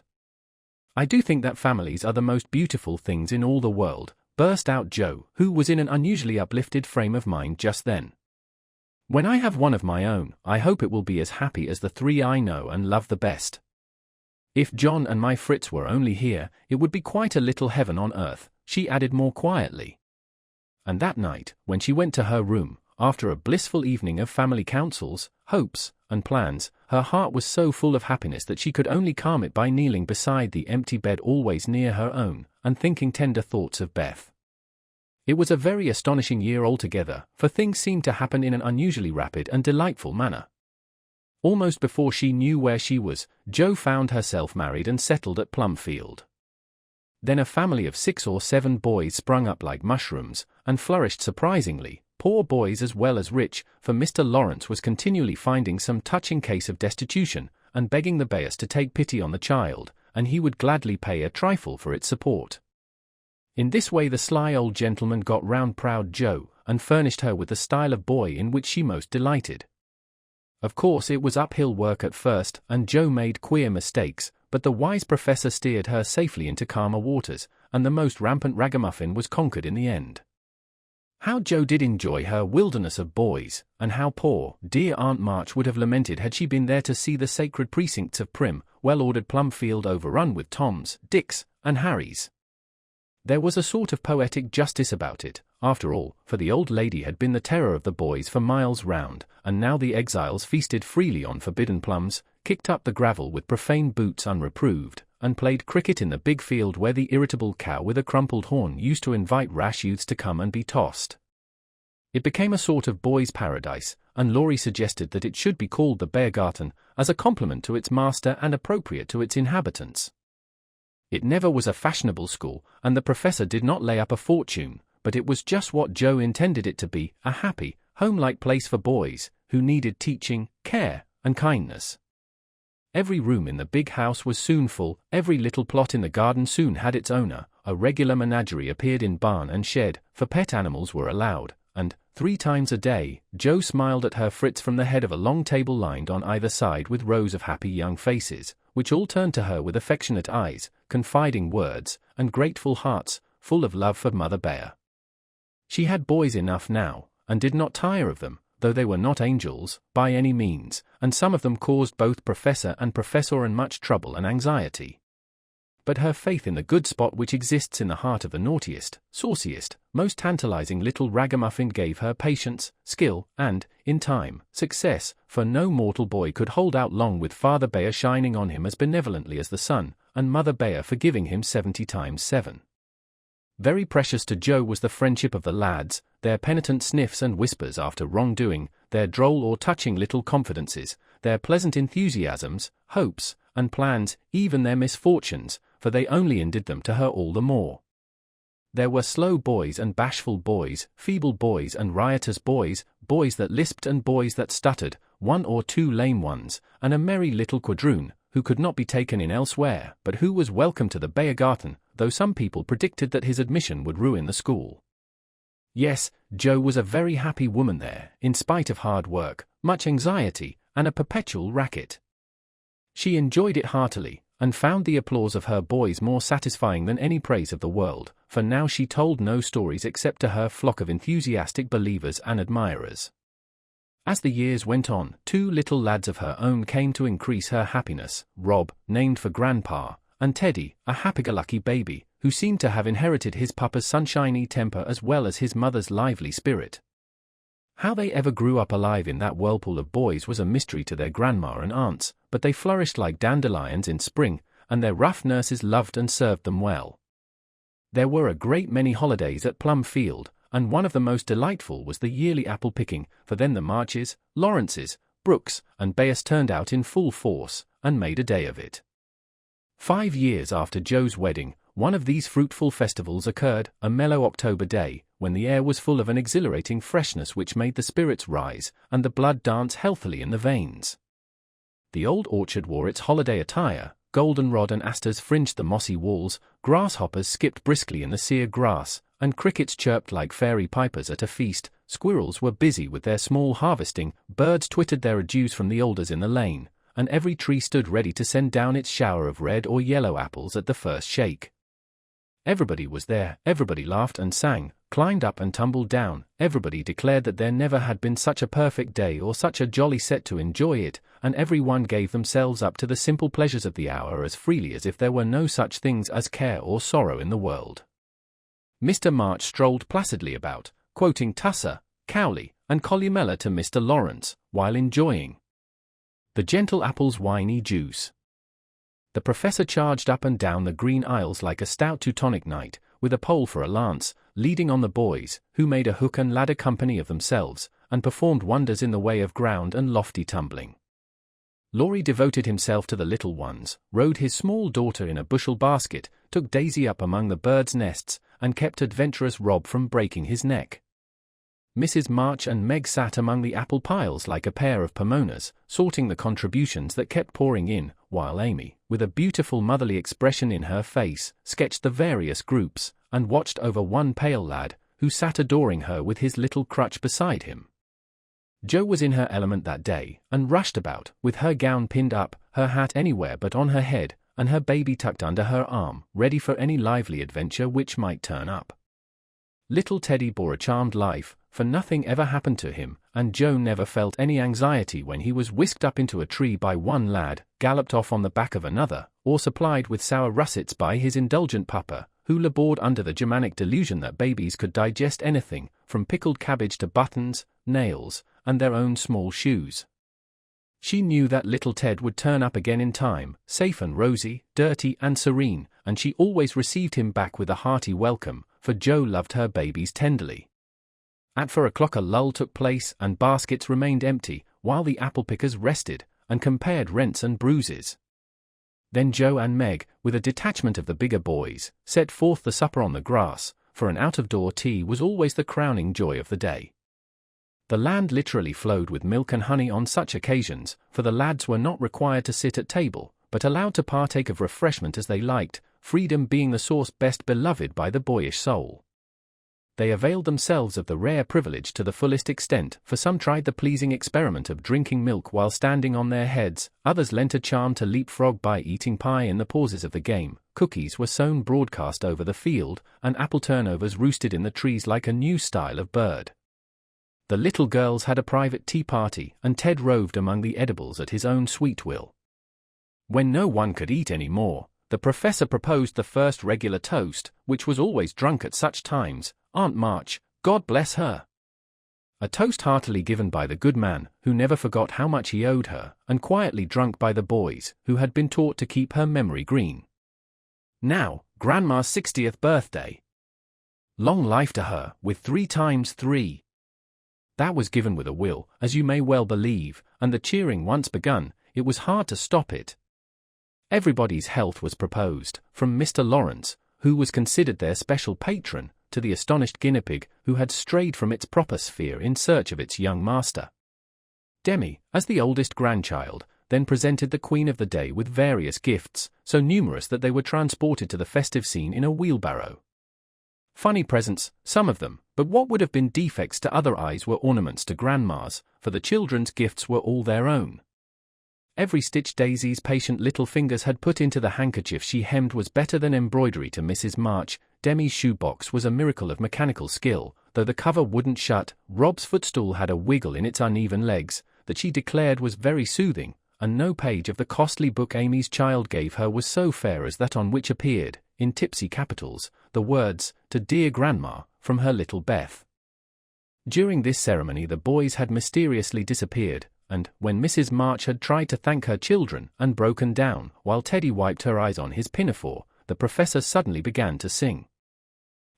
"I do think that families are the most beautiful things in all the world," burst out Joe, who was in an unusually uplifted frame of mind just then. "When I have one of my own, I hope it will be as happy as the three I know and love the best. If John and my Fritz were only here, it would be quite a little heaven on earth," she added more quietly. And that night, when she went to her room, after a blissful evening of family counsels, hopes, and plans, her heart was so full of happiness that she could only calm it by kneeling beside the empty bed always near her own, and thinking tender thoughts of Beth. It was a very astonishing year altogether, for things seemed to happen in an unusually rapid and delightful manner. Almost before she knew where she was, Jo found herself married and settled at Plumfield. Then a family of 6 or 7 boys sprung up like mushrooms, and flourished surprisingly, poor boys as well as rich, for Mr. Lawrence was continually finding some touching case of destitution, and begging the Bayers to take pity on the child, and he would gladly pay a trifle for its support. In this way the sly old gentleman got round proud Jo, and furnished her with the style of boy in which she most delighted. Of course it was uphill work at first, and Jo made queer mistakes, but the wise professor steered her safely into calmer waters, and the most rampant ragamuffin was conquered in the end. How Jo did enjoy her wilderness of boys, and how poor, dear Aunt March would have lamented had she been there to see the sacred precincts of prim, well-ordered Plumfield overrun with Toms, Dicks, and Harrys. There was a sort of poetic justice about it, after all, for the old lady had been the terror of the boys for miles round, and now the exiles feasted freely on forbidden plums, kicked up the gravel with profane boots unreproved, and played cricket in the big field where the irritable cow with a crumpled horn used to invite rash youths to come and be tossed. It became a sort of boys' paradise, and Laurie suggested that it should be called the Beargarten, as a compliment to its master and appropriate to its inhabitants. It never was a fashionable school, and the professor did not lay up a fortune, but it was just what Jo intended it to be, a happy, home-like place for boys, who needed teaching, care, and kindness. Every room in the big house was soon full, every little plot in the garden soon had its owner, a regular menagerie appeared in barn and shed, for pet animals were allowed, and, 3 times a day, Jo smiled at her Fritz from the head of a long table lined on either side with rows of happy young faces, which all turned to her with affectionate eyes, confiding words, and grateful hearts, full of love for Mother Bear. She had boys enough now, and did not tire of them, though they were not angels, by any means, and some of them caused both Professor and Professorin much trouble and anxiety. But her faith in the good spot which exists in the heart of the naughtiest, sauciest, most tantalizing little ragamuffin gave her patience, skill, and, in time, success, for no mortal boy could hold out long with Father Bear shining on him as benevolently as the sun, and Mother Bear forgiving him 70 times 7. Very precious to Jo was the friendship of the lads, their penitent sniffs and whispers after wrongdoing, their droll or touching little confidences, their pleasant enthusiasms, hopes, and plans, even their misfortunes, for they only endeared them to her all the more. There were slow boys and bashful boys, feeble boys and riotous boys, boys that lisped and boys that stuttered, 1 or 2 lame ones, and a merry little quadroon, who could not be taken in elsewhere, but who was welcome to the Beargarten, though some people predicted that his admission would ruin the school. Yes, Jo was a very happy woman there, in spite of hard work, much anxiety, and a perpetual racket. She enjoyed it heartily, and found the applause of her boys more satisfying than any praise of the world, for now she told no stories except to her flock of enthusiastic believers and admirers. As the years went on, 2 little lads of her own came to increase her happiness, Rob, named for Grandpa, and Teddy, a happy-go-lucky baby, who seemed to have inherited his papa's sunshiny temper as well as his mother's lively spirit. How they ever grew up alive in that whirlpool of boys was a mystery to their grandma and aunts, but they flourished like dandelions in spring, and their rough nurses loved and served them well. There were a great many holidays at Plumfield, and one of the most delightful was the yearly apple-picking, for then the Marches, Lawrences, Brooks, and Bayes turned out in full force, and made a day of it. 5 years after Jo's wedding, one of these fruitful festivals occurred, a mellow October day, when the air was full of an exhilarating freshness which made the spirits rise, and the blood dance healthily in the veins. The old orchard wore its holiday attire, goldenrod and asters fringed the mossy walls, grasshoppers skipped briskly in the sere grass, and crickets chirped like fairy pipers at a feast, squirrels were busy with their small harvesting, birds twittered their adieus from the alders in the lane, and every tree stood ready to send down its shower of red or yellow apples at the first shake. Everybody was there, everybody laughed and sang, climbed up and tumbled down, everybody declared that there never had been such a perfect day or such a jolly set to enjoy it, and every one gave themselves up to the simple pleasures of the hour as freely as if there were no such things as care or sorrow in the world. Mr. March strolled placidly about, quoting Tusser, Cowley, and Columella to Mr. Lawrence, while enjoying the gentle apple's winy juice. The professor charged up and down the green aisles like a stout Teutonic knight, with a pole for a lance, leading on the boys, who made a hook and ladder company of themselves, and performed wonders in the way of ground and lofty tumbling. Laurie devoted himself to the little ones, rode his small daughter in a bushel basket, took Daisy up among the birds' nests, and kept adventurous Rob from breaking his neck. Mrs. March and Meg sat among the apple piles like a pair of Pomonas, sorting the contributions that kept pouring in, while Amy, with a beautiful motherly expression in her face, sketched the various groups, and watched over one pale lad, who sat adoring her with his little crutch beside him. Jo was in her element that day, and rushed about, with her gown pinned up, her hat anywhere but on her head, and her baby tucked under her arm, ready for any lively adventure which might turn up. Little Teddy bore a charmed life, for nothing ever happened to him, and Jo never felt any anxiety when he was whisked up into a tree by one lad, galloped off on the back of another, or supplied with sour russets by his indulgent papa, who labored under the Germanic delusion that babies could digest anything, from pickled cabbage to buttons, nails, and their own small shoes. She knew that little Ted would turn up again in time, safe and rosy, dirty and serene, and she always received him back with a hearty welcome, for Jo loved her babies tenderly. At 4 o'clock a lull took place and baskets remained empty, while the apple pickers rested, and compared rents and bruises. Then Jo and Meg, with a detachment of the bigger boys, set forth the supper on the grass, for an out-of-door tea was always the crowning joy of the day. The land literally flowed with milk and honey on such occasions, for the lads were not required to sit at table, but allowed to partake of refreshment as they liked, freedom being the source best beloved by the boyish soul. They availed themselves of the rare privilege to the fullest extent, for some tried the pleasing experiment of drinking milk while standing on their heads, others lent a charm to leapfrog by eating pie in the pauses of the game, cookies were sown broadcast over the field, and apple turnovers roosted in the trees like a new style of bird. The little girls had a private tea party, and Ted roved among the edibles at his own sweet will. When no one could eat any more, the professor proposed the first regular toast, which was always drunk at such times, Aunt March, God bless her. A toast heartily given by the good man, who never forgot how much he owed her, and quietly drunk by the boys, who had been taught to keep her memory green. Now, Grandma's 60th birthday. Long life to her, with 3 times 3. That was given with a will, as you may well believe, and the cheering once begun, it was hard to stop it. Everybody's health was proposed, from Mr. Lawrence, who was considered their special patron, to the astonished guinea pig, who had strayed from its proper sphere in search of its young master. Demi, as the oldest grandchild, then presented the queen of the day with various gifts, so numerous that they were transported to the festive scene in a wheelbarrow. Funny presents, some of them, but what would have been defects to other eyes were ornaments to Grandma's, for the children's gifts were all their own. Every stitch Daisy's patient little fingers had put into the handkerchief she hemmed was better than embroidery to Mrs. March. Demi's shoebox was a miracle of mechanical skill, though the cover wouldn't shut. Rob's footstool had a wiggle in its uneven legs, that she declared was very soothing, and no page of the costly book Amy's child gave her was so fair as that on which appeared, in tipsy capitals, the words, "To dear Grandma, from her little Beth." During this ceremony the boys had mysteriously disappeared, and, when Mrs. March had tried to thank her children, and broken down, while Teddy wiped her eyes on his pinafore, the professor suddenly began to sing.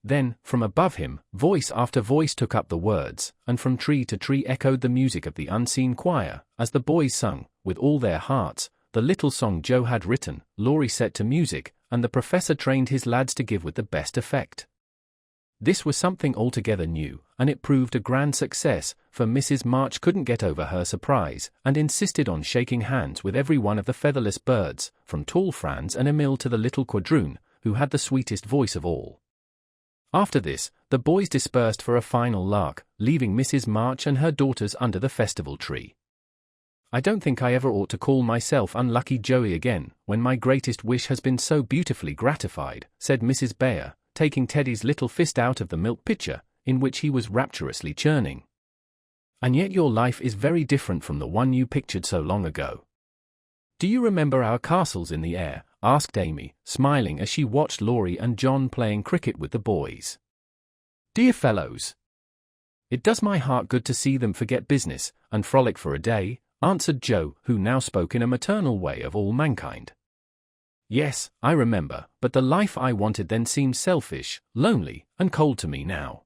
Then, from above him, voice after voice took up the words, and from tree to tree echoed the music of the unseen choir, as the boys sung, with all their hearts, the little song Jo had written. Laurie set to music, and the professor trained his lads to give with the best effect. This was something altogether new, and it proved a grand success, for Mrs. March couldn't get over her surprise, and insisted on shaking hands with every one of the featherless birds, from tall Franz and Emil to the little quadroon, who had the sweetest voice of all. After this, the boys dispersed for a final lark, leaving Mrs. March and her daughters under the festival tree. I don't think I ever ought to call myself Unlucky Joey again, when my greatest wish has been so beautifully gratified, said Mrs. Bayer, taking Teddy's little fist out of the milk pitcher, in which he was rapturously churning. And yet your life is very different from the one you pictured so long ago. Do you remember our castles in the air? Asked Amy, smiling as she watched Laurie and John playing cricket with the boys. Dear fellows! It does my heart good to see them forget business, and frolic for a day, answered Joe, who now spoke in a maternal way of all mankind. Yes, I remember, but the life I wanted then seems selfish, lonely, and cold to me now.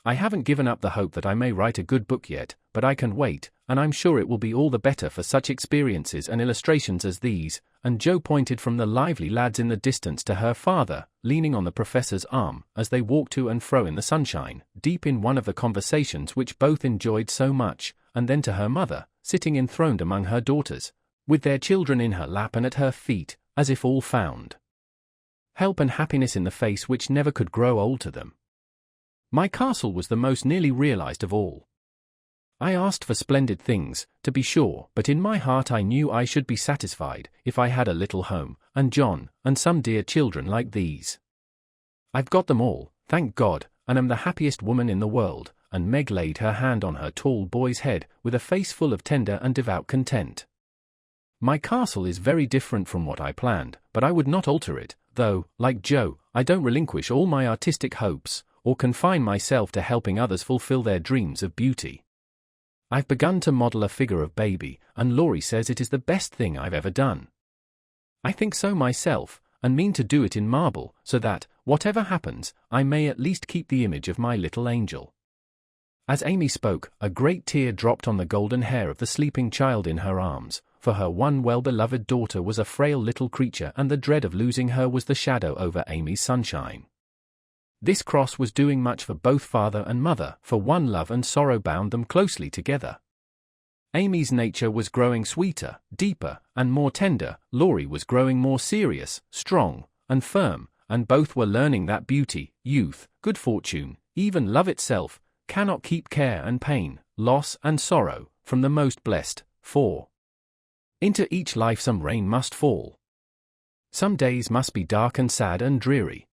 I haven't given up the hope that I may write a good book yet, but I can wait, and I'm sure it will be all the better for such experiences and illustrations as these, and Joe pointed from the lively lads in the distance to her father, leaning on the professor's arm, as they walked to and fro in the sunshine, deep in one of the conversations which both enjoyed so much, and then to her mother, sitting enthroned among her daughters, with their children in her lap and at her feet, as if all found help and happiness in the face which never could grow old to them. My castle was the most nearly realized of all. I asked for splendid things, to be sure, but in my heart I knew I should be satisfied if I had a little home, and John, and some dear children like these. I've got them all, thank God, and am the happiest woman in the world, and Meg laid her hand on her tall boy's head, with a face full of tender and devout content. My castle is very different from what I planned, but I would not alter it, though, like Joe, I don't relinquish all my artistic hopes, or confine myself to helping others fulfill their dreams of beauty. I've begun to model a figure of baby, and Laurie says it is the best thing I've ever done. I think so myself, and mean to do it in marble, so that, whatever happens, I may at least keep the image of my little angel. As Amy spoke, a great tear dropped on the golden hair of the sleeping child in her arms, for her one well-beloved daughter was a frail little creature, and the dread of losing her was the shadow over Amy's sunshine. This cross was doing much for both father and mother, for one love and sorrow bound them closely together. Amy's nature was growing sweeter, deeper, and more tender. Laurie was growing more serious, strong, and firm, and both were learning that beauty, youth, good fortune, even love itself, cannot keep care and pain, loss and sorrow, from the most blessed, for into each life some rain must fall. Some days must be dark and sad and dreary.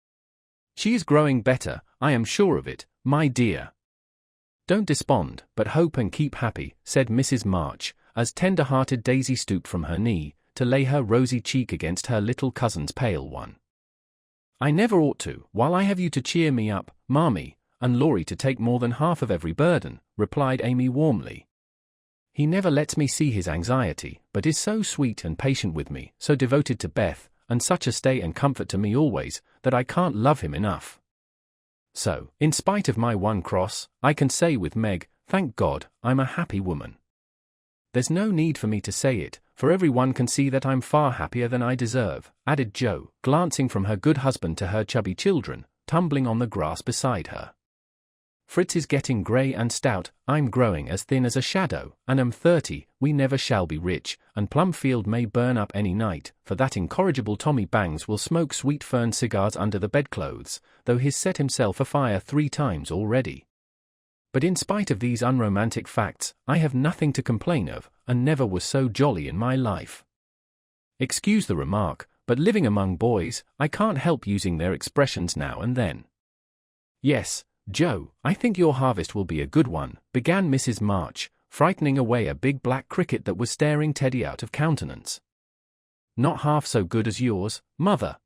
She is growing better, I am sure of it, my dear. Don't despond, but hope and keep happy, said Mrs. March, as tender-hearted Daisy stooped from her knee, to lay her rosy cheek against her little cousin's pale one. I never ought to, while I have you to cheer me up, Marmee, and Laurie to take more than half of every burden, replied Amy warmly. He never lets me see his anxiety, but is so sweet and patient with me, so devoted to Beth, and such a stay and comfort to me always, that I can't love him enough. So, in spite of my one cross, I can say with Meg, thank God, I'm a happy woman. There's no need for me to say it, for everyone can see that I'm far happier than I deserve, added Jo, glancing from her good husband to her chubby children, tumbling on the grass beside her. Fritz is getting grey and stout, I'm growing as thin as a shadow, and am 30, we never shall be rich, and Plumfield may burn up any night, for that incorrigible Tommy Bangs will smoke sweet fern cigars under the bedclothes, though he's set himself afire 3 times already. But in spite of these unromantic facts, I have nothing to complain of, and never was so jolly in my life. Excuse the remark, but living among boys, I can't help using their expressions now and then. Yes, Joe, I think your harvest will be a good one, began Mrs. March, frightening away a big black cricket that was staring Teddy out of countenance. Not half so good as yours, mother.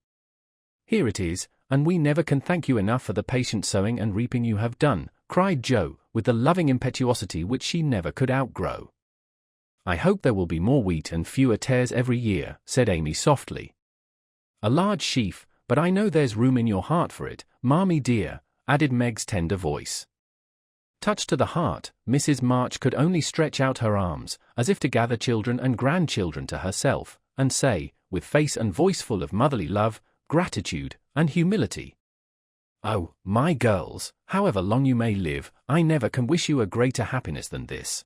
Here it is, and we never can thank you enough for the patient sowing and reaping you have done, cried Jo, with the loving impetuosity which she never could outgrow. I hope there will be more wheat and fewer tares every year, said Amy softly. A large sheaf, but I know there's room in your heart for it, Marmee dear, added Meg's tender voice. Touched to the heart, Mrs. March could only stretch out her arms, as if to gather children and grandchildren to herself, and say, with face and voice full of motherly love, gratitude, and humility, "Oh, my girls, however long you may live, I never can wish you a greater happiness than this."